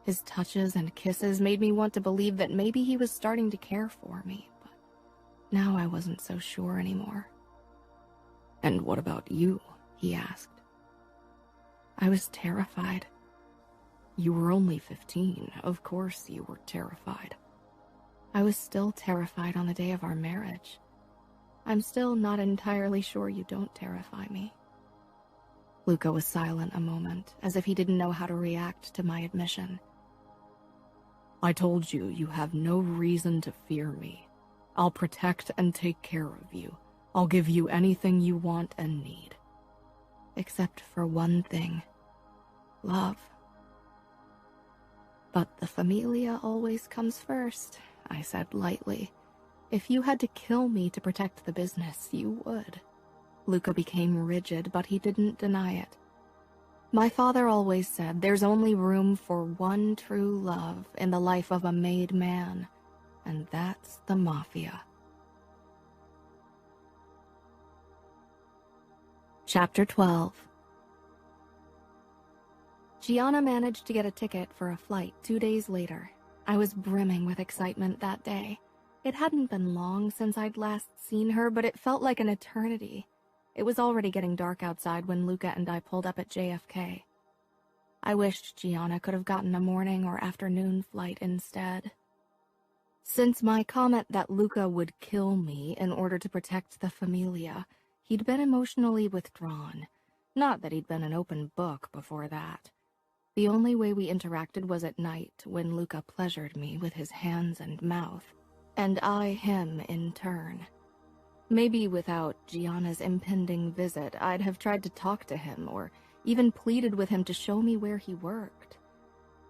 His touches and kisses made me want to believe that maybe he was starting to care for me, but now I wasn't so sure anymore. "And what about you?" he asked. I was terrified. "You were only 15. Of course you were terrified." I was still terrified on the day of our marriage. I'm still not entirely sure you don't terrify me. Luca was silent a moment, as if he didn't know how to react to my admission. "I told you, you have no reason to fear me. I'll protect and take care of you. I'll give you anything you want and need." Except for one thing. Love. "But the familia always comes first," I said lightly. "If you had to kill me to protect the business, you would." Luca became rigid, but he didn't deny it. "My father always said there's only room for one true love in the life of a made man, and that's the Mafia." Chapter 12. Gianna managed to get a ticket for a flight 2 days later. I was brimming with excitement that day. It hadn't been long since I'd last seen her, but it felt like an eternity. It was already getting dark outside when Luca and I pulled up at JFK. I wished Gianna could have gotten a morning or afternoon flight instead. Since my comment that Luca would kill me in order to protect the familia, he'd been emotionally withdrawn. Not that he'd been an open book before that. The only way we interacted was at night, when Luca pleasured me with his hands and mouth, and I him in turn. Maybe without Gianna's impending visit, I'd have tried to talk to him, or even pleaded with him to show me where he worked.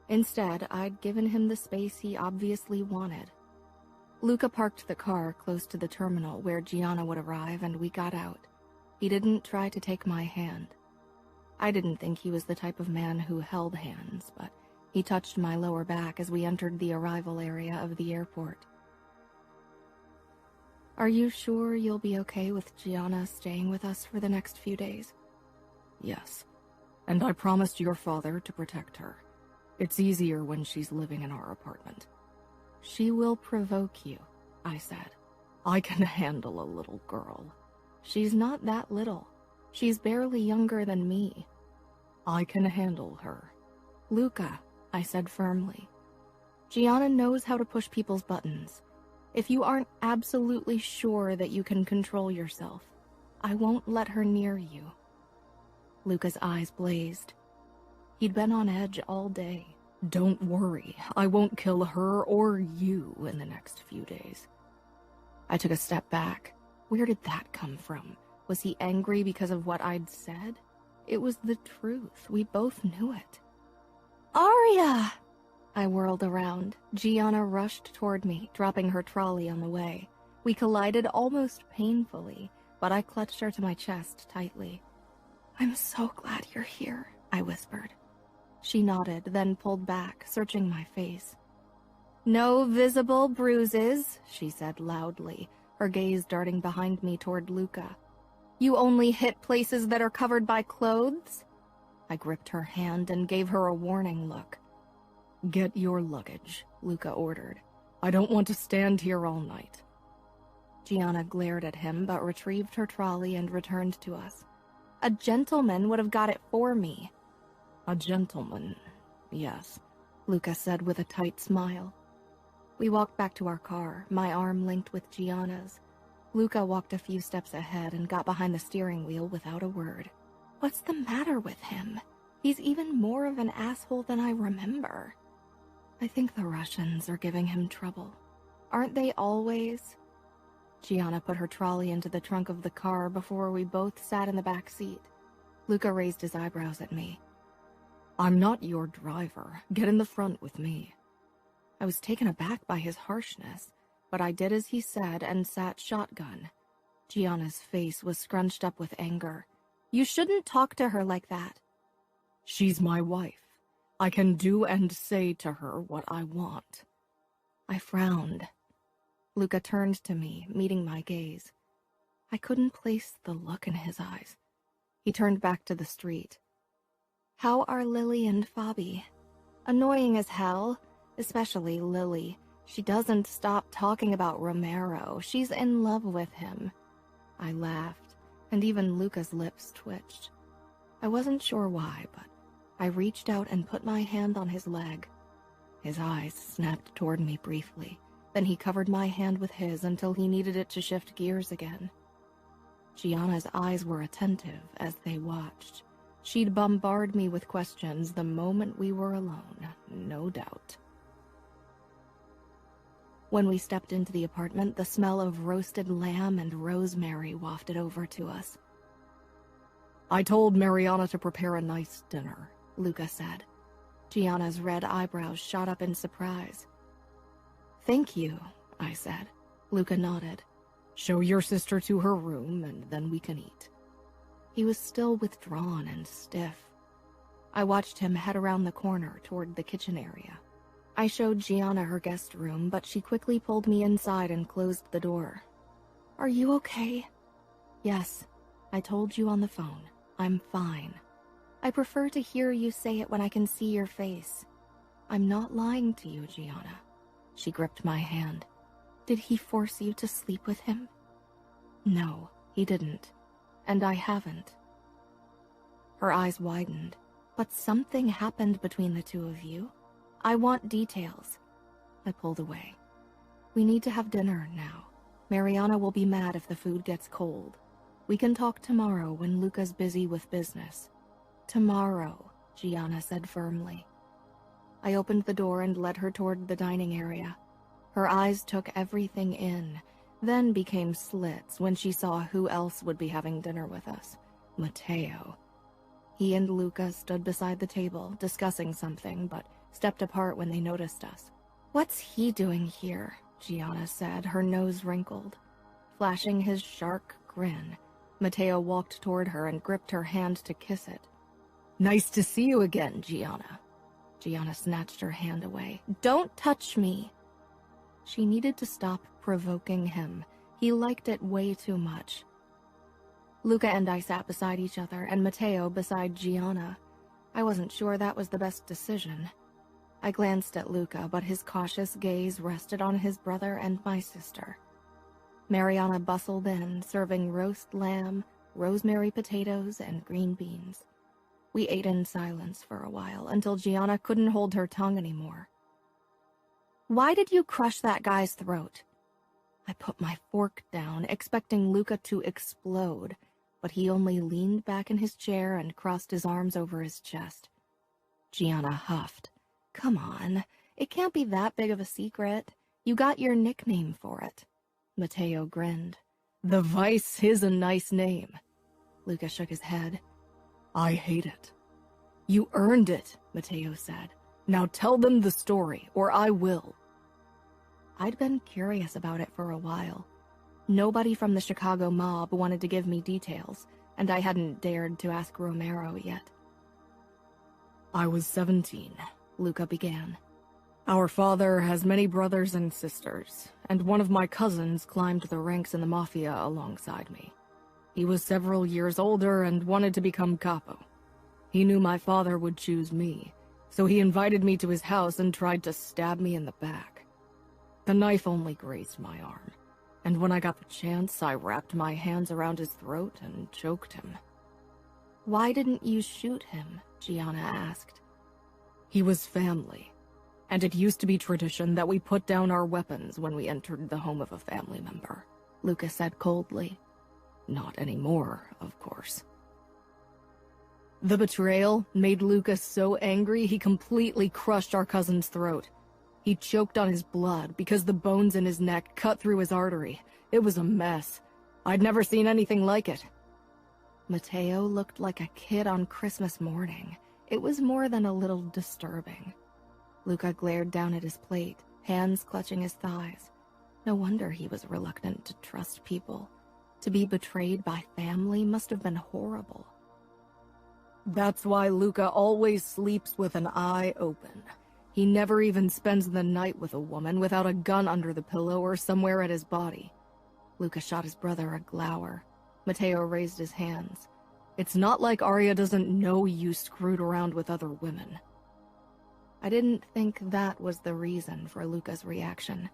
Instead, I'd given him the space he obviously wanted. Luca parked the car close to the terminal where Gianna would arrive, and we got out. He didn't try to take my hand. I didn't think he was the type of man who held hands, but he touched my lower back as we entered the arrival area of the airport. "Are you sure you'll be okay with Gianna staying with us for the next few days?" "Yes, and I promised your father to protect her. It's easier when she's living in our apartment." "She will provoke you," I said. "I can handle a little girl." "She's not that little. She's barely younger than me." "I can handle her." "Luca," I said firmly. "Gianna knows how to push people's buttons. If you aren't absolutely sure that you can control yourself, I won't let her near you." Luca's eyes blazed. He'd been on edge all day. "Don't worry, I won't kill her or you in the next few days." I took a step back. Where did that come from? Was he angry because of what I'd said? It was the truth. We both knew it. Aria! I whirled around. Gianna rushed toward me, dropping her trolley on the way. We collided almost painfully, but I clutched her to my chest tightly. I'm so glad you're here, I whispered. She nodded, then pulled back, searching my face. No visible bruises, she said loudly, her gaze darting behind me toward Luca. You only hit places that are covered by clothes? I gripped her hand and gave her a warning look. Get your luggage, Luca ordered. I don't want to stand here all night. Gianna glared at him, but retrieved her trolley and returned to us. A gentleman would have got it for me. A gentleman, yes, Luca said with a tight smile. We walked back to our car, my arm linked with Gianna's. Luca walked a few steps ahead and got behind the steering wheel without a word. What's the matter with him? He's even more of an asshole than I remember. I think the Russians are giving him trouble. Aren't they always? Gianna put her trolley into the trunk of the car before we both sat in the back seat. Luca raised his eyebrows at me. I'm not your driver. Get in the front with me. I was taken aback by his harshness, but I did as he said and sat shotgun. Gianna's face was scrunched up with anger. You shouldn't talk to her like that. She's my wife. I can do and say to her what I want. I frowned. Luca turned to me, meeting my gaze. I couldn't place the look in his eyes. He turned back to the street. How are Lily and Fabi? Annoying as hell, especially Lily. She doesn't stop talking about Romero. She's in love with him. I laughed, and even Luca's lips twitched. I wasn't sure why, but I reached out and put my hand on his leg. His eyes snapped toward me briefly. Then he covered my hand with his until he needed it to shift gears again. Gianna's eyes were attentive as they watched. She'd bombard me with questions the moment we were alone, no doubt. When we stepped into the apartment, the smell of roasted lamb and rosemary wafted over to us. I told Mariana to prepare a nice dinner, Luca said. Gianna's red eyebrows shot up in surprise. Thank you, I said. Luca nodded. Show your sister to her room, and then we can eat. He was still withdrawn and stiff. I watched him head around the corner toward the kitchen area. I showed Gianna her guest room, but she quickly pulled me inside and closed the door. Are you okay? Yes, I told you on the phone. I'm fine. I prefer to hear you say it when I can see your face. I'm not lying to you, Gianna. She gripped my hand. Did he force you to sleep with him? No, he didn't. And I haven't. Her eyes widened. But something happened between the two of you. I want details. I pulled away. We need to have dinner now. Mariana will be mad if the food gets cold. We can talk tomorrow when Luca's busy with business. Tomorrow, Gianna said firmly. I opened the door and led her toward the dining area. Her eyes took everything in, then became slits when she saw who else would be having dinner with us. Matteo. He and Luca stood beside the table, discussing something, but stepped apart when they noticed us. What's he doing here? Gianna said, her nose wrinkled. Flashing his shark grin, Matteo walked toward her and gripped her hand to kiss it. Nice to see you again, Gianna. Gianna snatched her hand away. Don't touch me! She needed to stop provoking him. He liked it way too much. Luca and I sat beside each other, and Matteo beside Gianna. I wasn't sure that was the best decision. I glanced at Luca, but his cautious gaze rested on his brother and my sister. Mariana bustled in, serving roast lamb, rosemary potatoes, and green beans. We ate in silence for a while, until Gianna couldn't hold her tongue anymore. Why did you crush that guy's throat? I put my fork down, expecting Luca to explode, but he only leaned back in his chair and crossed his arms over his chest. Gianna huffed. Come on, it can't be that big of a secret. You got your nickname for it. Matteo grinned. The Vice is a nice name. Luca shook his head. I hate it. You earned it, Matteo said. Now tell them the story, or I will. I'd been curious about it for a while. Nobody from the Chicago mob wanted to give me details, and I hadn't dared to ask Romero yet. I was 17, Luca began. Our father has many brothers and sisters, and one of my cousins climbed the ranks in the Mafia alongside me. He was several years older and wanted to become Capo. He knew my father would choose me, so he invited me to his house and tried to stab me in the back. The knife only grazed my arm, and when I got the chance, I wrapped my hands around his throat and choked him. Why didn't you shoot him? Gianna asked. He was family, and it used to be tradition that we put down our weapons when we entered the home of a family member, Luca said coldly. Not anymore, of course. The betrayal made Luca so angry he completely crushed our cousin's throat. He choked on his blood because the bones in his neck cut through his artery. It was a mess. I'd never seen anything like it. Matteo looked like a kid on Christmas morning. It was more than a little disturbing. Luca glared down at his plate, hands clutching his thighs. No wonder he was reluctant to trust people. To be betrayed by family must have been horrible. That's why Luca always sleeps with an eye open. He never even spends the night with a woman without a gun under the pillow or somewhere at his body. Luca shot his brother a glower. Matteo raised his hands. It's not like Aria doesn't know you screwed around with other women. I didn't think that was the reason for Luca's reaction.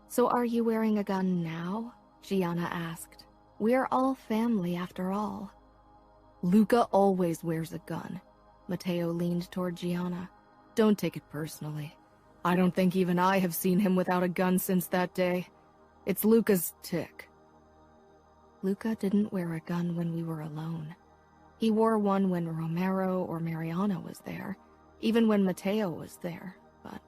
So are you wearing a gun now? Gianna asked. We're all family after all. Luca always wears a gun. Matteo leaned toward Gianna. Don't take it personally. I don't think even I have seen him without a gun since that day. It's Luca's tick. Luca didn't wear a gun when we were alone. He wore one when Romero or Mariana was there, even when Matteo was there, but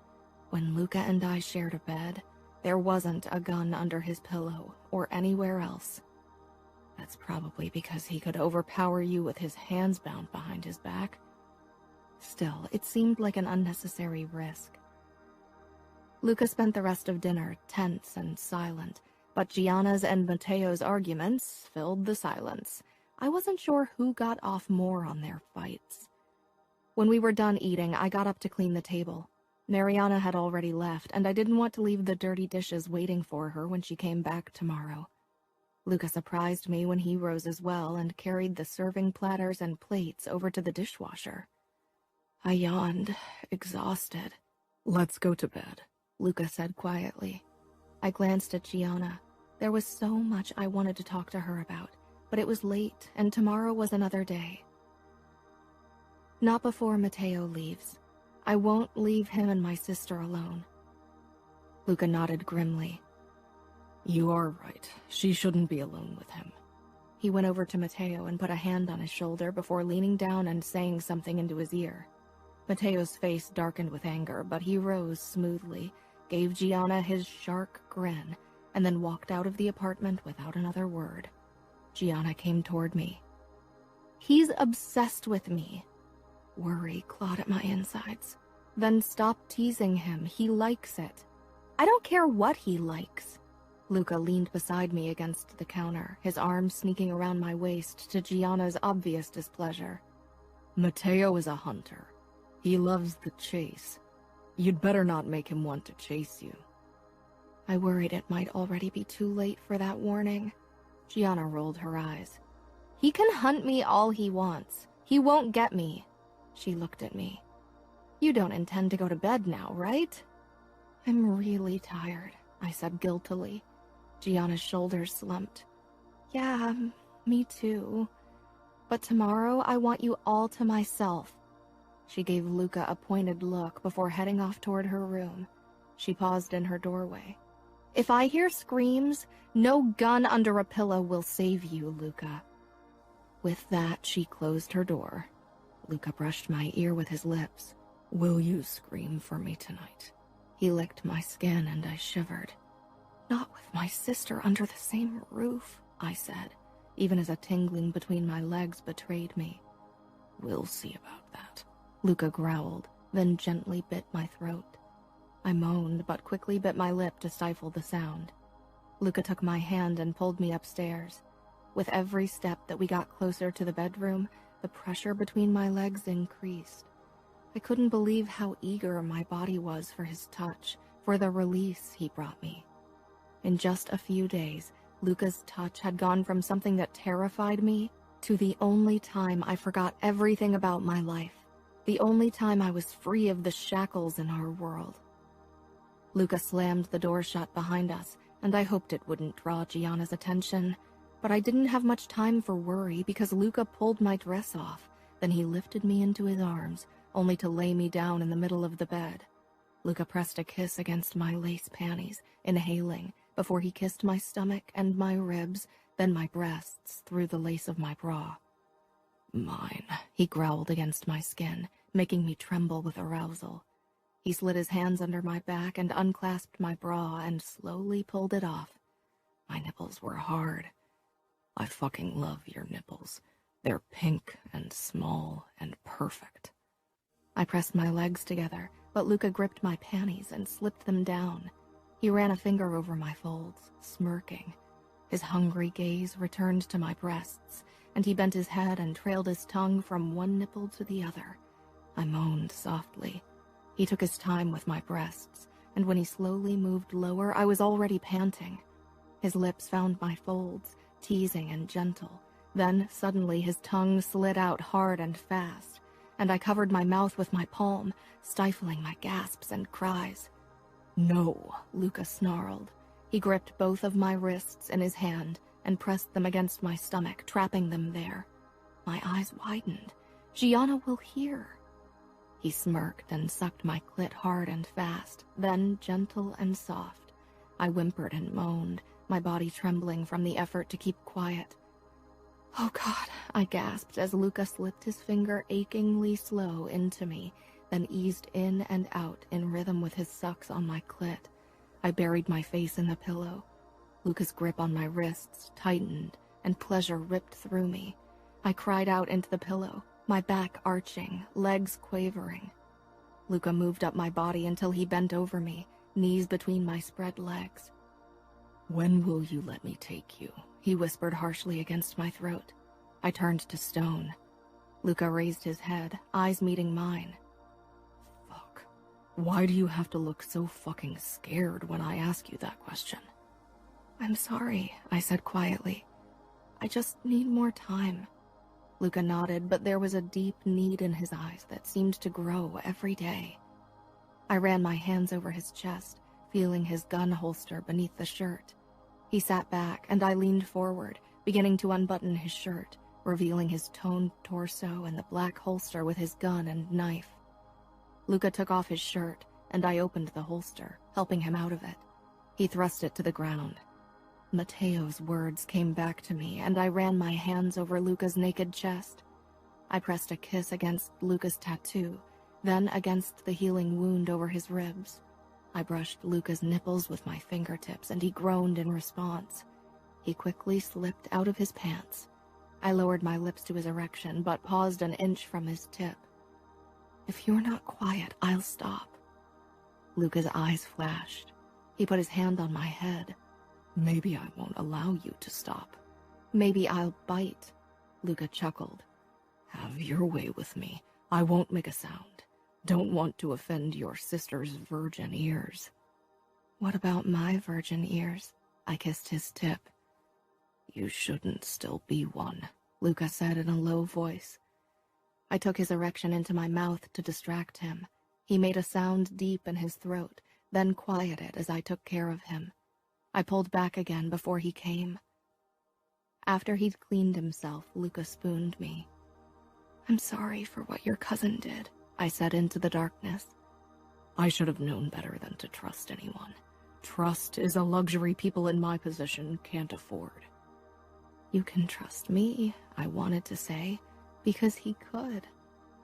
when Luca and I shared a bed, there wasn't a gun under his pillow or anywhere else. That's probably because he could overpower you with his hands bound behind his back. Still, it seemed like an unnecessary risk. Luca spent the rest of dinner tense and silent, but Gianna's and Matteo's arguments filled the silence. I wasn't sure who got off more on their fights. When we were done eating, I got up to clean the table. Mariana had already left, and I didn't want to leave the dirty dishes waiting for her when she came back tomorrow. Luca surprised me when he rose as well and carried the serving platters and plates over to the dishwasher. I yawned, exhausted. Let's go to bed, Luca said quietly. I glanced at Gianna. There was so much I wanted to talk to her about, but it was late, and tomorrow was another day. Not before Matteo leaves. I won't leave him and my sister alone. Luca nodded grimly. You are right. She shouldn't be alone with him. He went over to Matteo and put a hand on his shoulder before leaning down and saying something into his ear. Matteo's face darkened with anger, but he rose smoothly, gave Gianna his shark grin, and then walked out of the apartment without another word. Gianna came toward me. He's obsessed with me. Worry clawed at my insides. Then stop teasing him. He likes it. I don't care what he likes. Luca leaned beside me against the counter, his arms sneaking around my waist to Gianna's obvious displeasure. Matteo is a hunter. He loves the chase. You'd better not make him want to chase you. I worried it might already be too late for that warning. Gianna rolled her eyes. He can hunt me all he wants. He won't get me. She looked at me. You don't intend to go to bed now, right? I'm really tired, I said guiltily. Gianna's shoulders slumped. Yeah, me too. But tomorrow I want you all to myself. She gave Luca a pointed look before heading off toward her room. She paused in her doorway. If I hear screams, no gun under a pillow will save you, Luca. With that, she closed her door. Luca brushed my ear with his lips. Will you scream for me tonight? He licked my skin and I shivered. Not with my sister under the same roof, I said, even as a tingling between my legs betrayed me. We'll see about that, Luca growled. then gently bit my throat. I moaned, but quickly bit my lip to stifle the sound. Luca took my hand and pulled me upstairs. With every step that we got closer to the bedroom, the pressure between my legs increased. I couldn't believe how eager my body was for his touch, for the release he brought me. In just a few days, Luca's touch had gone from something that terrified me to the only time I forgot everything about my life, the only time I was free of the shackles in our world. Luca slammed the door shut behind us, and I hoped it wouldn't draw Gianna's attention, but I didn't have much time for worry because Luca pulled my dress off. Then he lifted me into his arms, only to lay me down in the middle of the bed. Luca pressed a kiss against my lace panties, inhaling, before he kissed my stomach and my ribs, then my breasts through the lace of my bra. "Mine," he growled against my skin, making me tremble with arousal. He slid his hands under my back and unclasped my bra and slowly pulled it off. My nipples were hard. "I fucking love your nipples. They're pink and small and perfect." I pressed my legs together, but Luca gripped my panties and slipped them down. He ran a finger over my folds, smirking. His hungry gaze returned to my breasts, and he bent his head and trailed his tongue from one nipple to the other. I moaned softly. He took his time with my breasts, and when he slowly moved lower, I was already panting. His lips found my folds, teasing and gentle. Then, suddenly, his tongue slid out hard and fast, and I covered my mouth with my palm, stifling my gasps and cries. "No," Luca snarled. He gripped both of my wrists in his hand and pressed them against my stomach, trapping them there. My eyes widened. "Gianna will hear." He smirked and sucked my clit hard and fast, then gentle and soft. I whimpered and moaned, my body trembling from the effort to keep quiet. "Oh God," I gasped as Luca slipped his finger achingly slow into me, then eased in and out in rhythm with his sucks on my clit. I buried my face in the pillow. Luca's grip on my wrists tightened, and pleasure ripped through me. I cried out into the pillow, my back arching, legs quavering. Luca moved up my body until he bent over me, knees between my spread legs. "When will you let me take you?" he whispered harshly against my throat. I turned to stone. Luca raised his head, eyes meeting mine. "Fuck. Why do you have to look so fucking scared when I ask you that question?" "I'm sorry," I said quietly. "I just need more time." Luca nodded, but there was a deep need in his eyes that seemed to grow every day. I ran my hands over his chest, feeling his gun holster beneath the shirt. He sat back, and I leaned forward, beginning to unbutton his shirt, revealing his toned torso and the black holster with his gun and knife. Luca took off his shirt, and I opened the holster, helping him out of it. He thrust it to the ground. Matteo's words came back to me, and I ran my hands over Luca's naked chest. I pressed a kiss against Luca's tattoo, then against the healing wound over his ribs. I brushed Luca's nipples with my fingertips, and he groaned in response. He quickly slipped out of his pants. I lowered my lips to his erection, but paused an inch from his tip. "If you're not quiet, I'll stop." Luca's eyes flashed. He put his hand on my head. "Maybe I won't allow you to stop. Maybe I'll bite." Luca chuckled. "Have your way with me. I won't make a sound. Don't want to offend your sister's virgin ears." "What about my virgin ears?" I kissed his tip. "You shouldn't still be one," Luca said in a low voice. I took his erection into my mouth to distract him. He made a sound deep in his throat, then quieted as I took care of him. I pulled back again before he came. After he'd cleaned himself, Luca spooned me. "I'm sorry for what your cousin did," I said into the darkness. "I should have known better than to trust anyone. Trust is a luxury people in my position can't afford." "You can trust me," I wanted to say, because he could.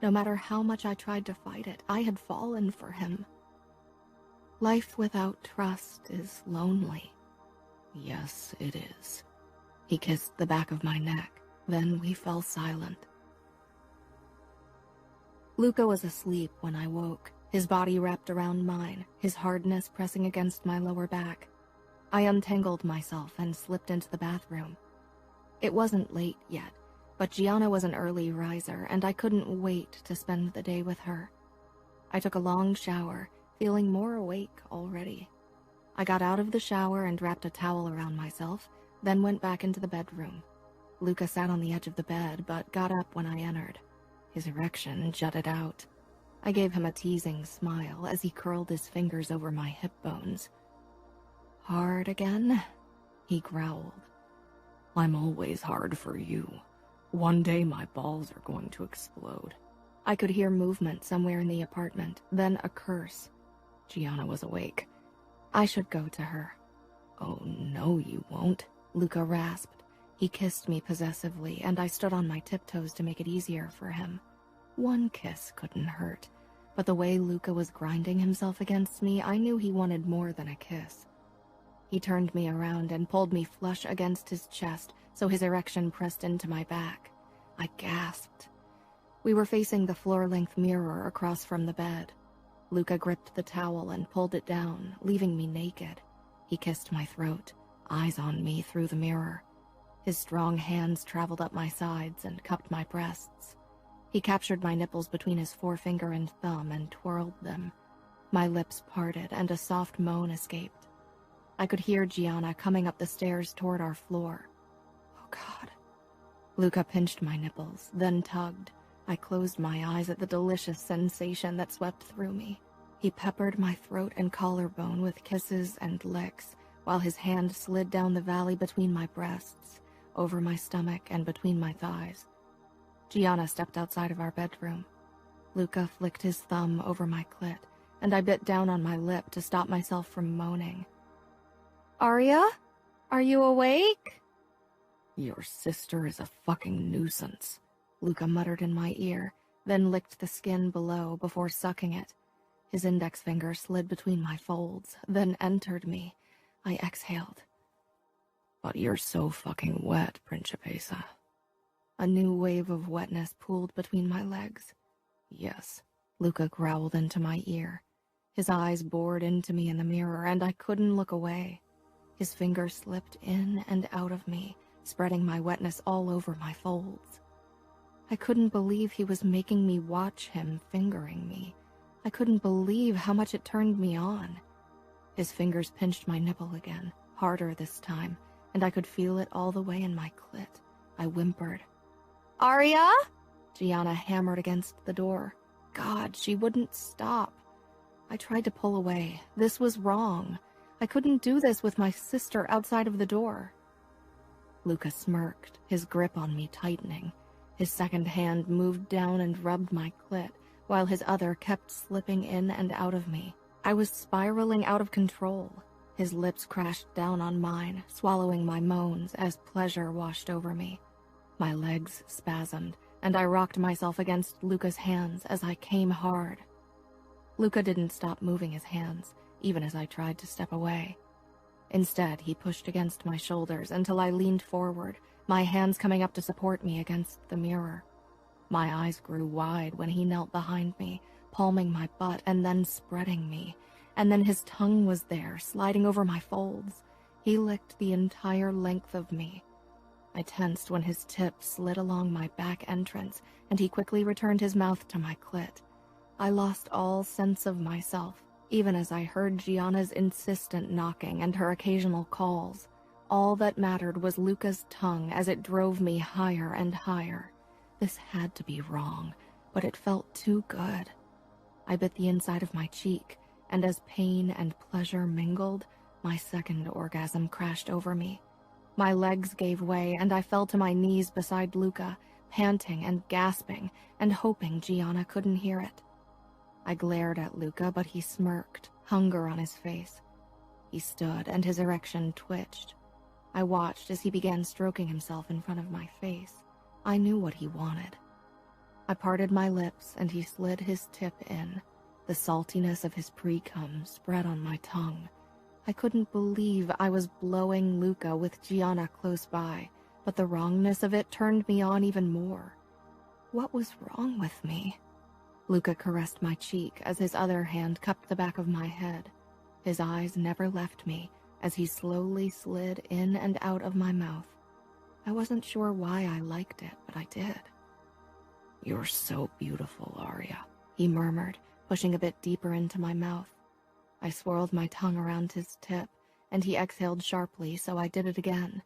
No matter how much I tried to fight it, I had fallen for him. Life without trust is lonely. "Yes, it is." He kissed the back of my neck, then we fell silent. Luca was asleep when I woke, his body wrapped around mine, his hardness pressing against my lower back. I untangled myself and slipped into the bathroom. It wasn't late yet, but Gianna was an early riser, and I couldn't wait to spend the day with her. I took a long shower, feeling more awake already. I got out of the shower and wrapped a towel around myself, then went back into the bedroom. Luca sat on the edge of the bed, but got up when I entered. His erection jutted out. I gave him a teasing smile as he curled his fingers over my hip bones. "Hard again?" he growled. "I'm always hard for you. One day my balls are going to explode." I could hear movement somewhere in the apartment, then a curse. Gianna was awake. I should go to her. "Oh, no, you won't," Luca rasped. He kissed me possessively, and I stood on my tiptoes to make it easier for him. One kiss couldn't hurt, but the way Luca was grinding himself against me, I knew he wanted more than a kiss. He turned me around and pulled me flush against his chest, so his erection pressed into my back. I gasped. We were facing the floor-length mirror across from the bed. Luca gripped the towel and pulled it down, leaving me naked. He kissed my throat, eyes on me through the mirror. His strong hands traveled up my sides and cupped my breasts. He captured my nipples between his forefinger and thumb and twirled them. My lips parted and a soft moan escaped. I could hear Gianna coming up the stairs toward our floor. Oh, God. Luca pinched my nipples, then tugged. I closed my eyes at the delicious sensation that swept through me. He peppered my throat and collarbone with kisses and licks, while his hand slid down the valley between my breasts, over my stomach and between my thighs. Gianna stepped outside of our bedroom. Luca flicked his thumb over my clit, and I bit down on my lip to stop myself from moaning. "Aria? Are you awake?" "Your sister is a fucking nuisance," Luca muttered in my ear, then licked the skin below before sucking it. His index finger slid between my folds, then entered me. I exhaled. "But you're so fucking wet, Principessa." A new wave of wetness pooled between my legs. "Yes," Luca growled into my ear. His eyes bored into me in the mirror, and I couldn't look away. His fingers slipped in and out of me, spreading my wetness all over my folds. I couldn't believe he was making me watch him fingering me. I couldn't believe how much it turned me on. His fingers pinched my nipple again, harder this time, and I could feel it all the way in my clit. I whimpered. "Aria?" Gianna hammered against the door. God, she wouldn't stop. I tried to pull away. This was wrong. I couldn't do this with my sister outside of the door. Luca smirked, his grip on me tightening. His second hand moved down and rubbed my clit, while his other kept slipping in and out of me. I was spiraling out of control. His lips crashed down on mine, swallowing my moans as pleasure washed over me. My legs spasmed, and I rocked myself against Luca's hands as I came hard. Luca didn't stop moving his hands, even as I tried to step away. Instead, he pushed against my shoulders until I leaned forward, my hands coming up to support me against the mirror. My eyes grew wide when he knelt behind me, palming my butt and then spreading me, and then his tongue was there, sliding over my folds. He licked the entire length of me. I tensed when his tip slid along my back entrance, and he quickly returned his mouth to my clit. I lost all sense of myself, even as I heard Gianna's insistent knocking and her occasional calls. All that mattered was Luca's tongue as it drove me higher and higher. This had to be wrong, but it felt too good. I bit the inside of my cheek, and as pain and pleasure mingled, my second orgasm crashed over me. My legs gave way, and I fell to my knees beside Luca, panting and gasping, and hoping Gianna couldn't hear it. I glared at Luca, but he smirked, hunger on his face. He stood, and his erection twitched. I watched as he began stroking himself in front of my face. I knew what he wanted. I parted my lips, and he slid his tip in. The saltiness of his pre-cum spread on my tongue. I couldn't believe I was blowing Luca with Gianna close by, but the wrongness of it turned me on even more. What was wrong with me? Luca caressed my cheek as his other hand cupped the back of my head. His eyes never left me as he slowly slid in and out of my mouth. I wasn't sure why I liked it, but I did. "You're so beautiful, Aria," he murmured, pushing a bit deeper into my mouth. I swirled my tongue around his tip, and he exhaled sharply, so I did it again.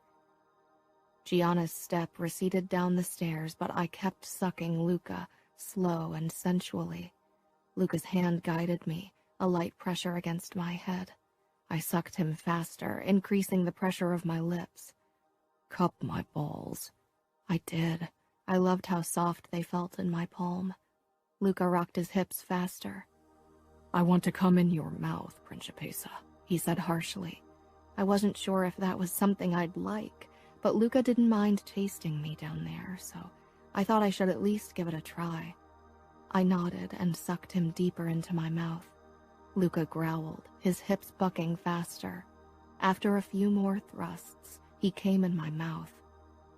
Gianna's step receded down the stairs, but I kept sucking Luca, slow and sensually. Luca's hand guided me, a light pressure against my head. I sucked him faster, increasing the pressure of my lips. "Cup my balls." I did. I loved how soft they felt in my palm. Luca rocked his hips faster. "I want to come in your mouth, Principessa," he said harshly. I wasn't sure if that was something I'd like, but Luca didn't mind tasting me down there, so I thought I should at least give it a try. I nodded and sucked him deeper into my mouth. Luca growled, his hips bucking faster. After a few more thrusts, he came in my mouth.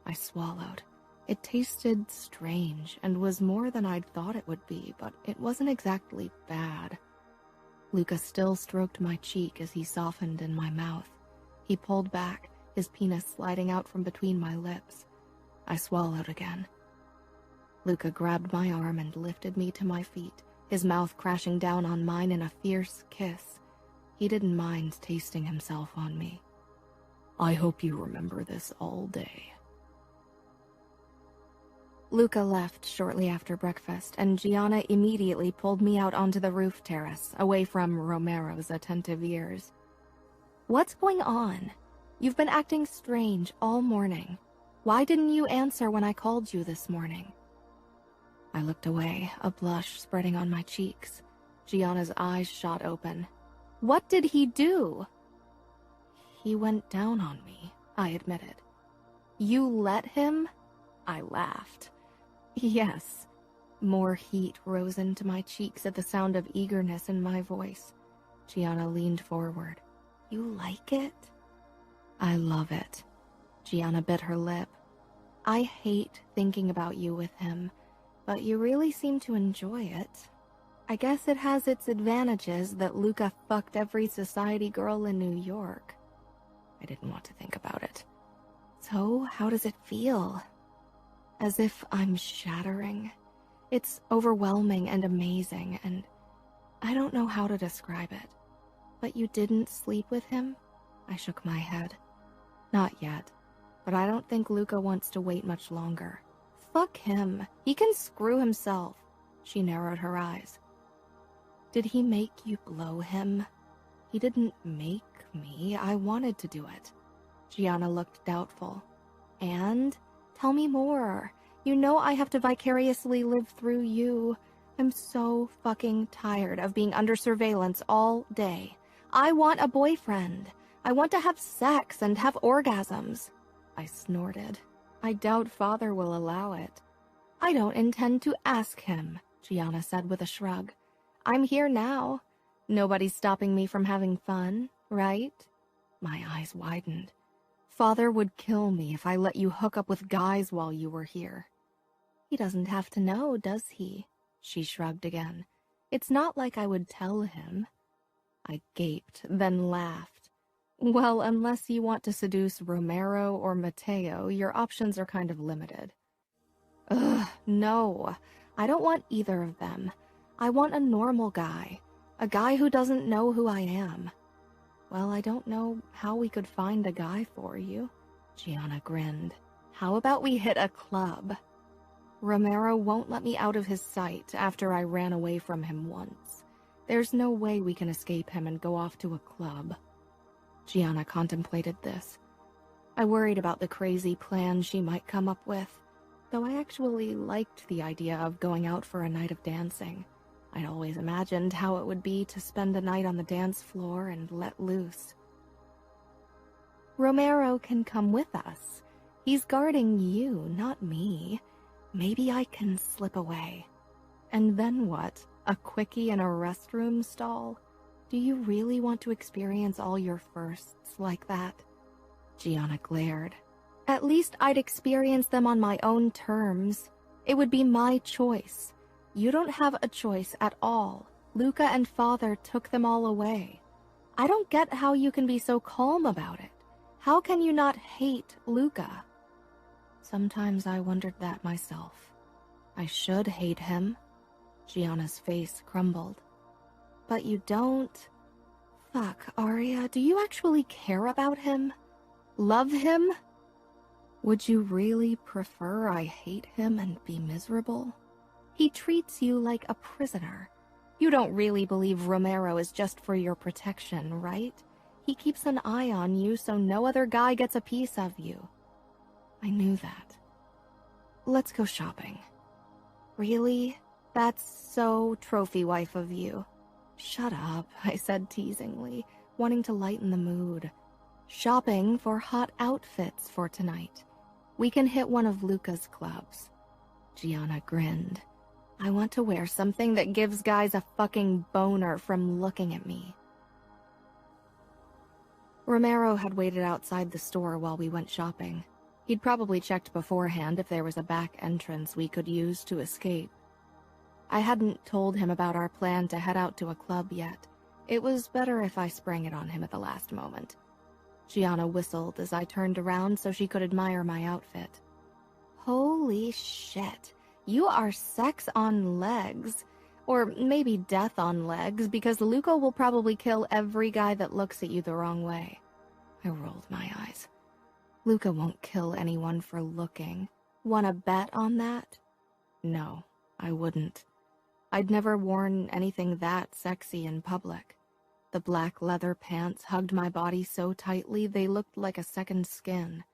I swallowed. It tasted strange and was more than I'd thought it would be, but it wasn't exactly bad. Luca still stroked my cheek as he softened in my mouth. He pulled back, his penis sliding out from between my lips. I swallowed again. Luca grabbed my arm and lifted me to my feet, his mouth crashing down on mine in a fierce kiss. He didn't mind tasting himself on me. "I hope you remember this all day." Luca left shortly after breakfast, and Gianna immediately pulled me out onto the roof terrace, away from Romero's attentive ears. "What's going on? You've been acting strange all morning. Why didn't you answer when I called you this morning?" I looked away, a blush spreading on my cheeks. Gianna's eyes shot open. "What did he do?" "He went down on me," I admitted. "You let him?" I laughed. "Yes." More heat rose into my cheeks at the sound of eagerness in my voice. Gianna leaned forward. "You like it?" "I love it." Gianna bit her lip. "I hate thinking about you with him, but you really seem to enjoy it. I guess it has its advantages that Luca fucked every society girl in New York." I didn't want to think about it. "So, how does it feel?" "As if I'm shattering. It's overwhelming and amazing, and I don't know how to describe it." "But you didn't sleep with him?" I shook my head. "Not yet, but I don't think Luca wants to wait much longer." "Fuck him. He can screw himself." She narrowed her eyes. "Did he make you blow him?" "He didn't make me. I wanted to do it." Gianna looked doubtful. "And? Tell me more. You know I have to vicariously live through you. I'm so fucking tired of being under surveillance all day. I want a boyfriend. I want to have sex and have orgasms." I snorted. "I doubt Father will allow it." "I don't intend to ask him," Gianna said with a shrug. "I'm here now. Nobody's stopping me from having fun, right?" My eyes widened. "Father would kill me if I let you hook up with guys while you were here." "He doesn't have to know, does he?" She shrugged again. "It's not like I would tell him." I gaped, then laughed. "Well, unless you want to seduce Romero or Mateo, your options are kind of limited." "Ugh, no. I don't want either of them. I want a normal guy. A guy who doesn't know who I am." "Well, I don't know how we could find a guy for you." Gianna grinned. "How about we hit a club?" "Romero won't let me out of his sight after I ran away from him once. There's no way we can escape him and go off to a club." Gianna contemplated this. I worried about the crazy plan she might come up with, though I actually liked the idea of going out for a night of dancing. I'd always imagined how it would be to spend a night on the dance floor and let loose. "Romero can come with us. He's guarding you, not me. Maybe I can slip away." "And then what? A quickie in a restroom stall? Do you really want to experience all your firsts like that?" Gianna glared. "At least I'd experience them on my own terms. It would be my choice. You don't have a choice at all. Luca and Father took them all away. I don't get how you can be so calm about it. How can you not hate Luca? Sometimes I wondered that myself. I should hate him. Gianna's face crumbled. But you don't. Fuck, Aria, do you actually care about him? Love him? Would you really prefer I hate him and be miserable? He treats you like a prisoner. You don't really believe Romero is just for your protection, right? He keeps an eye on you so no other guy gets a piece of you. I knew that. Let's go shopping. Really? That's so trophy wife of you. Shut up, I said teasingly, wanting to lighten the mood. Shopping for hot outfits for tonight. We can hit one of Luca's clubs. Gianna grinned. I want to wear something that gives guys a fucking boner from looking at me. Romero had waited outside the store while we went shopping. He'd probably checked beforehand if there was a back entrance we could use to escape. I hadn't told him about our plan to head out to a club yet. It was better if I sprang it on him at the last moment. Gianna whistled as I turned around so she could admire my outfit. Holy shit. You are sex on legs. Or maybe death on legs, because Luca will probably kill every guy that looks at you the wrong way. I rolled my eyes. Luca won't kill anyone for looking. Wanna bet on that? No, I wouldn't. I'd never worn anything that sexy in public. The black leather pants hugged my body so tightly they looked like a second skin.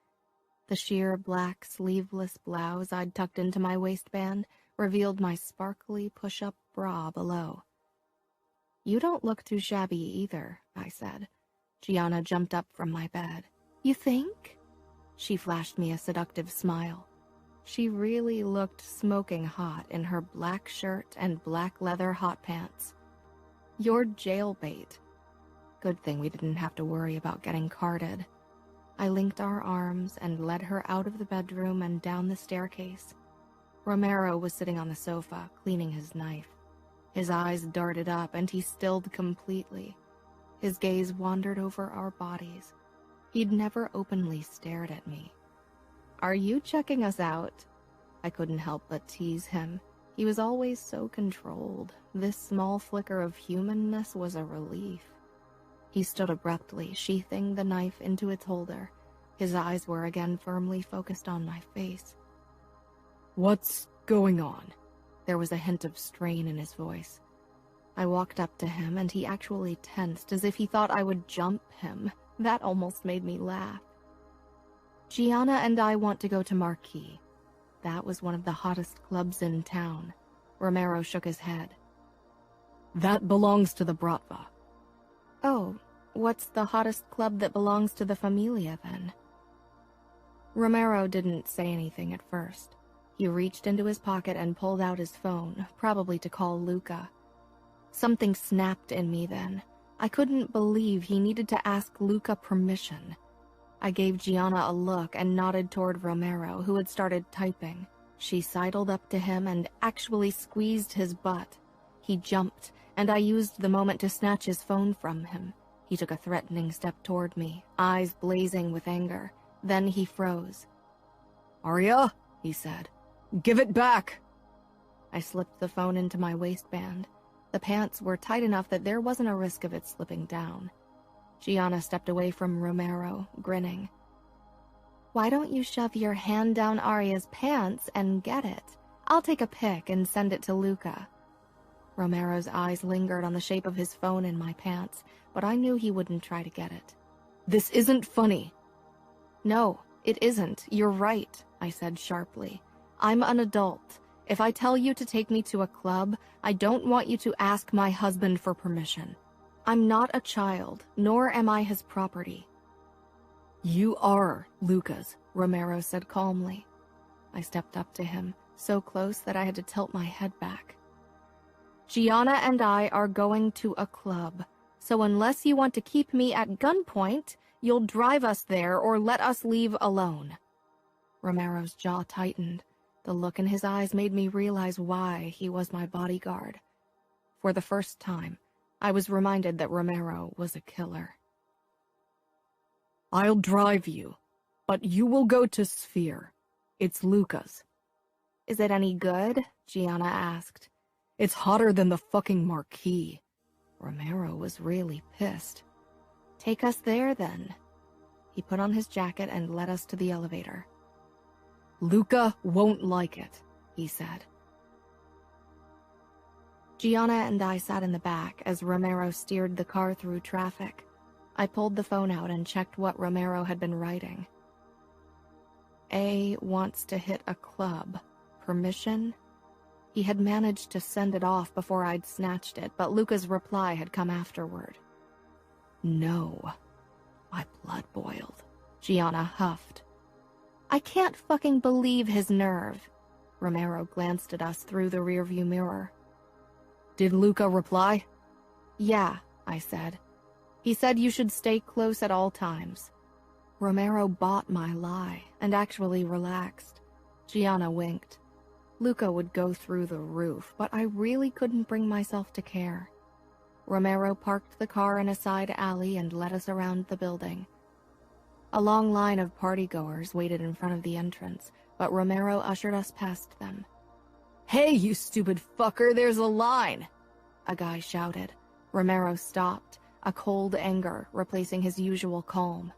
The sheer black sleeveless blouse I'd tucked into my waistband revealed my sparkly push-up bra below. You don't look too shabby either, I said. Gianna jumped up from my bed. You think? She flashed me a seductive smile. She really looked smoking hot in her black shirt and black leather hot pants. You're jailbait. Good thing we didn't have to worry about getting carded. I linked our arms and led her out of the bedroom and down the staircase. Romero was sitting on the sofa, cleaning his knife. His eyes darted up and he stilled completely. His gaze wandered over our bodies. He'd never openly stared at me. Are you checking us out? I couldn't help but tease him. He was always so controlled. This small flicker of humanness was a relief. He stood abruptly, sheathing the knife into its holder. His eyes were again firmly focused on my face. What's going on? There was a hint of strain in his voice. I walked up to him, and he actually tensed as if he thought I would jump him. That almost made me laugh. Gianna and I want to go to Marquis. That was one of the hottest clubs in town. Romero shook his head. That belongs to the Bratva. Oh, what's the hottest club that belongs to the Famiglia, then? Romero didn't say anything at first. He reached into his pocket and pulled out his phone, probably to call Luca. Something snapped in me then. I couldn't believe he needed to ask Luca permission. I gave Gianna a look and nodded toward Romero, who had started typing. She sidled up to him and actually squeezed his butt. He jumped, and I used the moment to snatch his phone from him. He took a threatening step toward me, eyes blazing with anger. Then he froze. Aria, he said. Give it back! I slipped the phone into my waistband. The pants were tight enough that there wasn't a risk of it slipping down. Gianna stepped away from Romero, grinning. Why don't you shove your hand down Aria's pants and get it? I'll take a pic and send it to Luca. Romero's eyes lingered on the shape of his phone in my pants, but I knew he wouldn't try to get it. This isn't funny. No, it isn't. You're right, I said sharply. I'm an adult. If I tell you to take me to a club, I don't want you to ask my husband for permission. I'm not a child, nor am I his property. You are Luca's, Romero said calmly. I stepped up to him, so close that I had to tilt my head back. Gianna and I are going to a club, so unless you want to keep me at gunpoint, you'll drive us there or let us leave alone. Romero's jaw tightened. The look in his eyes made me realize why he was my bodyguard. For the first time, I was reminded that Romero was a killer. I'll drive you, but you will go to Sphere. It's Luca's. Is it any good? Gianna asked. It's hotter than the fucking marquee. Romero was really pissed. Take us there, then. He put on his jacket and led us to the elevator. Luca won't like it, he said. Gianna and I sat in the back as Romero steered the car through traffic. I pulled the phone out and checked what Romero had been writing. A wants to hit a club. Permission? He had managed to send it off before I'd snatched it, but Luca's reply had come afterward. No. My blood boiled. Gianna huffed. I can't fucking believe his nerve. Romero glanced at us through the rearview mirror. Did Luca reply? Yeah, I said. He said you should stay close at all times. Romero bought my lie and actually relaxed. Gianna winked. Luca would go through the roof, but I really couldn't bring myself to care. Romero parked the car in a side alley and led us around the building. A long line of partygoers waited in front of the entrance, but Romero ushered us past them. Hey, you stupid fucker, there's a line! A guy shouted. Romero stopped, a cold anger replacing his usual calm.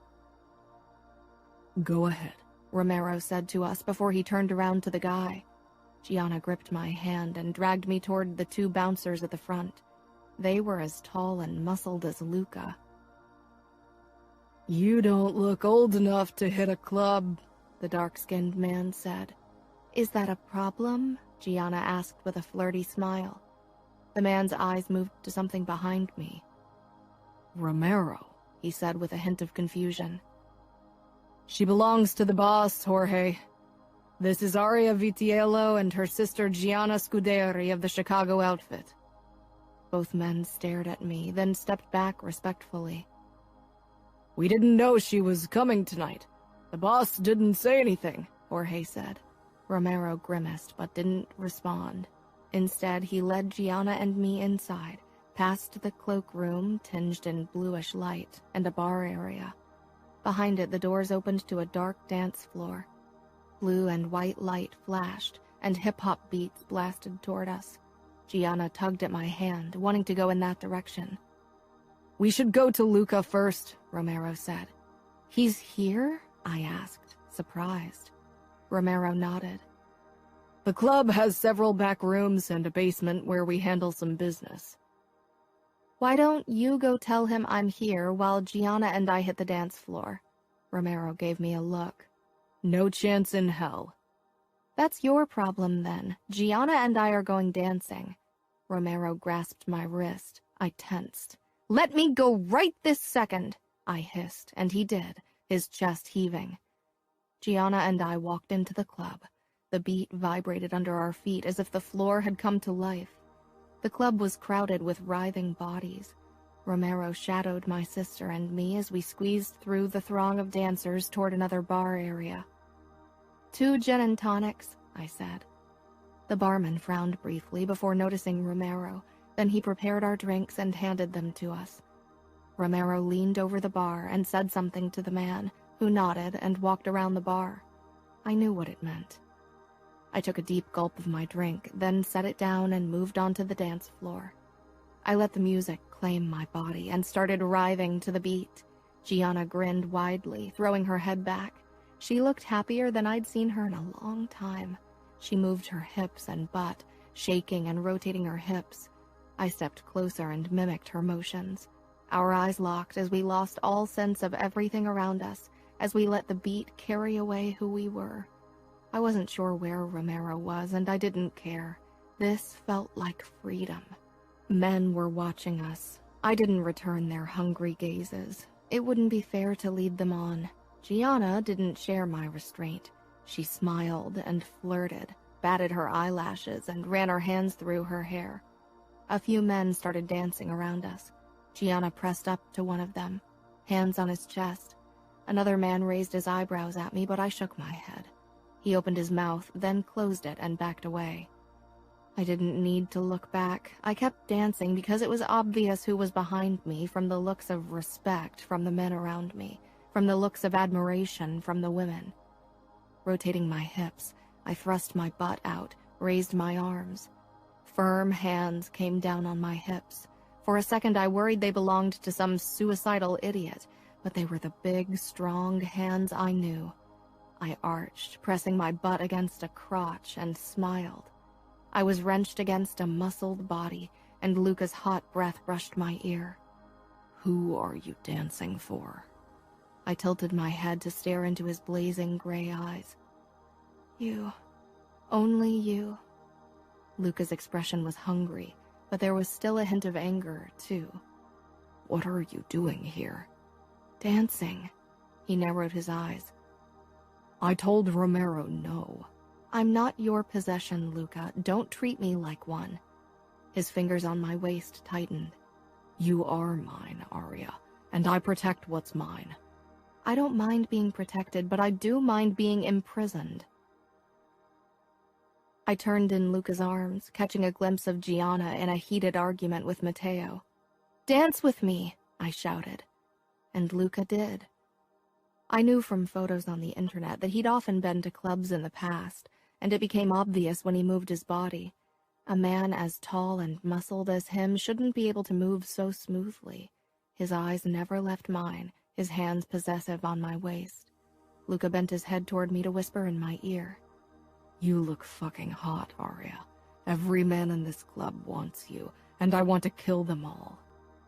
Go ahead, Romero said to us before he turned around to the guy. Gianna gripped my hand and dragged me toward the two bouncers at the front. They were as tall and muscled as Luca. You don't look old enough to hit a club, the dark-skinned man said. Is that a problem? Gianna asked with a flirty smile. The man's eyes moved to something behind me. Romero, he said with a hint of confusion. She belongs to the boss, Jorge. This is Aria Vitiello and her sister Gianna Scuderi of the Chicago outfit. Both men stared at me, then stepped back respectfully. We didn't know she was coming tonight. The boss didn't say anything, Jorge said. Romero grimaced but didn't respond. Instead, he led Gianna and me inside, past the cloakroom tinged in bluish light, and a bar area. Behind it, the doors opened to a dark dance floor. Blue and white light flashed, and hip-hop beats blasted toward us. Gianna tugged at my hand, wanting to go in that direction. We should go to Luca first, Romero said. He's here? I asked, surprised. Romero nodded. The club has several back rooms and a basement where we handle some business. Why don't you go tell him I'm here while Gianna and I hit the dance floor? Romero gave me a look. No chance in hell. That's your problem then. Gianna and I are going dancing. Romero grasped my wrist. I tensed. Let me go right this second, I hissed, and he did, his chest heaving. Gianna and I walked into the club. The beat vibrated under our feet as if the floor had come to life. The club was crowded with writhing bodies. Romero shadowed my sister and me as we squeezed through the throng of dancers toward another bar area. 2 gin and tonics, I said. The barman frowned briefly before noticing Romero. Then he prepared our drinks and handed them to us. Romero leaned over the bar and said something to the man, who nodded and walked around the bar. I knew what it meant. I took a deep gulp of my drink, then set it down and moved onto the dance floor. I let the music claim my body and started writhing to the beat. Gianna grinned widely, throwing her head back. She looked happier than I'd seen her in a long time. She moved her hips and butt, shaking and rotating her hips. I stepped closer and mimicked her motions. Our eyes locked as we lost all sense of everything around us, as we let the beat carry away who we were. I wasn't sure where Romero was, and I didn't care. This felt like freedom. Men were watching us. I didn't return their hungry gazes. It wouldn't be fair to lead them on. Gianna didn't share my restraint. She smiled and flirted, batted her eyelashes, and ran her hands through her hair. A few men started dancing around us. Gianna pressed up to one of them, hands on his chest. Another man raised his eyebrows at me, but I shook my head. He opened his mouth, then closed it and backed away. I didn't need to look back. I kept dancing because it was obvious who was behind me from the looks of respect from the men around me, from the looks of admiration from the women. Rotating my hips, I thrust my butt out, raised my arms. Firm hands came down on my hips. For a second I worried they belonged to some suicidal idiot, but they were the big, strong hands I knew. I arched, pressing my butt against a crotch, and smiled. I was wrenched against a muscled body, and Luca's hot breath brushed my ear. "Who are you dancing for?" I tilted my head to stare into his blazing gray eyes. "You. Only you." Luca's expression was hungry, but there was still a hint of anger, too. "What are you doing here?" "Dancing." He narrowed his eyes. "I told Romero no." "I'm not your possession, Luca. Don't treat me like one." His fingers on my waist tightened. "You are mine, Aria, and I protect what's mine." "I don't mind being protected, but I do mind being imprisoned." I turned in Luca's arms, catching a glimpse of Gianna in a heated argument with Matteo. "Dance with me," I shouted. And Luca did. I knew from photos on the internet that he'd often been to clubs in the past, and it became obvious when he moved his body. A man as tall and muscled as him shouldn't be able to move so smoothly. His eyes never left mine, his hands possessive on my waist. Luca bent his head toward me to whisper in my ear. "You look fucking hot, Aria. Every man in this club wants you, and I want to kill them all."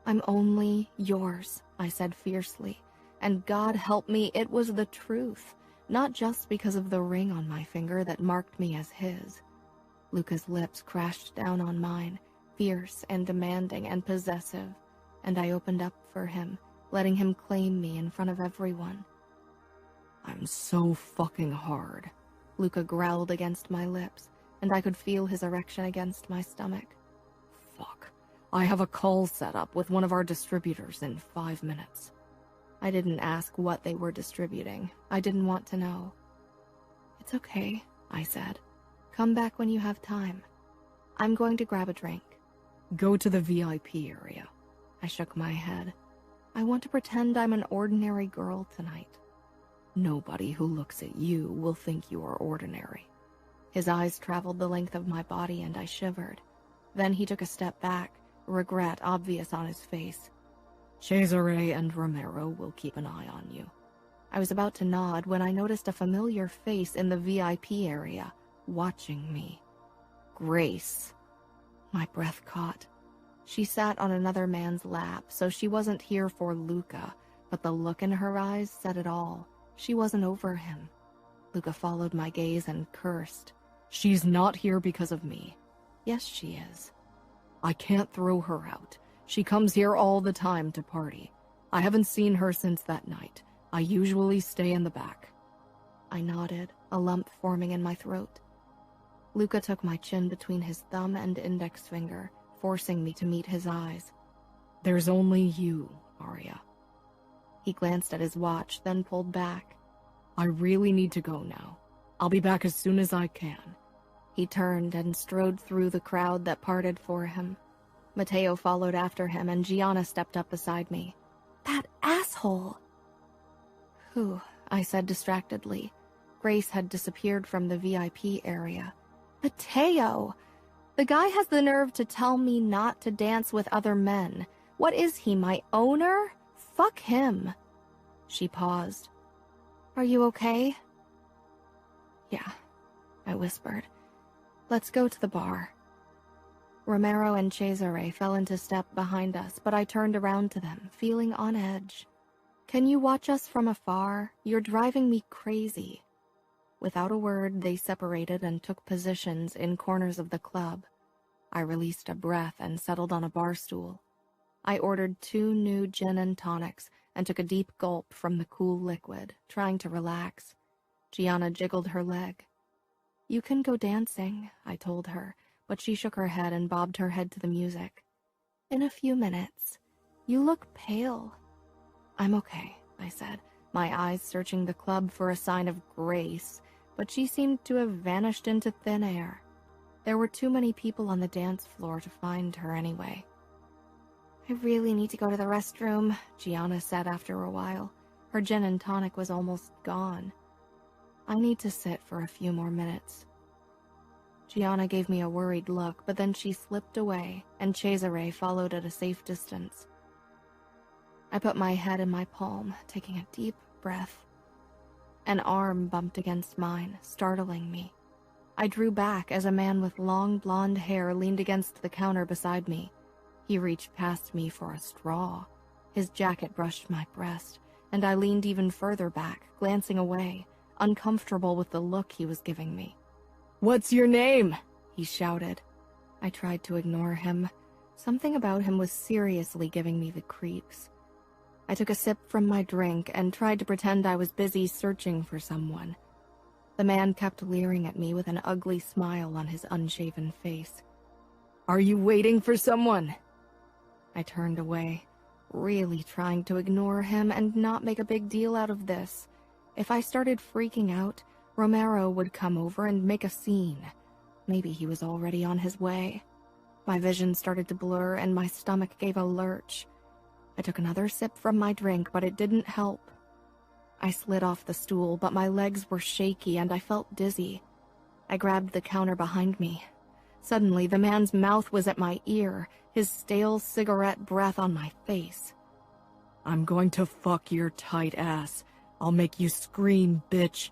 "I'm only yours," I said fiercely, and God help me, it was the truth, not just because of the ring on my finger that marked me as his. Luca's lips crashed down on mine, fierce and demanding and possessive, and I opened up for him, letting him claim me in front of everyone. "I'm so fucking hard," Luca growled against my lips, and I could feel his erection against my stomach. "Fuck. I have a call set up with one of our distributors in 5 minutes." I didn't ask what they were distributing. I didn't want to know. "It's okay," I said. "Come back when you have time. I'm going to grab a drink." "Go to the VIP area." I shook my head. "I want to pretend I'm an ordinary girl tonight." "Nobody who looks at you will think you are ordinary." His eyes traveled the length of my body and I shivered. Then he took a step back, regret obvious on his face. "Cesare and Romero will keep an eye on you." I was about to nod when I noticed a familiar face in the VIP area, watching me. Grace. My breath caught. She sat on another man's lap, so she wasn't here for Luca, but the look in her eyes said it all. She wasn't over him. Luca followed my gaze and cursed. "She's not here because of me." "Yes, she is." "I can't throw her out. She comes here all the time to party. I haven't seen her since that night. I usually stay in the back." I nodded, a lump forming in my throat. Luca took my chin between his thumb and index finger, forcing me to meet his eyes. "There's only you, Aria." He glanced at his watch, then pulled back. "I really need to go now. I'll be back as soon as I can." He turned and strode through the crowd that parted for him. Matteo followed after him, and Gianna stepped up beside me. "That asshole!" "Who?" I said distractedly. Grace had disappeared from the VIP area. "Matteo! The guy has the nerve to tell me not to dance with other men. What is he, my owner? Fuck him." She paused. "Are you okay?" "Yeah," I whispered. "Let's go to the bar." Romero and Cesare fell into step behind us, but I turned around to them, feeling on edge. "Can you watch us from afar? You're driving me crazy." Without a word, they separated and took positions in corners of the club. I released a breath and settled on a bar stool. I ordered 2 new gin and tonics and took a deep gulp from the cool liquid, trying to relax. Gianna jiggled her leg. "You can go dancing," I told her, but she shook her head and bobbed her head to the music. "In a few minutes. You look pale." "I'm okay," I said, my eyes searching the club for a sign of grace, but she seemed to have vanished into thin air. There were too many people on the dance floor to find her anyway. I really need to go to the restroom, Gianna said after a while. Her gin and tonic was almost gone. I need to sit for a few more minutes. Gianna gave me a worried look, but then she slipped away, and Cesare followed at a safe distance. I put my head in my palm, taking a deep breath. An arm bumped against mine, startling me. I drew back as a man with long blonde hair leaned against the counter beside me. He reached past me for a straw. His jacket brushed my breast, and I leaned even further back, glancing away, uncomfortable with the look he was giving me. "What's your name?" he shouted. I tried to ignore him. Something about him was seriously giving me the creeps. I took a sip from my drink and tried to pretend I was busy searching for someone. The man kept leering at me with an ugly smile on his unshaven face. "Are you waiting for someone?" I turned away, really trying to ignore him and not make a big deal out of this. If I started freaking out, Romero would come over and make a scene. Maybe he was already on his way. My vision started to blur and my stomach gave a lurch. I took another sip from my drink, but it didn't help. I slid off the stool, but my legs were shaky and I felt dizzy. I grabbed the counter behind me. Suddenly, the man's mouth was at my ear, his stale cigarette breath on my face. "I'm going to fuck your tight ass. I'll make you scream, bitch."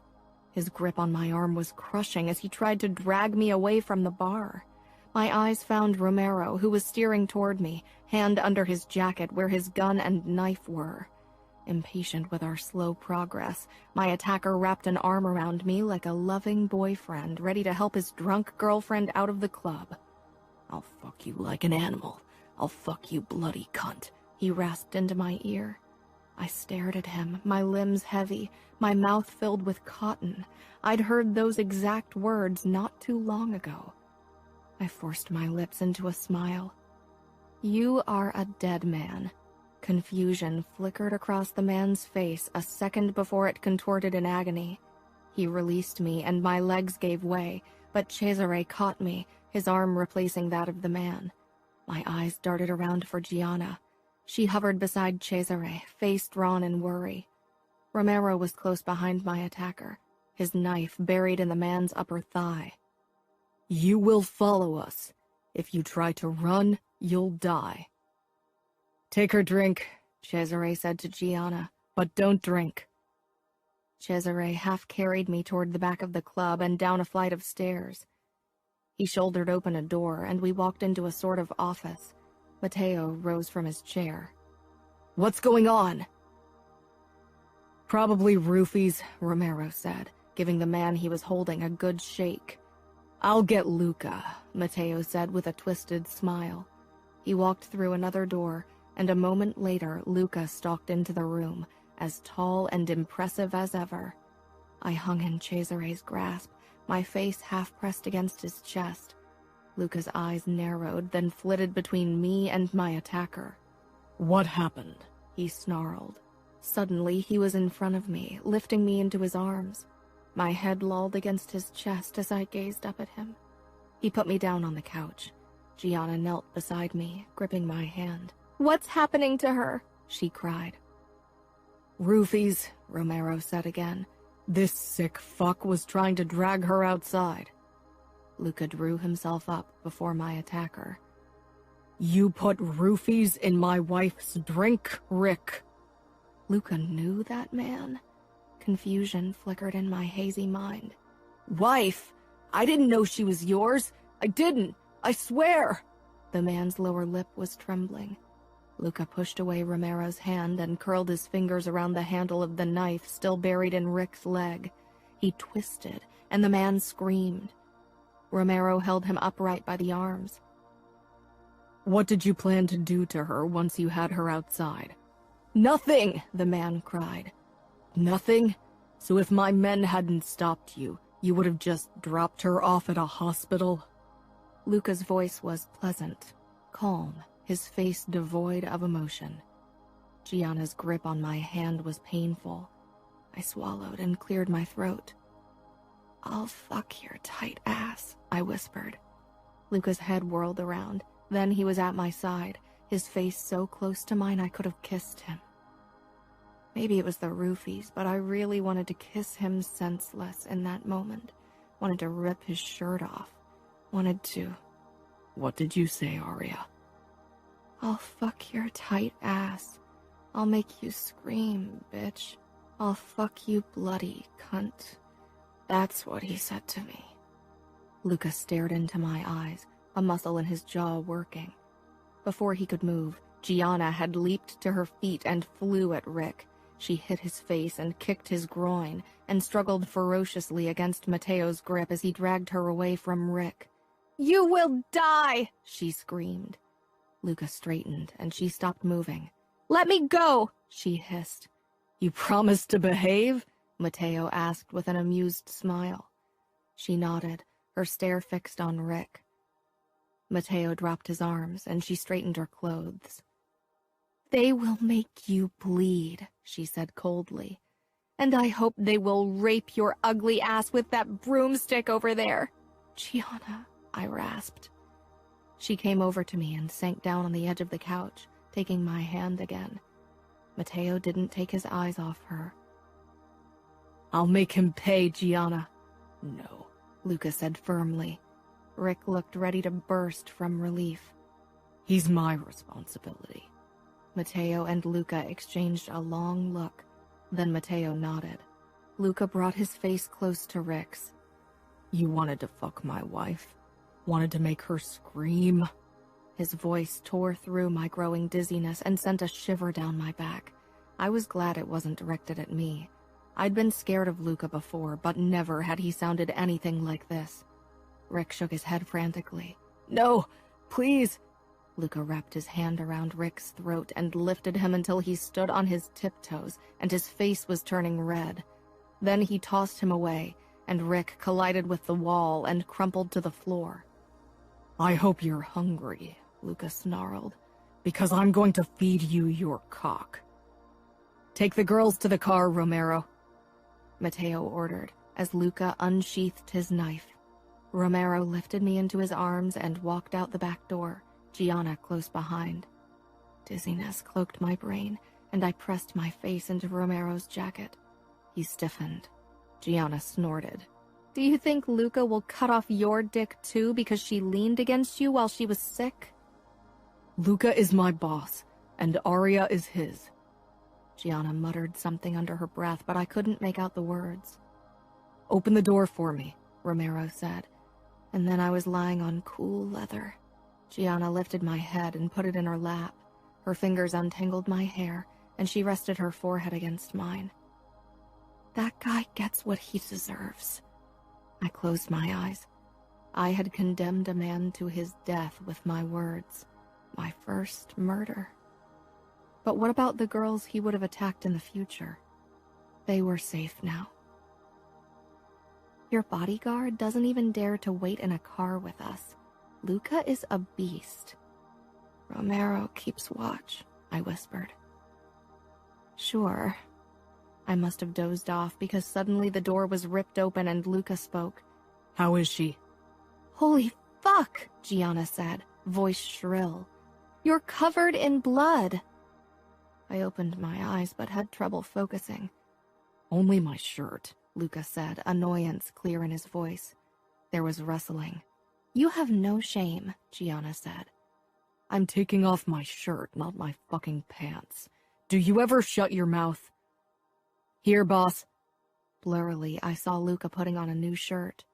His grip on my arm was crushing as he tried to drag me away from the bar. My eyes found Romero, who was steering toward me, hand under his jacket where his gun and knife were. Impatient with our slow progress, my attacker wrapped an arm around me like a loving boyfriend ready to help his drunk girlfriend out of the club. "I'll fuck you like an animal. I'll fuck you, bloody cunt," he rasped into my ear. I stared at him, my limbs heavy, my mouth filled with cotton. I'd heard those exact words not too long ago. I forced my lips into a smile. "You are a dead man." Confusion flickered across the man's face a second before it contorted in agony. He released me and my legs gave way, but Cesare caught me, his arm replacing that of the man. My eyes darted around for Gianna. She hovered beside Cesare, face drawn in worry. Romero was close behind my attacker, his knife buried in the man's upper thigh. "You will follow us. If you try to run, you'll die." "Take her drink," Cesare said to Gianna, "but don't drink." Cesare half carried me toward the back of the club and down a flight of stairs. He shouldered open a door and we walked into a sort of office. Matteo rose from his chair. "What's going on?" "Probably roofies," Romero said, giving the man he was holding a good shake. "I'll get Luca," Matteo said with a twisted smile. He walked through another door, and a moment later Luca stalked into the room, as tall and impressive as ever. I hung in Cesare's grasp, my face half pressed against his chest. Luca's eyes narrowed, then flitted between me and my attacker. "What happened?" he snarled. Suddenly, he was in front of me, lifting me into his arms. My head lolled against his chest as I gazed up at him. He put me down on the couch. Gianna knelt beside me, gripping my hand. "What's happening to her?" she cried. "Roofies," Romero said again. "This sick fuck was trying to drag her outside." Luca drew himself up before my attacker. "You put roofies in my wife's drink, Rick." Luca knew that man? Confusion flickered in my hazy mind. "Wife? I didn't know she was yours. I didn't. I swear." The man's lower lip was trembling. Luca pushed away Romero's hand and curled his fingers around the handle of the knife still buried in Rick's leg. He twisted, and the man screamed. Romero held him upright by the arms. "What did you plan to do to her once you had her outside?" "Nothing!" the man cried. "Nothing? So if my men hadn't stopped you, you would have just dropped her off at a hospital?" Luca's voice was pleasant, calm, his face devoid of emotion. Gianna's grip on my hand was painful. I swallowed and cleared my throat. I'll fuck your tight ass, I whispered. Luca's head whirled around. Then he was at my side, his face so close to mine I could have kissed him. Maybe it was the roofies, but I really wanted to kiss him senseless in that moment. Wanted to rip his shirt off. Wanted to... What did you say, Aria? I'll fuck your tight ass. I'll make you scream, bitch. I'll fuck you bloody cunt. That's what he said to me. Luca stared into my eyes, a muscle in his jaw working. Before he could move, Gianna had leaped to her feet and flew at Rick. She hit his face and kicked his groin, and struggled ferociously against Matteo's grip as he dragged her away from Rick. You will die, she screamed. Luca straightened, and she stopped moving. Let me go, she hissed. You promised to behave? Matteo asked with an amused smile. She nodded, her stare fixed on Rick. Matteo dropped his arms, and she straightened her clothes. They will make you bleed, she said coldly. And I hope they will rape your ugly ass with that broomstick over there. Gianna, I rasped. She came over to me and sank down on the edge of the couch, taking my hand again. Matteo didn't take his eyes off her. I'll make him pay, Gianna. No, Luca said firmly. Rick looked ready to burst from relief. He's my responsibility. Matteo and Luca exchanged a long look. Then Matteo nodded. Luca brought his face close to Rick's. You wanted to fuck my wife? Wanted to make her scream? His voice tore through my growing dizziness and sent a shiver down my back. I was glad it wasn't directed at me. I'd been scared of Luca before, but never had he sounded anything like this. Rick shook his head frantically. No, please. Luca wrapped his hand around Rick's throat and lifted him until he stood on his tiptoes and his face was turning red. Then he tossed him away, and Rick collided with the wall and crumpled to the floor. I hope you're hungry, Luca snarled, because I'm going to feed you your cock. Take the girls to the car, Romero, Matteo ordered, as Luca unsheathed his knife. Romero lifted me into his arms and walked out the back door, Gianna close behind. Dizziness cloaked my brain, and I pressed my face into Romero's jacket. He stiffened. Gianna snorted. Do you think Luca will cut off your dick too because she leaned against you while she was sick? Luca is my boss, and Aria is his. Gianna muttered something under her breath, but I couldn't make out the words. Open the door for me, Romero said, and then I was lying on cool leather. Gianna lifted my head and put it in her lap. Her fingers untangled my hair, and she rested her forehead against mine. That guy gets what he deserves. I closed my eyes. I had condemned a man to his death with my words. My first murder. But what about the girls he would have attacked in the future? They were safe now. Your bodyguard doesn't even dare to wait in a car with us. Luca is a beast. Romero keeps watch, I whispered. Sure. I must have dozed off because suddenly the door was ripped open and Luca spoke. How is she? Holy fuck, Gianna said, voice shrill. You're covered in blood. I opened my eyes but had trouble focusing. Only my shirt, Luca said, annoyance clear in his voice. There was rustling. You have no shame, Gianna said. I'm taking off my shirt, not my fucking pants. Do you ever shut your mouth? Here, boss. Blurrily, I saw Luca putting on a new shirt.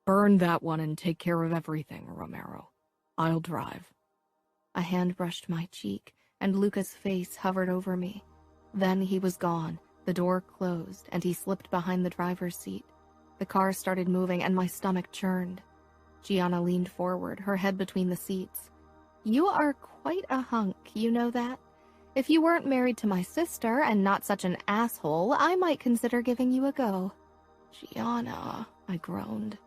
Burn that one and take care of everything, Romero. I'll drive. A hand brushed my cheek, and Luca's face hovered over me. Then he was gone, the door closed, and he slipped behind the driver's seat. The car started moving, and my stomach churned. Gianna leaned forward, her head between the seats. You are quite a hunk, you know that? If you weren't married to my sister and not such an asshole, I might consider giving you a go. Gianna, I groaned.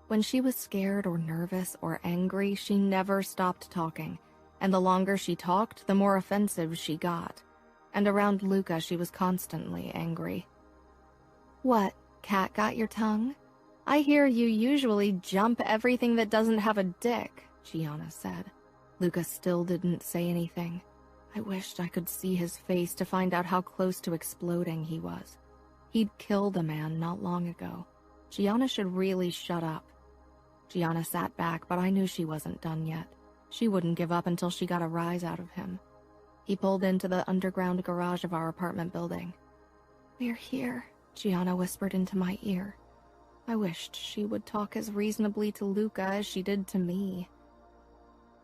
When she was scared or nervous or angry, she never stopped talking, and the longer she talked, the more offensive she got. And around Luca, she was constantly angry. What, cat got your tongue? I hear you usually jump everything that doesn't have a dick, Gianna said. Luca still didn't say anything. I wished I could see his face to find out how close to exploding he was. He'd killed a man not long ago. Gianna should really shut up. Gianna sat back, but I knew she wasn't done yet. She wouldn't give up until she got a rise out of him. He pulled into the underground garage of our apartment building. "We're here," Gianna whispered into my ear. I wished she would talk as reasonably to Luca as she did to me.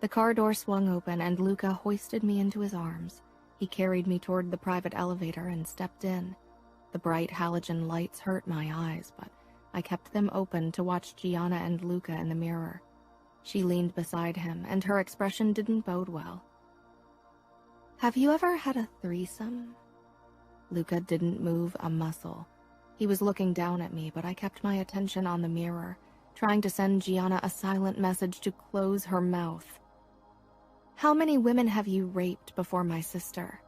The car door swung open and Luca hoisted me into his arms. He carried me toward the private elevator and stepped in. The bright halogen lights hurt my eyes, but I kept them open to watch Gianna and Luca in the mirror. She leaned beside him, and her expression didn't bode well. "Have you ever had a threesome?" Luca didn't move a muscle. He was looking down at me, but I kept my attention on the mirror, trying to send Gianna a silent message to close her mouth. "How many women have you raped before my sister?"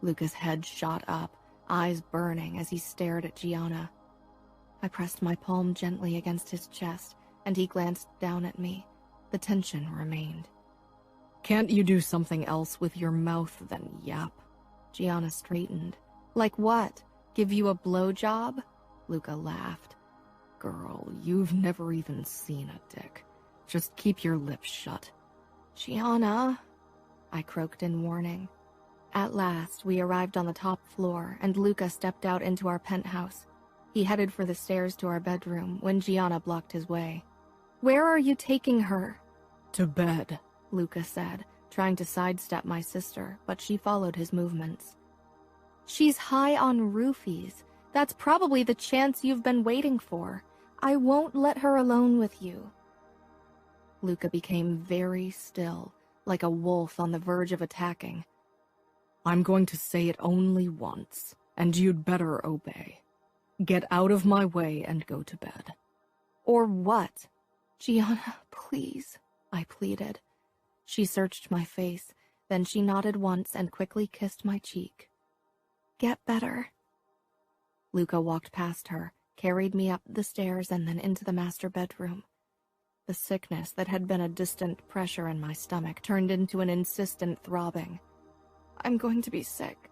Luca's head shot up, eyes burning as he stared at Gianna. I pressed my palm gently against his chest, and he glanced down at me. The tension remained. "Can't you do something else with your mouth than yap?" Gianna straightened. "Like what? Give you a blowjob?" Luca laughed. "Girl, you've never even seen a dick. Just keep your lips shut." "Gianna," I croaked in warning. At last, we arrived on the top floor, and Luca stepped out into our penthouse. He headed for the stairs to our bedroom when Gianna blocked his way. "Where are you taking her?" "To bed," Luca said, trying to sidestep my sister, but she followed his movements. "She's high on roofies. That's probably the chance you've been waiting for. I won't let her alone with you." Luca became very still, like a wolf on the verge of attacking. "I'm going to say it only once, and you'd better obey. Get out of my way and go to bed." "Or what?" "Gianna, please," I pleaded. She searched my face, then she nodded once and quickly kissed my cheek. "Get better." Luca walked past her, carried me up the stairs and then into the master bedroom. The sickness that had been a distant pressure in my stomach turned into an insistent throbbing. "I'm going to be sick."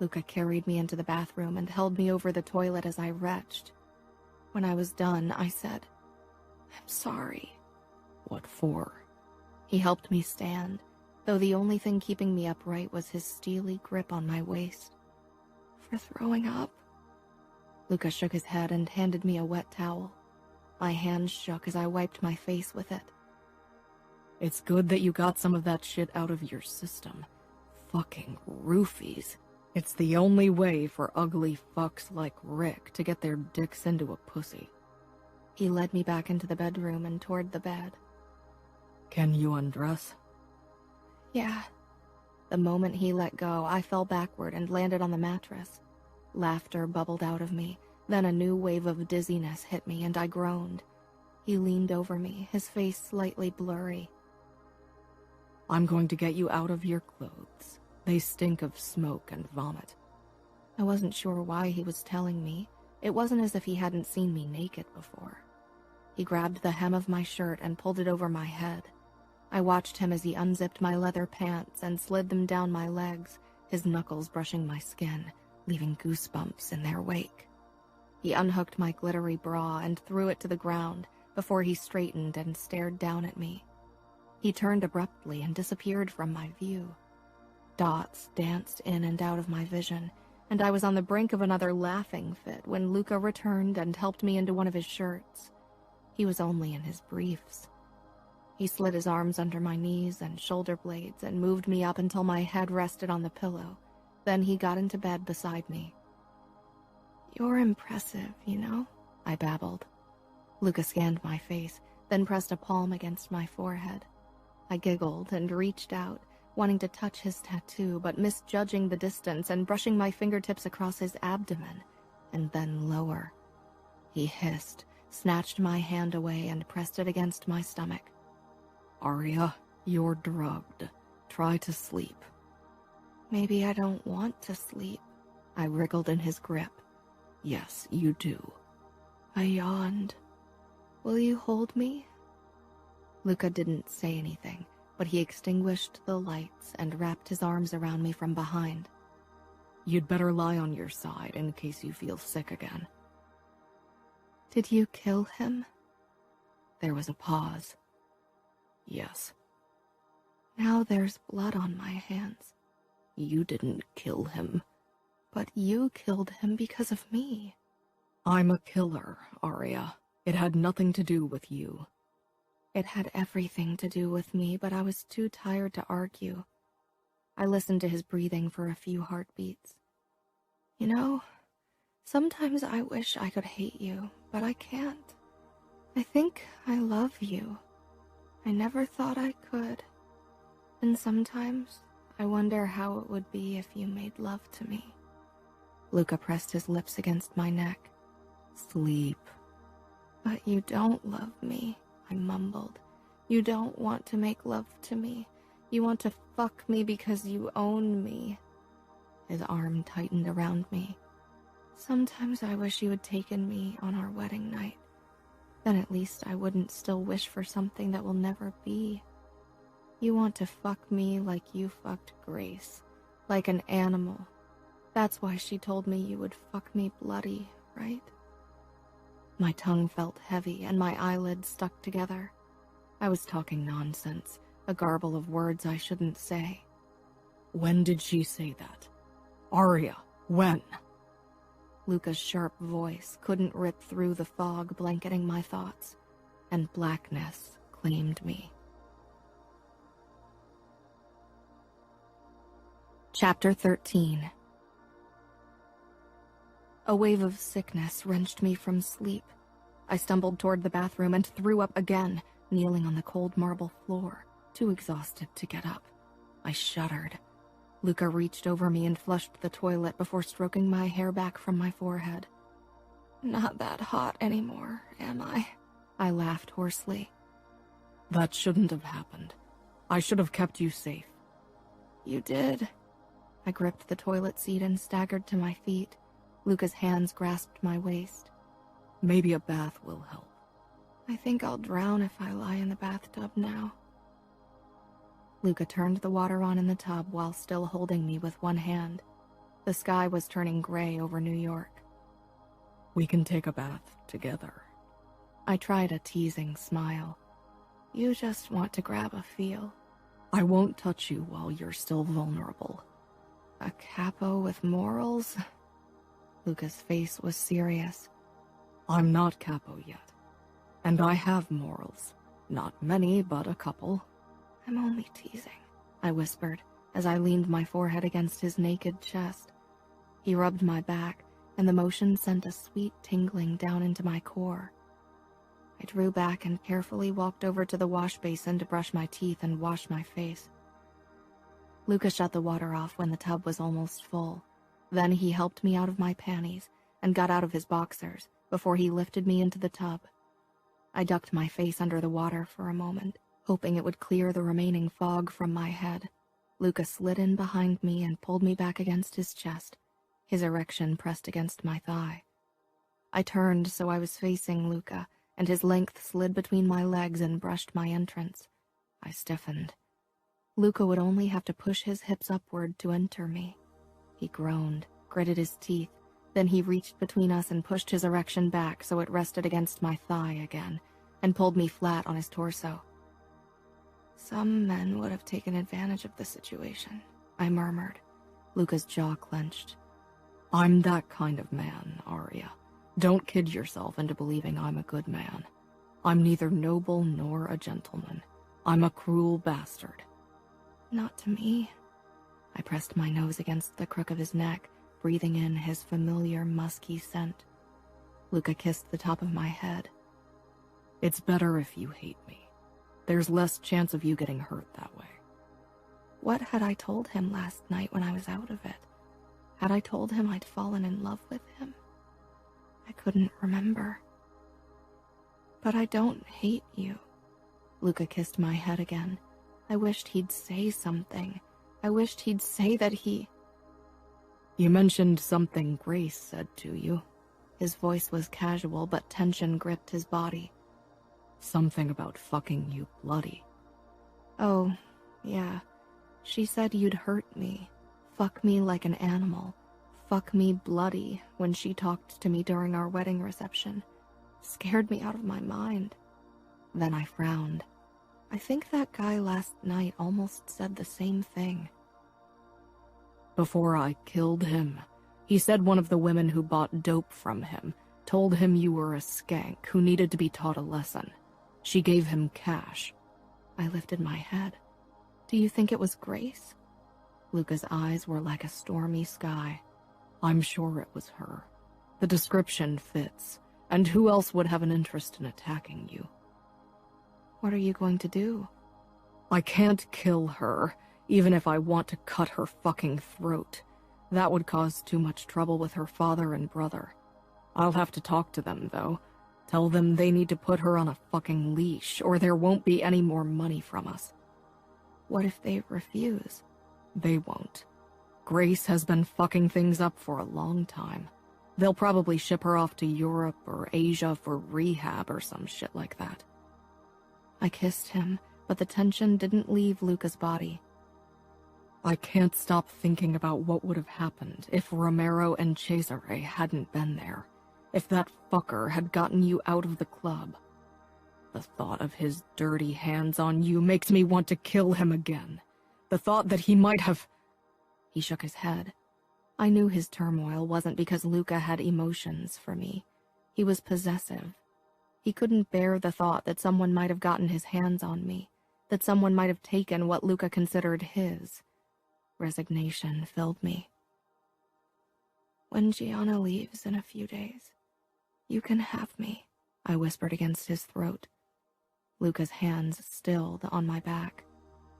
Luca carried me into the bathroom and held me over the toilet as I retched. When I was done, I said, "I'm sorry." "What for?" He helped me stand, though the only thing keeping me upright was his steely grip on my waist. "For throwing up." Luca shook his head and handed me a wet towel. My hands shook as I wiped my face with it. "It's good that you got some of that shit out of your system. Fucking roofies. It's the only way for ugly fucks like Rick to get their dicks into a pussy." He led me back into the bedroom and toward the bed. "Can you undress?" "Yeah." The moment he let go, I fell backward and landed on the mattress. Laughter bubbled out of me, then a new wave of dizziness hit me and I groaned. He leaned over me, his face slightly blurry. "I'm going to get you out of your clothes. They stink of smoke and vomit." I wasn't sure why he was telling me. It wasn't as if he hadn't seen me naked before. He grabbed the hem of my shirt and pulled it over my head. I watched him as he unzipped my leather pants and slid them down my legs, his knuckles brushing my skin, leaving goosebumps in their wake. He unhooked my glittery bra and threw it to the ground before he straightened and stared down at me. He turned abruptly and disappeared from my view. Dots danced in and out of my vision, and I was on the brink of another laughing fit when Luca returned and helped me into one of his shirts. He was only in his briefs. He slid his arms under my knees and shoulder blades and moved me up until my head rested on the pillow. Then he got into bed beside me. "You're impressive, you know," I babbled. Luca scanned my face, then pressed a palm against my forehead. I giggled and reached out, wanting to touch his tattoo, but misjudging the distance and brushing my fingertips across his abdomen, and then lower. He hissed, snatched my hand away, and pressed it against my stomach. "Aria, you're drugged. Try to sleep." "Maybe I don't want to sleep." I wriggled in his grip. "Yes, you do." I yawned. Will you hold me? Luca didn't say anything, but he extinguished the lights and wrapped his arms around me from behind. You'd better lie on your side in case you feel sick again. Did you kill him? There was a pause. Yes. Now there's blood on my hands. You didn't kill him. But you killed him because of me. I'm a killer, Aria. It had nothing to do with you. It had everything to do with me, but I was too tired to argue. I listened to his breathing for a few heartbeats. You know, sometimes I wish I could hate you, but I can't. I think I love you. I never thought I could. And sometimes I wonder how it would be if you made love to me. Luca pressed his lips against my neck. Sleep. But you don't love me, I mumbled. You don't want to make love to me. You want to fuck me because you own me. His arm tightened around me. Sometimes I wish you had taken me on our wedding night. Then at least I wouldn't still wish for something that will never be. You want to fuck me like you fucked Grace, like an animal. That's why she told me you would fuck me bloody, right? My tongue felt heavy and my eyelids stuck together. I was talking nonsense, a garble of words I shouldn't say. When did she say that? Aria, when? Luca's sharp voice couldn't rip through the fog blanketing my thoughts, and blackness claimed me. Chapter 13. A wave of sickness wrenched me from sleep. I stumbled toward the bathroom and threw up again, kneeling on the cold marble floor, too exhausted to get up. I shuddered. Luca reached over me and flushed the toilet before stroking my hair back from my forehead. Not that hot anymore, am I? I laughed hoarsely. That shouldn't have happened. I should have kept you safe. You did. I gripped the toilet seat and staggered to my feet. Luca's hands grasped my waist. Maybe a bath will help. I think I'll drown if I lie in the bathtub now. Luca turned the water on in the tub while still holding me with one hand. The sky was turning gray over New York. We can take a bath together. I tried a teasing smile. You just want to grab a feel. I won't touch you while you're still vulnerable. A capo with morals? Luca's face was serious. I'm not capo yet. And I have morals. Not many, but a couple. I'm only teasing, I whispered as I leaned my forehead against his naked chest. He rubbed my back, and the motion sent a sweet tingling down into my core. I drew back and carefully walked over to the wash basin to brush my teeth and wash my face. Luca shut the water off when the tub was almost full. Then he helped me out of my panties and got out of his boxers before he lifted me into the tub. I ducked my face under the water for a moment, hoping it would clear the remaining fog from my head. Luca slid in behind me and pulled me back against his chest, his erection pressed against my thigh. I turned so I was facing Luca, and his length slid between my legs and brushed my entrance. I stiffened. Luca would only have to push his hips upward to enter me. He groaned, gritted his teeth, then he reached between us and pushed his erection back so it rested against my thigh again, and pulled me flat on his torso. Some men would have taken advantage of the situation, I murmured. Luca's jaw clenched. I'm that kind of man, Aria. Don't kid yourself into believing I'm a good man. I'm neither noble nor a gentleman. I'm a cruel bastard. Not to me. I pressed my nose against the crook of his neck, breathing in his familiar musky scent. Luca kissed the top of my head. It's better if you hate me. There's less chance of you getting hurt that way. What had I told him last night when I was out of it? Had I told him I'd fallen in love with him? I couldn't remember. But I don't hate you. Luca kissed my head again. I wished he'd say something. I wished he'd say that he... You mentioned something Grace said to you. His voice was casual, but tension gripped his body. Something about fucking you bloody. Oh, yeah. She said you'd hurt me. Fuck me like an animal. Fuck me bloody when she talked to me during our wedding reception. Scared me out of my mind. Then I frowned. I think that guy last night almost said the same thing. Before I killed him, he said one of the women who bought dope from him told him you were a skank who needed to be taught a lesson. She gave him cash. I lifted my head. Do you think it was Grace? Luca's eyes were like a stormy sky. I'm sure it was her. The description fits, and who else would have an interest in attacking you? What are you going to do? I can't kill her, even if I want to cut her fucking throat. That would cause too much trouble with her father and brother. I'll have to talk to them, though. Tell them they need to put her on a fucking leash, or there won't be any more money from us. What if they refuse? They won't. Grace has been fucking things up for a long time. They'll probably ship her off to Europe or Asia for rehab or some shit like that. I kissed him, but the tension didn't leave Luca's body. I can't stop thinking about what would have happened if Romero and Cesare hadn't been there. If that fucker had gotten you out of the club. The thought of his dirty hands on you makes me want to kill him again. The thought that he might have... He shook his head. I knew his turmoil wasn't because Luca had emotions for me. He was possessive. He couldn't bear the thought that someone might have gotten his hands on me, that someone might have taken what Luca considered his. Resignation filled me. When Gianna leaves in a few days, you can have me, I whispered against his throat. Luca's hands stilled on my back.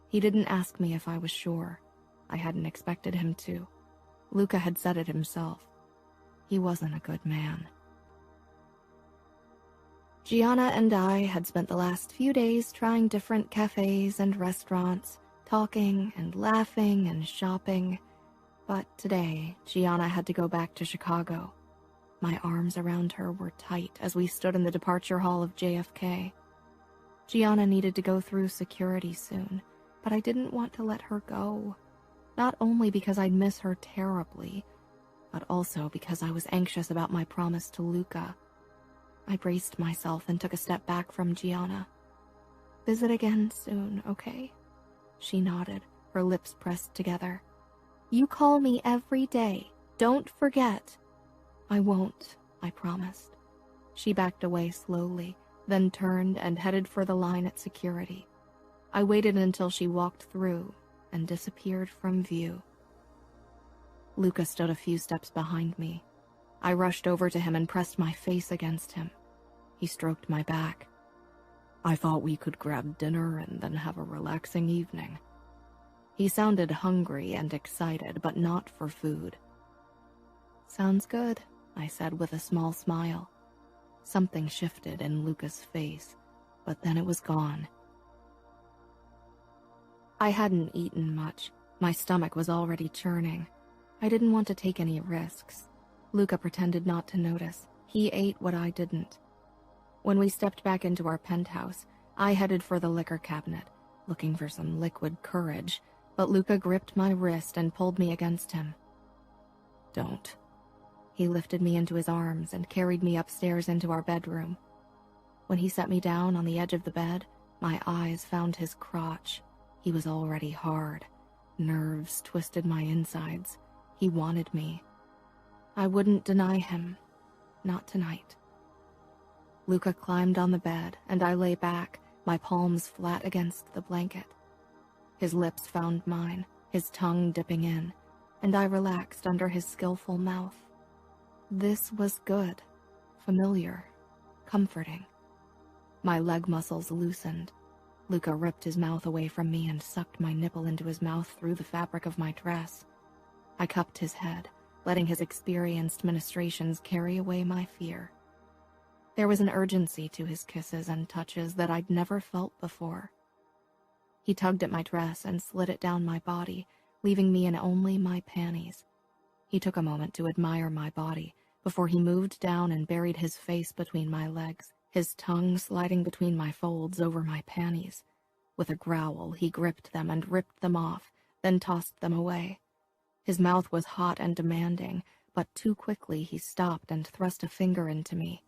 He didn't ask me if I was sure. I hadn't expected him to. Luca had said it himself. He wasn't a good man. Gianna and I had spent the last few days trying different cafes and restaurants, talking and laughing and shopping. But today, Gianna had to go back to Chicago. My arms around her were tight as we stood in the departure hall of JFK. Gianna needed to go through security soon, but I didn't want to let her go. Not only because I'd miss her terribly, but also because I was anxious about my promise to Luca. I braced myself and took a step back from Gianna. Visit again soon, okay? She nodded, her lips pressed together. You call me every day. Don't forget. I won't, I promised. She backed away slowly, then turned and headed for the line at security. I waited until she walked through and disappeared from view. Luca stood a few steps behind me. I rushed over to him and pressed my face against him. He stroked my back. I thought we could grab dinner and then have a relaxing evening. He sounded hungry and excited, but not for food. Sounds good, I said with a small smile. Something shifted in Luca's face, but then it was gone. I hadn't eaten much. My stomach was already churning. I didn't want to take any risks. Luca pretended not to notice. He ate what I didn't. When we stepped back into our penthouse, I headed for the liquor cabinet, looking for some liquid courage, but Luca gripped my wrist and pulled me against him. Don't. He lifted me into his arms and carried me upstairs into our bedroom. When he set me down on the edge of the bed, my eyes found his crotch. He was already hard. Nerves twisted my insides. He wanted me. I wouldn't deny him. Not tonight. Luca climbed on the bed, and I lay back, my palms flat against the blanket. His lips found mine, his tongue dipping in, and I relaxed under his skillful mouth. This was good, familiar, comforting. My leg muscles loosened. Luca ripped his mouth away from me and sucked my nipple into his mouth through the fabric of my dress. I cupped his head, letting his experienced ministrations carry away my fear. There was an urgency to his kisses and touches that I'd never felt before. He tugged at my dress and slid it down my body, leaving me in only my panties. He took a moment to admire my body, before he moved down and buried his face between my legs, his tongue sliding between my folds over my panties. With a growl, he gripped them and ripped them off, then tossed them away. His mouth was hot and demanding, but too quickly he stopped and thrust a finger into me.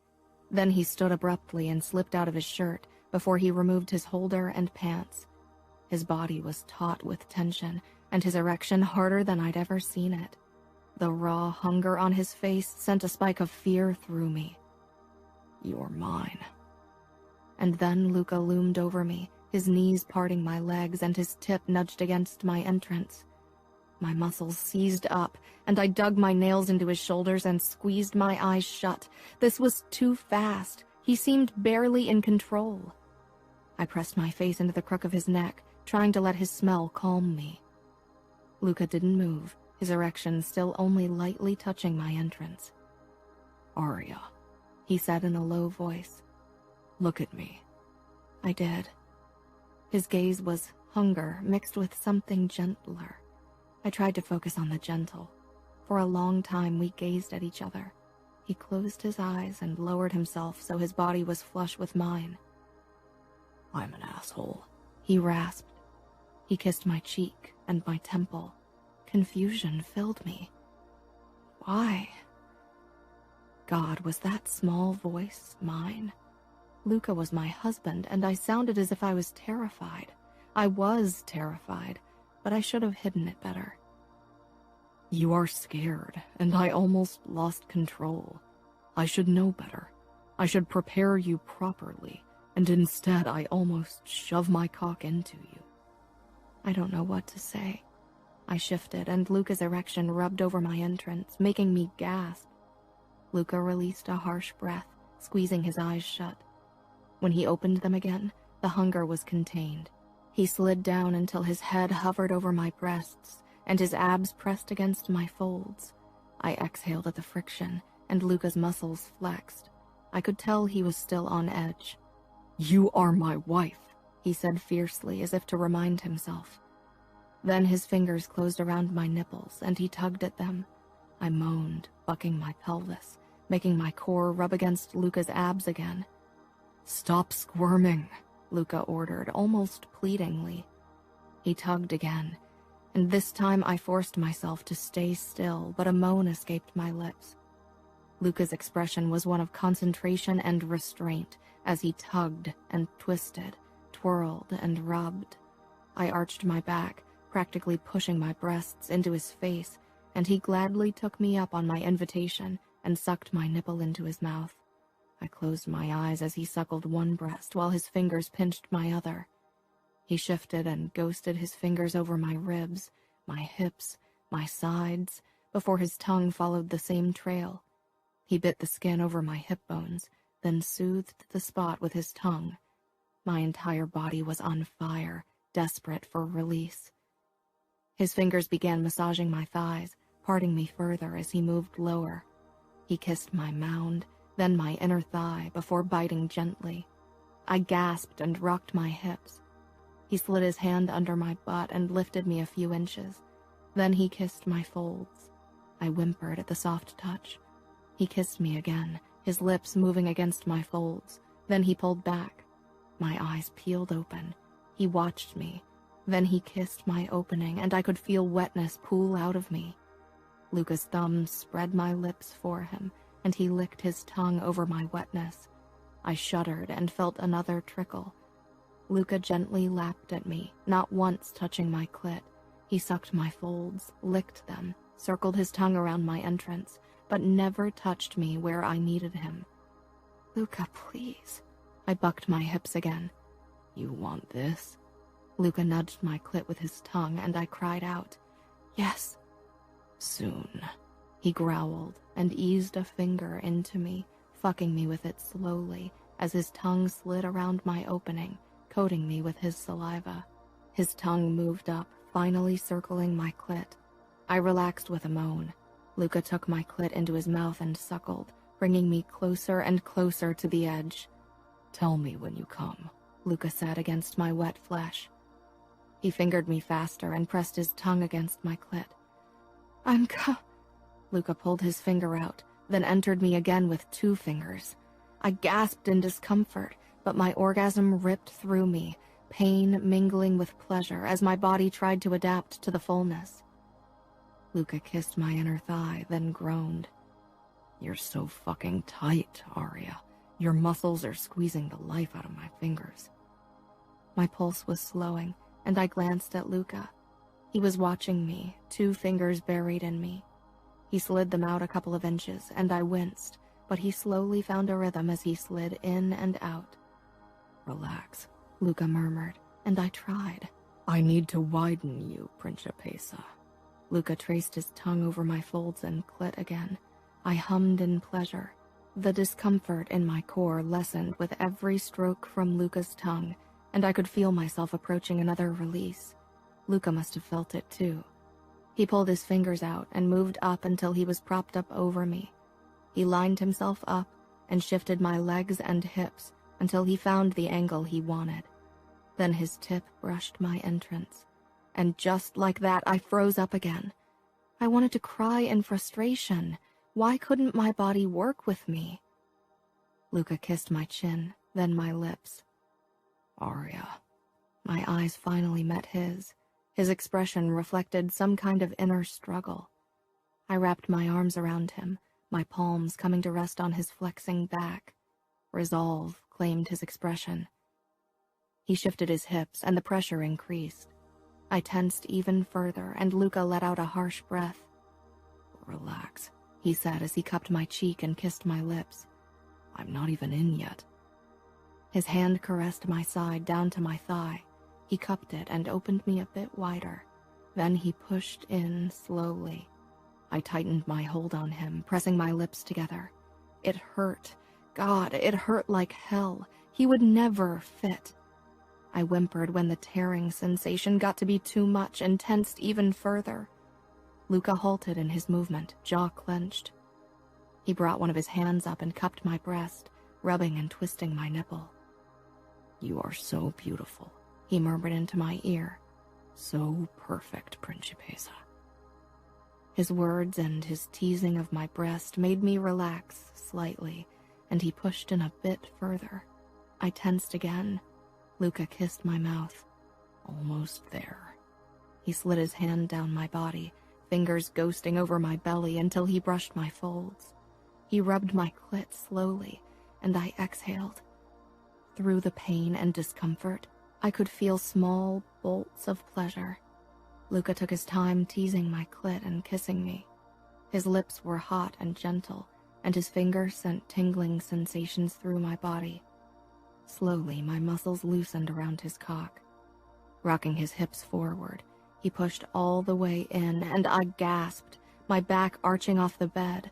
Then he stood abruptly and slipped out of his shirt before he removed his holder and pants. His body was taut with tension, and his erection harder than I'd ever seen it. The raw hunger on his face sent a spike of fear through me. "You're mine." And then Luca loomed over me, his knees parting my legs and his tip nudged against my entrance. My muscles seized up, and I dug my nails into his shoulders and squeezed my eyes shut. This was too fast. He seemed barely in control. I pressed my face into the crook of his neck, trying to let his smell calm me. Luca didn't move, his erection still only lightly touching my entrance. "Aria," he said in a low voice. "Look at me." I did. His gaze was hunger mixed with something gentler. I tried to focus on the gentle. For a long time we gazed at each other. He closed his eyes and lowered himself so his body was flush with mine. "I'm an asshole," he rasped. He kissed my cheek and my temple. Confusion filled me. Why? God, was that small voice mine? Luca was my husband, and I sounded as if I was terrified. I was terrified, but I should have hidden it better. "You are scared, and I almost lost control. I should know better. I should prepare you properly, and instead I almost shove my cock into you." I don't know what to say. I shifted, and Luca's erection rubbed over my entrance, making me gasp. Luca released a harsh breath, squeezing his eyes shut. When he opened them again, the hunger was contained. He slid down until his head hovered over my breasts, and his abs pressed against my folds. I exhaled at the friction, and Luca's muscles flexed. I could tell he was still on edge. "You are my wife," he said fiercely, as if to remind himself. Then his fingers closed around my nipples, and he tugged at them. I moaned, bucking my pelvis, making my core rub against Luca's abs again. "Stop squirming," Luca ordered, almost pleadingly. He tugged again, and this time I forced myself to stay still, but a moan escaped my lips. Luca's expression was one of concentration and restraint as he tugged and twisted, twirled and rubbed. I arched my back, practically pushing my breasts into his face, and he gladly took me up on my invitation and sucked my nipple into his mouth. I closed my eyes as he suckled one breast while his fingers pinched my other. He shifted and ghosted his fingers over my ribs, my hips, my sides, before his tongue followed the same trail. He bit the skin over my hip bones, then soothed the spot with his tongue. My entire body was on fire, desperate for release. His fingers began massaging my thighs, parting me further as he moved lower. He kissed my mound, then my inner thigh, before biting gently. I gasped and rocked my hips. He slid his hand under my butt and lifted me a few inches. Then he kissed my folds. I whimpered at the soft touch. He kissed me again, his lips moving against my folds. Then he pulled back. My eyes peeled open. He watched me. Then he kissed my opening, and I could feel wetness pool out of me. Luca's thumbs spread my lips for him, and he licked his tongue over my wetness. I shuddered and felt another trickle. Luca gently lapped at me, not once touching my clit. He sucked my folds, licked them, circled his tongue around my entrance, but never touched me where I needed him. "Luca, please." I bucked my hips again. "You want this?" Luca nudged my clit with his tongue, and I cried out, "Yes." "Soon," he growled and eased a finger into me, fucking me with it slowly as his tongue slid around my opening, coating me with his saliva. His tongue moved up, finally circling my clit. I relaxed with a moan. Luca took my clit into his mouth and suckled, bringing me closer and closer to the edge. "Tell me when you come," Luca said against my wet flesh. He fingered me faster and pressed his tongue against my clit. Luca pulled his finger out, then entered me again with 2 fingers. I gasped in discomfort, but my orgasm ripped through me, pain mingling with pleasure as my body tried to adapt to the fullness. Luca kissed my inner thigh, then groaned. "You're so fucking tight, Aria. Your muscles are squeezing the life out of my fingers." My pulse was slowing, and I glanced at Luca. He was watching me, 2 fingers buried in me. He slid them out a couple of inches, and I winced, but he slowly found a rhythm as he slid in and out. "Relax," Luca murmured, and I tried. "I need to widen you, Principessa." Luca traced his tongue over my folds and clit again. I hummed in pleasure. The discomfort in my core lessened with every stroke from Luca's tongue, and I could feel myself approaching another release. Luca must have felt it too. He pulled his fingers out and moved up until he was propped up over me. He lined himself up and shifted my legs and hips until he found the angle he wanted. Then his tip brushed my entrance, and just like that, I froze up again. I wanted to cry in frustration. Why couldn't my body work with me? Luca kissed my chin, then my lips. "Aria." My eyes finally met his. His expression reflected some kind of inner struggle. I wrapped my arms around him, my palms coming to rest on his flexing back. Resolve claimed his expression. He shifted his hips, and the pressure increased. I tensed even further, and Luca let out a harsh breath. "Relax," he said as he cupped my cheek and kissed my lips. "I'm not even in yet." His hand caressed my side down to my thigh. He cupped it and opened me a bit wider. Then he pushed in slowly. I tightened my hold on him, pressing my lips together. It hurt. God, it hurt like hell. He would never fit. I whimpered when the tearing sensation got to be too much and tensed even further. Luca halted in his movement, jaw clenched. He brought one of his hands up and cupped my breast, rubbing and twisting my nipple. "You are so beautiful," he murmured into my ear. "So perfect, Principessa." His words and his teasing of my breast made me relax slightly, and he pushed in a bit further. I tensed again. Luca kissed my mouth. "Almost there." He slid his hand down my body, fingers ghosting over my belly until he brushed my folds. He rubbed my clit slowly, and I exhaled. Through the pain and discomfort, I could feel small bolts of pleasure. Luca took his time teasing my clit and kissing me. His lips were hot and gentle, and his fingers sent tingling sensations through my body. Slowly, my muscles loosened around his cock. Rocking his hips forward, he pushed all the way in, and I gasped, my back arching off the bed.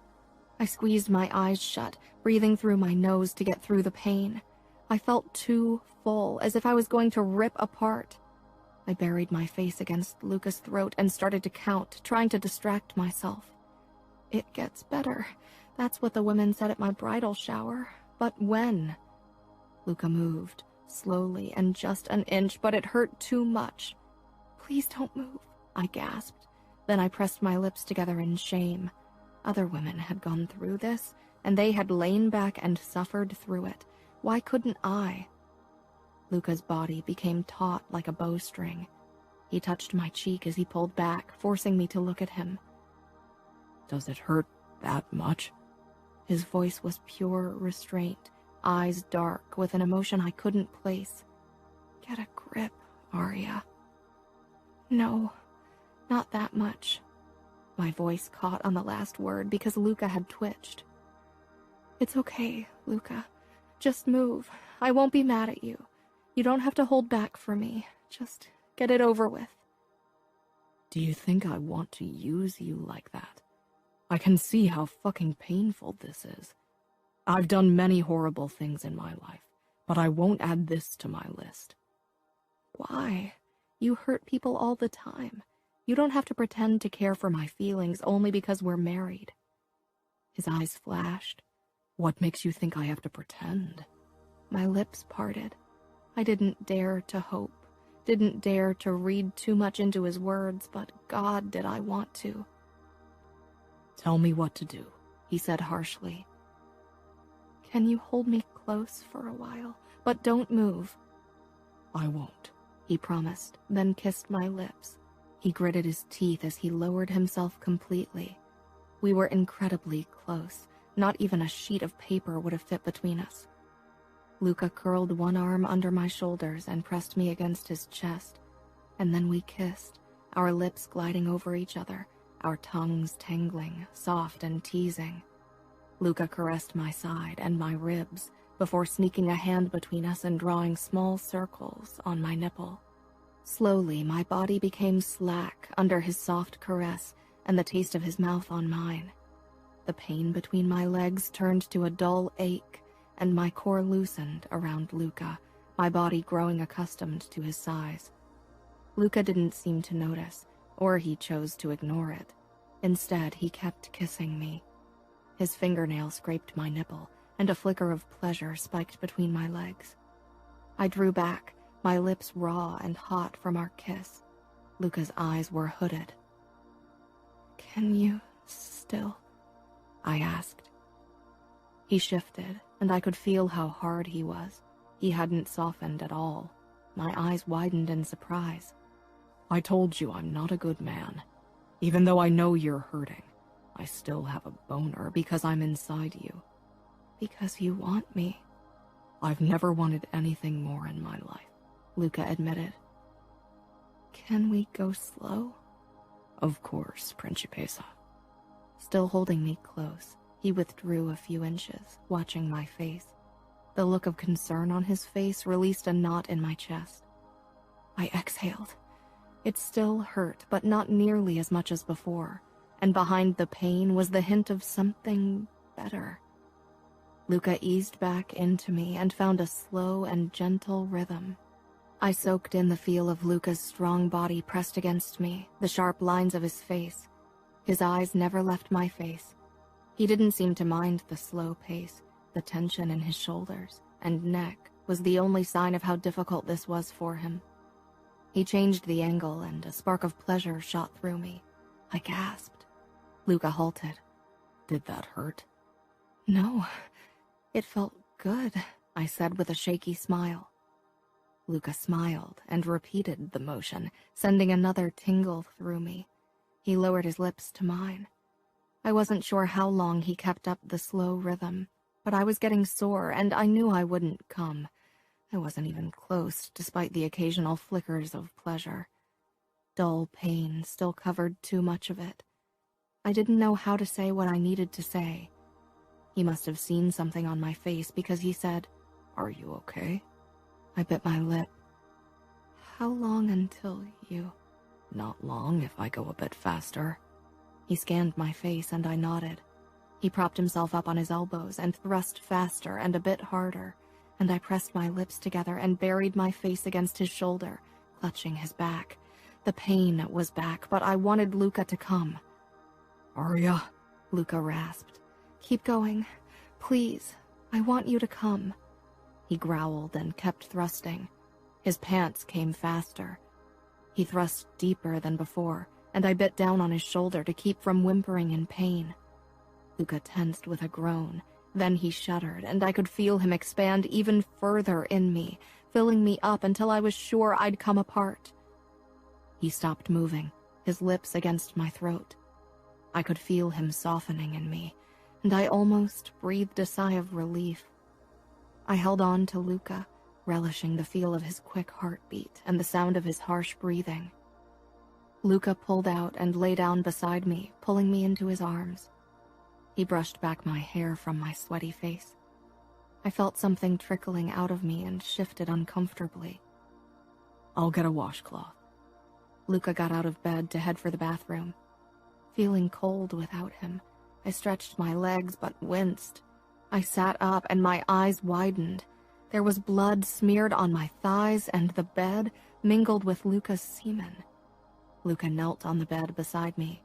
I squeezed my eyes shut, breathing through my nose to get through the pain. I felt too full, as if I was going to rip apart. I buried my face against Luca's throat and started to count, trying to distract myself. "It gets better. That's what the women said at my bridal shower. But when?" Luca moved, slowly and just an inch, but it hurt too much. "Please don't move," I gasped. Then I pressed my lips together in shame. Other women had gone through this, and they had lain back and suffered through it. Why couldn't I? Luca's body became taut like a bowstring. He touched my cheek as he pulled back, forcing me to look at him. "Does it hurt that much?" His voice was pure restraint, eyes dark with an emotion I couldn't place. "Get a grip, Aria." "No, not that much." My voice caught on the last word because Luca had twitched. "It's okay, Luca. Just move. I won't be mad at you. You don't have to hold back for me. Just get it over with." "Do you think I want to use you like that? I can see how fucking painful this is. I've done many horrible things in my life, but I won't add this to my list." "Why? You hurt people all the time. You don't have to pretend to care for my feelings only because we're married." His eyes flashed. "What makes you think I have to pretend?" My lips parted. I didn't dare to hope, didn't dare to read too much into his words, but God, did I want to. "Tell me what to do," he said harshly. Can you hold me close for a while, but don't move? I won't, he promised, then kissed my lips. He gritted his teeth as he lowered himself completely. We were incredibly close. Not even a sheet of paper would have fit between us. Luca curled one arm under my shoulders and pressed me against his chest, and then we kissed, our lips gliding over each other, our tongues tangling, soft and teasing. Luca caressed my side and my ribs before sneaking a hand between us and drawing small circles on my nipple. Slowly, my body became slack under his soft caress and the taste of his mouth on mine. The pain between my legs turned to a dull ache, and my core loosened around Luca, my body growing accustomed to his size. Luca didn't seem to notice, or he chose to ignore it. Instead, he kept kissing me. His fingernail scraped my nipple, and a flicker of pleasure spiked between my legs. I drew back, my lips raw and hot from our kiss. Luca's eyes were hooded. Can you still? I asked. He shifted, and I could feel how hard he was. He hadn't softened at all. My eyes widened in surprise. I told you I'm not a good man. Even though I know you're hurting, I still have a boner because I'm inside you. Because you want me. I've never wanted anything more in my life, Luca admitted. Can we go slow? Of course, Principessa. Still holding me close, he withdrew a few inches, watching my face. The look of concern on his face released a knot in my chest. I exhaled. It still hurt, but not nearly as much as before, and behind the pain was the hint of something better. Luca eased back into me and found a slow and gentle rhythm. I soaked in the feel of Luca's strong body pressed against me, the sharp lines of his face. His eyes never left my face. He didn't seem to mind the slow pace. The tension in his shoulders and neck was the only sign of how difficult this was for him. He changed the angle, and a spark of pleasure shot through me. I gasped. Luca halted. Did that hurt? No, it felt good, I said with a shaky smile. Luca smiled and repeated the motion, sending another tingle through me. He lowered his lips to mine. I wasn't sure how long he kept up the slow rhythm, but I was getting sore, and I knew I wouldn't come. I wasn't even close, despite the occasional flickers of pleasure. Dull pain still covered too much of it. I didn't know how to say what I needed to say. He must have seen something on my face because he said, "Are you okay?" I bit my lip. How long until you? Not long if I go a bit faster. He scanned my face and I nodded. He propped himself up on his elbows and thrust faster and a bit harder, and I pressed my lips together and buried my face against his shoulder, clutching his back. The pain was back, but I wanted Luca to come. Aria, Luca rasped. Keep going. Please, I want you to come. He growled and kept thrusting. His pants came faster. He thrust deeper than before, and I bit down on his shoulder to keep from whimpering in pain. Luca tensed with a groan. Then he shuddered, and I could feel him expand even further in me, filling me up until I was sure I'd come apart. He stopped moving, his lips against my throat. I could feel him softening in me, and I almost breathed a sigh of relief. I held on to Luca, relishing the feel of his quick heartbeat and the sound of his harsh breathing. Luca pulled out and lay down beside me, pulling me into his arms. He brushed back my hair from my sweaty face. I felt something trickling out of me and shifted uncomfortably. I'll get a washcloth. Luca got out of bed to head for the bathroom. Feeling cold without him, I stretched my legs but winced. I sat up and my eyes widened. There was blood smeared on my thighs, and the bed mingled with Luca's semen. Luca knelt on the bed beside me.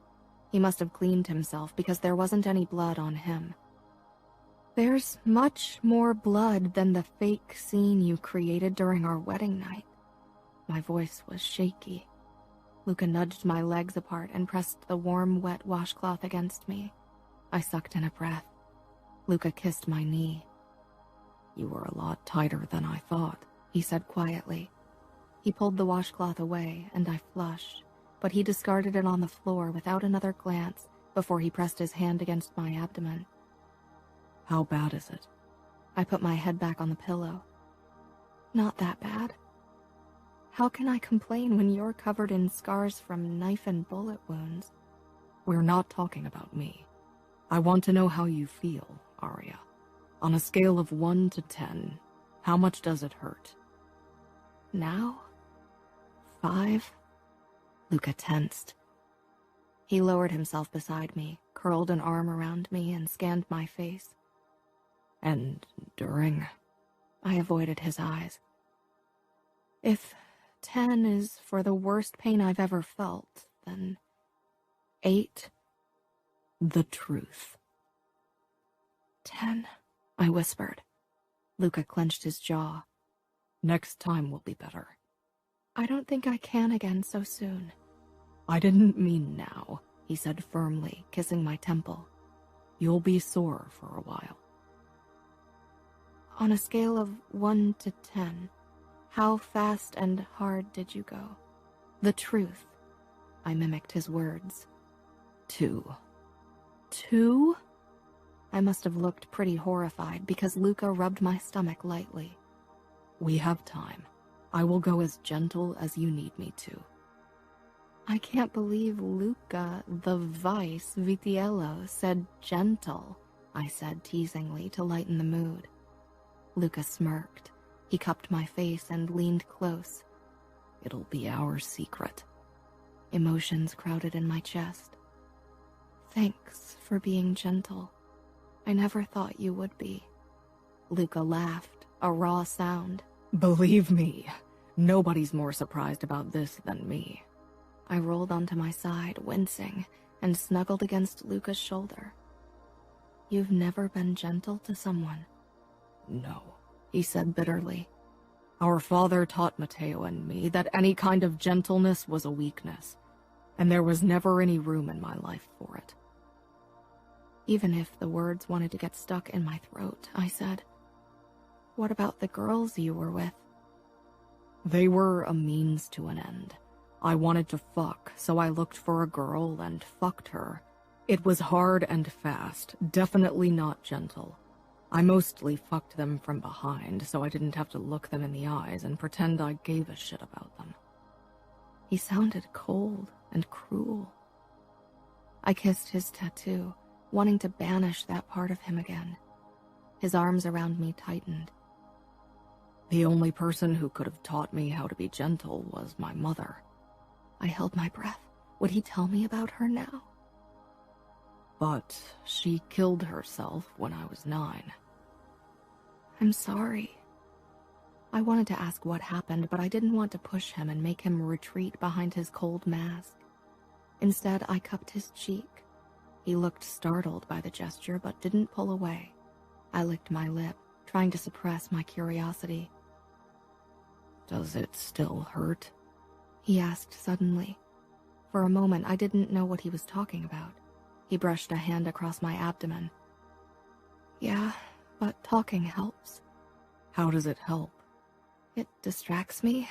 He must have cleaned himself because there wasn't any blood on him. There's much more blood than the fake scene you created during our wedding night. My voice was shaky. Luca nudged my legs apart and pressed the warm, wet washcloth against me. I sucked in a breath. Luca kissed my knee. "You were a lot tighter than I thought," he said quietly. He pulled the washcloth away, and I flushed, but he discarded it on the floor without another glance before he pressed his hand against my abdomen. "How bad is it?" I put my head back on the pillow. "Not that bad. How can I complain when you're covered in scars from knife and bullet wounds?" "We're not talking about me. I want to know how you feel, Aria. On a scale of 1 to 10, how much does it hurt?" "Now? 5? Luca tensed. He lowered himself beside me, curled an arm around me, and scanned my face. "And during?" I avoided his eyes. "If 10 is for the worst pain I've ever felt, then 8. The truth." 10, I whispered. Luca clenched his jaw. "Next time will be better." "I don't think I can again so soon." "I didn't mean now," he said firmly, kissing my temple. "You'll be sore for a while." "On a scale of 1 to 10, how fast and hard did you go?" "The truth." I mimicked his words. 2. 2? I must have looked pretty horrified because Luca rubbed my stomach lightly. "We have time. I will go as gentle as you need me to." I can't believe Luca, the Vice Vitiello, said gentle, I said teasingly to lighten the mood. Luca smirked. He cupped my face and leaned close. "It'll be our secret." Emotions crowded in my chest. "Thanks for being gentle. I never thought you would be." Luca laughed, a raw sound. "Believe me, nobody's more surprised about this than me." I rolled onto my side, wincing, and snuggled against Luca's shoulder. "You've never been gentle to someone?" "No," he said bitterly. "Our father taught Matteo and me that any kind of gentleness was a weakness, and there was never any room in my life for it." Even if the words wanted to get stuck in my throat, I said, "What about the girls you were with?" "They were a means to an end. I wanted to fuck, so I looked for a girl and fucked her. It was hard and fast, definitely not gentle. I mostly fucked them from behind, so I didn't have to look them in the eyes and pretend I gave a shit about them." He sounded cold and cruel. I kissed his tattoo, wanting to banish that part of him again. His arms around me tightened. "The only person who could have taught me how to be gentle was my mother." I held my breath. Would he tell me about her now? "But she killed herself when I was 9. "I'm sorry." I wanted to ask what happened, but I didn't want to push him and make him retreat behind his cold mask. Instead, I cupped his cheek. He looked startled by the gesture, but didn't pull away. I licked my lip, trying to suppress my curiosity. "Does it still hurt?" he asked suddenly. For a moment, I didn't know what he was talking about. He brushed a hand across my abdomen. "Yeah, but talking helps." "How does it help?" "It distracts me."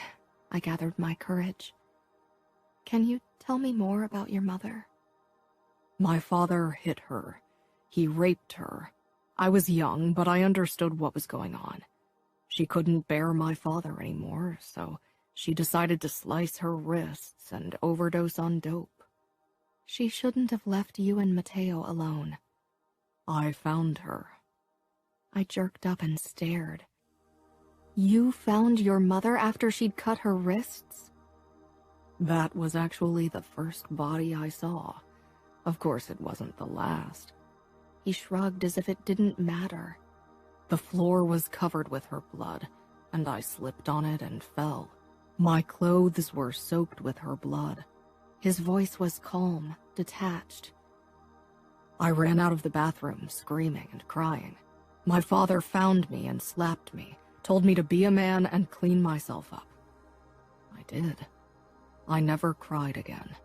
I gathered my courage. "Can you tell me more about your mother?" "My father hit her. He raped her. I was young, but I understood what was going on. She couldn't bear my father anymore, so she decided to slice her wrists and overdose on dope." "She shouldn't have left you and Matteo alone." "I found her." I jerked up and stared. "You found your mother after she'd cut her wrists?" "That was actually the first body I saw. Of course it wasn't the last." He shrugged as if it didn't matter. "The floor was covered with her blood, and I slipped on it and fell. My clothes were soaked with her blood." His voice was calm, detached. "I ran out of the bathroom, screaming and crying. My father found me and slapped me, told me to be a man and clean myself up. I did. I never cried again."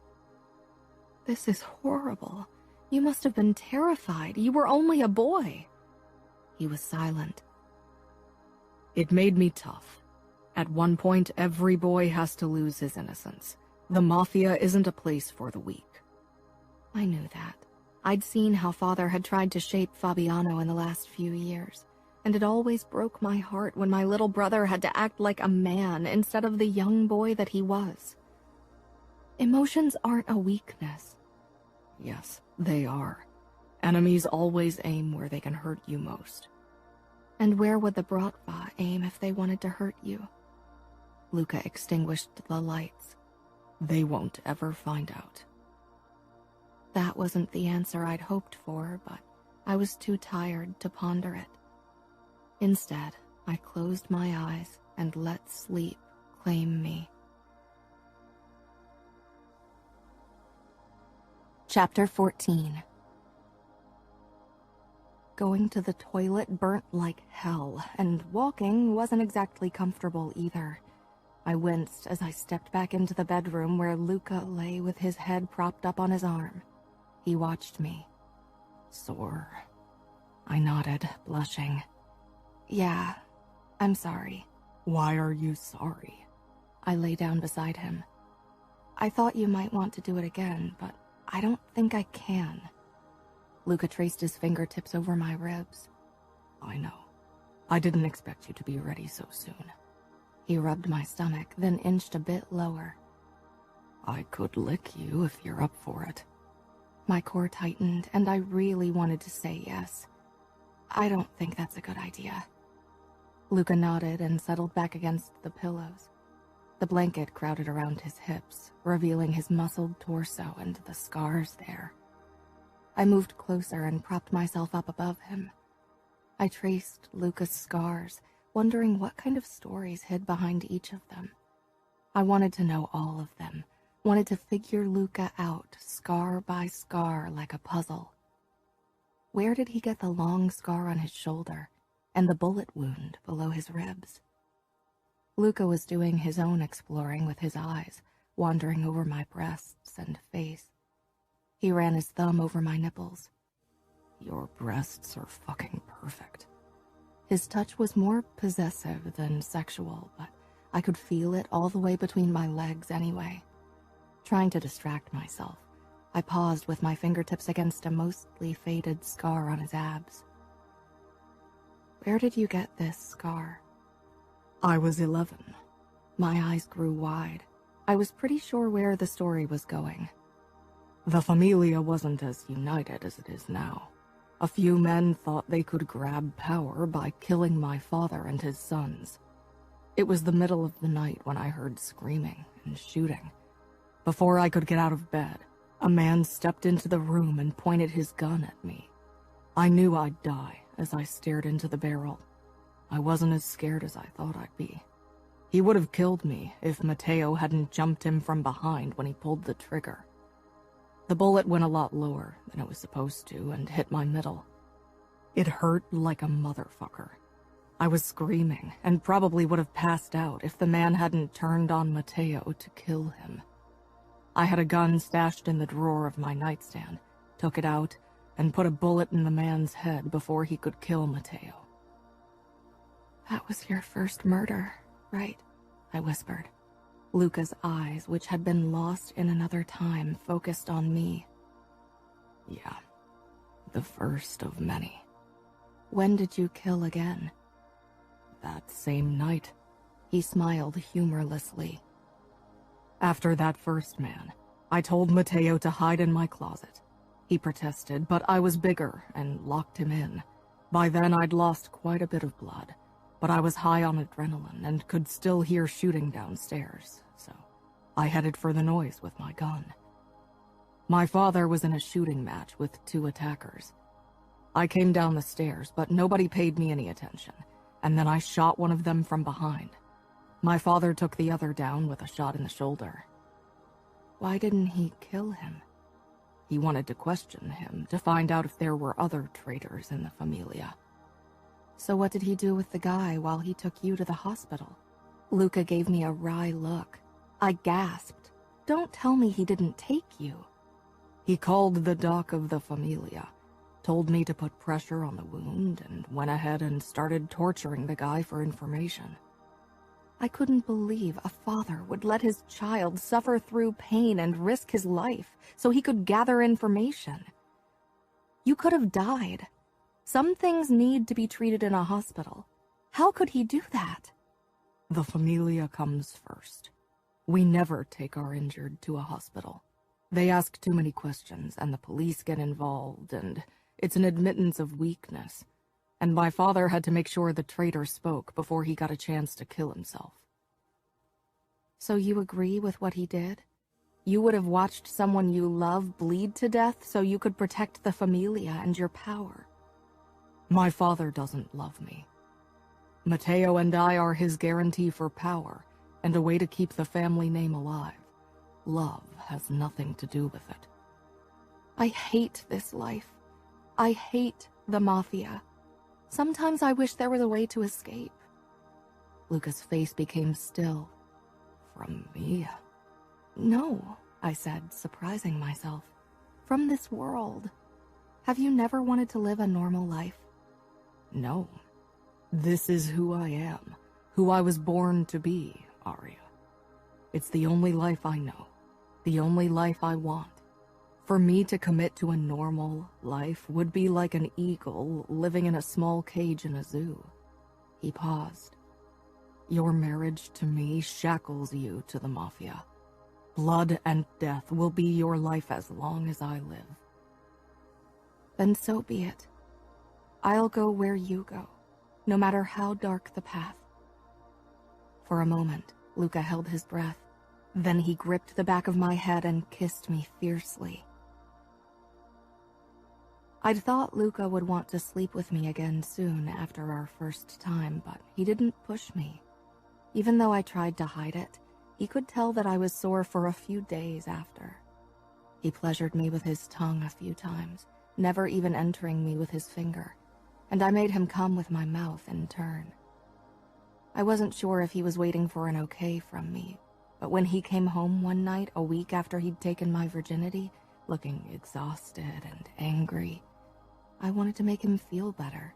"This is horrible. You must have been terrified. You were only a boy. He was silent. It made me tough. At one point, every boy has to lose his innocence. The Mafia isn't a place for the weak. I knew that. I'd seen how Father had tried to shape Fabiano in the last few years, and it always broke my heart when my little brother had to act like a man instead of the young boy that he was. Emotions aren't a weakness. Yes, they are. Enemies always aim where they can hurt you most. And where would the Bratva aim if they wanted to hurt you? Luca extinguished the lights. They won't ever find out. That wasn't the answer I'd hoped for, but I was too tired to ponder it. Instead, I closed my eyes and let sleep claim me. Chapter 14. Going to the toilet burnt like hell, and walking wasn't exactly comfortable either. I winced as I stepped back into the bedroom where Luca lay with his head propped up on his arm. He watched me. Sore. I nodded, blushing. Yeah, I'm sorry. Why are you sorry? I lay down beside him. I thought you might want to do it again, but I don't think I can. Luca traced his fingertips over my ribs. I know. I didn't expect you to be ready so soon. He rubbed my stomach, then inched a bit lower. I could lick you if you're up for it. My core tightened, and I really wanted to say yes. I don't think that's a good idea. Luca nodded and settled back against the pillows. The blanket crowded around his hips, revealing his muscled torso and the scars there. I moved closer and propped myself up above him. I traced Luca's scars, wondering what kind of stories hid behind each of them. I wanted to know all of them, wanted to figure Luca out, scar by scar, like a puzzle. Where did he get the long scar on his shoulder and the bullet wound below his ribs? Luca was doing his own exploring with his eyes, wandering over my breasts and face. He ran his thumb over my nipples. Your breasts are fucking perfect. His touch was more possessive than sexual, but I could feel it all the way between my legs anyway. Trying to distract myself, I paused with my fingertips against a mostly faded scar on his abs. Where did you get this scar? I was 11. My eyes grew wide. I was pretty sure where the story was going. The Famiglia wasn't as united as it is now. A few men thought they could grab power by killing my father and his sons. It was the middle of the night when I heard screaming and shooting. Before I could get out of bed, a man stepped into the room and pointed his gun at me. I knew I'd die as I stared into the barrel. I wasn't as scared as I thought I'd be. He would have killed me if Matteo hadn't jumped him from behind when he pulled the trigger. The bullet went a lot lower than it was supposed to and hit my middle. It hurt like a motherfucker. I was screaming and probably would have passed out if the man hadn't turned on Matteo to kill him. I had a gun stashed in the drawer of my nightstand, took it out, and put a bullet in the man's head before he could kill Matteo. That was your first murder, right? I whispered. Luca's eyes, which had been lost in another time, focused on me. Yeah, the first of many. When did you kill again? That same night. He smiled humorlessly. After that first man, I told Matteo to hide in my closet. He protested, but I was bigger and locked him in. By then I'd lost quite a bit of blood, but I was high on adrenaline and could still hear shooting downstairs, so I headed for the noise with my gun. My father was in a shooting match with 2 attackers. I came down the stairs, but nobody paid me any attention, and then I shot one of them from behind. My father took the other down with a shot in the shoulder. Why didn't he kill him? He wanted to question him, to find out if there were other traitors in the Famiglia. So what did he do with the guy while he took you to the hospital? Luca gave me a wry look. I gasped. Don't tell me he didn't take you. He called the doc of the Famiglia, told me to put pressure on the wound, and went ahead and started torturing the guy for information. I couldn't believe a father would let his child suffer through pain and risk his life so he could gather information. You could have died. Some things need to be treated in a hospital. How could he do that? The Famiglia comes first. We never take our injured to a hospital. They ask too many questions, and the police get involved, and it's an admittance of weakness. And my father had to make sure the traitor spoke before he got a chance to kill himself. So you agree with what he did? You would have watched someone you love bleed to death so you could protect the Famiglia and your power. My father doesn't love me. Matteo and I are his guarantee for power, and a way to keep the family name alive. Love has nothing to do with it. I hate this life. I hate the Mafia. Sometimes I wish there was a way to escape. Luca's face became still. From me? No, I said, surprising myself. From this world. Have you never wanted to live a normal life? No. This is who I am, who I was born to be, Aria. It's the only life I know, the only life I want. For me to commit to a normal life would be like an eagle living in a small cage in a zoo. He paused. Your marriage to me shackles you to the Mafia. Blood and death will be your life as long as I live. Then so be it. I'll go where you go, no matter how dark the path. For a moment, Luca held his breath. Then he gripped the back of my head and kissed me fiercely. I'd thought Luca would want to sleep with me again soon after our first time, but he didn't push me. Even though I tried to hide it, he could tell that I was sore for a few days after. He pleasured me with his tongue a few times, never even entering me with his finger, and I made him come with my mouth in turn. I wasn't sure if he was waiting for an okay from me, but when he came home one night a week after he'd taken my virginity, looking exhausted and angry, I wanted to make him feel better.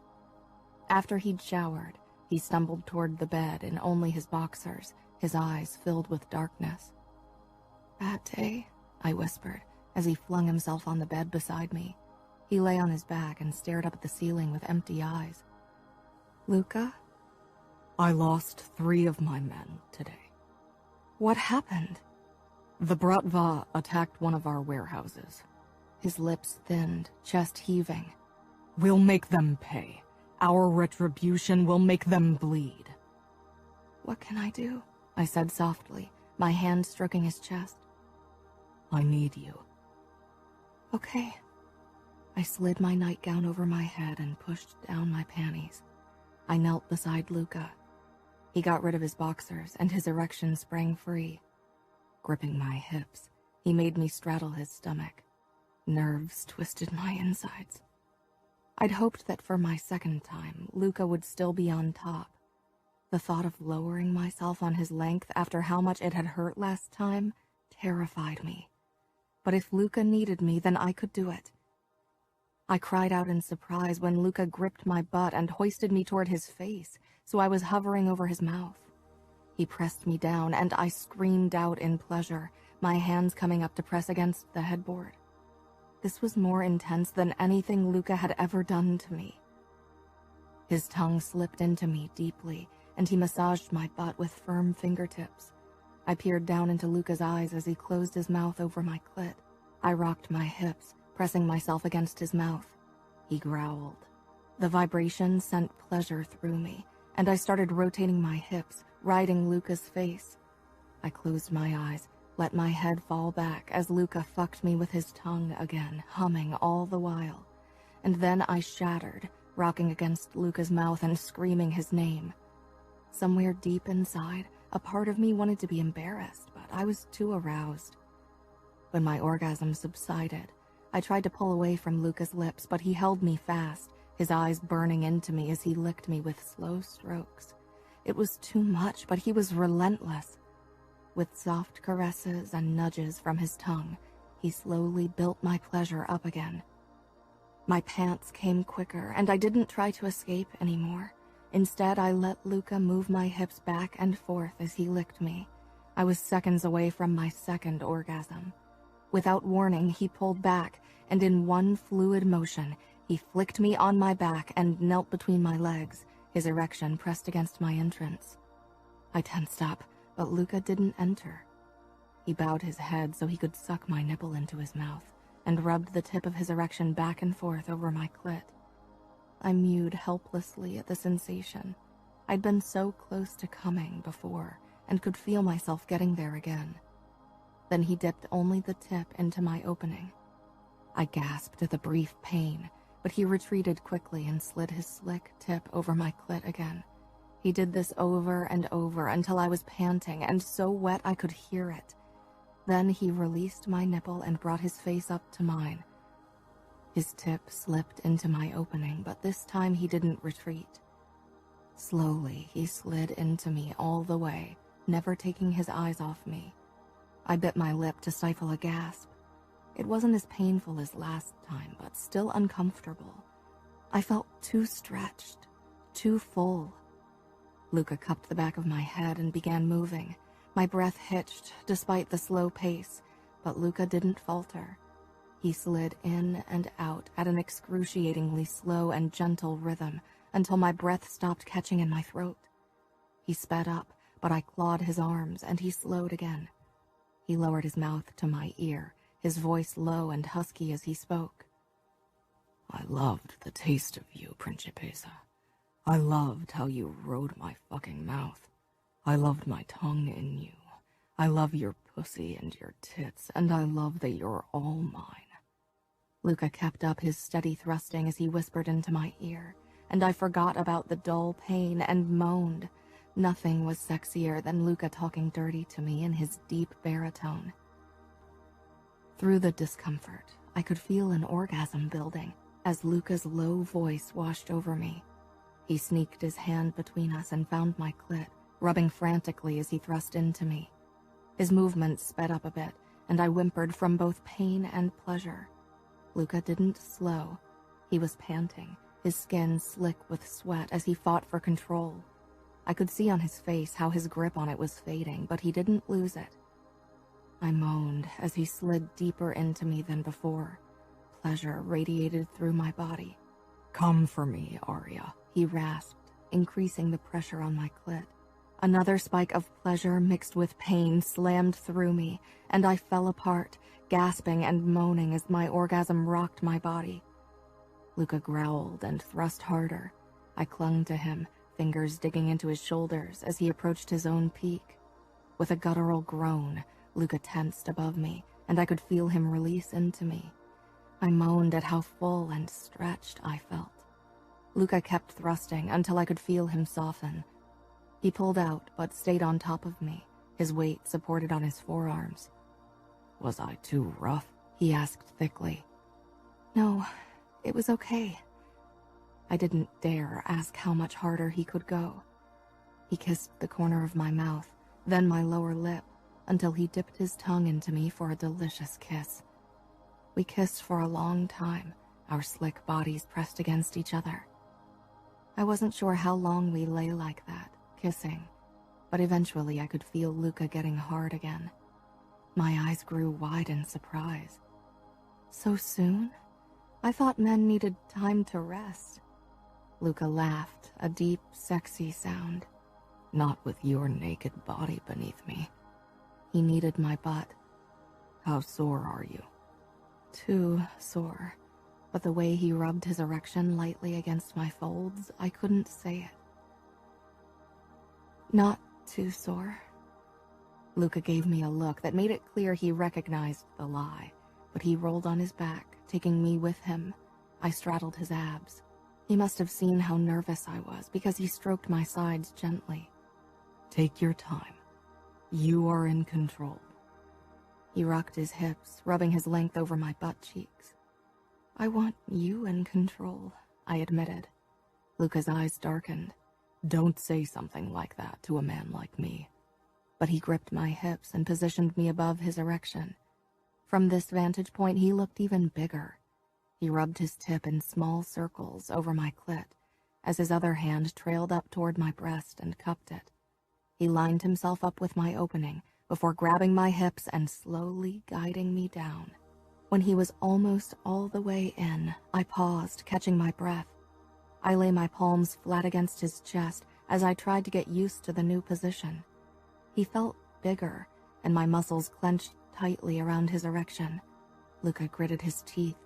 After he'd showered, he stumbled toward the bed in only his boxers, his eyes filled with darkness. "Bad day," I whispered, as he flung himself on the bed beside me. He lay on his back and stared up at the ceiling with empty eyes. "Luca?" I lost 3 of my men today. "What happened?" The Bratva attacked one of our warehouses. His lips thinned, chest heaving. We'll make them pay. Our retribution will make them bleed. "What can I do?" I said softly, my hand stroking his chest. I need you. Okay. I slid my nightgown over my head and pushed down my panties. I knelt beside Luca. He got rid of his boxers, and his erection sprang free. Gripping my hips, he made me straddle his stomach. Nerves twisted my insides. I'd hoped that for my second time, Luca would still be on top. The thought of lowering myself on his length after how much it had hurt last time terrified me. But if Luca needed me, then I could do it. I cried out in surprise when Luca gripped my butt and hoisted me toward his face, so I was hovering over his mouth. He pressed me down, and I screamed out in pleasure, my hands coming up to press against the headboard. This was more intense than anything Luca had ever done to me. His tongue slipped into me deeply, and he massaged my butt with firm fingertips. I peered down into Luca's eyes as he closed his mouth over my clit. I rocked my hips, pressing myself against his mouth. He growled. The vibration sent pleasure through me, and I started rotating my hips, riding Luca's face. I closed my eyes, let my head fall back as Luca fucked me with his tongue again, humming all the while. And then I shattered, rocking against Luca's mouth and screaming his name. Somewhere deep inside, a part of me wanted to be embarrassed, but I was too aroused. When my orgasm subsided, I tried to pull away from Luca's lips, but he held me fast, his eyes burning into me as he licked me with slow strokes. It was too much, but he was relentless. With soft caresses and nudges from his tongue, He slowly built my pleasure up again. My pants came quicker, and I didn't try to escape anymore. Instead, I let Luca move my hips back and forth as he licked me. I was seconds away from my second orgasm. Without warning, he pulled back, and in one fluid motion, he flicked me on my back and knelt between my legs, his erection pressed against my entrance. I tensed up, but Luca didn't enter. He bowed his head so he could suck my nipple into his mouth, and rubbed the tip of his erection back and forth over my clit. I mewed helplessly at the sensation. I'd been so close to coming before, and could feel myself getting there again. Then he dipped only the tip into my opening. I gasped at the brief pain, but he retreated quickly and slid his slick tip over my clit again. He did this over and over until I was panting and so wet I could hear it. Then he released my nipple and brought his face up to mine. His tip slipped into my opening, but this time he didn't retreat. Slowly, he slid into me all the way, never taking his eyes off me. I bit my lip to stifle a gasp. It wasn't as painful as last time, but still uncomfortable. I felt too stretched, too full. Luca cupped the back of my head and began moving. My breath hitched despite the slow pace, but Luca didn't falter. He slid in and out at an excruciatingly slow and gentle rhythm until my breath stopped catching in my throat. He sped up, but I clawed his arms and he slowed again. He lowered his mouth to my ear, his voice low and husky as he spoke. I loved the taste of you, Principessa. I loved how you rode my fucking mouth. I loved my tongue in you. I love your pussy and your tits, and I love that you're all mine. Luca kept up his steady thrusting as he whispered into my ear, and I forgot about the dull pain and moaned. Nothing was sexier than Luca talking dirty to me in his deep baritone. Through the discomfort, I could feel an orgasm building as Luca's low voice washed over me. He sneaked his hand between us and found my clit, rubbing frantically as he thrust into me. His movements sped up a bit, and I whimpered from both pain and pleasure. Luca didn't slow. He was panting, his skin slick with sweat as he fought for control. I could see on his face how his grip on it was fading, but he didn't lose it. I moaned as he slid deeper into me than before. Pleasure radiated through my body. Come for me, Aria, he rasped, increasing the pressure on my clit. Another spike of pleasure mixed with pain slammed through me, and I fell apart, gasping and moaning as my orgasm rocked my body. Luca growled and thrust harder. I clung to him, fingers digging into his shoulders as he approached his own peak. With a guttural groan, Luca tensed above me, and I could feel him release into me. I moaned at how full and stretched I felt. Luca kept thrusting until I could feel him soften. He pulled out, but stayed on top of me, his weight supported on his forearms. Was I too rough? He asked thickly. No, it was okay. I didn't dare ask how much harder he could go. He kissed the corner of my mouth, then my lower lip, until he dipped his tongue into me for a delicious kiss. We kissed for a long time, our slick bodies pressed against each other. I wasn't sure how long we lay like that, kissing, but eventually I could feel Luca getting hard again. My eyes grew wide in surprise. So soon? I thought men needed time to rest. Luca laughed, a deep, sexy sound. Not with your naked body beneath me. He kneaded my butt. How sore are you? Too sore, but the way he rubbed his erection lightly against my folds, I couldn't say it. Not too sore. Luca gave me a look that made it clear he recognized the lie, but he rolled on his back, taking me with him. I straddled his abs. He must have seen how nervous I was because he stroked my sides gently. Take your time. You are in control. He rocked his hips, rubbing his length over my butt cheeks. I want you in control, I admitted. Luca's eyes darkened. Don't say something like that to a man like me. But he gripped my hips and positioned me above his erection. From this vantage point, he looked even bigger. He rubbed his tip in small circles over my clit, as his other hand trailed up toward my breast and cupped it. He lined himself up with my opening before grabbing my hips and slowly guiding me down. When he was almost all the way in, I paused, catching my breath. I lay my palms flat against his chest as I tried to get used to the new position. He felt bigger, and my muscles clenched tightly around his erection. Luca gritted his teeth.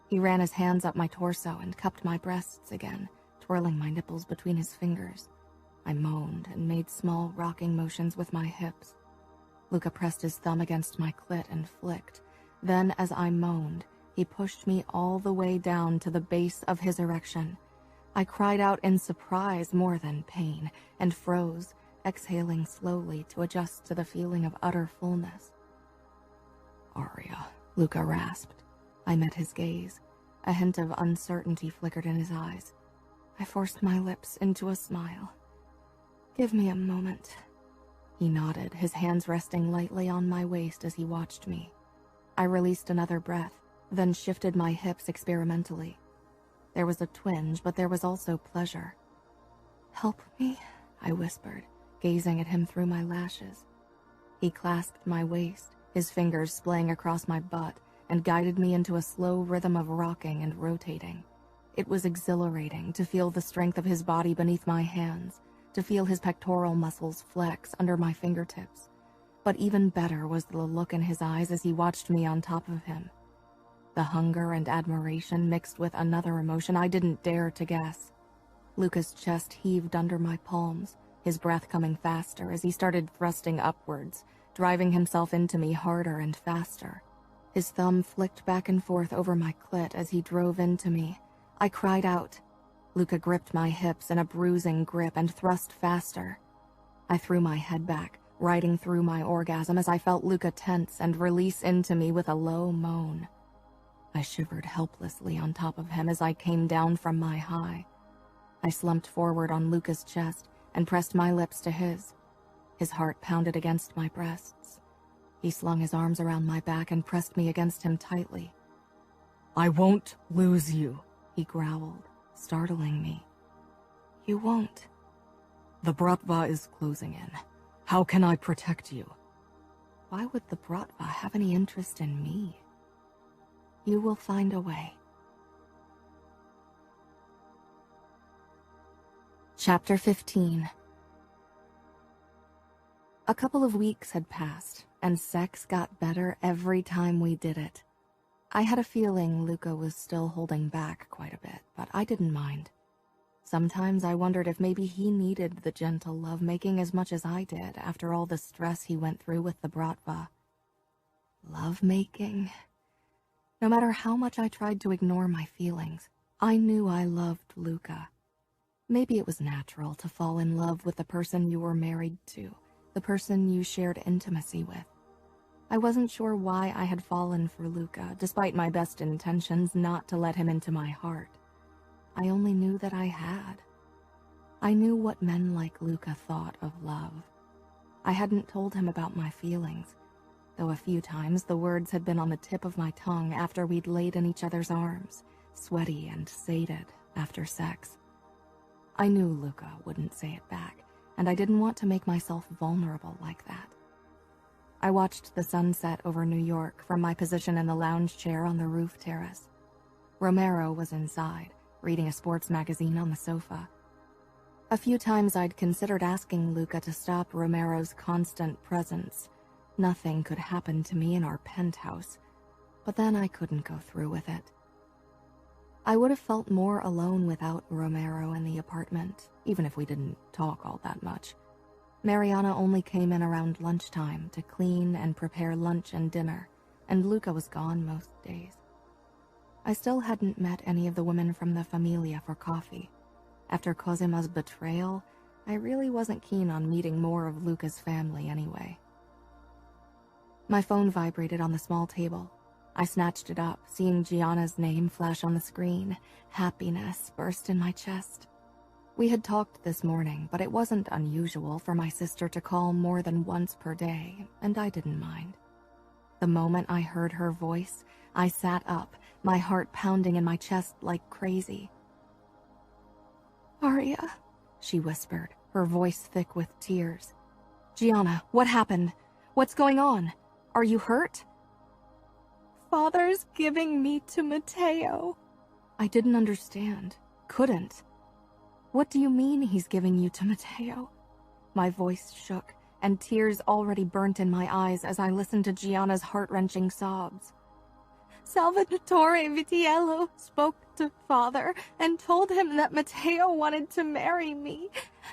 He ran his hands up my torso and cupped my breasts again, twirling my nipples between his fingers. I moaned and made small rocking motions with my hips. Luca pressed his thumb against my clit and flicked. Then, as I moaned, he pushed me all the way down to the base of his erection. I cried out in surprise more than pain and froze, exhaling slowly to adjust to the feeling of utter fullness. "Aria," Luca rasped. I met his gaze. A hint of uncertainty flickered in his eyes. I forced my lips into a smile. "Give me a moment." He nodded, his hands resting lightly on my waist as he watched me. I released another breath, then shifted my hips experimentally. There was a twinge, but there was also pleasure. "Help me," I whispered, gazing at him through my lashes. He clasped my waist, his fingers splaying across my butt, and guided me into a slow rhythm of rocking and rotating. It was exhilarating to feel the strength of his body beneath my hands, to feel his pectoral muscles flex under my fingertips. But even better was the look in his eyes as he watched me on top of him. The hunger and admiration mixed with another emotion I didn't dare to guess. Luca's chest heaved under my palms, his breath coming faster as he started thrusting upwards, driving himself into me harder and faster. His thumb flicked back and forth over my clit as he drove into me. I cried out. Luca gripped my hips in a bruising grip and thrust faster. I threw my head back, riding through my orgasm as I felt Luca tense and release into me with a low moan. I shivered helplessly on top of him as I came down from my high. I slumped forward on Luca's chest and pressed my lips to his. His heart pounded against my breasts. He slung his arms around my back and pressed me against him tightly. "I won't lose you," he growled, startling me. "You won't." "The Bratva is closing in. How can I protect you?" "Why would the Bratva have any interest in me?" "You will find a way." Chapter 15. A couple of weeks had passed, and sex got better every time we did it. I had a feeling Luca was still holding back quite a bit, but I didn't mind. Sometimes I wondered if maybe he needed the gentle lovemaking as much as I did after all the stress he went through with the Bratva. Lovemaking? No matter how much I tried to ignore my feelings, I knew I loved Luca. Maybe it was natural to fall in love with the person you were married to, the person you shared intimacy with. I wasn't sure why I had fallen for Luca, despite my best intentions not to let him into my heart. I only knew that I had. I knew what men like Luca thought of love. I hadn't told him about my feelings, though a few times the words had been on the tip of my tongue after we'd laid in each other's arms, sweaty and sated after sex. I knew Luca wouldn't say it back, and I didn't want to make myself vulnerable like that. I watched the sunset over New York from my position in the lounge chair on the roof terrace. Romero was inside, reading a sports magazine on the sofa. A few times I'd considered asking Luca to stop Romero's constant presence. Nothing could happen to me in our penthouse, but then I couldn't go through with it. I would have felt more alone without Romero in the apartment, even if we didn't talk all that much. Mariana only came in around lunchtime to clean and prepare lunch and dinner, and Luca was gone most days. I still hadn't met any of the women from the Famiglia for coffee. After Cosima's betrayal, I really wasn't keen on meeting more of Luca's family anyway. My phone vibrated on the small table. I snatched it up, seeing Gianna's name flash on the screen. Happiness burst in my chest. We had talked this morning, but it wasn't unusual for my sister to call more than once per day, and I didn't mind. The moment I heard her voice, I sat up, my heart pounding in my chest like crazy. Aria, she whispered, her voice thick with tears. Gianna, what happened? What's going on? Are you hurt? Father's giving me to Matteo. I didn't understand. Couldn't. What do you mean he's giving you to Matteo? My voice shook, and tears already burnt in my eyes as I listened to Gianna's heart-wrenching sobs. Salvatore Vitiello spoke to Father and told him that Matteo wanted to marry me,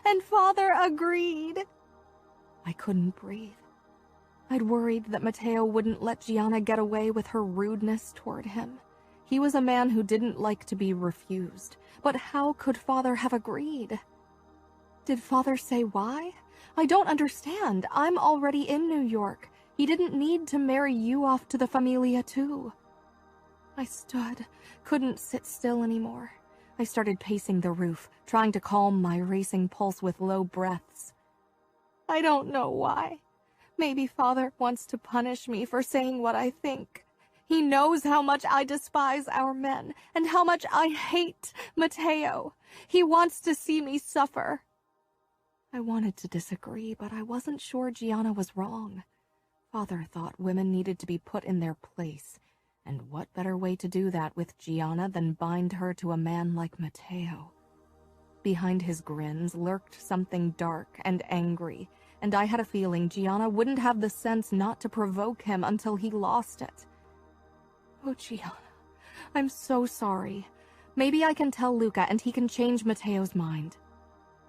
and Father agreed. I couldn't breathe. I'd worried that Matteo wouldn't let Gianna get away with her rudeness toward him. He was a man who didn't like to be refused, but how could Father have agreed? Did Father say why? I don't understand. I'm already in New York. He didn't need to marry you off to the Famiglia too. I stood, couldn't sit still anymore. I started pacing the roof, trying to calm my racing pulse with low breaths. I don't know why. Maybe Father wants to punish me for saying what I think. He knows how much I despise our men, and how much I hate Matteo. He wants to see me suffer. I wanted to disagree, but I wasn't sure Gianna was wrong. Father thought women needed to be put in their place, and what better way to do that with Gianna than bind her to a man like Matteo? Behind his grins lurked something dark and angry, and I had a feeling Gianna wouldn't have the sense not to provoke him until he lost it. Oh, Gianna, I'm so sorry. Maybe I can tell Luca and he can change Matteo's mind.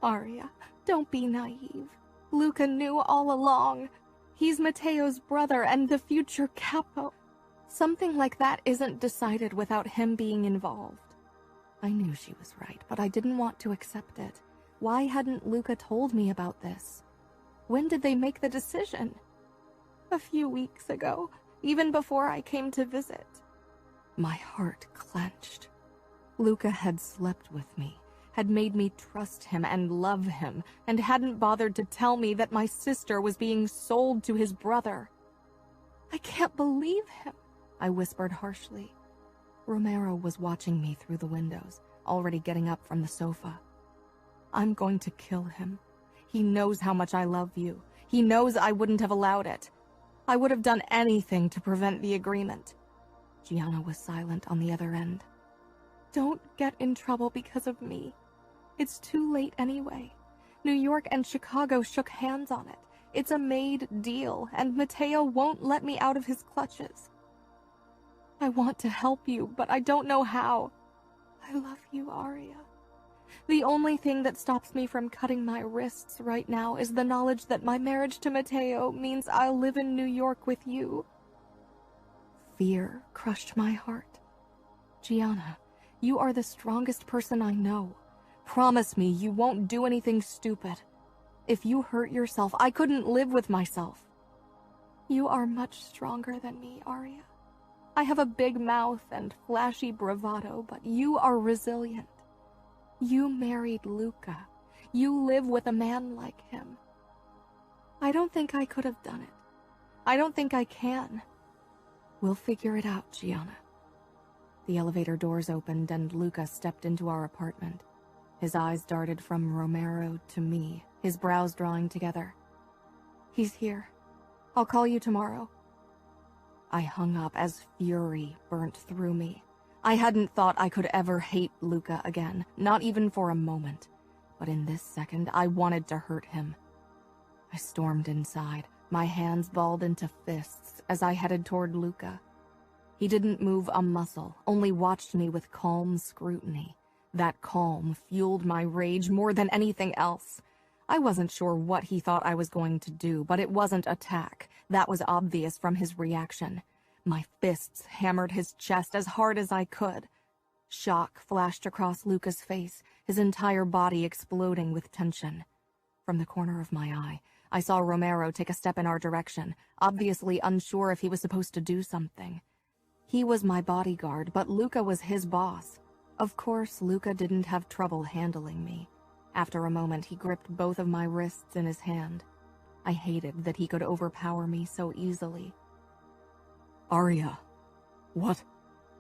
Aria, don't be naive. Luca knew all along. He's Matteo's brother and the future Capo. Something like that isn't decided without him being involved. I knew she was right, but I didn't want to accept it. Why hadn't Luca told me about this? When did they make the decision? A few weeks ago, even before I came to visit. My heart clenched. Luca had slept with me, had made me trust him and love him, and hadn't bothered to tell me that my sister was being sold to his brother. I can't believe him, I whispered harshly. Romero was watching me through the windows, already getting up from the sofa. I'm going to kill him. He knows how much I love you. He knows I wouldn't have allowed it. I would have done anything to prevent the agreement. Gianna was silent on the other end. Don't get in trouble because of me. It's too late anyway. New York and Chicago shook hands on it. It's a made deal, and Matteo won't let me out of his clutches. I want to help you, but I don't know how. I love you, Aria. The only thing that stops me from cutting my wrists right now is the knowledge that my marriage to Matteo means I'll live in New York with you. Fear crushed my heart. Gianna, you are the strongest person I know. Promise me you won't do anything stupid. If you hurt yourself, I couldn't live with myself. You are much stronger than me, Aria. I have a big mouth and flashy bravado, but you are resilient. You married Luca. You live with a man like him. I don't think I could have done it. I don't think I can. We'll figure it out, Gianna. The elevator doors opened and Luca stepped into our apartment. His eyes darted from Romero to me, his brows drawing together. He's here. I'll call you tomorrow. I hung up as fury burnt through me. I hadn't thought I could ever hate Luca again, not even for a moment. But in this second, I wanted to hurt him. I stormed inside, my hands balled into fists as I headed toward Luca. He didn't move a muscle, only watched me with calm scrutiny. That calm fueled my rage more than anything else. I wasn't sure what he thought I was going to do, but it wasn't attack. That was obvious from his reaction. My fists hammered his chest as hard as I could. Shock flashed across Luca's face, his entire body exploding with tension. From the corner of my eye, I saw Romero take a step in our direction, obviously unsure if he was supposed to do something. He was my bodyguard, but Luca was his boss. Of course, Luca didn't have trouble handling me. After a moment, he gripped both of my wrists in his hand. I hated that he could overpower me so easily. Aria, what?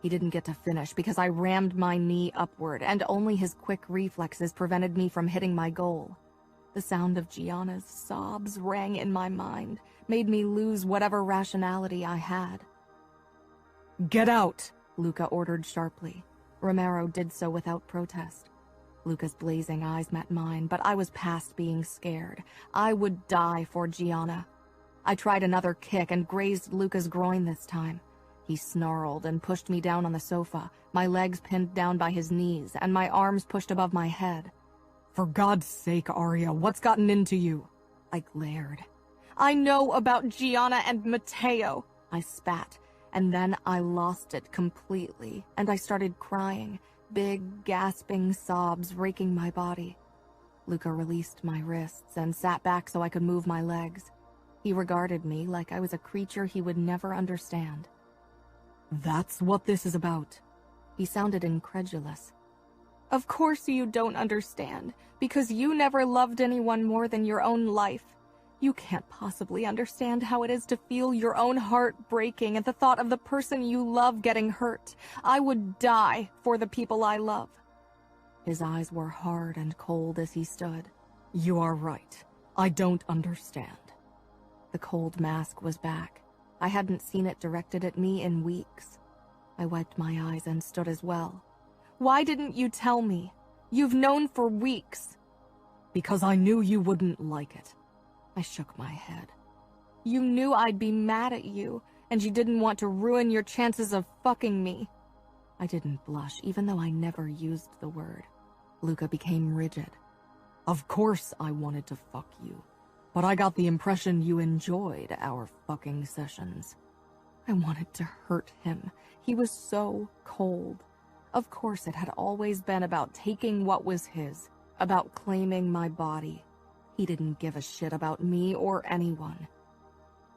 He didn't get to finish because I rammed my knee upward, and only his quick reflexes prevented me from hitting my goal. The sound of Gianna's sobs rang in my mind, made me lose whatever rationality I had. Get out, Luca ordered sharply. Romero did so without protest. Luca's blazing eyes met mine, but I was past being scared. I would die for Gianna. I tried another kick and grazed Luca's groin this time. He snarled and pushed me down on the sofa, my legs pinned down by his knees and my arms pushed above my head. For God's sake, Aria, what's gotten into you? I glared. I know about Gianna and Matteo, I spat, and then I lost it completely, and I started crying, big, gasping sobs raking my body. Luca released my wrists and sat back so I could move my legs. He regarded me like I was a creature he would never understand. That's what this is about. He sounded incredulous. Of course you don't understand, because you never loved anyone more than your own life. You can't possibly understand how it is to feel your own heart breaking at the thought of the person you love getting hurt. I would die for the people I love. His eyes were hard and cold as he stood. You are right. I don't understand. The cold mask was back. I hadn't seen it directed at me in weeks. I wiped my eyes and stood as well. Why didn't you tell me? You've known for weeks. Because I knew you wouldn't like it. I shook my head. You knew I'd be mad at you, and you didn't want to ruin your chances of fucking me. I didn't blush, even though I never used the word. Luca became rigid. Of course I wanted to fuck you. But I got the impression you enjoyed our fucking sessions. I wanted to hurt him. He was so cold. Of course it had always been about taking what was his, about claiming my body. He didn't give a shit about me or anyone.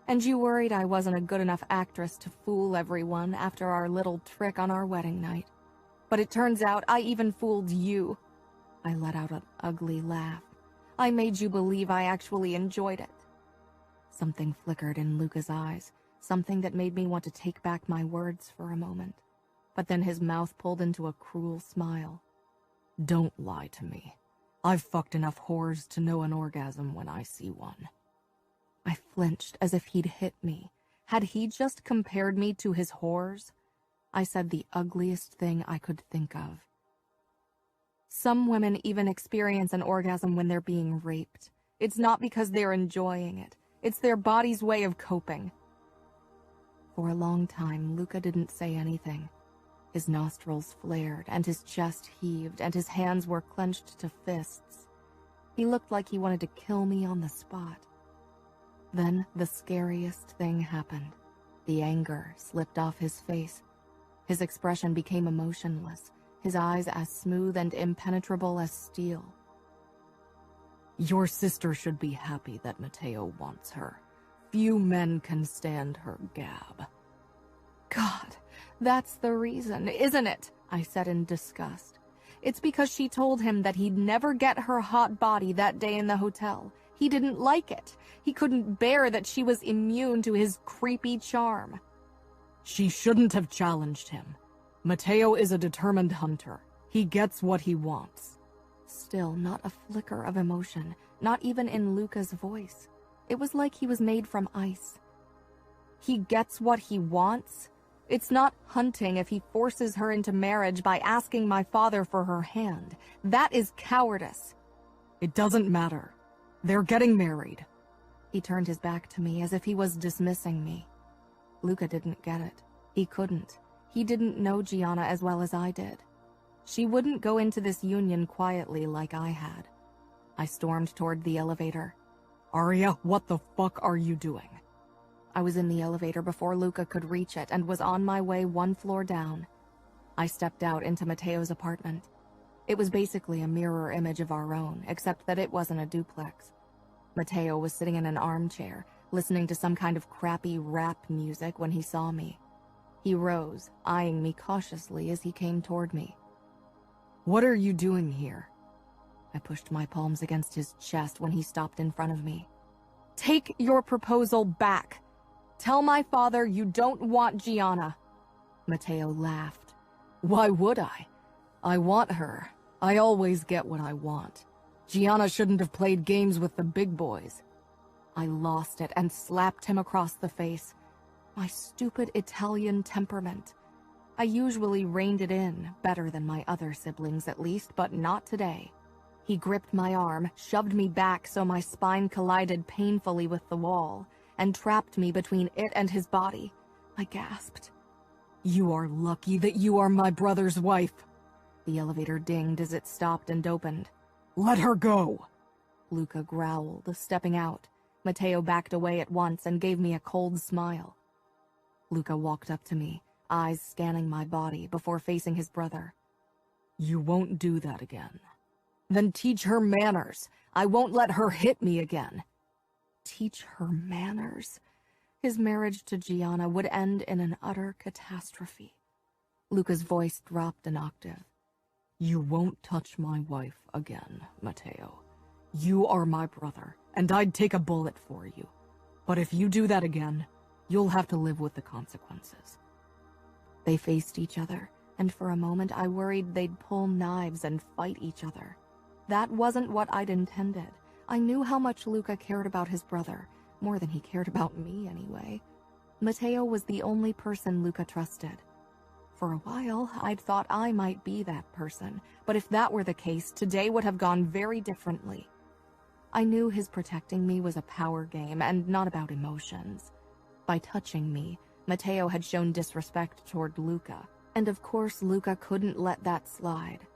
And you worried I wasn't a good enough actress to fool everyone after our little trick on our wedding night. But it turns out I even fooled you. I let out an ugly laugh. I made you believe I actually enjoyed it. Something flickered in Luca's eyes, something that made me want to take back my words for a moment. But then his mouth pulled into a cruel smile. Don't lie to me. I've fucked enough whores to know an orgasm when I see one. I flinched as if he'd hit me. Had he just compared me to his whores? I said the ugliest thing I could think of. Some women even experience an orgasm when they're being raped. It's not because they're enjoying it. It's their body's way of coping. For a long time, Luca didn't say anything. His nostrils flared, and his chest heaved, and his hands were clenched to fists. He looked like he wanted to kill me on the spot. Then the scariest thing happened. The anger slipped off his face. His expression became emotionless, his eyes as smooth and impenetrable as steel. Your sister should be happy that Matteo wants her. Few men can stand her gab. God, that's the reason, isn't it? I said in disgust. It's because she told him that he'd never get her hot body that day in the hotel. He didn't like it. He couldn't bear that she was immune to his creepy charm. She shouldn't have challenged him. Matteo is a determined hunter. He gets what he wants. Still, not a flicker of emotion, not even in Luca's voice. It was like he was made from ice. He gets what he wants? It's not hunting if he forces her into marriage by asking my father for her hand. That is cowardice. It doesn't matter. They're getting married. He turned his back to me as if he was dismissing me. Luca didn't get it. He couldn't. He didn't know Gianna as well as I did. She wouldn't go into this union quietly like I had. I stormed toward the elevator. Aria, what the fuck are you doing? I was in the elevator before Luca could reach it and was on my way one floor down. I stepped out into Matteo's apartment. It was basically a mirror image of our own, except that it wasn't a duplex. Matteo was sitting in an armchair, listening to some kind of crappy rap music when he saw me. He rose, eyeing me cautiously as he came toward me. What are you doing here? I pushed my palms against his chest when he stopped in front of me. Take your proposal back. Tell my father you don't want Gianna." Matteo laughed. "Why would I? I want her. I always get what I want. Gianna shouldn't have played games with the big boys." I lost it and slapped him across the face. My stupid Italian temperament. I usually reined it in, better than my other siblings at least, but not today. He gripped my arm, shoved me back so my spine collided painfully with the wall, and trapped me between it and his body. I gasped. "You are lucky that you are my brother's wife." The elevator dinged as it stopped and opened. "Let her go!" Luca growled, stepping out. Matteo backed away at once and gave me a cold smile. Luca walked up to me, eyes scanning my body before facing his brother. "You won't do that again." "Then teach her manners. I won't let her hit me again." Teach her manners? His marriage to Gianna would end in an utter catastrophe. Luca's voice dropped an octave. "You won't touch my wife again, Matteo. You are my brother, and I'd take a bullet for you. But if you do that again, you'll have to live with the consequences." They faced each other, and for a moment I worried they'd pull knives and fight each other. That wasn't what I'd intended. I knew how much Luca cared about his brother, more than he cared about me anyway. Matteo was the only person Luca trusted. For a while, I'd thought I might be that person, but if that were the case, today would have gone very differently. I knew his protecting me was a power game and not about emotions. By touching me, Matteo had shown disrespect toward Luca, and of course Luca couldn't let that slide.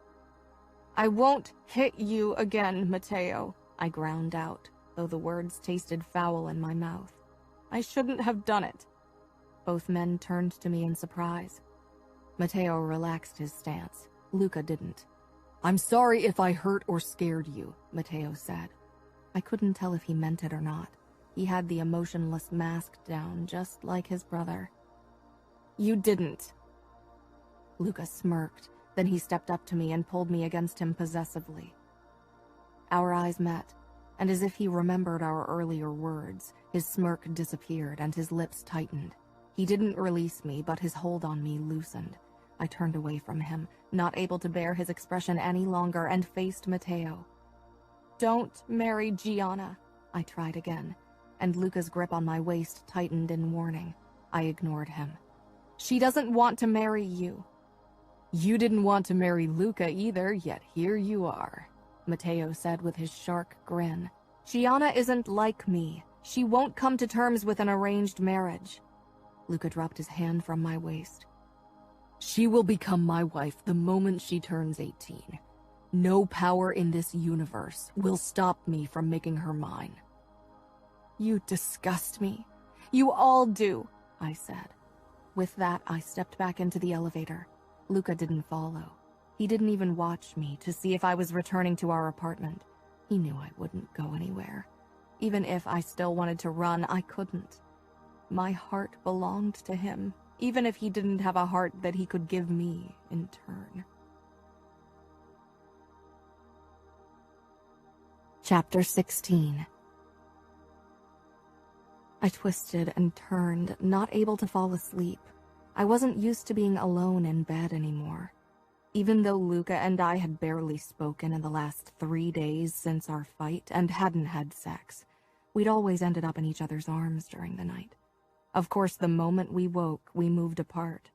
"I won't hit you again, Matteo," I ground out, though the words tasted foul in my mouth. "I shouldn't have done it." Both men turned to me in surprise. Matteo relaxed his stance. Luca didn't. "I'm sorry if I hurt or scared you," Matteo said. I couldn't tell if he meant it or not. He had the emotionless mask down, just like his brother. "You didn't." Luca smirked, then he stepped up to me and pulled me against him possessively. Our eyes met, and as if he remembered our earlier words, his smirk disappeared and his lips tightened. He didn't release me, but his hold on me loosened. I turned away from him, not able to bear his expression any longer, and faced Matteo. "Don't marry Gianna," I tried again, and Luca's grip on my waist tightened in warning. I ignored him. "She doesn't want to marry you." "You didn't want to marry Luca either, yet here you are," Matteo said with his shark grin. "Gianna isn't like me. She won't come to terms with an arranged marriage." Luca dropped his hand from my waist. "She will become my wife the moment she turns 18. No power in this universe will stop me from making her mine." "You disgust me. You all do," I said. With that, I stepped back into the elevator. Luca didn't follow. He didn't even watch me to see if I was returning to our apartment. He knew I wouldn't go anywhere. Even if I still wanted to run, I couldn't. My heart belonged to him, even if he didn't have a heart that he could give me in turn. Chapter 16. I twisted and turned, not able to fall asleep. I wasn't used to being alone in bed anymore. Even though Luca and I had barely spoken in the last 3 days since our fight and hadn't had sex, we'd always ended up in each other's arms during the night. Of course, the moment we woke, we moved apart.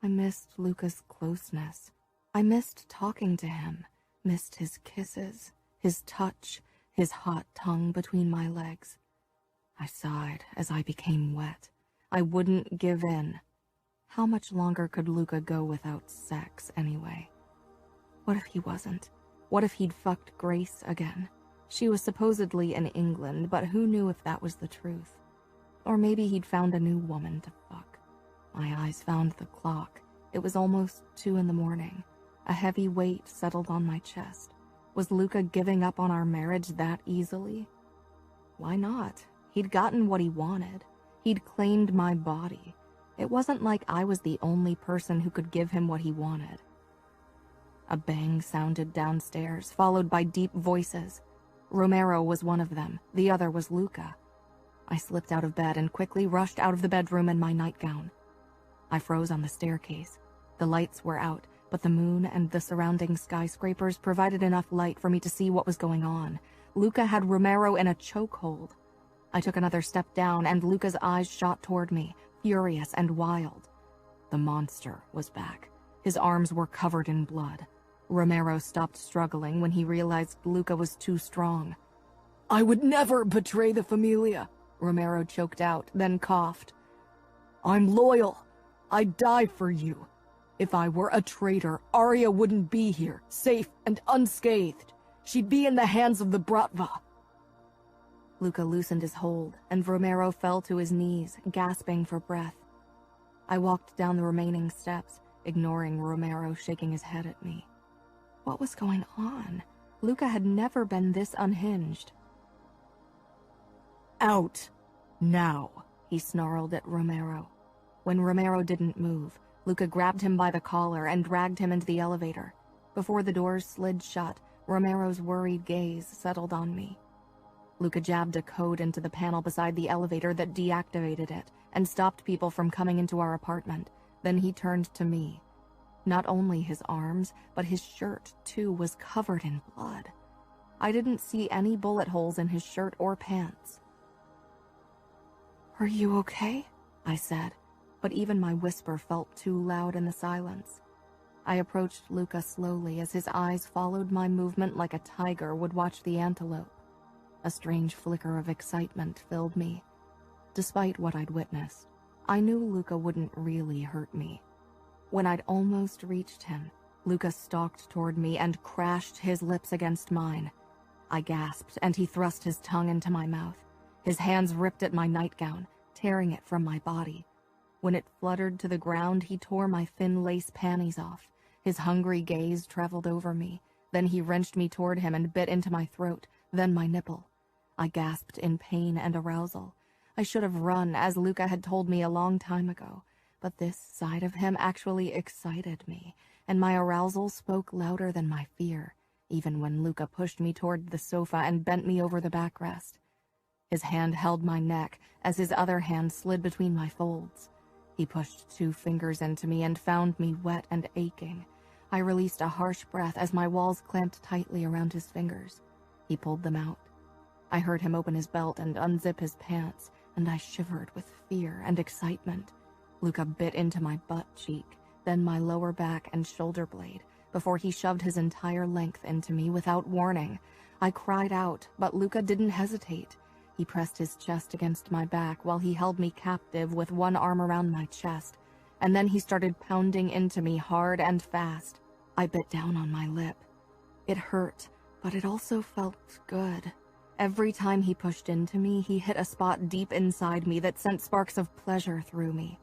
I missed Luca's closeness. I missed talking to him, missed his kisses, his touch, his hot tongue between my legs. I sighed as I became wet. I wouldn't give in. How much longer could Luca go without sex, anyway? What if he wasn't? What if he'd fucked Grace again? She was supposedly in England, but who knew if that was the truth? Or maybe he'd found a new woman to fuck. My eyes found the clock. It was almost 2 a.m. A heavy weight settled on my chest. Was Luca giving up on our marriage that easily? Why not? He'd gotten what he wanted. He'd claimed my body. It wasn't like I was the only person who could give him what he wanted. A bang sounded downstairs, followed by deep voices. Romero was one of them. The other was Luca. I slipped out of bed and quickly rushed out of the bedroom in my nightgown. I froze on the staircase. The lights were out, but the moon and the surrounding skyscrapers provided enough light for me to see what was going on. Luca had Romero in a chokehold. I took another step down, and Luca's eyes shot toward me, furious and wild. The monster was back. His arms were covered in blood. Romero stopped struggling when he realized Luca was too strong. "I would never betray the Familia," Romero choked out, then coughed. "I'm loyal. I'd die for you. If I were a traitor, Aria wouldn't be here, safe and unscathed. She'd be in the hands of the Bratva." Luca loosened his hold, and Romero fell to his knees, gasping for breath. I walked down the remaining steps, ignoring Romero shaking his head at me. What was going on? Luca had never been this unhinged. "Out. Now," he snarled at Romero. When Romero didn't move, Luca grabbed him by the collar and dragged him into the elevator. Before the doors slid shut, Romero's worried gaze settled on me. Luca jabbed a code into the panel beside the elevator that deactivated it and stopped people from coming into our apartment. Then he turned to me. Not only his arms, but his shirt, too, was covered in blood. I didn't see any bullet holes in his shirt or pants. "Are you okay?" I said, but even my whisper felt too loud in the silence. I approached Luca slowly as his eyes followed my movement like a tiger would watch the antelope. A strange flicker of excitement filled me. Despite what I'd witnessed, I knew Luca wouldn't really hurt me. When I'd almost reached him, Luca stalked toward me and crashed his lips against mine. I gasped, and he thrust his tongue into my mouth. His hands ripped at my nightgown, tearing it from my body. When it fluttered to the ground, he tore my thin lace panties off. His hungry gaze traveled over me. Then he wrenched me toward him and bit into my throat, then my nipple. I gasped in pain and arousal. I should have run, as Luca had told me a long time ago, but this side of him actually excited me, and my arousal spoke louder than my fear, even when Luca pushed me toward the sofa and bent me over the backrest. His hand held my neck as his other hand slid between my folds. He pushed 2 fingers into me and found me wet and aching. I released a harsh breath as my walls clamped tightly around his fingers. He pulled them out. I heard him open his belt and unzip his pants, and I shivered with fear and excitement. Luca bit into my butt cheek, then my lower back and shoulder blade, before he shoved his entire length into me without warning. I cried out, but Luca didn't hesitate. He pressed his chest against my back while he held me captive with one arm around my chest, and then he started pounding into me hard and fast. I bit down on my lip. It hurt, but it also felt good. Every time he pushed into me, he hit a spot deep inside me that sent sparks of pleasure through me.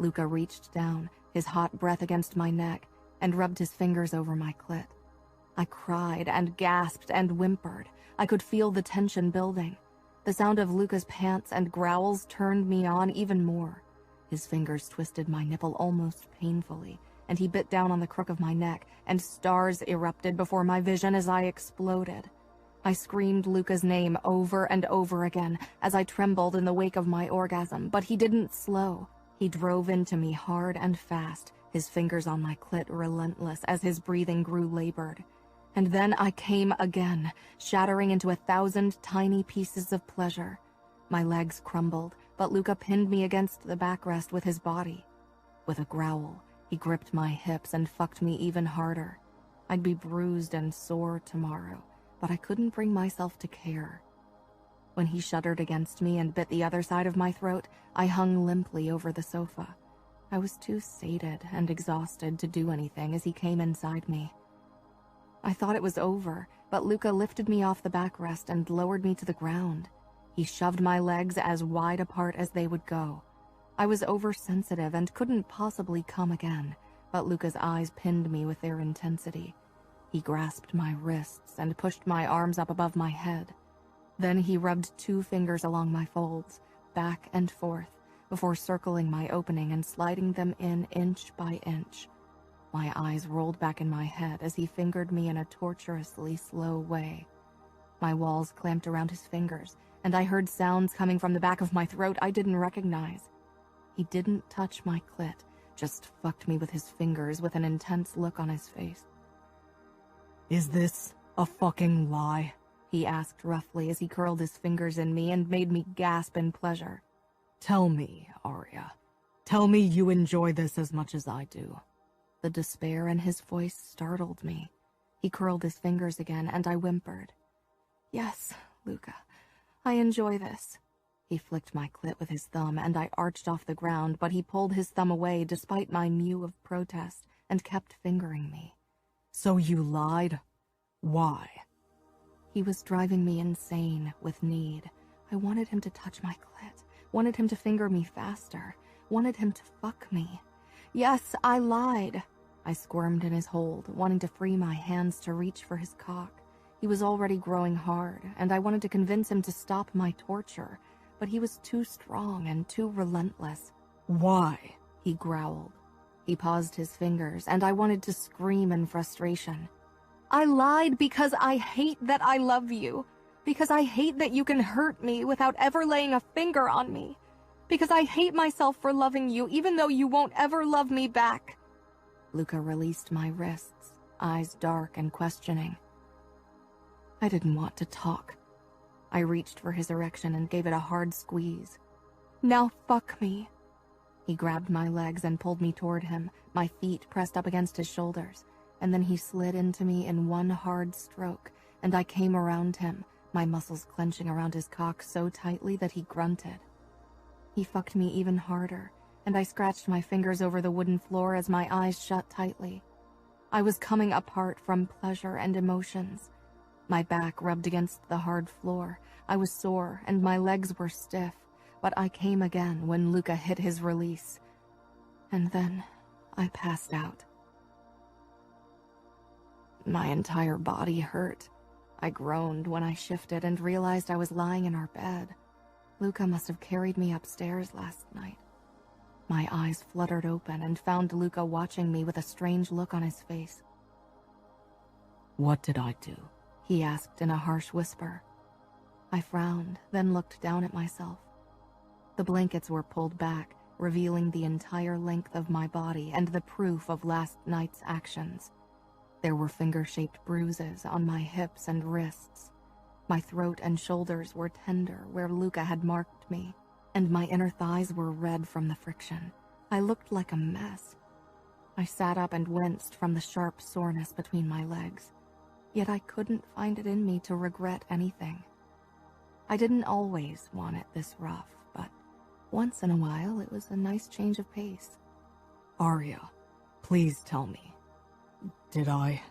Luca reached down, his hot breath against my neck, and rubbed his fingers over my clit. I cried and gasped and whimpered. I could feel the tension building. The sound of Luca's pants and growls turned me on even more. His fingers twisted my nipple almost painfully, and he bit down on the crook of my neck, and stars erupted before my vision as I exploded. I screamed Luca's name over and over again as I trembled in the wake of my orgasm, but he didn't slow. He drove into me hard and fast, his fingers on my clit relentless as his breathing grew labored. And then I came again, shattering into 1,000 tiny pieces of pleasure. My legs crumbled, but Luca pinned me against the backrest with his body. With a growl, he gripped my hips and fucked me even harder. I'd be bruised and sore tomorrow, but I couldn't bring myself to care. When he shuddered against me and bit the other side of my throat, I hung limply over the sofa. I was too sated and exhausted to do anything as he came inside me. I thought it was over, but Luca lifted me off the backrest and lowered me to the ground. He shoved my legs as wide apart as they would go. I was oversensitive and couldn't possibly come again, but Luca's eyes pinned me with their intensity. He grasped my wrists and pushed my arms up above my head. Then he rubbed 2 fingers along my folds, back and forth, before circling my opening and sliding them in inch by inch. My eyes rolled back in my head as he fingered me in a torturously slow way. My walls clamped around his fingers, and I heard sounds coming from the back of my throat I didn't recognize. He didn't touch my clit, just fucked me with his fingers with an intense look on his face. "Is this a fucking lie?" he asked roughly as he curled his fingers in me and made me gasp in pleasure. "Tell me, Aria. Tell me you enjoy this as much as I do." The despair in his voice startled me. He curled his fingers again, and I whimpered. "Yes, Luca, I enjoy this." He flicked my clit with his thumb, and I arched off the ground, but he pulled his thumb away despite my mew of protest and kept fingering me. "So you lied? Why?" He was driving me insane with need. I wanted him to touch my clit, wanted him to finger me faster, wanted him to fuck me. Yes, I lied. I squirmed in his hold, wanting to free my hands to reach for his cock. He was already growing hard, and I wanted to convince him to stop my torture, but he was too strong and too relentless. "Why?" he growled. He paused his fingers, and I wanted to scream in frustration. "I lied because I hate that I love you, because I hate that you can hurt me without ever laying a finger on me, because I hate myself for loving you even though you won't ever love me back." Luca released my wrists, eyes dark and questioning. I didn't want to talk. I reached for his erection and gave it a hard squeeze. "Now fuck me." He grabbed my legs and pulled me toward him, my feet pressed up against his shoulders, and then he slid into me in one hard stroke, and I came around him, my muscles clenching around his cock so tightly that he grunted. He fucked me even harder, and I scratched my fingers over the wooden floor as my eyes shut tightly. I was coming apart from pleasure and emotions. My back rubbed against the hard floor. I was sore, and my legs were stiff, but I came again when Luca hit his release. And then I passed out. My entire body hurt. I groaned when I shifted and realized I was lying in our bed. Luca must have carried me upstairs last night. My eyes fluttered open and found Luca watching me with a strange look on his face. "What did I do?" he asked in a harsh whisper. I frowned, then looked down at myself. The blankets were pulled back, revealing the entire length of my body and the proof of last night's actions. There were finger-shaped bruises on my hips and wrists. My throat and shoulders were tender where Luca had marked me, and my inner thighs were red from the friction. I looked like a mess. I sat up and winced from the sharp soreness between my legs. Yet I couldn't find it in me to regret anything. I didn't always want it this rough, but once in a while it was a nice change of pace. "Aria, please tell me. Did I?"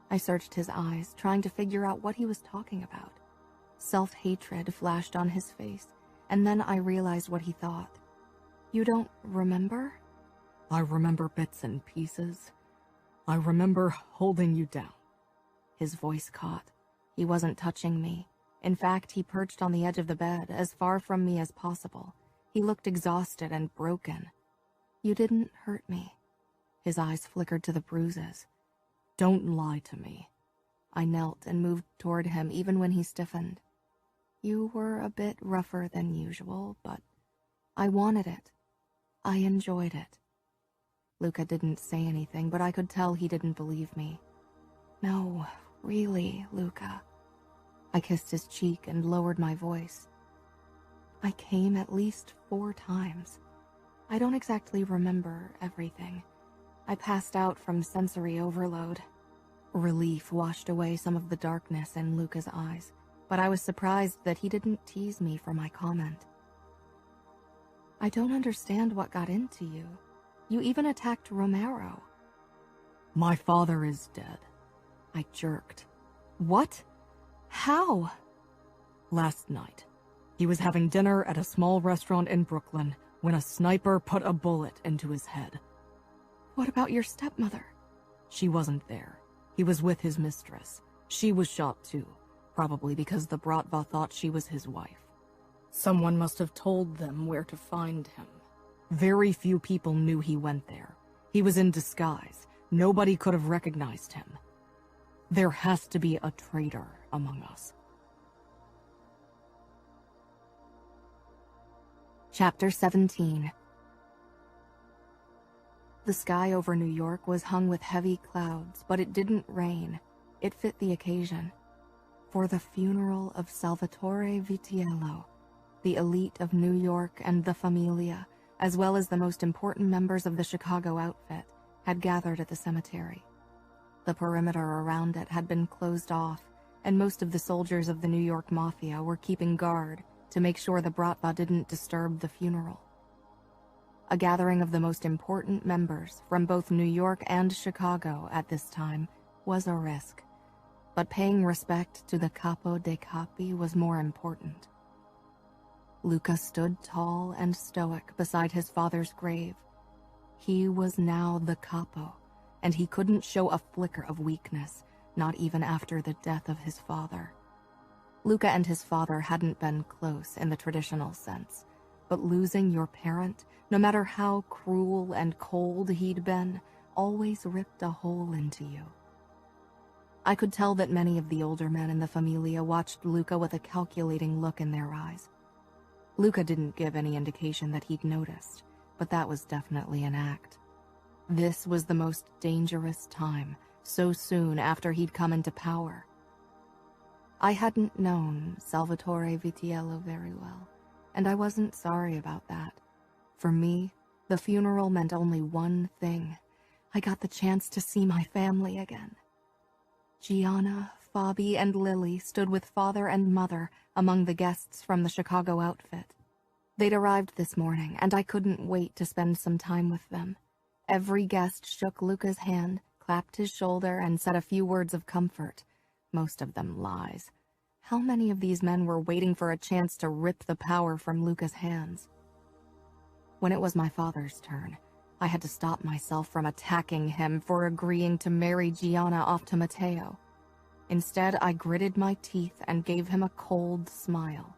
I searched his eyes, trying to figure out what he was talking about. Self-hatred flashed on his face, and then I realized what he thought. "You don't remember?" "I remember bits and pieces. I remember holding you down." His voice caught. He wasn't touching me. In fact, he perched on the edge of the bed, as far from me as possible. He looked exhausted and broken. "You didn't hurt me." His eyes flickered to the bruises. "Don't lie to me." I knelt and moved toward him even when he stiffened. "You were a bit rougher than usual, but I wanted it. I enjoyed it." Luca didn't say anything, but I could tell he didn't believe me. "No, really, Luca." I kissed his cheek and lowered my voice. "I came at least 4 times. I don't exactly remember everything. I passed out from sensory overload." Relief washed away some of the darkness in Luca's eyes, but I was surprised that he didn't tease me for my comment. "I don't understand what got into you. You even attacked Romero." "My father is dead." I jerked. "What? How?" "Last night. He was having dinner at a small restaurant in Brooklyn when a sniper put a bullet into his head." "What about your stepmother?" "She wasn't there. He was with his mistress. She was shot too, probably because the Bratva thought she was his wife. Someone must have told them where to find him. Very few people knew he went there. He was in disguise. Nobody could have recognized him. There has to be a traitor among us." Chapter 17. The sky over New York was hung with heavy clouds, but it didn't rain. It fit the occasion. For the funeral of Salvatore Vitiello, the elite of New York and the Famiglia, as well as the most important members of the Chicago outfit, had gathered at the cemetery. The perimeter around it had been closed off, and most of the soldiers of the New York Mafia were keeping guard to make sure the bratva didn't disturb the funeral. A gathering of the most important members from both New York and Chicago at this time was a risk, but paying respect to the Capo dei Capi was more important. Luca stood tall and stoic beside his father's grave. He was now the Capo, and he couldn't show a flicker of weakness, not even after the death of his father. Luca and his father hadn't been close in the traditional sense, but losing your parent, no matter how cruel and cold he'd been, always ripped a hole into you. I could tell that many of the older men in the Famiglia watched Luca with a calculating look in their eyes. Luca didn't give any indication that he'd noticed, but that was definitely an act. This was the most dangerous time, so soon after he'd come into power. I hadn't known Salvatore Vitiello very well, and I wasn't sorry about that. For me, the funeral meant only one thing. I got the chance to see my family again. Gianna, Fabi, and Lily stood with father and mother among the guests from the Chicago outfit. They'd arrived this morning, and I couldn't wait to spend some time with them. Every guest shook Luca's hand, clapped his shoulder, and said a few words of comfort. Most of them lies. How many of these men were waiting for a chance to rip the power from Luca's hands? When it was my father's turn, I had to stop myself from attacking him for agreeing to marry Gianna off to Matteo. Instead, I gritted my teeth and gave him a cold smile.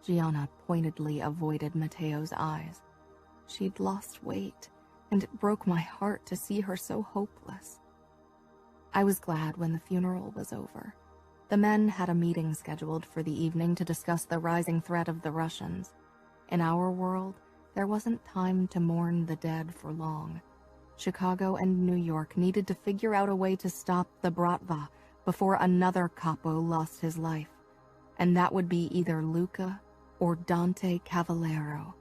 Gianna pointedly avoided Matteo's eyes. She'd lost weight, and it broke my heart to see her so hopeless. I was glad when the funeral was over. The men had a meeting scheduled for the evening to discuss the rising threat of the Russians. In our world, there wasn't time to mourn the dead for long. Chicago and New York needed to figure out a way to stop the bratva before another capo lost his life, and that would be either Luca or Dante Cavallero.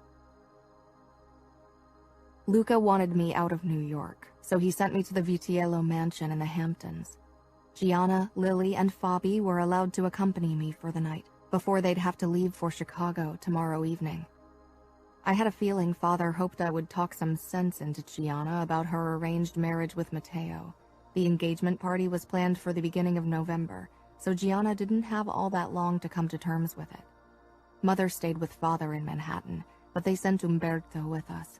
Luca wanted me out of New York, so he sent me to the Vitiello mansion in the Hamptons. Gianna, Lily, and Fabi were allowed to accompany me for the night, before they'd have to leave for Chicago tomorrow evening. I had a feeling Father hoped I would talk some sense into Gianna about her arranged marriage with Matteo. The engagement party was planned for the beginning of November, so Gianna didn't have all that long to come to terms with it. Mother stayed with Father in Manhattan, but they sent Umberto with us.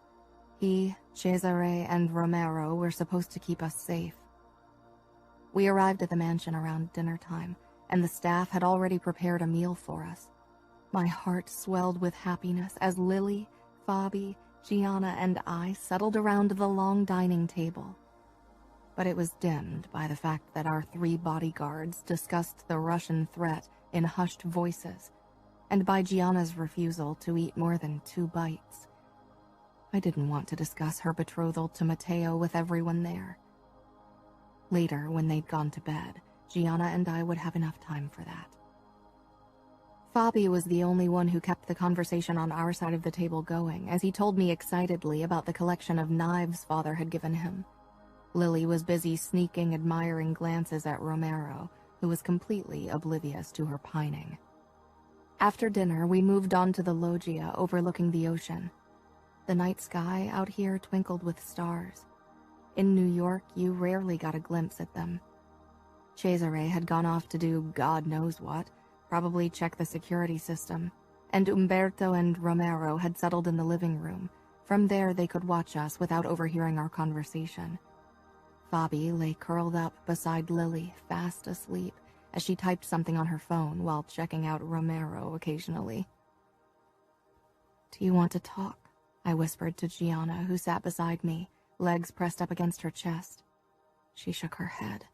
He, Cesare, and Romero were supposed to keep us safe. We arrived at the mansion around dinner time, and the staff had already prepared a meal for us. My heart swelled with happiness as Lily, Fabi, Gianna, and I settled around the long dining table. But it was dimmed by the fact that our 3 bodyguards discussed the Russian threat in hushed voices, and by Gianna's refusal to eat more than 2 bites. I didn't want to discuss her betrothal to Matteo with everyone there. Later, when they'd gone to bed, Gianna and I would have enough time for that. Fabi was the only one who kept the conversation on our side of the table going, as he told me excitedly about the collection of knives Father had given him. Lily was busy sneaking admiring glances at Romero, who was completely oblivious to her pining. After dinner, we moved on to the loggia overlooking the ocean. The night sky out here twinkled with stars. In New York, you rarely got a glimpse at them. Cesare had gone off to do God knows what, probably check the security system, and Umberto and Romero had settled in the living room. From there, they could watch us without overhearing our conversation. Fabi lay curled up beside Lily, fast asleep, as she typed something on her phone while checking out Romero occasionally. "Do you want to talk?" I whispered to Gianna, who sat beside me, legs pressed up against her chest. She shook her head.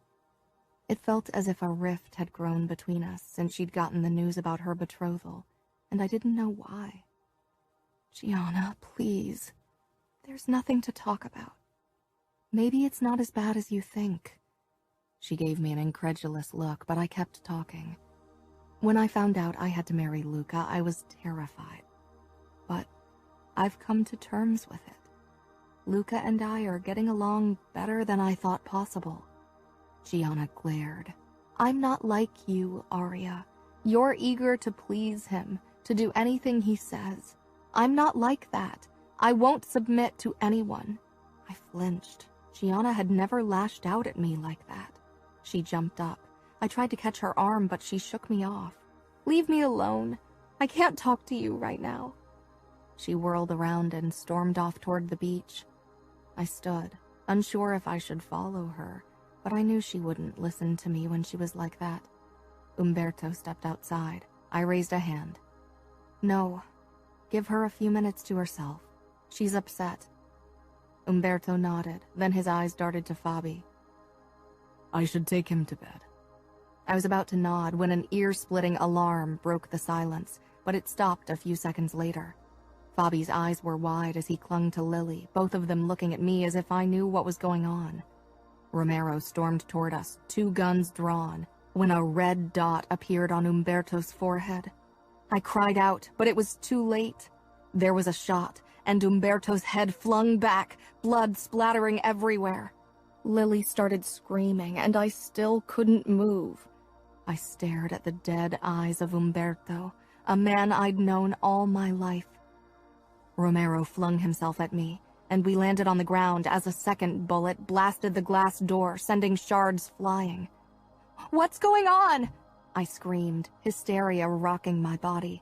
It felt as if a rift had grown between us since she'd gotten the news about her betrothal, and I didn't know why. Gianna, please. There's nothing to talk about. Maybe it's not as bad as you think. She gave me an incredulous look, but I kept talking. When I found out I had to marry Luca, I was terrified. But I've come to terms with it. Luca and I are getting along better than I thought possible. Gianna glared. I'm not like you, Aria. You're eager to please him, to do anything he says. I'm not like that. I won't submit to anyone. I flinched. Gianna had never lashed out at me like that. She jumped up. I tried to catch her arm, but she shook me off. Leave me alone. I can't talk to you right now. She whirled around and stormed off toward the beach. I stood, unsure if I should follow her, but I knew she wouldn't listen to me when she was like that. Umberto stepped outside. I raised a hand. No. Give her a few minutes to herself. She's upset. Umberto nodded, then his eyes darted to Fabi. I should take him to bed. I was about to nod when an ear-splitting alarm broke the silence, but it stopped a few seconds later. Fabi's eyes were wide as he clung to Lily, both of them looking at me as if I knew what was going on. Romero stormed toward us, 2 guns drawn, when a red dot appeared on Umberto's forehead. I cried out, but it was too late. There was a shot, and Umberto's head flung back, blood splattering everywhere. Lily started screaming, and I still couldn't move. I stared at the dead eyes of Umberto, a man I'd known all my life. Romero flung himself at me, and we landed on the ground as a second bullet blasted the glass door, sending shards flying. What's going on? I screamed, hysteria rocking my body.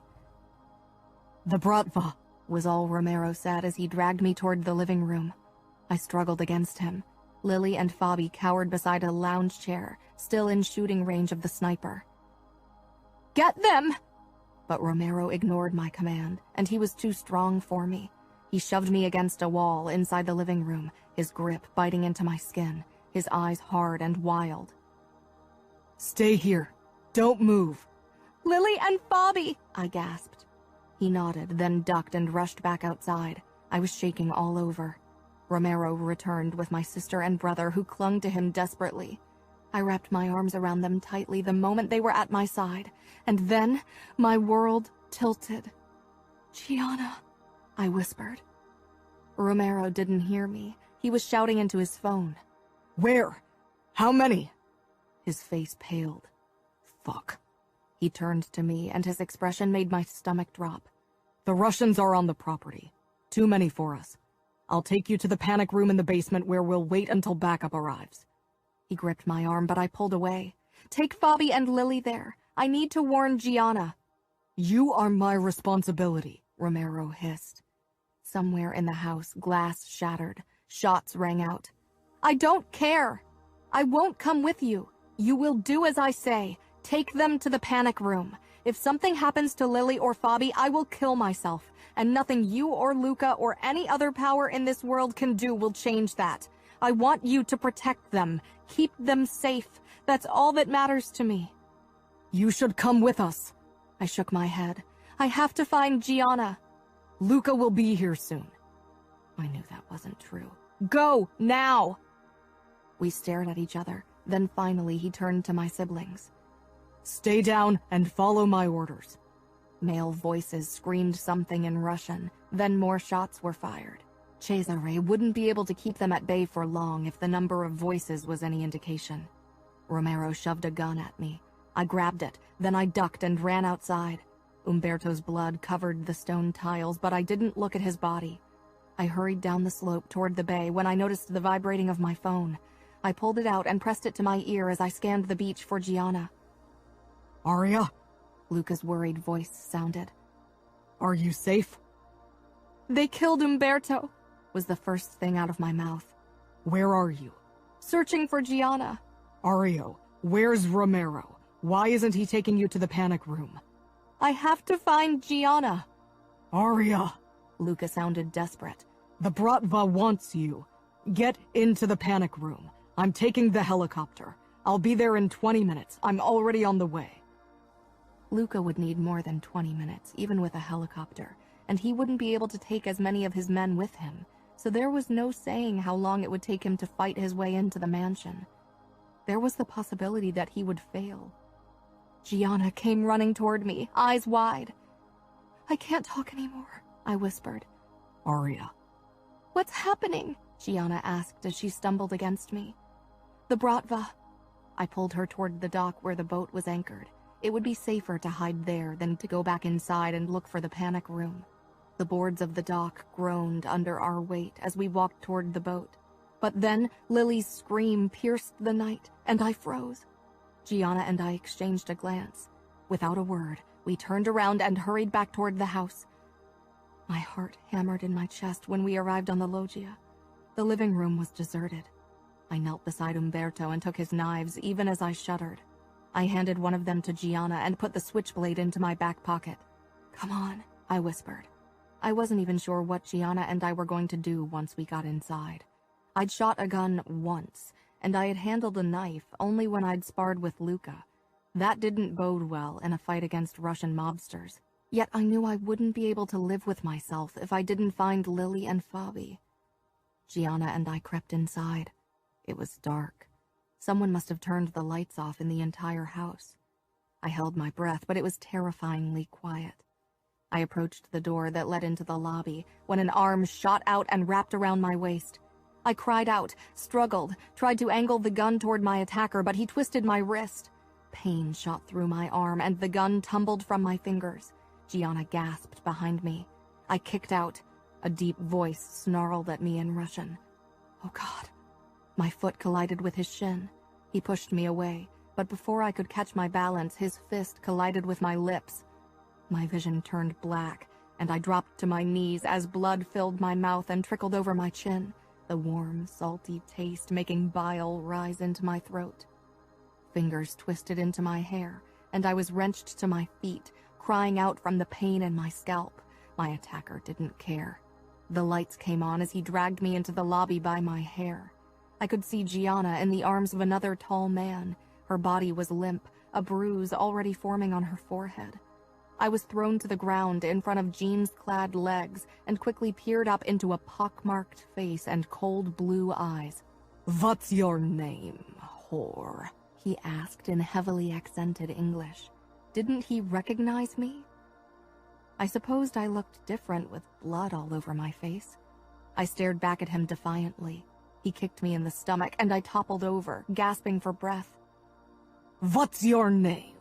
The Bratva, was all Romero said as he dragged me toward the living room. I struggled against him. Lily and Fabi cowered beside a lounge chair, still in shooting range of the sniper. Get them! But Romero ignored my command, and he was too strong for me. He shoved me against a wall inside the living room, his grip biting into my skin, his eyes hard and wild. Stay here. Don't move. Lily and Fabi, I gasped. He nodded, then ducked and rushed back outside. I was shaking all over. Romero returned with my sister and brother, who clung to him desperately. I wrapped my arms around them tightly the moment they were at my side, and then my world tilted. Gianna, I whispered. Romero didn't hear me. He was shouting into his phone. Where? How many? His face paled. Fuck. He turned to me, and his expression made my stomach drop. The Russians are on the property. Too many for us. I'll take you to the panic room in the basement where we'll wait until backup arrives. He gripped my arm, but I pulled away. Take Fabi and Lily there. I need to warn Gianna. You are my responsibility, Romero hissed. Somewhere in the house, glass shattered. Shots rang out. I don't care. I won't come with you. You will do as I say. Take them to the panic room. If something happens to Lily or Fabi, I will kill myself, and nothing you or Luca or any other power in this world can do will change that. I want you to protect them, keep them safe. That's all that matters to me. You should come with us. I shook my head. I have to find Gianna. Luca will be here soon. I knew that wasn't true. Go, now! We stared at each other. Then finally he turned to my siblings. Stay down and follow my orders. Male voices screamed something in Russian, then more shots were fired. Cesare wouldn't be able to keep them at bay for long if the number of voices was any indication. Romero shoved a gun at me. I grabbed it, then I ducked and ran outside. Umberto's blood covered the stone tiles, but I didn't look at his body. I hurried down the slope toward the bay when I noticed the vibrating of my phone. I pulled it out and pressed it to my ear as I scanned the beach for Gianna. Aria? Luca's worried voice sounded. Are you safe? They killed Umberto, was the first thing out of my mouth. Where are you? Searching for Gianna. Ario, where's Romero? Why isn't he taking you to the panic room? I have to find Gianna. Aria! Luca sounded desperate. The Bratva wants you. Get into the panic room. I'm taking the helicopter. I'll be there in 20 minutes. I'm already on the way. Luca would need more than 20 minutes, even with a helicopter. and he wouldn't be able to take as many of his men with him, so there was no saying how long it would take him to fight his way into the mansion. There was the possibility that he would fail. Gianna came running toward me, eyes wide. "I can't talk anymore," I whispered. Aria. "What's happening?" Gianna asked as she stumbled against me. "The Bratva." I pulled her toward the dock where the boat was anchored. It would be safer to hide there than to go back inside and look for the panic room. The boards of the dock groaned under our weight as we walked toward the boat. But then Lily's scream pierced the night, and I froze. Gianna and I exchanged a glance. Without a word, we turned around and hurried back toward the house. My heart hammered in my chest when we arrived on the loggia. The living room was deserted. I knelt beside Umberto and took his knives, even as I shuddered. I handed one of them to Gianna and put the switchblade into my back pocket. "Come on," I whispered. I wasn't even sure what Gianna and I were going to do once we got inside. I'd shot a gun once, and I had handled a knife only when I'd sparred with Luca. That didn't bode well in a fight against Russian mobsters. Yet I knew I wouldn't be able to live with myself if I didn't find Lily and Fabi. Gianna and I crept inside. It was dark. Someone must have turned the lights off in the entire house. I held my breath, but it was terrifyingly quiet. I approached the door that led into the lobby when an arm shot out and wrapped around my waist. I cried out, struggled, tried to angle the gun toward my attacker, but he twisted my wrist. Pain shot through my arm, and the gun tumbled from my fingers. Gianna gasped behind me. I kicked out. A deep voice snarled at me in Russian. "Oh God." My foot collided with his shin. He pushed me away, but before I could catch my balance, his fist collided with my lips. My vision turned black, and I dropped to my knees as blood filled my mouth and trickled over my chin, the warm, salty taste making bile rise into my throat. Fingers twisted into my hair, and I was wrenched to my feet, crying out from the pain in my scalp. My attacker didn't care. The lights came on as he dragged me into the lobby by my hair. I could see Gianna in the arms of another tall man. Her body was limp, a bruise already forming on her forehead. I was thrown to the ground in front of jeans-clad legs and quickly peered up into a pockmarked face and cold blue eyes. "What's your name, whore?" he asked in heavily accented English. Didn't he recognize me? I supposed I looked different with blood all over my face. I stared back at him defiantly. He kicked me in the stomach, and I toppled over, gasping for breath. "What's your name?"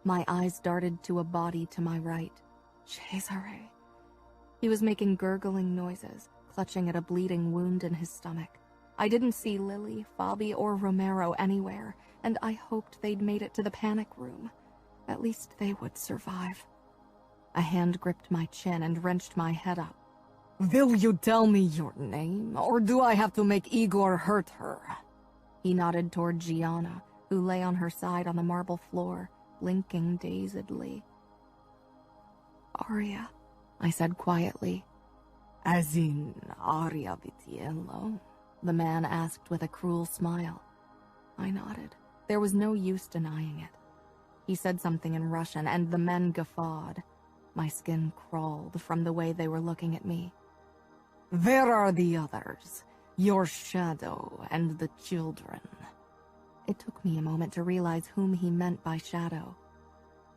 My eyes darted to a body to my right. Cesare. He was making gurgling noises, clutching at a bleeding wound in his stomach. I didn't see Lily, Fabi, or Romero anywhere, and I hoped they'd made it to the panic room. At least they would survive. A hand gripped my chin and wrenched my head up. "Will you tell me your name, or do I have to make Igor hurt her?" He nodded toward Gianna, who lay on her side on the marble floor, blinking dazedly. "Aria," I said quietly. "As in Aria Vitiello?" the man asked with a cruel smile. I nodded. There was no use denying it. He said something in Russian, and the men guffawed. My skin crawled from the way they were looking at me. "Where are the others? Your shadow and the children?" It took me a moment to realize whom he meant by shadow.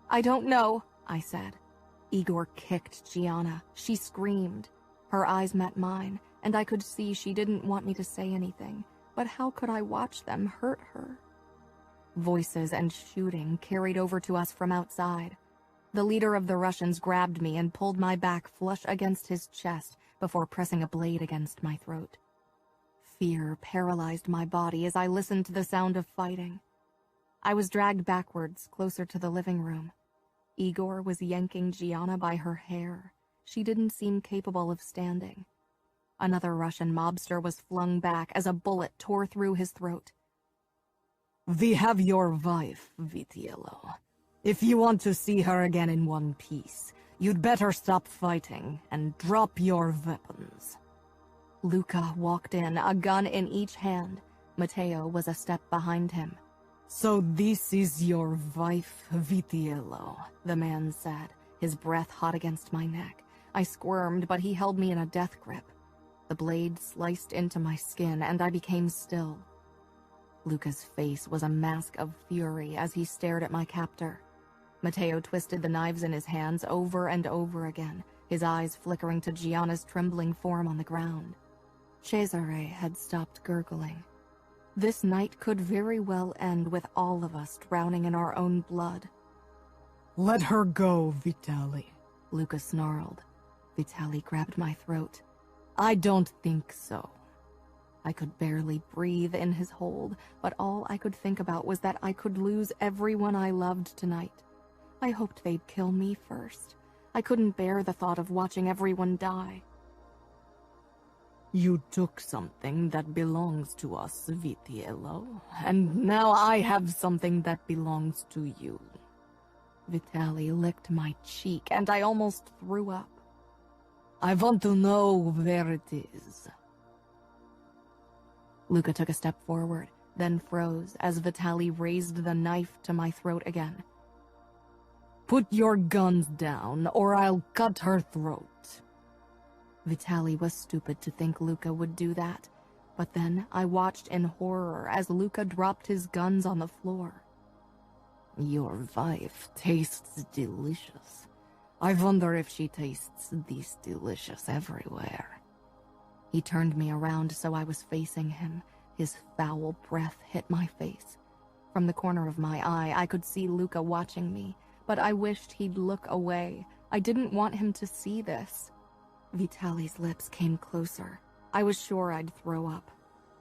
"I don't know," I said. Igor kicked Gianna. She screamed. Her eyes met mine, and I could see she didn't want me to say anything. But how could I watch them hurt her? Voices and shooting carried over to us from outside. The leader of the Russians grabbed me and pulled my back flush against his chest before pressing a blade against my throat. Fear paralyzed my body as I listened to the sound of fighting. I was dragged backwards, closer to the living room. Igor was yanking Gianna by her hair. She didn't seem capable of standing. Another Russian mobster was flung back as a bullet tore through his throat. "We have your wife, Vitiello. If you want to see her again in one piece, you'd better stop fighting and drop your weapons." Luca walked in, a gun in each hand. Matteo was a step behind him. "So this is your wife, Vitiello," the man said, his breath hot against my neck. I squirmed, but he held me in a death grip. The blade sliced into my skin, and I became still. Luca's face was a mask of fury as he stared at my captor. Matteo twisted the knives in his hands over and over again, his eyes flickering to Gianna's trembling form on the ground. Cesare had stopped gurgling. This night could very well end with all of us drowning in our own blood. "Let her go, Vitiello," Luca snarled. Vitiello grabbed my throat. "I don't think so." I could barely breathe in his hold, but all I could think about was that I could lose everyone I loved tonight. I hoped they'd kill me first. I couldn't bear the thought of watching everyone die. "You took something that belongs to us, Vitiello, and now I have something that belongs to you." Vitiello licked my cheek, and I almost threw up. "I want to know where it is." Luca took a step forward, then froze as Vitiello raised the knife to my throat again. "Put your guns down, or I'll cut her throat." Vitiello was stupid to think Luca would do that, but then I watched in horror as Luca dropped his guns on the floor. "Your wife tastes delicious. I wonder if she tastes this delicious everywhere." He turned me around so I was facing him. His foul breath hit my face. From the corner of my eye, I could see Luca watching me, but I wished he'd look away. I didn't want him to see this. Vitiello's lips came closer. I was sure I'd throw up.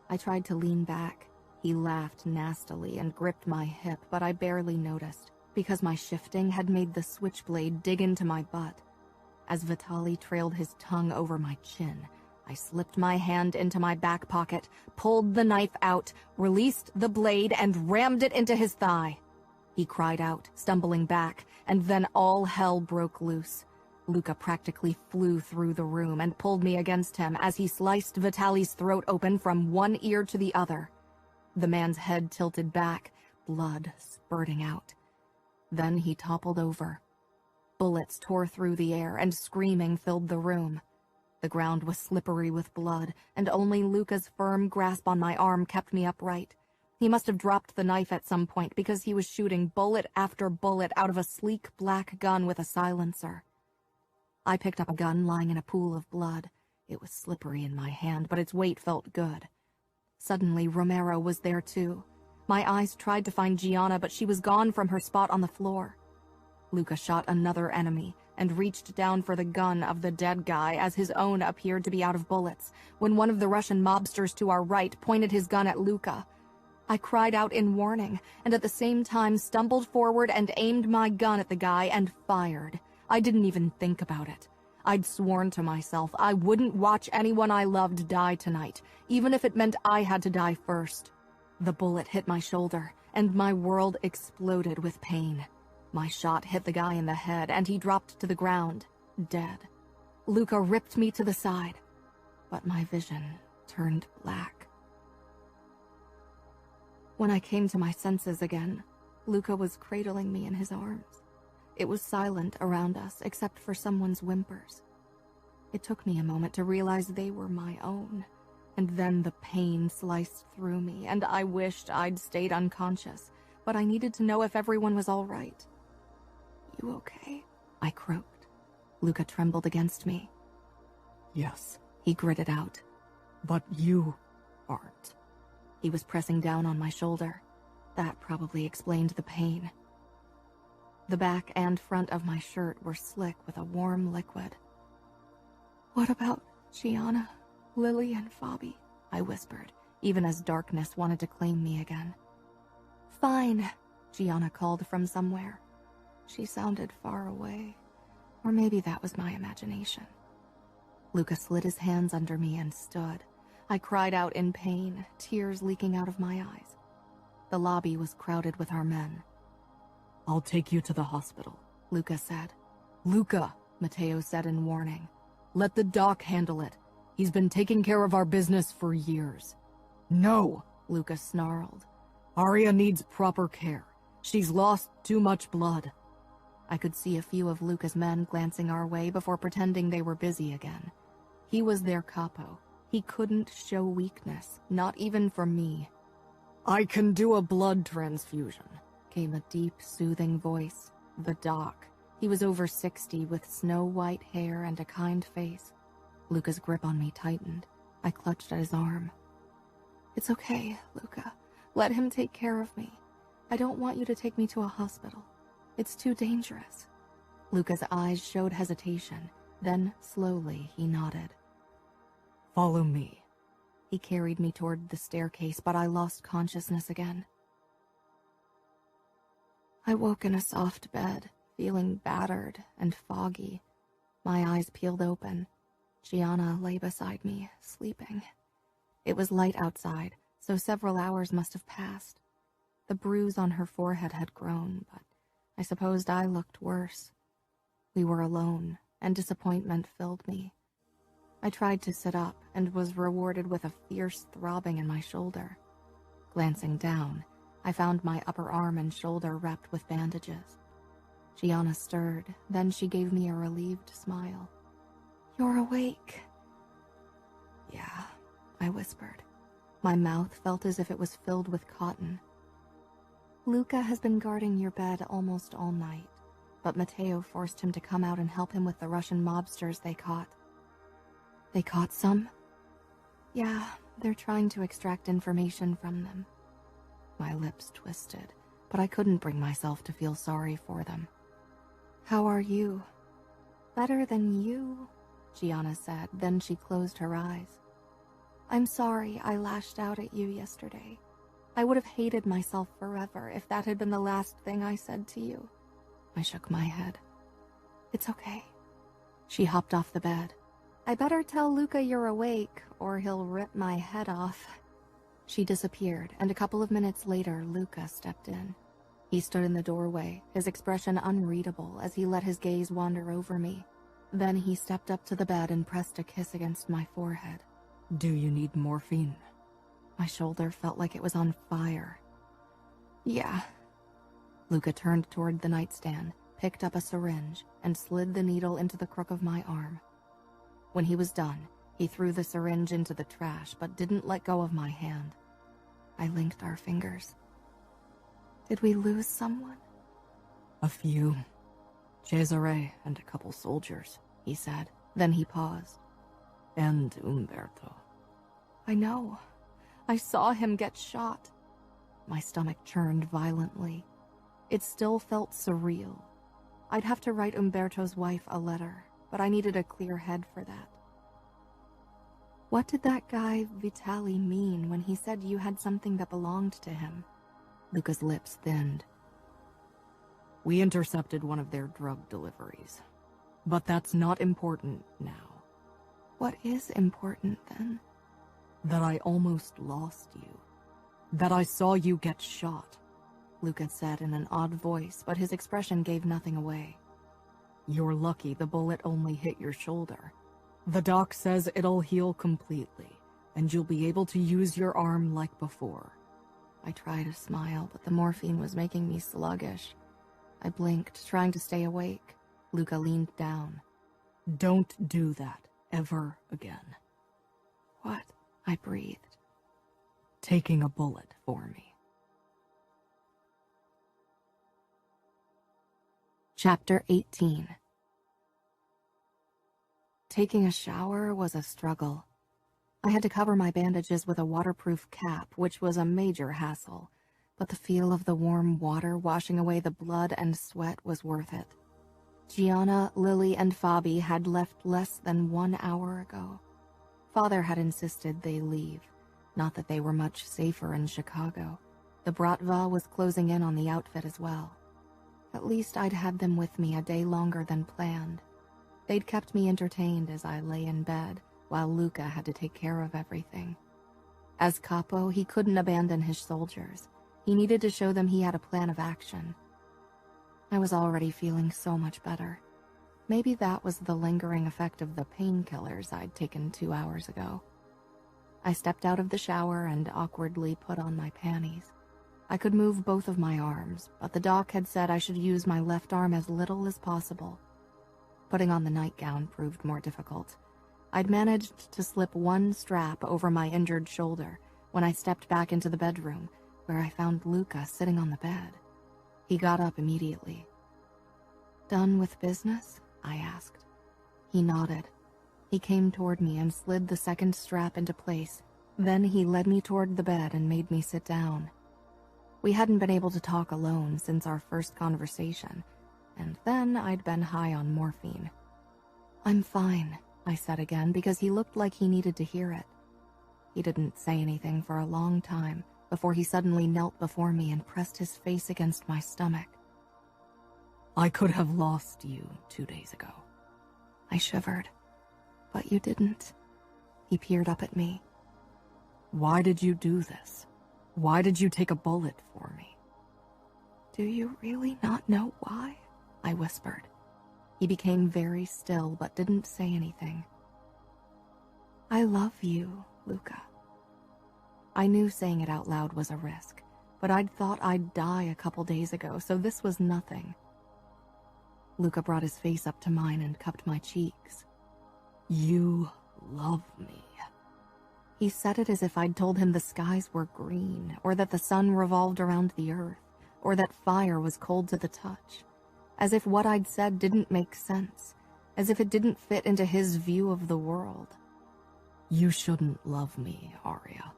I tried to lean back. He laughed nastily and gripped my hip, but I barely noticed, because my shifting had made the switchblade dig into my butt. As Vitiello trailed his tongue over my chin, I slipped my hand into my back pocket, pulled the knife out, released the blade, and rammed it into his thigh. He cried out, stumbling back, and then all hell broke loose. Luca practically flew through the room and pulled me against him as he sliced Vitiello's throat open from one ear to the other. The man's head tilted back, blood spurting out. Then he toppled over. Bullets tore through the air, and screaming filled the room. The ground was slippery with blood, and only Luca's firm grasp on my arm kept me upright. He must have dropped the knife at some point because he was shooting bullet after bullet out of a sleek black gun with a silencer. I picked up a gun lying in a pool of blood. It was slippery in my hand, but its weight felt good. Suddenly, Romero was there too. My eyes tried to find Gianna, but she was gone from her spot on the floor. Luca shot another enemy and reached down for the gun of the dead guy as his own appeared to be out of bullets, when one of the Russian mobsters to our right pointed his gun at Luca. I cried out in warning, and at the same time stumbled forward and aimed my gun at the guy and fired. I didn't even think about it. I'd sworn to myself I wouldn't watch anyone I loved die tonight, even if it meant I had to die first. The bullet hit my shoulder, and my world exploded with pain. My shot hit the guy in the head, and he dropped to the ground, dead. Luca ripped me to the side, but my vision turned black. When I came to my senses again, Luca was cradling me in his arms. It was silent around us, except for someone's whimpers. It took me a moment to realize they were my own, and then the pain sliced through me, and I wished I'd stayed unconscious, but I needed to know if everyone was all right. "You okay?" I croaked. Luca trembled against me. "Yes," he gritted out. "But you aren't." He was pressing down on my shoulder. That probably explained the pain. The back and front of my shirt were slick with a warm liquid. "What about Gianna, Lily, and Fabi?" I whispered, even as darkness wanted to claim me again. "Fine," Gianna called from somewhere. She sounded far away, or maybe that was my imagination. Luca slid his hands under me and stood. I cried out in pain, tears leaking out of my eyes. The lobby was crowded with our men. "I'll take you to the hospital," Luca said. "Luca," Matteo said in warning. "let the doc handle it. He's been taking care of our business for years." "No," Luca snarled. "Aria needs proper care. She's lost too much blood." I could see a few of Luca's men glancing our way before pretending they were busy again. He was their capo. He couldn't show weakness, not even for me. "I can do a blood transfusion," came a deep, soothing voice. The doc. He was over 60 with snow-white hair and a kind face. Luca's grip on me tightened. I clutched at his arm. "It's okay, Luca. Let him take care of me. I don't want you to take me to a hospital. It's too dangerous." Luca's eyes showed hesitation. Then, slowly, he nodded. "Follow me." He carried me toward the staircase, but I lost consciousness again. I woke in a soft bed, feeling battered and foggy. My eyes peeled open. Gianna lay beside me, sleeping. It was light outside, so several hours must have passed. The bruise on her forehead had grown, but I supposed I looked worse. We were alone, and disappointment filled me. I tried to sit up and was rewarded with a fierce throbbing in my shoulder. Glancing down, I found my upper arm and shoulder wrapped with bandages. Gianna stirred, then she gave me a relieved smile. "You're awake." "Yeah," I whispered. My mouth felt as if it was filled with cotton. "Luca has been guarding your bed almost all night, but Matteo forced him to come out and help him with the Russian mobsters they caught." "They caught some?" "Yeah, they're trying to extract information from them." My lips twisted, but I couldn't bring myself to feel sorry for them. "How are you?" "Better than you," Gianna said, then she closed her eyes. "I'm sorry I lashed out at you yesterday. I would have hated myself forever if that had been the last thing I said to you." I shook my head. "It's okay." She hopped off the bed. "I better tell Luca you're awake, or he'll rip my head off." She disappeared, and a couple of minutes later, Luca stepped in. He stood in the doorway, his expression unreadable as he let his gaze wander over me. Then he stepped up to the bed and pressed a kiss against my forehead. "Do you need morphine?" My shoulder felt like it was on fire. "Yeah." Luca turned toward the nightstand, picked up a syringe, and slid the needle into the crook of my arm. When he was done, he threw the syringe into the trash, but didn't let go of my hand. I linked our fingers. "Did we lose someone?" "A few. Cesare and a couple soldiers," he said. Then he paused. "And Umberto." "I know. I saw him get shot." My stomach churned violently. It still felt surreal. I'd have to write Umberto's wife a letter, but I needed a clear head for that. "What did that guy Vitali mean when he said you had something that belonged to him?" Luca's lips thinned. "We intercepted one of their drug deliveries. But that's not important now." "What is important then?" "That I almost lost you. That I saw you get shot," Luca said in an odd voice, but his expression gave nothing away. "You're lucky the bullet only hit your shoulder. The doc says it'll heal completely, and you'll be able to use your arm like before." I tried to smile, but the morphine was making me sluggish. I blinked, trying to stay awake. Luca leaned down. "Don't do that ever again." "What?" I breathed. "Taking a bullet for me." Chapter 18. Taking a shower was a struggle. I had to cover my bandages with a waterproof cap, which was a major hassle, but the feel of the warm water washing away the blood and sweat was worth it. Gianna, Lily, and Fabi had left less than 1 hour ago. Father had insisted they leave, not that they were much safer in Chicago. The Bratva was closing in on the outfit as well. At least I'd had them with me a day longer than planned. They'd kept me entertained as I lay in bed, while Luca had to take care of everything. As Capo, he couldn't abandon his soldiers. He needed to show them he had a plan of action. I was already feeling so much better. Maybe that was the lingering effect of the painkillers I'd taken 2 hours ago. I stepped out of the shower and awkwardly put on my panties. I could move both of my arms, but the doc had said I should use my left arm as little as possible. Putting on the nightgown proved more difficult. I'd managed to slip one strap over my injured shoulder when I stepped back into the bedroom, where I found Luca sitting on the bed. He got up immediately. "Done with business?" I asked. He nodded. He came toward me and slid the second strap into place. Then he led me toward the bed and made me sit down. We hadn't been able to talk alone since our first conversation, and then I'd been high on morphine. "I'm fine," I said again, because he looked like he needed to hear it. He didn't say anything for a long time before he suddenly knelt before me and pressed his face against my stomach. "I could have lost you 2 days ago." I shivered. "But you didn't." He peered up at me. "Why did you do this? Why did you take a bullet for me?" "Do you really not know why?" I whispered. He became very still but didn't say anything. "I love you, Luca." I knew saying it out loud was a risk, but I'd thought I'd die a couple days ago, so this was nothing. Luca brought his face up to mine and cupped my cheeks. "You love me." He said it as if I'd told him the skies were green, or that the sun revolved around the earth, or that fire was cold to the touch. As if what I'd said didn't make sense, as if it didn't fit into his view of the world. "You shouldn't love me, Aria.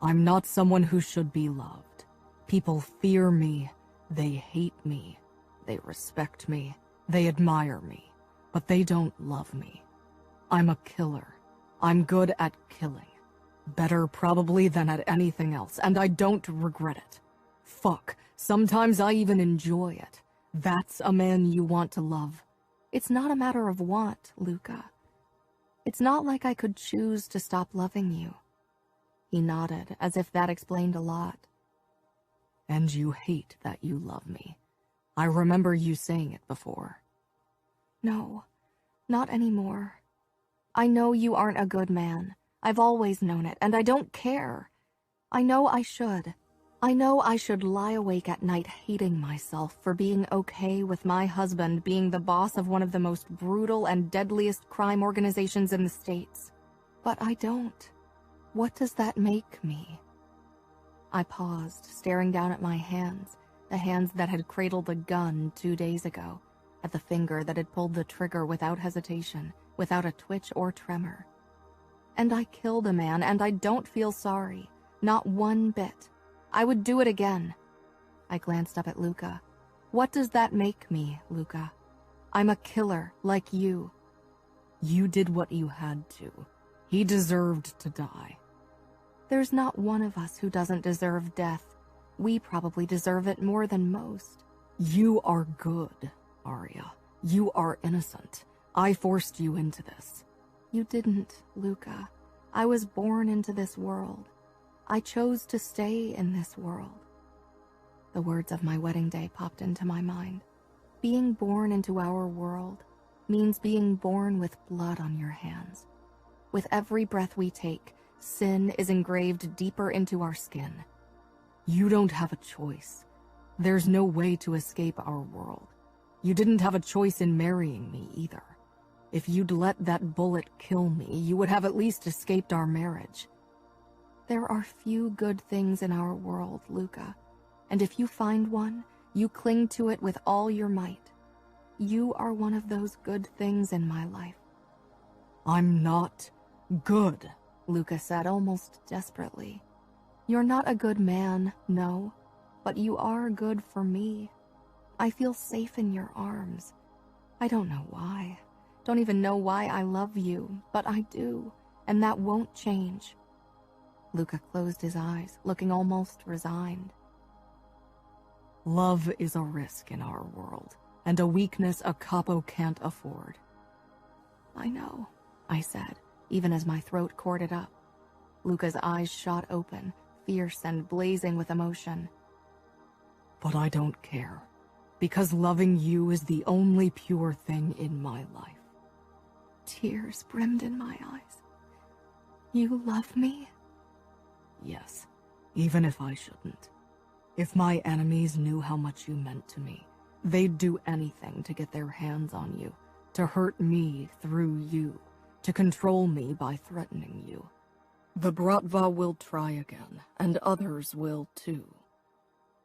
I'm not someone who should be loved. People fear me, they hate me, they respect me, they admire me, but they don't love me. I'm a killer. I'm good at killing. Better probably than at anything else, and I don't regret it. Fuck, sometimes I even enjoy it. That's a man you want to love." "It's not a matter of want, Luca. It's not like I could choose to stop loving you." He nodded, as if that explained a lot. "And you hate that you love me. I remember you saying it before." "No, not anymore. I know you aren't a good man. I've always known it, and I don't care. I know I should. I know I should lie awake at night hating myself for being okay with my husband being the boss of one of the most brutal and deadliest crime organizations in the States. But I don't. What does that make me?" I paused, staring down at my hands, the hands that had cradled a gun 2 days ago, at the finger that had pulled the trigger without hesitation, without a twitch or tremor. And I killed a man, and I don't feel sorry. Not one bit. I would do it again. I glanced up at Luca. "What does that make me, Luca? I'm a killer, like you." "You did what you had to. He deserved to die." "There's not one of us who doesn't deserve death. We probably deserve it more than most." "You are good, Aria. You are innocent. I forced you into this." "You didn't, Luca. I was born into this world. I chose to stay in this world." The words of my wedding day popped into my mind. Being born into our world means being born with blood on your hands. With every breath we take, sin is engraved deeper into our skin. "You don't have a choice. There's no way to escape our world. You didn't have a choice in marrying me either. If you'd let that bullet kill me, you would have at least escaped our marriage." There are few good things in our world, Luca, and if you find one, you cling to it with all your might. You are one of those good things in my life. "I'm not good," Luca said almost desperately. "You're not a good man, no, but you are good for me. I feel safe in your arms. I don't know why. Don't even know why I love you, but I do, and that won't change." Luca closed his eyes, looking almost resigned. "Love is a risk in our world, and a weakness a capo can't afford." "I know," I said, even as my throat corded up. Luca's eyes shot open, fierce and blazing with emotion. "But I don't care, because loving you is the only pure thing in my life." Tears brimmed in my eyes. "You love me?" "Yes, even if I shouldn't." If my enemies knew how much you meant to me, they'd do anything to get their hands on you, to hurt me through you, to control me by threatening you. The Bratva will try again, and others will too.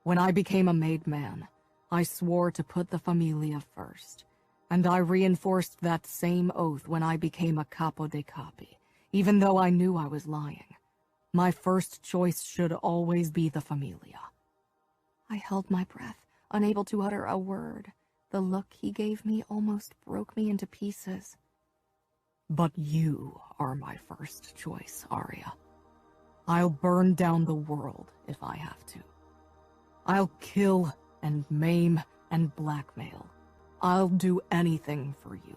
When I became a made man, I swore to put the Famiglia first, and I reinforced that same oath when I became a Capo dei Capi, even though I knew I was lying. My first choice should always be the Famiglia. I held my breath, unable to utter a word. The look he gave me almost broke me into pieces. But you are my first choice, Aria. I'll burn down the world if I have to. I'll kill and maim and blackmail. I'll do anything for you.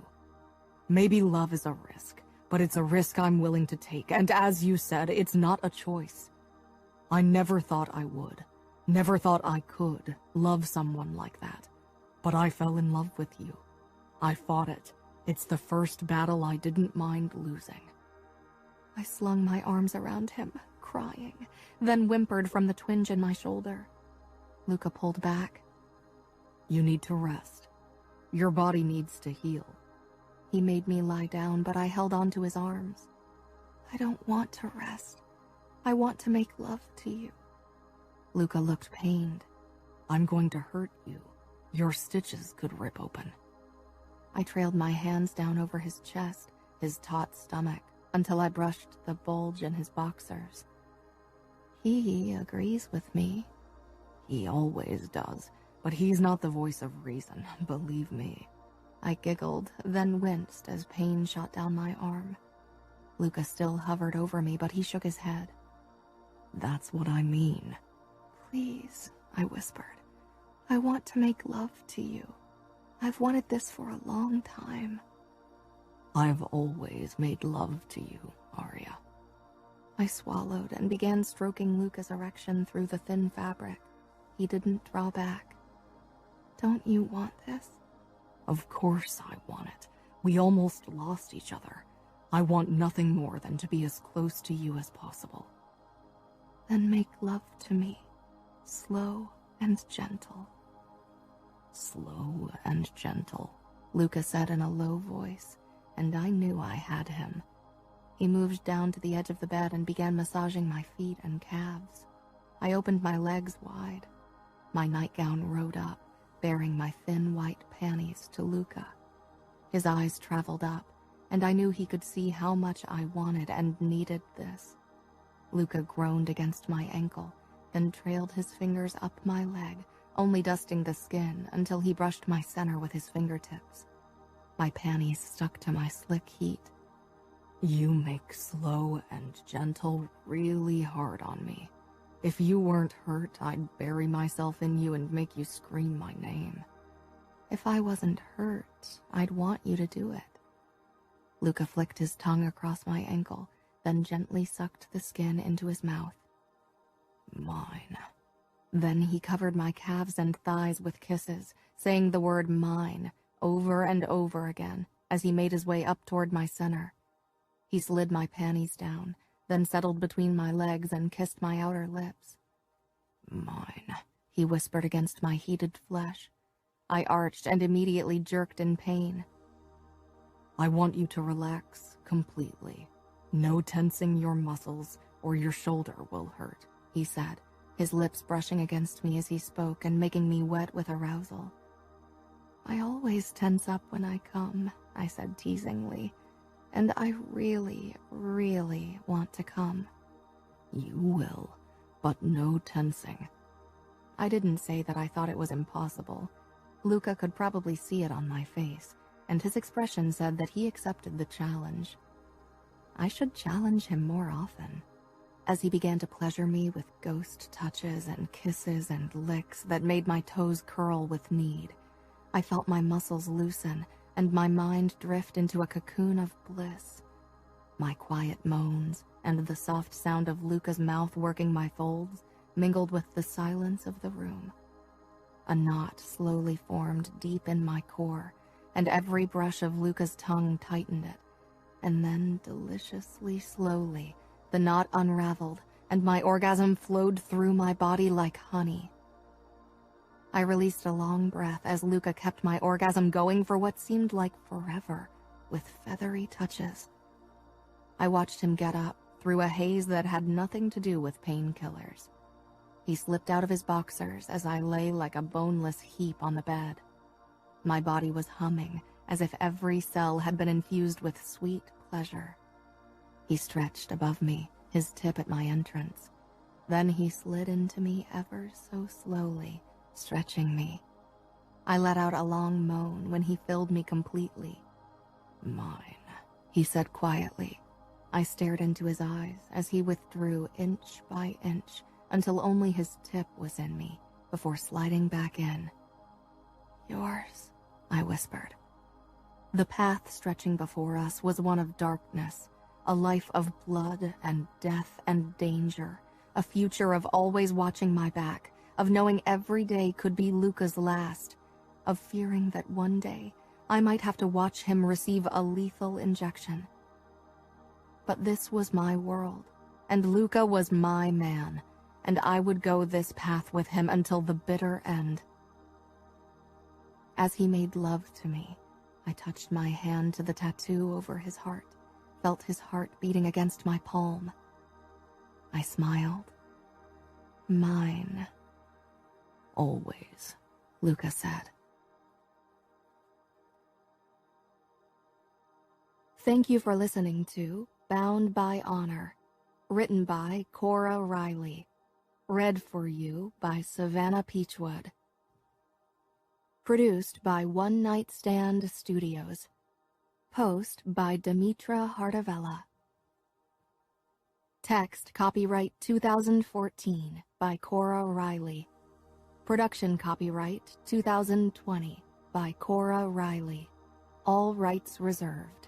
Maybe love is a risk, but it's a risk I'm willing to take, and as you said, it's not a choice. I never thought I would, never thought I could love someone like that, but I fell in love with you. I fought it. It's the first battle I didn't mind losing. I slung my arms around him, crying, then whimpered from the twinge in my shoulder. Luca pulled back. You need to rest. Your body needs to heal. He made me lie down, but I held onto his arms. I don't want to rest. I want to make love to you. Luca looked pained. I'm going to hurt you. Your stitches could rip open. I trailed my hands down over his chest, his taut stomach, until I brushed the bulge in his boxers. He agrees with me. He always does, but he's not the voice of reason, believe me. I giggled, then winced as pain shot down my arm. Luca still hovered over me, but he shook his head. That's what I mean. Please, I whispered. I want to make love to you. I've wanted this for a long time. I've always made love to you, Aria. I swallowed and began stroking Luca's erection through the thin fabric. He didn't draw back. Don't you want this? Of course I want it. We almost lost each other. I want nothing more than to be as close to you as possible. Then make love to me, slow and gentle. Slow and gentle, Luca said in a low voice, and I knew I had him. He moved down to the edge of the bed and began massaging my feet and calves. I opened my legs wide. My nightgown rode up, bearing my thin white panties to Luca. His eyes traveled up, and I knew he could see how much I wanted and needed this. Luca groaned against my ankle, then trailed his fingers up my leg, only dusting the skin until he brushed my center with his fingertips. My panties stuck to my slick heat. You make slow and gentle really hard on me. If you weren't hurt, I'd bury myself in you and make you scream my name. If I wasn't hurt, I'd want you to do it. Luca flicked his tongue across my ankle, then gently sucked the skin into his mouth. Mine. Then he covered my calves and thighs with kisses, saying the word mine over and over again as he made his way up toward my center. He slid my panties down, then settled between my legs and kissed my outer lips. Mine, he whispered against my heated flesh. I arched and immediately jerked in pain. I want you to relax completely. No tensing your muscles or your shoulder will hurt, he said, his lips brushing against me as he spoke and making me wet with arousal. I always tense up when I come, I said teasingly, and I really, really want to come. You will, but no tensing. I didn't say that I thought it was impossible. Luca could probably see it on my face, and his expression said that he accepted the challenge. I should challenge him more often. As he began to pleasure me with ghost touches and kisses and licks that made my toes curl with need, I felt my muscles loosen and my mind drift into a cocoon of bliss. My quiet moans and the soft sound of Luca's mouth working my folds mingled with the silence of the room. A knot slowly formed deep in my core, and every brush of Luca's tongue tightened it. And then, deliciously slowly, the knot unraveled, and my orgasm flowed through my body like honey. I released a long breath as Luca kept my orgasm going for what seemed like forever, with feathery touches. I watched him get up through a haze that had nothing to do with painkillers. He slipped out of his boxers as I lay like a boneless heap on the bed. My body was humming as if every cell had been infused with sweet pleasure. He stretched above me, his tip at my entrance. Then he slid into me ever so slowly, stretching me. I let out a long moan when he filled me completely. "Mine," he said quietly. I stared into his eyes as he withdrew inch by inch until only his tip was in me before sliding back in. "Yours," I whispered. The path stretching before us was one of darkness, a life of blood and death and danger, a future of always watching my back, of knowing every day could be Luca's last, of fearing that one day I might have to watch him receive a lethal injection. But this was my world, and Luca was my man, and I would go this path with him until the bitter end. As he made love to me, I touched my hand to the tattoo over his heart, felt his heart beating against my palm. I smiled. "Mine. Always," Luca said. Thank you for listening to Bound by Honor, written by Cora Reilly, read for you by Savannah Peachwood. Produced by One Night Stand Studios. Post by Demetra Hardavella. Text copyright 2014 by Cora Reilly. Production copyright 2020 by Cora Reilly. All rights reserved.